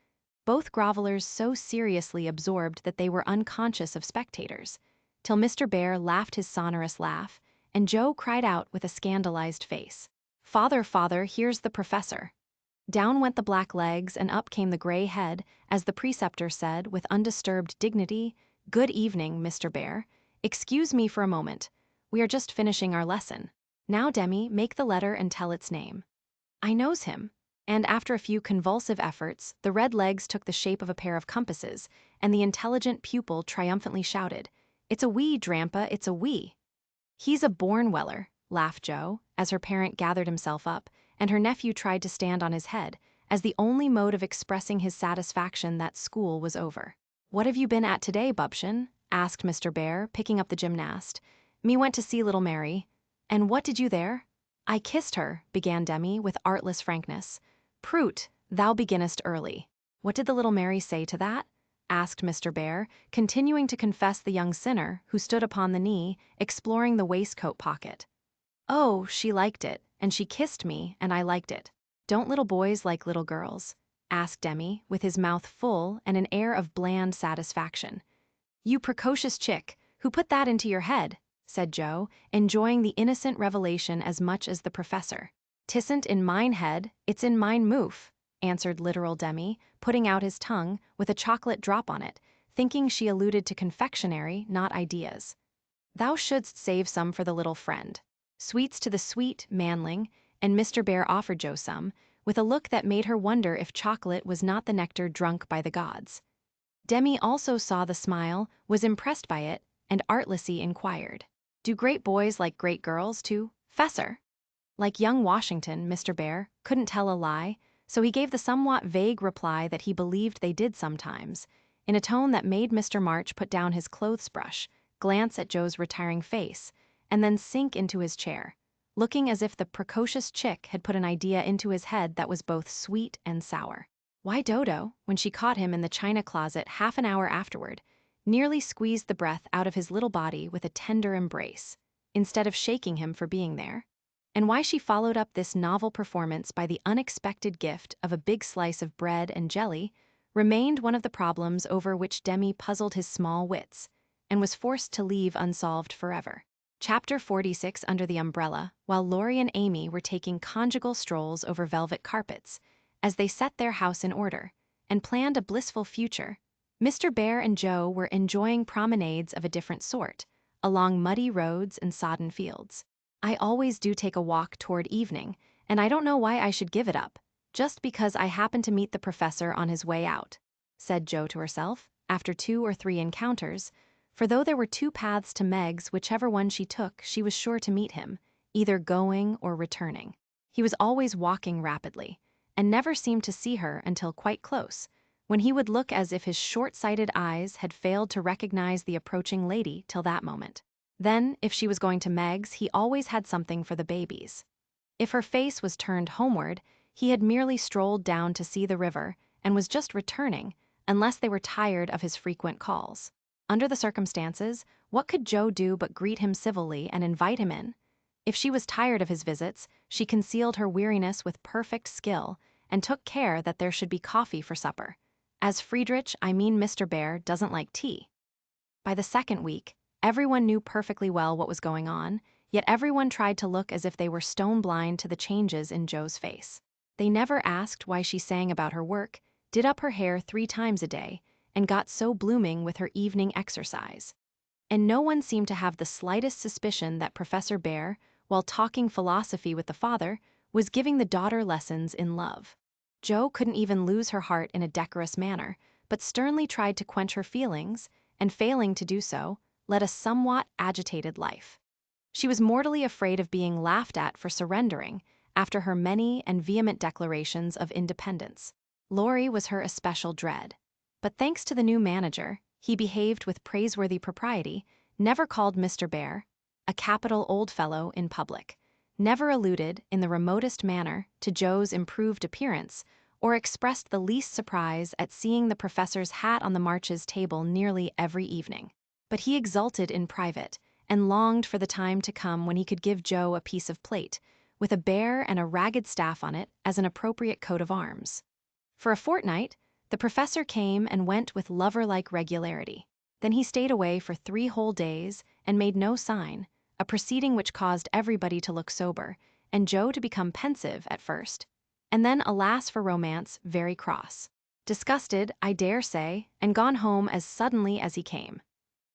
Both grovelers so seriously absorbed that they were unconscious of spectators, till Mr. Bear laughed his sonorous laugh, and Jo cried out with a scandalized face, "Father, father, here's the professor." Down went the black legs and up came the gray head as the preceptor said with undisturbed dignity, "Good evening, Mr. Bear. Excuse me for a moment. We are just finishing our lesson. Now, Demi, make the letter and tell its name." I knows him. And after a few convulsive efforts, the red legs took the shape of a pair of compasses, and the intelligent pupil triumphantly shouted, "It's a we, Drampa, it's a we." "He's a born weller," laughed Jo, as her parent gathered himself up, and her nephew tried to stand on his head, as the only mode of expressing his satisfaction that school was over. "What have you been at today, Bubchen?" asked Mr. Bear, picking up the gymnast. "Me went to see little Mary." "And what did you there?" "I kissed her," began Demi, with artless frankness. "Prut, thou beginnest early. What did the little Mary say to that?" asked Mr. Bear, continuing to confess the young sinner, who stood upon the knee, exploring the waistcoat pocket. "Oh, she liked it, and she kissed me, and I liked it." Don't little boys like little girls? Asked Demi, with his mouth full and an air of bland satisfaction. You precocious chick, who put that into your head? Said Joe, enjoying the innocent revelation as much as the professor. Tisn't in mine head, it's in mine moof, answered literal Demi, putting out his tongue, with a chocolate drop on it, thinking she alluded to confectionery, not ideas. Thou shouldst save some for the little friend. Sweets to the sweet, manling, and Mr. Bear offered Joe some, with a look that made her wonder if chocolate was not the nectar drunk by the gods. Demi also saw the smile, was impressed by it, and artlessly inquired, Do great boys like great girls, too, Fessor? Like young Washington, Mr. Bear couldn't tell a lie, so he gave the somewhat vague reply that he believed they did sometimes, in a tone that made Mr. March put down his clothes brush, glance at Joe's retiring face, and then sink into his chair, looking as if the precocious chick had put an idea into his head that was both sweet and sour. Why Dodo, when she caught him in the china closet half an hour afterward, nearly squeezed the breath out of his little body with a tender embrace, instead of shaking him for being there, and why she followed up this novel performance by the unexpected gift of a big slice of bread and jelly, remained one of the problems over which Demi puzzled his small wits, and was forced to leave unsolved forever. Chapter 46 Under the Umbrella, while Laurie and Amy were taking conjugal strolls over velvet carpets, as they set their house in order, and planned a blissful future, Mr. Bear and Joe were enjoying promenades of a different sort, along muddy roads and sodden fields. I always do take a walk toward evening, and I don't know why I should give it up, just because I happened to meet the professor on his way out, said Joe to herself, after 2 or 3 encounters, for though there were 2 paths to Meg's, whichever one she took, she was sure to meet him, either going or returning. He was always walking rapidly, and never seemed to see her until quite close, when he would look as if his short-sighted eyes had failed to recognize the approaching lady till that moment. Then, if she was going to Meg's, he always had something for the babies. If her face was turned homeward, he had merely strolled down to see the river and was just returning, unless they were tired of his frequent calls. Under the circumstances, what could Joe do but greet him civilly and invite him in? If she was tired of his visits, she concealed her weariness with perfect skill and took care that there should be coffee for supper. As Mr. Bear, doesn't like tea. By the 2nd week, everyone knew perfectly well what was going on, yet everyone tried to look as if they were stone blind to the changes in Joe's face. They never asked why she sang about her work, did up her hair 3 times a day, and got so blooming with her evening exercise. And no one seemed to have the slightest suspicion that Professor Bear, while talking philosophy with the father, was giving the daughter lessons in love. Joe couldn't even lose her heart in a decorous manner, but sternly tried to quench her feelings, and failing to do so, led a somewhat agitated life. She was mortally afraid of being laughed at for surrendering, after her many and vehement declarations of independence. Laurie was her especial dread. But thanks to the new manager, he behaved with praiseworthy propriety, never called Mr. Bear, a capital old fellow, in public, never alluded, in the remotest manner, to Joe's improved appearance, or expressed the least surprise at seeing the professor's hat on the Marches' table nearly every evening. But he exulted in private, and longed for the time to come when he could give Joe a piece of plate, with a bear and a ragged staff on it as an appropriate coat of arms. For a fortnight, the professor came and went with lover-like regularity. Then he stayed away for 3 whole days and made no sign, a proceeding which caused everybody to look sober, and Joe to become pensive at first, and then, alas for romance, very cross. Disgusted, I dare say, and gone home as suddenly as he came.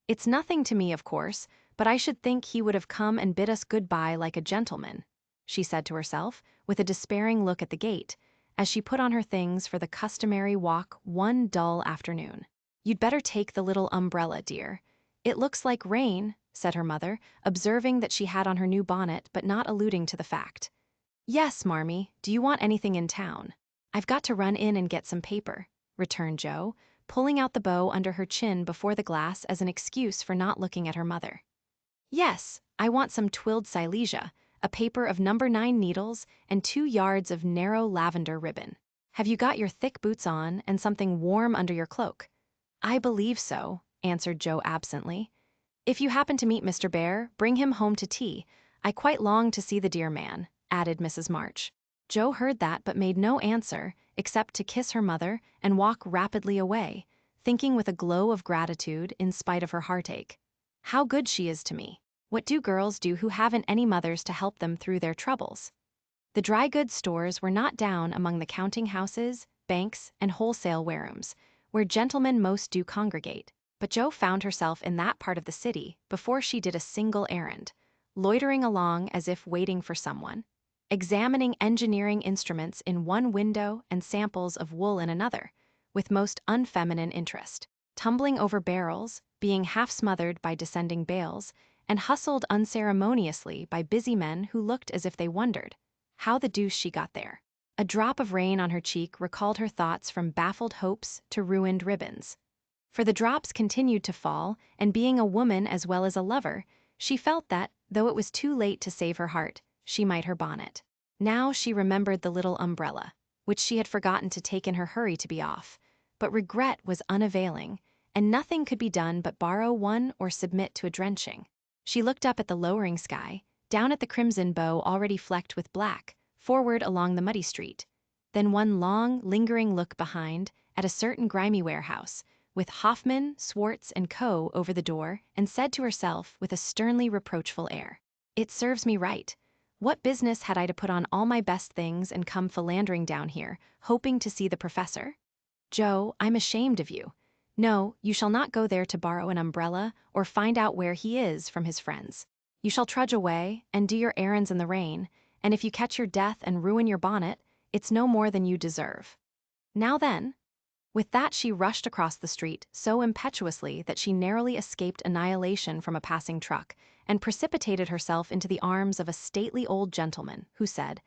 It's nothing to me, of course, but I should think he would have come and bid us good-bye like a gentleman, she said to herself, with a despairing look at the gate, as she put on her things for the customary walk one dull afternoon. You'd better take the little umbrella, dear. It looks like rain, said her mother, observing that she had on her new bonnet but not alluding to the fact. Yes, Marmee, do you want anything in town? I've got to run in and get some paper, returned Joe, pulling out the bow under her chin before the glass as an excuse for not looking at her mother. Yes, I want some twilled silesia, a paper of number 9 needles, and 2 yards of narrow lavender ribbon. Have you got your thick boots on and something warm under your cloak? I believe so, answered Joe absently. If you happen to meet Mr. Bear, bring him home to tea. I quite long to see the dear man, added Mrs. March. Joe heard that but made no answer except to kiss her mother and walk rapidly away, thinking with a glow of gratitude in spite of her heartache. How good she is to me. What do girls do who haven't any mothers to help them through their troubles? The dry goods stores were not down among the counting houses, banks, and wholesale warehouses, where gentlemen most do congregate, but Joe found herself in that part of the city before she did a single errand, loitering along as if waiting for someone, examining engineering instruments in one window and samples of wool in another, with most unfeminine interest, tumbling over barrels, being half smothered by descending bales, and hustled unceremoniously by busy men who looked as if they wondered how the deuce she got there. A drop of rain on her cheek recalled her thoughts from baffled hopes to ruined ribbons. For the drops continued to fall, and being a woman as well as a lover, she felt that, though it was too late to save her heart, she might her bonnet. Now she remembered the little umbrella, which she had forgotten to take in her hurry to be off, but regret was unavailing, and nothing could be done but borrow one or submit to a drenching. She looked up at the lowering sky, down at the crimson bow already flecked with black, forward along the muddy street, then one long, lingering look behind at a certain grimy warehouse, with Hoffman, Swartz, and Co. over the door, and said to herself with a sternly reproachful air, "It serves me right. What business had I to put on all my best things and come philandering down here, hoping to see the professor? Joe, I'm ashamed of you. No, you shall not go there to borrow an umbrella or find out where he is from his friends. You shall trudge away and do your errands in the rain, and if you catch your death and ruin your bonnet, it's no more than you deserve. Now then." With that she rushed across the street so impetuously that she narrowly escaped annihilation from a passing truck and precipitated herself into the arms of a stately old gentleman who said,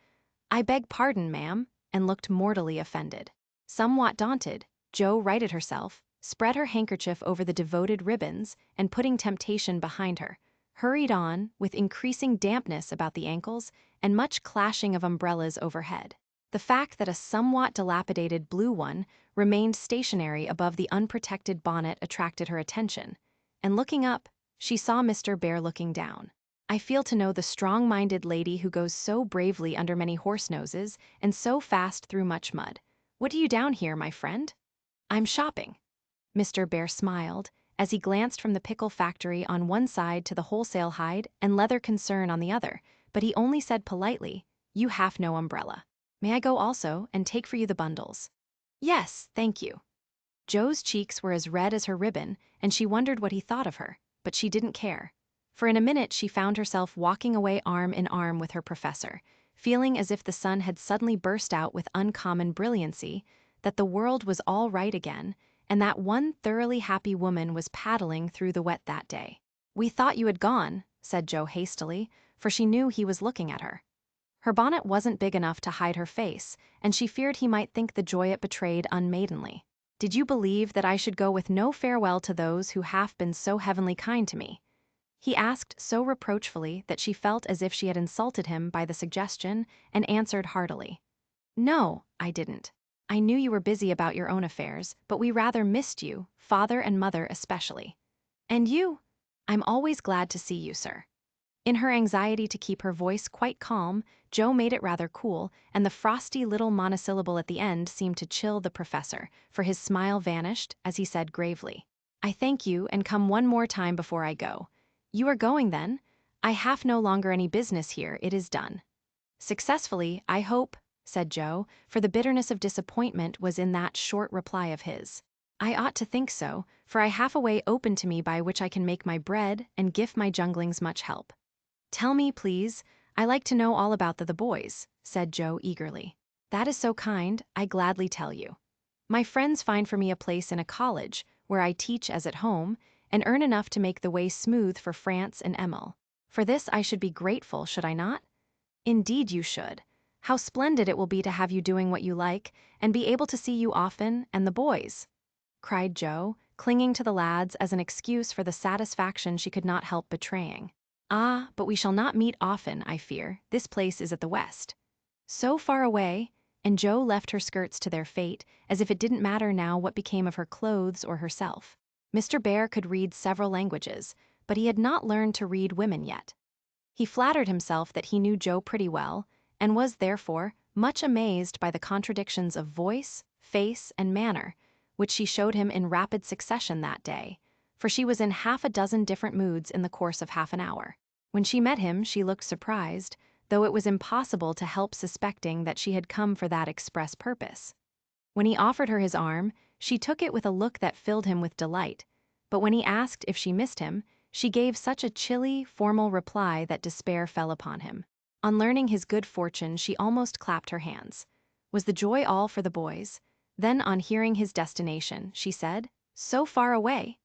"I beg pardon, ma'am," and looked mortally offended. Somewhat daunted, Joe righted herself, spread her handkerchief over the devoted ribbons, and putting temptation behind her, hurried on, with increasing dampness about the ankles and much clashing of umbrellas overhead. The fact that a somewhat dilapidated blue one remained stationary above the unprotected bonnet attracted her attention, and looking up, she saw Mr. Bear looking down. "I feel to know the strong-minded lady who goes so bravely under many horse-noses and so fast through much mud. What do you down here, my friend?" "I'm shopping." Mr. Bear smiled, as he glanced from the pickle factory on one side to the wholesale hide and leather concern on the other, but he only said politely, "You have no umbrella. May I go also and take for you the bundles?" "Yes, thank you." Joe's cheeks were as red as her ribbon, and she wondered what he thought of her, but she didn't care. For in a minute she found herself walking away arm in arm with her professor, feeling as if the sun had suddenly burst out with uncommon brilliancy, that the world was all right again, and that one thoroughly happy woman was paddling through the wet that day. "We thought you had gone," said Joe hastily, for she knew he was looking at her. Her bonnet wasn't big enough to hide her face, and she feared he might think the joy it betrayed unmaidenly. "Did you believe that I should go with no farewell to those who have been so heavenly kind to me?" he asked so reproachfully that she felt as if she had insulted him by the suggestion, and answered heartily, "No, I didn't. I knew you were busy about your own affairs, but we rather missed you, father and mother especially. And you? I'm always glad to see you, sir." In her anxiety to keep her voice quite calm, Joe made it rather cool, and the frosty little monosyllable at the end seemed to chill the professor, for his smile vanished as he said gravely, "I thank you and come one more time before I go. You are going then? I have no longer any business here, it is done." "Successfully, I hope," said Joe, for the bitterness of disappointment was in that short reply of his. "I ought to think so, for I have a way open to me by which I can make my bread and give my junglings much help." "Tell me, please. I like to know all about the boys," said Joe eagerly. "That is so kind, I gladly tell you. My friends find for me a place in a college, where I teach as at home, and earn enough to make the way smooth for France and Emil. For this I should be grateful, should I not?" "Indeed you should. How splendid it will be to have you doing what you like, and be able to see you often, and the boys," cried Joe, clinging to the lads as an excuse for the satisfaction she could not help betraying. "Ah, but we shall not meet often, I fear. This place is at the west." "So far away," and Joe left her skirts to their fate, as if it didn't matter now what became of her clothes or herself. Mr. Bear could read several languages, but he had not learned to read women yet. He flattered himself that he knew Joe pretty well, and was, therefore, much amazed by the contradictions of voice, face, and manner, which she showed him in rapid succession that day, for she was in half a dozen different moods in the course of half an hour. When she met him, she looked surprised, though it was impossible to help suspecting that she had come for that express purpose. When he offered her his arm, she took it with a look that filled him with delight, but when he asked if she missed him, she gave such a chilly, formal reply that despair fell upon him. On learning his good fortune, she almost clapped her hands. Was the joy all for the boys? Then, on hearing his destination, she said, "So far away,"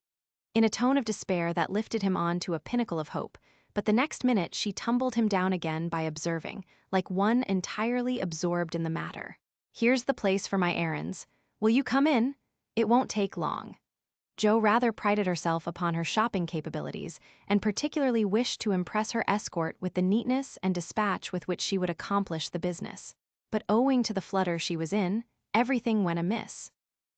in a tone of despair that lifted him on to a pinnacle of hope, but the next minute she tumbled him down again by observing, like one entirely absorbed in the matter, "Here's the place for my errands. Will you come in? It won't take long." Jo rather prided herself upon her shopping capabilities, and particularly wished to impress her escort with the neatness and dispatch with which she would accomplish the business. But owing to the flutter she was in, everything went amiss.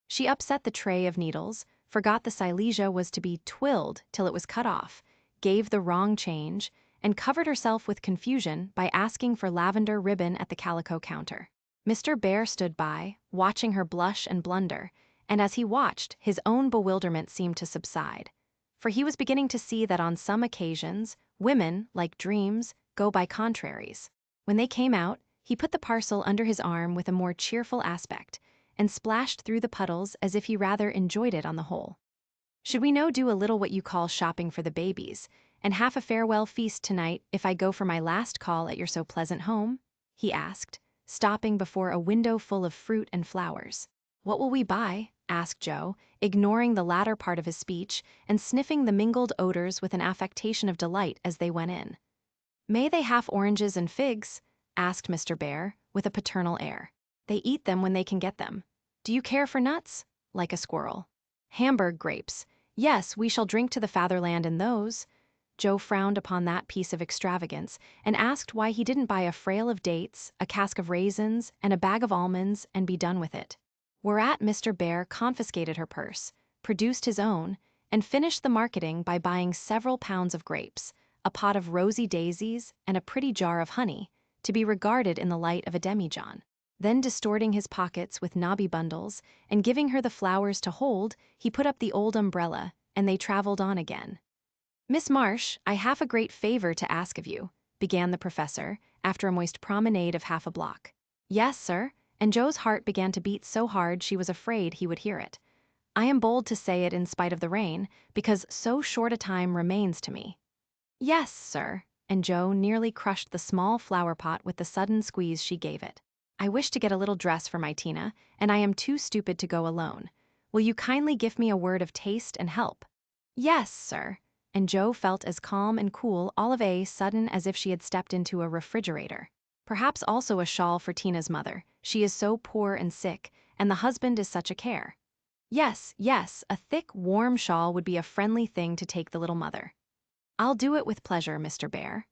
She upset the tray of needles, forgot the silesia was to be twilled till it was cut off, gave the wrong change, and covered herself with confusion by asking for lavender ribbon at the calico counter. Mr. Bear stood by, watching her blush and blunder, and as he watched, his own bewilderment seemed to subside. For he was beginning to see that on some occasions, women, like dreams, go by contraries. When they came out, he put the parcel under his arm with a more cheerful aspect, and splashed through the puddles as if he rather enjoyed it on the whole. "Should we no do a little what you call shopping for the babies, and half a farewell feast tonight if I go for my last call at your so pleasant home?" he asked, stopping before a window full of fruit and flowers. "What will we buy?" asked Jo, ignoring the latter part of his speech and sniffing the mingled odors with an affectation of delight as they went in. "May they have oranges and figs?" asked Mr. Bear, with a paternal air. "They eat them when they can get them. Do you care for nuts?" "Like a squirrel." "Hamburg grapes. Yes, we shall drink to the fatherland in those." Jo frowned upon that piece of extravagance and asked why he didn't buy a frail of dates, a cask of raisins, and a bag of almonds and be done with it. Whereat Mr. Bear confiscated her purse, produced his own, and finished the marketing by buying several pounds of grapes, a pot of rosy daisies, and a pretty jar of honey, to be regarded in the light of a demijohn. Then distorting his pockets with knobby bundles, and giving her the flowers to hold, he put up the old umbrella, and they traveled on again. "Miss Marsh, I have a great favor to ask of you," began the professor, after a moist promenade of half a block. "Yes, sir," and Jo's heart began to beat so hard she was afraid he would hear it. "I am bold to say it in spite of the rain, because so short a time remains to me." "Yes, sir," and Jo nearly crushed the small flower pot with the sudden squeeze she gave it. "I wish to get a little dress for my Tina, and I am too stupid to go alone. Will you kindly give me a word of taste and help?" "Yes, sir," and Jo felt as calm and cool all of a sudden as if she had stepped into a refrigerator. "Perhaps also a shawl for Tina's mother. She is so poor and sick, and the husband is such a care." "Yes, yes, a thick, warm shawl would be a friendly thing to take the little mother." "I'll do it with pleasure, Mr. Bear.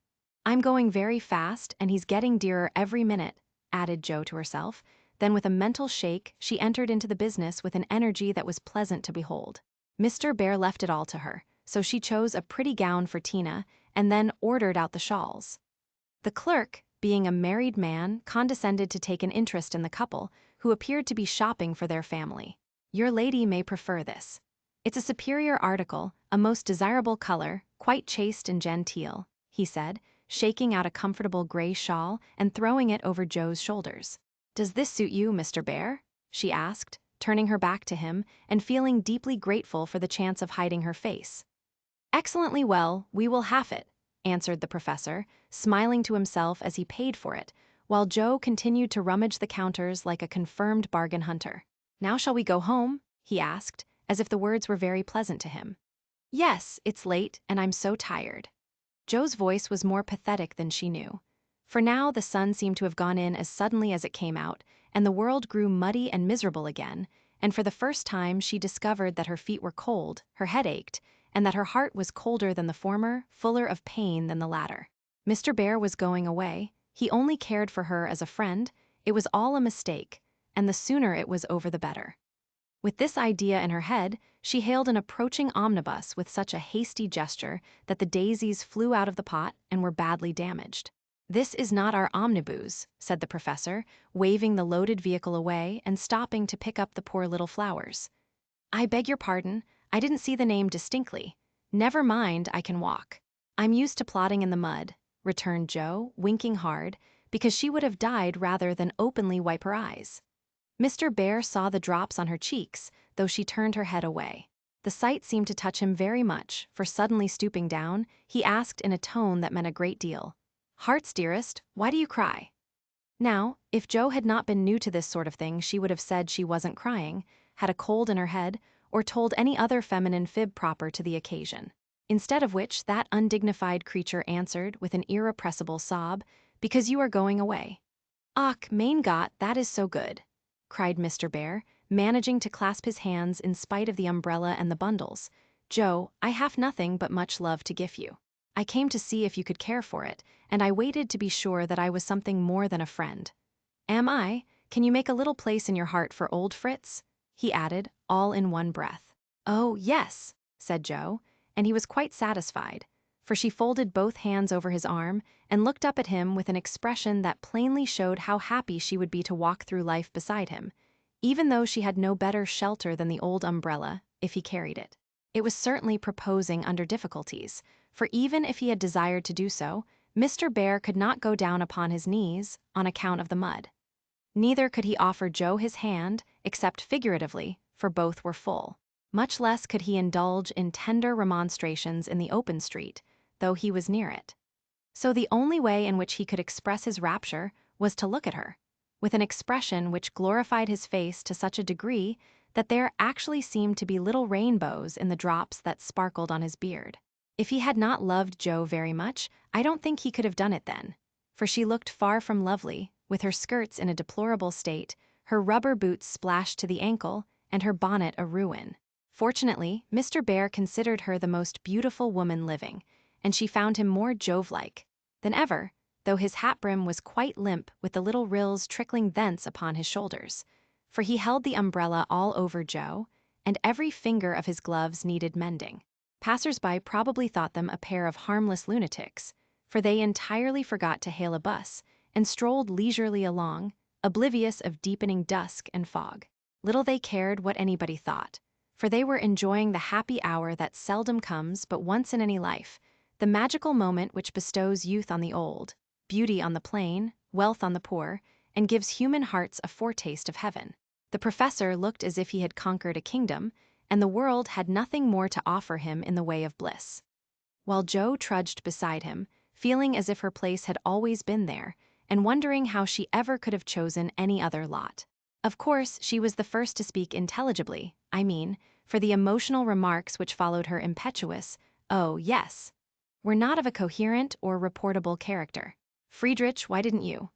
I'm going very fast, and he's getting dearer every minute," added Jo to herself. Then with a mental shake, she entered into the business with an energy that was pleasant to behold. Mr. Bear left it all to her, so she chose a pretty gown for Tina, and then ordered out the shawls. The clerk, being a married man, condescended to take an interest in the couple, who appeared to be shopping for their family. "Your lady may prefer this. It's a superior article, a most desirable color, quite chaste and genteel," he said, shaking out a comfortable gray shawl and throwing it over Jo's shoulders. "Does this suit you, Mr. Bear?" she asked, turning her back to him and feeling deeply grateful for the chance of hiding her face. "Excellently well, we will have it," answered the professor, smiling to himself as he paid for it, while Jo continued to rummage the counters like a confirmed bargain hunter. "Now shall we go home?" he asked, as if the words were very pleasant to him. "Yes, it's late, and I'm so tired." Jo's voice was more pathetic than she knew. For now the sun seemed to have gone in as suddenly as it came out, and the world grew muddy and miserable again, and for the first time she discovered that her feet were cold, her head ached, and that her heart was colder than the former, fuller of pain than the latter. Mr. Bear was going away. He only cared for her as a friend. It was all a mistake, and the sooner it was over the better. With this idea in her head, she hailed an approaching omnibus with such a hasty gesture that the daisies flew out of the pot and were badly damaged. "This is not our omnibus," said the professor, waving the loaded vehicle away and stopping to pick up the poor little flowers. "I beg your pardon, I didn't see the name distinctly. Never mind, I can walk. I'm used to plodding in the mud," returned Jo, winking hard, because she would have died rather than openly wipe her eyes. Mr. Bear saw the drops on her cheeks, though she turned her head away. The sight seemed to touch him very much, for suddenly stooping down, he asked in a tone that meant a great deal, "Hearts, dearest, why do you cry?" Now, if Jo had not been new to this sort of thing, she would have said she wasn't crying, had a cold in her head, or told any other feminine fib proper to the occasion. Instead of which, that undignified creature answered with an irrepressible sob, "Because you are going away." "Ach, mein Gott, that is so good," cried Mr. Bear, managing to clasp his hands in spite of the umbrella and the bundles. "Jo, I have nothing but much love to give you. I came to see if you could care for it, and I waited to be sure that I was something more than a friend. Am I? Can you make a little place in your heart for old Fritz?" he added, all in one breath. "Oh, yes," said Jo, and he was quite satisfied, for she folded both hands over his arm and looked up at him with an expression that plainly showed how happy she would be to walk through life beside him, even though she had no better shelter than the old umbrella, if he carried it. It was certainly proposing under difficulties, for even if he had desired to do so, Mr. Bear could not go down upon his knees on account of the mud. Neither could he offer Jo his hand, except figuratively, for both were full. Much less could he indulge in tender remonstrations in the open street, though he was near it. So the only way in which he could express his rapture was to look at her, with an expression which glorified his face to such a degree that there actually seemed to be little rainbows in the drops that sparkled on his beard. If he had not loved Jo very much, I don't think he could have done it then, for she looked far from lovely, with her skirts in a deplorable state, her rubber boots splashed to the ankle, and her bonnet a ruin. Fortunately, Mr. Bear considered her the most beautiful woman living, and she found him more Jove-like than ever, though his hat brim was quite limp with the little rills trickling thence upon his shoulders, for he held the umbrella all over Jo, and every finger of his gloves needed mending. Passers-by probably thought them a pair of harmless lunatics, for they entirely forgot to hail a bus, and strolled leisurely along, oblivious of deepening dusk and fog. Little they cared what anybody thought, for they were enjoying the happy hour that seldom comes but once in any life, the magical moment which bestows youth on the old, beauty on the plain, wealth on the poor, and gives human hearts a foretaste of heaven. The professor looked as if he had conquered a kingdom, and the world had nothing more to offer him in the way of bliss. While Jo trudged beside him, feeling as if her place had always been there, and wondering how she ever could have chosen any other lot. Of course, she was the first to speak intelligibly, for the emotional remarks which followed her impetuous, "Oh, yes," were not of a coherent or reportable character. "Friedrich, why didn't you?"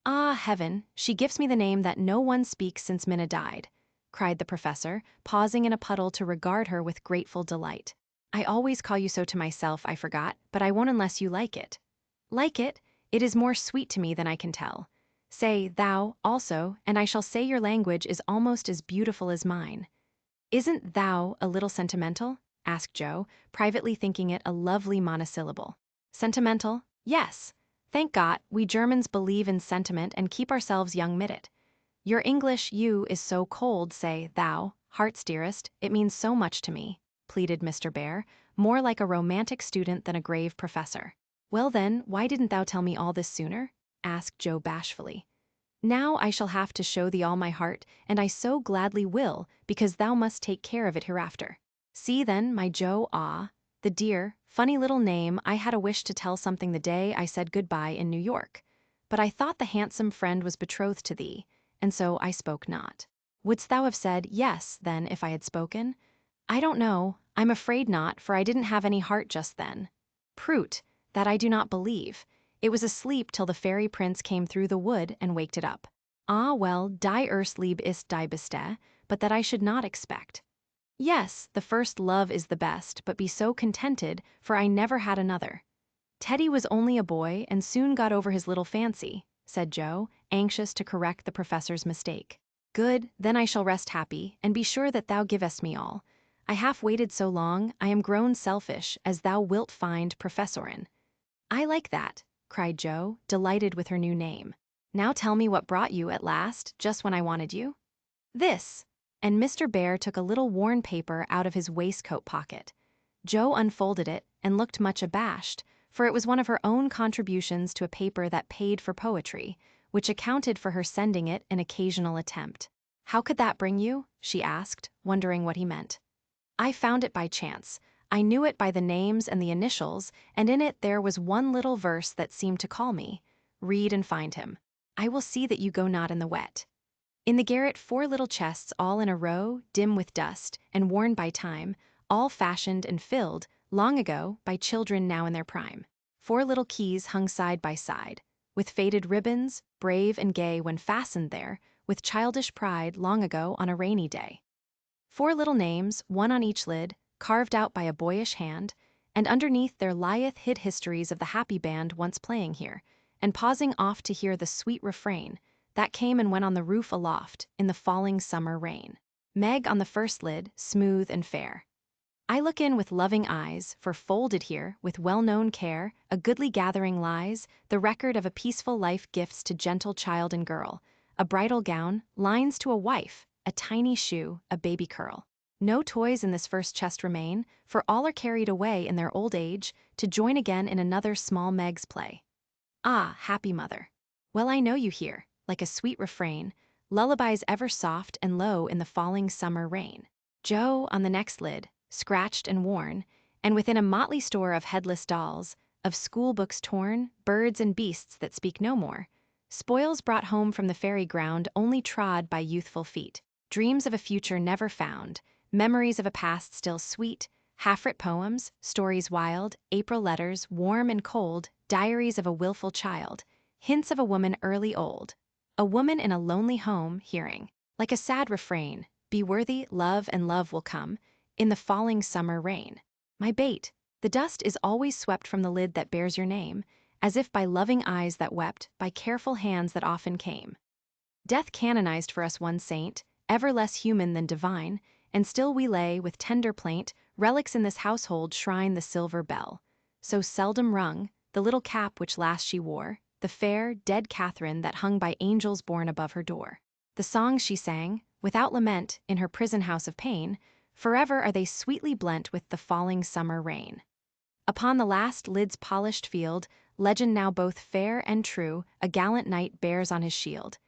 "Ah, heaven, she gives me the name that no one speaks since Minna died," cried the professor, pausing in a puddle to regard her with grateful delight. "I always call you so to myself, I forgot, but I won't unless you like it." "Like it? It is more sweet to me than I can tell. Say, thou, also, and I shall say your language is almost as beautiful as mine." "Isn't thou a little sentimental?" asked Jo, privately thinking it a lovely monosyllable. "Sentimental? Yes. Thank God, we Germans believe in sentiment and keep ourselves young mid it. Your English you is so cold, say, thou, heart's dearest, it means so much to me," pleaded Mr. Bear, more like a romantic student than a grave professor. "Well then, why didn't thou tell me all this sooner?" asked Jo bashfully. "Now I shall have to show thee all my heart, and I so gladly will, because thou must take care of it hereafter. See then, my Jo, the dear, funny little name. I had a wish to tell something the day I said goodbye in New York, but I thought the handsome friend was betrothed to thee, and so I spoke not. Wouldst thou have said yes, then, if I had spoken? I don't know, I'm afraid not, for I didn't have any heart just then. Prut, that I do not believe. It was asleep till the fairy prince came through the wood and waked it up. Ah well, die erst lieb ist die beste, but that I should not expect. Yes, the first love is the best, but be so contented, for I never had another. Teddy was only a boy and soon got over his little fancy," said Jo, anxious to correct the professor's mistake. "Good, then I shall rest happy, and be sure that thou givest me all. I have waited so long, I am grown selfish, as thou wilt find, professorin." "I like that. cried Joe, delighted with her new name. "Now tell me what brought you at last, just when I wanted you." "This." And Mr. Bear took a little worn paper out of his waistcoat pocket. Joe unfolded it and looked much abashed, for it was one of her own contributions to a paper that paid for poetry, which accounted for her sending it an occasional attempt. "How could that bring you?" she asked, wondering what he meant. "I found it by chance. I knew it by the names and the initials, and in it there was one little verse that seemed to call me. Read and find him. I will see that you go not in the wet. In the garret 4 little chests all in a row, dim with dust, and worn by time, all fashioned and filled, long ago, by children now in their prime. 4 little keys hung side by side, with faded ribbons, brave and gay when fastened there, with childish pride long ago on a rainy day. 4 little names, one on each lid, carved out by a boyish hand, and underneath there lieth hid histories of the happy band once playing here, and pausing oft to hear the sweet refrain that came and went on the roof aloft in the falling summer rain. Meg on the first lid, smooth and fair. I look in with loving eyes, for folded here, with well-known care, a goodly gathering lies, the record of a peaceful life gifts to gentle child and girl, a bridal gown, lines to a wife, a tiny shoe, a baby curl. No toys in this first chest remain, for all are carried away in their old age, to join again in another small Meg's play. Ah, happy mother! Well I know you hear, like a sweet refrain, lullabies ever soft and low in the falling summer rain. Joe on the next lid, scratched and worn, and within a motley store of headless dolls, of school books torn, birds and beasts that speak no more, spoils brought home from the fairy ground only trod by youthful feet, dreams of a future never found, memories of a past still sweet, half-writ poems, stories wild, April letters, warm and cold, diaries of a willful child, hints of a woman early old, a woman in a lonely home hearing, like a sad refrain, be worthy, love and love will come, in the falling summer rain. My bait, the dust is always swept from the lid that bears your name, as if by loving eyes that wept, by careful hands that often came. Death canonized for us one saint, ever less human than divine, and still we lay, with tender plaint, relics in this household shrine the silver bell, so seldom rung, the little cap which last she wore, the fair, dead Catherine that hung by angels born above her door. The songs she sang, without lament, in her prison house of pain, forever are they sweetly blent with the falling summer rain. Upon the last lid's polished field, legend now both fair and true, a gallant knight bears on his shield,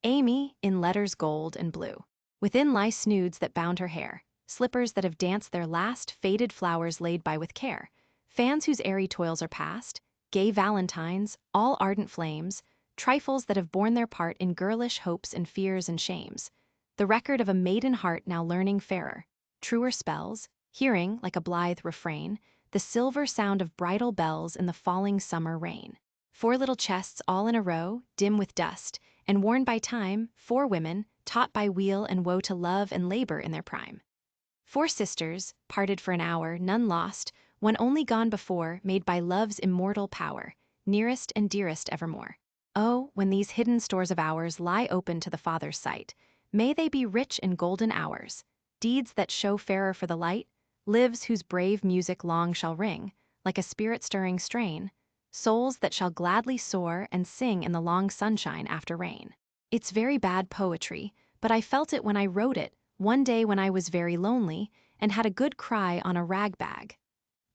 Amy, in letters gold and blue. Within lie snoods that bound her hair, slippers that have danced their last, faded flowers laid by with care, fans whose airy toils are past, gay valentines, all ardent flames, trifles that have borne their part in girlish hopes and fears and shames, the record of a maiden heart now learning fairer, truer spells, hearing, like a blithe refrain, the silver sound of bridal bells in the falling summer rain. 4 little chests all in a row, dim with dust, and worn by time, 4 women, taught by weal and woe to love and labor in their prime. 4 sisters, parted for an hour, none lost, one only gone before, made by love's immortal power, nearest and dearest evermore. Oh, when these hidden stores of ours lie open to the Father's sight, may they be rich in golden hours, deeds that show fairer for the light, lives whose brave music long shall ring, like a spirit-stirring strain, souls that shall gladly soar and sing in the long sunshine after rain. It's very bad poetry, but I felt it when I wrote it, one day when I was very lonely, and had a good cry on a rag bag.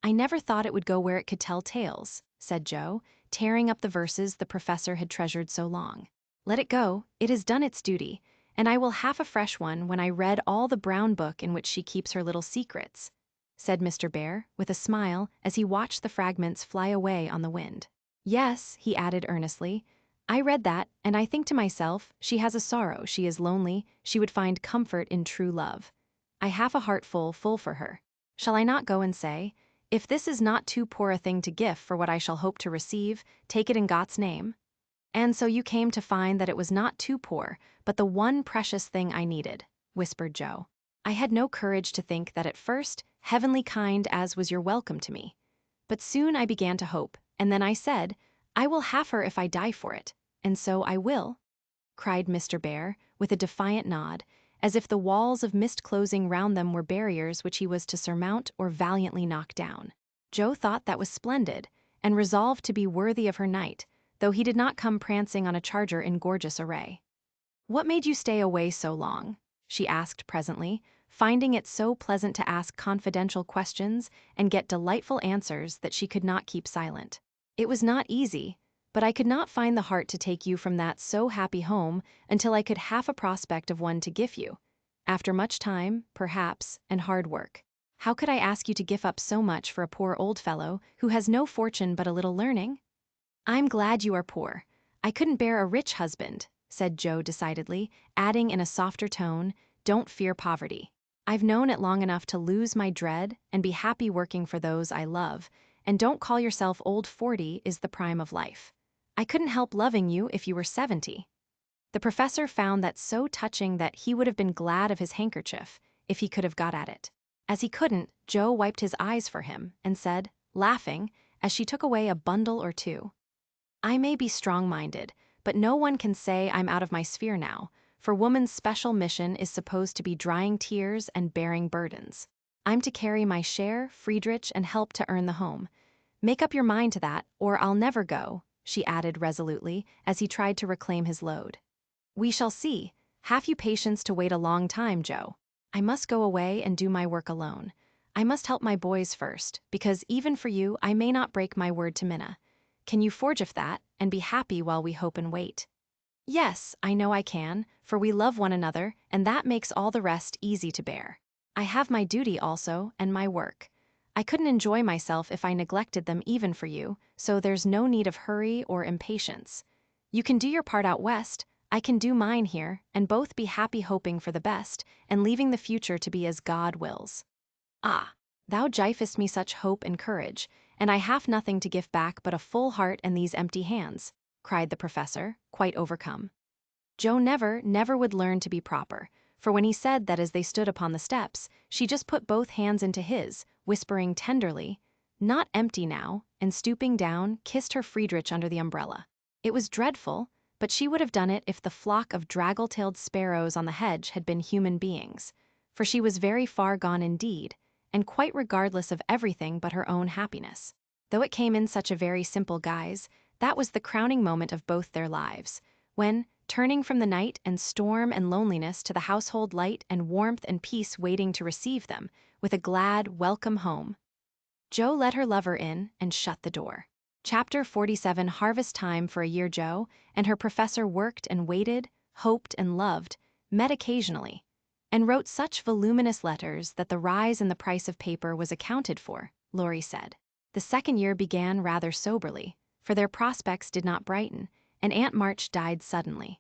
I never thought it would go where it could tell tales, said Joe, tearing up the verses the professor had treasured so long. Let it go, it has done its duty, and I will have a fresh one when I read all the brown book in which she keeps her little secrets, said Mr. Bear, with a smile, as he watched the fragments fly away on the wind. Yes, he added earnestly, I read that, and I think to myself, she has a sorrow, she is lonely, she would find comfort in true love. I have a heart full for her. Shall I not go and say, if this is not too poor a thing to give for what I shall hope to receive, take it in God's name? And so you came to find that it was not too poor, but the one precious thing I needed, whispered Joe. I had no courage to think that at first, heavenly kind as was your welcome to me. But soon I began to hope, and then I said, I will have her if I die for it, and so I will, cried Mr. Bear, with a defiant nod, as if the walls of mist closing round them were barriers which he was to surmount or valiantly knock down. Joe thought that was splendid, and resolved to be worthy of her knight, though he did not come prancing on a charger in gorgeous array. "What made you stay away so long?" she asked presently, finding it so pleasant to ask confidential questions and get delightful answers that she could not keep silent. "It was not easy, but I could not find the heart to take you from that so happy home until I could have a prospect of one to give you. After much time, perhaps, and hard work. How could I ask you to give up so much for a poor old fellow who has no fortune but a little learning?" "I'm glad you are poor. I couldn't bear a rich husband," said Joe decidedly, adding in a softer tone, "Don't fear poverty. I've known it long enough to lose my dread and be happy working for those I love, and don't call yourself old 40 is the prime of life. I couldn't help loving you if you were 70. The professor found that so touching that he would have been glad of his handkerchief if he could have got at it. As he couldn't, Joe wiped his eyes for him and said, laughing, as she took away a bundle or two, "I may be strong-minded, but no one can say I'm out of my sphere now, for woman's special mission is supposed to be drying tears and bearing burdens. I'm to carry my share, Friedrich, and help to earn the home. Make up your mind to that, or I'll never go," she added resolutely as he tried to reclaim his load. "We shall see. Have you patience to wait a long time, Joe? I must go away and do my work alone. I must help my boys first, because even for you I may not break my word to Minna. Can you forgive that, and be happy while we hope and wait?" "Yes, I know I can, for we love one another, and that makes all the rest easy to bear. I have my duty also, and my work. I couldn't enjoy myself if I neglected them even for you, so there's no need of hurry or impatience. You can do your part out west, I can do mine here, and both be happy hoping for the best, and leaving the future to be as God wills." "Ah, thou givest me such hope and courage, and I have nothing to give back but a full heart and these empty hands," cried the professor, quite overcome. Joe never would learn to be proper, for when he said that as they stood upon the steps, she just put both hands into his, whispering tenderly, "Not empty now," and stooping down, kissed her Friedrich under the umbrella. It was dreadful, but she would have done it if the flock of draggle-tailed sparrows on the hedge had been human beings, for she was very far gone indeed, and quite regardless of everything but her own happiness. Though it came in such a very simple guise, that was the crowning moment of both their lives, when, turning from the night and storm and loneliness to the household light and warmth and peace waiting to receive them, with a glad, welcome home, Joe led her lover in and shut the door. Chapter 47. Harvest time for a year. Joe and her professor worked and waited, hoped and loved, met occasionally, and wrote such voluminous letters that the rise in the price of paper was accounted for, Laurie said. The second year began rather soberly, for their prospects did not brighten, and Aunt March died suddenly.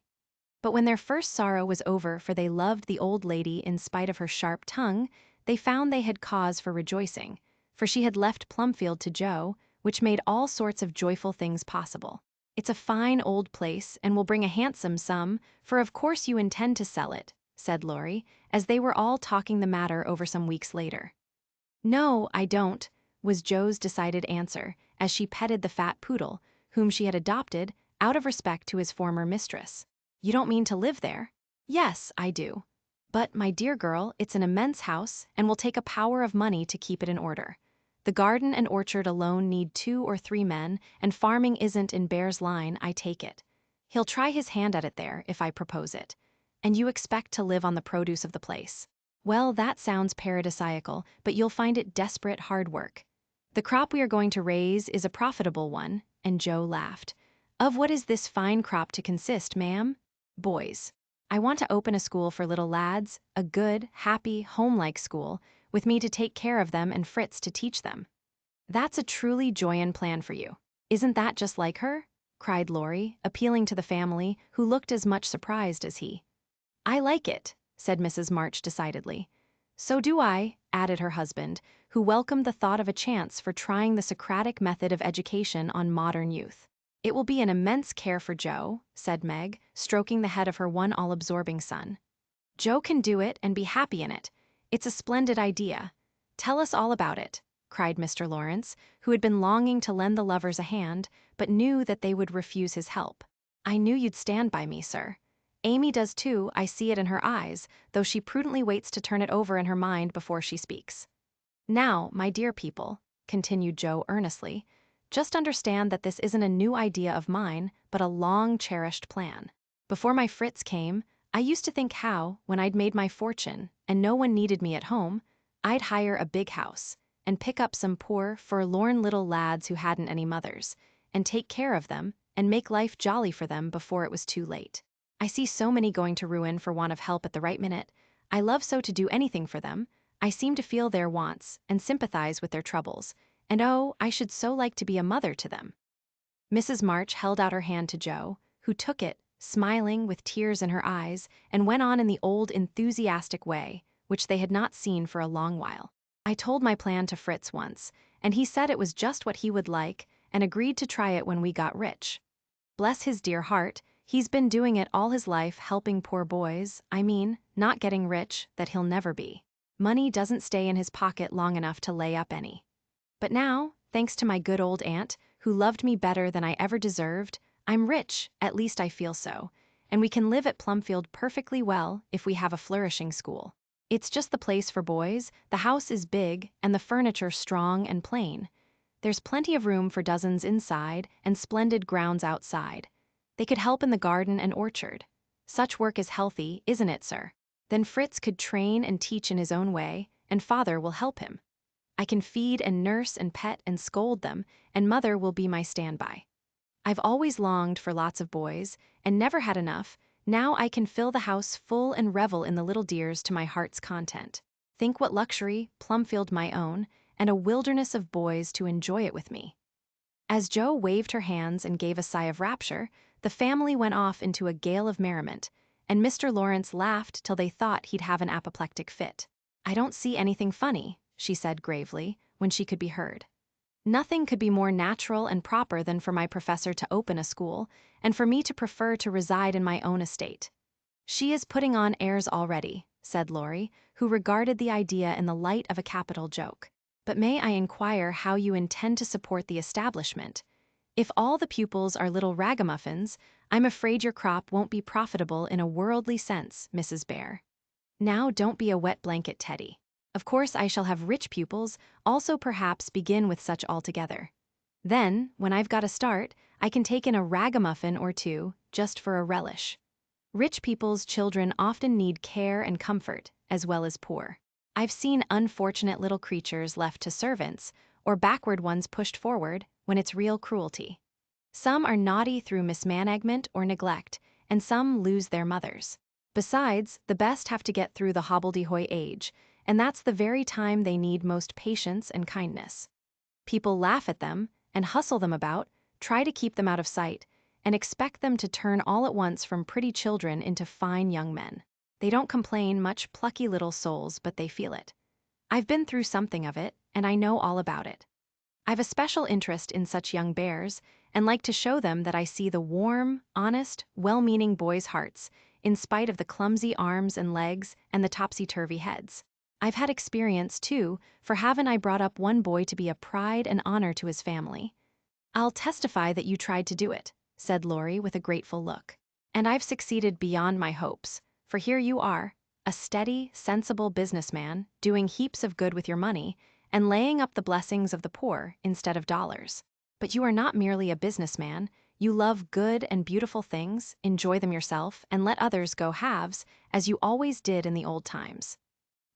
But when their first sorrow was over, for they loved the old lady in spite of her sharp tongue, they found they had cause for rejoicing, for she had left Plumfield to Joe, which made all sorts of joyful things possible. "It's a fine old place, and will bring a handsome sum, for of course you intend to sell it," said Laurie, as they were all talking the matter over some weeks later. "No, I don't," was Joe's decided answer, as she petted the fat poodle, whom she had adopted out of respect to his former mistress. "You don't mean to live there?" "Yes, I do. But, my dear girl, it's an immense house, and will take a power of money to keep it in order. The garden and orchard alone need 2 or 3 men, and farming isn't in Bear's line, I take it. He'll try his hand at it there, if I propose it. And you expect to live on the produce of the place. Well, that sounds paradisiacal, but you'll find it desperate hard work. The crop we are going to raise is a profitable one," and Joe laughed. "Of what is this fine crop to consist, ma'am?" "Boys. I want to open a school for little lads, a good, happy, home-like school, with me to take care of them and Fritz to teach them." "That's a truly Joyan plan for you. Isn't that just like her?" cried Laurie, appealing to the family, who looked as much surprised as he. "I like it," said Mrs. March decidedly. "So do I," added her husband, who welcomed the thought of a chance for trying the Socratic method of education on modern youth. "It will be an immense care for Joe," said Meg, stroking the head of her one all-absorbing son. "Joe can do it and be happy in it. It's a splendid idea. Tell us all about it," cried Mr. Lawrence, who had been longing to lend the lovers a hand, but knew that they would refuse his help. "I knew you'd stand by me, sir. Amy does too, I see it in her eyes, though she prudently waits to turn it over in her mind before she speaks. Now, my dear people," continued Joe earnestly, Just understand that this isn't a new idea of mine, but a long-cherished plan. Before my Fritz came, I used to think how, when I'd made my fortune and no one needed me at home, I'd hire a big house and pick up some poor, forlorn little lads who hadn't any mothers, and take care of them and make life jolly for them before it was too late. I see so many going to ruin for want of help at the right minute. I love so to do anything for them. I seem to feel their wants and sympathize with their troubles, and oh, I should so like to be a mother to them. Mrs. March held out her hand to Joe, who took it, smiling with tears in her eyes, and went on in the old enthusiastic way, which they had not seen for a long while. I told my plan to Fritz once, and he said it was just what he would like, and agreed to try it when we got rich. Bless his dear heart, he's been doing it all his life, helping poor boys, not getting rich, that he'll never be. Money doesn't stay in his pocket long enough to lay up any. But now, thanks to my good old aunt, who loved me better than I ever deserved, I'm rich, at least I feel so, and we can live at Plumfield perfectly well if we have a flourishing school. It's just the place for boys, the house is big, and the furniture strong and plain. There's plenty of room for dozens inside and splendid grounds outside. They could help in the garden and orchard. Such work is healthy, isn't it, sir? Then Fritz could train and teach in his own way, and father will help him. I can feed and nurse and pet and scold them, and mother will be my standby. I've always longed for lots of boys, and never had enough. Now I can fill the house full and revel in the little dears to my heart's content. Think what luxury, Plumfield my own, and a wilderness of boys to enjoy it with me. As Joe waved her hands and gave a sigh of rapture, the family went off into a gale of merriment, and Mr. Lawrence laughed till they thought he'd have an apoplectic fit. I don't see anything funny, she said gravely, when she could be heard. Nothing could be more natural and proper than for my professor to open a school, and for me to prefer to reside in my own estate. She is putting on airs already, said Laurie, who regarded the idea in the light of a capital joke. But may I inquire how you intend to support the establishment? If all the pupils are little ragamuffins, I'm afraid your crop won't be profitable in a worldly sense, Mrs. Bear. Now don't be a wet blanket, Teddy. Of course I shall have rich pupils, also perhaps begin with such altogether. Then, when I've got a start, I can take in a ragamuffin or two, just for a relish. Rich people's children often need care and comfort, as well as poor. I've seen unfortunate little creatures left to servants, or backward ones pushed forward, when it's real cruelty. Some are naughty through mismanagement or neglect, and some lose their mothers. Besides, the best have to get through the hobbledehoy age, and that's the very time they need most patience and kindness. People laugh at them, and hustle them about, try to keep them out of sight, and expect them to turn all at once from pretty children into fine young men. They don't complain much, plucky little souls, but they feel it. I've been through something of it, and I know all about it. I've a special interest in such young bears, and like to show them that I see the warm, honest, well-meaning boys' hearts, in spite of the clumsy arms and legs and the topsy-turvy heads. I've had experience, too, for haven't I brought up one boy to be a pride and honor to his family? I'll testify that you tried to do it, said Laurie with a grateful look. And I've succeeded beyond my hopes, for here you are, a steady, sensible businessman, doing heaps of good with your money, and laying up the blessings of the poor instead of dollars. But you are not merely a businessman, you love good and beautiful things, enjoy them yourself, and let others go halves, as you always did in the old times.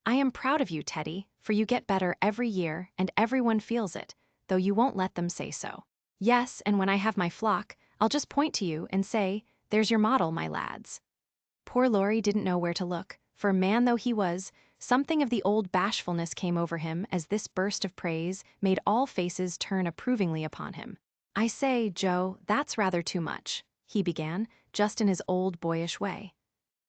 I am proud of you, Teddy, for you get better every year, and everyone feels it, though you won't let them say so. Yes, and when I have my flock, I'll just point to you and say, there's your model, my lads. Poor Laurie didn't know where to look, for man though he was, something of the old bashfulness came over him as this burst of praise made all faces turn approvingly upon him. I say, Joe, that's rather too much, he began, just in his old boyish way.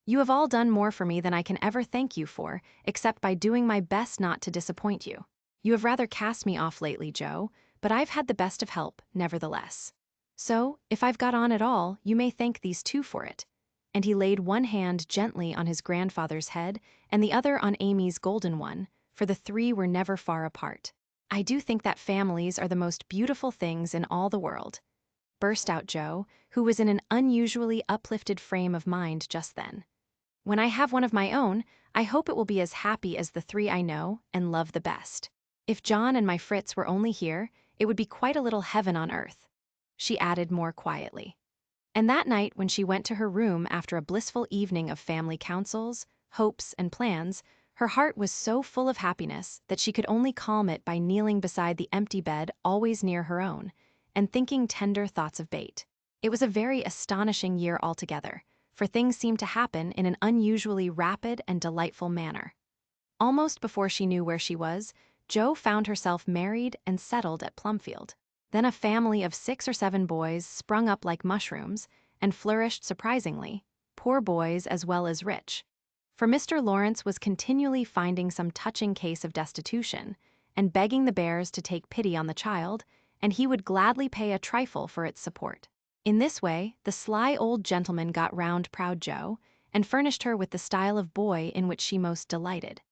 You have all done more for me than I can ever thank you for, except by doing my best not to disappoint you. You have rather cast me off lately, Joe, but I've had the best of help, nevertheless. So, if I've got on at all, you may thank these two for it. And he laid one hand gently on his grandfather's head and the other on Amy's golden one, for the three were never far apart. I do think that families are the most beautiful things in all the world, burst out Joe, who was in an unusually uplifted frame of mind just then. When I have one of my own, I hope it will be as happy as the three I know and love the best. If John and my Fritz were only here, it would be quite a little heaven on earth," she added more quietly. And that night, when she went to her room after a blissful evening of family councils, hopes, and plans, her heart was so full of happiness that she could only calm it by kneeling beside the empty bed always near her own, and thinking tender thoughts of Bate. It was a very astonishing year altogether, for things seemed to happen in an unusually rapid and delightful manner. Almost before she knew where she was, Jo found herself married and settled at Plumfield. Then a family of 6 or 7 boys sprung up like mushrooms and flourished surprisingly, poor boys as well as rich. For Mr. Lawrence was continually finding some touching case of destitution and begging the Bears to take pity on the child, and he would gladly pay a trifle for its support. In this way, the sly old gentleman got round proud Jo and furnished her with the style of boy in which she most delighted.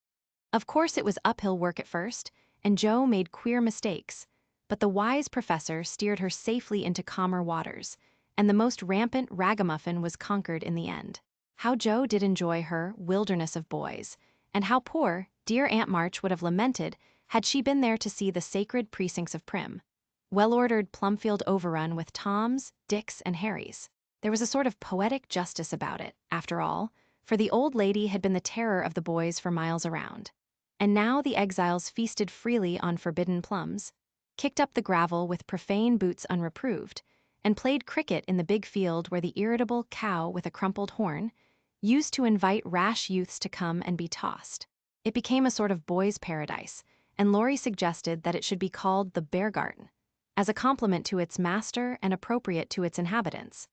Of course it was uphill work at first, and Jo made queer mistakes, but the wise professor steered her safely into calmer waters, and the most rampant ragamuffin was conquered in the end. How Jo did enjoy her wilderness of boys, and how poor, dear Aunt March would have lamented had she been there to see the sacred precincts of Prim. Well-ordered Plumfield overrun with Toms, Dicks, and Harrys. There was a sort of poetic justice about it, after all, for the old lady had been the terror of the boys for miles around. And now the exiles feasted freely on forbidden plums, kicked up the gravel with profane boots unreproved, and played cricket in the big field where the irritable cow with a crumpled horn used to invite rash youths to come and be tossed. It became a sort of boys' paradise, and Laurie suggested that it should be called the Bear Garden, as a compliment to its master and appropriate to its inhabitants.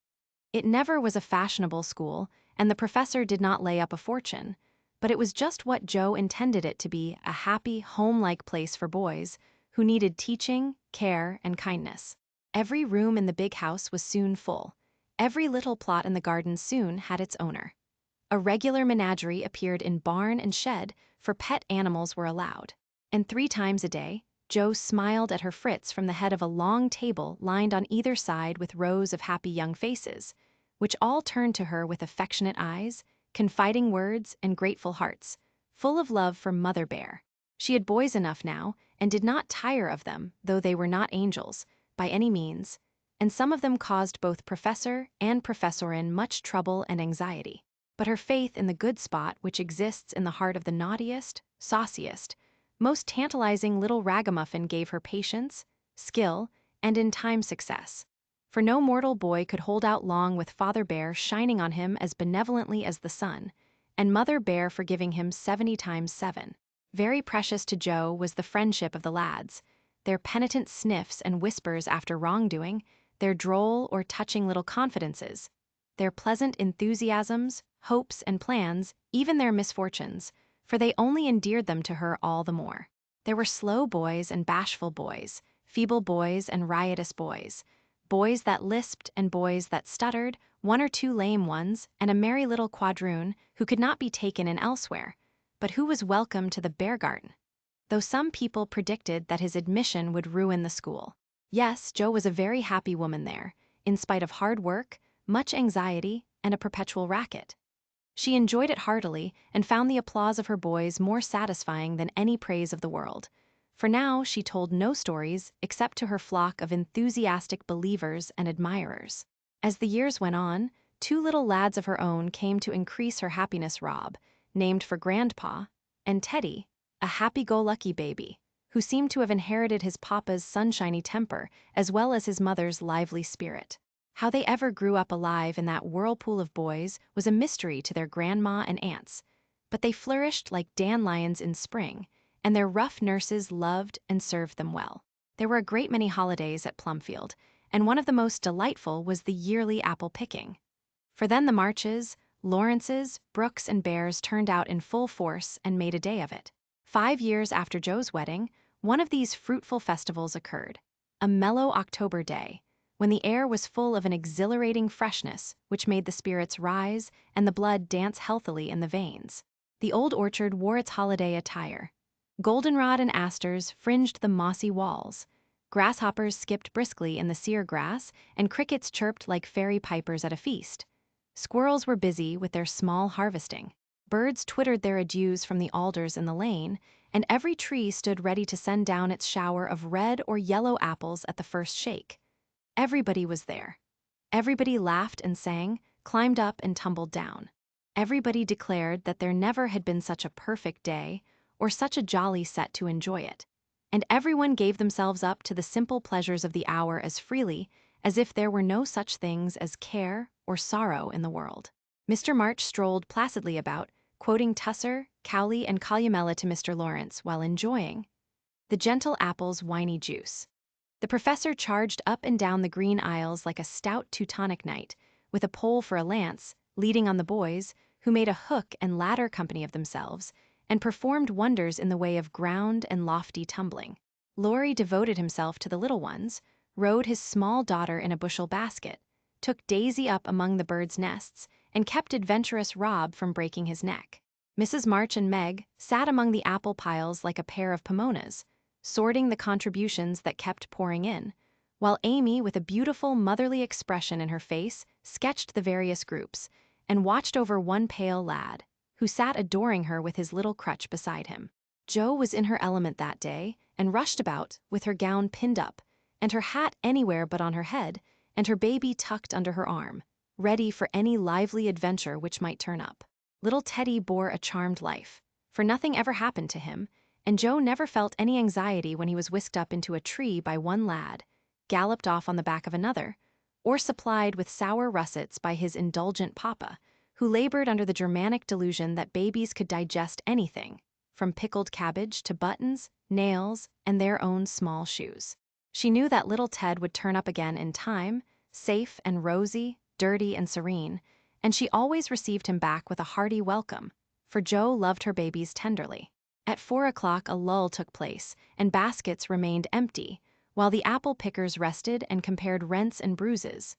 It never was a fashionable school, and the professor did not lay up a fortune, but it was just what Jo intended it to be, a happy, home-like place for boys who needed teaching, care, and kindness. Every room in the big house was soon full. Every little plot in the garden soon had its owner. A regular menagerie appeared in barn and shed, for pet animals were allowed. And 3 times a day, Jo smiled at her Fritz from the head of a long table lined on either side with rows of happy young faces, which all turned to her with affectionate eyes, confiding words, and grateful hearts, full of love for Mother Bear. She had boys enough now, and did not tire of them, though they were not angels, by any means, and some of them caused both professor and professorin much trouble and anxiety. But her faith in the good spot which exists in the heart of the naughtiest, sauciest, most tantalizing little ragamuffin gave her patience, skill, and in time success. For no mortal boy could hold out long with Father Bear shining on him as benevolently as the sun, and Mother Bear forgiving him 70 times 7. Very precious to Jo was the friendship of the lads, their penitent sniffs and whispers after wrongdoing, their droll or touching little confidences, their pleasant enthusiasms, hopes, and plans, even their misfortunes, for they only endeared them to her all the more. There were slow boys and bashful boys, feeble boys and riotous boys, boys that lisped and boys that stuttered, 1 or 2 lame ones, and a merry little quadroon who could not be taken in elsewhere, but who was welcome to the Bear Garden, though some people predicted that his admission would ruin the school. Yes, Jo was a very happy woman there, in spite of hard work, much anxiety, and a perpetual racket. She enjoyed it heartily and found the applause of her boys more satisfying than any praise of the world. For now she told no stories except to her flock of enthusiastic believers and admirers. As the years went on, 2 little lads of her own came to increase her happiness. Rob, named for Grandpa, and Teddy, a happy-go-lucky baby, who seemed to have inherited his papa's sunshiny temper as well as his mother's lively spirit. How they ever grew up alive in that whirlpool of boys was a mystery to their grandma and aunts, but they flourished like dandelions in spring, and their rough nurses loved and served them well. There were a great many holidays at Plumfield, and one of the most delightful was the yearly apple picking. For then the Marches, Lawrences, Brooks, and Bears turned out in full force and made a day of it. 5 years after Jo's wedding, one of these fruitful festivals occurred, a mellow October day, when the air was full of an exhilarating freshness which made the spirits rise and the blood dance healthily in the veins. The old orchard wore its holiday attire. Goldenrod and asters fringed the mossy walls. Grasshoppers skipped briskly in the sere grass, and crickets chirped like fairy pipers at a feast. Squirrels were busy with their small harvesting. Birds twittered their adieus from the alders in the lane, and every tree stood ready to send down its shower of red or yellow apples at the first shake. Everybody was there. Everybody laughed and sang, climbed up and tumbled down. Everybody declared that there never had been such a perfect day, or such a jolly set to enjoy it. And everyone gave themselves up to the simple pleasures of the hour as freely as if there were no such things as care or sorrow in the world. Mr. March strolled placidly about, quoting Tusser, Cowley, and Columella to Mr. Lawrence while enjoying the gentle apple's winey juice. The professor charged up and down the green aisles like a stout Teutonic knight, with a pole for a lance, leading on the boys, who made a hook and ladder company of themselves, and performed wonders in the way of ground and lofty tumbling. Laurie devoted himself to the little ones, rode his small daughter in a bushel basket, took Daisy up among the birds' nests, and kept adventurous Rob from breaking his neck. Mrs. March and Meg sat among the apple piles like a pair of pomonas, sorting the contributions that kept pouring in, while Amy, with a beautiful motherly expression in her face, sketched the various groups, and watched over one pale lad, who sat adoring her with his little crutch beside him. Jo was in her element that day, and rushed about, with her gown pinned up, and her hat anywhere but on her head, and her baby tucked under her arm, ready for any lively adventure which might turn up. Little Teddy bore a charmed life, for nothing ever happened to him, and Jo never felt any anxiety when he was whisked up into a tree by one lad, galloped off on the back of another, or supplied with sour russets by his indulgent papa, who labored under the Germanic delusion that babies could digest anything, from pickled cabbage to buttons, nails, and their own small shoes. She knew that little Ted would turn up again in time, safe and rosy, dirty and serene, and she always received him back with a hearty welcome, for Jo loved her babies tenderly. At 4 o'clock a lull took place, and baskets remained empty, while the apple pickers rested and compared rents and bruises.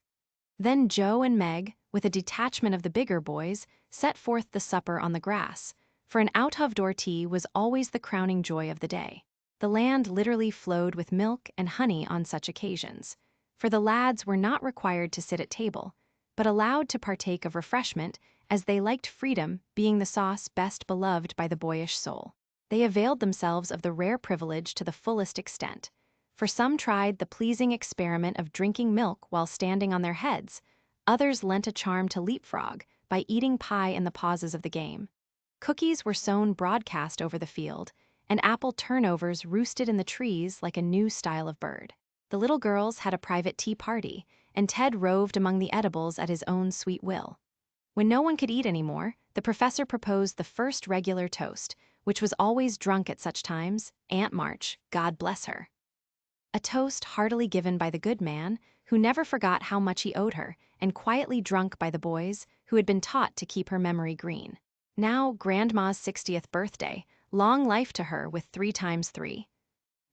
Then Jo and Meg, with a detachment of the bigger boys, set forth the supper on the grass, for an out-of-door tea was always the crowning joy of the day. The land literally flowed with milk and honey on such occasions, for the lads were not required to sit at table, but allowed to partake of refreshment as they liked, freedom being the sauce best beloved by the boyish soul. They availed themselves of the rare privilege to the fullest extent, for some tried the pleasing experiment of drinking milk while standing on their heads, others lent a charm to leapfrog by eating pie in the pauses of the game. Cookies were sown broadcast over the field, and apple turnovers roosted in the trees like a new style of bird. The little girls had a private tea party, and Ted roved among the edibles at his own sweet will. When no one could eat anymore, the professor proposed the first regular toast, which was always drunk at such times, Aunt March, God bless her. A toast heartily given by the good man, who never forgot how much he owed her, and quietly drunk by the boys, who had been taught to keep her memory green. Now Grandma's 60th birthday, long life to her with 3 times 3.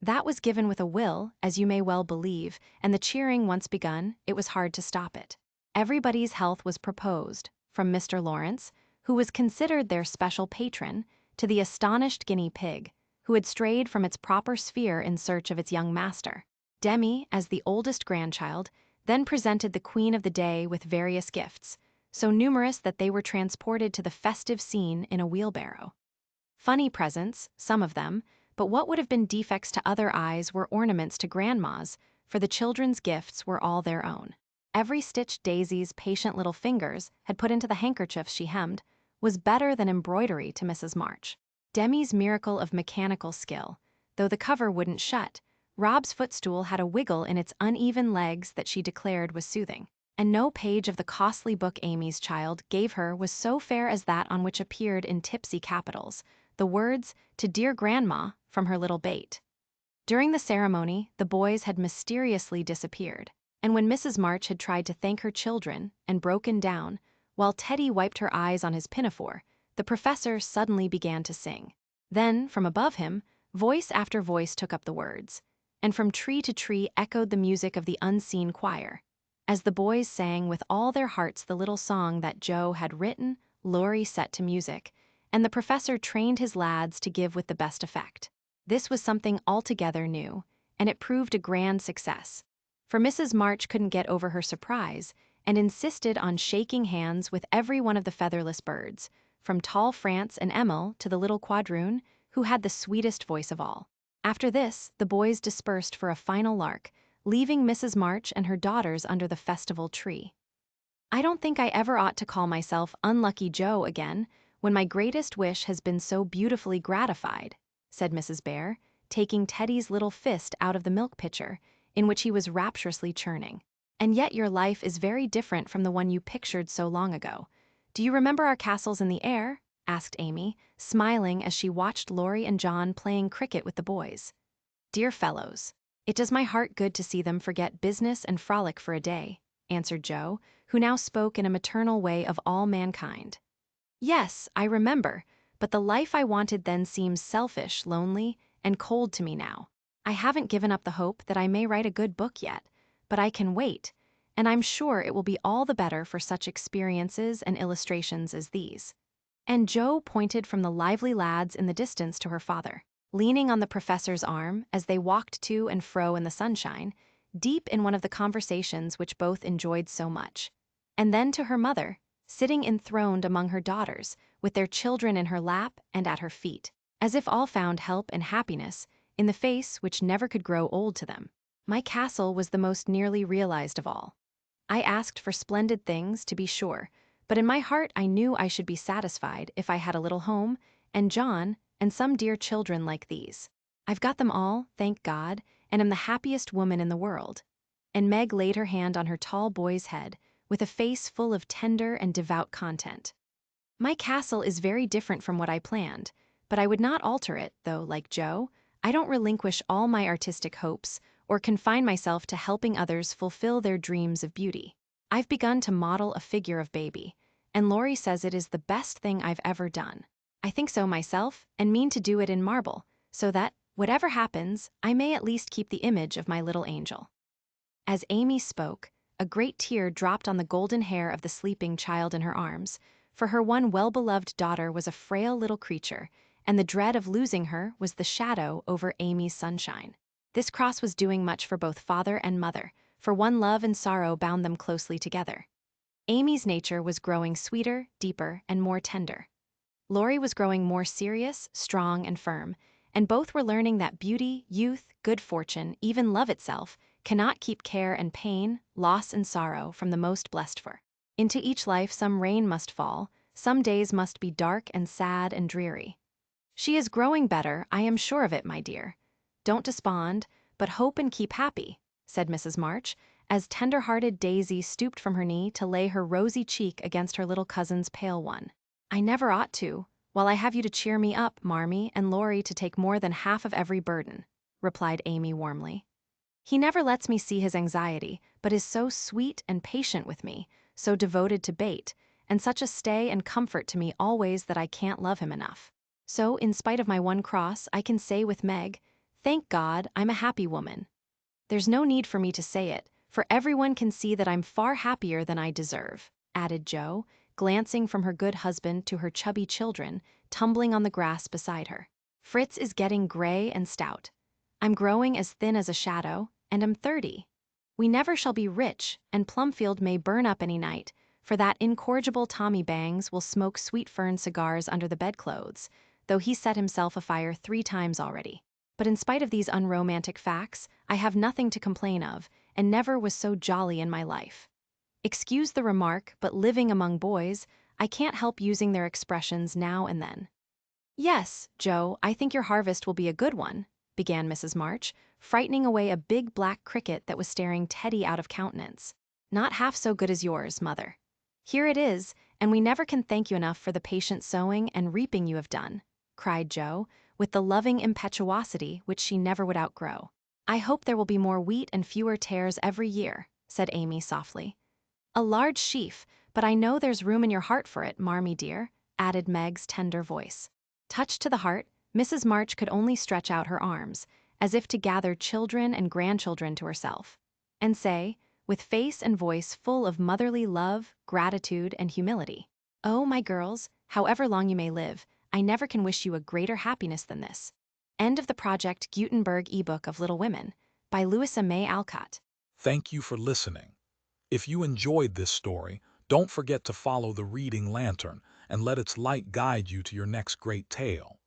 That was given with a will, as you may well believe, and the cheering once begun, it was hard to stop it. Everybody's health was proposed, from Mr. Lawrence, who was considered their special patron, to the astonished guinea pig, who had strayed from its proper sphere in search of its young master. Demi, as the oldest grandchild, then presented the queen of the day with various gifts, so numerous that they were transported to the festive scene in a wheelbarrow. Funny presents, some of them, but what would have been defects to other eyes were ornaments to Grandma's, for the children's gifts were all their own. Every stitch Daisy's patient little fingers had put into the handkerchiefs she hemmed was better than embroidery to Mrs. March. Demi's miracle of mechanical skill, though the cover wouldn't shut, Rob's footstool had a wiggle in its uneven legs that she declared was soothing. And no page of the costly book Amy's child gave her was so fair as that on which appeared in tipsy capitals the words, "To dear Grandma," from her little bait. During the ceremony, the boys had mysteriously disappeared, and when Mrs. March had tried to thank her children and broken down, while Teddy wiped her eyes on his pinafore, the professor suddenly began to sing. Then, from above him, voice after voice took up the words, and from tree to tree echoed the music of the unseen choir, as the boys sang with all their hearts the little song that Jo had written, Laurie set to music, and the professor trained his lads to give with the best effect. This was something altogether new, and it proved a grand success, for Mrs. March couldn't get over her surprise, and insisted on shaking hands with every one of the featherless birds, from tall France and Emil to the little quadroon, who had the sweetest voice of all. After this, the boys dispersed for a final lark, leaving Mrs. March and her daughters under the festival tree. I don't think I ever ought to call myself Unlucky Joe again, when my greatest wish has been so beautifully gratified, said Mrs. Bear, taking Teddy's little fist out of the milk pitcher, in which he was rapturously churning. And yet your life is very different from the one you pictured so long ago. Do you remember our castles in the air? Asked Amy, smiling as she watched Laurie and John playing cricket with the boys. Dear fellows, it does my heart good to see them forget business and frolic for a day, answered Joe, who now spoke in a maternal way of all mankind. Yes, I remember, but the life I wanted then seems selfish, lonely, and cold to me now. I haven't given up the hope that I may write a good book yet, but I can wait, and I'm sure it will be all the better for such experiences and illustrations as these. And Joe pointed from the lively lads in the distance to her father, leaning on the professor's arm as they walked to and fro in the sunshine, deep in one of the conversations which both enjoyed so much. And then to her mother, sitting enthroned among her daughters, with their children in her lap and at her feet, as if all found help and happiness in the face which never could grow old to them. My castle was the most nearly realized of all. I asked for splendid things, to be sure, but in my heart I knew I should be satisfied if I had a little home, and John, and some dear children like these. I've got them all, thank God, and am the happiest woman in the world. And Meg laid her hand on her tall boy's head, with a face full of tender and devout content. My castle is very different from what I planned, but I would not alter it, though, like Joe, I don't relinquish all my artistic hopes, or confine myself to helping others fulfill their dreams of beauty. I've begun to model a figure of baby, and Laurie says it is the best thing I've ever done. I think so myself, and mean to do it in marble, so that, whatever happens, I may at least keep the image of my little angel. As Amy spoke, a great tear dropped on the golden hair of the sleeping child in her arms, for her one well-beloved daughter was a frail little creature, and the dread of losing her was the shadow over Amy's sunshine. This cross was doing much for both father and mother, for one love and sorrow bound them closely together. Amy's nature was growing sweeter, deeper, and more tender. Laurie was growing more serious, strong, and firm, and both were learning that beauty, youth, good fortune, even love itself, cannot keep care and pain, loss and sorrow from the most blessed for. Into each life some rain must fall, some days must be dark and sad and dreary. She is growing better, I am sure of it, my dear. Don't despond, but hope and keep happy, said Mrs. March, as tender-hearted Daisy stooped from her knee to lay her rosy cheek against her little cousin's pale one. I never ought to, while I have you to cheer me up, Marmee, and Laurie to take more than half of every burden, replied Amy warmly. He never lets me see his anxiety, but is so sweet and patient with me, so devoted to Bate, and such a stay and comfort to me always that I can't love him enough. So, in spite of my one cross, I can say with Meg, thank God, I'm a happy woman. There's no need for me to say it, for everyone can see that I'm far happier than I deserve, added Joe, glancing from her good husband to her chubby children, tumbling on the grass beside her. Fritz is getting gray and stout. I'm growing as thin as a shadow, and am 30. We never shall be rich, and Plumfield may burn up any night, for that incorrigible Tommy Bangs will smoke sweet fern cigars under the bedclothes, though he set himself afire 3 times already. But in spite of these unromantic facts, I have nothing to complain of, and never was so jolly in my life. Excuse the remark, but living among boys, I can't help using their expressions now and then. Yes, Joe, I think your harvest will be a good one, began Mrs. March, frightening away a big black cricket that was staring Teddy out of countenance. Not half so good as yours, mother. Here it is, and we never can thank you enough for the patient sowing and reaping you have done, cried Joe, with the loving impetuosity which she never would outgrow. I hope there will be more wheat and fewer tares every year, said Amy softly. A large sheaf, but I know there's room in your heart for it, Marmee dear, added Meg's tender voice. Touched to the heart, Mrs. March could only stretch out her arms, as if to gather children and grandchildren to herself, and say, with face and voice full of motherly love, gratitude, and humility, "Oh, my girls, however long you may live, I never can wish you a greater happiness than this." End of the Project Gutenberg ebook of Little Women by Louisa May Alcott. Thank you for listening. If you enjoyed this story, don't forget to follow the reading lantern and let its light guide you to your next great tale.